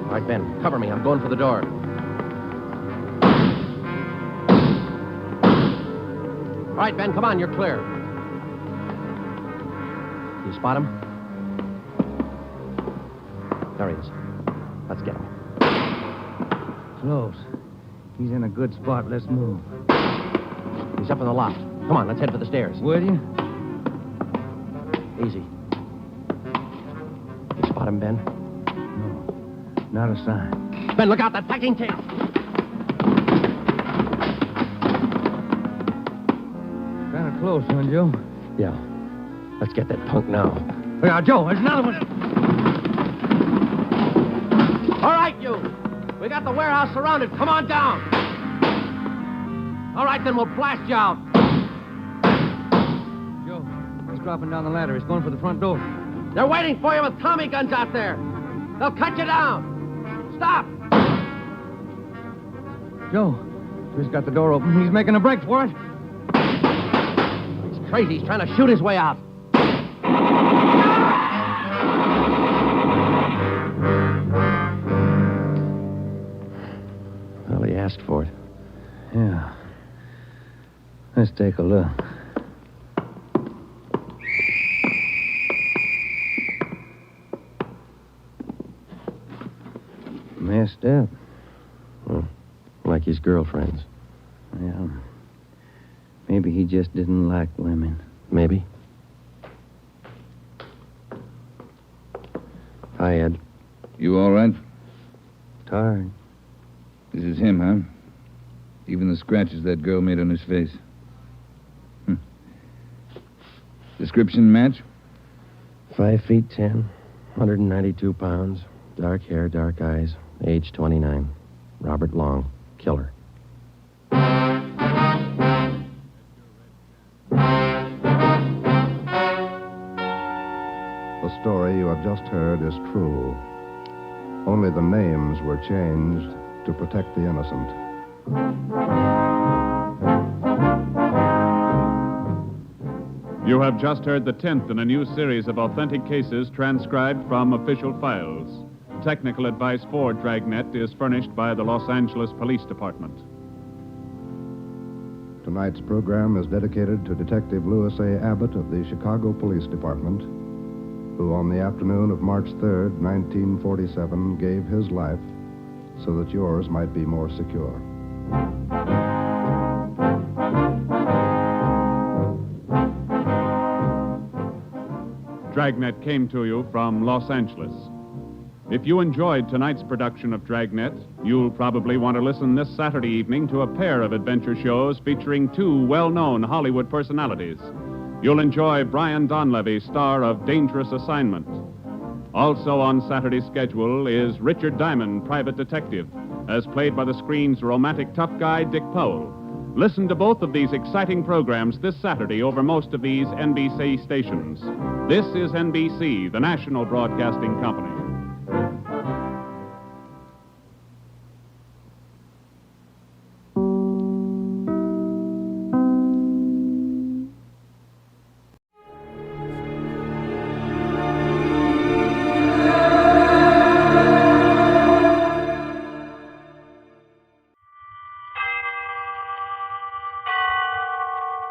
S20: All right, Ben, cover me. I'm going for the door. All right, Ben, come on. You're clear. You spot him? There he is. Let's get him.
S2: Close. He's in a good spot. Let's move.
S20: He's up in the loft. Come on, let's head for the stairs.
S2: Will you?
S20: Easy. You spot him, Ben?
S2: No. Not a sign.
S20: Ben, look out, that packing case.
S2: Kind of close, huh, Joe?
S20: Yeah. Let's get that punk now.
S2: Look out, Joe. There's another one.
S20: All right, you. We got the warehouse surrounded. Come on down. All right, then we'll blast you out.
S2: Joe, he's dropping down the ladder. He's going for the front door.
S20: They're waiting for you with Tommy guns out there. They'll cut you down. Stop.
S2: Joe, he's got the door open. He's making a break for it.
S20: He's crazy. He's trying to shoot his way out. Well, he asked for it.
S2: Yeah. Let's take a look. Messed up.
S20: Well, like his girlfriends.
S2: Yeah. Maybe he just didn't like women.
S20: Maybe. Hi, Ed.
S16: You all right?
S2: Tired.
S16: This is him, huh? Even the scratches that girl made on his face. Description match?
S20: 5'10", 192 pounds, dark hair, dark eyes, age 29. Robert Long, killer.
S10: The story you have just heard is true. Only the names were changed to protect the innocent.
S3: You have just heard the 10th in a new series of authentic cases transcribed from official files. Technical advice for Dragnet is furnished by the Los Angeles Police Department.
S10: Tonight's program is dedicated to Detective Louis A. Abbott of the Chicago Police Department, who on the afternoon of March 3rd, 1947, gave his life so that yours might be more secure.
S3: Dragnet came to you from Los Angeles. If you enjoyed tonight's production of Dragnet, you'll probably want to listen this Saturday evening to a pair of adventure shows featuring two well-known Hollywood personalities. You'll enjoy Brian Donlevy, star of Dangerous Assignment. Also on Saturday's schedule is Richard Diamond, private detective, as played by the screen's romantic tough guy, Dick Powell. Listen to both of these exciting programs this Saturday over most of these NBC stations. This is NBC, the national broadcasting company.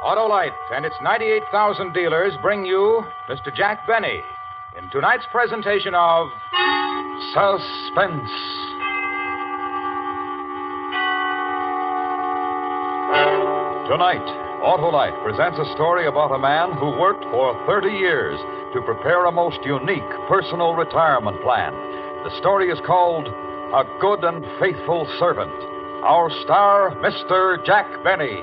S5: Autolite and its 98,000 dealers bring you Mr. Jack Benny in tonight's presentation of Suspense.
S1: Tonight, Autolite presents a story about a man who worked for 30 years to prepare a most unique personal retirement plan. The story is called A Good and Faithful Servant. Our star, Mr. Jack Benny.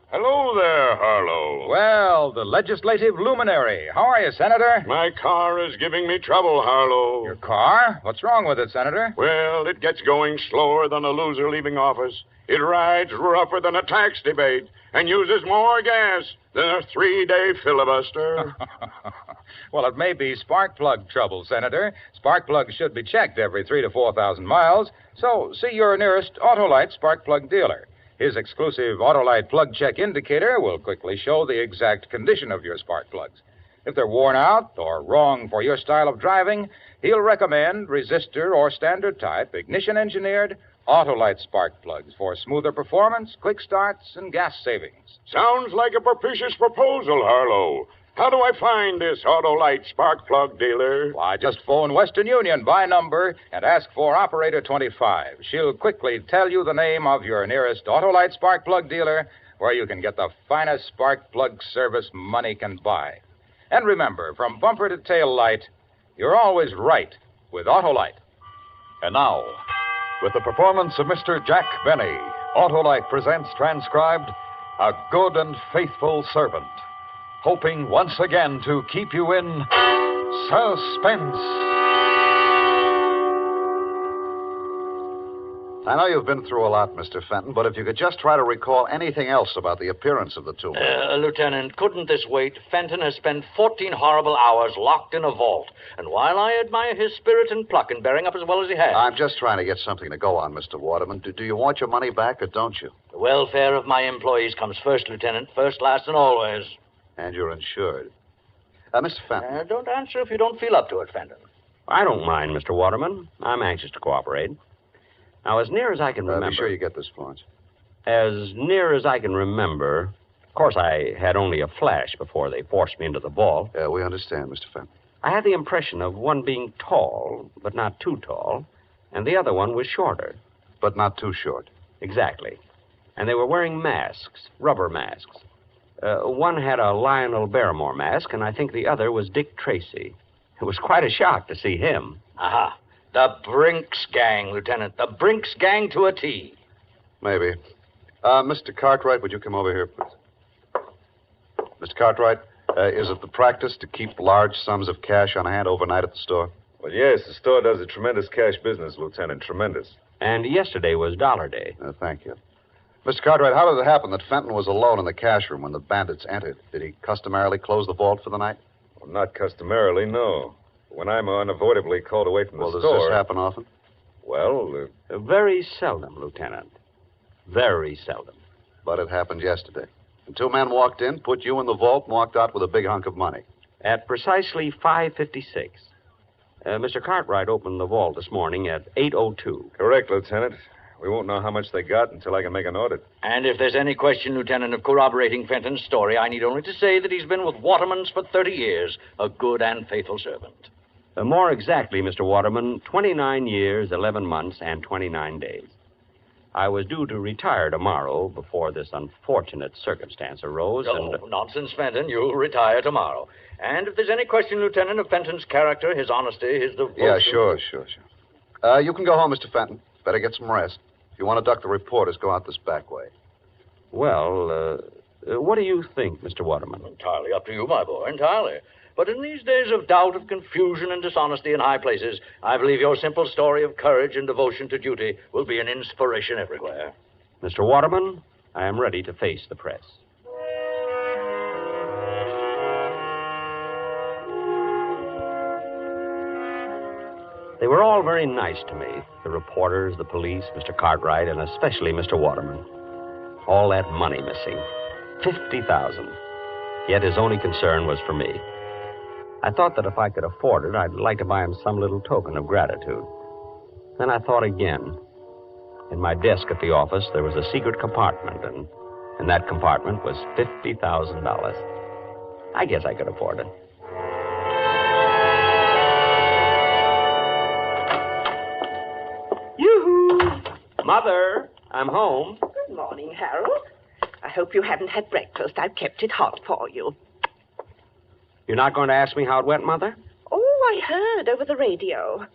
S18: Hello there, Harlow.
S5: Well, the legislative luminary. How are you, Senator?
S18: My car is giving me trouble, Harlow.
S5: Your car? What's wrong with it, Senator?
S18: Well, it gets going slower than a loser leaving office. It rides rougher than a tax debate and uses more gas than a 3-day filibuster.
S5: Well, it may be spark plug trouble, Senator. Spark plugs should be checked every 3,000 to 4,000 miles, so see your nearest Autolite spark plug dealer. His exclusive Autolite plug check indicator will quickly show the exact condition of your spark plugs. If they're worn out or wrong for your style of driving, he'll recommend resistor or standard type, ignition-engineered Autolite spark plugs for smoother performance, quick starts, and gas savings.
S18: Sounds like a propitious proposal, Harlow. How do I find this Autolite spark plug dealer?
S5: Why, just phone Western Union by number and ask for Operator 25. She'll quickly tell you the name of your nearest Autolite spark plug dealer where you can get the finest spark plug service money can buy. And remember, from bumper to tail light, you're always right with Autolite.
S1: And now, with the performance of Mr. Jack Benny, Autolite presents transcribed A Good and Faithful Servant, hoping once again to keep you in suspense.
S19: I know you've been through a lot, Mr. Fenton, but if you could just try to recall anything else about the appearance of the two men.
S23: Lieutenant, couldn't this wait? Fenton has spent 14 horrible hours locked in a vault. And while I admire his spirit and pluck in bearing up as well as he has...
S19: I'm just trying to get something to go on, Mr. Waterman. Do you want your money back or don't you?
S23: The welfare of my employees comes first, Lieutenant. First, last, and always.
S19: And you're insured. Mr. Fenton.
S23: Don't answer if you don't feel up to it, Fenton.
S25: I don't mind, Mr. Waterman. I'm anxious to cooperate. Now, as near as I can remember...
S19: Be sure you get this, Florence.
S25: As near as I can remember... Of course, I had only a flash before they forced me into the vault.
S19: We understand, Mr. Fenton.
S25: I had the impression of one being tall, but not too tall, and the other one was shorter.
S19: But not too short.
S25: Exactly. And they were wearing masks, rubber masks. One had a Lionel Barrymore mask, and I think the other was Dick Tracy. It was quite a shock to see him.
S23: Aha. The Brinks gang, Lieutenant. The Brinks gang to a T.
S19: Maybe. Mr. Cartwright, would you come over here, please? Mr. Cartwright, is it the practice to keep large sums of cash on hand overnight at the store?
S7: Well, yes, the store does a tremendous cash business, Lieutenant. Tremendous.
S25: And yesterday was Dollar Day.
S19: Thank you. Mr. Cartwright, how did it happen that Fenton was alone in the cash room when the bandits entered? Did he customarily close the vault for the night?
S7: Well, not customarily, no. When I'm unavoidably called away from the store...
S19: Does this happen often?
S7: Well,
S25: very seldom, Lieutenant. Very seldom.
S19: But it happened yesterday. And two men walked in, put you in the vault, and walked out with a big hunk of money.
S25: At precisely 5:56. Mr. Cartwright opened the vault this morning at 8:02.
S7: Correct, Lieutenant. We won't know how much they got until I can make an audit.
S23: And if there's any question, Lieutenant, of corroborating Fenton's story, I need only to say that he's been with Waterman's for 30 years, a good and faithful servant.
S25: More exactly, Mr. Waterman, 29 years, 11 months, and 29 days. I was due to retire tomorrow before this unfortunate circumstance arose,
S23: Nonsense, Fenton. You'll retire tomorrow. And if there's any question, Lieutenant, of Fenton's character, his honesty, his devotion...
S19: Yeah, sure. You can go home, Mr. Fenton. Better get some rest. If you want to duck the reporters, go out this back way.
S25: Well, what do you think, Mr. Waterman?
S23: Entirely up to you, my boy, entirely. But in these days of doubt, of confusion, and dishonesty in high places, I believe your simple story of courage and devotion to duty will be an inspiration everywhere.
S25: Mr. Waterman, I am ready to face the press. They were all very nice to me. The reporters, the police, Mr. Cartwright, and especially Mr. Waterman. All that money missing. $50,000. Yet his only concern was for me. I thought that if I could afford it, I'd like to buy him some little token of gratitude. Then I thought again. In my desk at the office, there was a secret compartment, and in that compartment was $50,000. I guess I could afford it. Yoo-hoo! Mother, I'm home.
S4: Good morning, Harold. I hope you haven't had breakfast. I've kept it hot for you.
S25: You're not going to ask me how it went, Mother?
S4: Oh, I heard over the radio.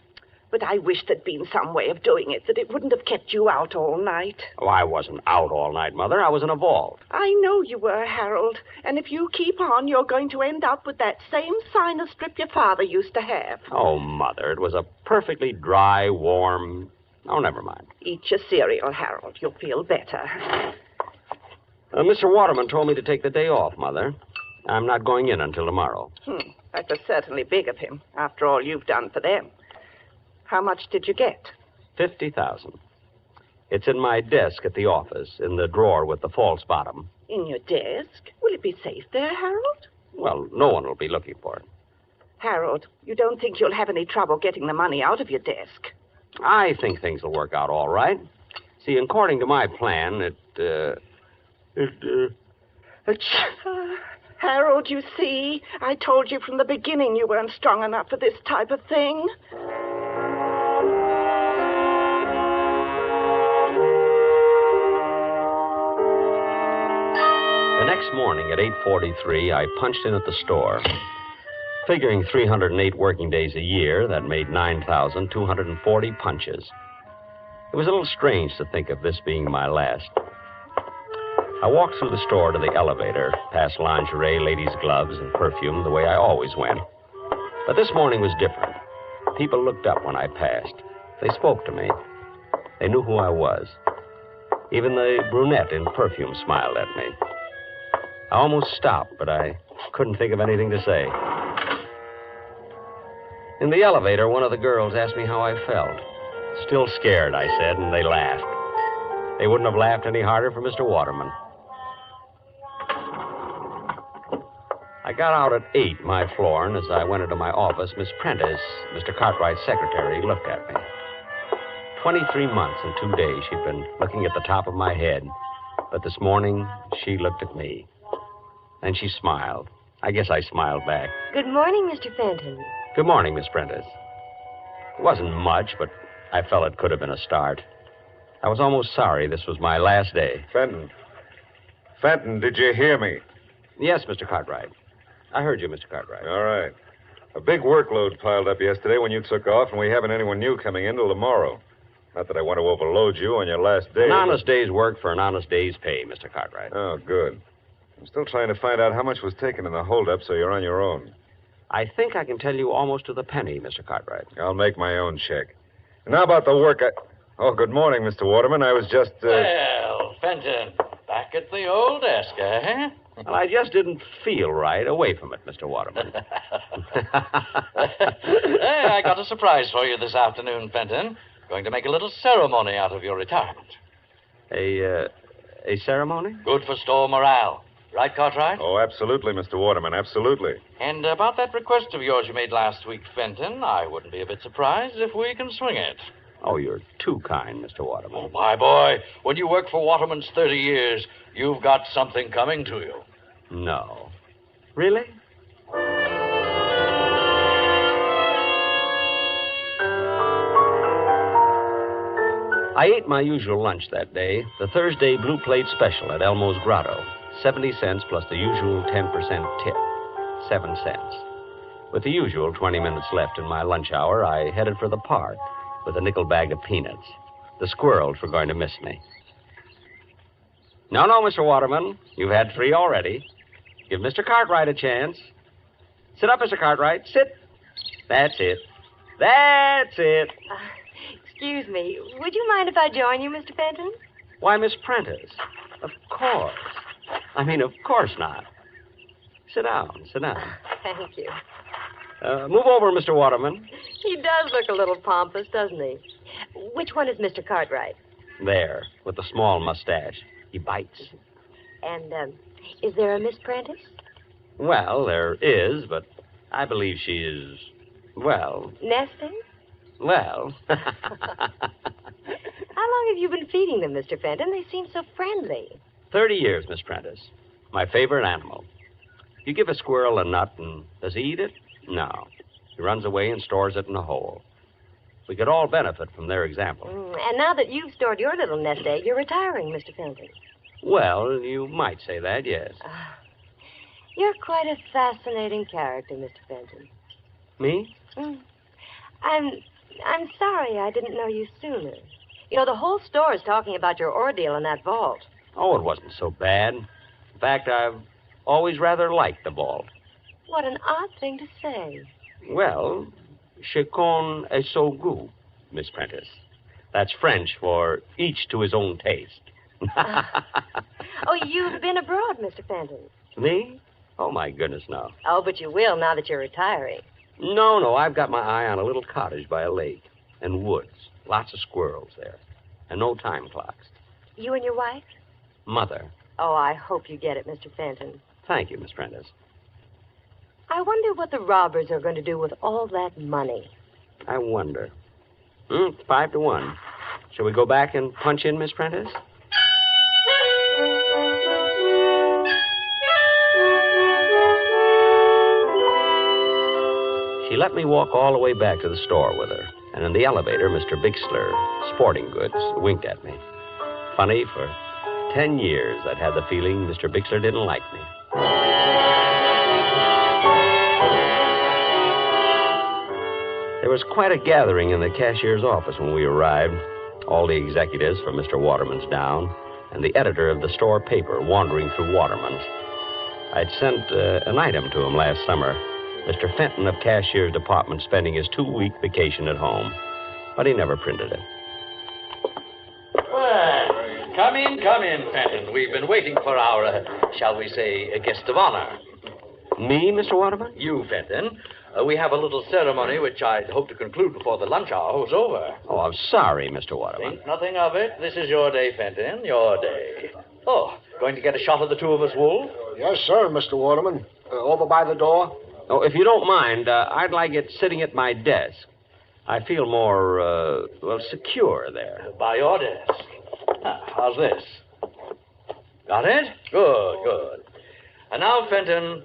S4: But I wish there'd been some way of doing it that it wouldn't have kept you out all night.
S25: Oh, I wasn't out all night, Mother. I was in a vault.
S4: I know you were, Harold. And if you keep on, you're going to end up with that same sinus strip your father used to have.
S25: Oh, Mother, it was a perfectly dry, warm... Oh, never mind.
S4: Eat your cereal, Harold. You'll feel better.
S25: Mr. Waterman told me to take the day off, Mother. I'm not going in until tomorrow.
S4: That was certainly big of him, after all you've done for them. How much did you get?
S25: $50,000. It's in my desk at the office, in the drawer with the false bottom.
S4: In your desk? Will it be safe there, Harold?
S25: Well, no one will be looking for it.
S4: Harold, you don't think you'll have any trouble getting the money out of your desk?
S25: I think things will work out all right. See, according to my plan,
S4: Harold, you see, I told you from the beginning you weren't strong enough for this type of thing.
S25: The next morning at 8:43, I punched in at the store. Figuring 308 working days a year, that made 9,240 punches. It was a little strange to think of this being my last. I walked through the store to the elevator, past lingerie, ladies' gloves, and perfume the way I always went. But this morning was different. People looked up when I passed. They spoke to me. They knew who I was. Even the brunette in perfume smiled at me. I almost stopped, but I couldn't think of anything to say. In the elevator, one of the girls asked me how I felt. Still scared, I said, and they laughed. They wouldn't have laughed any harder for Mr. Waterman. I got out at 8, my floor, and as I went into my office, Miss Prentice, Mr. Cartwright's secretary, looked at me. 23 months and 2 days she'd been looking at the top of my head. But this morning, she looked at me. And she smiled. I guess I smiled back.
S9: Good morning, Mr. Fenton.
S25: Good morning, Miss Prentice. It wasn't much, but I felt it could have been a start. I was almost sorry this was my last day.
S7: Fenton, did you hear me?
S25: Yes, Mr. Cartwright. I heard you, Mr. Cartwright.
S7: All right. A big workload piled up yesterday when you took off, and we haven't anyone new coming in till tomorrow. Not that I want to overload you on your last day.
S25: An honest day's work for an honest day's pay, Mr. Cartwright.
S7: Oh, good. I'm still trying to find out how much was taken in the holdup, so you're on your own.
S25: I think I can tell you almost to the penny, Mr. Cartwright.
S7: I'll make my own check. And how about the work Oh, good morning, Mr. Waterman. I was just,
S23: Well, Fenton, back at the old desk, eh?
S25: Well, I just didn't feel right away from it, Mr. Waterman.
S23: Hey, I got a surprise for you this afternoon, Fenton. Going to make a little ceremony out of your retirement.
S25: A ceremony?
S23: Good for store morale. Right, Cartwright?
S7: Oh, absolutely, Mr. Waterman, absolutely.
S23: And about that request of yours you made last week, Fenton, I wouldn't be a bit surprised if we can swing it.
S25: Oh, you're too kind, Mr. Waterman.
S23: Oh, my boy, when you work for Waterman's 30 years, you've got something coming to you.
S25: No. Really? I ate my usual lunch that day, the Thursday Blue Plate Special at Elmo's Grotto. 70 cents plus the usual 10% tip. 7 cents. With the usual 20 minutes left in my lunch hour, I headed for the park with a nickel bag of peanuts. The squirrels were going to miss me. No, Mr. Waterman. You've had 3 already. Give Mr. Cartwright a chance. Sit up, Mr. Cartwright. Sit. That's it. That's it.
S9: Excuse me. Would you mind if I join you, Mr. Fenton?
S25: Why, Miss Prentice. Of course. Of course not. Sit down.
S9: Thank you.
S25: Move over, Mr. Waterman.
S9: He does look a little pompous, doesn't he? Which one is Mr. Cartwright?
S25: There, with the small mustache. He bites.
S9: And, is there a Miss Prentice?
S25: Well, there is, but I believe she is, well...
S9: Nesting?
S25: Well...
S9: How long have you been feeding them, Mr. Fenton? They seem so friendly.
S25: 30 years, Miss Prentice. My favorite animal. You give a squirrel a nut, and does he eat it? No. He runs away and stores it in a hole. We could all benefit from their example.
S9: And now that you've stored your little nest egg, you're retiring, Mr. Fenton.
S25: Well, you might say that, yes.
S9: You're quite a fascinating character, Mr. Fenton.
S25: Me?
S9: I'm sorry I didn't know you sooner. You know, the whole store is talking about your ordeal in that vault.
S25: Oh, it wasn't so bad. In fact, I've always rather liked the vault.
S9: What an odd thing to say.
S25: Well, chacun est son goût, Miss Prentice. That's French for each to his own taste.
S9: Oh, you've been abroad, Mr. Fenton.
S25: Me? Oh, my goodness, no.
S9: Oh, but you will now that you're retiring.
S25: No, I've got my eye on a little cottage by a lake and woods. Lots of squirrels there. And no time clocks.
S9: You and your wife?
S25: Mother.
S9: Oh, I hope you get it, Mr. Fenton.
S25: Thank you, Miss Prentice.
S9: I wonder what the robbers are going to do with all that money.
S25: I wonder. It's 5-1. Shall we go back and punch in, Miss Prentice? She let me walk all the way back to the store with her. And in the elevator, Mr. Bixler, Sporting Goods, winked at me. Funny, for 10 years I'd had the feeling Mr. Bixler didn't like me. There was quite a gathering in the cashier's office when we arrived. All the executives from Mr. Waterman's down, and the editor of the store paper wandering through Waterman's. I'd sent an item to him last summer. Mr. Fenton of Cashier's Department spending his 2-week vacation at home. But he never printed it.
S23: Well, come in, Fenton. We've been waiting for our, shall we say, guest of honor.
S25: Me, Mr. Waterman?
S23: You, Fenton. We have a little ceremony which I'd hope to conclude before the lunch hour was over.
S25: Oh, I'm sorry, Mr. Waterman.
S23: Think nothing of it. This is your day, Fenton, your day. Oh, going to get a shot of the two of us, Wolf?
S13: Yes, sir, Mr. Waterman. Over by the door.
S25: Oh, if you don't mind, I'd like it sitting at my desk. I feel more, secure there.
S23: By your desk. How's this? Got it? Good. And now, Fenton,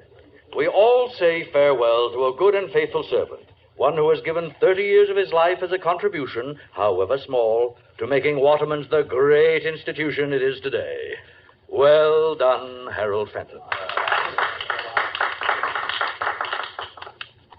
S23: we all say farewell to a good and faithful servant, one who has given 30 years of his life as a contribution, however small, to making Waterman's the great institution it is today. Well done, Harold Fenton.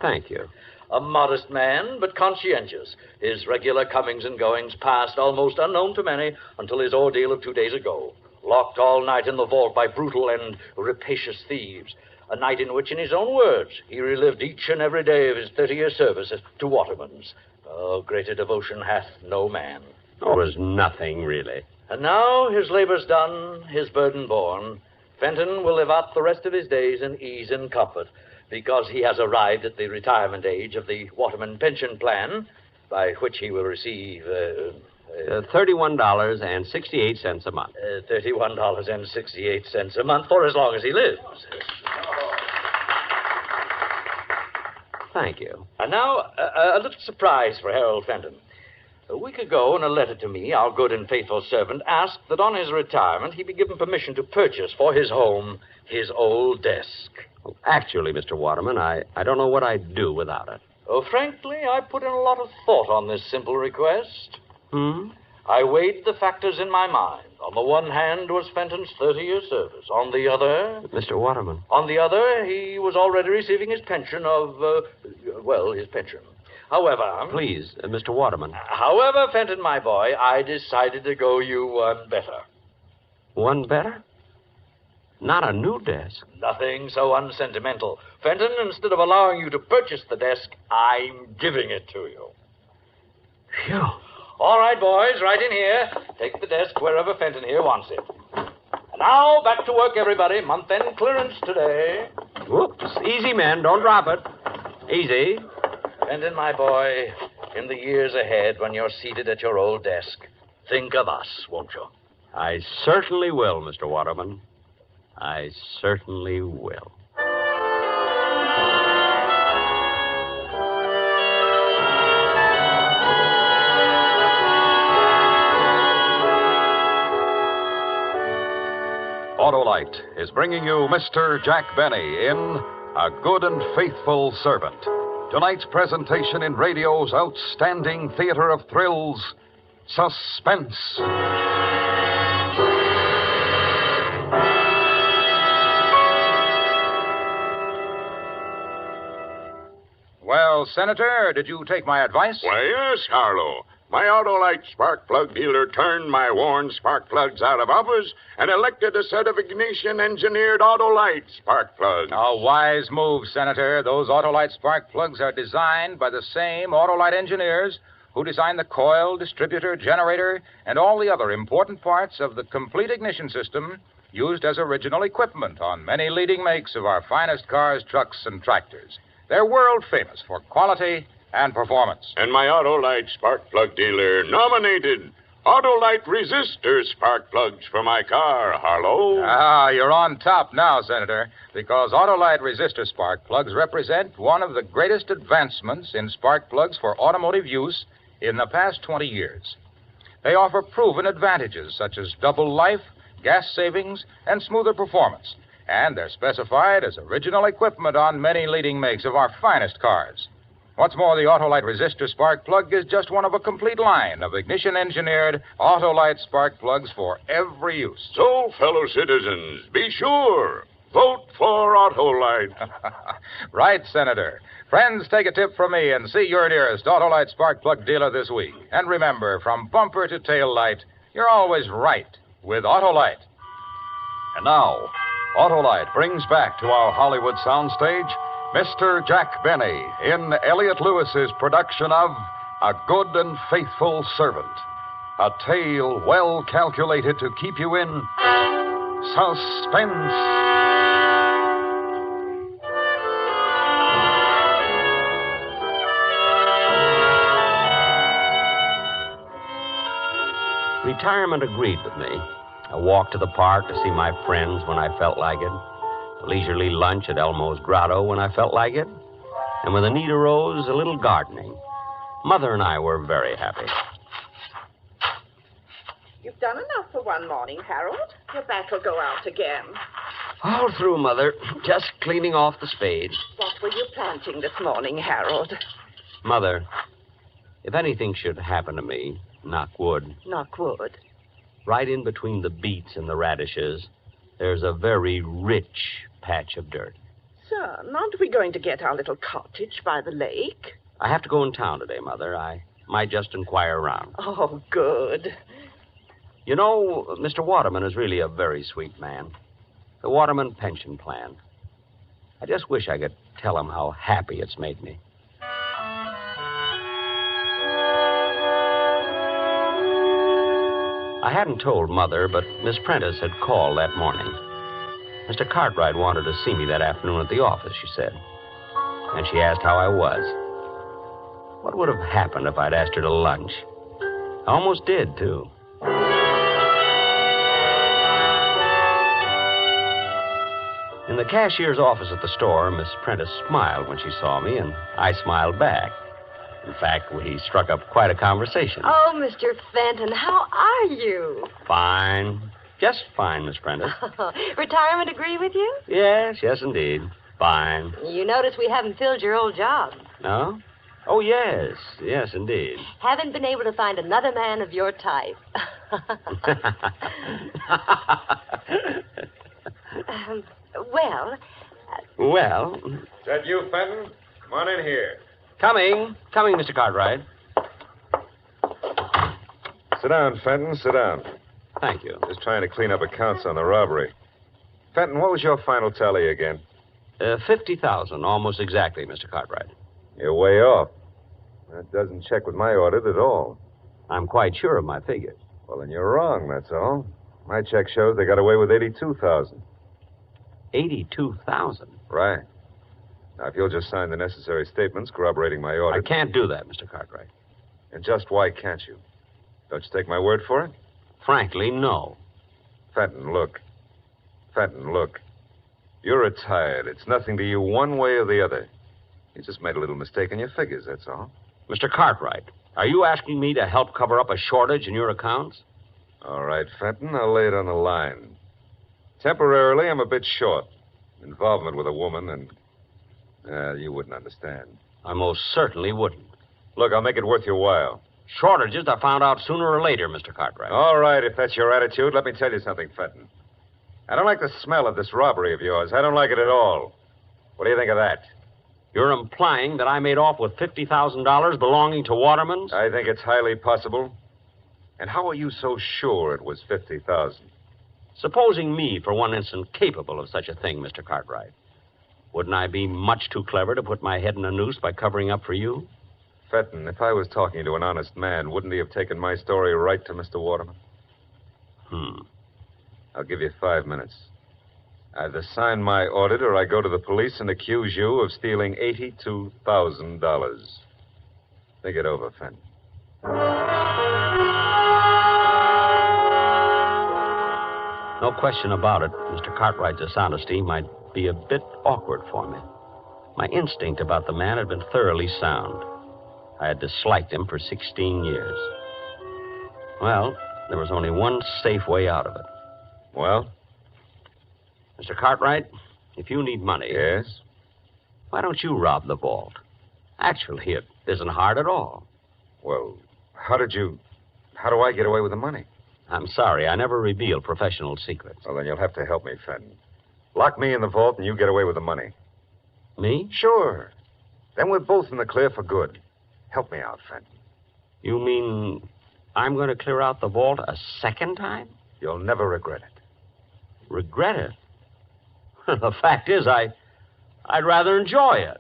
S25: Thank you.
S23: A modest man, but conscientious. His regular comings and goings passed almost unknown to many until his ordeal of 2 days ago. Locked all night in the vault by brutal and rapacious thieves. A night in which, in his own words, he relived each and every day of his 30-year service to Waterman's. Oh, greater devotion hath no man.
S25: Oh, it was nothing, really.
S23: And now, his labor's done, his burden borne, Fenton will live out the rest of his days in ease and comfort, because he has arrived at the retirement age of the Waterman pension plan, by which he will receive...
S25: $31.68 a month.
S23: $31.68 a month for as long as he lives.
S25: Thank you.
S23: And now, a little surprise for Harold Fenton. A week ago, in a letter to me, our good and faithful servant asked that on his retirement he be given permission to purchase for his home his old desk.
S25: Well, actually, Mr. Waterman, I don't know what I'd do without it.
S23: Oh, frankly, I put in a lot of thought on this simple request. I weighed the factors in my mind. On the one hand was Fenton's 30-year service. On the other...
S25: Mr. Waterman.
S23: On the other, he was already receiving his pension of, his pension. However...
S25: Please, Mr. Waterman.
S23: However, Fenton, my boy, I decided to go you one better.
S25: One better? Not a new desk.
S23: Nothing so unsentimental. Fenton, instead of allowing you to purchase the desk, I'm giving it to you.
S25: Phew.
S23: All right, boys, right in here. Take the desk wherever Fenton here wants it. And now, back to work, everybody. Month-end clearance today.
S25: Whoops. Easy, men. Don't drop it. Easy.
S23: Fenton, my boy, in the years ahead, when you're seated at your old desk, think of us, won't you?
S25: I certainly will, Mr. Waterman. I certainly will.
S1: Autolite is bringing you Mr. Jack Benny in A Good and Faithful Servant. Tonight's presentation in radio's outstanding theater of thrills, Suspense.
S5: Well, Senator, did you take my advice?
S18: Why, yes, Harlow. My Autolite spark plug dealer turned my worn spark plugs out of office and elected a set of ignition-engineered Autolite spark plugs.
S5: A wise move, Senator. Those Autolite spark plugs are designed by the same Autolite engineers who designed the coil, distributor, generator, and all the other important parts of the complete ignition system used as original equipment on many leading makes of our finest cars, trucks, and tractors. They're world famous for quality and performance.
S18: And my Autolite spark plug dealer nominated Autolite resistor spark plugs for my car, Harlow.
S5: Ah, you're on top now, Senator, because Autolite resistor spark plugs represent one of the greatest advancements in spark plugs for automotive use in the past 20 years. They offer proven advantages such as double life, gas savings, and smoother performance. And they're specified as original equipment on many leading makes of our finest cars. What's more, the Autolite resistor spark plug is just one of a complete line of ignition-engineered Autolite spark plugs for every use.
S18: So, fellow citizens, be sure, vote for Autolite.
S5: Right, Senator. Friends, take a tip from me and see your nearest Autolite spark plug dealer this week. And remember, from bumper to tail light, you're always right with Autolite.
S1: And now, Autolite brings back to our Hollywood soundstage Mr. Jack Benny in Elliot Lewis's production of A Good and Faithful Servant, a tale well calculated to keep you in suspense.
S25: Retirement agreed with me. A walk to the park to see my friends when I felt like it. A leisurely lunch at Elmo's Grotto when I felt like it. And when the need arose, a little gardening. Mother and I were very happy.
S4: You've done enough for one morning, Harold. Your back will go out again.
S25: All through, Mother. Just cleaning off the spade.
S4: What were you planting this morning, Harold?
S25: Mother, if anything should happen to me, knock wood.
S4: Knock wood.
S25: Right in between the beets and the radishes, there's a very rich patch of dirt.
S4: Son, aren't we going to get our little cottage by the lake?
S25: I have to go in town today, Mother. I might just inquire around.
S4: Oh, good.
S25: You know, Mr. Waterman is really a very sweet man. The Waterman pension plan. I just wish I could tell him how happy it's made me. I hadn't told Mother, but Miss Prentice had called that morning. Mr. Cartwright wanted to see me that afternoon at the office, she said. And she asked how I was. What would have happened if I'd asked her to lunch? I almost did, too. In the cashier's office at the store, Miss Prentice smiled when she saw me, and I smiled back. In fact, we struck up quite a conversation.
S9: Oh, Mr. Fenton, how are you?
S25: Fine. Just fine, Miss Prentice.
S9: Retirement agree with you?
S25: Yes, indeed. Fine.
S9: You notice we haven't filled your old job.
S25: No? Oh, yes, indeed.
S9: Haven't been able to find another man of your type.
S25: Well.
S7: Is that you, Fenton? Come on in here.
S25: Coming, Mr. Cartwright.
S7: Sit down, Fenton, sit down.
S25: Thank you.
S7: Just trying to clean up accounts on the robbery. Fenton, what was your final tally again?
S25: 50,000, almost exactly, Mr. Cartwright.
S7: You're way off. That doesn't check with my audit at all.
S25: I'm quite sure of my figures.
S7: Well, then you're wrong, that's all. My check shows they got away with 82,000.
S25: 82,000?
S7: Right. Now, if you'll just sign the necessary statements corroborating my audit...
S25: I can't do that, Mr. Cartwright.
S7: And just why can't you? Don't you take my word for it?
S25: Frankly, no.
S7: Fenton, look. You're retired. It's nothing to you one way or the other. You just made a little mistake in your figures, that's all.
S25: Mr. Cartwright, are you asking me to help cover up a shortage in your accounts?
S7: All right, Fenton, I'll lay it on the line. Temporarily, I'm a bit short. Involvement with a woman and... you wouldn't understand.
S25: I most certainly wouldn't.
S7: Look, I'll make it worth your while.
S25: Shortages are found out sooner or later, Mr. Cartwright.
S7: All right, if that's your attitude, let me tell you something, Fenton. I don't like the smell of this robbery of yours. I don't like it at all. What do you think of that?
S25: You're implying that I made off with $50,000 belonging to Waterman's?
S7: I think it's highly possible. And how are you so sure it was $50,000?
S25: Supposing me, for one instant, capable of such a thing, Mr. Cartwright, wouldn't I be much too clever to put my head in a noose by covering up for you?
S7: Fenton, if I was talking to an honest man, wouldn't he have taken my story right to Mr. Waterman? I'll give you 5 minutes. Either sign my audit or I go to the police and accuse you of stealing $82,000. Think it over, Fenton.
S25: No question about it, Mr. Cartwright's dishonesty might be a bit awkward for me. My instinct about the man had been thoroughly sound. I had disliked him for 16 years. Well, there was only one safe way out of it.
S7: Well?
S25: Mr. Cartwright, if you need money...
S7: Yes?
S25: Why don't you rob the vault? Actually, it isn't hard at all.
S7: Well, how do I get away with the money?
S25: I'm sorry, I never reveal professional secrets.
S7: Well, then you'll have to help me, Fenton. Lock me in the vault and you get away with the money.
S25: Me?
S7: Sure. Then we're both in the clear for good. Help me out, Fenton.
S25: You mean I'm going to clear out the vault a second time?
S7: You'll never regret it.
S25: Regret it? The fact is, I'd rather enjoy it.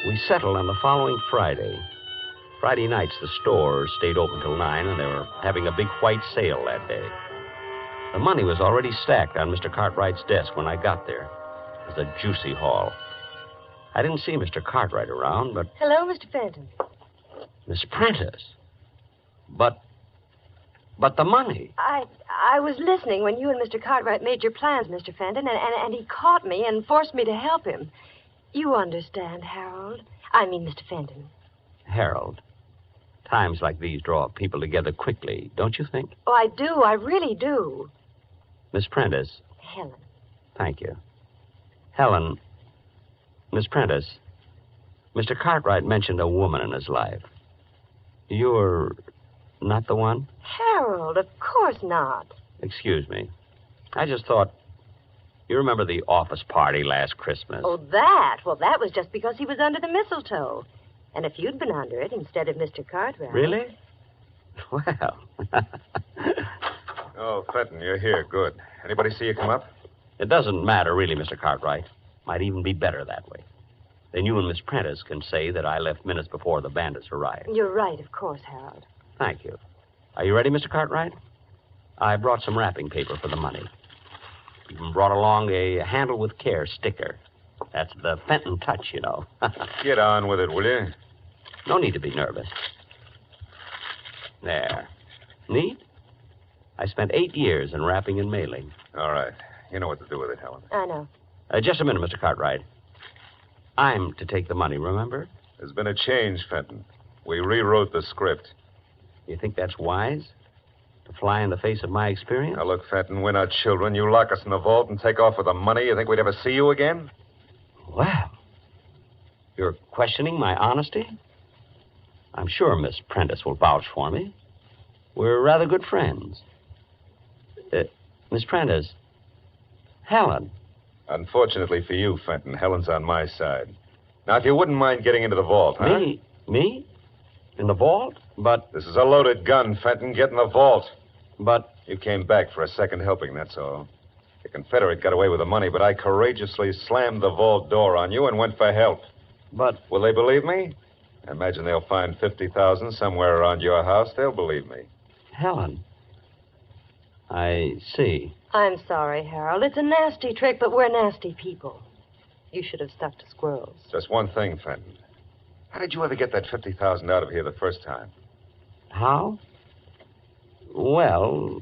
S25: We settled on the following Friday. Friday nights, the store stayed open till 9, and they were having a big white sale that day. The money was already stacked on Mr. Cartwright's desk when I got there. It was a juicy haul. I didn't see Mr. Cartwright around, but...
S9: Hello, Mr. Fenton.
S25: Miss Prentice. But the money.
S9: I was listening when you and Mr. Cartwright made your plans, Mr. Fenton, and he caught me and forced me to help him. You understand, Harold. I mean, Mr. Fenton.
S25: Harold. Times like these draw people together quickly, don't you think?
S9: Oh, I do. I really do.
S25: Miss Prentice.
S9: Helen.
S25: Thank you. Helen. Miss Prentice. Mr. Cartwright mentioned a woman in his life. You're not the one?
S9: Harold, of course not.
S25: Excuse me. I just thought... You remember the office party last Christmas?
S9: Oh, that? Well, that was just because he was under the mistletoe. And if you'd been under it instead of Mr. Cartwright...
S25: Really? Well...
S7: Oh, Fenton, you're here. Good. Anybody see you come up?
S25: It doesn't matter, really, Mr. Cartwright. Might even be better that way. Then you and Miss Prentice can say that I left minutes before the bandits arrived.
S9: You're right, of course, Harold.
S25: Thank you. Are you ready, Mr. Cartwright? I brought some wrapping paper for the money. Even brought along a handle with care sticker. That's the Fenton touch, you know.
S7: Get on with it, will you?
S25: No need to be nervous. There. Neat? I spent 8 years in wrapping and mailing.
S7: All right. You know what to do with it, Helen.
S9: I know.
S25: Just a minute, Mr. Cartwright. I'm to take the money, remember?
S7: There's been a change, Fenton. We rewrote the script.
S25: You think that's wise? To fly in the face of my experience?
S7: Now, look, Fenton, we're not children. You lock us in the vault and take off with the money. You think we'd ever see you again?
S25: Well, you're questioning my honesty? I'm sure Miss Prentice will vouch for me. We're rather good friends. Miss Prentice, Helen.
S7: Unfortunately for you, Fenton, Helen's on my side. Now, if you wouldn't mind getting into the vault, huh?
S25: Me? In the vault? But...
S7: This is a loaded gun, Fenton. Get in the vault.
S25: But...
S7: You came back for a second helping, that's all. The Confederate got away with the money, but I courageously slammed the vault door on you and went for help.
S25: But...
S7: Will they believe me? I imagine they'll find $50,000 somewhere around your house. They'll believe me.
S25: Helen. I see.
S9: I'm sorry, Harold. It's a nasty trick, but we're nasty people. You should have stuck to squirrels.
S7: Just one thing, Fenton. How did you ever get that $50,000 out of here the first time?
S25: How? Well,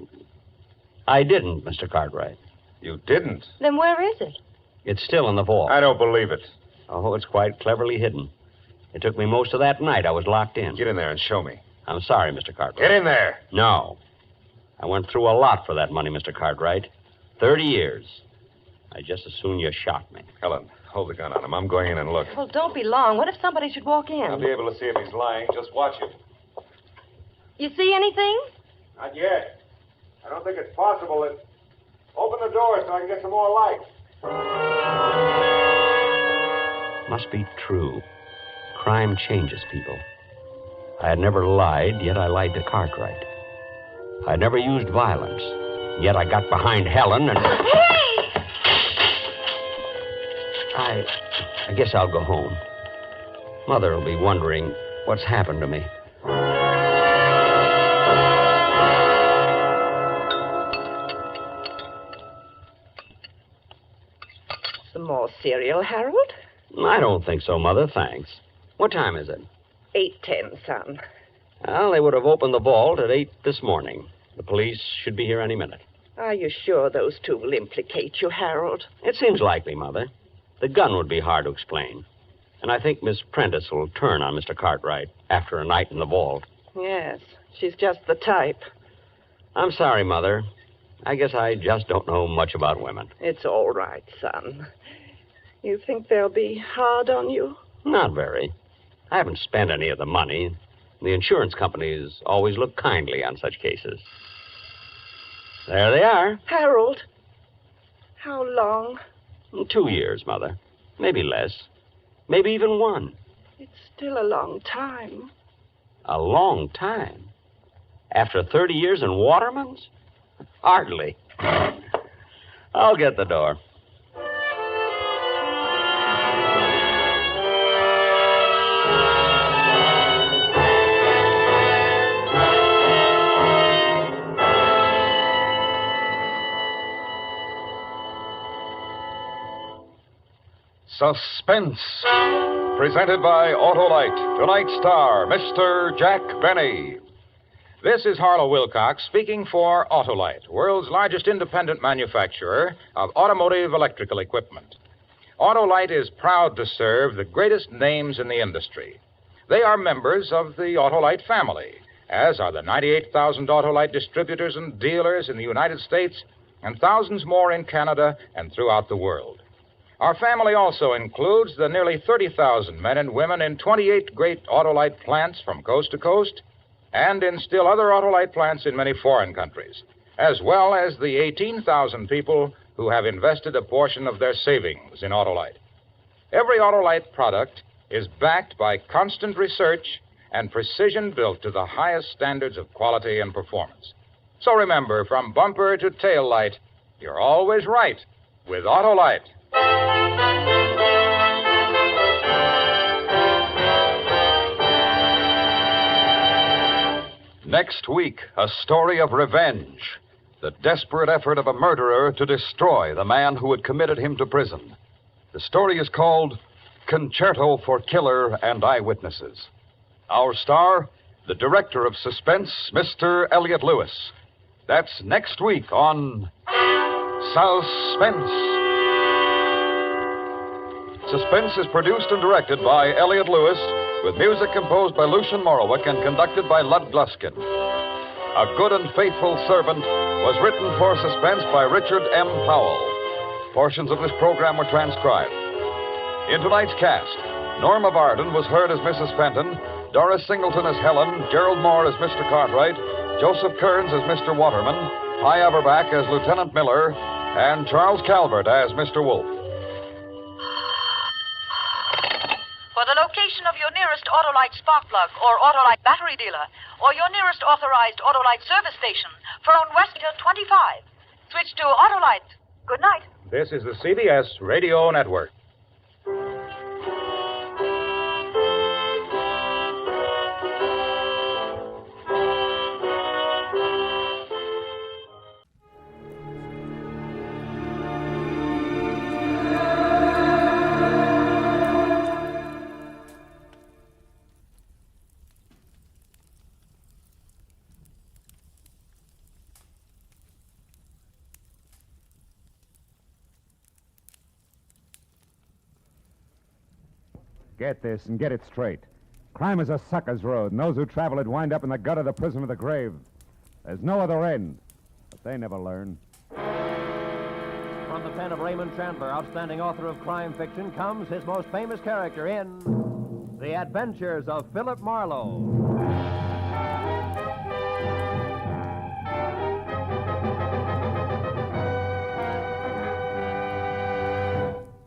S25: I didn't, Mr. Cartwright.
S7: You didn't?
S9: Then where is it?
S25: It's still in the vault.
S7: I don't believe it.
S25: Oh, it's quite cleverly hidden. It took me most of that night. I was locked in.
S7: Get in there and show me.
S25: I'm sorry, Mr. Cartwright.
S7: Get in there.
S25: No. I went through a lot for that money, Mr. Cartwright. 30 years. I just as soon you shot me.
S7: Helen, hold the gun on him. I'm going in and look.
S9: Well, don't be long. What if somebody should walk in?
S7: I'll be able to see if he's lying. Just watch him.
S9: You see anything?
S18: Not yet. I don't think it's possible that... Open the door so I can get some more light.
S25: Must be true. Crime changes people. I had never lied, yet I lied to Cartwright. I had never used violence, yet I got behind Helen and...
S9: Hey!
S25: I guess I'll go home. Mother will be wondering what's happened to me.
S4: Some more cereal, Harold?
S25: I don't think so, Mother, thanks. What time is it?
S4: 8:10, son.
S25: Well, they would have opened the vault at 8 this morning. The police should be here any minute.
S4: Are you sure those two will implicate you, Harold?
S25: It seems likely, Mother. The gun would be hard to explain. And I think Miss Prentice will turn on Mr. Cartwright after a night in the vault.
S4: Yes, she's just the type.
S25: I'm sorry, Mother. I guess I just don't know much about women.
S4: It's all right, son. You think they'll be hard on you?
S25: Not very. I haven't spent any of the money. The insurance companies always look kindly on such cases. There they are.
S4: Harold, how long?
S25: 2 years, Mother. Maybe less. Maybe even 1.
S4: It's still a long time.
S25: A long time? After 30 years in Waterman's? Hardly. I'll get the door.
S1: Suspense, presented by Autolite. Tonight's star, Mr. Jack Benny. This is Harlow Wilcox speaking for Autolite, world's largest independent manufacturer of automotive electrical equipment. Autolite is proud to serve the greatest names in the industry. They are members of the Autolite family, as are the 98,000 Autolite distributors and dealers in the United States and thousands more in Canada and throughout the world. Our family also includes the nearly 30,000 men and women in 28 great Autolite plants from coast to coast and in still other Autolite plants in many foreign countries, as well as the 18,000 people who have invested a portion of their savings in Autolite. Every Autolite product is backed by constant research and precision built to the highest standards of quality and performance. So remember, from bumper to tail light, you're always right with Autolite. Next week, a story of revenge. The desperate effort of a murderer to destroy the man who had committed him to prison. The story is called Concerto for Killer and Eyewitnesses. Our star, the director of Suspense, Mr. Elliot Lewis. That's next week on Suspense. Suspense is produced and directed by Elliot Lewis, with music composed by Lucian Morowick and conducted by Lud Gluskin. A Good and Faithful Servant was written for Suspense by Richard M. Powell. Portions of this program were transcribed. In tonight's cast, Norma Barton was heard as Mrs. Fenton, Doris Singleton as Helen, Gerald Moore as Mr. Cartwright, Joseph Kearns as Mr. Waterman, Hy Averback as Lieutenant Miller, and Charles Calvert as Mr. Wolfe.
S6: For the location of your nearest Autolite spark plug or Autolite battery dealer, or your nearest authorized Autolite service station, phone Western 25. Switch to Autolite. Good night.
S5: This is the CBS Radio Network.
S15: Get this and get it straight. Crime is a sucker's road, and those who travel it wind up in the gut of the prison of the grave. There's no other end, but they never learn.
S12: from the pen of Raymond Chandler, outstanding author of crime fiction, comes his most famous character in The Adventures of Philip Marlowe.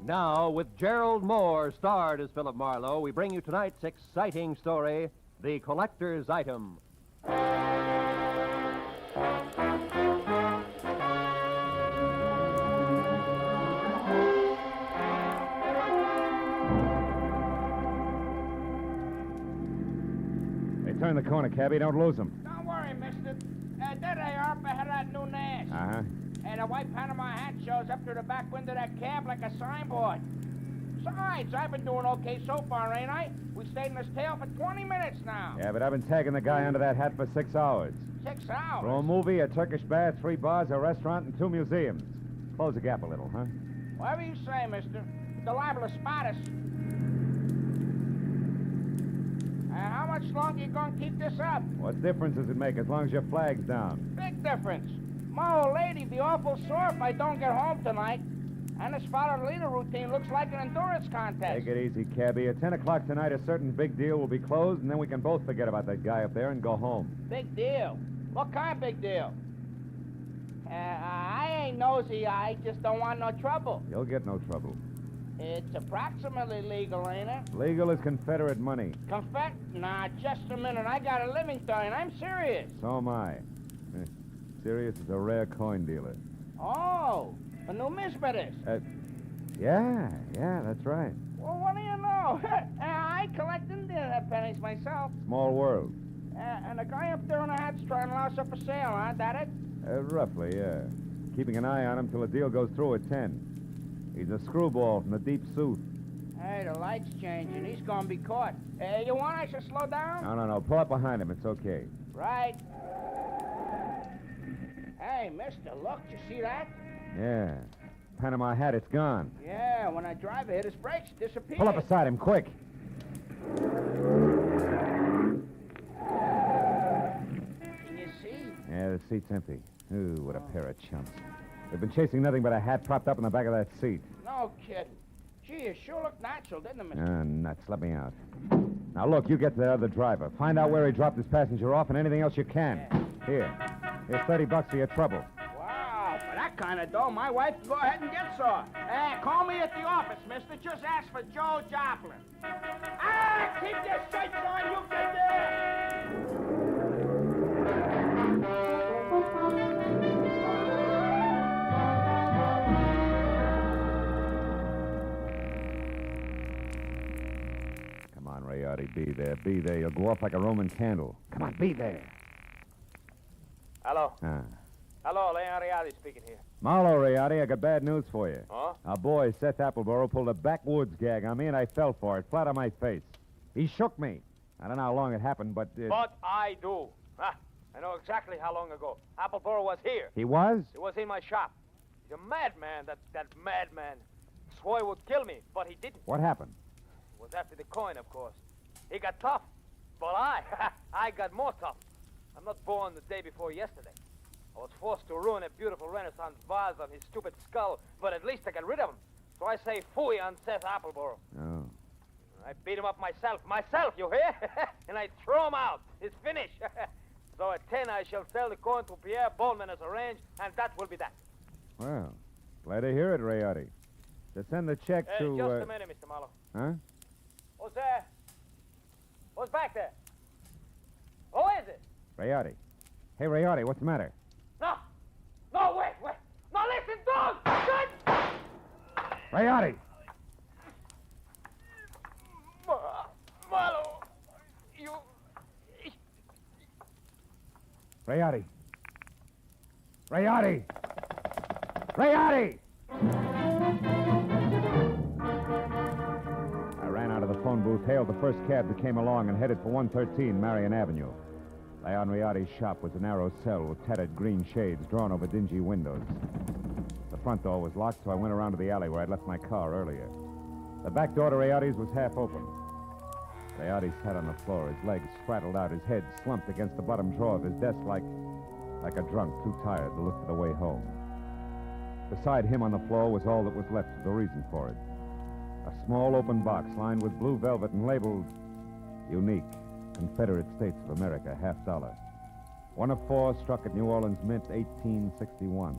S12: Now, with Gerald Moore starred as Philip Marlowe, we bring you tonight's exciting story, The Collector's Item.
S15: Hey, turn the corner, cabbie. Don't lose them.
S8: Don't worry, mister. There they are up ahead of that new nest.
S15: Uh-huh.
S8: And a white Panama hat shows up through the back window of that cab like a signboard. Besides, I've been doing okay so far, ain't I? We stayed in this tail for 20 minutes now.
S15: Yeah, but I've been tagging the guy under that hat for 6 hours.
S8: 6 hours?
S15: For a movie, a Turkish bath, 3 bars, a restaurant, and 2 museums. Close the gap a little, huh?
S8: Whatever you say, mister. They're liable to spot us. How much longer you gonna keep this up?
S15: What difference does it make as long as your flag's down?
S8: Big difference. My old lady'd be awful sore if I don't get home tonight. And this follow-the-leader routine looks like an endurance contest.
S15: Take it easy, cabbie. At 10 o'clock tonight, a certain big deal will be closed, and then we can both forget about that guy up there and go home.
S8: Big deal? What kind of big deal? I ain't nosy. I just don't want no trouble.
S15: You'll get no trouble.
S8: It's approximately legal, ain't it?
S15: Legal is Confederate money.
S8: Nah, just a minute. I got a living to earn. I'm serious.
S15: So am I. Sirius is a rare coin dealer.
S8: Oh, a numismatist.
S15: Yeah, that's right.
S8: Well, what do you know? I collect Indian pennies myself.
S15: Small world.
S8: And the guy up there in the hat's trying to louse up for sale, huh? That it?
S15: Roughly, yeah. Keeping an eye on him till the deal goes through at 10. He's a screwball from the deep south.
S8: Hey, the light's changing. He's gonna be caught. You want I should slow down?
S15: No. Pull up behind him. It's okay.
S8: Right. Hey, mister, look. You see that?
S15: Yeah. Panama hat, it's gone.
S8: Yeah, when I drive, it hit his brakes. It disappeared.
S15: Pull up beside him, quick.
S8: Can you see?
S15: Yeah, the seat's empty. Ooh, what a pair of chumps. They've been chasing nothing but a hat propped up in the back of that seat.
S8: No kidding. Gee, it sure looked natural, didn't it, mister?
S15: Nuts. Let me out. Now, look, you get to the other driver. Find out where he dropped his passenger off and anything else you can. Here's $30 for your trouble.
S8: Wow, for that kind of dough, my wife can go ahead and get some. Call me at the office, mister. Just ask for Joe Joplin. Keep your shirts on, you get there!
S15: Come on, Rayardi, be there. Be there. You'll go off like a Roman candle. Come on, be there.
S17: Hello.
S15: Ah.
S17: Hello, Leon Rayardi speaking here.
S15: Marlowe, Rayardi, I got bad news for you.
S17: Huh?
S15: Our boy, Seth Appleboro, pulled a backwoods gag on me, and I fell for it, flat on my face. He shook me. I don't know how long it happened, but...
S17: But I do. I know exactly how long ago. Appleboro was here.
S15: He was?
S17: He was in my shop. He's a madman, that madman. Swore he would kill me, but he didn't.
S15: What happened?
S17: It was after the coin, of course. He got tough. But I got more tough. I'm not born the day before yesterday. I was forced to ruin a beautiful Renaissance vase on his stupid skull, but at least I got rid of him. So I say phooey on Seth Appleboro.
S15: Oh.
S17: I beat him up myself, you hear? And I throw him out. It's finished. So at 10 I shall sell the coin to Pierre Bowman as arranged, and that will be that.
S15: Well, glad to hear it, Rayardi. To send the check to...
S17: Just a minute, Mr. Marlowe.
S15: Huh?
S17: Who's there? Who's back there? Who is it?
S15: Rayardi. Hey, Rayardi, what's the matter?
S17: No, wait. No, listen, dog! Good!
S15: Rayardi!
S17: Marlowe, you...
S15: Rayardi! Rayardi! Rayardi! I ran out of the phone booth, hailed the first cab that came along, and headed for 113 Marion Avenue. Leon Rayardi's shop was a narrow cell with tattered green shades drawn over dingy windows. The front door was locked, so I went around to the alley where I'd left my car earlier. The back door to Rayardi's was half open. Rayardi sat on the floor, his legs spraddled out, his head slumped against the bottom drawer of his desk like a drunk too tired to look for the way home. Beside him on the floor was all that was left of the reason for it. A small open box lined with blue velvet and labeled Unique, Confederate States of America, $50. One of 4 struck at New Orleans Mint, 1861.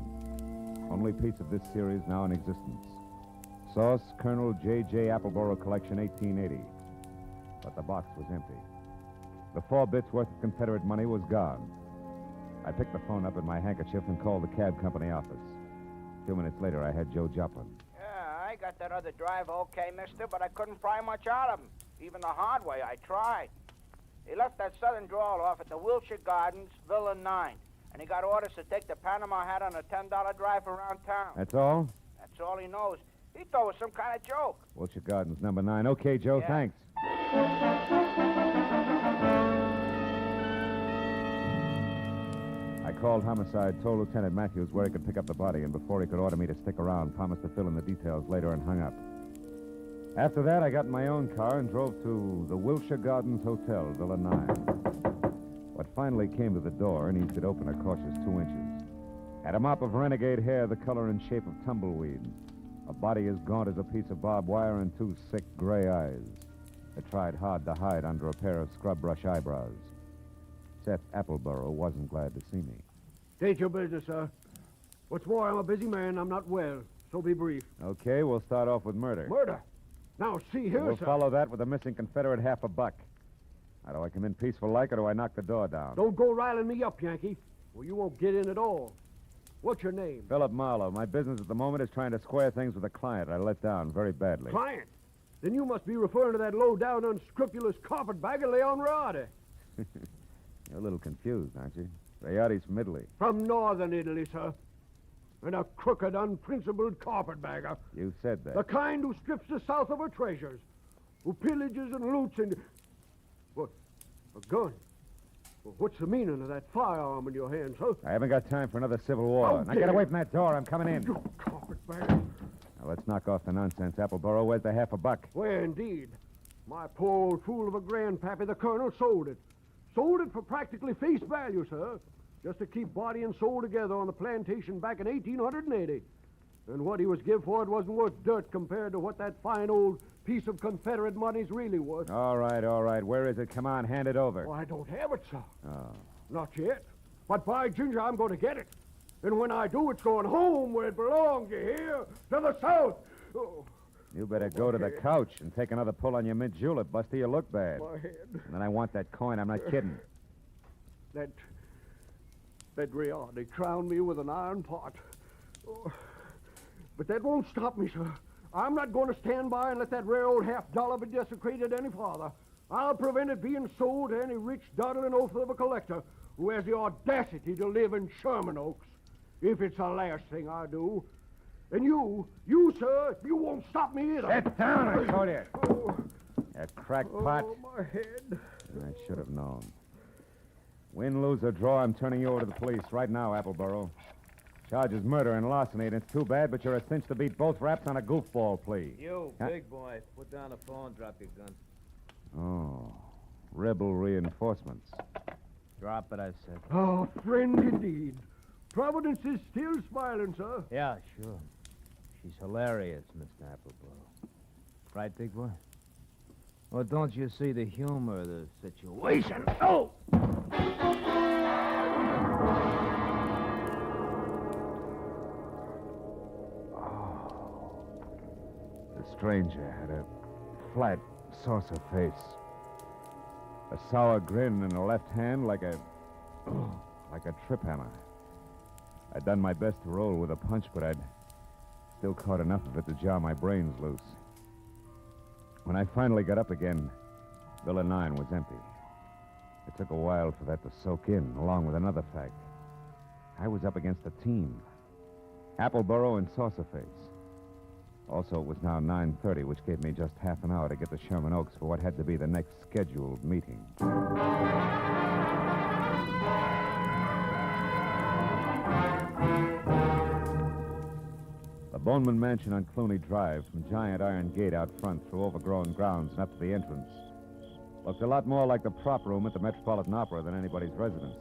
S15: Only piece of this series now in existence. Sauce, Colonel J.J. Appleboro Collection, 1880. But the box was empty. The 4 bits worth of Confederate money was gone. I picked the phone up in my handkerchief and called the cab company office. 2 minutes later, I had Joe Joplin.
S8: Yeah, I got that other driver okay, mister, but I couldn't pry much out of him. Even the hard way, I tried. He left that southern drawl off at the Wilshire Gardens, Villa 9. And he got orders to take the Panama hat on a $10 drive around town.
S15: That's all?
S8: That's all he knows. He thought it was some kind of joke.
S15: Wilshire Gardens, number 9. Okay, Joe,
S8: Yeah.
S15: thanks. I called Homicide, told Lieutenant Matthews where he could pick up the body, and before he could order me to stick around, promised to fill in the details later and hung up. After that, I got in my own car and drove to the Wilshire Gardens Hotel, Villa 9. What finally came to the door and eased it open a cautious 2 inches. Had a mop of renegade hair the color and shape of tumbleweed, a body as gaunt as a piece of barbed wire, and 2 sick gray eyes that tried hard to hide under a pair of scrub brush eyebrows. Seth Appleboro wasn't glad to see me.
S11: Ain't your business, sir. What's more, I'm a busy man. I'm not well, so be brief.
S15: Okay, we'll start off with murder.
S11: Murder? Now, see here,
S15: We'll
S11: sir.
S15: follow that with a missing Confederate $50. Now, do I come in peaceful like, or do I knock the door down?
S11: Don't go riling me up, Yankee, or you won't get in at all. What's your name?
S15: Philip Marlowe. My business at the moment is trying to square things with a client I let down very badly.
S11: Client? Then you must be referring to that low-down, unscrupulous carpetbagger, Leon Riotti.
S15: You're a little confused, aren't you? Riotti's from Italy.
S11: From northern Italy, sir. And a crooked, unprincipled carpetbagger.
S15: You said that.
S11: The kind who strips the South of her treasures, who pillages and loots and... What? A gun? Well, what's the meaning of that firearm in your hand, sir?
S15: I haven't got time for another civil war. Now get away from that door. I'm coming in.
S11: You carpetbagger.
S15: Now, let's knock off the nonsense, Appleboro. Where's the $50?
S11: Where, indeed. My poor old fool of a grandpappy, the colonel, sold it. Sold it for practically face value, sir. Just to keep body and soul together on the plantation back in 1880. And what he was give for it wasn't worth dirt compared to what that fine old piece of Confederate money's really worth.
S15: All right. Where is it? Come on, hand it over.
S11: Oh, I don't have it, sir.
S15: Oh.
S11: Not yet. But by ginger, I'm going to get it. And when I do, it's going home where it belongs, you hear? To the South. Oh.
S15: You better go to the couch and take another pull on your mint julep, Buster. You look bad.
S11: My head.
S15: And then I want that coin. I'm not kidding.
S11: That Riotti crowned me with an iron pot. Oh. But that won't stop me, sir. I'm not going to stand by and let that rare old $50 be desecrated any farther. I'll prevent it being sold to any rich, dawdling oaf of a collector who has the audacity to live in Sherman Oaks. If it's the last thing I do. And you, sir, you won't stop me either.
S15: Sit down, I told you.
S11: Oh.
S15: That crackpot.
S11: Oh, my head.
S15: I should have known. Win, lose, or draw, I'm turning you over to the police right now, Appleboro. Charge is murder and larceny, and it's too bad, but you're a cinch to beat both raps on a goofball plea.
S17: You, big boy, put down the phone, drop your gun.
S15: Oh, rebel reinforcements.
S17: Drop it, I said.
S11: Oh, friend indeed. Providence is still smiling, sir.
S17: Yeah, sure. She's hilarious, Mr. Appleboro. Right, big boy? Or don't you see the humor of the situation? Oh!
S15: The stranger had a flat, saucer face. A sour grin in the left hand like a trip hammer. I'd done my best to roll with a punch, but I'd still caught enough of it to jar my brains loose. When I finally got up again, Villa 9 was empty. It took a while for that to soak in, along with another fact. I was up against a team. Appleboro and Saucerface. Also, it was now 9:30, which gave me just half an hour to get to Sherman Oaks for what had to be the next scheduled meeting. The Boneman Mansion on Clooney Drive, from giant iron gate out front through overgrown grounds and up to the entrance, looked a lot more like the prop room at the Metropolitan Opera than anybody's residence.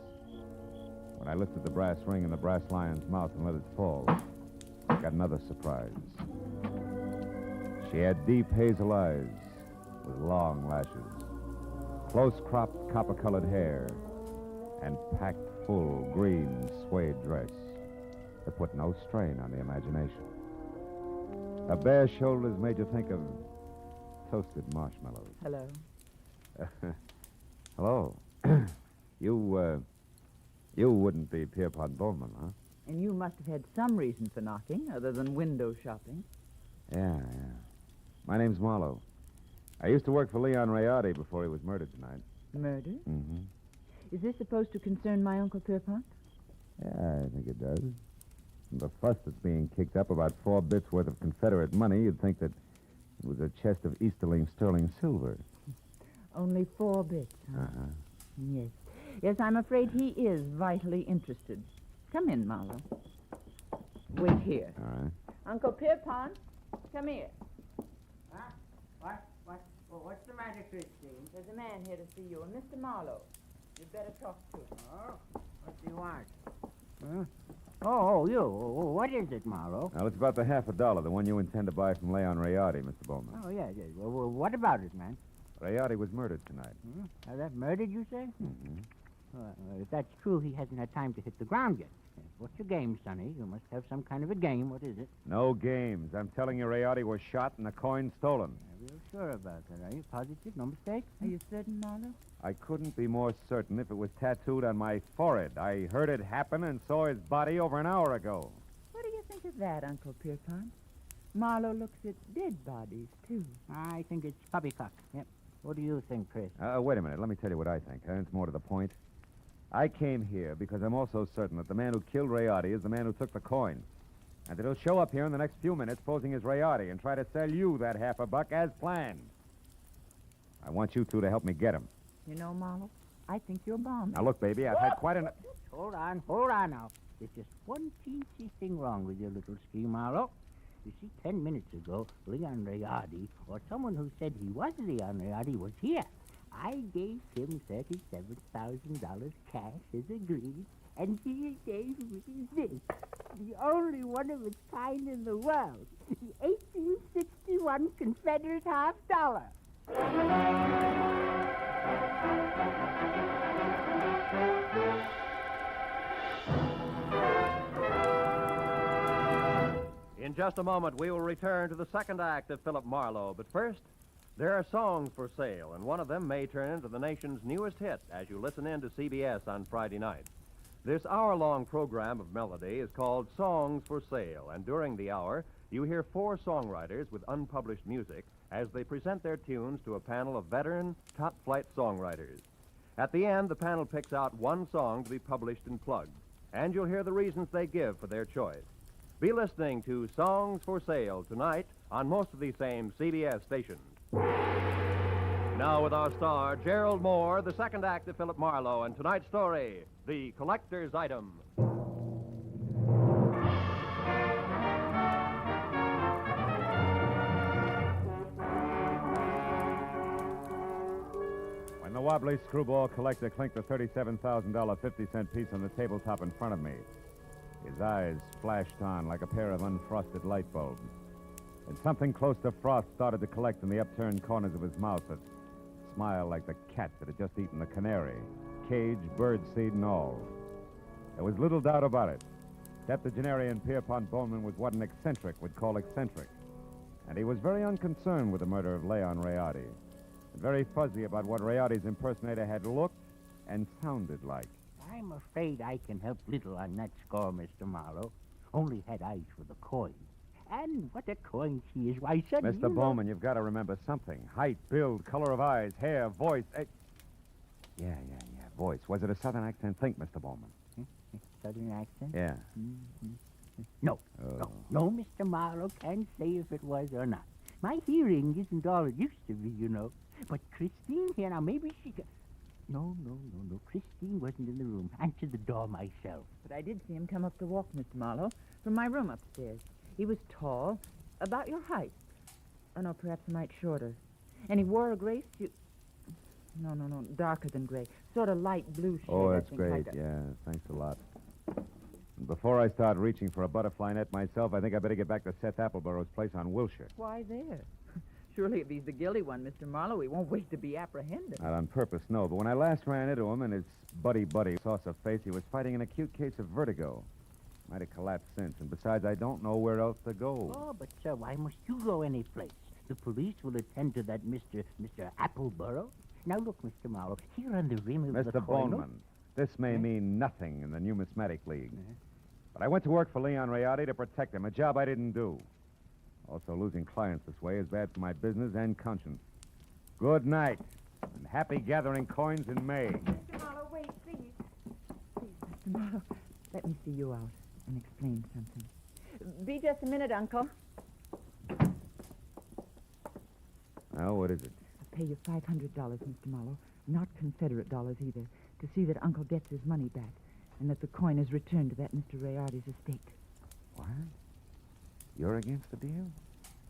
S15: When I lifted the brass ring in the brass lion's mouth and let it fall, got another surprise. She had deep hazel eyes with long lashes, close-cropped copper-colored hair, and packed full green suede dress that put no strain on the imagination. Her bare shoulders made you think of toasted marshmallows.
S2: Hello.
S15: Hello. You wouldn't be Pierpont Bowman, huh?
S2: And you must have had some reason for knocking, other than window shopping.
S15: Yeah. My name's Marlowe. I used to work for Leon Rayardi before he was murdered tonight.
S2: Murder?
S15: Mm-hmm.
S2: Is this supposed to concern my Uncle Pierpont?
S15: Yeah, I think it does. From the fuss that's being kicked up about 4 bits worth of Confederate money, you'd think that it was a chest of Easterling sterling silver.
S2: Only 4 bits, huh?
S15: Uh-huh.
S2: Yes. Yes, I'm afraid he is vitally interested. Come in, Marlowe. Wait here.
S15: All right.
S2: Uncle Pierpont, come here.
S8: Huh? What's the matter, Christine?
S2: There's a man here to see you, and Mr. Marlowe. You'd better talk to him.
S8: Oh, what do you want? Huh? Oh, you. What is it, Marlowe?
S15: Now, it's about the $50, the one you intend to buy from Leon Rayardi, Mr. Bowman.
S8: Oh, yeah. Well, what about it, man?
S15: Rayardi was murdered tonight.
S8: That murdered, you say?
S15: Mm-hmm.
S8: If that's true, he hasn't had time to hit the ground yet. What's your game, Sonny? You must have some kind of a game. What is it?
S15: No games. I'm telling you, Rayardi was shot and the coin stolen.
S8: Are you sure about that? Are you positive? No mistake?
S2: Are you certain, Marlowe?
S15: I couldn't be more certain if it was tattooed on my forehead. I heard it happen and saw his body over an hour ago.
S2: What do you think of that, Uncle Pierpont? Marlowe looks at dead bodies, too.
S8: I think it's poppycock. Yep. What do you think, Chris?
S15: Wait a minute. Let me tell you what I think. It's more to the point. I came here because I'm also certain that the man who killed Rayardi is the man who took the coin. And that he'll show up here in the next few minutes posing as Rayardi and try to sell you that $50 as planned. I want you two to help me get him.
S2: You know, Marlowe, I think you're bombing.
S15: Now, look, baby, I've had quite enough...
S8: Hold on now. There's just one teensy thing wrong with your little scheme, Marlowe. You see, 10 minutes ago, Leon Rayardi, or someone who said he was Leon Rayardi, was here. I gave him $37,000 cash as agreed, and he gave me this, the only one of its kind in the world, the 1861 Confederate $50.
S12: In just a moment, we will return to the second act of Philip Marlowe. But first, there are songs for sale, and one of them may turn into the nation's newest hit as you listen in to CBS on Friday night. This hour-long program of melody is called Songs for Sale, and during the hour, you hear 4 songwriters with unpublished music as they present their tunes to a panel of veteran, top-flight songwriters. At the end, the panel picks out one song to be published and plugged, and you'll hear the reasons they give for their choice. Be listening to Songs for Sale tonight on most of these same CBS stations. Now with our star, Gerald Moore, the second act of Philip Marlowe, and tonight's story, The Collector's Item.
S15: When the wobbly screwball collector clinked the $37,000 50-cent piece on the tabletop in front of me, his eyes flashed on like a pair of unfrosted light bulbs. And something close to frost started to collect in the upturned corners of his mouth that smiled like the cat that had just eaten the canary, cage, birdseed, and all. There was little doubt about it. Septuagenarian Pierpont Bowman was what an eccentric would call eccentric. And he was very unconcerned with the murder of Leon Rayardi, and very fuzzy about what Rayardi's impersonator had looked and sounded like.
S8: I'm afraid I can help little on that score, Mr. Marlowe. Only had eyes for the coin. And what a coin she is. Why, suddenly...
S15: Mr. Bowman, you've got to remember something. Height, build, color of eyes, hair, voice. Yeah, voice. Was it a southern accent? Think, Mr. Bowman.
S8: Southern accent?
S15: Yeah.
S8: Mm-hmm. No, Mr. Marlowe can't say if it was or not. My hearing isn't all it used to be, you know. But Christine here, now maybe she could... No. Christine wasn't in the room. Answered the door myself.
S2: But I did see him come up the walk, Mr. Marlowe, from my room upstairs. He was tall, about your height. Oh, no, perhaps a mite shorter. And he wore a gray suit. No, darker than gray. Sort of light blue shade.
S15: Oh, that's
S2: I think,
S15: great.
S2: like
S15: Yeah, thanks a lot. And before I start reaching for a butterfly net myself, I think I better get back to Seth Appleborough's place on Wilshire.
S2: Why there? Surely if he's the guilty one, Mr. Marlowe, he won't wait to be apprehended.
S15: Not on purpose, no. But when I last ran into him and his buddy, Saucer Face, he was fighting an acute case of vertigo. Might have collapsed since. And besides, I don't know where else to go.
S14: Oh, but, sir, why must you go any place? The police will attend to that Mr. Appleborough. Now, look, Mr. Marlowe, here on the rim of the
S15: Mr.
S14: coin...
S15: Bowman, this may mean nothing in the Numismatic League. But I went to work for Leon Rayardi to protect him, a job I didn't do. Also, losing clients this way is bad for my business and conscience. Good night, and happy gathering coins in May.
S2: Mr. Marlowe, wait, please. Please, Mr. Marlowe, let me see you out and explain something. Be just a minute, Uncle.
S15: Now, what is it?
S2: I'll pay you $500, Mr. Marlowe, not Confederate dollars either, to see that Uncle gets his money back and that the coin is returned to that Mr. Rayardi's estate.
S15: What? You're against the deal?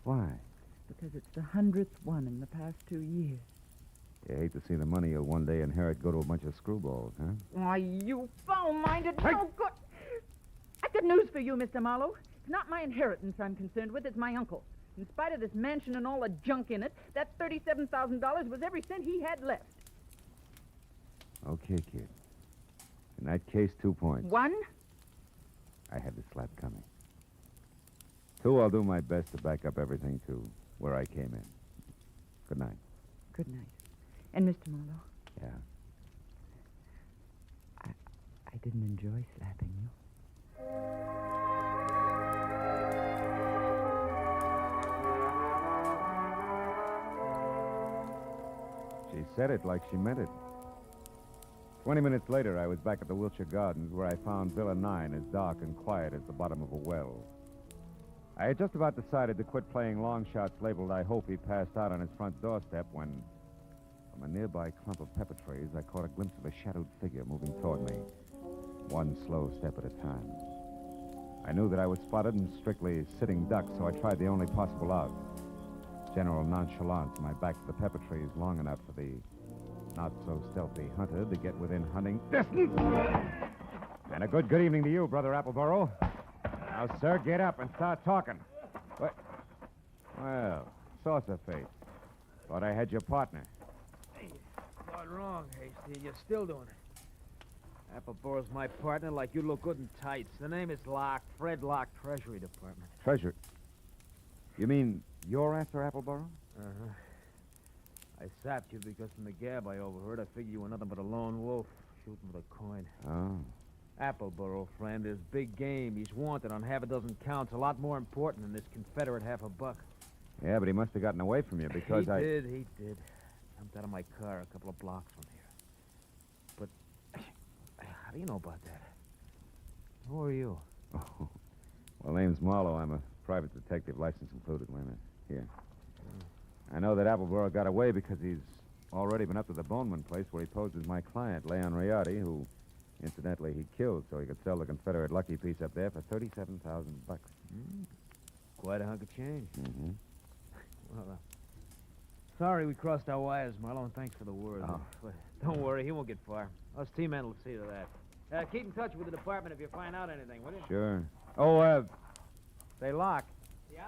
S15: Why?
S2: Because it's the 100th one in the past 2 years.
S15: You hate to see the money you'll one day inherit go to a bunch of screwballs, huh?
S2: Why, you foul-minded, no good... I've got news for you, Mr. Marlowe. It's not my inheritance I'm concerned with, it's my uncle's. In spite of this mansion and all the junk in it, that $37,000 was every cent he had left.
S15: Okay, kid. In that case, 2 points.
S2: 1?
S15: I had the slap coming. 2, I'll do my best to back up everything to where I came in. Good night.
S2: Good night. And Mr. Marlowe?
S15: Yeah?
S2: I didn't enjoy slapping you.
S15: She said it like she meant it. 20 minutes later, I was back at the Wilshire Gardens where I found Villa 9 as dark and quiet as the bottom of a well. I had just about decided to quit playing long shots labeled I hope he passed out on his front doorstep when, from a nearby clump of pepper trees, I caught a glimpse of a shadowed figure moving toward me, one slow step at a time. I knew that I was spotted and strictly sitting duck, so I tried the only possible out. General nonchalance, my back to the pepper trees long enough for the not-so-stealthy hunter to get within hunting distance. And a good evening to you, Brother Appleborough. Now, sir, get up and start talking. What? Well, Saucer Face. Thought I had your partner.
S17: Hey, not wrong, Hasty. You're still doing it. Appleborow's my partner like you look good in tights. The name is Locke, Fred Locke, Treasury Department.
S15: Treasure? You mean you're after Appleborough?
S17: Uh-huh. I sapped you because from the gab I overheard, I figured you were nothing but a lone wolf shooting with a coin.
S15: Oh.
S17: Appleborough, friend, is big game. He's wanted on half a dozen counts, a lot more important than this Confederate $50.
S15: Yeah, but he must have gotten away from you because
S17: He did. Jumped out of my car a couple of blocks from here. But how do you know about that? Who are you?
S15: Oh. Well, name's Marlowe. I'm a private detective, license included. Wait a minute. Here. I know that Appleborough got away because he's already been up to the Boneman place where he posed as my client, Leon Rayardi, who, incidentally, he killed so he could sell the Confederate lucky piece up there for $37,000.
S17: Quite a hunk of change.
S15: Mm-hmm.
S17: Well, sorry we crossed our wires, Marlowe, and thanks for the word.
S15: Oh.
S17: But don't worry, he won't get far. Us T-men will see to that. Keep in touch with the department if you find out anything, will you?
S15: Sure. Oh, say, Locke.
S17: Yeah?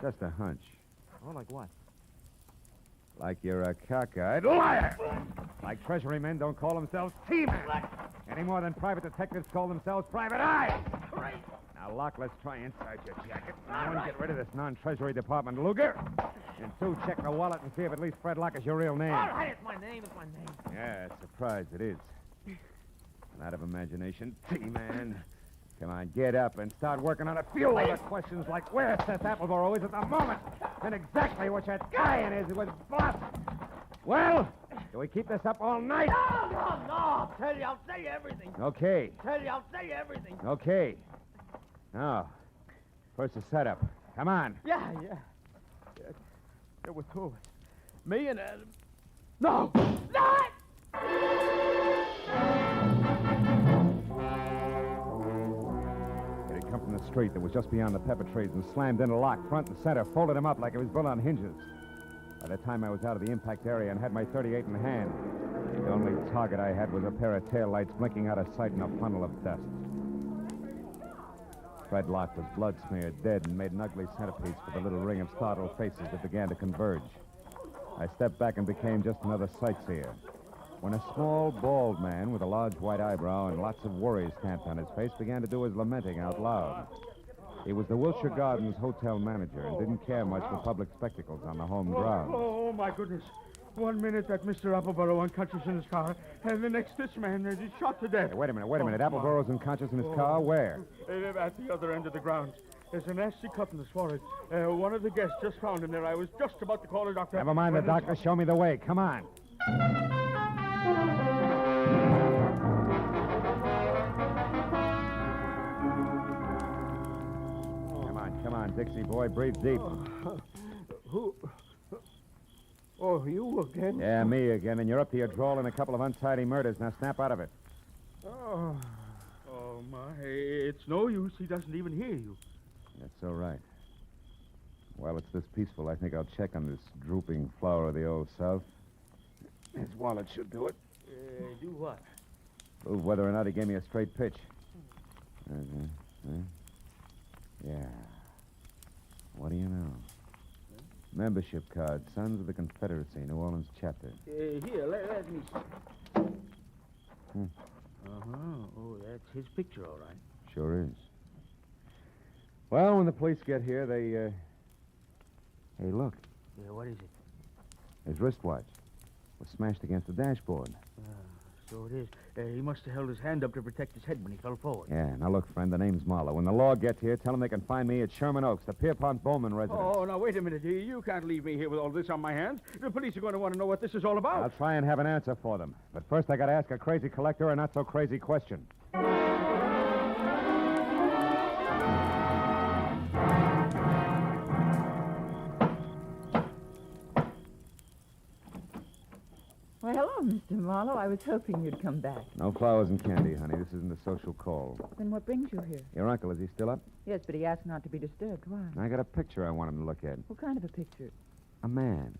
S15: Just a hunch.
S17: Oh, like what?
S15: Like you're a cockeyed liar. Like Treasury men don't call themselves T-men. Any more than private detectives call themselves private eyes. Now, Locke, let's try inside your jacket. And one, get rid of this non-Treasury Department Luger. And 2, check the wallet and see if at least Fred Locke is your real name.
S17: All right, it's my name.
S15: Yeah, surprise it is. Out of imagination, T-man. Come on, get up and start working on a few other questions like where Seth Appleborough is at the moment and exactly what that guy in is with boss. Well, do we keep this up all night?
S17: No. I'll tell you everything.
S15: Okay.
S17: I'll tell you everything.
S15: Okay. Now, first the setup. Come on.
S17: Yeah. There were 2 of us. Me and Adam. No!
S15: Come from the street that was just beyond the pepper trees and slammed into Locke front and center, folded him up like it was built on hinges. By the time I was out of the impact area and had my .38 in hand, he The only target I had was a pair of taillights blinking out of sight in a funnel of dust. Fred Locke was blood-smeared, dead, and made an ugly centerpiece for the little ring of startled faces that began to converge. I stepped back and became just another sightseer. When a small, bald man with a large white eyebrow and lots of worry stamped on his face began to do his lamenting out loud. He was the Wilshire Gardens hotel manager and didn't care much for public spectacles on the home grounds.
S11: Oh, my goodness. 1 minute that Mr. Appleborough unconscious in his car, and the next this man is shot to death.
S15: Hey, wait a minute. Appleborow's unconscious in his car? Where?
S11: At the other end of the grounds. There's a nasty cut in his forehead. One of the guests just found him there. I was just about to call a doctor.
S15: Never mind the doctor. Show me the way. Come on. Come on, Dixie boy. Breathe deep.
S11: Who? Oh, you again?
S15: Yeah, me again. And you're up to your drawl in a couple of untidy murders. Now snap out of it.
S11: Oh, my. It's no use. He doesn't even hear you.
S15: That's all right. While it's this peaceful, I think I'll check on this drooping flower of the old South. His wallet should do it.
S11: Do what?
S15: Prove whether or not he gave me a straight pitch. Yeah. What do you know? Membership card, Sons of the Confederacy, New Orleans chapter.
S11: Here, let me see. Oh, that's his picture, all right.
S15: Sure is. Well, when the police get here, they, Hey, look.
S14: Yeah, what is it?
S15: His wristwatch was smashed against the dashboard.
S14: So it is. He must have held his hand up to protect his head when he fell forward.
S15: Yeah, now look, friend, the name's Marlowe. When the law gets here, tell them they can find me at Sherman Oaks, the Pierpont Bowman residence.
S11: Oh, now, wait a minute. You can't leave me here with all this on my hands. The police are going to want to know what this is all about.
S15: I'll try and have an answer for them. But first, I got to ask a crazy collector a not-so-crazy question.
S2: Well, hello, Mr. Marlowe. I was hoping you'd come back.
S15: No flowers and candy, honey. This isn't a social call.
S2: Then what brings you here?
S15: Your uncle, is he still up?
S2: Yes, but he asked not to be disturbed. Why?
S15: I got a picture I want him to look at.
S2: What kind of a picture?
S15: A man.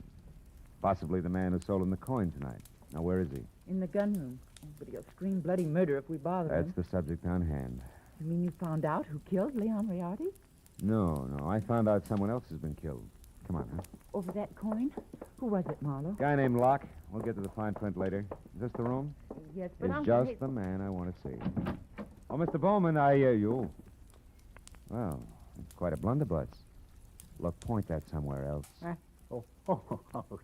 S15: Possibly the man who sold him the coin tonight. Now, where is he?
S2: In the gun room. Oh, but he'll scream bloody murder if we bother him.
S15: That's the subject on hand.
S2: You mean you found out who killed Leon Riardi?
S15: No. I found out someone else has been killed. Come on, huh?
S2: Over that coin? Who was it, Marlowe?
S15: Guy named Locke. We'll get to the fine print later. Is this the room?
S2: Yes, but
S15: It's just the man I want to see. Oh, Mr. Bowman, I hear you. Well, it's quite a blunderbuss. Look, point that somewhere else.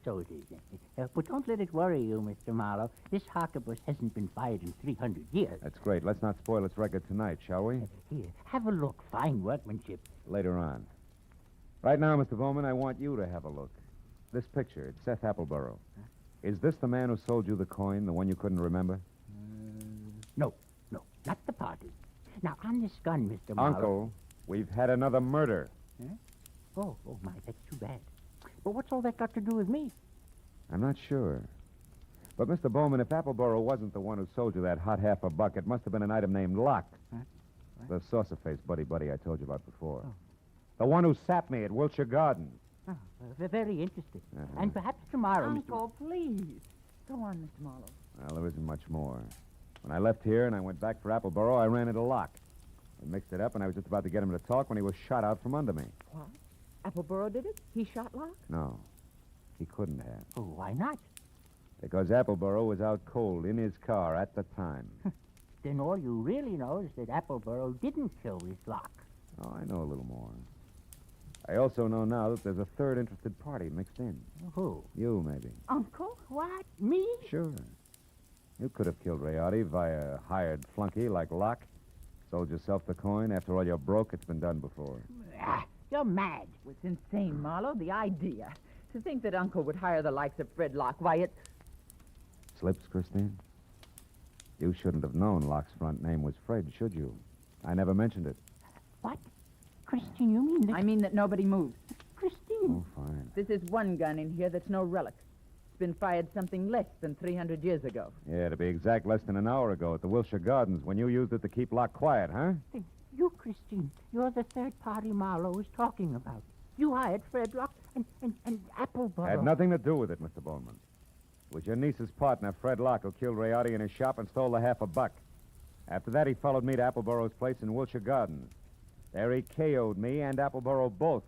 S14: So it is. But don't let it worry you, Mr. Marlowe. This harquebus hasn't been fired in 300 years.
S15: That's great. Let's not spoil its record tonight, shall we?
S14: Here, have a look. Fine workmanship.
S15: Later on. Right now, Mr. Bowman, I want you to have a look. This picture, it's Seth Appleborough. Is this the man who sold you the coin, the one you couldn't remember?
S14: No, not the party. Now, on this gun, Mr. Marlowe...
S15: Uncle, we've had another murder.
S14: Huh? Oh, my, that's too bad. But what's all that got to do with me?
S15: I'm not sure. But, Mr. Bowman, if Appleborough wasn't the one who sold you that hot half a buck, it must have been an item named Locke.
S14: Huh?
S15: The saucer-faced buddy I told you about before. Oh. The one who sapped me at Wilshire Gardens.
S14: Oh, very interesting. And perhaps tomorrow,
S2: Uncle, please. Go on, Mr. Marlowe.
S15: Well, there isn't much more. When I left here and I went back for Appleborough, I ran into Locke. We mixed it up, and I was just about to get him to talk when he was shot out from under me.
S2: What? Appleborough did it? He shot Locke?
S15: No, he couldn't have.
S14: Oh, why not?
S15: Because Appleborough was out cold in his car at the time.
S14: Then all you really know is that Appleborough didn't kill his Locke.
S15: Oh, I know a little more. I also know now that there's a third interested party mixed in.
S14: Who?
S15: You, maybe.
S2: Uncle?
S14: What? Me?
S15: Sure. You could have killed Riardi via a hired flunky like Locke. Sold yourself the coin. After all, you're broke. It's been done before.
S14: You're mad.
S2: It's insane, Marlowe. The idea. To think that Uncle would hire the likes of Fred Locke. Why, it...
S15: Slips, Christine? You shouldn't have known Locke's front name was Fred, should you? I never mentioned it.
S14: What? Christine, you mean that...
S2: I mean that nobody moves.
S14: Christine.
S15: Oh, fine.
S2: This is one gun in here that's no relic. It's been fired something less than 300 years ago.
S15: Yeah, to be exact, less than an hour ago at the Wilshire Gardens when you used it to keep Locke quiet, huh?
S14: You, Christine, you're the third party Marlowe was talking about. You hired Fred Locke and Appleborough.
S15: Had nothing to do with it, Mr. Bowman. It was your niece's partner, Fred Locke, who killed Rayardi in his shop and stole the $50. After that, he followed me to Appleboro's place in Wilshire Gardens. There he KO'd me and Appleboro both.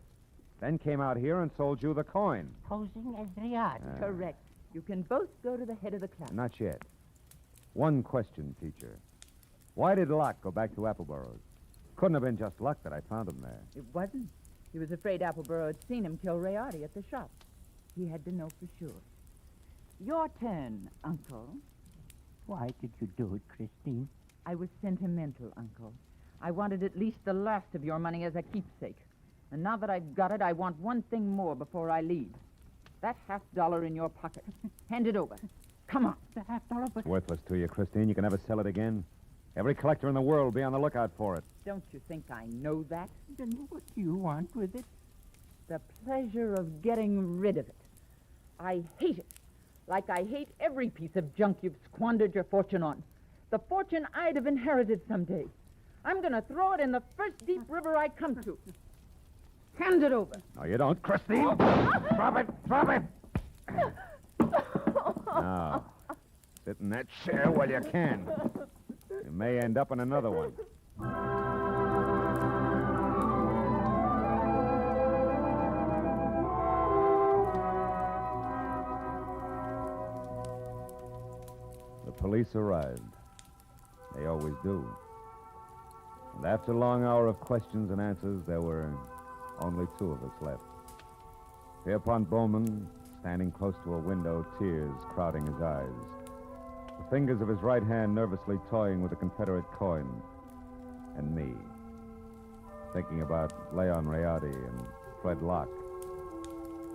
S15: Then came out here and sold you the coin.
S14: Posing as Rayardi.
S2: Correct. You can both go to the head of the class.
S15: Not yet. One question, teacher. Why did Locke go back to Appleboro's? Couldn't have been just luck that I found him there.
S2: It wasn't. He was afraid Appleboro had seen him kill Rayardi at the shop. He had to know for sure. Your turn, Uncle.
S14: Why did you do it, Christine?
S2: I was sentimental, Uncle. I wanted at least the last of your money as a keepsake. And now that I've got it, I want one thing more before I leave. That $50 in your pocket. Hand it over. Come on.
S14: The $50, but...
S15: It's worthless to you, Christine. You can never sell it again. Every collector in the world will be on the lookout for it.
S2: Don't you think I know that?
S14: Then what do you want with it?
S2: The pleasure of getting rid of it. I hate it. Like I hate every piece of junk you've squandered your fortune on. The fortune I'd have inherited someday. I'm going to throw it in the first deep river I come to. Hand it over.
S15: No, you don't, Christine. Drop it. Drop it. Now, sit in that chair while you can. You may end up in another one. The police arrived. They always do. And after a long hour of questions and answers, there were only two of us left. Pierpont Bowman, standing close to a window, tears crowding his eyes. The fingers of his right hand nervously toying with a Confederate coin. And me, thinking about Leon Rayardi and Fred Locke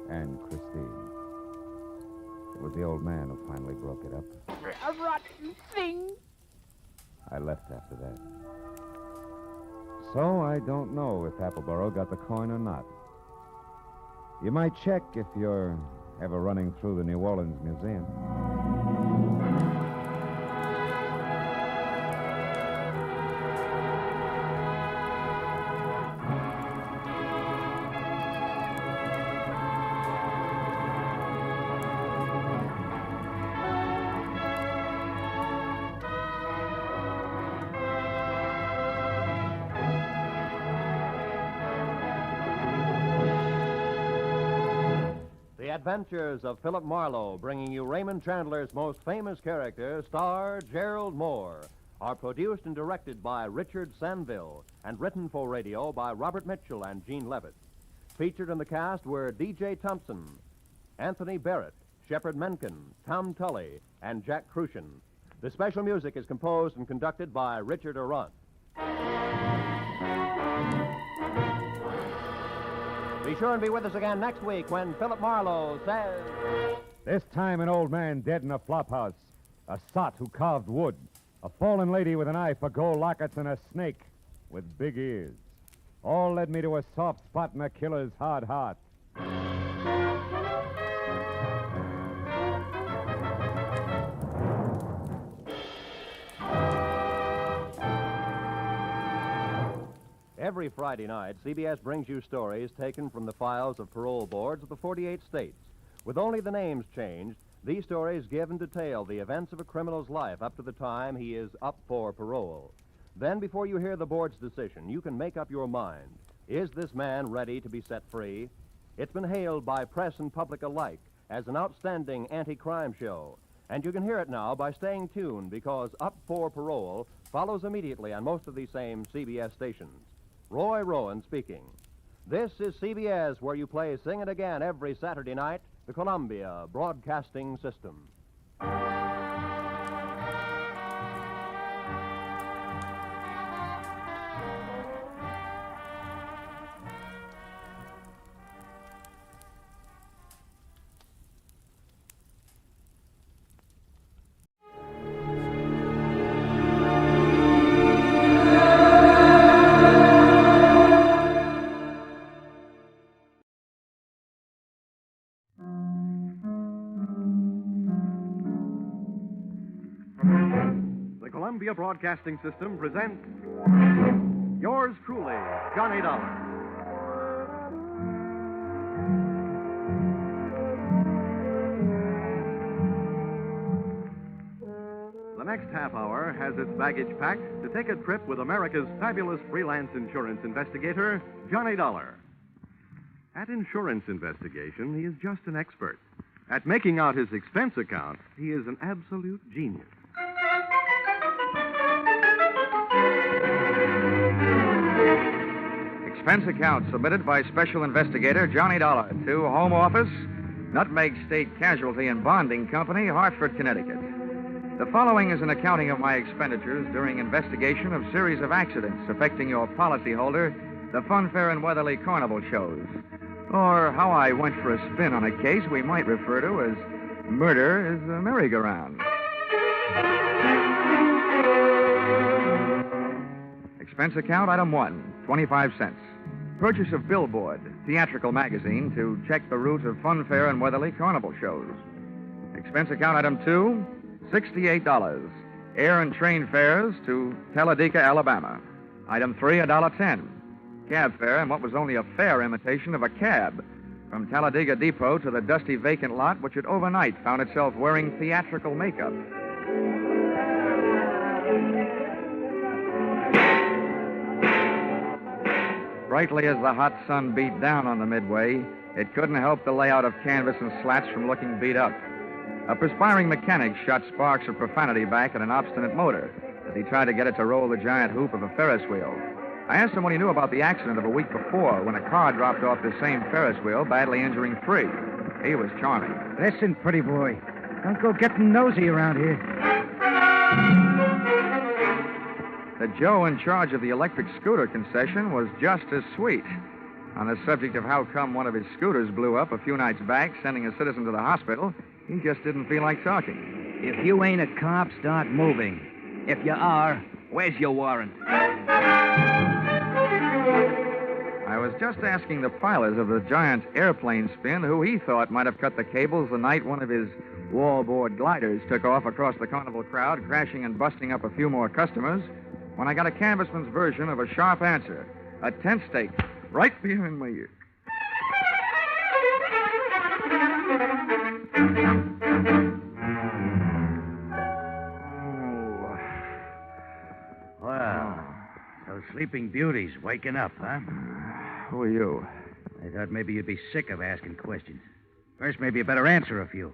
S15: and Christine. It was the old man who finally broke it up.
S2: A rotten thing.
S15: I left after that. So I don't know if Appleboro got the coin or not. You might check if you're ever running through the New Orleans Museum.
S12: Adventures of Philip Marlowe, bringing you Raymond Chandler's most famous character, star Gerald Moore, are produced and directed by Richard Sanville and written for radio by Robert Mitchell and Gene Levitt. Featured in the cast were D.J. Thompson, Anthony Barrett, Shepard Mencken, Tom Tully, and Jack Crucian. The special music is composed and conducted by Richard Arant. Be sure and be with us again next week when Philip Marlowe says...
S15: This time an old man dead in a flophouse, a sot who carved wood, a fallen lady with an eye for gold lockets, and a snake with big ears. All led me to a soft spot in a killer's hard heart.
S12: Every Friday night, CBS brings you stories taken from the files of parole boards of the 48 states. With only the names changed, these stories give and detail the events of a criminal's life up to the time he is up for parole. Then, before you hear the board's decision, you can make up your mind. Is this man ready to be set free? It's been hailed by press and public alike as an outstanding anti-crime show. And you can hear it now by staying tuned, because Up for Parole follows immediately on most of these same CBS stations. Roy Rowan speaking. This is CBS, where you play Sing It Again every Saturday night, the Columbia Broadcasting System.
S16: Columbia Broadcasting System presents yours truly, Johnny Dollar. next half hour has its baggage packed to take a trip with America's fabulous freelance insurance investigator, Johnny Dollar. At insurance investigation, he is just an expert. At making out his expense account, he is an absolute genius.
S10: Expense account submitted by Special Investigator Johnny Dollar to Home Office, Nutmeg State Casualty and Bonding Company, Hartford, Connecticut. The following is an accounting of my expenditures during investigation of series of accidents affecting your policyholder, the Funfair and Weatherly Carnival shows, or how I went for a spin on a case we might refer to as Murder is a Merry-Go-Round. Expense account item 1, 25 cents. Purchase of Billboard, theatrical magazine, to check the route of Funfair and Weatherly Carnival shows. Expense account item 2, $68. Air and train fares to Talladega, Alabama. Item 3, $1.10. Cab fare and what was only a fair imitation of a cab from Talladega Depot to the dusty vacant lot which had overnight found itself wearing theatrical makeup. Brightly as the hot sun beat down on the midway, it couldn't help the layout of canvas and slats from looking beat up. A perspiring mechanic shot sparks of profanity back at an obstinate motor as he tried to get it to roll the giant hoop of a Ferris wheel. I asked him what he knew about the accident of a week before when a car dropped off the same Ferris wheel, badly injuring 3. He was charming.
S20: Listen, pretty boy, don't go getting nosy around here.
S10: The Joe in charge of the electric scooter concession was just as sweet. On the subject of how come one of his scooters blew up a few nights back, sending a citizen to the hospital, he just didn't feel like talking.
S20: If you ain't a cop, start moving. If you are, where's your warrant?
S10: I was just asking the pilot of the giant airplane spin who he thought might have cut the cables the night one of his wallboard gliders took off across the carnival crowd, crashing and busting up a few more customers, when I got a canvasman's version of a sharp answer. A tent stake right behind my ear.
S20: Well, those sleeping beauties waking up, huh?
S10: Who are you?
S20: I thought maybe you'd be sick of asking questions. First, maybe you better answer a few.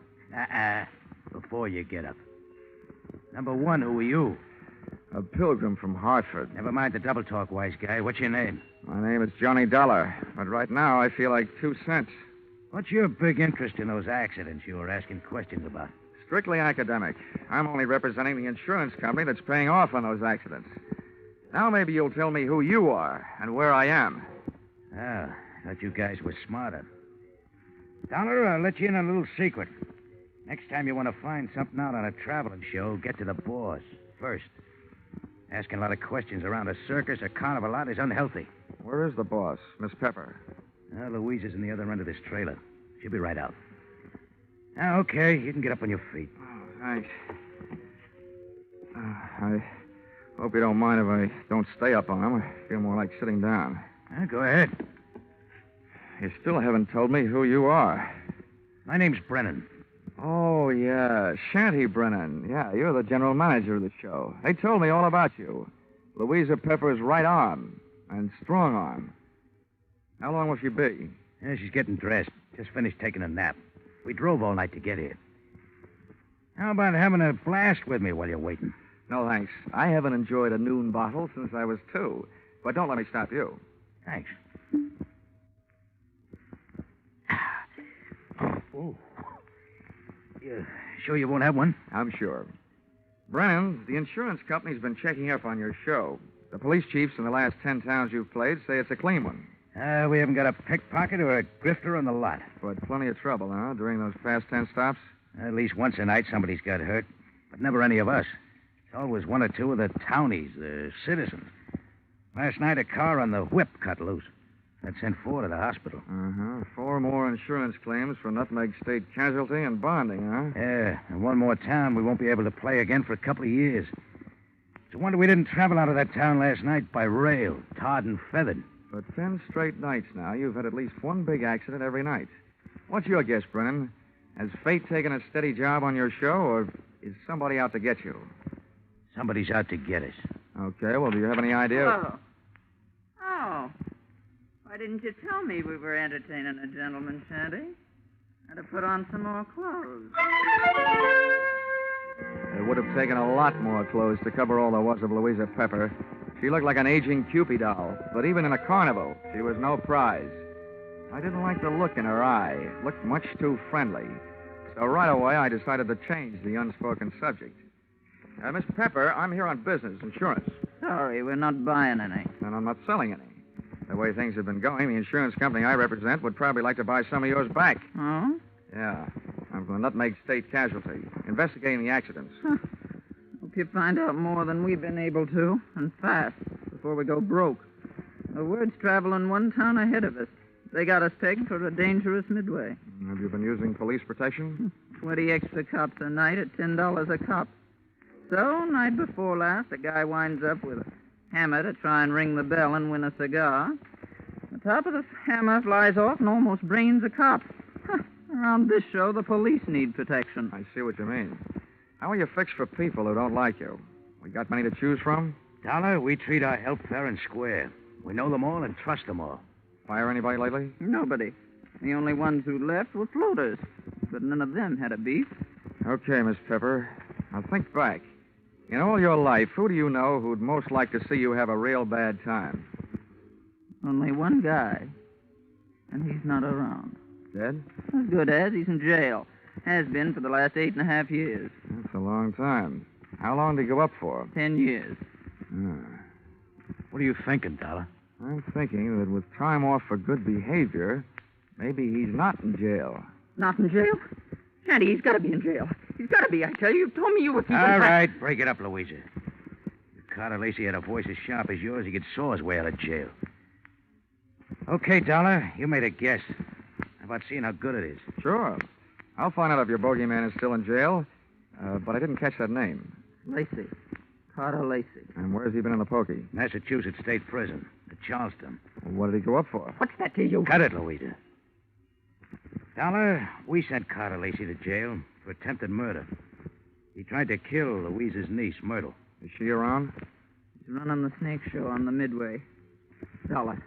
S20: Before you get up. Number 1, who are you?
S10: A pilgrim from Hartford.
S20: Never mind the double talk, wise guy. What's your name?
S10: My name is Johnny Dollar, but right now I feel like 2 cents.
S20: What's your big interest in those accidents you were asking questions about?
S10: Strictly academic. I'm only representing the insurance company that's paying off on those accidents. Now maybe you'll tell me who you are and where I am.
S20: Ah, thought you guys were smarter. Dollar, I'll let you in on a little secret. Next time you want to find something out on a traveling show, get to the boss first. Asking a lot of questions around a circus or carnival lot is unhealthy.
S10: Where is the boss, Miss Pepper?
S20: Louise is in the other end of this trailer. She'll be right out. Now, okay, you can get up on your feet.
S10: Oh, thanks. I hope you don't mind if I don't stay up on him. I feel more like sitting down.
S20: Go ahead.
S10: You still haven't told me who you are.
S20: My name's Brennan.
S10: Oh, yeah. Shanty Brennan. Yeah, you're the general manager of the show. They told me all about you. Louisa Pepper's right arm and strong arm. How long will she be?
S20: Yeah, she's getting dressed. Just finished taking a nap. We drove all night to get here. How about having a blast with me while you're waiting?
S10: No, thanks. I haven't enjoyed a noon bottle since I was 2. But don't let me stop you.
S20: Thanks. Oh. You sure you won't have one?
S10: I'm sure. Brennan, the insurance company's been checking up on your show. The police chiefs in the last 10 towns you've played say it's a clean one.
S20: We haven't got a pickpocket or a grifter on the lot.
S10: But plenty of trouble, huh, during those past 10 stops?
S20: At least once a night somebody's got hurt. But never any of us. It's always 1 or 2 of the townies, the citizens. Last night, a car on the whip cut loose. That sent 4 to the hospital.
S10: 4 more insurance claims for Nutmeg State Casualty and Bonding, huh?
S20: Yeah, and 1 more town we won't be able to play again for a couple of years. It's a wonder we didn't travel out of that town last night by rail, tarred and feathered.
S10: For 10 straight nights now, you've had at least 1 big accident every night. What's your guess, Brennan? Has fate taken a steady job on your show, or is somebody out to get you?
S20: Somebody's out to get us.
S10: Okay, well, do you have any idea?
S2: Oh. Why didn't you tell me we were entertaining a gentleman, Shanty? I'd have put on some more clothes.
S10: It would have taken a lot more clothes to cover all there was of Louisa Pepper. She looked like an aging Cupid doll, but even in a carnival, she was no prize. I didn't like the look in her eye. It looked much too friendly. So right away, I decided to change the unspoken subject. Miss Pepper, I'm here on business, insurance.
S2: Sorry, we're not buying any.
S10: And I'm not selling any. The way things have been going, the insurance company I represent would probably like to buy some of yours back.
S2: Oh?
S10: Yeah. I'm from the Nutmeg State Casualty, investigating the accidents.
S2: Hope you find out more than we've been able to, and fast, before we go broke. The word's traveling one town ahead of us. They got us pegged for a dangerous midway.
S10: Have you been using police protection?
S2: 20 extra cops a night at $10 a cop. So, night before last, a guy winds up with a hammer to try and ring the bell and win a cigar. The top of the hammer flies off and almost brains a cop. Around this show, the police need protection.
S10: I see what you mean. How are you fixed for people who don't like you? We got many to choose from?
S20: Dollar, we treat our help fair and square. We know them all and trust them all.
S10: Fire anybody lately?
S2: Nobody. The only ones who left were floaters. But none of them had a beef.
S10: Okay, Miss Pepper. Now think back. In all your life, who do you know who'd most like to see you have a real bad time?
S2: Only one guy. And he's not around.
S10: Dead?
S2: As good as. He's in jail. Has been for the last 8.5 years.
S10: That's a long time. How long did he go up for?
S2: 10 years.
S20: What are you thinking, Dollar?
S10: I'm thinking that with time off for good behavior, maybe he's not in jail.
S2: Not in jail? Shanty, he's got to be in jail. He's got to be, I tell you. You told me you were keeping...
S20: All right, break it up, Louisa. If Carter Lacey had a voice as sharp as yours, he could saw his way out of jail. Okay, Dollar, you made a guess. How about seeing how good it is?
S10: Sure. I'll find out if your bogeyman is still in jail, but I didn't catch that name.
S2: Lacey. Carter Lacey.
S10: And where's he been in the pokey?
S20: Massachusetts State Prison, at Charleston.
S10: Well, what did he go up for?
S2: What's that to you?
S20: Cut it, Louisa. Dollar, we sent Carter Lacey to jail for attempted murder. He tried to kill Louisa's niece, Myrtle.
S10: Is she around?
S2: He's running the snake show on the Midway. Dollar,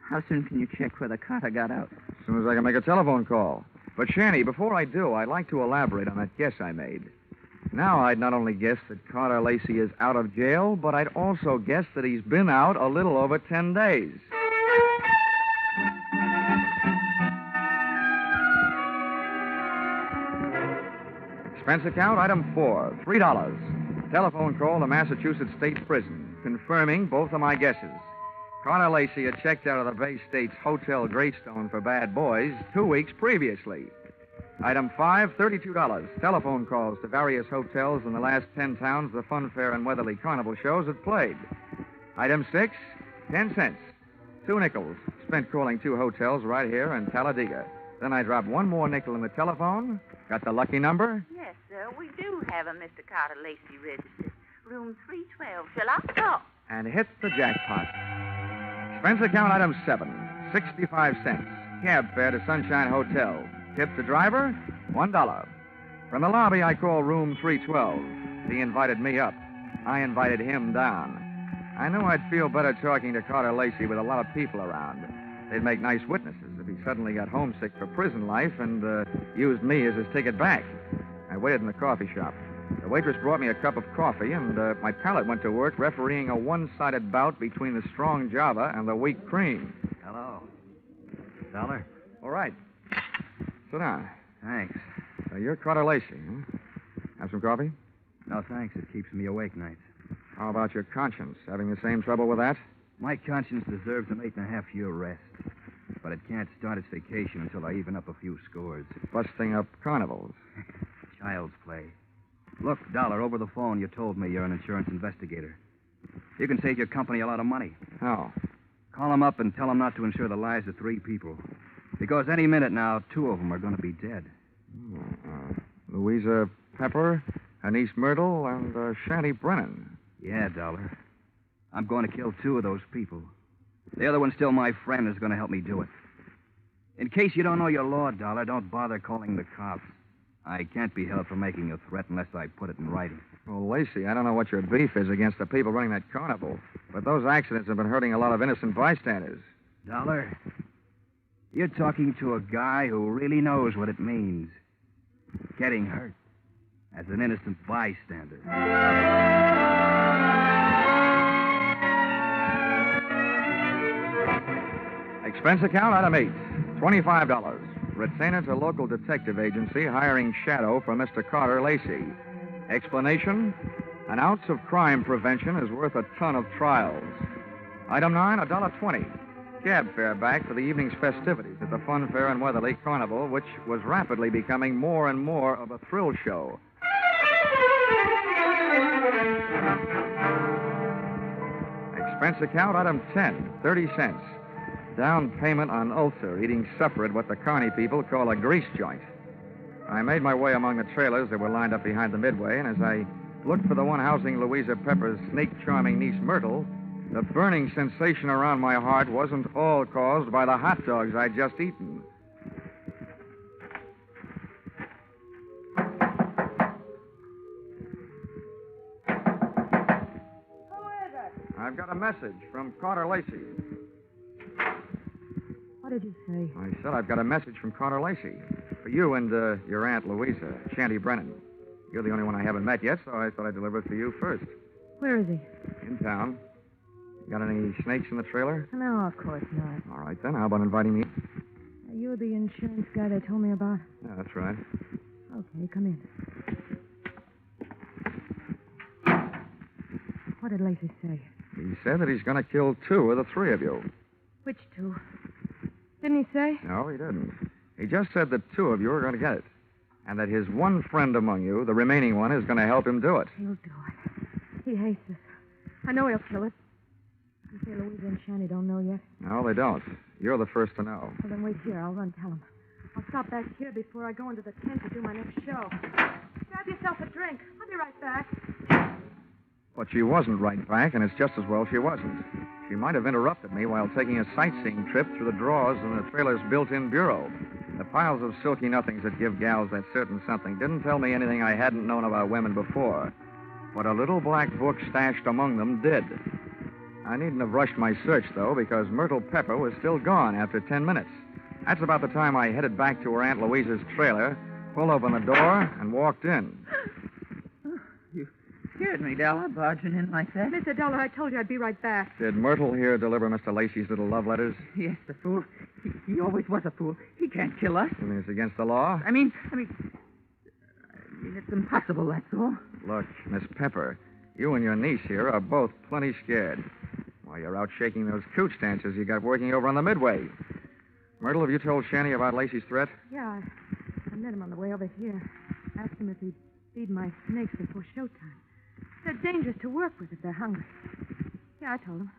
S2: how soon can you check whether Carter got out?
S10: As soon as I can make a telephone call. But, Shanty, before I do, I'd like to elaborate on that guess I made. Now I'd not only guess that Carter Lacey is out of jail, but I'd also guess that he's been out a little over 10 days. Expense account, item 4, $3. Telephone call to Massachusetts State Prison, confirming both of my guesses. Carter Lacey had checked out of the Bay State's Hotel Greystone for bad boys 2 weeks previously. Item 5, $32. Telephone calls to various hotels in the last 10 towns the Fun Fair and Weatherly Carnival shows had played. Item 6, 10 cents. 2 nickels spent calling 2 hotels right here in Talladega. Then I dropped 1 more nickel in the telephone, got the lucky number.
S3: Yes, sir. We do have a Mr. Carter Lacey registered. Room 312. Shall I call?
S10: And hit the jackpot. Expense account item 7, 65 cents. Cab fare to Sunshine Hotel. Tip the driver, $1. From the lobby, I called room 312. He invited me up. I invited him down. I knew I'd feel better talking to Carter Lacey with a lot of people around. They'd make nice witnesses if he suddenly got homesick for prison life and used me as his ticket back. I waited in the coffee shop. The waitress brought me a cup of coffee, and my palate went to work refereeing a one-sided bout between the strong Java and the weak cream.
S20: Hello. Dollar?
S10: All right. Sit down.
S20: Thanks.
S10: You're Carter Lacey, huh? Have some coffee?
S20: No, thanks. It keeps me awake nights.
S10: How about your conscience? Having the same trouble with that?
S20: My conscience deserves an 8.5-year rest. But it can't start its vacation until I even up a few scores.
S10: Busting up carnivals.
S20: Child's play. Look, Dollar, over the phone you told me you're an insurance investigator. You can save your company a lot of money.
S10: How?
S20: Call them up and tell them not to insure the lives of 3 people. Because any minute now, 2 of them are going to be dead.
S10: Louisa Pepper, Anise Myrtle, and Shanty Brennan.
S20: Yeah, Dollar. I'm going to kill 2 of those people. The other one's still my friend and is going to help me do it. In case you don't know your law, Dollar, don't bother calling the cops. I can't be held for making a threat unless I put it in writing.
S10: Well, Lacey, I don't know what your beef is against the people running that carnival, but those accidents have been hurting a lot of innocent bystanders.
S20: Dollar, you're talking to a guy who really knows what it means. Getting hurt as an innocent bystander.
S10: Expense account, item 8, $25. Retainer to local detective agency hiring shadow for Mr. Carter Lacey. Explanation, an ounce of crime prevention is worth a ton of trials. Item 9, $1.20. Cab fare back for the evening's festivities at the Fun Fair and Weatherly Carnival, which was rapidly becoming more and more of a thrill show. Expense account, item 10, 30 cents. Down payment on ulcer, eating supper at what the carny people call a grease joint. I made my way among the trailers that were lined up behind the midway, and as I looked for the one housing Louisa Pepper's snake-charming niece, Myrtle, the burning sensation around my heart wasn't all caused by the hot dogs I'd just eaten.
S2: Who is it?
S10: I've got a message from Carter Lacey.
S2: What did you say?
S10: I said I've got a message from Carter Lacey. For you and your Aunt Louisa, Shanty Brennan. You're the only one I haven't met yet, so I thought I'd deliver it to you first.
S2: Where is he?
S10: In town. Got any snakes in the trailer?
S2: No, of course not.
S10: All right, then. How about inviting me?
S2: You're the insurance guy they told me about?
S10: Yeah, that's right.
S2: Okay, come in. What did Lacey say?
S10: He said that he's going to kill 2 of the 3 of you.
S2: Which 2? Didn't he say?
S10: No, he didn't. He just said that 2 of you are going to get it. And that his one friend among you, the remaining one, is going to help him do it.
S2: He'll do it. He hates us. I know he'll kill us. You say Louisa and Shanny don't know yet?
S10: No, they don't. You're the first to know.
S2: Well, then wait here. I'll run tell him. I'll stop back here before I go into the tent to do my next show. Grab yourself a drink. I'll be right back.
S10: But she wasn't right back, and it's just as well she wasn't. She might have interrupted me while taking a sightseeing trip through the drawers in the trailer's built-in bureau. The piles of silky nothings that give gals that certain something didn't tell me anything I hadn't known about women before. But a little black book stashed among them did. I needn't have rushed my search, though, because Myrtle Pepper was still gone after 10 minutes. That's about the time I headed back to her Aunt Louisa's trailer, pulled open the door, and walked in.
S2: You scared me, Della, barging in like that. Mr. Dollar, I told you I'd be right back.
S10: Did Myrtle here deliver Mr. Lacey's little love letters?
S2: Yes, the fool. He always was a fool. He can't kill us.
S10: You mean it's against the law?
S2: I mean, it's impossible, that's all.
S10: Look, Miss Pepper, you and your niece here are both plenty scared. While you're out shaking those cooch dancers you got working over on the midway. Myrtle, have you told Shanny about Lacey's threat?
S2: Yeah, I met him on the way over here. Asked him if he'd feed my snakes before showtime. They're dangerous to work with if they're hungry. Yeah, I told him.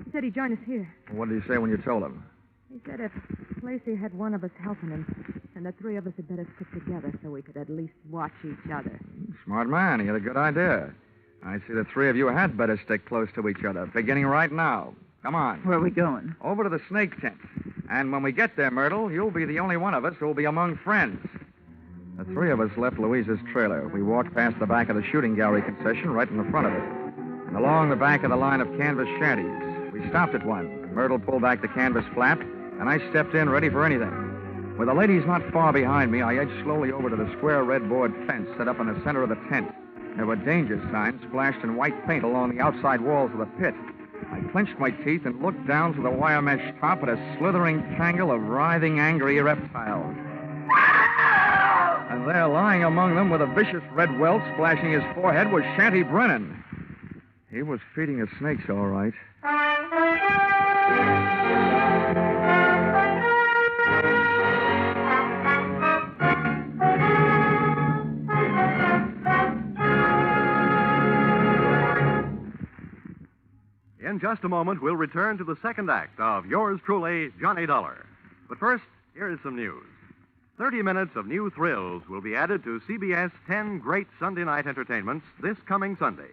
S2: He said he'd join us here.
S10: What did he say when you told him?
S2: He said if Lacey had one of us helping him, then the 3 of us had better stick together so we could at least watch each other.
S10: Smart man. He had a good idea. I see the 3 of you had better stick close to each other, beginning right now. Come on.
S2: Where are we going?
S10: Over to the snake tent. And when we get there, Myrtle, you'll be the only one of us who'll be among friends. The 3 of us left Louisa's trailer. We walked past the back of the shooting gallery concession right in the front of it. And along the back of the line of canvas shanties. We stopped at one. Myrtle pulled back the canvas flap, and I stepped in ready for anything. With the ladies not far behind me, I edged slowly over to the square red board fence set up in the center of the tent. There were danger signs splashed in white paint along the outside walls of the pit. I clenched my teeth and looked down through the wire mesh top at a slithering tangle of writhing, angry reptiles. And there, lying among them with a vicious red welt splashing his forehead, was Shanty Brennan. He was feeding his snakes, all right.
S16: In just a moment, we'll return to the second act of yours truly, Johnny Dollar. But first, here is some news. 30 minutes of new thrills will be added to CBS 10 great Sunday night entertainments this coming Sunday.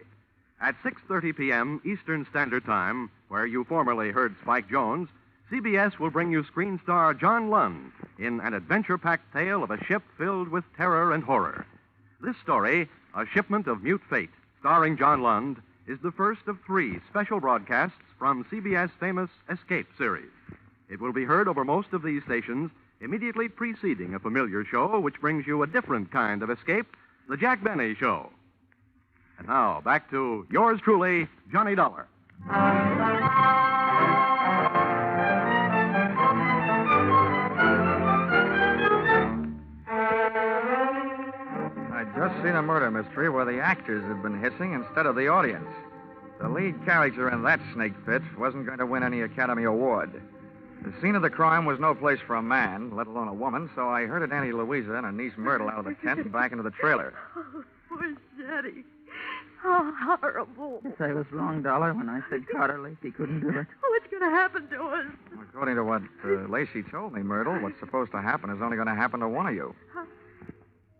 S16: At 6:30 p.m. Eastern Standard Time, where you formerly heard Spike Jones, CBS will bring you screen star John Lund in an adventure-packed tale of a ship filled with terror and horror. This story, A Shipment of Mute Fate, starring John Lund, is the first of 3 special broadcasts from CBS' famous Escape series. It will be heard over most of these stations immediately preceding a familiar show which brings you a different kind of escape, The Jack Benny Show. And now, back to yours truly, Johnny Dollar.
S10: I'd just seen a murder mystery where the actors had been hissing instead of the audience. The lead character in that snake pit wasn't going to win any Academy Award. The scene of the crime was no place for a man, let alone a woman, so I herded Auntie Louisa and her niece Myrtle out of the tent and back into the trailer.
S2: Oh, poor Shetty. Oh, horrible.
S13: Yes, I was wrong, Dollar, when I said Carter Lacey couldn't do it.
S2: What's going to happen to us?
S10: According to what Lacey told me, Myrtle, what's supposed to happen is only going to happen to one of you.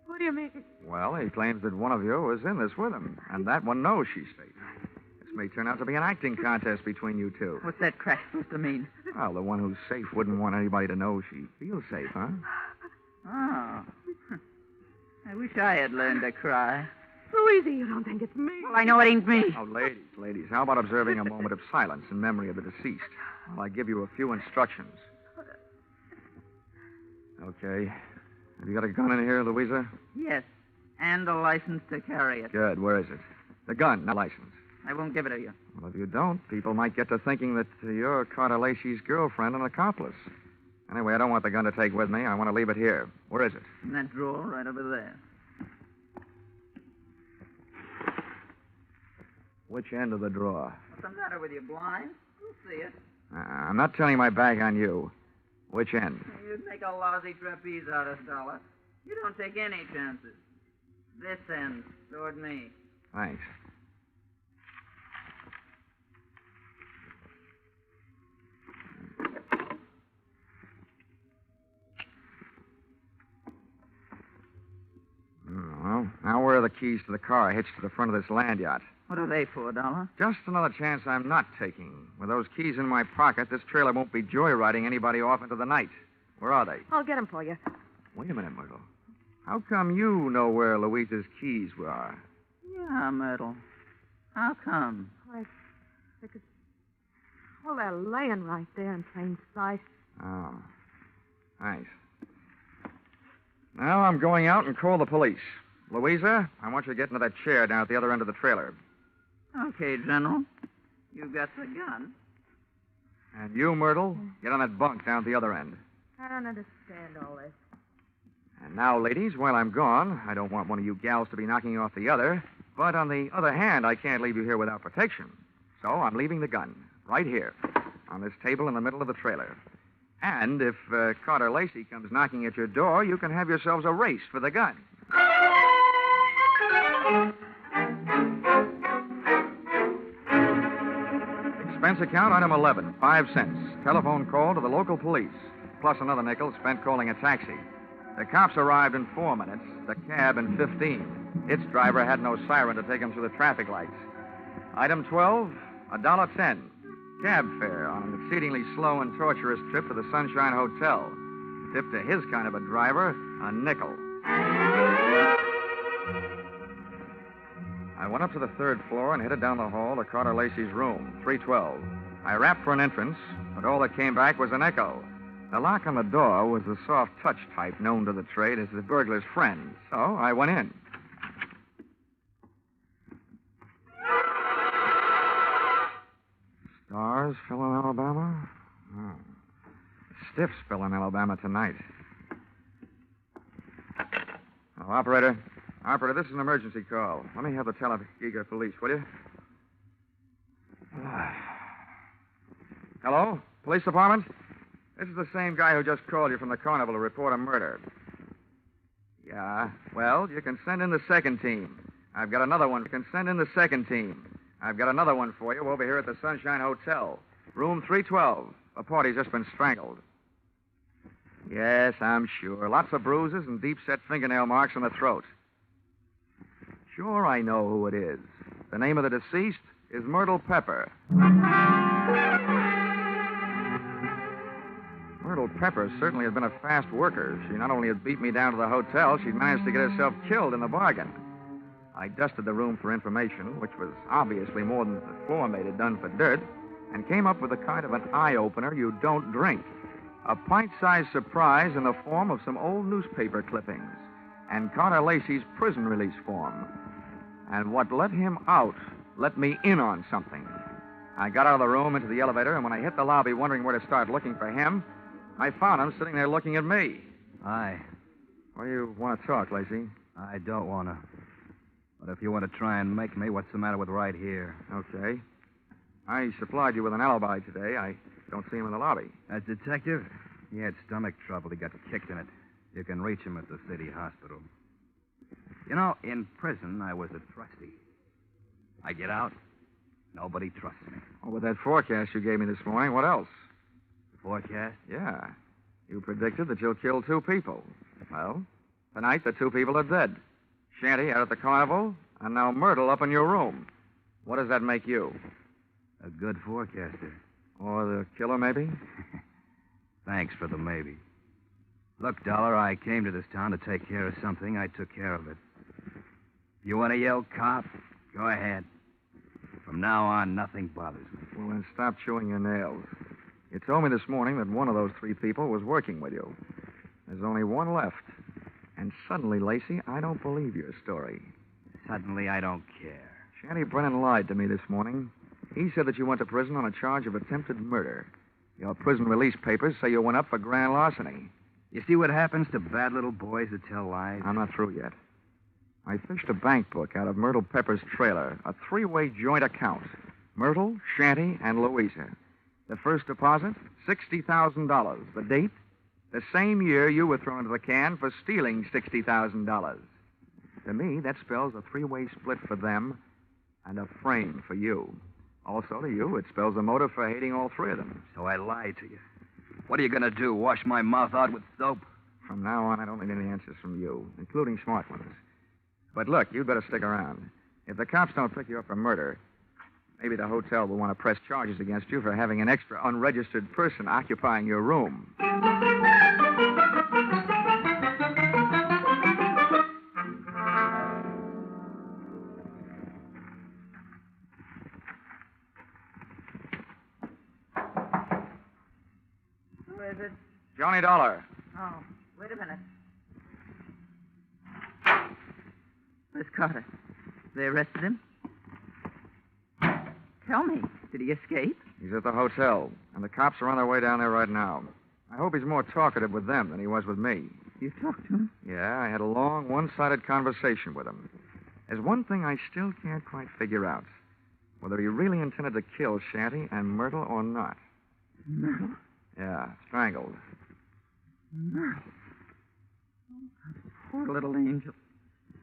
S2: What do you mean?
S10: Well, he claims that one of you is in this with him, and that one knows she's safe. This may turn out to be an acting contest between you two.
S13: What's that crack supposed to mean?
S10: Well, the one who's safe wouldn't want anybody to know she feels safe, huh?
S13: Oh. I wish I had learned to cry.
S2: Louisa, you don't think it's me?
S13: Well, I know it ain't me.
S10: Oh, ladies, how about observing a moment of silence in memory of the deceased while I give you a few instructions? Okay. Have you got a gun in here, Louisa?
S13: Yes, and a license to carry it.
S10: Good. Where is it? The gun, not license.
S13: I won't give it to you.
S10: Well, if you don't, people might get to thinking that you're Carter Lacey's girlfriend and accomplice. Anyway, I don't want the gun to take with me. I want to leave it here. Where is it?
S13: In that drawer right over there.
S10: Which end of the drawer?
S13: What's the matter with you, blind? You'll see it.
S10: I'm not turning my back on you. Which end?
S13: You'd make a lousy trapeze out of Dollar. You don't take any chances. This end, toward me.
S10: Thanks. Well, now where are the keys to the car hitched to the front of this land yacht?
S13: What are they for, Dollar?
S10: Just another chance I'm not taking. With those keys in my pocket, this trailer won't be joyriding anybody off into the night. Where are they?
S2: I'll get them for you.
S10: Wait a minute, Myrtle. How come you know where Louisa's keys were?
S13: Yeah, Myrtle. How come?
S2: Because, well, they're laying right there in plain sight.
S10: Oh. Thanks. Now I'm going out and call the police. Louisa, I want you to get into that chair down at the other end of the trailer.
S13: Okay, General. You got the gun.
S10: And you, Myrtle, get on that bunk down at the other end.
S2: I don't understand all this.
S10: And now, ladies, while I'm gone, I don't want one of you gals to be knocking off the other. But on the other hand, I can't leave you here without protection. So I'm leaving the gun right here on this table in the middle of the trailer. And if Carter Lacey comes knocking at your door, you can have yourselves a race for the gun. Expense account, item 11, 5 cents. Telephone call to the local police, plus another nickel spent calling a taxi. The cops arrived in 4 minutes, the cab in 15. Its driver had no siren to take him through the traffic lights. Item 12, $1.10. Cab fare on an exceedingly slow and torturous trip to the Sunshine Hotel. Tip to his kind of a driver, a nickel. I went up to the 3rd floor and headed down the hall to Carter Lacey's room, 312. I rapped for an entrance, but all that came back was an echo. The lock on the door was the soft touch type known to the trade as the burglar's friend, so I went in. Stars fell in Alabama? Oh. Stiffs fell in Alabama tonight. Oh, Operator, this is an emergency call. Let me have the Talladega police, will you? Hello? Police department? This is the same guy who just called you from the carnival to report a murder. Yeah, well, you can send in the 2nd team. I've got another one. You can send in the 2nd team. I've got another one for you over here at the Sunshine Hotel. Room 312. A party's just been strangled. Yes, I'm sure. Lots of bruises and deep-set fingernail marks on the throat. Sure, I know who it is. The name of the deceased is Myrtle Pepper. Myrtle Myrtle Pepper certainly had been a fast worker. She not only had beat me down to the hotel, she'd managed to get herself killed in the bargain. I dusted the room for information, which was obviously more than the floor mate had done for dirt, and came up with a kind of an eye-opener you don't drink. A pint-sized surprise in the form of some old newspaper clippings and Carter Lacey's prison release form. And what let him out let me in on something. I got out of the room into the elevator, and when I hit the lobby wondering where to start looking for him, I found him sitting there looking at me.
S19: Hi.
S10: Why do you want to talk, Lacey?
S19: I don't want to. But if you want to try and make me, what's the matter with right here?
S10: Okay. I supplied you with an alibi today. I don't see him in the lobby.
S19: That detective? He had stomach trouble. He got kicked in it. You can reach him at the city hospital. You know, in prison, I was a trustee. I get out, nobody trusts me.
S10: Oh, with that forecast you gave me this morning, what else?
S19: Forecast?
S10: Yeah. You predicted that you'll kill 2 people. Well, tonight the 2 people are dead. Shanty out at the carnival, and now Myrtle up in your room. What does that make you?
S19: A good forecaster.
S10: Or the killer, maybe?
S19: Thanks for the maybe. Look, Dollar, I came to this town to take care of something. I took care of it. You want to yell cop? Go ahead. From now on, nothing bothers me.
S10: Well, then stop chewing your nails. You told me this morning that one of those 3 people was working with you. There's only one left. And suddenly, Lacey, I don't believe your story.
S19: Suddenly, I don't care.
S10: Shanty Brennan lied to me this morning. He said that you went to prison on a charge of attempted murder. Your prison release papers say you went up for grand larceny.
S19: You see what happens to bad little boys that tell lies?
S10: I'm not through yet. I fished a bank book out of Myrtle Pepper's trailer, a 3-way joint account. Myrtle, Shanty, and Louisa. The first deposit, $60,000. The date, the same year you were thrown into the can for stealing $60,000. To me, that spells a 3-way split for them and a frame for you. Also, to you, it spells a motive for hating all 3 of them.
S19: So I lied to you. What are you going to do, wash my mouth out with soap?
S10: From now on, I don't need any answers from you, including smart ones. But look, you'd better stick around. If the cops don't pick you up for murder, maybe the hotel will want to press charges against you for having an extra unregistered person occupying your room.
S2: Who is it?
S10: Johnny Dollar.
S2: Oh, wait a minute. Where's Carter? They arrested him? Tell me, did he escape?
S10: He's at the hotel, and the cops are on their way down there right now. I hope he's more talkative with them than he was with me.
S2: You talked to him?
S10: Yeah, I had a long, one-sided conversation with him. There's one thing I still can't quite figure out. Whether he really intended to kill Shanty and Myrtle or not.
S2: Myrtle?
S10: Yeah, strangled.
S2: Myrtle? Poor little angel.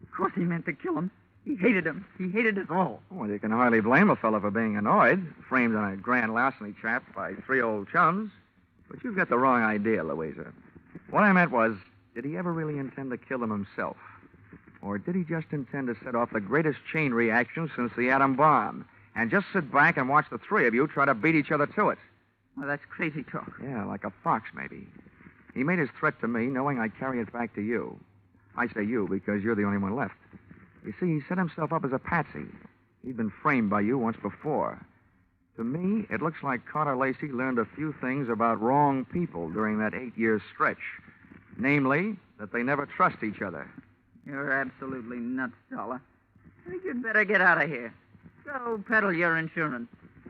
S2: Of course he meant to kill him. He hated him. He hated us all.
S10: Well, you can hardly blame a fellow for being annoyed, framed on a grand larceny trap by 3 old chums. But you've got the wrong idea, Louisa. What I meant was, did he ever really intend to kill him himself? Or did he just intend to set off the greatest chain reaction since the atom bomb, and just sit back and watch the 3 of you try to beat each other to it?
S2: Well, that's crazy talk.
S10: Yeah, like a fox, maybe. He made his threat to me knowing I'd carry it back to you. I say you because you're the only one left. You see, he set himself up as a patsy. He'd been framed by you once before. To me, it looks like Carter Lacey learned a few things about wrong people during that 8-year stretch. Namely, that they never trust each other.
S2: You're absolutely nuts, Dollar. I think you'd better get out of here. Go peddle your insurance.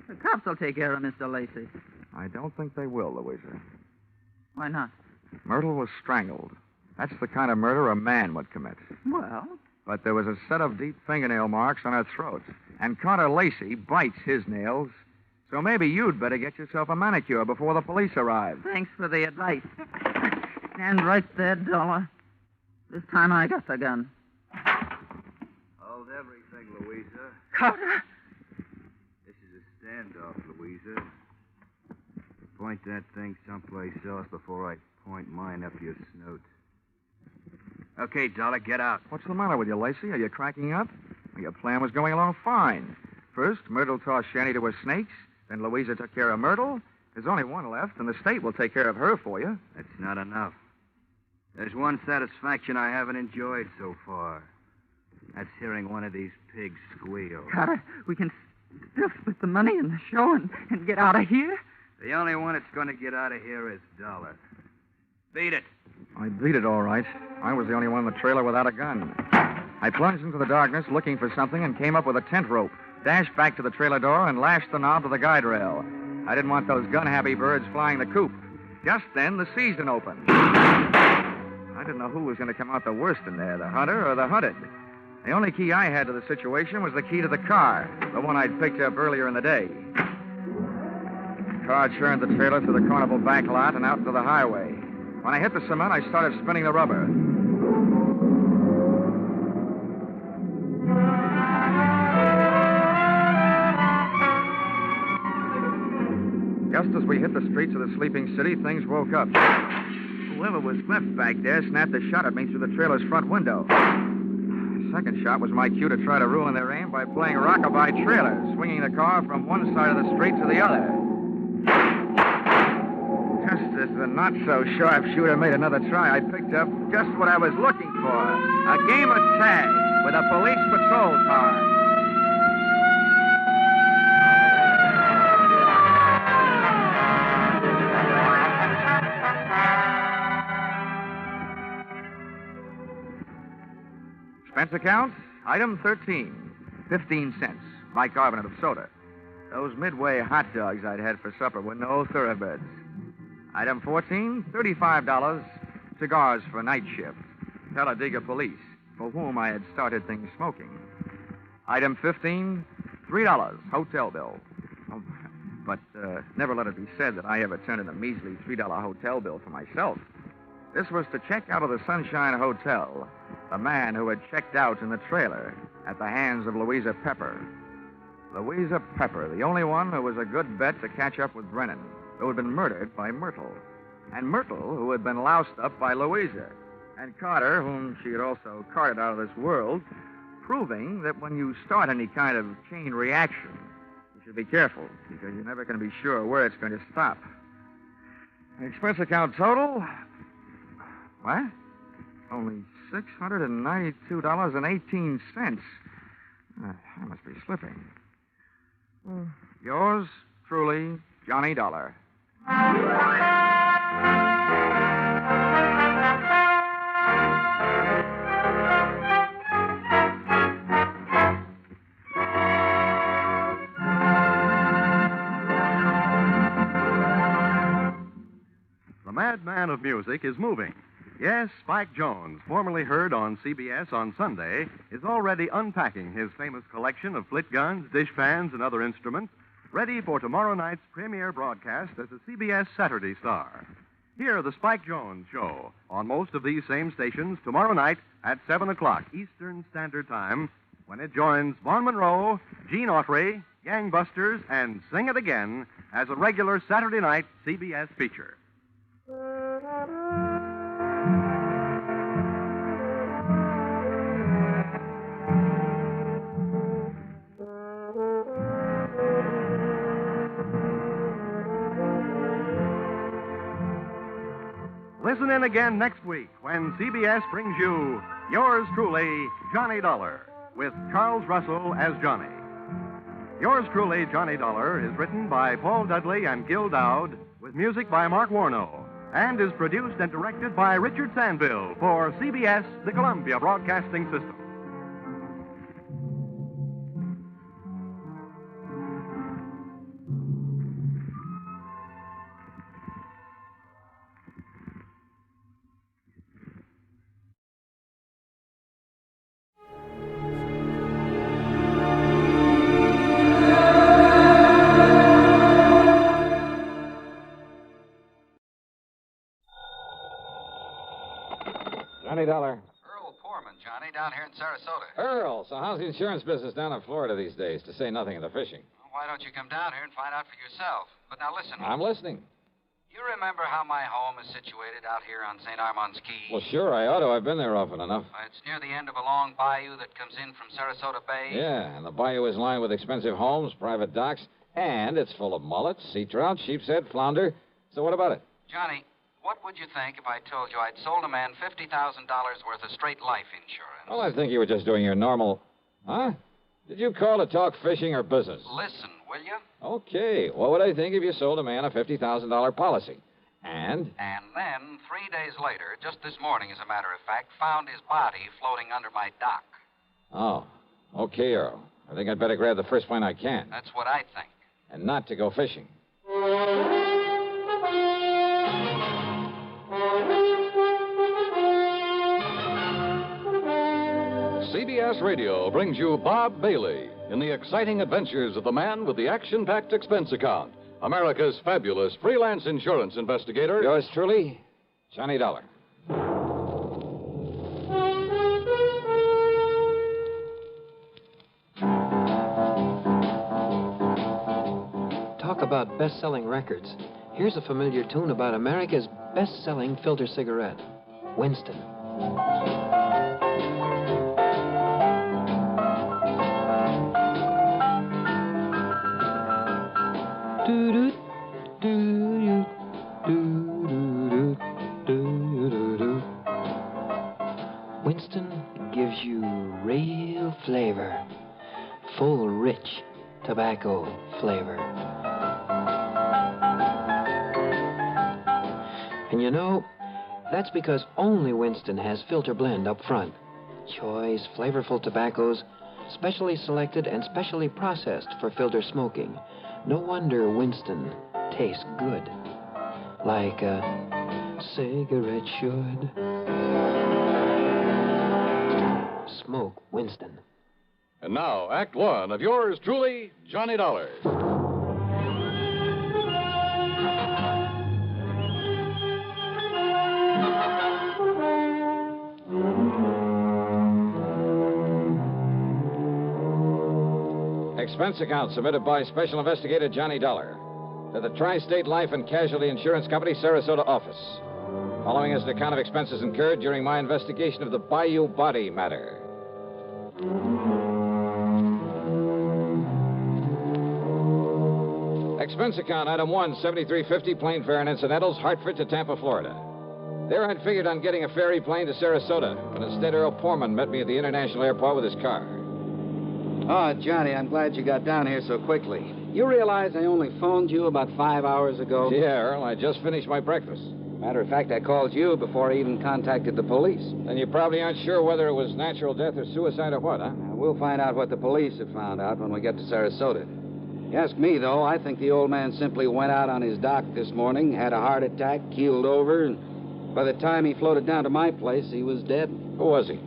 S2: The cops will take care of Mr. Lacey.
S10: I don't think they will, Louisa.
S2: Why not?
S10: Myrtle was strangled. That's the kind of murder a man would commit.
S2: Well?
S10: But there was a set of deep fingernail marks on her throat. And Carter Lacey bites his nails. So maybe you'd better get yourself a manicure before the police arrive.
S2: Thanks for the advice. Stand right there, Dollar. This time I got the gun.
S19: Hold everything, Louisa.
S2: Carter!
S19: This is a standoff, Louisa. Point that thing someplace else before I point mine up your snoot. Okay, Dollar, get out.
S10: What's the matter with you, Lacey? Are you cracking up? Well, your plan was going along fine. First, Myrtle tossed Shanty to her snakes. Then Louisa took care of Myrtle. There's only one left, and the state will take care of her for you.
S19: That's not enough. There's one satisfaction I haven't enjoyed so far. That's hearing one of these pigs squeal.
S2: Carter, we can still split the money in the show and get out of here?
S19: The only one that's going to get out of here is Dollar. Beat it.
S10: I beat it all right. I was the only one in the trailer without a gun. I plunged into the darkness looking for something and came up with a tent rope, dashed back to the trailer door, and lashed the knob to the guide rail. I didn't want those gun-happy birds flying the coop. Just then, the season opened. I didn't know who was going to come out the worst in there, the hunter or the hunted. The only key I had to the situation was the key to the car, the one I'd picked up earlier in the day. The car churned the trailer through the carnival back lot and out into the highway. When I hit the cement, I started spinning the rubber. Just as we hit the streets of the sleeping city, things woke up. Whoever was left back there snapped a shot at me through the trailer's front window. The second shot was my cue to try to ruin their aim by playing rockabye trailer, swinging the car from one side of the street to the other. Just as the not-so-sharp shooter made another try, I picked up just what I was looking for, a game of tag with a police patrol car. Expense account, item 13, 15 cents, bicarbonate of soda. Those Midway hot dogs I'd had for supper were no thoroughbreds. Item 14, $35, cigars for night shift. Talladega police, for whom I had started things smoking. Item 15, $3, hotel bill. Oh, but never let it be said that I ever turned in a measly $3 hotel bill for myself. This was to check out of the Sunshine Hotel, the man who had checked out in the trailer at the hands of Louisa Pepper. Louisa Pepper, the only one who was a good bet to catch up with Brennan, who had been murdered by Myrtle. And Myrtle, who had been loused up by Louisa. And Carter, whom she had also carted out of this world, proving that when you start any kind of chain reaction, you should be careful, because you're never going to be sure where it's going to stop. The expense account total... What? Only $692.18. I must be slipping. Yours truly, Johnny Dollar.
S16: The madman of music is moving. Yes, Spike Jones, formerly heard on CBS on Sunday, is already unpacking his famous collection of flit guns, dishpans, and other instruments, ready for tomorrow night's premiere broadcast as a CBS Saturday star. Hear the Spike Jones Show on most of these same stations tomorrow night at 7 o'clock Eastern Standard Time, when it joins Vaughn Monroe, Gene Autry, Gangbusters, and Sing It Again as a regular Saturday night CBS feature. Listen in again next week when CBS brings you Yours Truly, Johnny Dollar, with Charles Russell as Johnny. Yours Truly, Johnny Dollar is written by Paul Dudley and Gil Dowd, with music by Mark Warnow, and is produced and directed by Richard Sandville for CBS, the Columbia Broadcasting System.
S5: $20.
S1: Earl Poorman, Johnny, down here in Sarasota.
S5: Earl, so how's the insurance business down in Florida these days, to say nothing of the fishing?
S1: Well, why don't you come down here and find out for yourself? But now listen.
S5: I'm listening.
S1: You remember how my home is situated out here on St. Armand's Key?
S5: Well, sure, I ought to. I've been there often enough.
S1: It's near the end of a long bayou that comes in from Sarasota Bay.
S5: Yeah, and the bayou is lined with expensive homes, private docks,
S7: And it's full of mullets, sea trout, sheep's head, flounder. So what about it?
S21: Johnny, what would you think if I told you I'd sold a man $50,000 worth of straight life insurance?
S7: Well, I think you were just doing your normal... Huh? Did you call to talk fishing or business?
S21: Listen, will you?
S7: Okay. What would I think if you sold a man a $50,000 policy? And?
S21: And then, 3 days later, just this morning, as a matter of fact, found his body floating under my dock.
S7: Oh. Okay, Earl. I think I'd better grab the first plane I can.
S21: That's what I think.
S7: And not to go fishing.
S22: CBS Radio brings you Bob Bailey in the exciting adventures of the man with the action-packed expense account, America's fabulous freelance insurance investigator.
S7: Yours truly, Johnny Dollar.
S23: Talk about best-selling records. Here's a familiar tune about America's best-selling filter cigarette, Winston. Winston gives you real flavor, full, rich tobacco flavor. And you know, that's because only Winston has filter blend up front. Choice, flavorful tobaccos, specially selected and specially processed for filter smoking. No wonder Winston tastes good, like a cigarette should. Smoke Winston.
S22: And now, Act One of yours truly, Johnny Dollar.
S7: Expense account submitted by Special Investigator Johnny Dollar to the Tri-State Life and Casualty Insurance Company, Sarasota office. Following is an account of expenses incurred during my investigation of the Bayou body matter. Expense account, item 1, $73.50, plane fare and incidentals, Hartford to Tampa, Florida. There I'd figured on getting a ferry plane to Sarasota, but instead Earl Poorman met me at the international airport with his car.
S24: Oh, Johnny, I'm glad you got down here so quickly. You realize I only phoned you about 5 hours ago?
S7: Yeah, Earl, I just finished my breakfast.
S24: Matter of fact, I called you before I even contacted the police.
S7: Then you probably aren't sure whether it was natural death or suicide or what, huh?
S24: We'll find out what the police have found out when we get to Sarasota. You ask me, though, I think the old man simply went out on his dock this morning, had a heart attack, keeled over, and by the time he floated down to my place, he was dead.
S7: Who was he?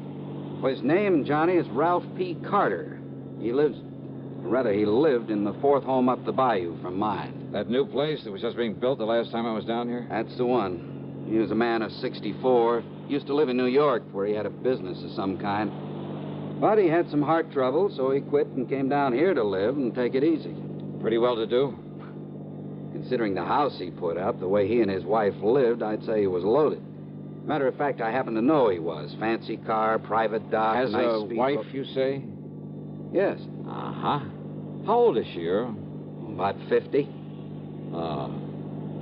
S24: Well, his name, Johnny, is Ralph P. Carter. He lived in the fourth home up the bayou from mine.
S7: That new place that was just being built the last time I was down here?
S24: That's the one. He was a man of 64. Used to live in New York, where he had a business of some kind. But he had some heart trouble, so he quit and came down here to live and take it easy.
S7: Pretty well to do?
S24: Considering the house he put up, the way he and his wife lived, I'd say he was loaded. Matter of fact, I happen to know he was. Fancy car, private dock,
S7: Has
S24: nice
S7: a wife,
S24: speedboat.
S7: you say?
S24: Yes.
S7: Uh-huh. How old is she, Earl?
S24: About 50.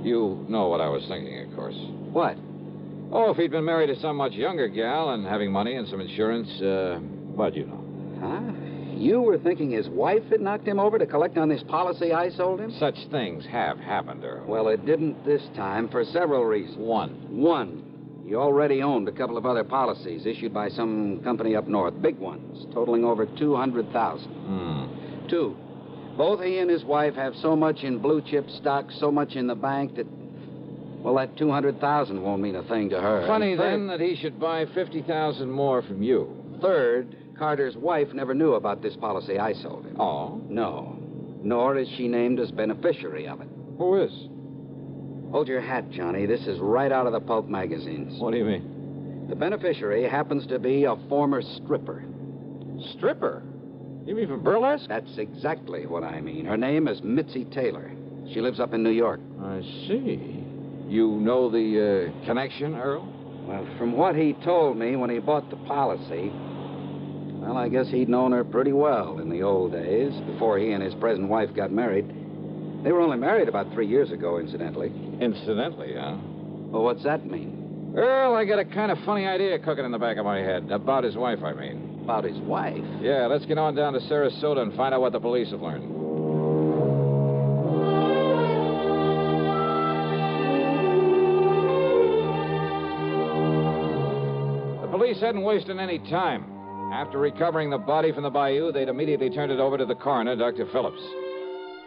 S7: You know what I was thinking, of course.
S24: What?
S7: Oh, if he'd been married to some much younger gal and having money and some insurance, but you know.
S24: Huh? You were thinking his wife had knocked him over to collect on this policy I sold him?
S7: Such things have happened, Earl.
S24: Well, it didn't this time for several reasons. One. You already owned a couple of other policies issued by some company up north, big ones, totaling over $200,000. 2. Both he and his wife have so much in blue chip stock, so much in the bank that, well, that $200,000 won't mean a thing to her.
S7: Funny,
S24: And third-
S7: then, that he should buy $50,000 more from you.
S24: Third, Carter's wife never knew about this policy I sold him.
S7: Oh?
S24: No. Nor is she named as beneficiary of it.
S7: Who is?
S24: Hold your hat, Johnny. This is right out of the pulp magazines.
S7: What do you mean?
S24: The beneficiary happens to be a former stripper.
S7: Stripper? You mean from burlesque?
S24: That's exactly what I mean. Her name is Mitzi Taylor. She lives up in New York.
S7: I see. You know the connection, Earl?
S24: Well, from what he told me when he bought the policy, well, I guess he'd known her pretty well in the old days, before he and his present wife got married. They were only married about 3 years ago, incidentally.
S7: Incidentally, huh?
S24: Well, what's that mean?
S7: Well, I got a kind of funny idea cooking in the back of my head. About his wife, I mean.
S24: About his wife?
S7: Yeah, let's get on down to Sarasota and find out what the police have learned. The police hadn't wasted any time. After recovering the body from the Bayou, they'd immediately turned it over to the coroner, Dr. Phillips.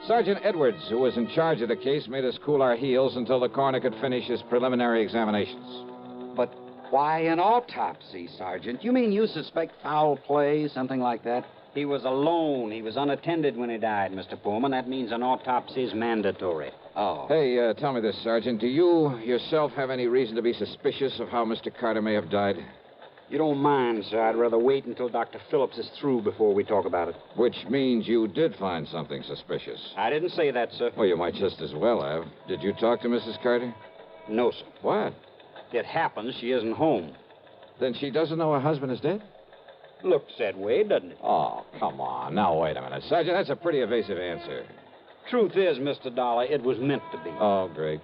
S7: Sergeant Edwards, who was in charge of the case, made us cool our heels until the coroner could finish his preliminary examinations.
S24: But why an autopsy, Sergeant? You mean you suspect foul play, something like that?
S4: He was alone. He was unattended when he died, Mr. Pullman. That means an autopsy is mandatory.
S24: Oh.
S7: Hey, tell me this, Sergeant. Do you yourself have any reason to be suspicious of how Mr. Carter may have died?
S4: You don't mind, sir. I'd rather wait until Dr. Phillips is through before we talk about it.
S7: Which means you did find something suspicious.
S4: I didn't say that, sir.
S7: Well, you might just as well have. Did you talk to Mrs. Carter?
S4: No, sir.
S7: What?
S4: It happens she isn't home.
S7: Then she doesn't know her husband is dead?
S4: Looks that way, doesn't it?
S7: Oh, come on. Now, wait a minute. Sergeant, that's a pretty evasive answer.
S4: Truth is, Mr. Dollar, it was meant to be.
S7: Oh, great.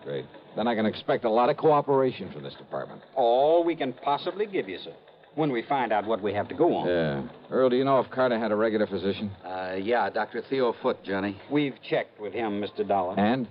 S7: Then I can expect a lot of cooperation from this department.
S4: All we can possibly give you, sir. When we find out what we have to go on.
S7: Yeah. Earl, do you know if Carter had a regular physician?
S24: Yeah, Dr. Theo Foote, Johnny.
S4: We've checked with him, Mr. Dollar.
S7: And?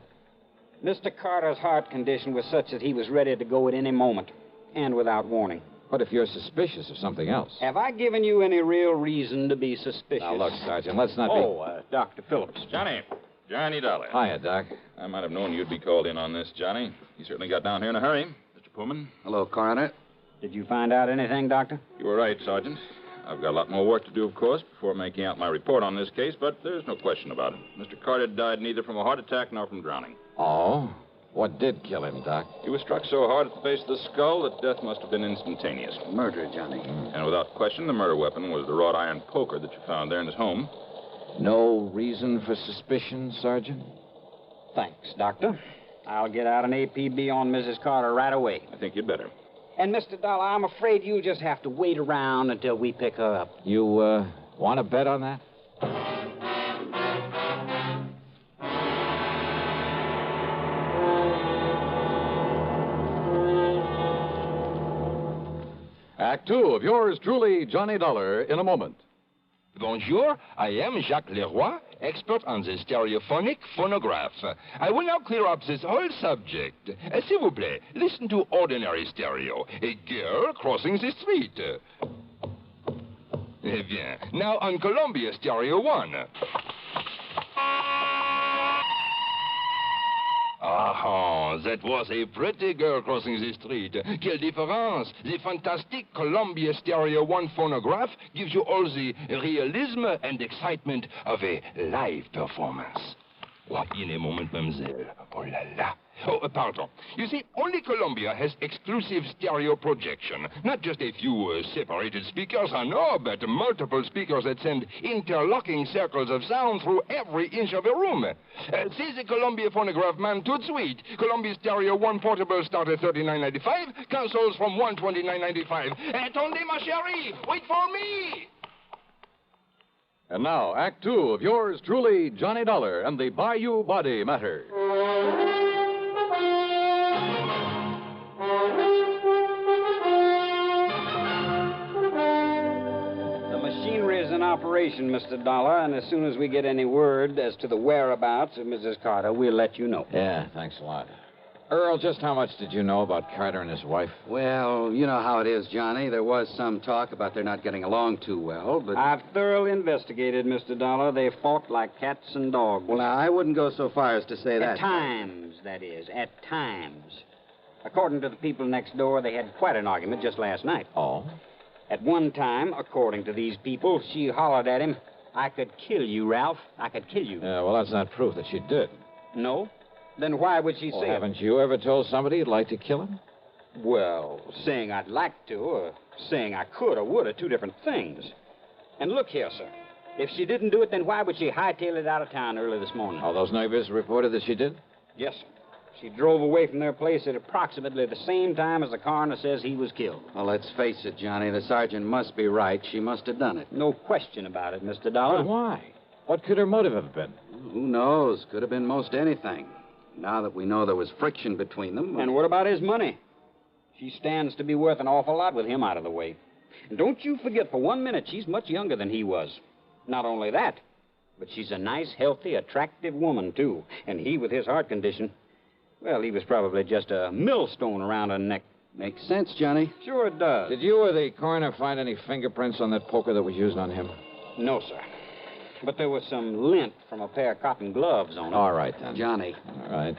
S4: Mr. Carter's heart condition was such that he was ready to go at any moment, and without warning.
S7: What if you're suspicious of something else?
S4: Have I given you any real reason to be suspicious?
S7: Now, look, Sergeant, let's not be...
S4: Dr. Phillips.
S6: Johnny Dollar.
S7: Hiya, Doc.
S6: I might have known you'd be called in on this, Johnny. You certainly got down here in a hurry. Mr. Pullman.
S24: Hello, Coroner.
S4: Did you find out anything, Doctor?
S6: You were right, Sergeant. I've got a lot more work to do, of course, before making out my report on this case, but there's no question about it. Mr. Carter died neither from a heart attack nor from drowning.
S7: Oh? What did kill him, Doc?
S6: He was struck so hard at the base of the skull that death must have been instantaneous.
S24: Murder, Johnny.
S6: And without question, the murder weapon was the wrought iron poker that you found there in his home.
S7: No reason for suspicion, Sergeant?
S4: Thanks, Doctor. I'll get out an APB on Mrs. Carter right away.
S6: I think you'd better.
S4: And, Mr. Dollar, I'm afraid you'll just have to wait around until we pick her up.
S7: You, want to bet on that?
S22: Act two of yours truly, Johnny Dollar, in a moment.
S9: Bonjour, I am Jacques Leroy, expert on the stereophonic phonograph. I will now clear up this whole subject. S'il vous plaît, listen to ordinary stereo. A girl crossing the street. Eh bien, now on Columbia Stereo 1. Ah, that was a pretty girl crossing the street. Quelle différence! The fantastic Columbia Stereo 1 phonograph gives you all the realism and excitement of a live performance. Oh, in a moment, mademoiselle. Oh la la. Oh, pardon. You see, only Columbia has exclusive stereo projection. Not just a few separated speakers, no, but multiple speakers that send interlocking circles of sound through every inch of a room. See the Columbia phonograph man tout de suite. Columbia Stereo 1 portable start at $39.95. Consoles from $129.95. Attendez, ma chérie! Wait for me!
S22: And now, Act two of yours truly, Johnny Dollar and the Bayou Body Matter.
S4: The machinery is in operation, Mr. Dollar, and as soon as we get any word as to the whereabouts of Mrs. Carter, we'll let you know.
S7: Yeah, thanks a lot. Earl, just how much did you know about Carter and his wife?
S24: Well, you know how it is, Johnny. There was some talk about their not getting along too well, but...
S4: I've thoroughly investigated, Mr. Dollar. They fought like cats and dogs.
S24: Well, now, I wouldn't go so far as to say that.
S4: At times, that is. At times. According to the people next door, they had quite an argument just last night.
S7: Oh?
S4: At one time, according to these people, she hollered at him, "I could kill you, Ralph. I could kill you."
S7: Yeah, well, that's not proof that she did.
S4: No? Then why would she
S7: Well,
S4: say it?
S7: haven't you ever told somebody you'd like to kill him?
S4: Well, saying I'd like to, or saying I could or would are two different things. And look here, sir. If she didn't do it, then why would she hightail it out of town early this morning?
S7: Oh, those neighbors reported that she did?
S4: Yes, sir. She drove away from their place at approximately the same time as the coroner says he was killed.
S24: Well, let's face it, Johnny. The sergeant must be right. She must have done it.
S4: No question about it, Mr. Dollar.
S7: But why? What could her motive have been?
S24: Who knows? Could have been most anything. Now that we know there was friction between them.
S4: And what about his money? She stands to be worth an awful lot with him out of the way. And don't you forget for 1 minute she's much younger than he was. Not only that, but she's a nice, healthy, attractive woman, too. And he, with his heart condition, well, he was probably just a millstone around her neck.
S24: Makes sense, Johnny.
S4: Sure it does.
S7: Did you or the coroner find any fingerprints on that poker that was used on him?
S4: No, sir. But there was some lint from a pair of cotton gloves on it.
S7: All right, then.
S24: Johnny.
S7: All right.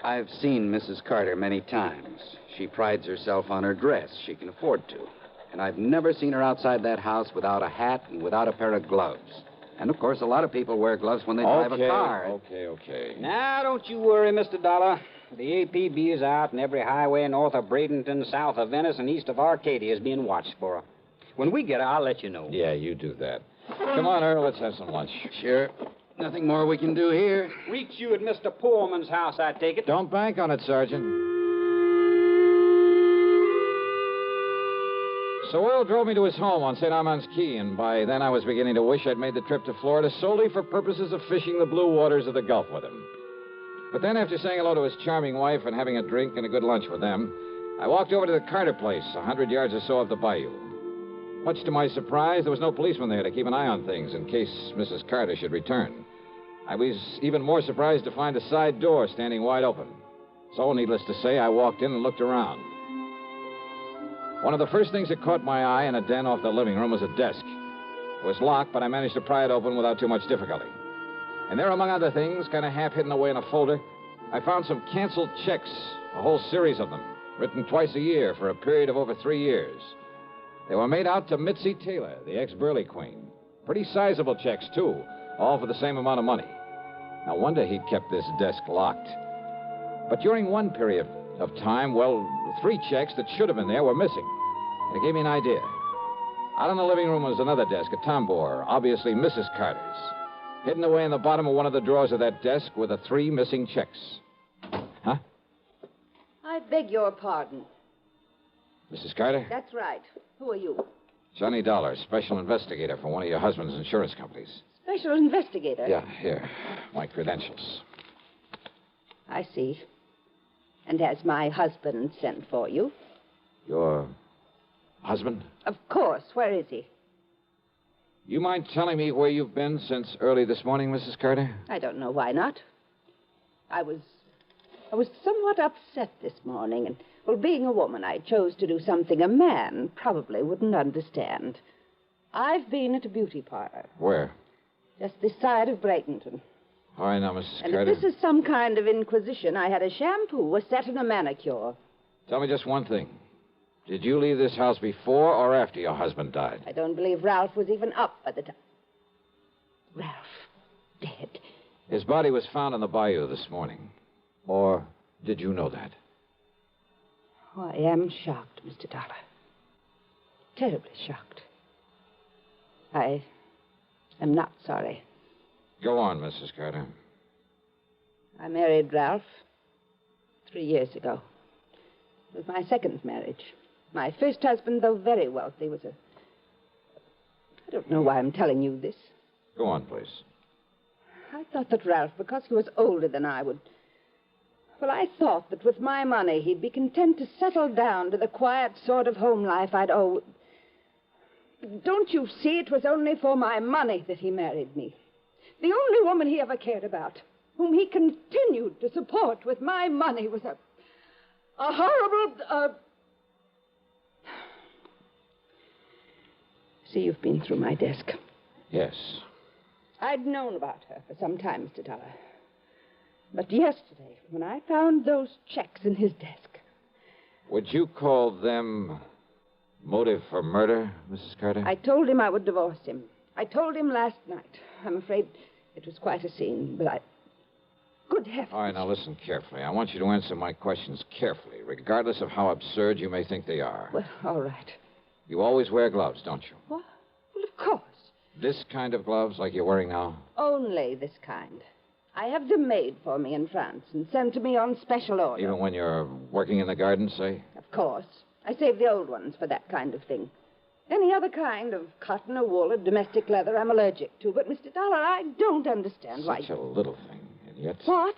S24: I've seen Mrs. Carter many times. She prides herself on her dress. She can afford to. And I've never seen her outside that house without a hat and without a pair of gloves. And, of course, a lot of people wear gloves when they drive a car.
S7: Okay.
S4: Now, don't you worry, Mr. Dollar. The APB is out, and every highway north of Bradenton, south of Venice, and east of Arcadia is being watched for her. When we get her, I'll let you know.
S7: Yeah, you do that. Come on, Earl, let's have some lunch.
S24: Sure. Nothing more we can do here.
S4: Reach you at Mr. Pullman's house, I take it.
S7: Don't bank on it, Sergeant. So Earl drove me to his home on St. Armand's Key, and by then I was beginning to wish I'd made the trip to Florida solely for purposes of fishing the blue waters of the Gulf with him. But then, after saying hello to his charming wife and having a drink and a good lunch with them, I walked over to the Carter place, 100 yards or so up the bayou. Much to my surprise, there was no policeman there to keep an eye on things in case Mrs. Carter should return. I was even more surprised to find the side door standing wide open. So, needless to say, I walked in and looked around. One of the first things that caught my eye in a den off the living room was a desk. It was locked, but I managed to pry it open without too much difficulty. And there, among other things, kind of half hidden away in a folder, I found some canceled checks, a whole series of them, written twice a year for a period of over 3 years. They were made out to Mitzi Taylor, the ex-Burley Queen. Pretty sizable checks, too, all for the same amount of money. No wonder he'd kept this desk locked. But during one period of time, well, 3 checks that should have been there were missing. And it gave me an idea. Out in the living room was another desk, a tambour, obviously Mrs. Carter's. Hidden away in the bottom of one of the drawers of that desk were the 3 missing checks. Huh?
S8: I beg your pardon.
S7: Mrs. Carter?
S8: That's right. Who are you?
S7: Johnny Dollar, special investigator for one of your husband's insurance companies.
S8: Special investigator?
S7: Yeah, here. My credentials.
S8: I see. And has my husband sent for you?
S7: Your husband?
S8: Of course. Where is he?
S7: You mind telling me where you've been since early this morning, Mrs. Carter?
S8: I don't know why not. I was somewhat upset this morning, and, well, being a woman, I chose to do something a man probably wouldn't understand. I've been at a beauty parlor.
S7: Where?
S8: Just this side of Bradenton.
S7: All right, now, Mrs.
S8: And
S7: Carter.
S8: if this is some kind of inquisition, I had a shampoo, a set, and a manicure.
S7: Tell me just one thing. Did you leave this house before or after your husband died?
S8: I don't believe Ralph was even up at the time. Ralph, dead.
S7: His body was found in the bayou this morning. Or did you know that?
S8: Oh, I am shocked, Mr. Dollar. Terribly shocked. I am not sorry.
S7: Go on, Mrs. Carter.
S8: I married Ralph 3 years ago. It was my second marriage. My first husband, though very wealthy, was I don't know why I'm telling you this.
S7: Go on, please.
S8: I thought that Ralph, because he was older than I would... Well, I thought that with my money, he'd be content to settle down to the quiet sort of home life I'd owe... Don't you see? It was only for my money that he married me. The only woman he ever cared about, whom he continued to support with my money, was a horrible... See, you've been through my desk.
S7: Yes.
S8: I'd known about her for some time, Mr. Dollar. But yesterday, when I found those checks in his desk...
S7: Would you call them motive for murder, Mrs. Carter?
S8: I told him I would divorce him. I told him last night. I'm afraid it was quite a scene, but Good heavens.
S7: All right, now listen carefully. I want you to answer my questions carefully, regardless of how absurd you may think they are.
S8: Well, all right.
S7: You always wear gloves, don't you?
S8: What? Well, of course.
S7: This kind of gloves, like you're wearing now?
S8: Only this kind. I have them made for me in France and sent to me on special order.
S7: Even when you're working in the garden, say?
S8: Of course. I save the old ones for that kind of thing. Any other kind of cotton or wool or domestic leather I'm allergic to. But, Mr. Dollar, I don't understand why...
S7: Such a little thing, and yet...
S8: What?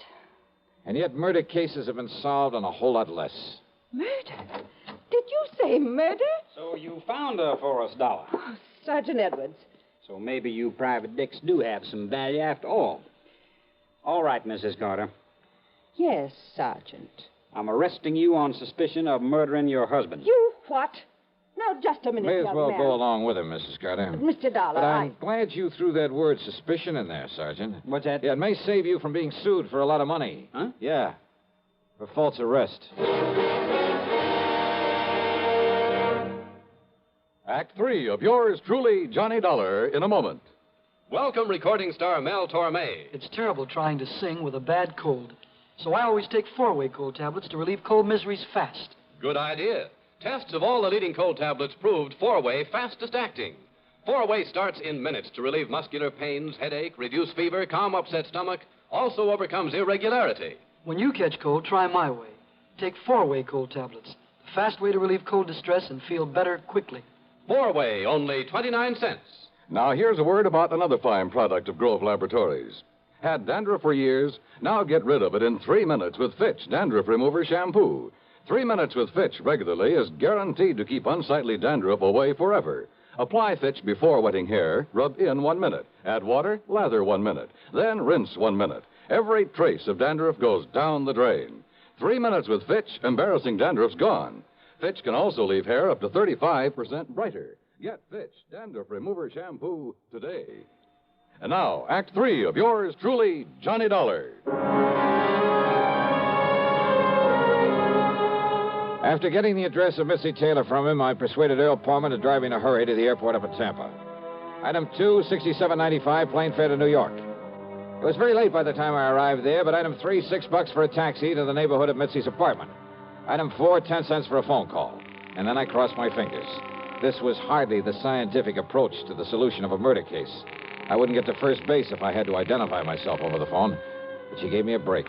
S7: And yet murder cases have been solved on a whole lot less.
S8: Murder? Did you say murder?
S4: So you found her for us, Dollar.
S8: Oh, Sergeant Edwards.
S4: So maybe you private dicks do have some value after all. All right, Mrs. Carter.
S8: Yes, Sergeant.
S4: I'm arresting you on suspicion of murdering your husband.
S8: You what? Now, just a minute,
S7: May as
S8: young
S7: well
S8: man.
S7: go along with him, Mrs. Carter.
S8: But, Mr. Dollar,
S7: But I'm glad you threw that word suspicion in there, Sergeant.
S4: What's that?
S7: Yeah, it may save you from being sued for a lot of money.
S4: Huh?
S7: Yeah. For false arrest.
S22: Act 3 of yours truly, Johnny Dollar, in a moment.
S11: Welcome, recording star Mel Torme.
S14: It's terrible trying to sing with a bad cold. So I always take 4-way cold tablets to relieve cold miseries fast.
S11: Good idea. Tests of all the leading cold tablets proved 4-way fastest acting. 4-way starts in minutes to relieve muscular pains, headache, reduce fever, calm upset stomach, also overcomes irregularity.
S14: When you catch cold, try my way. Take 4-way cold tablets. The fast way to relieve cold distress and feel better quickly.
S11: 4-way, only 29 cents.
S22: Now, here's a word about another fine product of Grove Laboratories. Had dandruff for years? Now get rid of it in 3 minutes with Fitch Dandruff Remover Shampoo. 3 minutes with Fitch regularly is guaranteed to keep unsightly dandruff away forever. Apply Fitch before wetting hair, rub in 1 minute. Add water, lather 1 minute. Then rinse 1 minute. Every trace of dandruff goes down the drain. 3 minutes with Fitch, embarrassing dandruff's gone. Fitch can also leave hair up to 35% brighter. Get Fitch Dandruff Remover Shampoo today. And now, Act 3 of yours truly, Johnny Dollar.
S7: After getting the address of Missy Taylor from him, I persuaded Earl Pullman to drive me in a hurry to the airport up at Tampa. Item 2, $67.95, plane fare to New York. It was very late by the time I arrived there, but item 3, $6 for a taxi to the neighborhood of Mitzi's apartment. Item 4, 10 cents for a phone call. And then I crossed my fingers. This was hardly the scientific approach to the solution of a murder case. I wouldn't get to first base if I had to identify myself over the phone. But she gave me a break.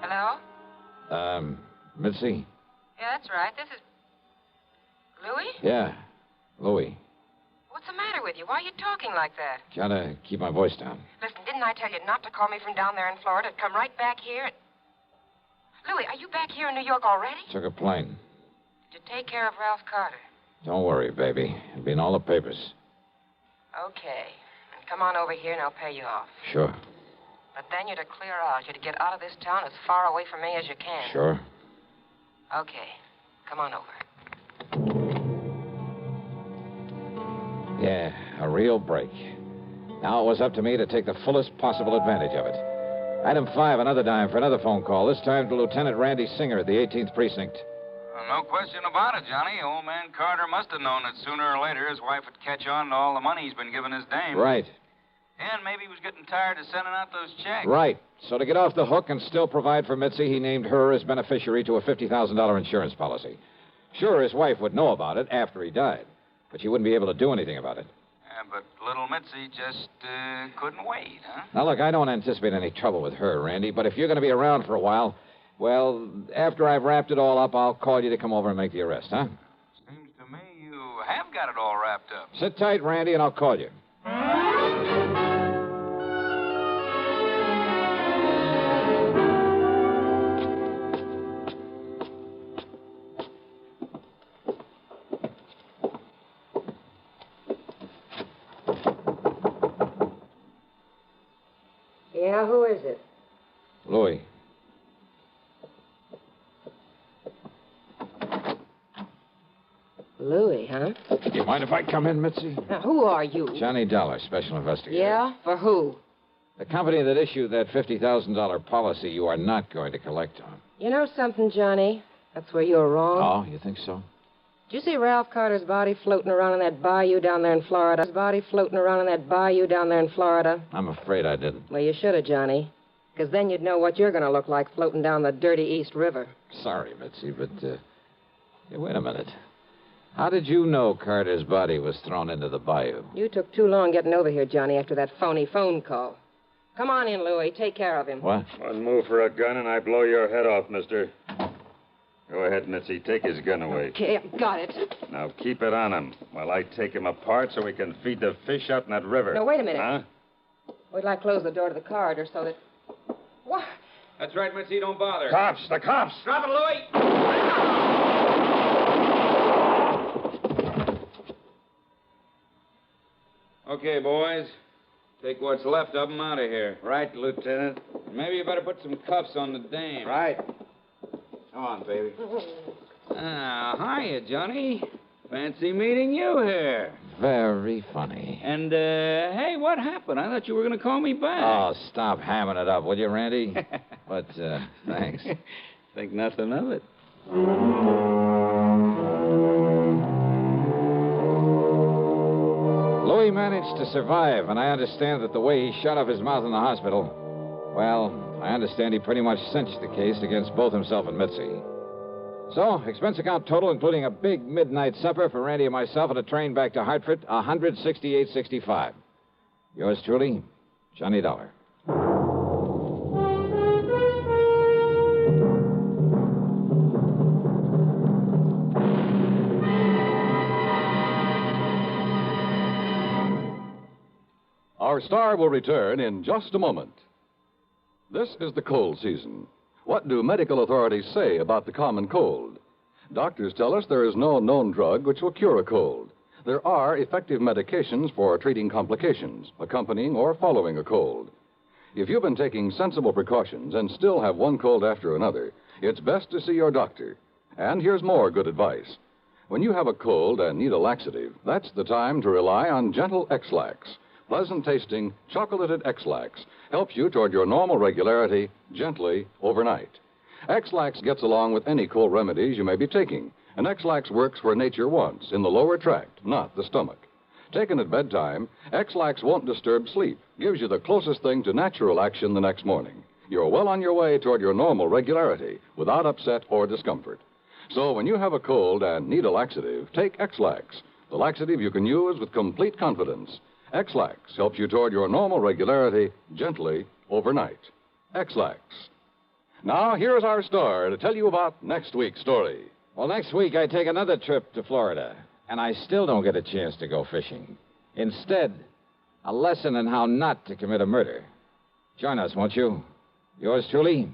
S3: Hello?
S7: Mitzi?
S3: Yeah, that's right. This is... Louis?
S7: Yeah, Louis.
S3: What's the matter with you? Why are you talking like that?
S7: Gotta keep my voice down.
S3: Listen, didn't I tell you not to call me from down there in Florida? Come right back here. Louis, are you back here in New York already?
S7: Took a plane.
S3: Did you take care of Ralph Carter?
S7: Don't worry, baby. It'll be in all the papers.
S3: Okay. And come on over here and I'll pay you off.
S7: Sure.
S3: But then you're to clear out. You're to get out of this town as far away from me as you can.
S7: Sure.
S3: Okay. Come on over.
S7: Yeah, a real break. Now it was up to me to take the fullest possible advantage of it. Item 5, another dime for another phone call, this time to Lieutenant Randy Singer at the 18th Precinct.
S17: No question about it, Johnny. Old man Carter must have known that sooner or later his wife would catch on to all the money he's been giving his dame.
S7: Right.
S17: And maybe he was getting tired of sending out those checks.
S7: Right. So to get off the hook and still provide for Mitzi, he named her as beneficiary to a $50,000 insurance policy. Sure, his wife would know about it after he died, but she wouldn't be able to do anything about it.
S17: Yeah, but little Mitzi just couldn't wait, huh?
S7: Now, look, I don't anticipate any trouble with her, Randy, but if you're going to be around for a while, well, after I've wrapped it all up, I'll call you to come over and make the arrest, huh?
S17: Seems to me you have got it all wrapped up.
S7: Sit tight, Randy, and I'll call you.
S3: Yeah, who is it?
S7: Louis.
S3: Louis, huh?
S7: Do you mind if I come in, Mitzi?
S3: Now, who are you?
S7: Johnny Dollar, special investigator.
S3: Yeah? For who?
S7: The company that issued that $50,000 policy you are not going to collect on.
S3: You know something, Johnny? That's where you're wrong.
S7: Oh, you think so?
S3: Did you see Ralph Carter's body floating around in that bayou down there in Florida? His body floating around in that bayou down there in Florida?
S7: I'm afraid I didn't.
S3: Well, you should have, Johnny. Because then you'd know what you're going to look like floating down the dirty East River.
S7: Sorry, Mitzi, but, hey, wait a minute. How did you know Carter's body was thrown into the bayou?
S3: You took too long getting over here, Johnny, after that phony phone call. Come on in, Louis. Take care of him.
S7: What?
S18: One move for a gun and I blow your head off, mister.
S6: Go ahead, Mitzi. Take his gun away.
S3: Okay, I've got it.
S6: Now keep it on him while I take him apart so we can feed the fish out in that river.
S3: No, wait a minute.
S6: Huh?
S3: Wait till I close the door to the corridor so that... What?
S4: That's right, Mitzi. Don't bother.
S6: Cops! The cops!
S4: Drop it, Louie! Okay, boys. Take what's left of them out of here.
S24: Right, Lieutenant.
S4: Maybe you better put some cuffs on the dame.
S24: Right. Come on, baby.
S4: Hiya, Johnny. Fancy meeting you here.
S7: Very funny.
S4: And, hey, what happened? I thought you were going to call me back.
S7: Oh, stop hamming it up, will you, Randy? But, thanks.
S4: Think nothing of it.
S7: Louis managed to survive, and I understand that the way he shut up his mouth in the hospital, well, I understand he pretty much cinched the case against both himself and Mitzi. So, expense account total, including a big midnight supper for Randy and myself and a train back to Hartford, $168.65. Yours truly, Johnny Dollar.
S22: Our star will return in just a moment. This is the cold season. What do medical authorities say about the common cold? Doctors tell us there is no known drug which will cure a cold. There are effective medications for treating complications, accompanying or following a cold. If you've been taking sensible precautions and still have one cold after another, it's best to see your doctor. And here's more good advice. When you have a cold and need a laxative, that's the time to rely on gentle X-Lax. Pleasant-tasting, chocolated X-Lax helps you toward your normal regularity gently overnight. X-Lax gets along with any cold remedies you may be taking, and X-Lax works where nature wants, in the lower tract, not the stomach. Taken at bedtime, X-Lax won't disturb sleep, gives you the closest thing to natural action the next morning. You're well on your way toward your normal regularity, without upset or discomfort. So when you have a cold and need a laxative, take X-Lax, the laxative you can use with complete confidence. X-Lax helps you toward your normal regularity gently overnight. X-Lax. Now, here's our star to tell you about next week's story.
S7: Well, next week I take another trip to Florida, and I still don't get a chance to go fishing. Instead, a lesson in how not to commit a murder. Join us, won't you? Yours truly,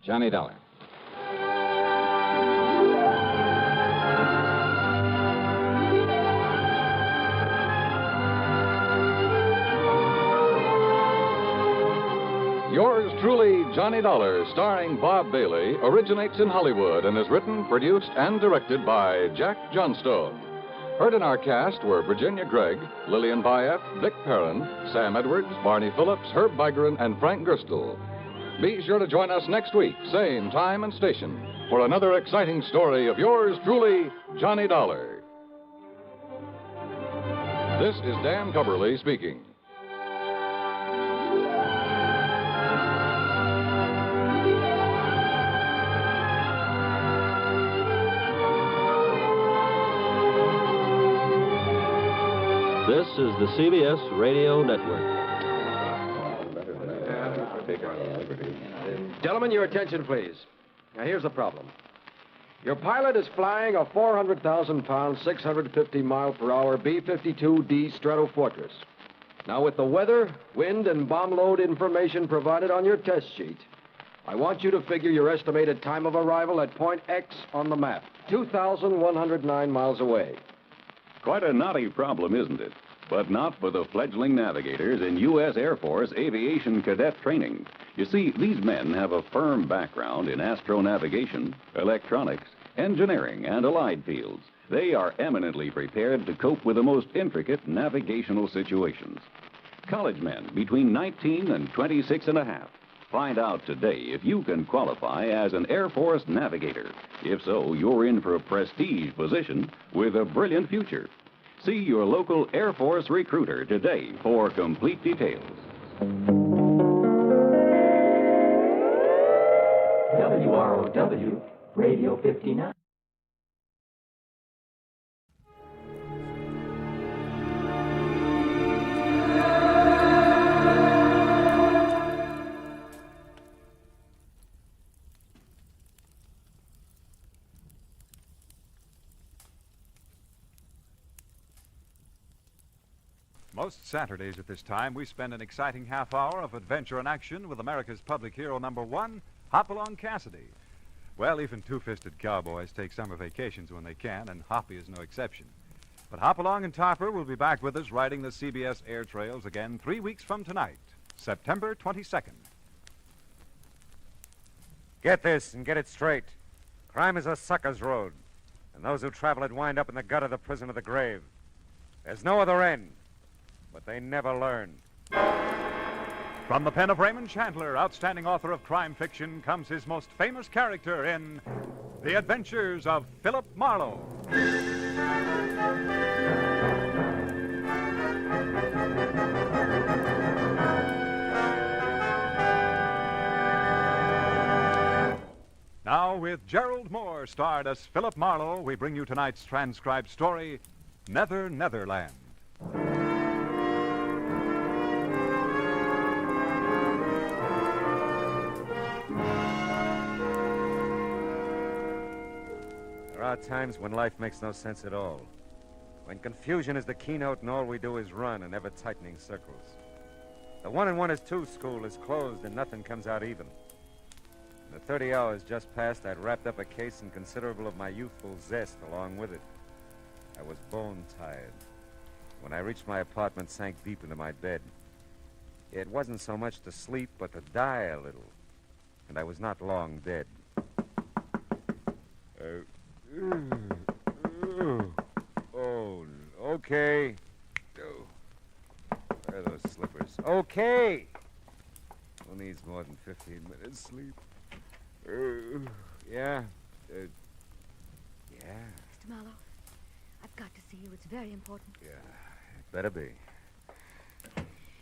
S7: Johnny Dollar.
S22: Yours truly, Johnny Dollar, starring Bob Bailey, originates in Hollywood and is written, produced, and directed by Jack Johnstone. Heard in our cast were Virginia Gregg, Lillian Bayef, Vic Perrin, Sam Edwards, Barney Phillips, Herb Bygren, and Frank Gerstle. Be sure to join us next week, same time and station, for another exciting story of yours truly, Johnny Dollar. This is Dan Cubberly speaking.
S12: This is the CBS Radio Network.
S15: Gentlemen, your attention, please. Now, here's the problem. Your pilot is flying a 400,000-pound, 650-mile-per-hour B-52D Stratofortress. Now, with the weather, wind, and bomb load information provided on your test sheet, I want you to figure your estimated time of arrival at point X on the map, 2,109 miles away.
S18: Quite a knotty problem, isn't it? But not for the fledgling navigators in U.S. Air Force aviation cadet training. You see, these men have a firm background in astronavigation, electronics, engineering, and allied fields. They are eminently prepared to cope with the most intricate navigational situations. College men between 19 and 26 and a half. Find out today if you can qualify as an Air Force navigator. If so, you're in for a prestige position with a brilliant future. See your local Air Force recruiter today for complete details.
S20: WROW, Radio 59.
S2: Most Saturdays at this time, we spend an exciting half hour of adventure and action with America's public hero #1, Hopalong Cassidy. Well, even two-fisted cowboys take summer vacations when they can, and Hoppy is no exception. But Hopalong and Topper will be back with us riding the CBS air trails again 3 weeks from tonight, September 22nd.
S10: Get this and get it straight. Crime is a sucker's road, and those who travel it wind up in the gut of the prison of the grave. There's no other end, but they never learn.
S2: From the pen of Raymond Chandler, outstanding author of crime fiction, comes his most famous character in The Adventures of Philip Marlowe. Now, with Gerald Moore starred as Philip Marlowe, we bring you tonight's transcribed story, Nether, Netherland.
S10: There are times when life makes no sense at all. When confusion is the keynote and all we do is run in ever-tightening circles. The 1 and 1 is 2 school is closed and nothing comes out even. In the 30 hours just passed, I'd wrapped up a case and considerable of my youthful zest along with it. I was bone-tired. When I reached my apartment, sank deep into my bed. It wasn't so much to sleep, but to die a little. And I was not long dead. Oh, okay. Where are those slippers? Okay. Who needs more than 15 minutes sleep? Yeah. Yeah.
S13: Mr. Marlowe, I've got to see you. It's very important.
S10: Yeah, it better be.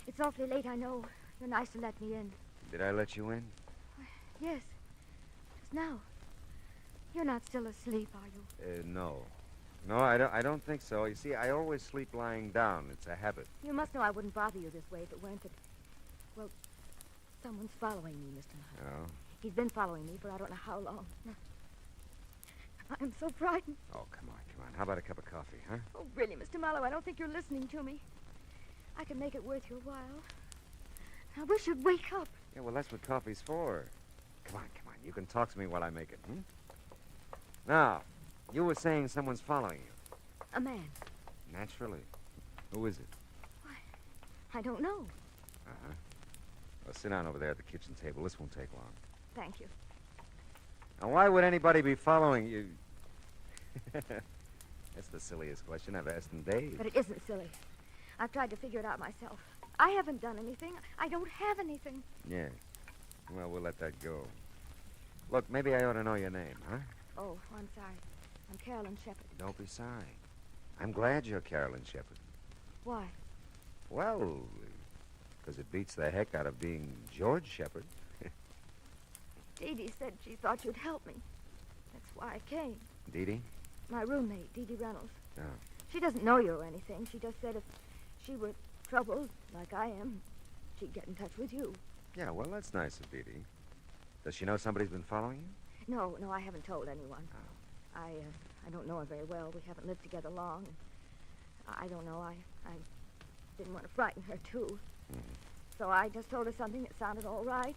S13: It's awfully late, I know. You're nice to let me in.
S10: Did I let you in?
S13: Yes. Just now. You're not still asleep, are you?
S10: No. No, I don't think so. You see, I always sleep lying down. It's a habit.
S13: You must know I wouldn't bother you this way if it weren't that... Well, someone's following me, Mr. Marlowe.
S10: Oh?
S13: He's been following me for I don't know how long. I'm so frightened.
S10: Oh, come on. How about a cup of coffee, huh?
S13: Oh, really, Mr. Marlowe, I don't think you're listening to me. I can make it worth your while. I wish you'd wake up.
S10: Yeah, well, that's what coffee's for. Come on. You can talk to me while I make it, hmm? Now, you were saying someone's following you.
S13: A man.
S10: Naturally. Who is it?
S13: Why, I don't know.
S10: Uh-huh. Well, sit down over there at the kitchen table. This won't take long.
S13: Thank you.
S10: Now, why would anybody be following you? That's the silliest question I've asked in days.
S13: But it isn't silly. I've tried to figure it out myself. I haven't done anything. I don't have anything.
S10: Yes. Well, we'll let that go. Look, maybe I ought to know your name, huh?
S13: Oh, I'm sorry. I'm Carolyn Shepherd.
S10: Don't be sorry. I'm glad you're Carolyn Shepherd.
S13: Why?
S10: Well, because it beats the heck out of being George Shepherd.
S13: Dee Dee said she thought you'd help me. That's why I came.
S10: Dee Dee?
S13: My roommate, Dee Dee Reynolds.
S10: Oh.
S13: She doesn't know you or anything. She just said if she were troubled, like I am, she'd get in touch with you.
S10: Yeah, well, that's nice of Dee Dee. Does she know somebody's been following you?
S13: No, I haven't told anyone. Oh. I don't know her very well. We haven't lived together long. I don't know. I didn't want to frighten her, too. Mm-hmm. So I just told her something that sounded all right.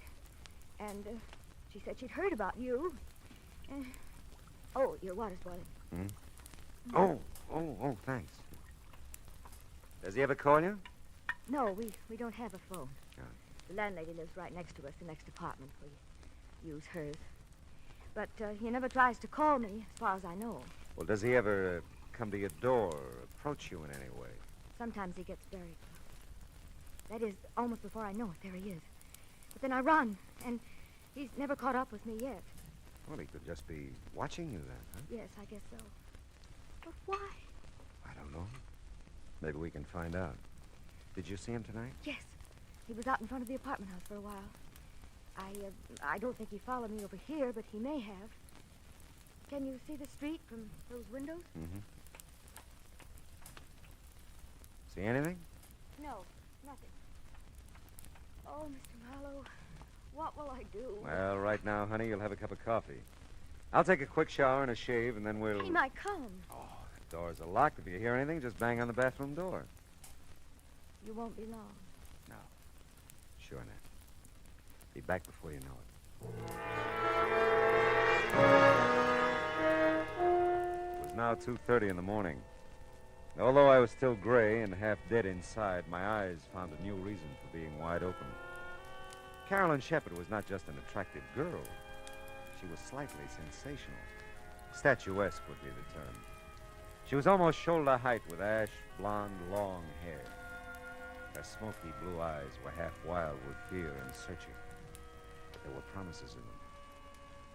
S13: And she said she'd heard about you. Oh, your water's boiling.
S10: Mm-hmm. Oh, thanks. Does he ever call you?
S13: No, we don't have a phone.
S10: Oh.
S13: The landlady lives right next to us, the next apartment. We use hers. But he never tries to call me, as far as I know.
S10: Well, does he ever come to your door or approach you in any way?
S13: Sometimes he gets very close. That is, almost before I know it, there he is. But then I run, and he's never caught up with me yet.
S10: Well, he could just be watching you then, huh?
S13: Yes, I guess so. But why?
S10: I don't know. Maybe we can find out. Did you see him tonight?
S13: Yes. He was out in front of the apartment house for a while. I don't think he followed me over here, but he may have. Can you see the street from those windows?
S10: Mm-hmm. See anything?
S13: No, nothing. Oh, Mr. Marlowe, what will I do?
S10: Well, right now, honey, you'll have a cup of coffee. I'll take a quick shower and a shave, and then we'll...
S13: He might come.
S10: Oh, the doors are locked. If you hear anything, just bang on the bathroom door.
S13: You won't be long.
S10: No. Sure not. Be back before you know it. It was now 2:30 in the morning. Although I was still gray and half dead inside, my eyes found a new reason for being wide open. Carolyn Shepard was not just an attractive girl. She was slightly sensational. Statuesque would be the term. She was almost shoulder height with ash blonde, long hair. Her smoky blue eyes were half wild with fear and searching. But there were promises in them.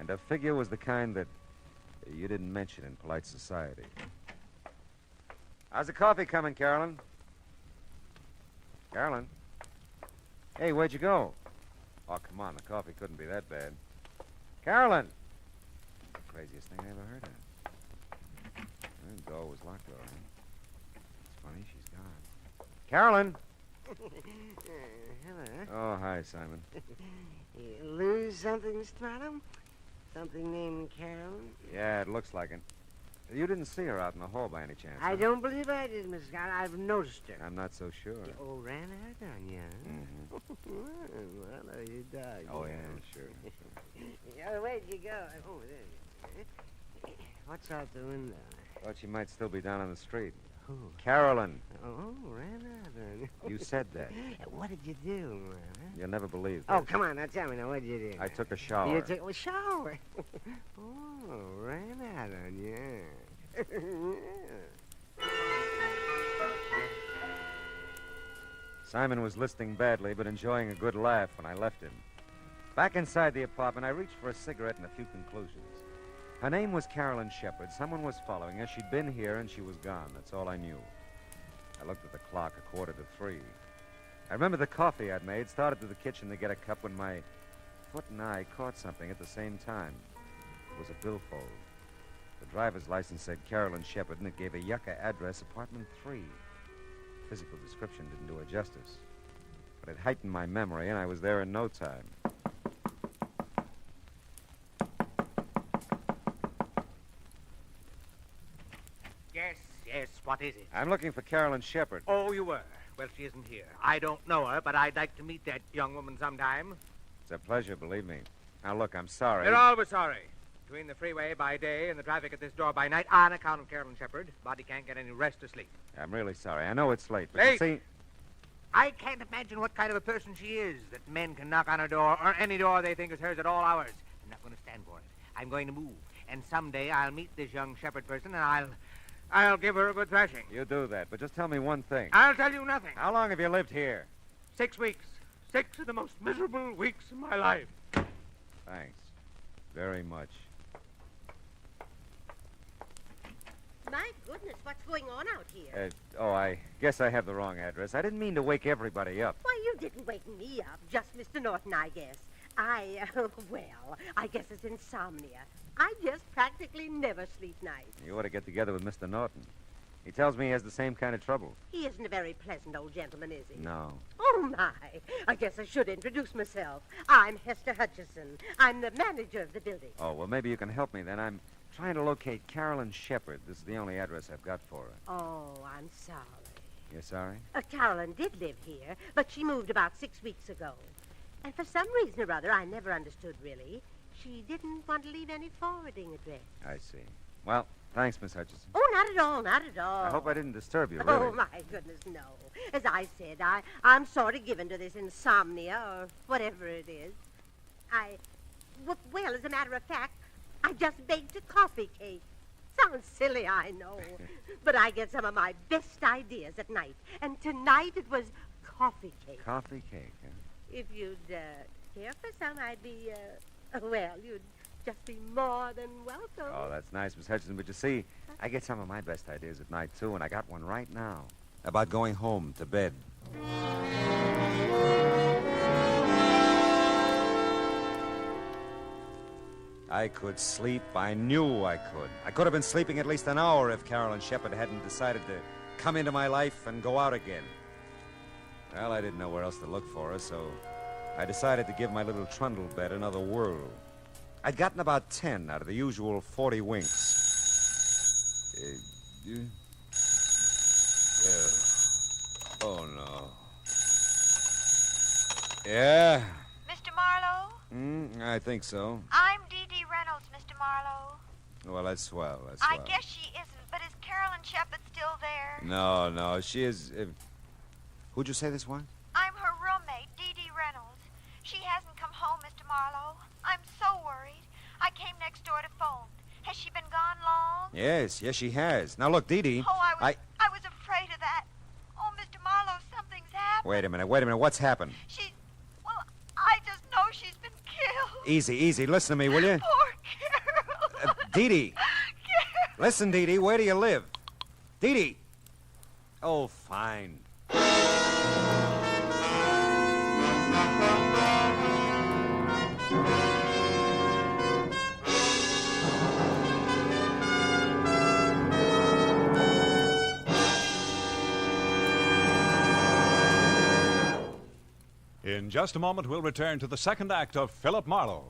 S10: And her figure was the kind that you didn't mention in polite society. How's the coffee coming, Carolyn? Carolyn? Hey, where'd you go? Oh, come on, the coffee couldn't be that bad. Carolyn! The craziest thing I ever heard of. The door was locked, all right. It's funny, she's gone. Carolyn!
S1: Hello.
S10: Oh, hi, Simon.
S1: You lose something, Mr. Marlowe? Something named Carolyn?
S10: Yeah, it looks like it. You didn't see her out in the hall by any chance,
S1: I
S10: huh?
S1: don't believe I did, Miss Scott. I've noticed her.
S10: I'm not so sure.
S1: Oh, ran out on you, huh? Well, you dog.
S10: Oh, yeah, sure.
S1: Yeah, where'd you go? Oh, there you go. What's out the window?
S10: Thought she might still be down on the street.
S1: Who?
S10: Carolyn.
S1: Oh, ran out on you.
S10: You said that.
S1: What did you do, man?
S10: You'll never believe
S1: Oh,
S10: this.
S1: come on, now tell me now, what did you do?
S10: I took a shower.
S1: You took a shower? Oh, ran out on you.
S10: Simon was listening badly, but enjoying a good laugh when I left him. Back inside the apartment, I reached for a cigarette and a few conclusions. Her name was Carolyn Shepard. Someone was following her. She'd been here, and she was gone. That's all I knew. I looked at the clock, 2:45. I remember the coffee I'd made, started to the kitchen to get a cup when my foot and eye caught something at the same time. It was a billfold. The driver's license said Carolyn Shepard, and it gave a yucca address, apartment 3. Physical description didn't do her justice. But it heightened my memory, and I was there in no time.
S5: Yes, what is it?
S10: I'm looking for Carolyn Shepard.
S5: Oh, you were? Well, she isn't here. I don't know her, but I'd like to meet that young woman sometime.
S10: It's a pleasure, believe me. Now, look, I'm sorry.
S5: You're always sorry. Between the freeway by day and the traffic at this door by night, on account of Carolyn Shepard, body can't get any rest or sleep.
S10: I'm really sorry. I know it's late, but
S5: Late?
S10: you see...
S5: I can't imagine what kind of a person she is, that men can knock on her door, or any door they think is hers at all hours. I'm not going to stand for it. I'm going to move. And someday I'll meet this young Shepard person, and I'll give her a good thrashing.
S10: You do that, but just tell me one thing.
S5: I'll tell you nothing.
S10: How long have you lived here?
S5: 6 weeks. 6 of the most miserable weeks of my life.
S10: Thanks. Very much.
S16: My goodness, what's going on out here?
S10: I guess I have the wrong address. I didn't mean to wake everybody up.
S16: Why, you didn't wake me up. Just Mr. Norton, I guess. Well, I guess it's insomnia. I just practically never sleep nights.
S10: You ought to get together with Mr. Norton. He tells me he has the same kind of trouble.
S16: He isn't a very pleasant old gentleman, is he?
S10: No.
S16: Oh, my. I guess I should introduce myself. I'm Hester Hutchison. I'm the manager of the building.
S10: Oh, well, maybe you can help me then. I'm trying to locate Carolyn Shepard. This is the only address I've got for her.
S16: Oh, I'm sorry.
S10: You're sorry?
S16: Carolyn did live here, but she moved about 6 weeks ago. And for some reason or other, I never understood really, she didn't want to leave any forwarding address.
S10: I see. Well, thanks, Miss Hutchison.
S16: Oh, not at all, not at all.
S10: I hope I didn't disturb you,
S16: Oh,
S10: really.
S16: my goodness, no. As I said, I'm sort of given to this insomnia or whatever it is. Well, as a matter of fact, I just baked a coffee cake. Sounds silly, I know. But I get some of my best ideas at night. And tonight it was coffee cake.
S10: Coffee cake, huh?
S16: If you'd care for some, I'd be, you'd just be more than welcome.
S10: Oh, that's nice, Miss Hutchison. But you see, I get some of my best ideas at night, too, and I got one right now. About going home to bed. I could sleep. I knew I could. I could have been sleeping at least an hour if Carolyn Shepard hadn't decided to come into my life and go out again. Well, I didn't know where else to look for her, so I decided to give my little trundle bed another whirl. I'd gotten about 10 out of the usual 40 winks. Oh, no. Yeah?
S13: Mr. Marlowe?
S10: I think so.
S13: I'm Dee Dee Reynolds, Mr. Marlowe.
S10: Well, that's swell. That's
S13: I
S10: swell.
S13: guess she isn't, but is Carolyn Shepard still there?
S10: No, she is... Who'd you say this was?
S13: I'm her roommate, Dee Dee Reynolds. She hasn't come home, Mr. Marlowe. I'm so worried. I came next door to phone. Has she been gone long?
S10: Yes, she has. Now, look, Dee Dee...
S13: Oh, I was afraid of that. Oh, Mr. Marlowe, something's happened.
S10: Wait a minute. What's happened?
S13: Well, I just know she's been killed.
S10: Easy. Listen to me, will you?
S13: Poor Carol.
S10: Dee Dee. Listen, Dee Dee, where do you live? Dee Dee. Oh, fine.
S2: In just a moment, we'll return to the second act of Philip Marlowe.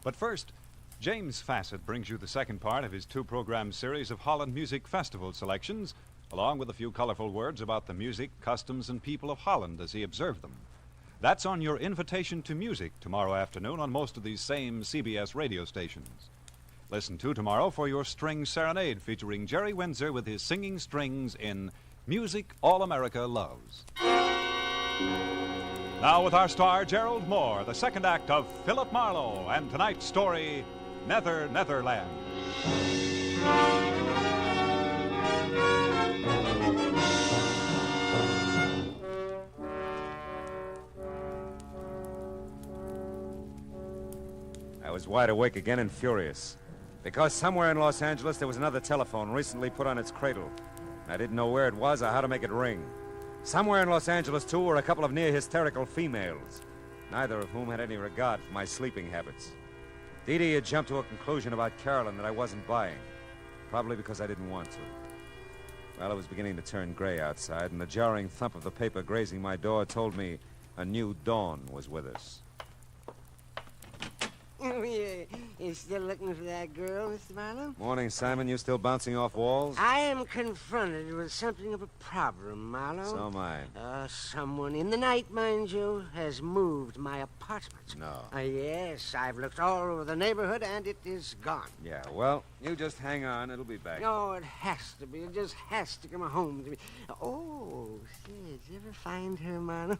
S2: But first, James Fassett brings you the second part of his two-program series of Holland Music Festival selections, along with a few colorful words about the music, customs, and people of Holland as he observed them. That's on your invitation to music tomorrow afternoon on most of these same CBS radio stations. Listen to tomorrow for your string serenade featuring Jerry Windsor with his singing strings in Music All America Loves. Now with our star, Gerald Moore, the second act of Philip Marlowe, and tonight's story, Nether, Netherland.
S10: I was wide awake again and furious. Because somewhere in Los Angeles there was another telephone recently put on its cradle. I didn't know where it was or how to make it ring. Somewhere in Los Angeles, too, were a couple of near-hysterical females, neither of whom had any regard for my sleeping habits. Dee Dee had jumped to a conclusion about Carolyn that I wasn't buying, probably because I didn't want to. Well, it was beginning to turn gray outside, and the jarring thump of the paper grazing my door told me a new dawn was with us.
S1: Oh, yeah. You still looking for that girl, Mr. Marlowe?
S10: Morning, Simon. You still bouncing off walls?
S1: I am confronted with something of a problem, Marlowe.
S10: So am I.
S1: Someone in the night, mind you, has moved my apartment.
S10: No.
S1: Yes, I've looked all over the neighborhood, and it is gone.
S10: Yeah, well, you just hang on. It'll be back.
S1: No, it has to be. It just has to come home to me. Oh, say, did you ever find her, Marlowe?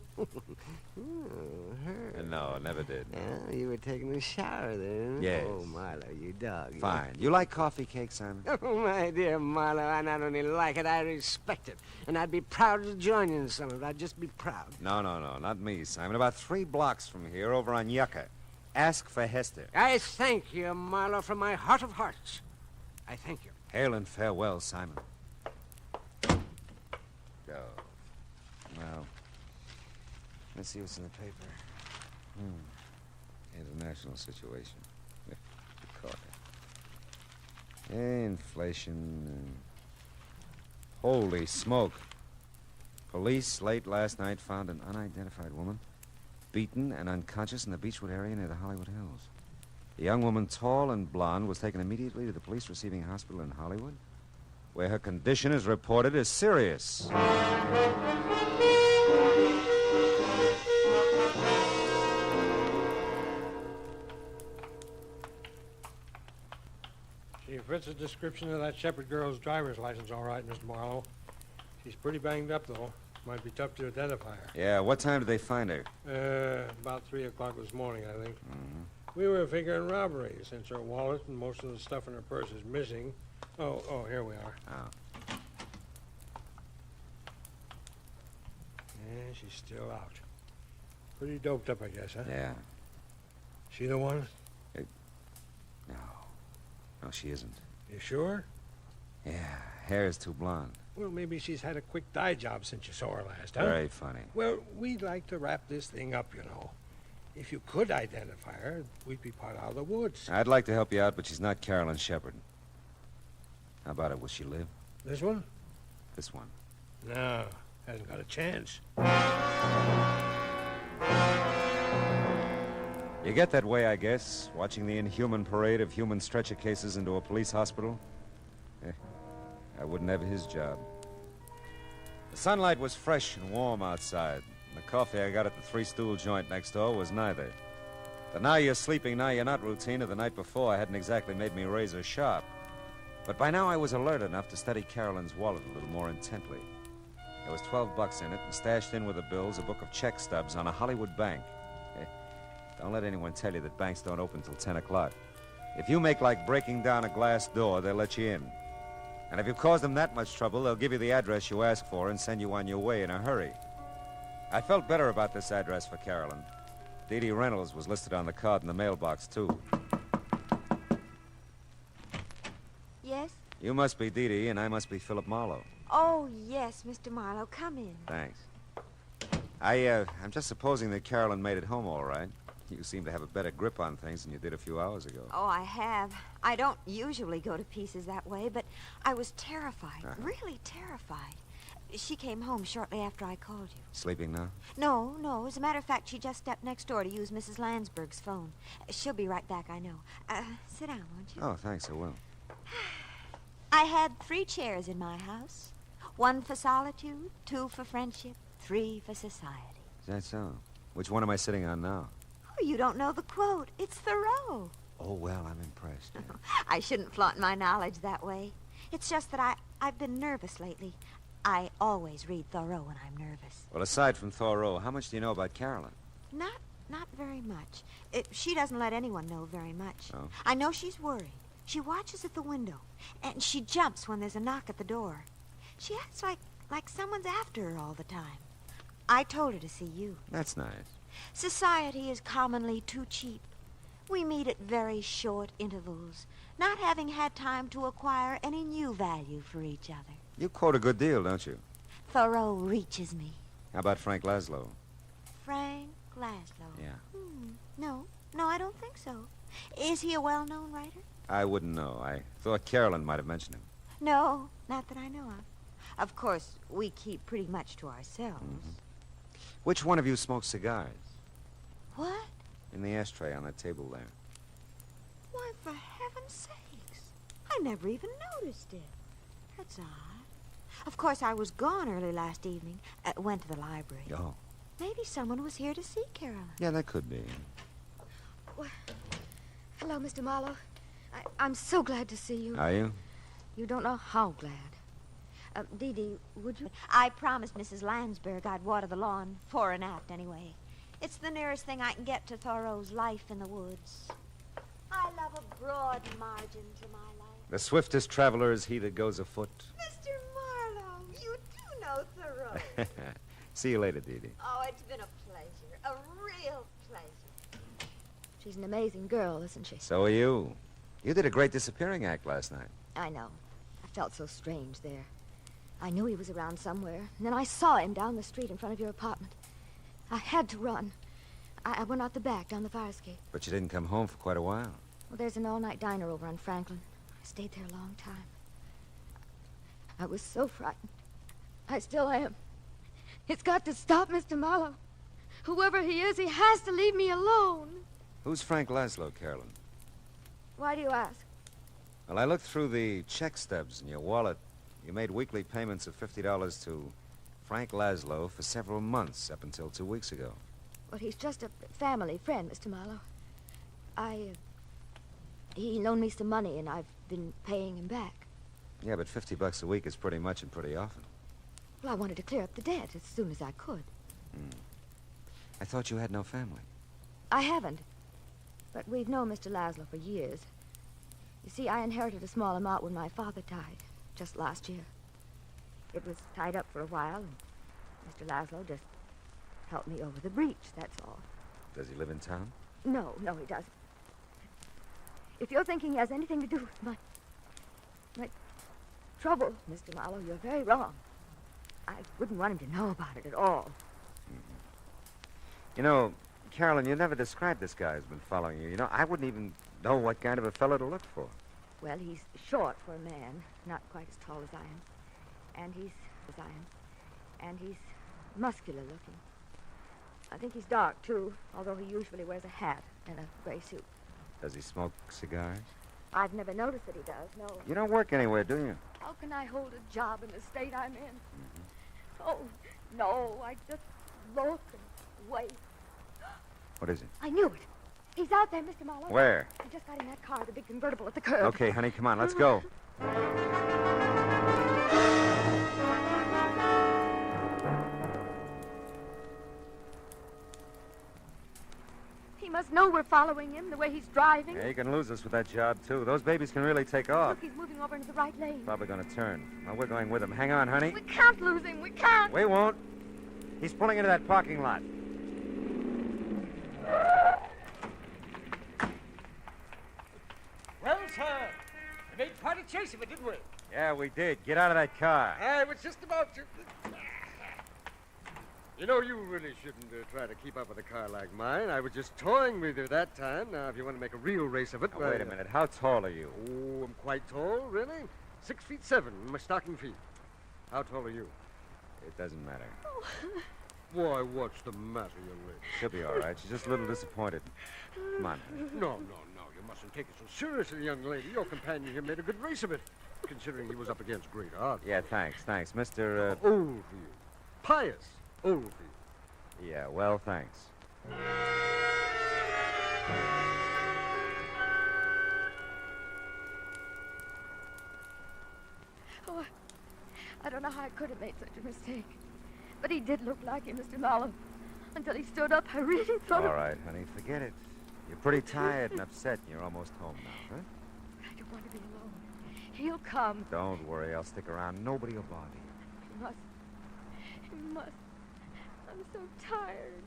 S1: Her.
S10: No, never did.
S1: Well, you were taking a shower then.
S10: Yes.
S1: Oh, Marlowe, you dog.
S10: Fine. You like coffee cake, Simon?
S1: Oh, my dear Marlowe, I not only like it, I respect it. And I'd be proud to join you in some of it. I'd just be proud.
S10: No, not me, Simon. About 3 blocks from here, over on Yucca. Ask for Hester.
S1: I thank you, Marlowe, from my heart of hearts. I thank you.
S10: Hail and farewell, Simon. Go. Well, let's see what's in the paper. International situation. Inflation. Holy smoke. Police late last night found an unidentified woman beaten and unconscious in the Beechwood area near the Hollywood Hills. The young woman, tall and blonde, was taken immediately to the police receiving hospital in Hollywood, where her condition is reported as serious.
S9: She fits the description of that Shepherd girl's driver's license all right, Mr. Marlowe. She's pretty banged up, though. Might be tough to identify her.
S10: Yeah, what time did they find her?
S9: About 3 o'clock this morning, I think. We were figuring robbery, since her wallet and most of the stuff in her purse is missing. Oh, here we are.
S10: Oh.
S9: Yeah, she's still out. Pretty doped up, I guess, huh?
S10: Yeah.
S9: She the one?
S10: No, she isn't.
S9: You sure?
S10: Yeah, hair is too blonde.
S9: Well, maybe she's had a quick dye job since you saw her last, huh?
S10: Very funny.
S9: Well, we'd like to wrap this thing up, you know. If you could identify her, we'd be part out of the woods.
S10: I'd like to help you out, but she's not Carolyn Shepard. How about it? Will she live?
S9: This one?
S10: This one.
S9: No, hasn't got a chance.
S10: You get that way, I guess, watching the inhuman parade of human stretcher cases into a police hospital. I wouldn't have his job. The sunlight was fresh and warm outside. And the coffee I got at the three-stool joint next door was neither. The now you're sleeping, now you're not routine of the night before hadn't exactly made me razor sharp. But by now I was alert enough to study Carolyn's wallet a little more intently. There was $12 in it, and stashed in with the bills a book of check stubs on a Hollywood bank. Don't let anyone tell you that banks don't open till 10 o'clock. If you make like breaking down a glass door, they'll let you in. And if you cause them that much trouble, they'll give you the address you ask for and send you on your way in a hurry. I felt better about this address for Carolyn. Dee Dee Reynolds was listed on the card in the mailbox, too.
S8: Yes?
S10: You must be Dee Dee, and I must be Philip Marlowe.
S8: Oh, yes, Mr. Marlowe. Come in.
S10: Thanks. I'm just supposing that Carolyn made it home all right. You seem to have a better grip on things than you did a few hours ago.
S8: Oh, I have. I don't usually go to pieces that way, but I was terrified. Really terrified. She came home shortly after I called you.
S10: Sleeping now?
S8: No. As a matter of fact, she just stepped next door to use Mrs. Landsberg's phone. She'll be right back, I know. Sit down, won't you?
S10: Oh, thanks, I will.
S8: I had 3 chairs in my house. 1 for solitude, 2 for friendship, 3 for society.
S10: Is that so? Which one am I sitting on now?
S8: Oh, you don't know the quote. It's Thoreau.
S10: Oh, well, I'm impressed.
S8: I shouldn't flaunt my knowledge that way. It's just that I've been nervous lately. I always read Thoreau when I'm nervous.
S10: Well, aside from Thoreau, how much do you know about Carolyn?
S8: Not very much. She doesn't let anyone know very much.
S10: Oh?
S8: I know she's worried. She watches at the window, and she jumps when there's a knock at the door. She acts like someone's after her all the time. I told her to see you.
S10: That's nice.
S8: Society is commonly too cheap. We meet at very short intervals, not having had time to acquire any new value for each other.
S10: You quote a good deal, don't you?
S8: Thoreau reaches me.
S10: How about Frank Laszlo?
S8: Frank Laszlo?
S10: Yeah.
S8: No, I don't think so. Is he a well-known writer?
S10: I wouldn't know. I thought Carolyn might have mentioned him.
S8: No, not that I know of. Of course, we keep pretty much to ourselves.
S10: Mm-hmm. Which one of you smokes cigars?
S8: What?
S10: In the ashtray on that table there.
S8: Why, for heaven's sakes. I never even noticed it. That's odd. Of course, I was gone early last evening. Went to the library.
S10: Oh.
S8: Maybe someone was here to see Carolyn.
S10: Yeah, that could be.
S13: Well, hello, Mr. Marlowe. I'm so glad to see you.
S10: Are you?
S13: You don't know how glad. Dee Dee, would you?
S8: I promised Mrs. Landsberg I'd water the lawn, fore and aft anyway. It's the nearest thing I can get to Thoreau's Life in the Woods. I love a broad margin to my life.
S10: The swiftest traveler is he that goes afoot.
S8: Mr. Marlowe, you do know Thoreau.
S10: See you later, Dee Dee.
S8: Oh, it's been a pleasure. A real pleasure.
S13: She's an amazing girl, isn't she?
S10: So are you. You did a great disappearing act last night.
S13: I know. I felt so strange there. I knew he was around somewhere, and then I saw him down the street in front of your apartment. I had to run. I went out the back, down the fire escape.
S10: But you didn't come home for quite a while.
S13: Well, there's an all-night diner over on Franklin. I stayed there a long time. I was so frightened. I still am. It's got to stop, Mr. Marlowe. Whoever he is, he has to leave me alone.
S10: Who's Frank Laszlo, Carolyn?
S13: Why do you ask?
S10: Well, I looked through the check stubs in your wallet. You made weekly payments of $50 to Frank Laszlo for several months, up until 2 weeks ago.
S13: Well, he's just a family friend, Mr. Marlowe. He loaned me some money, and I've been paying him back.
S10: Yeah, but $50 a week is pretty much and pretty often.
S13: Well, I wanted to clear up the debt as soon as I could.
S10: I thought you had no family.
S13: I haven't. But we've known Mr. Laszlo for years. You see, I inherited a small amount when my father died, just last year. It was tied up for a while, and Mr. Laszlo just helped me over the breach, that's all.
S10: Does he live in town?
S13: No, he doesn't. If you're thinking he has anything to do with my trouble, Mr. Marlowe, you're very wrong. I wouldn't want him to know about it at all.
S10: You know, Carolyn, you never described this guy who's been following you. You know, I wouldn't even know what kind of a fellow to look for.
S13: Well, he's short for a man, not quite as tall as I am. And he's muscular looking. I think he's dark, too, although he usually wears a hat and a gray suit.
S10: Does he smoke cigars?
S13: I've never noticed that he does, no.
S10: You don't work anywhere, do you?
S13: How can I hold a job in the state I'm in? Oh, no, I just look and wait.
S10: What is it?
S13: I knew it. He's out there, Mr. Marlowe.
S10: Where?
S13: He just got in that car, the big convertible at the curb.
S10: Okay, honey, come on, let's go.
S13: He must know we're following him the way he's driving.
S10: Yeah, he can lose us with that job, too. Those babies can really take off.
S13: Look, he's moving over into the right lane.
S10: Probably going to turn. Well, we're going with him. Hang on, honey.
S13: We can't lose him. We can't.
S10: We won't. He's pulling into that parking lot.
S1: Well, sir, we made quite a chase of it, didn't we?
S10: Yeah, we did. Get out of that car.
S9: I was just about to... You know, you really shouldn't try to keep up with a car like mine. I was just toying with you that time. Now, if you want to make a real race of it...
S10: Now, wait a minute. How tall are you?
S9: Oh, I'm quite tall, really. 6'7" in my stocking feet. How tall are you?
S10: It doesn't matter.
S9: Why, what's the matter, young lady?
S10: She'll be all right. She's just a little disappointed. Come on.
S9: No. You mustn't take it so seriously, young lady. Your companion here made a good race of it, considering he was up against great odds.
S10: Yeah, thanks. Mr.
S9: Old for you. Pious. Old for you.
S10: Yeah, well, thanks.
S13: Oh, I don't know how I could have made such a mistake. But he did look like him, Mr. Marlowe. Until he stood up, I really thought...
S10: All right, honey, forget it. You're pretty tired and upset, and you're almost home now, huh?
S13: I don't want to be alone. He'll come.
S10: Don't worry, I'll stick around. Nobody will bother you.
S13: He must. He must. I'm so tired.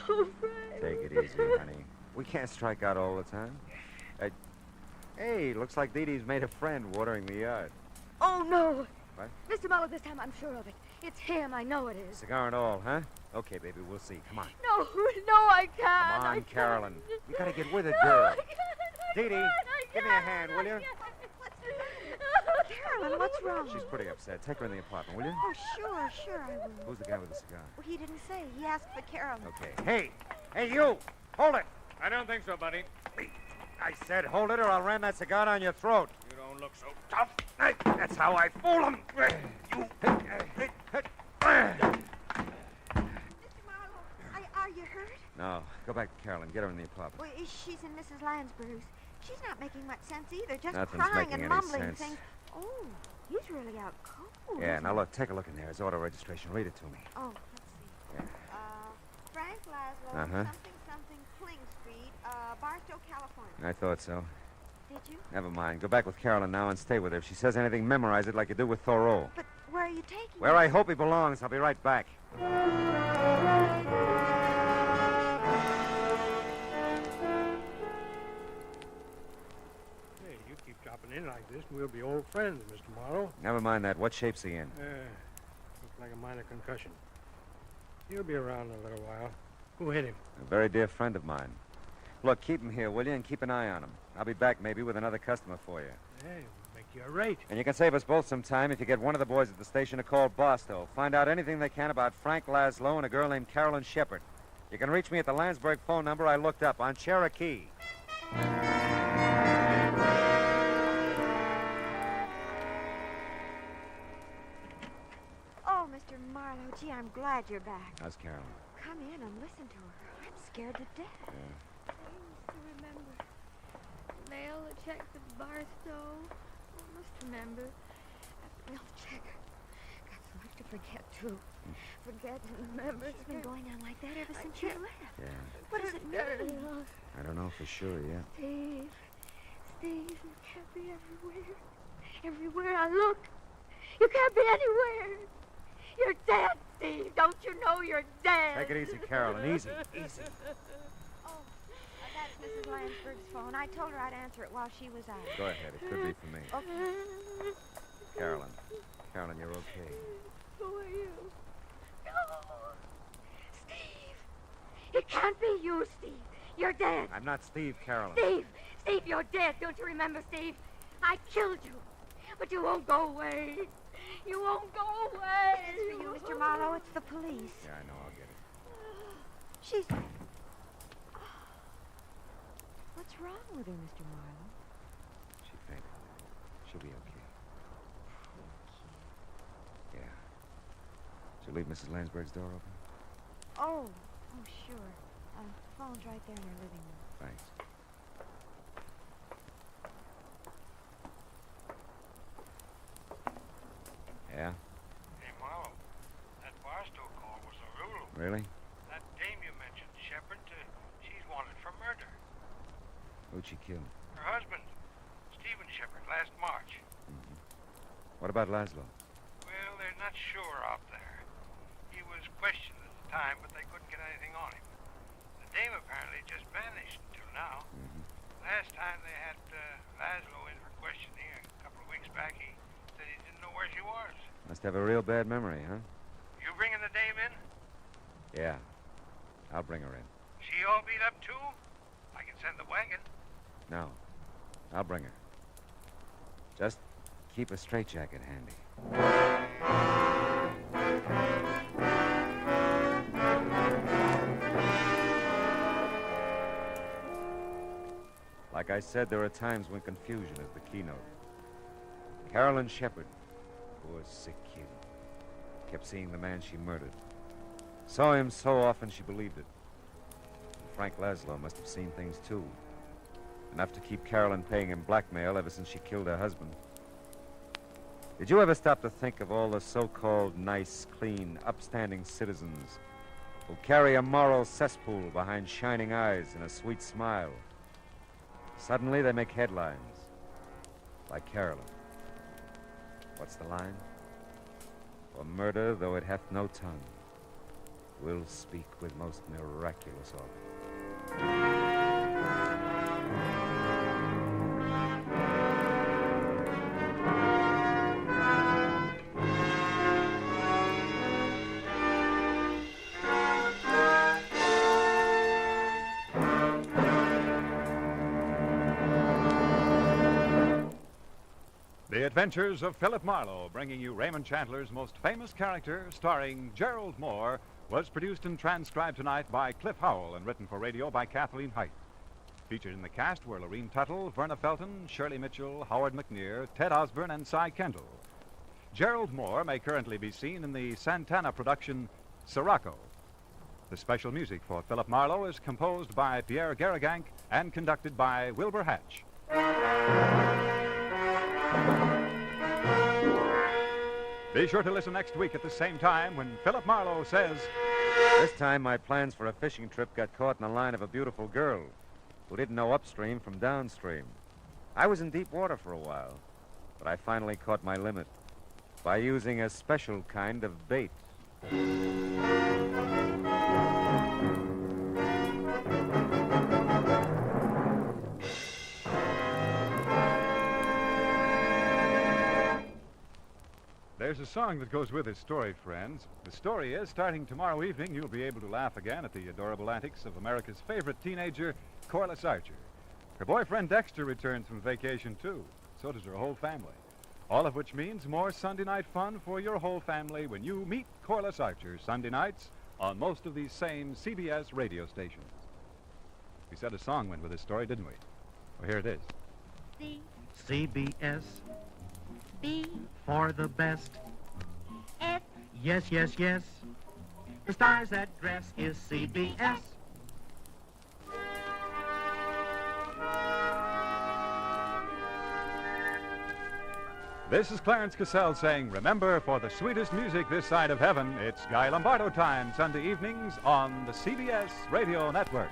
S13: So afraid.
S10: Take it easy, honey. We can't strike out all the time. Hey, looks like Dee Dee's made a friend watering the yard.
S13: Oh, no.
S10: What?
S13: Mr. Marlowe, this time I'm sure of it. It's him. I know it is.
S10: Cigar and all, huh? Okay, baby, we'll see. Come on.
S13: No, I can't.
S10: Come on, Carolyn. You gotta get with it,
S13: No,
S10: girl.
S13: I can't.
S10: Dee Dee, give me a hand, will you?
S8: Carolyn, what's wrong?
S10: She's pretty upset. Take her in the apartment, will you?
S8: Oh, sure, I will.
S10: Who's the guy with the cigar?
S8: Well, he didn't say. He asked for Carolyn.
S10: Okay. Hey, you! Hold it!
S9: I don't think so, buddy.
S10: I said hold it or I'll ram that cigar down your throat.
S9: You don't look so tough.
S10: That's how I fool him.
S8: Are you hurt?
S10: No, go back to Carolyn. Get her in the apartment.
S8: Well, she's in Mrs. Lansbury's. She's not making much sense either. Just
S10: Nothing's
S8: crying
S10: making
S8: and
S10: any
S8: mumbling
S10: sense.
S8: things. Oh, he's really out cold.
S10: Yeah, now look, take a look in there. His auto registration. Read it to me.
S8: Oh, let's see. Frank Laszlo,
S10: Uh-huh.
S8: something Kling Street, Barstow, California.
S10: I thought so.
S8: Did you?
S10: Never mind. Go back with Carolyn now and stay with her. If she says anything, memorize it like you do with Thoreau.
S8: But where are you taking
S10: Where I hope he belongs. I'll be right back.
S9: Hey, you keep dropping in like this, and we'll be old friends, Mr. Marlowe.
S10: Never mind that. What shape's he in?
S9: Looks like a minor concussion. He'll be around in a little while. Who hit him?
S10: A very dear friend of mine. Look, keep him here, will you, and keep an eye on him. I'll be back maybe with another customer for you.
S9: Hey, we'll make you a rate.
S10: And you can save us both some time if you get one of the boys at the station to call Barstow. Find out anything they can about Frank Laszlo and a girl named Carolyn Shepard. You can reach me at the Landsberg phone number I looked up on Cherokee.
S8: Oh, Mr. Marlowe, gee, I'm glad you're back.
S10: How's Carolyn?
S8: Come in and listen to her. I'm scared to death.
S10: Yeah.
S13: I must remember. Mail a check to Barstow. I must remember. That mail check. Got so much to forget, too. Forget and remember.
S8: It's been going on like that ever since you left.
S10: Yeah.
S8: What does it mean?
S10: I don't know for sure yet.
S13: Steve, you can't be everywhere. Everywhere I look, you can't be anywhere. You're dead, Steve. Don't you know you're dead?
S10: Take it easy, Carolyn. Easy. Easy.
S8: Oh, that's Mrs. Lansberg's phone. I told her I'd answer it while she was out.
S10: Go ahead. It could be for me.
S8: Okay.
S10: Carolyn, you're okay.
S13: Who are you? No. Steve. It can't be you, Steve. You're dead.
S10: I'm not Steve, Carolyn.
S13: Steve, you're dead. Don't you remember, Steve? I killed you. But you won't go away. You won't go away.
S8: It's for you, Mr. Marlowe. It's the police.
S10: Yeah, I know. I'll get it.
S8: She's... What's wrong with her, Mr. Marlowe?
S10: She fainted. She'll be okay. Yeah. Did you leave Mrs. Landsberg's door open?
S8: Oh, sure. Phone's right there in her living room.
S10: Thanks. Yeah?
S9: Hey, Marlowe, that Barstow call was a rule.
S10: Really?
S9: That dame you mentioned, Shepard, she's wanted for murder.
S10: Who'd she kill?
S9: Her husband, Stephen Shepard, last March.
S10: What about Laszlo?
S9: Well, they're not sure out there. He was questioned at the time, but they couldn't get anything on him. The dame apparently just vanished until now. Last time they had Laszlo in for questioning a couple of weeks back, he said he didn't know where she was.
S10: Must have a real bad memory, huh?
S9: You bringing the dame in?
S10: Yeah. I'll bring her in.
S9: She all beat up, too? I can send the wagon.
S10: No. I'll bring her. Just keep a straitjacket handy. Like I said, there are times when confusion is the keynote. Carolyn Shepard, poor sick kid, kept seeing the man she murdered. Saw him so often she believed it. And Frank Laszlo must have seen things too. Enough to keep Carolyn paying him blackmail ever since she killed her husband. Did you ever stop to think of all the so-called nice, clean, upstanding citizens who carry a moral cesspool behind shining eyes and a sweet smile? Suddenly they make headlines, like Carolyn. What's the line? For murder, though it hath no tongue, will speak with most miraculous organ.
S2: The Adventures of Philip Marlowe, bringing you Raymond Chandler's most famous character, starring Gerald Moore, was produced and transcribed tonight by Cliff Howell and written for radio by Kathleen Height. Featured in the cast were Lorene Tuttle, Verna Felton, Shirley Mitchell, Howard McNear, Ted Osborne, and Cy Kendall. Gerald Moore may currently be seen in the Santana production Sirocco. The special music for Philip Marlowe is composed by Pierre Garrigank and conducted by Wilbur Hatch. Be sure to listen next week at the same time when Philip Marlowe says...
S10: This time my plans for a fishing trip got caught in the line of a beautiful girl who didn't know upstream from downstream. I was in deep water for a while, but I finally caught my limit by using a special kind of bait.
S2: There's a song that goes with this story, friends. The story is, starting tomorrow evening, you'll be able to laugh again at the adorable antics of America's favorite teenager, Corliss Archer. Her boyfriend Dexter returns from vacation, too. So does her whole family. All of which means more Sunday night fun for your whole family when you meet Corliss Archer Sunday nights on most of these same CBS radio stations. We said a song went with this story, didn't we? Well, here it is.
S14: CBS. B for the best.
S16: F.
S14: Yes, yes, yes. The star's address is CBS.
S2: This is Clarence Cassell saying, remember, for the sweetest music this side of heaven, it's Guy Lombardo time, Sunday evenings on the CBS Radio Network.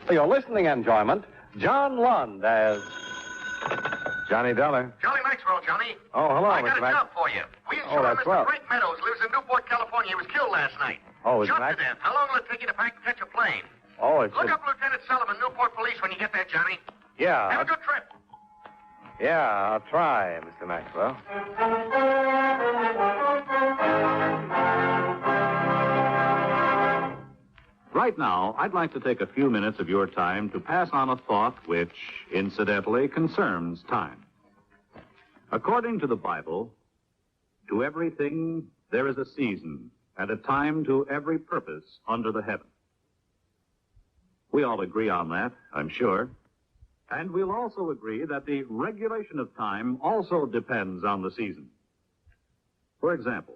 S19: For your listening enjoyment, John Lund as Johnny Dollar.
S21: Johnny Maxwell, Johnny.
S19: Oh, hello,
S21: I got
S19: Mr.
S21: a
S19: Max.
S21: job for you. We insured
S19: that's
S21: Mr.
S19: swell.
S21: Frank Meadows, lives in Newport, California. He was killed last night.
S19: Oh, is
S21: Shot
S19: Max?
S21: to death. How long will it take you to pack and catch a plane?
S19: Oh, it's
S21: Look up Lieutenant Sullivan, Newport Police, when you get there, Johnny.
S19: Yeah.
S21: Have a good trip.
S19: Yeah, I'll try, Mr. Maxwell.
S18: Right now, I'd like to take a few minutes of your time to pass on a thought which, incidentally, concerns time. According to the Bible, to everything there is a season and a time to every purpose under the heaven. We all agree on that, I'm sure. And we'll also agree that the regulation of time also depends on the season. For example,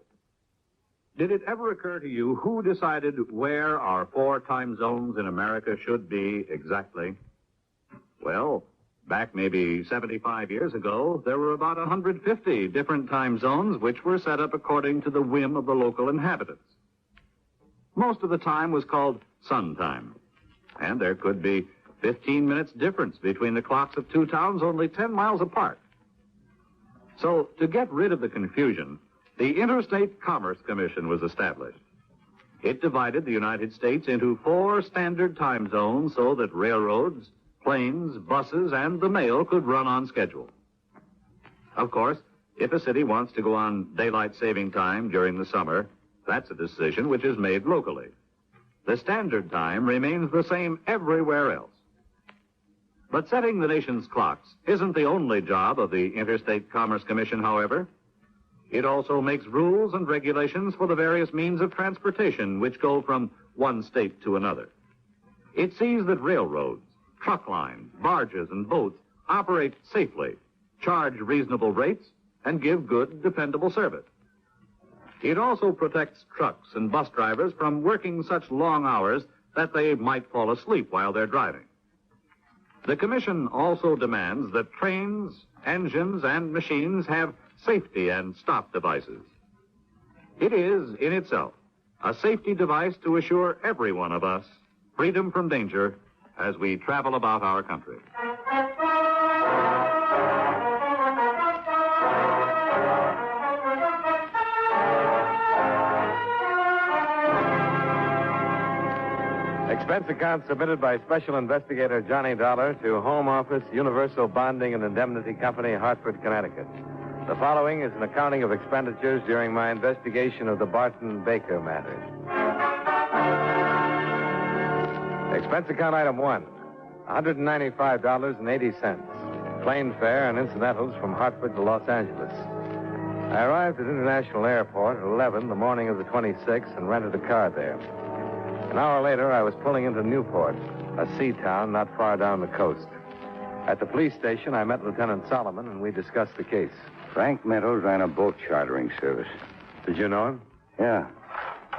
S18: did it ever occur to you who decided where our 4 time zones in America should be exactly? Well, back maybe 75 years ago, there were about 150 different time zones which were set up according to the whim of the local inhabitants. Most of the time was called sun time, and there could be 15 minutes difference between the clocks of 2 towns only 10 miles apart. So, to get rid of the confusion, the Interstate Commerce Commission was established. It divided the United States into 4 standard time zones so that railroads, planes, buses, and the mail could run on schedule. Of course, if a city wants to go on daylight saving time during the summer, that's a decision which is made locally. The standard time remains the same everywhere else. But setting the nation's clocks isn't the only job of the Interstate Commerce Commission, however. It also makes rules and regulations for the various means of transportation which go from one state to another. It sees that railroads, truck lines, barges, and boats operate safely, charge reasonable rates, and give good, dependable service. It also protects trucks and bus drivers from working such long hours that they might fall asleep while they're driving. The Commission also demands that trains, engines, and machines have safety and stop devices. It is, in itself, a safety device to assure every one of us freedom from danger as we travel about our country.
S10: Expense account submitted by Special Investigator Johnny Dollar to Home Office, Universal Bonding and Indemnity Company, Hartford, Connecticut. The following is an accounting of expenditures during my investigation of the Barton Baker matter. Expense account item 1, $195.80. Plane fare and incidentals from Hartford to Los Angeles. I arrived at International Airport at 11 the morning of the 26th and rented a car there. An hour later, I was pulling into Newport, a sea town not far down the coast. At the police station, I met Lieutenant Solomon, and we discussed the case.
S3: Frank Meadows ran a boat chartering service.
S10: Did you know him?
S3: Yeah.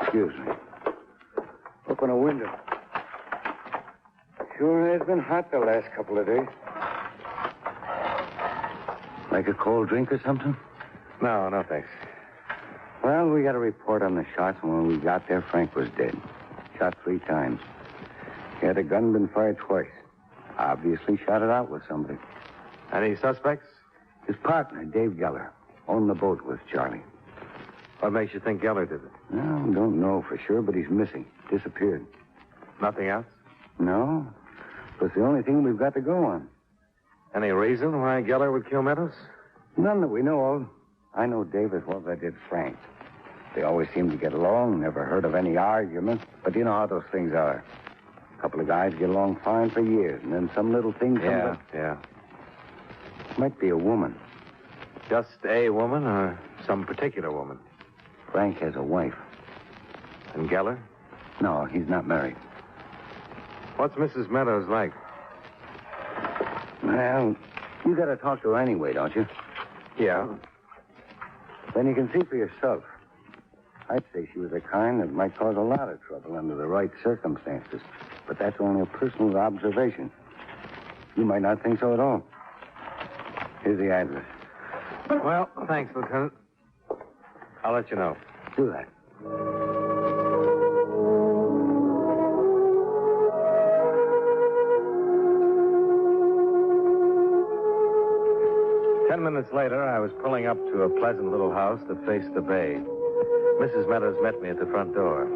S3: Excuse me. Open a window. Sure has been hot the last couple of days. Like a cold drink or something?
S10: No, thanks.
S3: Well, we got a report on the shots, and when we got there, Frank was dead. Shot 3 times. He had a gun been fired twice. Obviously shot it out with somebody.
S10: Any suspects?
S3: His partner, Dave Geller. Owned the boat with Charlie.
S10: What makes you think Geller did it?
S3: No, don't know for sure, but he's missing. Disappeared.
S10: Nothing else?
S3: No. It's the only thing we've got to go on.
S10: Any reason why Geller would kill Meadows?
S3: None that we know of. I know Dave as well as I did Frank. They always seem to get along. Never heard of any argument. But you know how those things are. A couple of guys get along fine for years, and then some little thing comes up.
S10: Yeah.
S3: Might be a woman.
S10: Just a woman or some particular woman?
S3: Frank has a wife.
S10: And Geller?
S3: No, he's not married.
S10: What's Mrs. Meadows like?
S3: Well, you got to talk to her anyway, don't you?
S10: Yeah.
S3: Then you can see for yourself. I'd say she was the kind that might cause a lot of trouble under the right circumstances. But that's only a personal observation. You might not think so at all. Here's the address.
S10: Well, thanks, Lieutenant. I'll let you know.
S3: Do that.
S10: Ten minutes later, I was pulling up to a pleasant little house that faced the bay. Mrs. Meadows met me at the front door.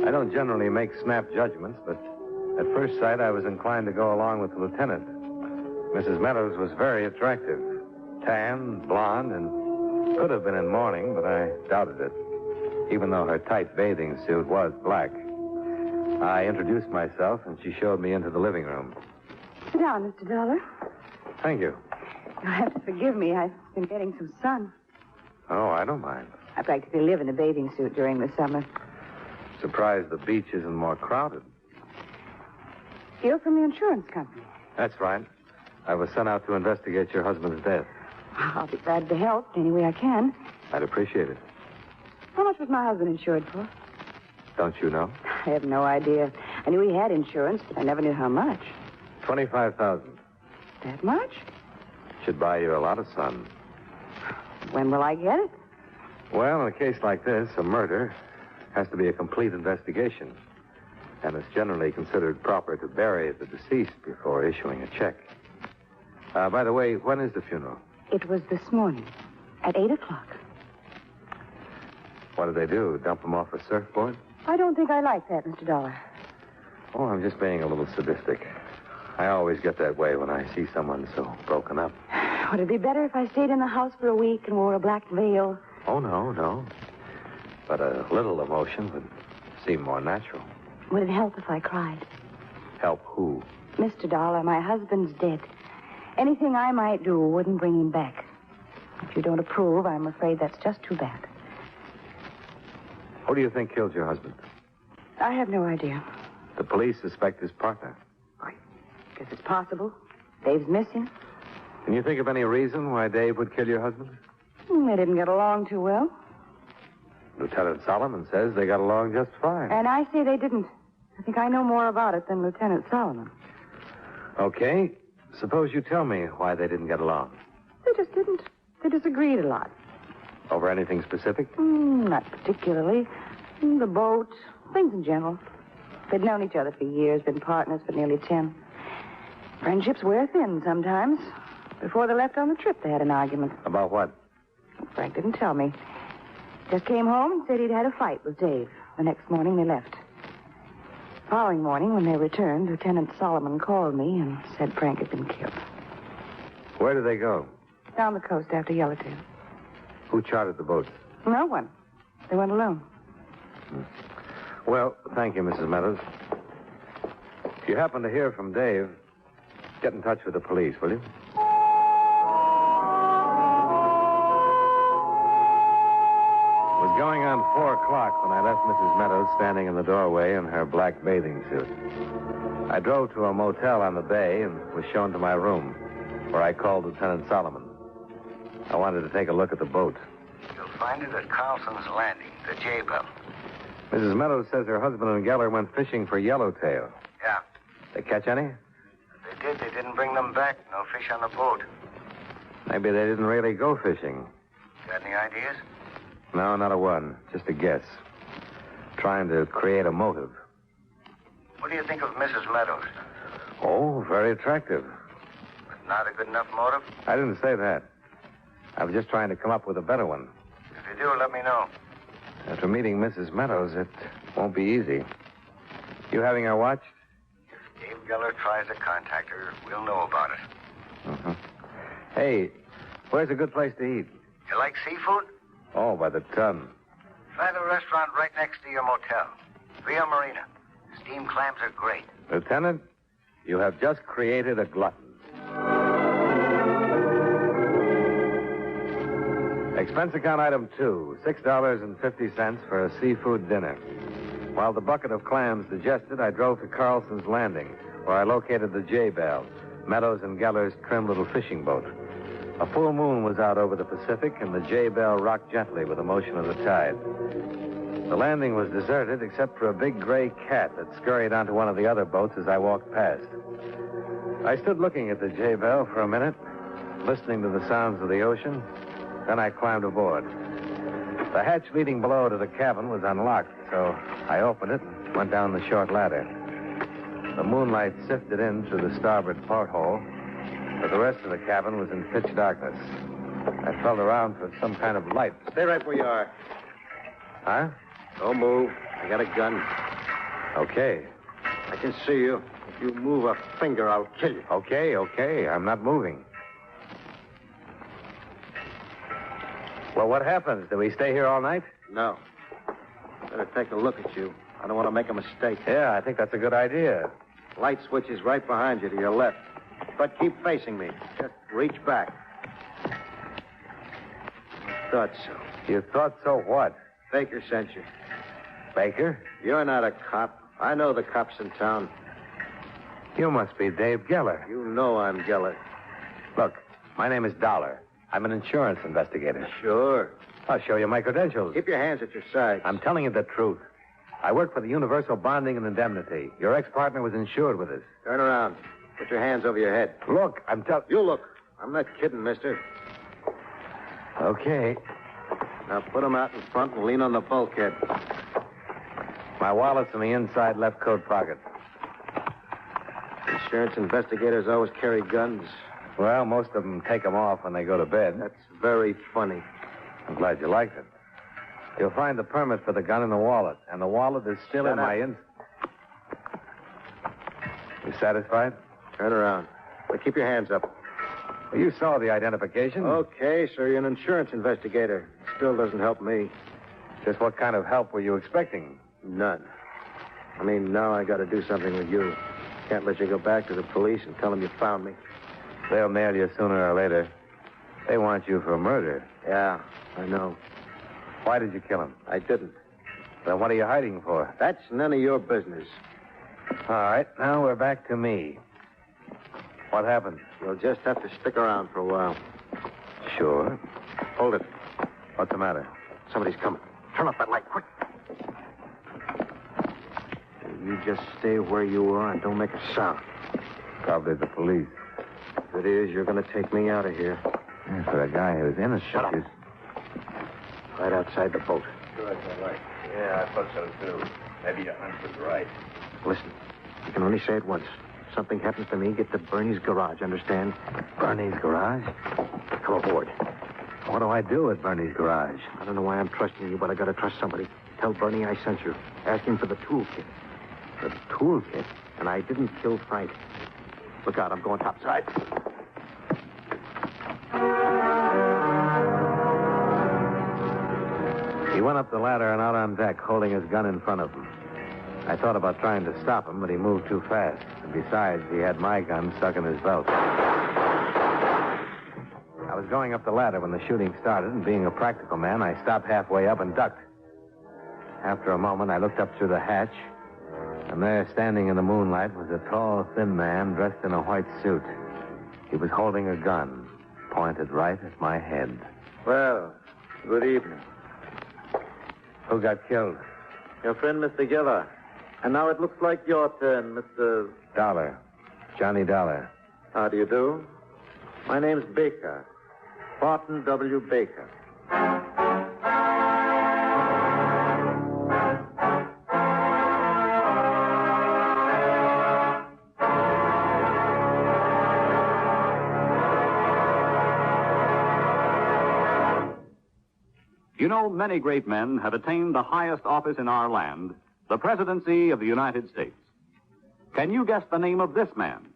S10: I don't generally make snap judgments, but at first sight, I was inclined to go along with the lieutenant. Mrs. Meadows was very attractive. Tan, blonde, and could have been in mourning, but I doubted it, even though her tight bathing suit was black. I introduced myself, and she showed me into the living room.
S6: Sit down, Mr. Dollar.
S10: Thank you.
S6: You'll have to forgive me. I've been getting some sun.
S10: Oh, I don't mind.
S6: I practically live in a bathing suit during the summer.
S10: Surprised the beach isn't more crowded.
S6: You're from the insurance company.
S10: That's right. I was sent out to investigate your husband's death.
S6: I'll be glad to help any way I can.
S10: I'd appreciate it.
S6: How much was my husband insured for?
S10: Don't you know?
S6: I have no idea. I knew he had insurance, but I never knew how much.
S10: $25,000.
S6: That much?
S10: Should buy you a lot of sun.
S6: When will I get it?
S10: Well, in a case like this, a murder has to be a complete investigation. And it's generally considered proper to bury the deceased before issuing a check. By the way, when is the funeral?
S6: It was this morning at 8 o'clock.
S10: What did they do? Dump him off a surfboard?
S6: I don't think I like that, Mr. Dollar.
S10: Oh, I'm just being a little sadistic. I always get that way when I see someone so broken up.
S6: Would it be better if I stayed in the house for a week and wore a black veil?
S10: Oh, no. But a little emotion would seem more natural.
S6: Would it help if I cried?
S10: Help who?
S6: Mr. Dollar, my husband's dead. Anything I might do wouldn't bring him back. If you don't approve, I'm afraid that's just too bad.
S10: Who do you think killed your husband?
S6: I have no idea.
S10: The police suspect his partner.
S6: I guess it's possible. Dave's missing.
S10: Can you think of any reason why Dave would kill your husband?
S6: They didn't get along too well.
S10: Lieutenant Solomon says they got along just fine.
S6: And I say they didn't. I think I know more about it than Lieutenant Solomon.
S10: Okay. Suppose you tell me why they didn't get along.
S6: They just didn't. They disagreed a lot.
S10: Over anything specific?
S6: Not particularly. The boat, things in general. They'd known each other for years, been partners for nearly 10. Friendships wear thin sometimes. Before they left on the trip, they had an argument.
S10: About what?
S6: Frank didn't tell me. Just came home and said he'd had a fight with Dave. The next morning, they left. The following morning, when they returned, Lieutenant Solomon called me and said Frank had been killed.
S10: Where did they go?
S6: Down the coast after Yellowtail.
S10: Who chartered the boat?
S6: No one. They went alone.
S10: Well, thank you, Mrs. Meadows. If you happen to hear from Dave, get in touch with the police, will you? It was going on 4 o'clock when I left Mrs. Meadows standing in the doorway in her black bathing suit. I drove to a motel on the bay and was shown to my room, where I called Lieutenant Solomon. I wanted to take a look at the boat.
S3: You'll find it at Carlson's Landing, the J-Bell.
S10: Mrs. Meadows says her husband and Geller went fishing for yellowtail.
S3: Yeah.
S10: They catch any?
S3: They did. They didn't bring them back. No fish on the boat.
S10: Maybe they didn't really go fishing.
S3: Got any ideas?
S10: No, not a one. Just a guess. Trying to create a motive.
S3: What do you think of Mrs. Meadows?
S10: Oh, very attractive.
S3: But not a good enough motive?
S10: I didn't say that. I was just trying to come up with a better one.
S3: If you do, let me know.
S10: After meeting Mrs. Meadows, it won't be easy. You having her watched?
S3: If Dave Geller tries to contact her, we'll know about it.
S10: Mm-hmm. Hey, where's a good place to eat?
S3: You like seafood?
S10: Oh, by the ton.
S3: Try the restaurant right next to your motel. Via Marina. Steamed clams are great.
S10: Lieutenant, you have just created a glutton. Expense account item 2, $6.50 for a seafood dinner. While the bucket of clams digested, I drove to Carlson's Landing, where I located the J-Bell, Meadows and Geller's trim little fishing boat. A full moon was out over the Pacific, and the J-Bell rocked gently with the motion of the tide. The landing was deserted except for a big gray cat that scurried onto one of the other boats as I walked past. I stood looking at the J-Bell for a minute, listening to the sounds of the ocean. Then I climbed aboard. The hatch leading below to the cabin was unlocked, so I opened it and went down the short ladder. The moonlight sifted in through the starboard porthole, but the rest of the cabin was in pitch darkness. I felt around for some kind of light.
S11: Stay right where you are.
S10: Huh?
S11: Don't move. I got a gun.
S10: Okay.
S11: I can see you. If you move a finger, I'll kill you.
S10: Okay. I'm not moving. Well, what happens? Do we stay here all night?
S11: No. Better take a look at you. I don't want to make a mistake.
S10: Yeah, I think that's a good idea.
S11: Light switch is right behind you to your left. But keep facing me. Just reach back. Thought so.
S10: You thought so what?
S11: Baker sent you.
S10: Baker?
S11: You're not a cop. I know the cops in town.
S10: You must be Dave Geller.
S11: You know I'm Geller.
S10: Look, my name is Dollar. I'm an insurance investigator.
S11: Sure.
S10: I'll show you my credentials.
S11: Keep your hands at your sides.
S10: I'm telling you the truth. I work for the Universal Bonding and Indemnity. Your ex-partner was insured with us.
S11: Turn around. Put your hands over your head.
S10: Look, I'm telling...
S11: You look. I'm not kidding, mister.
S10: Okay.
S11: Now put them out in front and lean on the bulkhead.
S10: My wallet's in the inside left coat pocket.
S11: Insurance investigators always carry guns.
S10: Well, most of them take them off when they go to bed.
S11: That's very funny.
S10: I'm glad you liked it. You'll find the permit for the gun in the wallet, and the wallet is still in my... You satisfied?
S11: Turn around. But keep your hands up.
S10: Well, you saw the identification.
S11: Okay, sir, you're an insurance investigator. Still doesn't help me.
S10: Just what kind of help were you expecting?
S11: None. I mean, now I got to do something with you. Can't let you go back to the police and tell them you found me.
S10: They'll nail you sooner or later. They want you for murder.
S11: Yeah, I know.
S10: Why did you kill him?
S11: I didn't.
S10: Then what are you hiding for?
S11: That's none of your business.
S10: All right, now we're back to me. What happened?
S11: You'll just have to stick around for a while.
S10: Sure.
S11: Hold it.
S10: What's the matter?
S11: Somebody's coming. Turn off that light, quick. You just stay where you are and don't make a sound.
S10: Probably the police.
S11: If it is, you're going to take me out of here.
S10: Yeah, for a guy who's innocent.
S11: Shut up. Right outside the boat.
S10: Sure, that's all right. Yeah, I thought so, too. Maybe your hunch was right.
S11: Listen, you can only say it once. If something happens to me, get to Bernie's garage, understand?
S10: Bernie's garage?
S11: Come aboard.
S10: What do I do at Bernie's garage?
S11: I don't know why I'm trusting you, but I got to trust somebody. Tell Bernie I sent you. Ask him for the toolkit.
S10: The toolkit?
S11: And I didn't kill Frank. Look out, I'm going topside.
S10: He went up the ladder and out on deck, holding his gun in front of him. I thought about trying to stop him, but he moved too fast. And besides, he had my gun stuck in his belt. I was going up the ladder when the shooting started, and being a practical man, I stopped halfway up and ducked. After a moment, I looked up through the hatch, and there, standing in the moonlight, was a tall, thin man dressed in a white suit. He was holding a gun, pointed right at my head.
S11: Well, good evening.
S10: Who got killed?
S11: Your friend, Mr. Geller. And now it looks like your turn, Mr.
S10: Dollar. Johnny Dollar.
S11: How do you do? My name's Baker. Barton W. Baker.
S18: You know, many great men have attained the highest office in our land, the presidency of the United States. Can you guess the name of this man?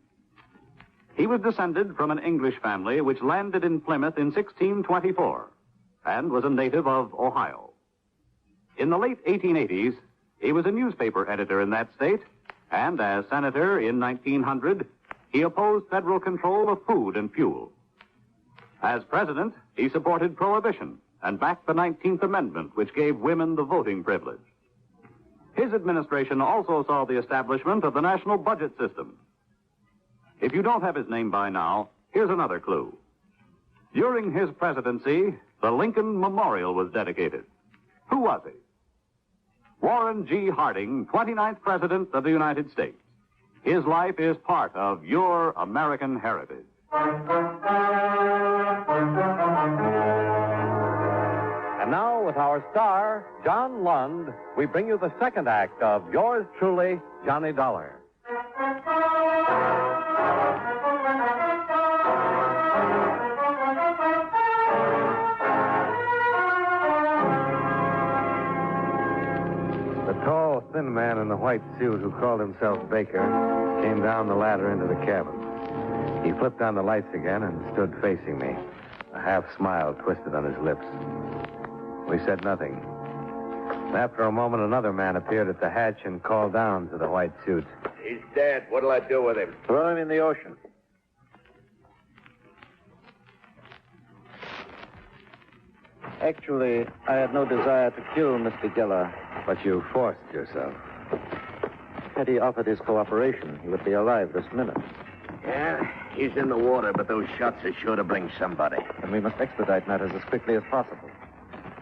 S18: He was descended from an English family which landed in Plymouth in 1624 and was a native of Ohio. In the late 1880s, he was a newspaper editor in that state, and as senator in 1900, he opposed federal control of food and fuel. As president, he supported prohibition and backed the 19th Amendment, which gave women the voting privilege. His administration also saw the establishment of the national budget system. If you don't have his name by now, here's another clue. During his presidency, the Lincoln Memorial was dedicated. Who was he? Warren G. Harding, 29th President of the United States. His life is part of your American heritage.
S19: And now, with our star, John Lund, we bring you the second act of yours truly, Johnny Dollar.
S10: The tall, thin man in the white suit who called himself Baker came down the ladder into the cabin. He flipped on the lights again and stood facing me, a half smile twisted on his lips. We said nothing.
S3: After a moment, another man appeared at the hatch and called down to the white suit.
S21: He's dead. What'll I do with him?
S3: Throw him in the ocean. Actually, I had no desire to kill Mr. Geller. But you forced yourself. Had he offered his cooperation, he would be alive this minute.
S21: Yeah, he's in the water, but those shots are sure to bring somebody.
S3: And we must expedite matters as quickly as possible.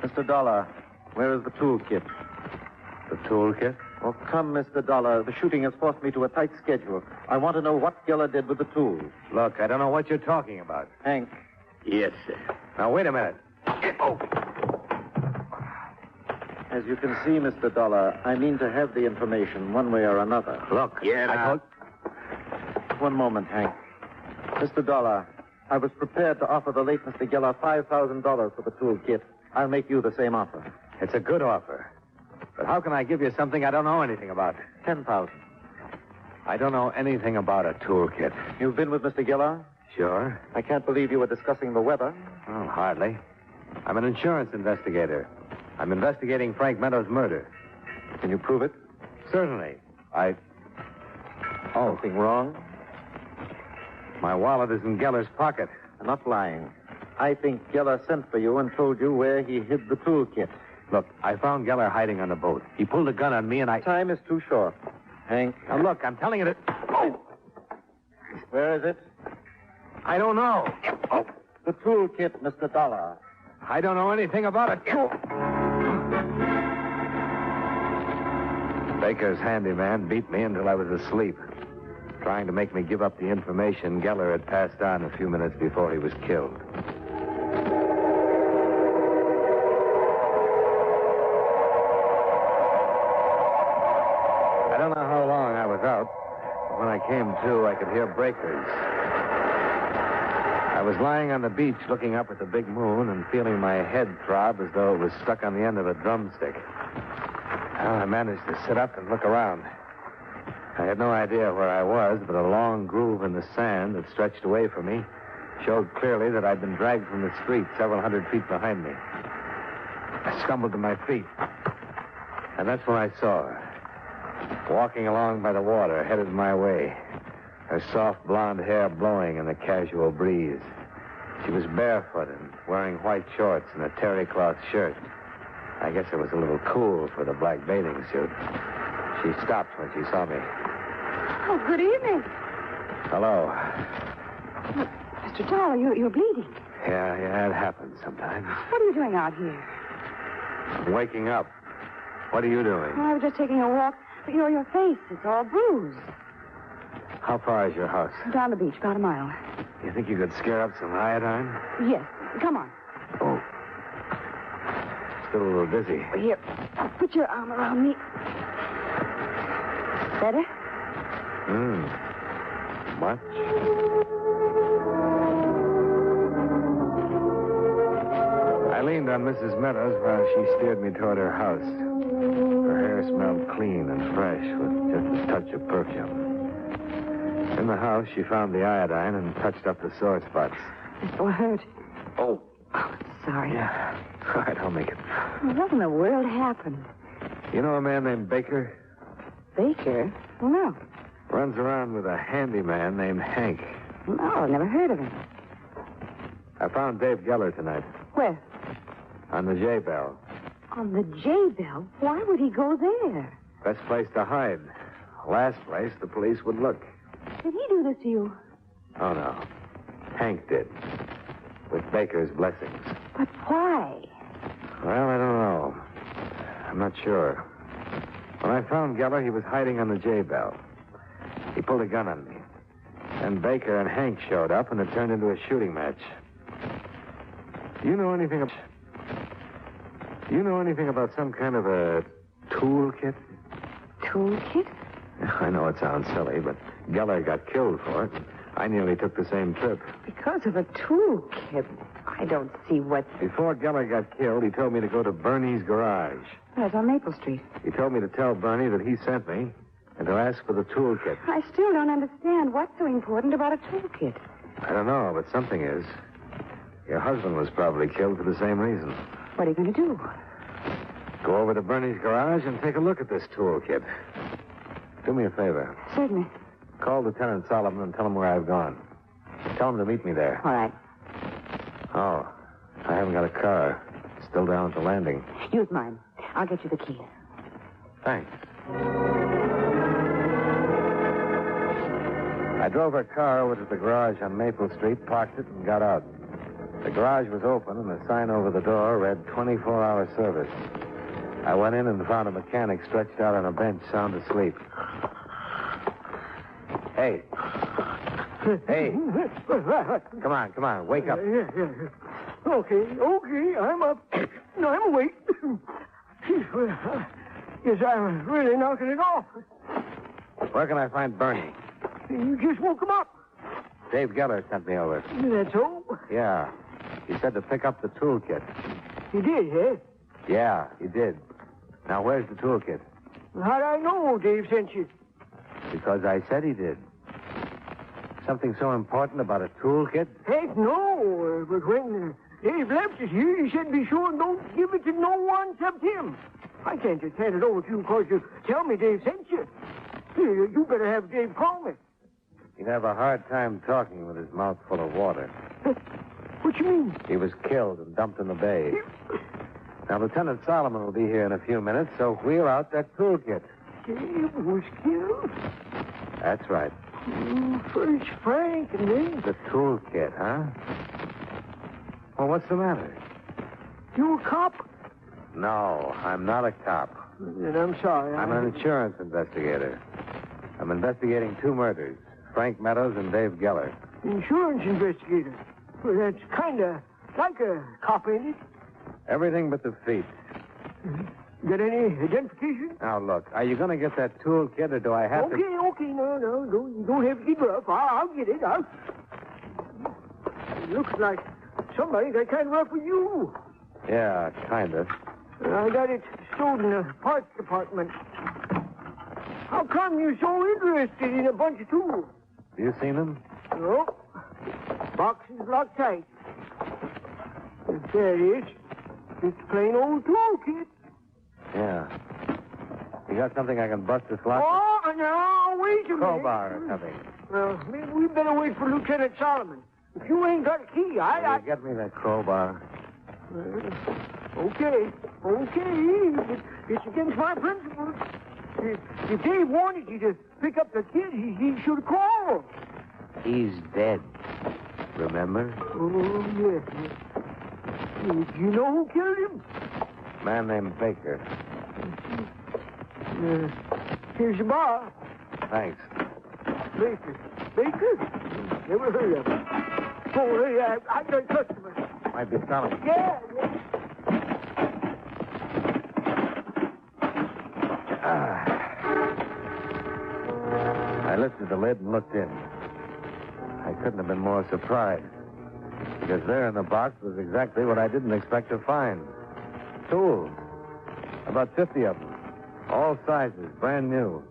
S3: Mr. Dollar, where is the toolkit? The toolkit? Oh, come, Mr. Dollar. The shooting has forced me to a tight schedule. I want to know what Geller did with the tools. Look, I don't know what you're talking about. Hank.
S21: Yes, sir.
S3: Now, wait a minute.
S21: Oh.
S3: As you can see, Mr. Dollar, I mean to have the information one way or another.
S21: Look, yeah,
S3: One moment, Hank. Mr. Dollar, I was prepared to offer the late Mr. Geller $5,000 for the toolkit. I'll make you the same offer.
S21: It's a good offer. But how can I give you something I don't know anything about?
S3: $10,000.
S21: I don't know anything about a toolkit.
S3: You've been with Mr. Geller?
S21: Sure.
S3: I can't believe you were discussing the weather.
S21: Oh, hardly. I'm an insurance investigator. I'm investigating Frank Meadows' murder.
S3: Can you prove it?
S21: Certainly.
S3: Something wrong?
S21: My wallet is in Geller's pocket.
S3: I'm not lying. I think Geller sent for you and told you where he hid the toolkit.
S21: Look, I found Geller hiding on the boat. He pulled a gun on me and
S3: Time is too short. Hank.
S21: Now, look, I'm telling you that... Oh!
S3: Where is it?
S21: I don't know.
S3: Oh. The toolkit, Mr. Dollar.
S21: I don't know anything about it. Baker's handyman beat me until I was asleep, trying to make me give up the information Geller had passed on a few minutes before he was killed. I don't know how long I was out, but when I came to, I could hear breakers. I was lying on the beach looking up at the big moon and feeling my head throb as though it was stuck on the end of a drumstick. Well, I managed to sit up and look around. I had no idea where I was, but a long groove in the sand that stretched away from me showed clearly that I'd been dragged from the street several hundred feet behind me. I stumbled to my feet, and that's when I saw her, walking along by the water, headed my way. Her soft blonde hair blowing in the casual breeze. She was barefoot and wearing white shorts and a terry cloth shirt. I guess it was a little cool for the black bathing suit. She stopped when she saw me.
S6: Oh, good evening.
S21: Hello.
S6: Mr. Dollar, you're bleeding.
S21: Yeah, it happens sometimes.
S6: What are you doing out here?
S21: I'm waking up. What are you doing?
S6: Oh, I was just taking a walk. But your face is all bruised.
S21: How far is your house?
S6: Down the beach, about a mile.
S21: You think you could scare up some iodine?
S6: Yes. Come on.
S21: Oh. Still a little dizzy.
S6: Here, put your arm around me. Better?
S21: Much? I leaned on Mrs. Meadows while she steered me toward her house. Her hair smelled clean and fresh with just a touch of perfume. In the house, she found the iodine and touched up the sore spots.
S6: I'm so hurt.
S21: Oh.
S6: Sorry.
S21: Yeah. All right, I'll make it.
S6: What in the world happened?
S21: You know a man named Baker?
S6: Baker? No.
S21: Runs around with a handyman named Hank.
S6: No, I've never heard of him.
S21: I found Dave Geller tonight.
S6: Where?
S21: On the J-Bell.
S6: On the J-Bell? Why would he go there?
S21: Best place to hide. Last place the police would look.
S6: Did he do this to you?
S21: Oh, no. Hank did. With Baker's blessings.
S6: But why?
S21: Well, I don't know. I'm not sure. When I found Geller, he was hiding on the J-Bell. He pulled a gun on me. Then Baker and Hank showed up, and it turned into a shooting match. Do you know anything about some kind of a toolkit?
S6: Toolkit?
S21: I know it sounds silly, but Geller got killed for it. I nearly took the same trip.
S6: Because of a toolkit? I don't see what...
S21: Before Geller got killed, he told me to go to Bernie's garage.
S6: That's on Maple Street.
S21: He told me to tell Bernie that he sent me and to ask for the toolkit.
S6: I still don't understand what's so important about a toolkit.
S21: I don't know, but something is. Your husband was probably killed for the same reason.
S6: What are you going to do?
S21: Go over to Bernie's garage and take a look at this toolkit. Do me a favor.
S6: Certainly.
S21: Call Lieutenant Solomon and tell him where I've gone. Tell him to meet me there.
S6: All right.
S21: Oh, I haven't got a car. Still down at the landing.
S6: Use mine. I'll get you the key.
S21: Thanks. I drove her car over to the garage on Maple Street, parked it, and got out. The garage was open, and the sign over the door read 24-hour service. I went in and found a mechanic stretched out on a bench, sound asleep. Hey. Hey. Come on. Wake up.
S4: Okay, I'm up. No, I'm awake. Yes, I'm really knocking it off.
S21: Where can I find Bernie?
S4: You just woke him up.
S21: Dave Geller sent me over.
S4: That's all?
S21: Yeah. He said to pick up the toolkit.
S4: He did, eh?
S21: Yeah, he did. Now, where's the toolkit?
S4: How'd I know Dave sent you?
S21: Because I said he did. Something so important about a toolkit?
S4: Heck, no. But when Dave left us here, he said be sure and don't give it to no one except him. I can't just hand it over to you because you tell me Dave sent you. You better have Dave call me.
S21: He'd have a hard time talking with his mouth full of water.
S4: What you mean?
S21: He was killed and dumped in the bay. Now, Lieutenant Solomon will be here in a few minutes, so wheel out that toolkit.
S4: Dave was killed?
S21: That's right.
S4: First Frank and then...
S21: The toolkit, huh? Well, what's the matter?
S4: You a cop?
S21: No, I'm not a cop.
S4: Then I'm sorry.
S21: I'm an insurance investigator. I'm investigating 2 murders, Frank Meadows and Dave Geller.
S4: Insurance investigator? Well, that's kind of like a cop, ain't it?
S21: Everything but the feet.
S4: Got any identification?
S21: Now, look, are you going to get that toolkit, or do I have to...
S4: Okay, no, you don't have to get rough. I'll get it. It looks like somebody got kind of rough with you.
S21: Yeah, kind of.
S4: I got it stored in the parts department. How come you're so interested in a bunch of tools?
S21: Have you seen them?
S4: No. Box is locked tight. There it is. Just a plain old toolkit.
S21: Yeah. You got something I can bust this lock?
S4: Oh, no, wait a minute.
S21: Crowbar or something.
S4: Well, maybe we better wait for Lieutenant Solomon. If you ain't got a key,
S21: Will you get me that crowbar?
S4: Okay. It's against my principles. If Dave wanted you to pick up the kid, he should have called.
S21: He's dead. Remember?
S4: Oh, yes. Do you know who killed him?
S21: A man named Baker.
S4: Here's the bar.
S21: Thanks.
S4: Baker? Never heard of him. Oh, hey, I got a customer.
S21: Might be Solomon.
S4: Yeah.
S21: I lifted the lid and looked in. I couldn't have been more surprised. Because there in the box was exactly what I didn't expect to find. Tools. About 50 of them. All sizes, brand new.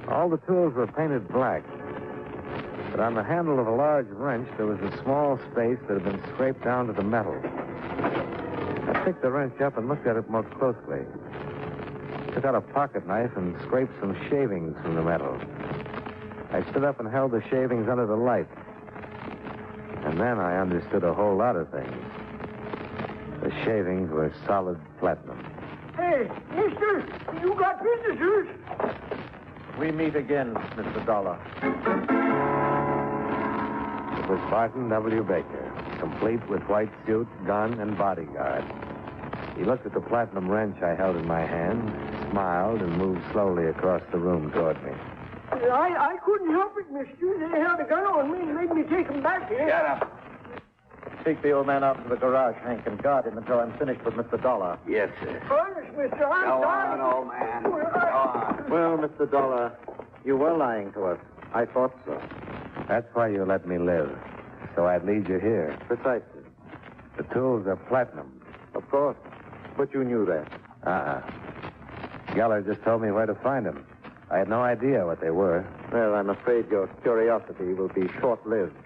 S21: All the tools were painted black. But on the handle of a large wrench, there was a small space that had been scraped down to the metal. I picked the wrench up and looked at it more closely. Took out a pocket knife and scraped some shavings from the metal. I stood up and held the shavings under the light. And then I understood a whole lot of things. The shavings were solid platinum.
S4: Hey, mister, you got visitors.
S21: We meet again, Mr. Dollar. It was Barton W. Baker, complete with white suit, gun, and bodyguard. He looked at the platinum wrench I held in my hand, smiled, and moved slowly across the room toward me.
S4: I couldn't help it, mister. They held a gun on me and made me take them back here.
S21: Get up. Take the old man out to the garage, Hank, and guard him until I'm finished with Mr. Dollar. Yes, sir.
S4: Honest, mister, I'm
S21: Go
S4: sorry.
S21: on, old man. Go on. Well, Mr. Dollar, you were lying to us. I thought so. That's why you let me live. So I'd lead you here. Precisely. The tools are platinum. Of course. But you knew that. Geller just told me where to find them. I had no idea what they were. Well, I'm afraid your curiosity will be short-lived.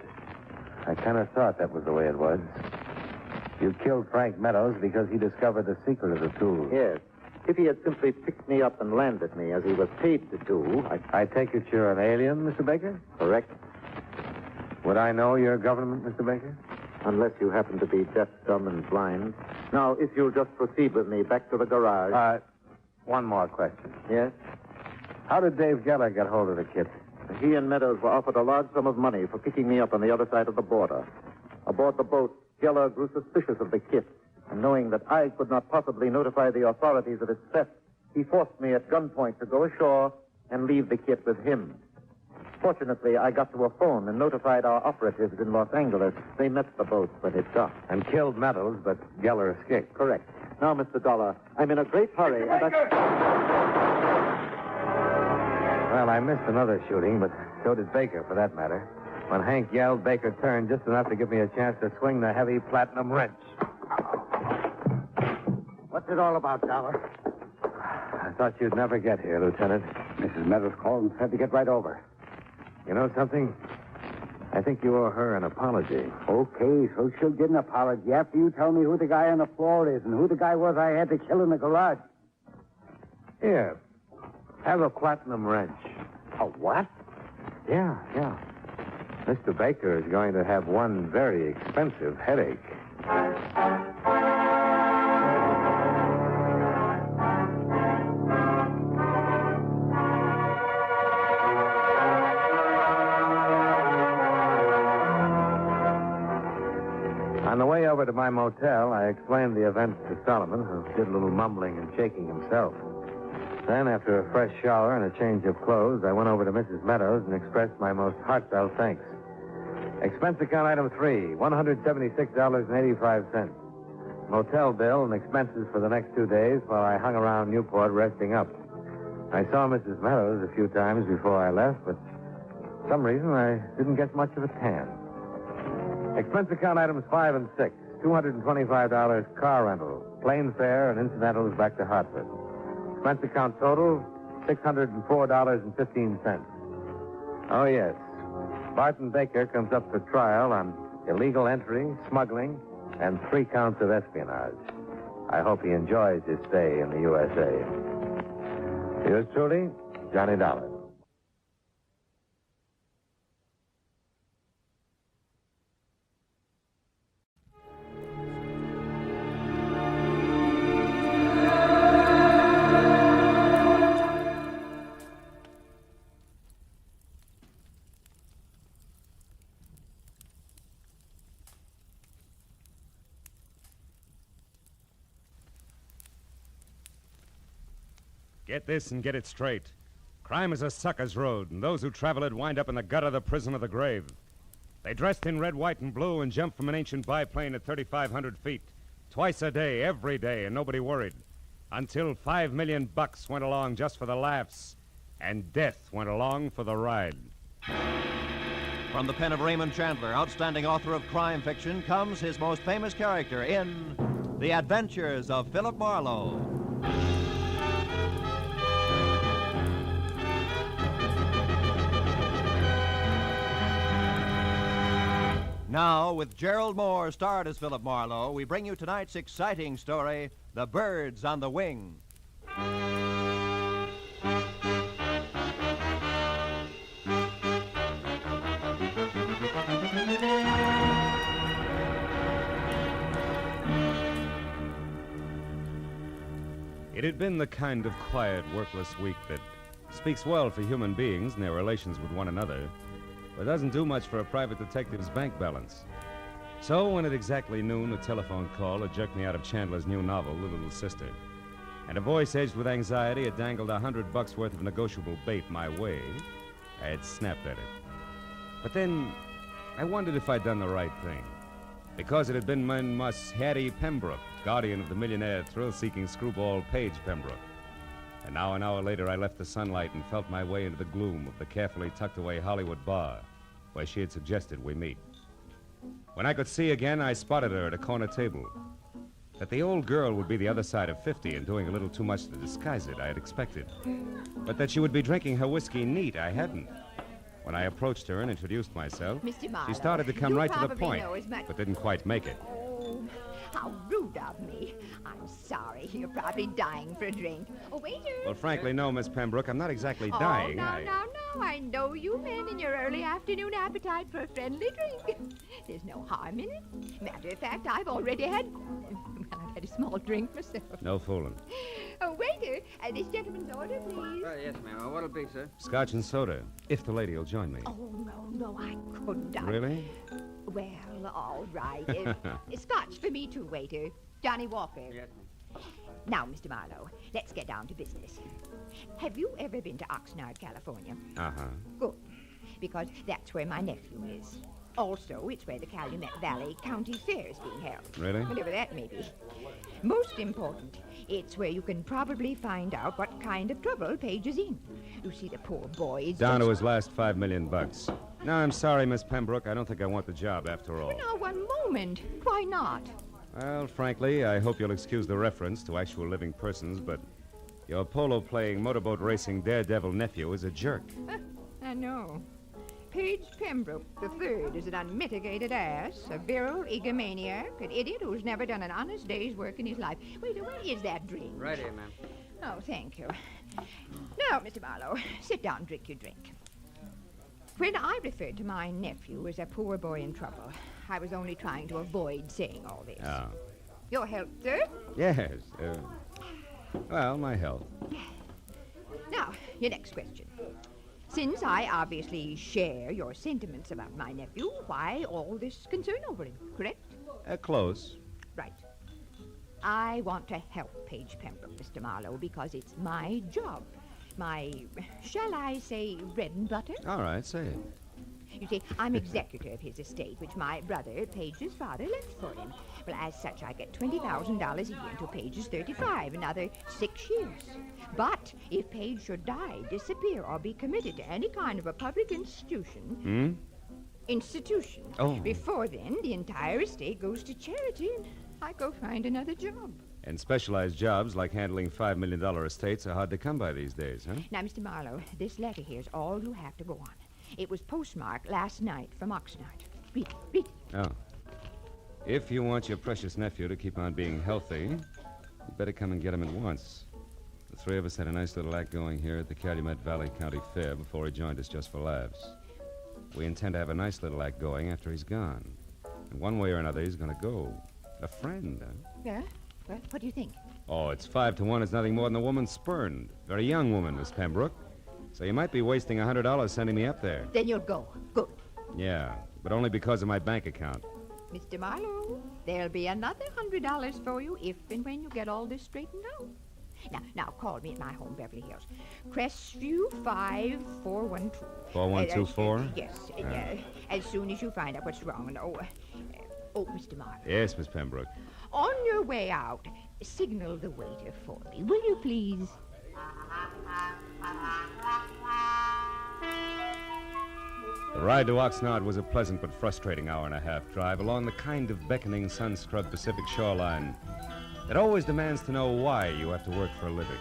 S21: I kind of thought that was the way it was.
S3: You killed Frank Meadows because he discovered the secret of the tool.
S21: Yes. If he had simply picked me up and landed me, as he was paid to do,
S3: I take it you're an alien, Mr. Baker?
S21: Correct.
S3: Would I know your government, Mr. Baker?
S21: Unless you happen to be deaf, dumb, and blind. Now, if you'll just proceed with me back to the garage.
S3: One more question.
S21: Yes?
S3: How did Dave Geller get hold of the kit?
S21: He and Meadows were offered a large sum of money for picking me up on the other side of the border. Aboard the boat, Geller grew suspicious of the kit, and knowing that I could not possibly notify the authorities of its theft, he forced me at gunpoint to go ashore and leave the kit with him. Fortunately, I got to a phone and notified our operatives in Los Angeles. They met the boat when it docked.
S3: And killed Meadows, but Geller escaped.
S21: Correct. Now, Mr. Dollar, I'm in a great hurry.
S3: Well, I missed another shooting, but so did Baker, for that matter. When Hank yelled, Baker turned just enough to give me a chance to swing the heavy platinum wrench.
S1: What's it all about, Dollar?
S3: I thought you'd never get here, Lieutenant.
S1: Mrs. Meadows called and said to get right over.
S3: You know something? I think you owe her an apology.
S1: Okay, so she'll get an apology after you tell me who the guy on the floor is and who the guy was I had to kill in the garage.
S3: Here. Have a platinum wrench.
S1: A what?
S3: Yeah. Mr. Baker is going to have one very expensive headache. On the way over to my motel, I explained the events to Solomon, who did a little mumbling and shaking himself. Then, after a fresh shower and a change of clothes, I went over to Mrs. Meadows and expressed my most heartfelt thanks. Expense account item 3, $176.85. Motel bill and expenses for the next 2 days while I hung around Newport resting up. I saw Mrs. Meadows a few times before I left, but for some reason I didn't get much of a tan. Expense account items 5 and 6, $225 car rental, plane fare, and incidentals back to Hartford. Expense account total, $604.15. Oh, yes. Barton Baker comes up for trial on illegal entry, smuggling, and 3 counts of espionage. I hope he enjoys his stay in the USA. Yours truly, Johnny Dollar.
S10: Get this and get it straight. Crime is a sucker's road, and those who travel it wind up in the gutter, the prison, or the grave. They dressed in red, white, and blue and jumped from an ancient biplane at 3,500 feet. Twice a day, every day, and nobody worried. Until $5 million went along just for the laughs, and death went along for the ride.
S7: From the pen of Raymond Chandler, outstanding author of crime fiction, comes his most famous character in The Adventures of Philip Marlowe. Now, with Gerald Moore starred as Philip Marlowe, we bring you tonight's exciting story, The Birds on the Wing.
S10: It had been the kind of quiet, workless week that speaks well for human beings and their relations with one another, but doesn't do much for a private detective's bank balance. So when at exactly noon, a telephone call had jerked me out of Chandler's new novel, The Little Sister, and a voice edged with anxiety had dangled $100 worth of negotiable bait my way, I had snapped at it. But then I wondered if I'd done the right thing, because it had been Miss Hattie Pembroke, guardian of the millionaire, thrill-seeking screwball Paige Pembroke. And now, an hour later, I left the sunlight and felt my way into the gloom of the carefully tucked-away Hollywood bar, where she had suggested we meet. When I could see again, I spotted her at a corner table. That the old girl would be the other side of 50 and doing a little too much to disguise it, I had expected. But that she would be drinking her whiskey neat, I hadn't. When I approached her and introduced myself,
S13: Mr. Marlowe,
S10: she started to come
S13: you
S10: right to the
S13: probably
S10: point,
S13: know as much-
S10: but didn't quite make it.
S13: Oh,
S17: How rude of me. I'm sorry. You're probably dying for a drink. Oh, waiter.
S21: Well, frankly, no, Miss Pembroke. I'm not exactly dying.
S17: Now. I know you men in your early afternoon appetite for a friendly drink. There's no harm in it. Matter of fact, I've already had... Well, I've had a small drink myself.
S21: No fooling.
S17: Oh, waiter, this gentleman's order, please.
S22: Yes, ma'am. What'll it be, sir?
S21: Scotch and soda, if the lady will join me.
S17: Oh, no, I couldn't.
S21: Really?
S17: Well, all right. Scotch for me too, waiter. Johnny Walker.
S22: Yes, ma'am.
S17: Now, Mr. Marlowe, let's get down to business. Have you ever been to Oxnard, California?
S21: Uh-huh.
S17: Good, because that's where my nephew is. Also, it's where the Calumet Valley County Fair is being held.
S21: Really?
S17: Whatever that may be. Most important, it's where you can probably find out what kind of trouble Page is in. You see, the poor boy is
S21: Down to
S17: just...
S21: his last $5 million. No, I'm sorry, Miss Pembroke. I don't think I want the job after all.
S17: Now, one moment. Why not?
S21: Well, frankly, I hope you'll excuse the reference to actual living persons, but your polo-playing, motorboat racing daredevil nephew is a jerk.
S17: I know. Page Pembroke III is an unmitigated ass, a virile egomaniac, an idiot who's never done an honest day's work in his life. Wait, where is that drink?
S22: Right here, ma'am.
S17: Oh, thank you. Now, Mr. Marlowe, sit down and drink your drink. When I referred to my nephew as a poor boy in trouble, I was only trying to avoid saying all this.
S21: Oh.
S17: Your health, sir?
S21: Yes. Well, my health.
S17: Now, your next question. Since I obviously share your sentiments about my nephew, why all this concern over him, correct?
S21: Close.
S17: Right. I want to help Page Pembroke, Mr. Marlowe, because it's my job. My, shall I say, bread and butter?
S21: All right, say it.
S17: You see, I'm executor of his estate, which my brother, Page's father, left for him. Well, as such, I get $20,000 a year until Page is 35, another 6 years. But if Page should die, disappear, or be committed to any kind of a public institution...
S21: Oh.
S17: Before then, the entire estate goes to charity, and I go find another job.
S21: And specialized jobs like handling $5 million estates are hard to come by these days, huh?
S17: Now, Mr. Marlowe, this letter here's all you have to go on. It was postmarked last night from Oxnard. Read it.
S21: Oh. If you want your precious nephew to keep on being healthy, you better come and get him at once. The three of us had a nice little act going here at the Calumet Valley County Fair before he joined us just for laughs. We intend to have a nice little act going after he's gone. And one way or another, he's going to go. A friend, huh?
S17: Yeah? Well, what do you think?
S21: Oh, it's 5 to 1. It's nothing more than a woman spurned. Very young woman, Miss Pembroke. So you might be wasting $100 sending me up there.
S17: Then you'll go. Good.
S21: Yeah, but only because of my bank account.
S17: Mr. Marlowe, there'll be another $100 for you if and when you get all this straightened out. Now, call me at my home, Beverly Hills. Crestview 5412.
S21: 4124?
S17: Yes, as soon as you find out what's wrong. And, Mr. Marlowe.
S21: Yes, Miss Pembroke.
S17: On your way out, signal the waiter for me, will you please?
S21: The ride to Oxnard was a pleasant but frustrating hour-and-a-half drive along the kind of beckoning, sun-scrubbed Pacific shoreline that always demands to know why you have to work for a living.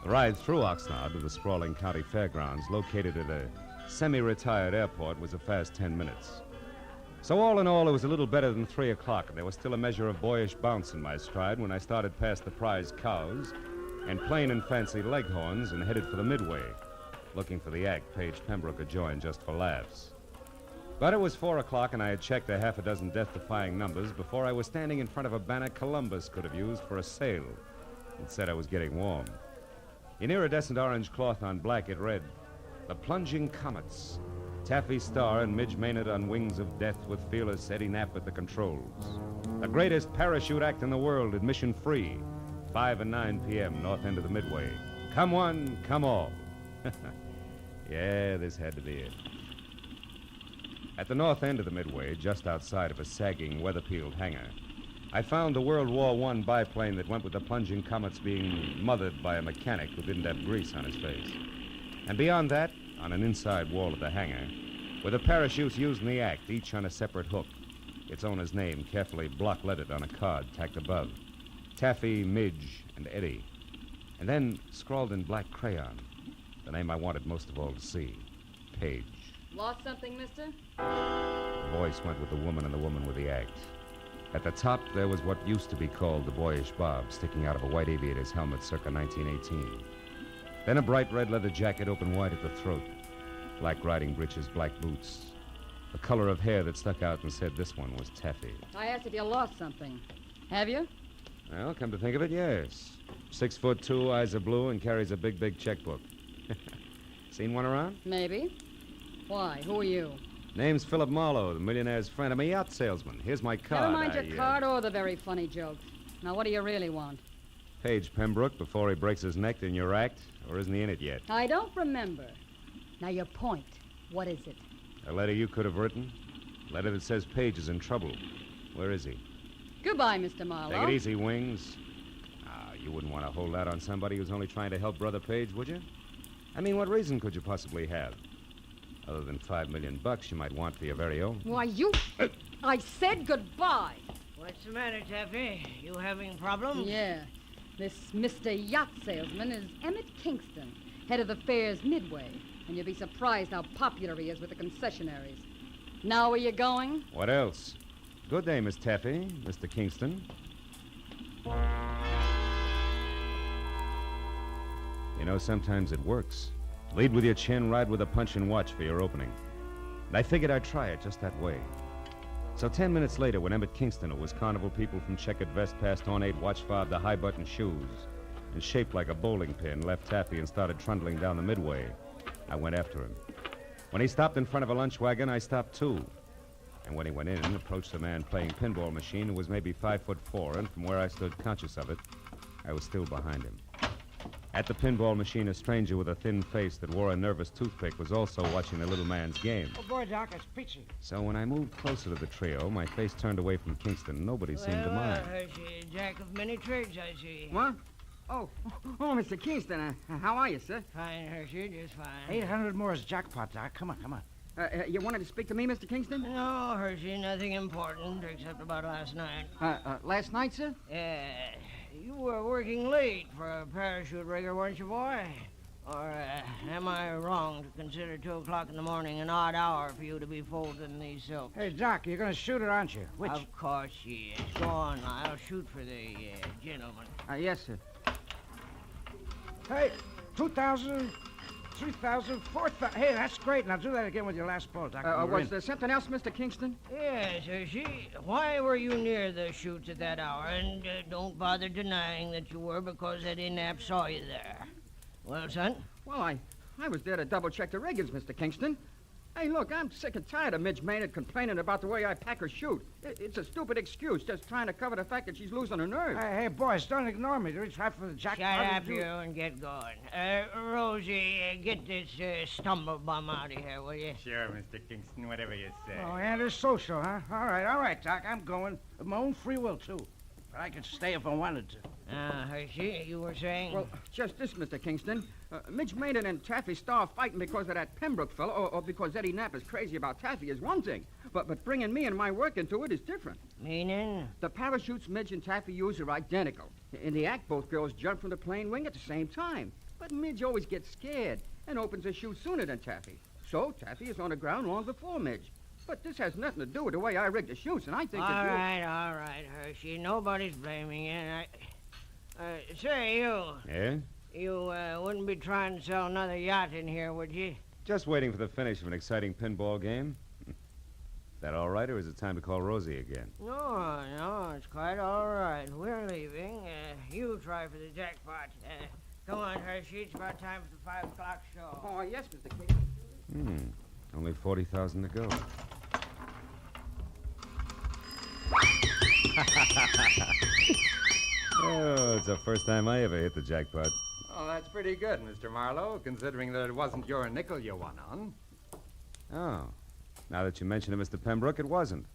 S21: The ride through Oxnard to the sprawling county fairgrounds located at a semi-retired airport was a fast 10 minutes. So all in all, it was a little better than 3 o'clock, and there was still a measure of boyish bounce in my stride when I started past the prize cows and plain and fancy leghorns and headed for the midway, looking for the act Page Pembroke had joined just for laughs. But it was 4 o'clock, and I had checked a half a dozen death-defying numbers before I was standing in front of a banner Columbus could have used for a sail. It said I was getting warm. In iridescent orange cloth on black, it read, "The Plunging Comets. Taffy Starr and Midge Maynard on wings of death with fearless Eddie Knapp at the controls. The greatest parachute act in the world, admission free. 5 and 9 p.m., north end of the Midway. Come one, come all." Yeah, this had to be it. At the north end of the Midway, just outside of a sagging, weather-peeled hangar, I found the World War I biplane that went with the Plunging Comets being mothered by a mechanic who didn't have grease on his face. And beyond that, on an inside wall of the hangar, were the parachutes used in the act, each on a separate hook, its owner's name carefully block-lettered on a card tacked above. Taffy, Midge, and Eddie. And then, scrawled in black crayon, the name I wanted most of all to see, Page.
S23: Lost something, mister?
S21: The voice went with the woman and the woman with the act.
S12: At the top, there was what used to be called the boyish bob, sticking out of a white aviator's helmet circa 1918. Then a bright red leather jacket open wide at the throat, black riding breeches, black boots, a color of hair that stuck out and said this one was taffy.
S15: I asked if you lost something. Have you?
S12: Well, come to think of it, yes. 6'2", eyes are blue, and carries a big, big checkbook. Seen one around?
S15: Maybe. Why? Who are you?
S12: Name's Philip Marlowe, the millionaire's friend. I'm a yacht salesman. Here's my card.
S15: Never mind your card or the very funny jokes. Now, what do you really want?
S12: Page Pembroke before he breaks his neck in your act, or isn't he in it yet?
S15: I don't remember. Now, your point. What is it?
S12: A letter you could have written? A letter that says Page is in trouble. Where is he?
S15: Goodbye, Mr. Marlowe.
S12: Take it easy, Wings. You wouldn't want to hold out on somebody who's only trying to help Brother Page, would you? I mean, what reason could you possibly have? Other than $5 million you might want for your very own.
S15: Why, you... I said goodbye.
S23: What's the matter, Taffy? You having problems?
S15: Yeah. This Mr. Yacht Salesman is Emmett Kingston, head of the fair's Midway. And you'll be surprised how popular he is with the concessionaries. Now where you going?
S12: What else? Good day, Miss Taffy, Mr. Kingston. You know, sometimes it works. Lead with your chin, ride with a punch, and watch for your opening. And I figured I'd try it just that way. So 10 minutes later, when Emmett Kingston, who was carnival people from checkered vest past ornate watch fob to high-button shoes, and shaped like a bowling pin, left Taffy and started trundling down the Midway, I went after him. When he stopped in front of a lunch wagon, I stopped too. And when he went in, approached a man playing pinball machine who was maybe 5'4", and from where I stood conscious of it, I was still behind him. At the pinball machine, a stranger with a thin face that wore a nervous toothpick was also watching the little man's game.
S1: Oh, boy, Doc, it's peachy.
S12: So when I moved closer to the trio, my face turned away from Kingston. Nobody seemed to mind.
S23: Hershey, jack of many trades, I see.
S24: What? Oh, Mr. Kingston, how are you, sir?
S23: Fine, Hershey, just fine.
S1: 800 more is jackpot, Doc. Come on.
S24: You wanted to speak to me, Mr. Kingston?
S23: No, Hershey, nothing important except about last night.
S24: Last night, sir?
S23: You were working late for a parachute rigger, weren't you, boy? Or am I wrong to consider 2 o'clock in the morning an odd hour for you to be folding these silks?
S1: Hey, Doc, you're going to shoot it, aren't you? Which?
S23: Of course she is. Go on, I'll shoot for the gentleman.
S24: Yes, sir.
S1: Hey, 2,000, 3,000, 4,000. Hey, that's great. Now do that again with your last ball, Doc.
S24: Was there something else, Mr. Kingston?
S23: Yes, Hershey. Why were you near the chutes at that hour? And don't bother denying that you were, because Eddie Knapp saw you there. Well, son?
S24: Well, I was there to double-check the riggings, Mr. Kingston. Hey, look, I'm sick and tired of Midge Maynard complaining about the way I pack her chute. It's a stupid excuse, just trying to cover the fact that she's losing her nerve.
S1: Hey, boys, don't ignore me. Do we try for the jackpot?
S23: Shut up, you, and get going. Rosie, get this stumblebum out of here, will you?
S5: Sure, Mr. Kingston, whatever you say.
S1: Oh, and it's social, huh? All right, Doc, I'm going. Of my own free will, too. But I could stay if I wanted to.
S23: Hershey, you were saying?
S24: Well, just this, Mr. Kingston. Midge Maynard and Taffy Starr fighting because of that Pembroke fellow, or because Eddie Knapp is crazy about Taffy is one thing. But bringing me and my work into it is different.
S23: Meaning?
S24: The parachutes Midge and Taffy use are identical. In the act, both girls jump from the plane wing at the same time. But Midge always gets scared and opens her chute sooner than Taffy. So Taffy is on the ground long before Midge. But this has nothing to do with the way I rigged the chutes, and I think that you...
S23: All right, Hershey. Nobody's blaming you. Say, you...
S12: Yeah?
S23: You wouldn't be trying to sell another yacht in here, would you?
S12: Just waiting for the finish of an exciting pinball game. Is that all right, or is it time to call Rosie again?
S23: No, it's quite all right. We're leaving. You try for the jackpot. Come on, Hershey. It's about time for the 5 o'clock show.
S24: Oh, yes, Mr. Kingston.
S12: Only 40,000 to go. Oh, it's the first time I ever hit the jackpot.
S2: Oh, that's pretty good, Mr. Marlowe, considering that it wasn't your nickel you won on.
S12: Oh. Now that you mention it, Mr. Pembroke, it wasn't.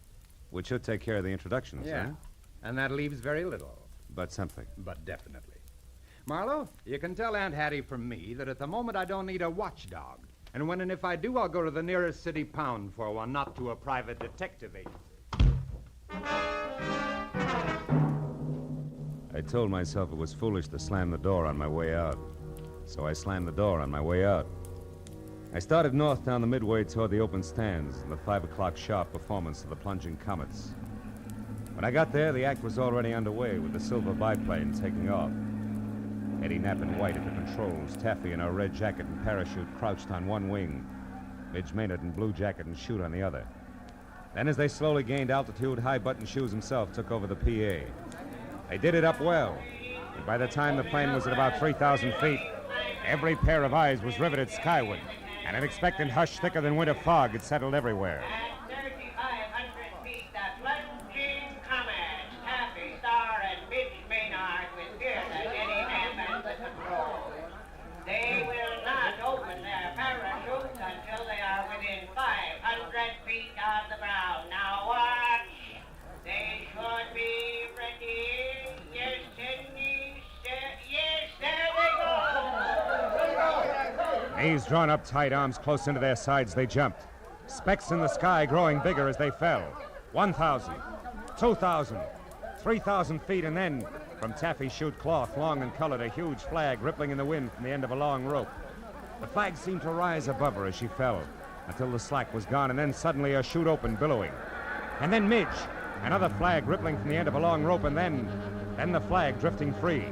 S12: Which should take care of the introductions,
S2: Yeah.
S12: huh?
S2: And that leaves very little.
S12: But something.
S2: But definitely. Marlowe, you can tell Aunt Hattie from me that at the moment I don't need a watchdog. And when and if I do, I'll go to the nearest city pound for one, not to a private detective agency.
S12: I told myself it was foolish to slam the door on my way out. So I slammed the door on my way out. I started north down the Midway toward the open stands and the 5 o'clock sharp performance of the plunging comets. When I got there, the act was already underway with the silver biplane taking off. Eddie Knapp in white at the controls, Taffy in a red jacket and parachute crouched on one wing, Midge Maynard in blue jacket and chute on the other. Then as they slowly gained altitude, High Button Shoes himself took over the PA. They did it up well, and by the time the plane was at about 3,000 feet, every pair of eyes was riveted skyward, and an expectant hush thicker than winter fog had settled everywhere.
S8: At 3,500 feet, the plunging comets, Taffy, Star, and Midge Maynard with fearless Eddie Knapp at the controls. They will not open their parachutes until they are within 500 feet of the ground. Now watch. They should be ready. Yes, yes, there they go.
S12: Knees drawn up tight, arms close into their sides, they jumped. Specks in the sky growing bigger as they fell. 1,000, 2,000, 3,000 feet, and then, from taffy chute cloth, long and colored, a huge flag rippling in the wind from the end of a long rope. The flag seemed to rise above her as she fell, until the slack was gone, and then suddenly her chute opened, billowing. And then Midge, another flag rippling from the end of a long rope, and then the flag drifting free.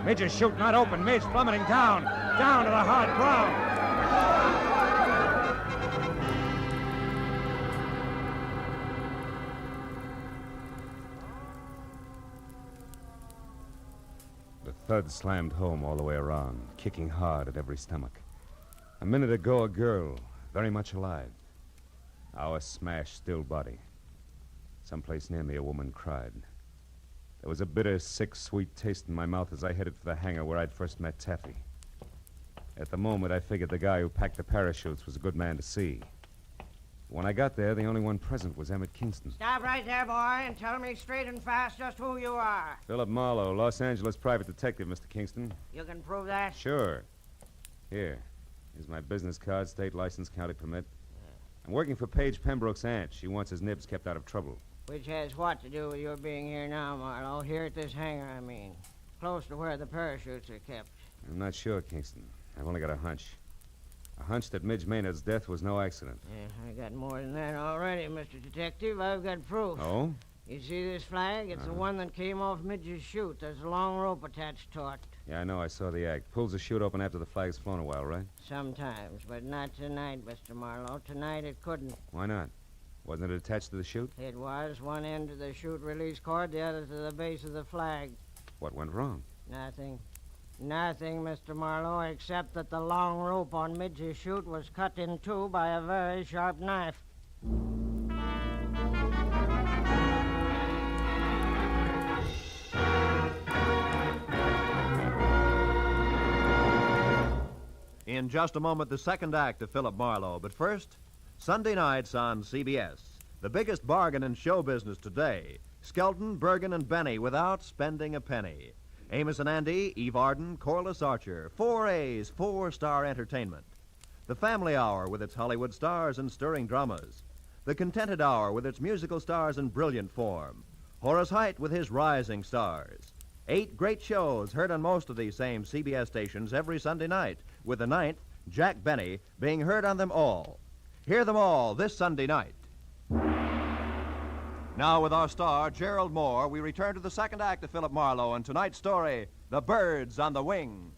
S12: Midge's chute not open, Midge plummeting down to the hard ground. The thud slammed home all the way around, kicking hard at every stomach. A minute ago, a girl, very much alive. Now a smashed, still body. Someplace near me, a woman cried. There was a bitter, sick, sweet taste in my mouth as I headed for the hangar where I'd first met Taffy. At the moment, I figured the guy who packed the parachutes was a good man to see. When I got there, the only one present was Emmett Kingston.
S23: Stop right there, boy, and tell me straight and fast just who you are.
S12: Philip Marlowe, Los Angeles private detective, Mr. Kingston.
S23: You can prove that?
S12: Sure. Here's my business card, state license, county permit. I'm working for Paige Pembroke's aunt. She wants his nibs kept out of trouble.
S23: Which has what to do with your being here now, Marlowe? Here at this hangar, I mean. Close to where the parachutes are kept.
S12: I'm not sure, Kingston. I've only got a hunch. A hunch that Midge Maynard's death was no accident.
S23: Yeah, I got more than that already, Mr. Detective. I've got proof.
S12: Oh?
S23: You see this flag? It's the one that came off Midge's chute. There's a long rope attached to it.
S12: Yeah, I know. I saw the act. Pulls the chute open after the flag's flown a while, right?
S23: Sometimes, but not tonight, Mr. Marlowe. Tonight it couldn't.
S12: Why not? Wasn't it attached to the chute?
S23: It was. One end to the chute release cord, the other to the base of the flag.
S12: What went wrong?
S23: Nothing. Nothing, Mr. Marlowe, except that the long rope on Midge's chute was cut in two by a very sharp knife.
S7: In just a moment, the second act of Philip Marlowe. But first, Sunday nights on CBS. The biggest bargain in show business today. Skelton, Bergen, and Benny without spending a penny. Amos and Andy, Eve Arden, Corliss Archer. 4 A's, 4-star entertainment. The Family Hour with its Hollywood stars and stirring dramas. The Contented Hour with its musical stars in brilliant form. Horace Heidt with his rising stars. 8 great shows heard on most of these same CBS stations every Sunday night, with the 9th, Jack Benny, being heard on them all. Hear them all this Sunday night. Now, with our star, Gerald Moore, we return to the second act of Philip Marlowe and tonight's story, The Birds on the Wing.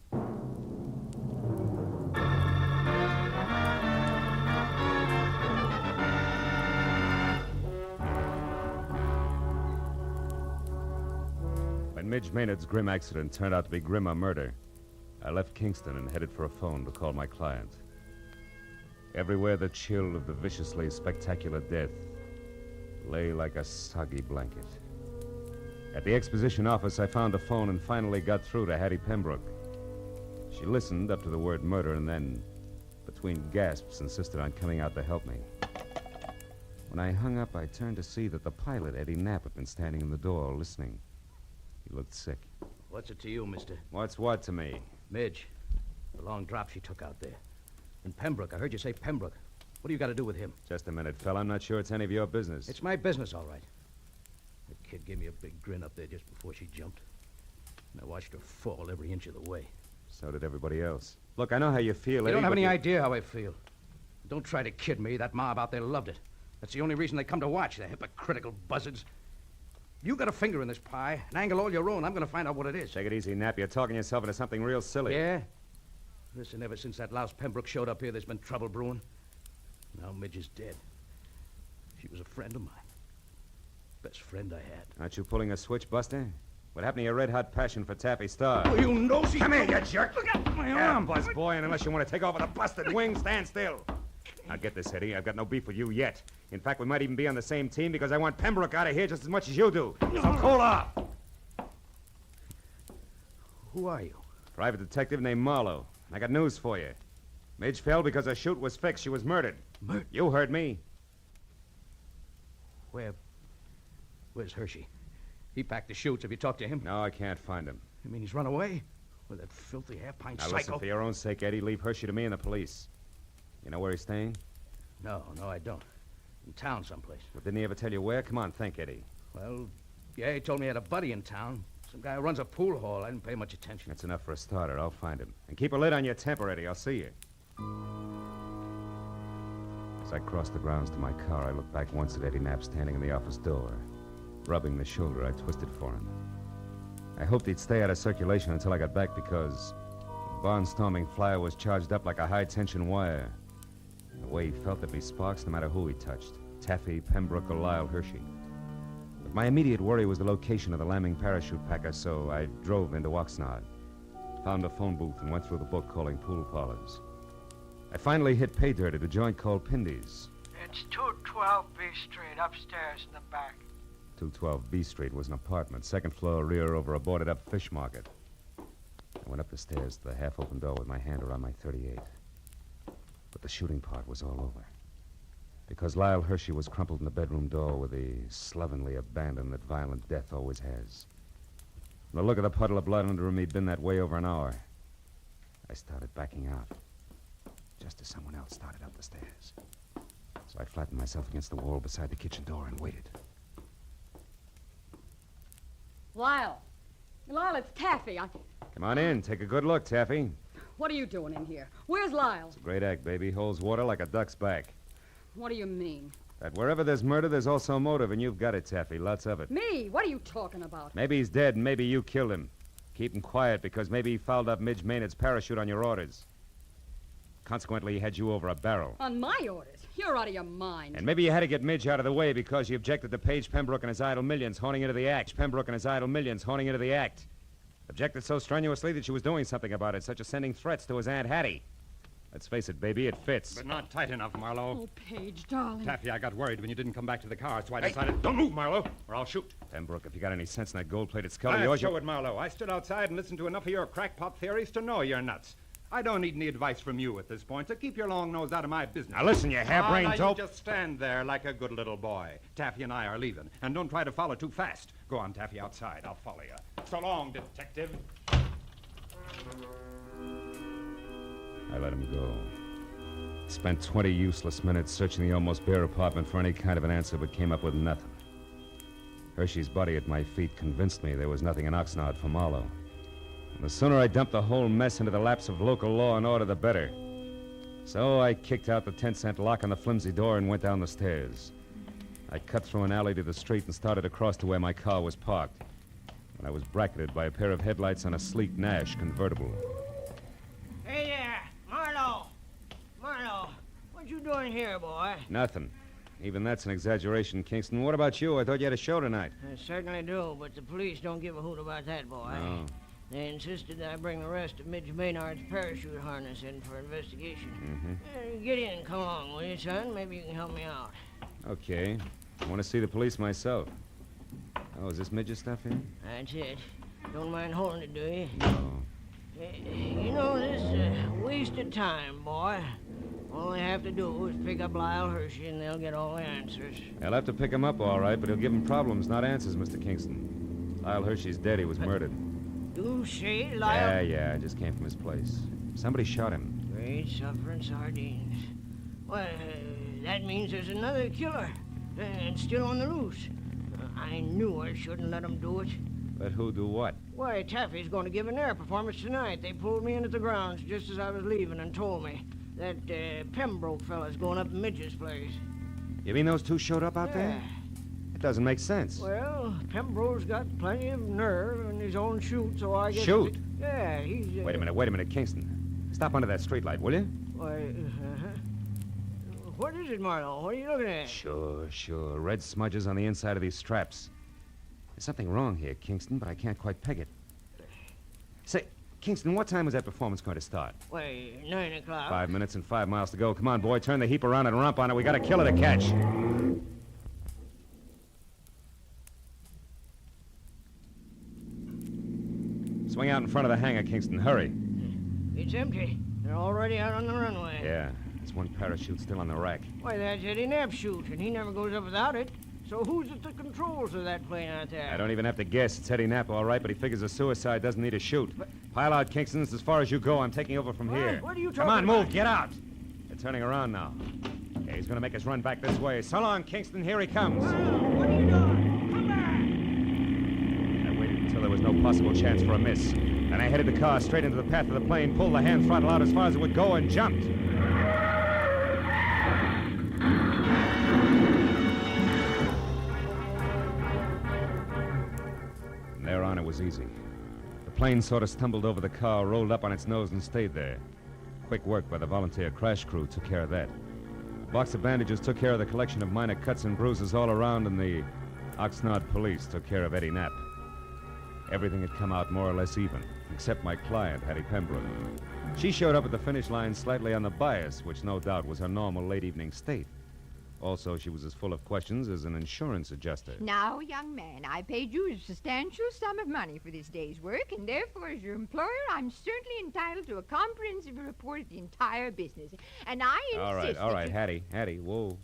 S12: When Midge Maynard's grim accident turned out to be grimmer murder, I left Kingston and headed for a phone to call my client. Everywhere the chill of the viciously spectacular death lay like a soggy blanket. At the exposition office, I found a phone and finally got through to Hattie Pembroke. She listened up to the word murder and then, between gasps, insisted on coming out to help me. When I hung up, I turned to see that the pilot, Eddie Knapp, had been standing in the door listening. He looked sick.
S9: What's it to you, mister?
S12: What's what to me?
S9: Midge. The long drop she took out there. And Pembroke. I heard you say Pembroke. What do you got to do with him?
S12: Just a minute, fella. I'm not sure it's any of your business.
S9: It's my business, all right. That kid gave me a big grin up there just before she jumped. And I watched her fall every inch of the way.
S12: So did everybody else. Look, I know how you feel, Eddie.
S9: You don't have any idea how I feel. Don't try to kid me. That mob out there loved it. That's the only reason they come to watch, the hypocritical buzzards. You got a finger in this pie, an angle all your own. I'm going to find out what it is.
S12: Take it easy, Nap. You're talking yourself into something real silly.
S9: Yeah? Listen, ever since that louse Pembroke showed up here, there's been trouble brewing. Now Midge is dead. She was a friend of mine. Best friend I had.
S12: Aren't you pulling a switch, Buster? What happened to your red-hot passion for Taffy Star?
S9: Oh, you nosy...
S12: Come here, you jerk! Look at my arm, Buzz boy, and unless you want to take off with a busted wing, stand still. Now get this, Eddie. I've got no beef with you yet. In fact, we might even be on the same team because I want Pembroke out of here just as much as you do. So cool off.
S9: Who are you?
S12: Private detective named Marlowe. I got news for you. Midge fell because her chute was fixed. She was murdered.
S9: Murdered?
S12: You heard me.
S9: Where's Hershey? He packed the chutes. Have you talked to him?
S12: No, I can't find him.
S9: You mean he's run away? With that filthy half-pint
S12: Now
S9: psycho?
S12: listen, for your own sake, Eddie, leave Hershey to me and the police. You know where he's staying?
S9: No, I don't. In town someplace.
S12: Well, didn't he ever tell you where? Come on, think, Eddie.
S9: Well, yeah, he told me he had a buddy in town. Some guy who runs a pool hall. I didn't pay much attention.
S12: That's enough for a starter. I'll find him. And keep a lid on your temper, Eddie. I'll see you. As I crossed the grounds to my car, I looked back once at Eddie Knapp standing in the office door, rubbing the shoulder I twisted for him. I hoped he'd stay out of circulation until I got back because the barnstorming flyer was charged up like a high-tension wire. The way he felt there'd be sparks no matter who he touched, Taffy, Pembroke, or Lyle Hershey. But my immediate worry was the location of the lambing parachute packer, so I drove into Oxnard, found a phone booth, and went through the book calling pool parlors. I finally hit pay dirt at a joint called Pindy's.
S11: It's 212 B Street, upstairs in the back.
S12: 212 B Street was an apartment, second floor rear over a boarded-up fish market. I went up the stairs to the half-open door with my hand around my .38. But the shooting part was all over. Because Lyle Hershey was crumpled in the bedroom door with the slovenly abandon that violent death always has. From the look of the puddle of blood under him, he'd been that way over an hour. I started backing out, just as someone else started up the stairs. So I flattened myself against the wall beside the kitchen door and waited.
S15: Lyle, it's Taffy.
S12: Come on in. Take a good look, Taffy.
S15: What are you doing in here? Where's Lyle?
S12: It's a great act, baby. Holds water like a duck's back.
S15: What do you mean?
S12: That wherever there's murder, there's also motive, and you've got it, Taffy. Lots of it.
S15: Me? What are you talking about?
S12: Maybe he's dead, and maybe you killed him. Keep him quiet, because maybe he fouled up Midge Maynard's parachute on your orders. Consequently, he had you over a barrel.
S15: On my orders? You're out of your mind.
S12: And maybe you had to get Midge out of the way because you objected to Page Pembroke and his idle millions honing into the act. Pembroke and his idle millions honing into the act. Objected so strenuously that she was doing something about it, such as sending threats to his Aunt Hattie. Let's face it, baby, it fits.
S14: But not tight enough, Marlowe.
S15: Oh, Paige, darling.
S14: Taffy, I got worried when you didn't come back to the car, so I decided... Don't move, Marlowe, or I'll shoot.
S12: Pembroke, if you got any sense in that gold-plated skull of
S14: I'll
S12: yours...
S14: show it, Marlowe. I stood outside and listened to enough of your crackpot theories to know you're nuts. I don't need any advice from you at this point, so keep your long nose out of my business.
S12: Now listen, you harebrained dope.
S14: You just stand there like a good little boy. Taffy and I are leaving, and don't try to follow too fast. Go on, Taffy, outside. I'll follow you. So long, detective.
S12: I let him go. Spent 20 useless minutes searching the almost bare apartment for any kind of an answer, but came up with nothing. Hershey's body at my feet convinced me there was nothing in Oxnard for Marlowe. And the sooner I dumped the whole mess into the laps of local law and order, the better. So I kicked out the 10-cent lock on the flimsy door and went down the stairs. I cut through an alley to the street and started across to where my car was parked. And I was bracketed by a pair of headlights on a sleek Nash convertible.
S11: Hey there, Marlowe. Marlowe, what you doing here, boy?
S12: Nothing. Even that's an exaggeration, Kingston. What about you? I thought you had a show tonight.
S11: I certainly do, but the police don't give a hoot about that, boy.
S12: No.
S11: They insisted that I bring the rest of Midge Maynard's parachute harness in for investigation. Get in, come along, will you, son? Maybe you can help me out.
S12: Okay. I want to see the police myself. Oh, is this Midge's stuff here?
S11: That's it. Don't mind holding it, do you?
S12: No.
S11: You know, this is a waste of time, boy. All they have to do is pick up Lyle Hershey, and they'll get all the answers.
S12: They'll have to pick him up, all right, but he'll give them problems, not answers, Mr. Kingston. Lyle Hershey's dead. He was murdered.
S11: You say Lyle...
S12: Yeah, I just came from his place. Somebody shot him.
S11: Great suffering sardines. Well, that means there's another killer, and still on the loose. I knew I shouldn't let him do it.
S12: Let who do what?
S11: Why, Taffy's going to give an air performance tonight. They pulled me into the grounds just as I was leaving and told me that Pembroke fella's going up to Midge's place.
S12: You mean those two showed up out there? It doesn't make sense.
S23: Well, Pembroke's got plenty of nerve in his own chute, so I guess...
S12: Shoot?
S23: Yeah, he's...
S12: Wait a minute, Kingston. Stop under that streetlight, will you?
S23: Why, what is it, Marlowe? What are you looking at?
S12: Sure. Red smudges on the inside of these straps. There's something wrong here, Kingston, but I can't quite peg it. Say, Kingston, what time was that performance going to start?
S23: Why, 9 o'clock.
S12: 5 minutes and 5 miles to go. Come on, boy, turn the heap around and romp on it. We got a killer to catch. Swing out in front of the hangar, Kingston. Hurry.
S23: It's empty. They're already out on the runway.
S12: Yeah, there's one parachute still on the rack.
S23: Why, that's Eddie Knapp's chute, and he never goes up without it. So who's at the controls of that plane out there?
S12: I don't even have to guess. It's Eddie Knapp, all right, but he figures a suicide doesn't need a chute. Pile out, Kingston. It's as far as you go. I'm taking over from here.
S23: What are you talking
S12: Come on,
S23: about?
S12: move. Get out. They're turning around now. Yeah, he's going to make us run back this way. So long, Kingston. Here he comes.
S23: What are you doing? Come back!
S12: I waited until there was no possible chance for a miss. Then I headed the car straight into the path of the plane, pulled the hand throttle out as far as it would go, and jumped. From there on, it was easy. The plane sort of stumbled over the car, rolled up on its nose, and stayed there. Quick work by the volunteer crash crew took care of that. A box of bandages took care of the collection of minor cuts and bruises all around, and the Oxnard police took care of Eddie Knapp. Everything had come out more or less even, except my client, Hattie Pembroke. She showed up at the finish line slightly on the bias, which no doubt was her normal late-evening state. Also, she was as full of questions as an insurance adjuster.
S17: Now, young man, I paid you a substantial sum of money for this day's work, and therefore, as your employer, I'm certainly entitled to a comprehensive report of the entire business. And I insist
S12: All right, Hattie, whoa.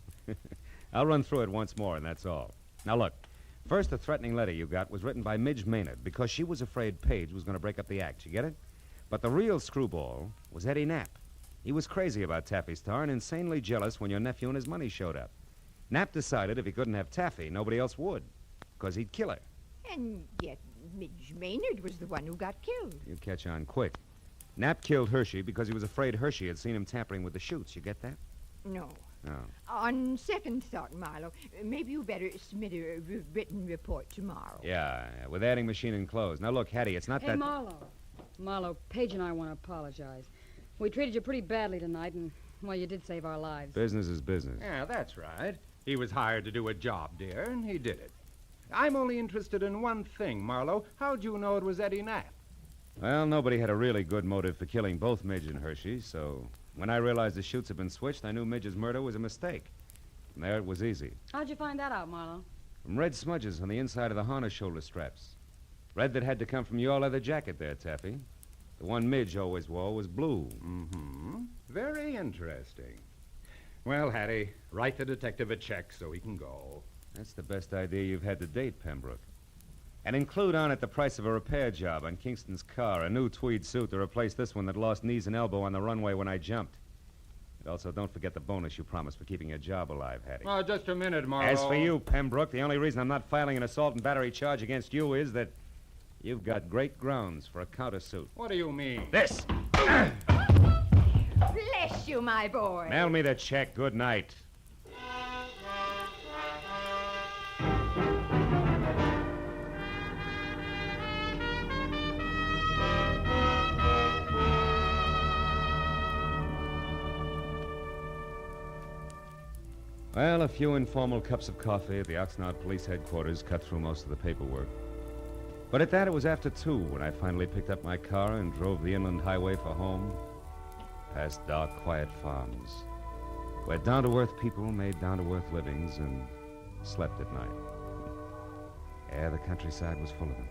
S12: I'll run through it once more, and that's all. Now, look. First, the threatening letter you got was written by Midge Maynard because she was afraid Paige was going to break up the act. You get it? But the real screwball was Eddie Knapp. He was crazy about Taffy Star and insanely jealous when your nephew and his money showed up. Knapp decided if he couldn't have Taffy, nobody else would, because he'd kill her.
S17: And yet, Midge Maynard was the one who got killed.
S12: You catch on quick. Knapp killed Hershey because he was afraid Hershey had seen him tampering with the chutes. You get that?
S17: No.
S12: Oh.
S17: On second thought, Marlowe, maybe you better submit a written report tomorrow.
S12: Yeah, with adding machine enclosed. Now, look, Hattie, it's not
S15: Hey,
S12: that...
S15: Marlowe, Paige and I want to apologize. We treated you pretty badly tonight, and, well, you did save our lives.
S12: Business is business.
S14: Yeah, that's right. He was hired to do a job, dear, and he did it. I'm only interested in one thing, Marlowe. How'd you know it was Eddie Knapp?
S12: Well, nobody had a really good motive for killing both Midge and Hershey, so when I realized the chutes had been switched, I knew Midge's murder was a mistake. And there it was easy.
S15: How'd you find that out, Marlowe?
S12: From red smudges on the inside of the harness shoulder straps. Red that had to come from your leather jacket there, Taffy. The one Midge always wore was blue.
S14: Mm-hmm. Very interesting. Well, Hattie, write the detective a check so he can go.
S12: That's the best idea you've had to date, Pembroke. And include on it the price of a repair job on Kingston's car, a new tweed suit to replace this one that lost knees and elbow on the runway when I jumped. And also, don't forget the bonus you promised for keeping your job alive, Hattie.
S14: Oh, just a minute, Marlowe.
S12: As for you, Pembroke, the only reason I'm not filing an assault and battery charge against you is that you've got great grounds for a countersuit.
S14: What do you mean?
S12: This!
S17: Bless you, my boy.
S12: Mail me the check. Good night. Well, a few informal cups of coffee at the Oxnard Police Headquarters cut through most of the paperwork. But at that, it was after 2 when I finally picked up my car and drove the inland highway for home, past dark, quiet farms, where down-to-earth people made down-to-earth livings and slept at night. Yeah, the countryside was full of them.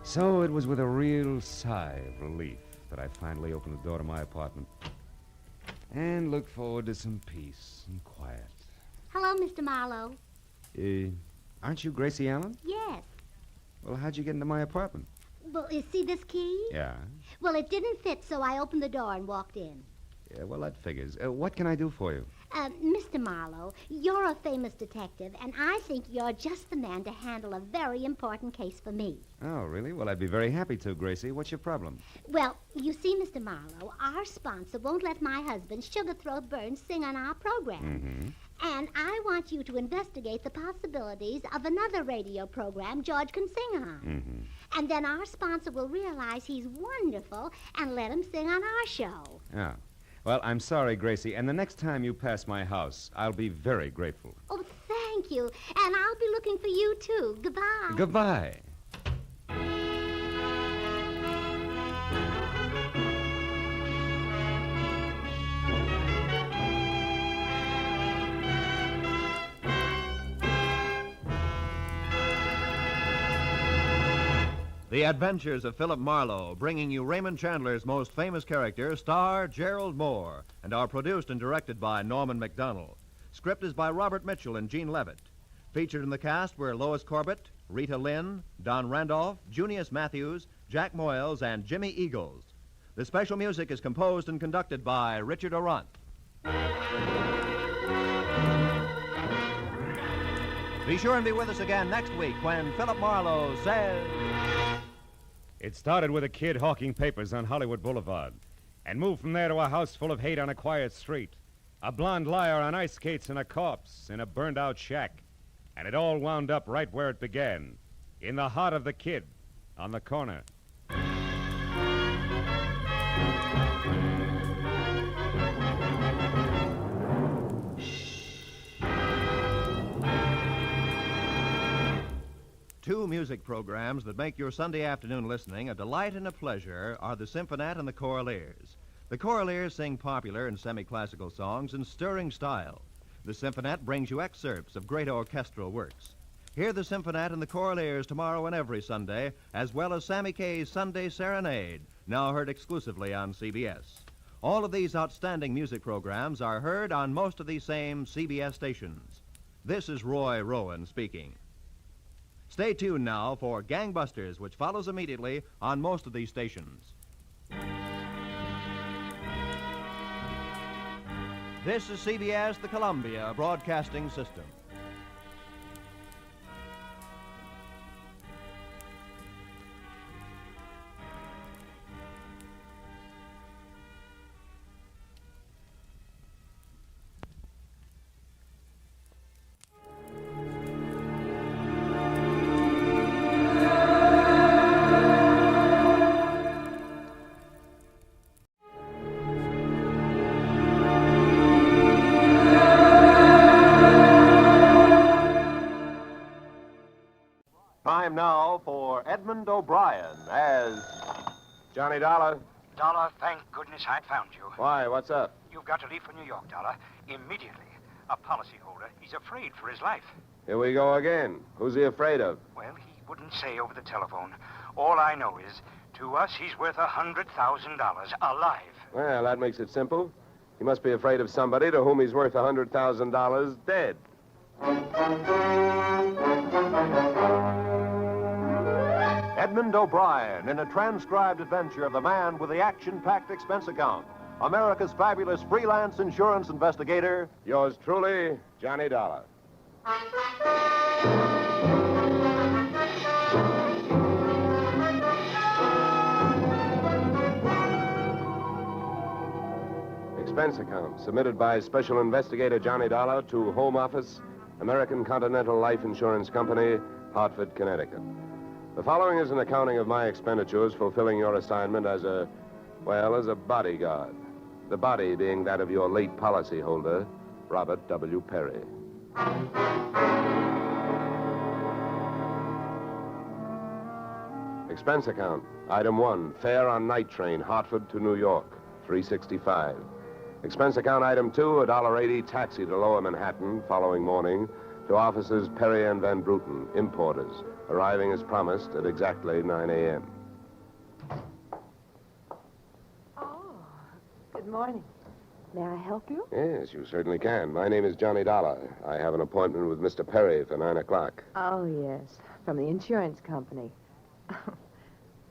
S12: So it was with a real sigh of relief that I finally opened the door to my apartment and looked forward to some peace and quiet.
S16: Hello, Mr. Marlowe.
S12: Aren't you Gracie Allen?
S16: Yes.
S12: Well, how'd you get into my apartment?
S16: Well, you see this key?
S12: Yeah.
S16: Well, it didn't fit, so I opened the door and walked in.
S12: Yeah, well, that figures. What can I do for you?
S16: Mr. Marlowe, you're a famous detective, and I think you're just the man to handle a very important case for me.
S12: Oh, really? Well, I'd be very happy to, Gracie. What's your problem?
S16: Well, you see, Mr. Marlowe, our sponsor won't let my husband, Sugar Throat Burns, sing on our program.
S12: Mm-hmm.
S16: And I want you to investigate the possibilities of another radio program George can sing on.
S12: Mm-hmm.
S16: And then our sponsor will realize he's wonderful and let him sing on our show.
S12: Oh. Well, I'm sorry, Gracie, and the next time you pass my house, I'll be very grateful.
S16: Oh, thank you. And I'll be looking for you, too. Goodbye.
S12: Goodbye.
S7: The Adventures of Philip Marlowe, bringing you Raymond Chandler's most famous character, star Gerald Moore, and are produced and directed by Norman MacDonald. Script is by Robert Mitchell and Gene Levitt. Featured in the cast were Lois Corbett, Rita Lynn, Don Randolph, Junius Matthews, Jack Moyles, and Jimmy Eagles. The special music is composed and conducted by Richard Aurunt. Be sure and be with us again next week when Philip Marlowe says...
S12: It started with a kid hawking papers on Hollywood Boulevard and moved from there to a house full of hate on a quiet street, a blonde liar on ice skates and a corpse in a burned-out shack. And it all wound up right where it began, in the heart of the kid, on the corner.
S7: Two music programs that make your Sunday afternoon listening a delight and a pleasure are the Symphonette and the Choraleers. The Choraleers sing popular and semi-classical songs in stirring style. The Symphonette brings you excerpts of great orchestral works. Hear the Symphonette and the Choraleers tomorrow and every Sunday, as well as Sammy Kaye's Sunday Serenade, now heard exclusively on CBS. All of these outstanding music programs are heard on most of these same CBS stations. This is Roy Rowan speaking. Stay tuned now for Gangbusters, which follows immediately on most of these stations. This is CBS, the Columbia Broadcasting System. Time now for Edmund O'Brien as
S21: Johnny Dollar.
S6: Dollar, thank goodness I found you.
S21: Why, what's up?
S6: You've got to leave for New York, Dollar, immediately. A policyholder, he's afraid for his life.
S21: Here we go again. Who's he afraid of?
S6: Well, he wouldn't say over the telephone. All I know is, to us, he's worth $100,000 alive.
S21: Well, that makes it simple. He must be afraid of somebody to whom he's worth $100,000 dead.
S7: Edmund O'Brien in a transcribed adventure of the man with the action-packed expense account. America's fabulous freelance insurance investigator.
S21: Yours truly, Johnny Dollar. Expense account submitted by Special Investigator Johnny Dollar to Home Office, American Continental Life Insurance Company, Hartford, Connecticut. The following is an accounting of my expenditures fulfilling your assignment as a bodyguard. The body being that of your late policyholder, Robert W. Perry. Expense account. Item 1, fare on night train, Hartford to New York, $3.65. Expense account item 2, $1.80 taxi to Lower Manhattan following morning to offices Perry and Van Bruten, importers, arriving as promised at exactly 9 a.m.
S18: Oh, good morning. May I help you?
S21: Yes, you certainly can. My name is Johnny Dollar. I have an appointment with Mr. Perry for 9 o'clock.
S18: Oh, yes, from the insurance company.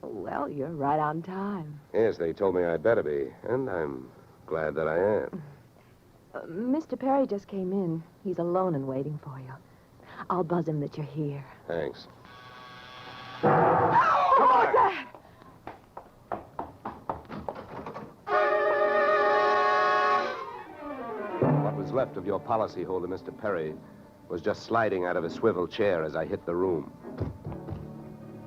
S18: Well, you're right on time.
S21: Yes, they told me I'd better be, and I'm glad that I am.
S18: Mr. Perry just came in. He's alone and waiting for you. I'll buzz him that you're here.
S21: Thanks.
S18: Come on! That?
S21: What was
S3: was left of your policyholder, Mr. Perry, was just sliding out of a swivel chair as I hit the room.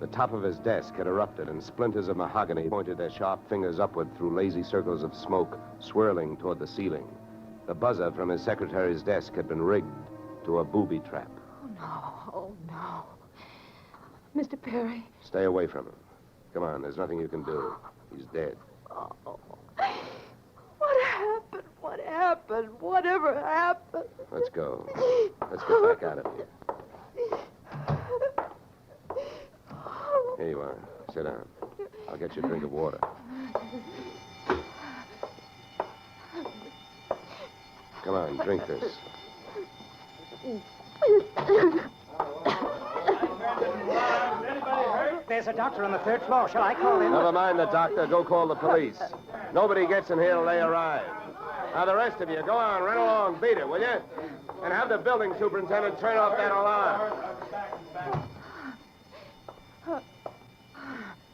S3: The top of his desk had erupted, and splinters of mahogany pointed their sharp fingers upward through lazy circles of smoke swirling toward the ceiling. The buzzer from his secretary's desk had been rigged to a booby trap.
S18: Oh, no. Mr. Perry.
S3: Stay away from him. Come on, there's nothing you can do. He's dead.
S18: Oh. What happened? What happened? Whatever happened?
S3: Let's go. Let's get back out of here. Here you are. Sit down. I'll get you a drink of water. Come on, drink this.
S6: There's a doctor on the third floor. Shall I call him?
S3: Never mind the doctor. Go call the police. Nobody gets in here till they arrive. Now, the rest of you, go on, run along, beat it, will you? And have the building superintendent turn off that alarm.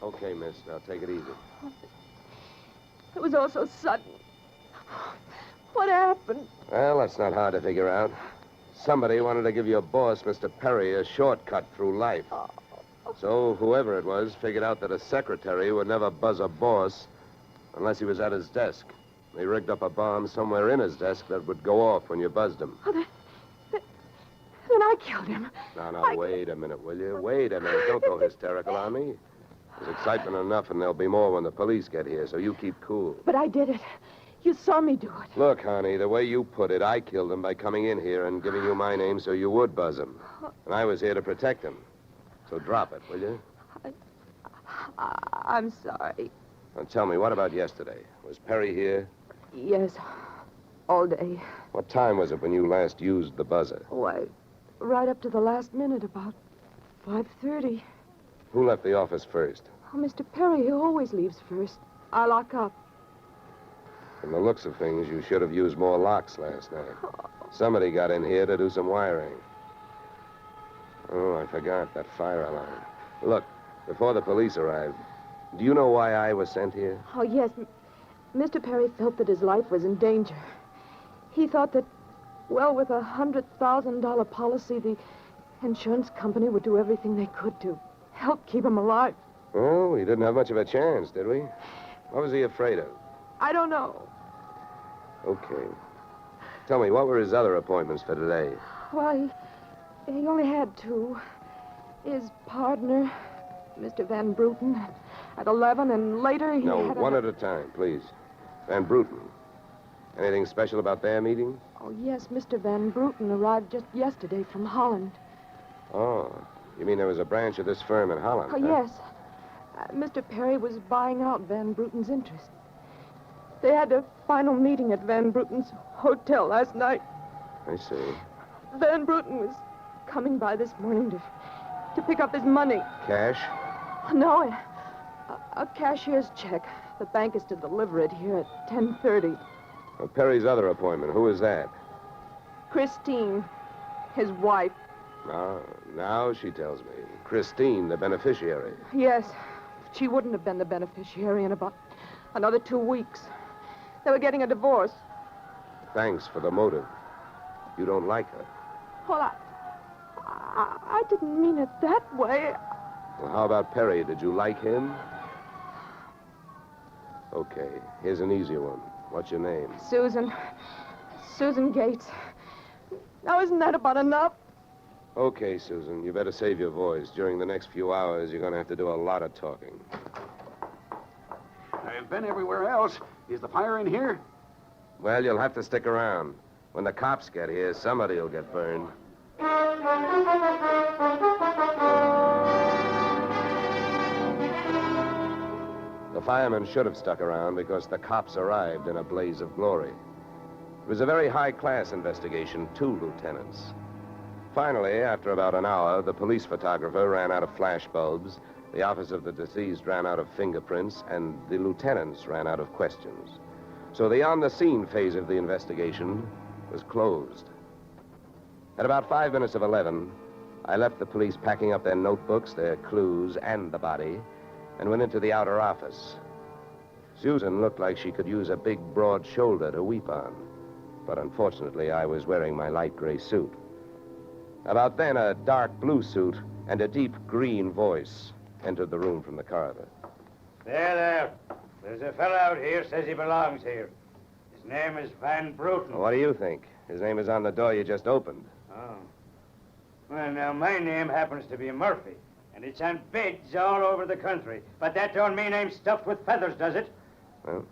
S3: Okay, miss. Now, take it easy.
S18: It was all so sudden. What happened?
S3: Well, that's not hard to figure out. Somebody wanted to give your boss, Mr. Perry, a shortcut through life. So whoever it was figured out that a secretary would never buzz a boss unless he was at his desk. They rigged up a bomb somewhere in his desk that would go off when you buzzed him.
S18: Oh, then I killed him.
S3: Now, wait a minute, will you? Wait a minute. Don't go hysterical on me. There's excitement enough, and there'll be more when the police get here, so you keep cool.
S18: But I did it. You saw me do it.
S3: Look, honey, the way you put it, I killed him by coming in here and giving you my name so you would buzz him. And I was here to protect him. So drop it, will you?
S18: I'm sorry.
S3: Now tell me, what about yesterday? Was Perry here?
S18: Yes, all day.
S3: What time was it when you last used the buzzer?
S18: Oh, right up to the last minute, about 5:30.
S3: Who left the office first?
S18: Oh, Mr. Perry, he always leaves first. I lock up.
S3: From the looks of things, you should have used more locks last night. Somebody got in here to do some wiring. Oh, I forgot that fire alarm. Look, before the police arrived, do you know why I was sent here?
S18: Oh, yes. Mr. Perry felt that his life was in danger. He thought that, well, with a $100,000 policy, the insurance company would do everything they could to help keep him alive.
S3: Oh, he didn't have much of a chance, did we? What was he afraid of?
S18: I don't know.
S3: Okay. Tell me, what were his other appointments for today?
S18: Well, he only had two. His partner, Mr. Van Bruten, at 11, and later he
S3: No,
S18: had
S3: one at a time, please. Van Bruten. Anything special about their meeting?
S18: Oh, yes, Mr. Van Bruten arrived just yesterday from Holland.
S3: Oh, you mean there was a branch of this firm in Holland?
S18: Oh,
S3: huh?
S18: yes. Mr. Perry was buying out Van Bruten's interest. They had a final meeting at Van Bruten's hotel last night.
S3: I see.
S18: Van Bruten was coming by this morning to pick up his money.
S3: Cash?
S18: No, a cashier's check. The bank is to deliver it here at 10:30.
S3: Well, Perry's other appointment, who is that?
S18: Christine, his wife.
S3: Now she tells me. Christine, the beneficiary.
S18: Yes, she wouldn't have been the beneficiary in about another 2 weeks. They were getting a divorce.
S3: Thanks for the motive. You don't like her.
S18: Well, I didn't mean it that way.
S3: Well, how about Perry? Did you like him? Okay, here's an easy one. What's your name?
S18: Susan Gates. Now, isn't that about enough?
S3: Okay, Susan, you better save your voice. During the next few hours, you're going to have to do a lot of talking.
S4: I've been everywhere else. Is the fire in here?
S3: Well, you'll have to stick around. When the cops get here, somebody will get burned. The firemen should have stuck around because the cops arrived in a blaze of glory. It was a very high-class investigation, 2 lieutenants. Finally, after about an hour, the police photographer ran out of flash bulbs, the office of the deceased ran out of fingerprints, and the lieutenants ran out of questions. So the on-the-scene phase of the investigation was closed. At about 5 minutes of 11, I left the police packing up their notebooks, their clues, and the body, and went into the outer office. Susan looked like she could use a big, broad shoulder to weep on. but unfortunately I was wearing my light gray suit. About then, a dark blue suit and a deep green voice entered the room from the corridor.
S6: There. There's a fellow out here says he belongs here. His name is Van Bruten.
S3: Well, what do you think? His name is on the door you just opened.
S6: Oh. Well, now, my name happens to be Murphy, and it's on bids all over the country. But that don't mean I'm stuffed with feathers, does it?
S3: Well,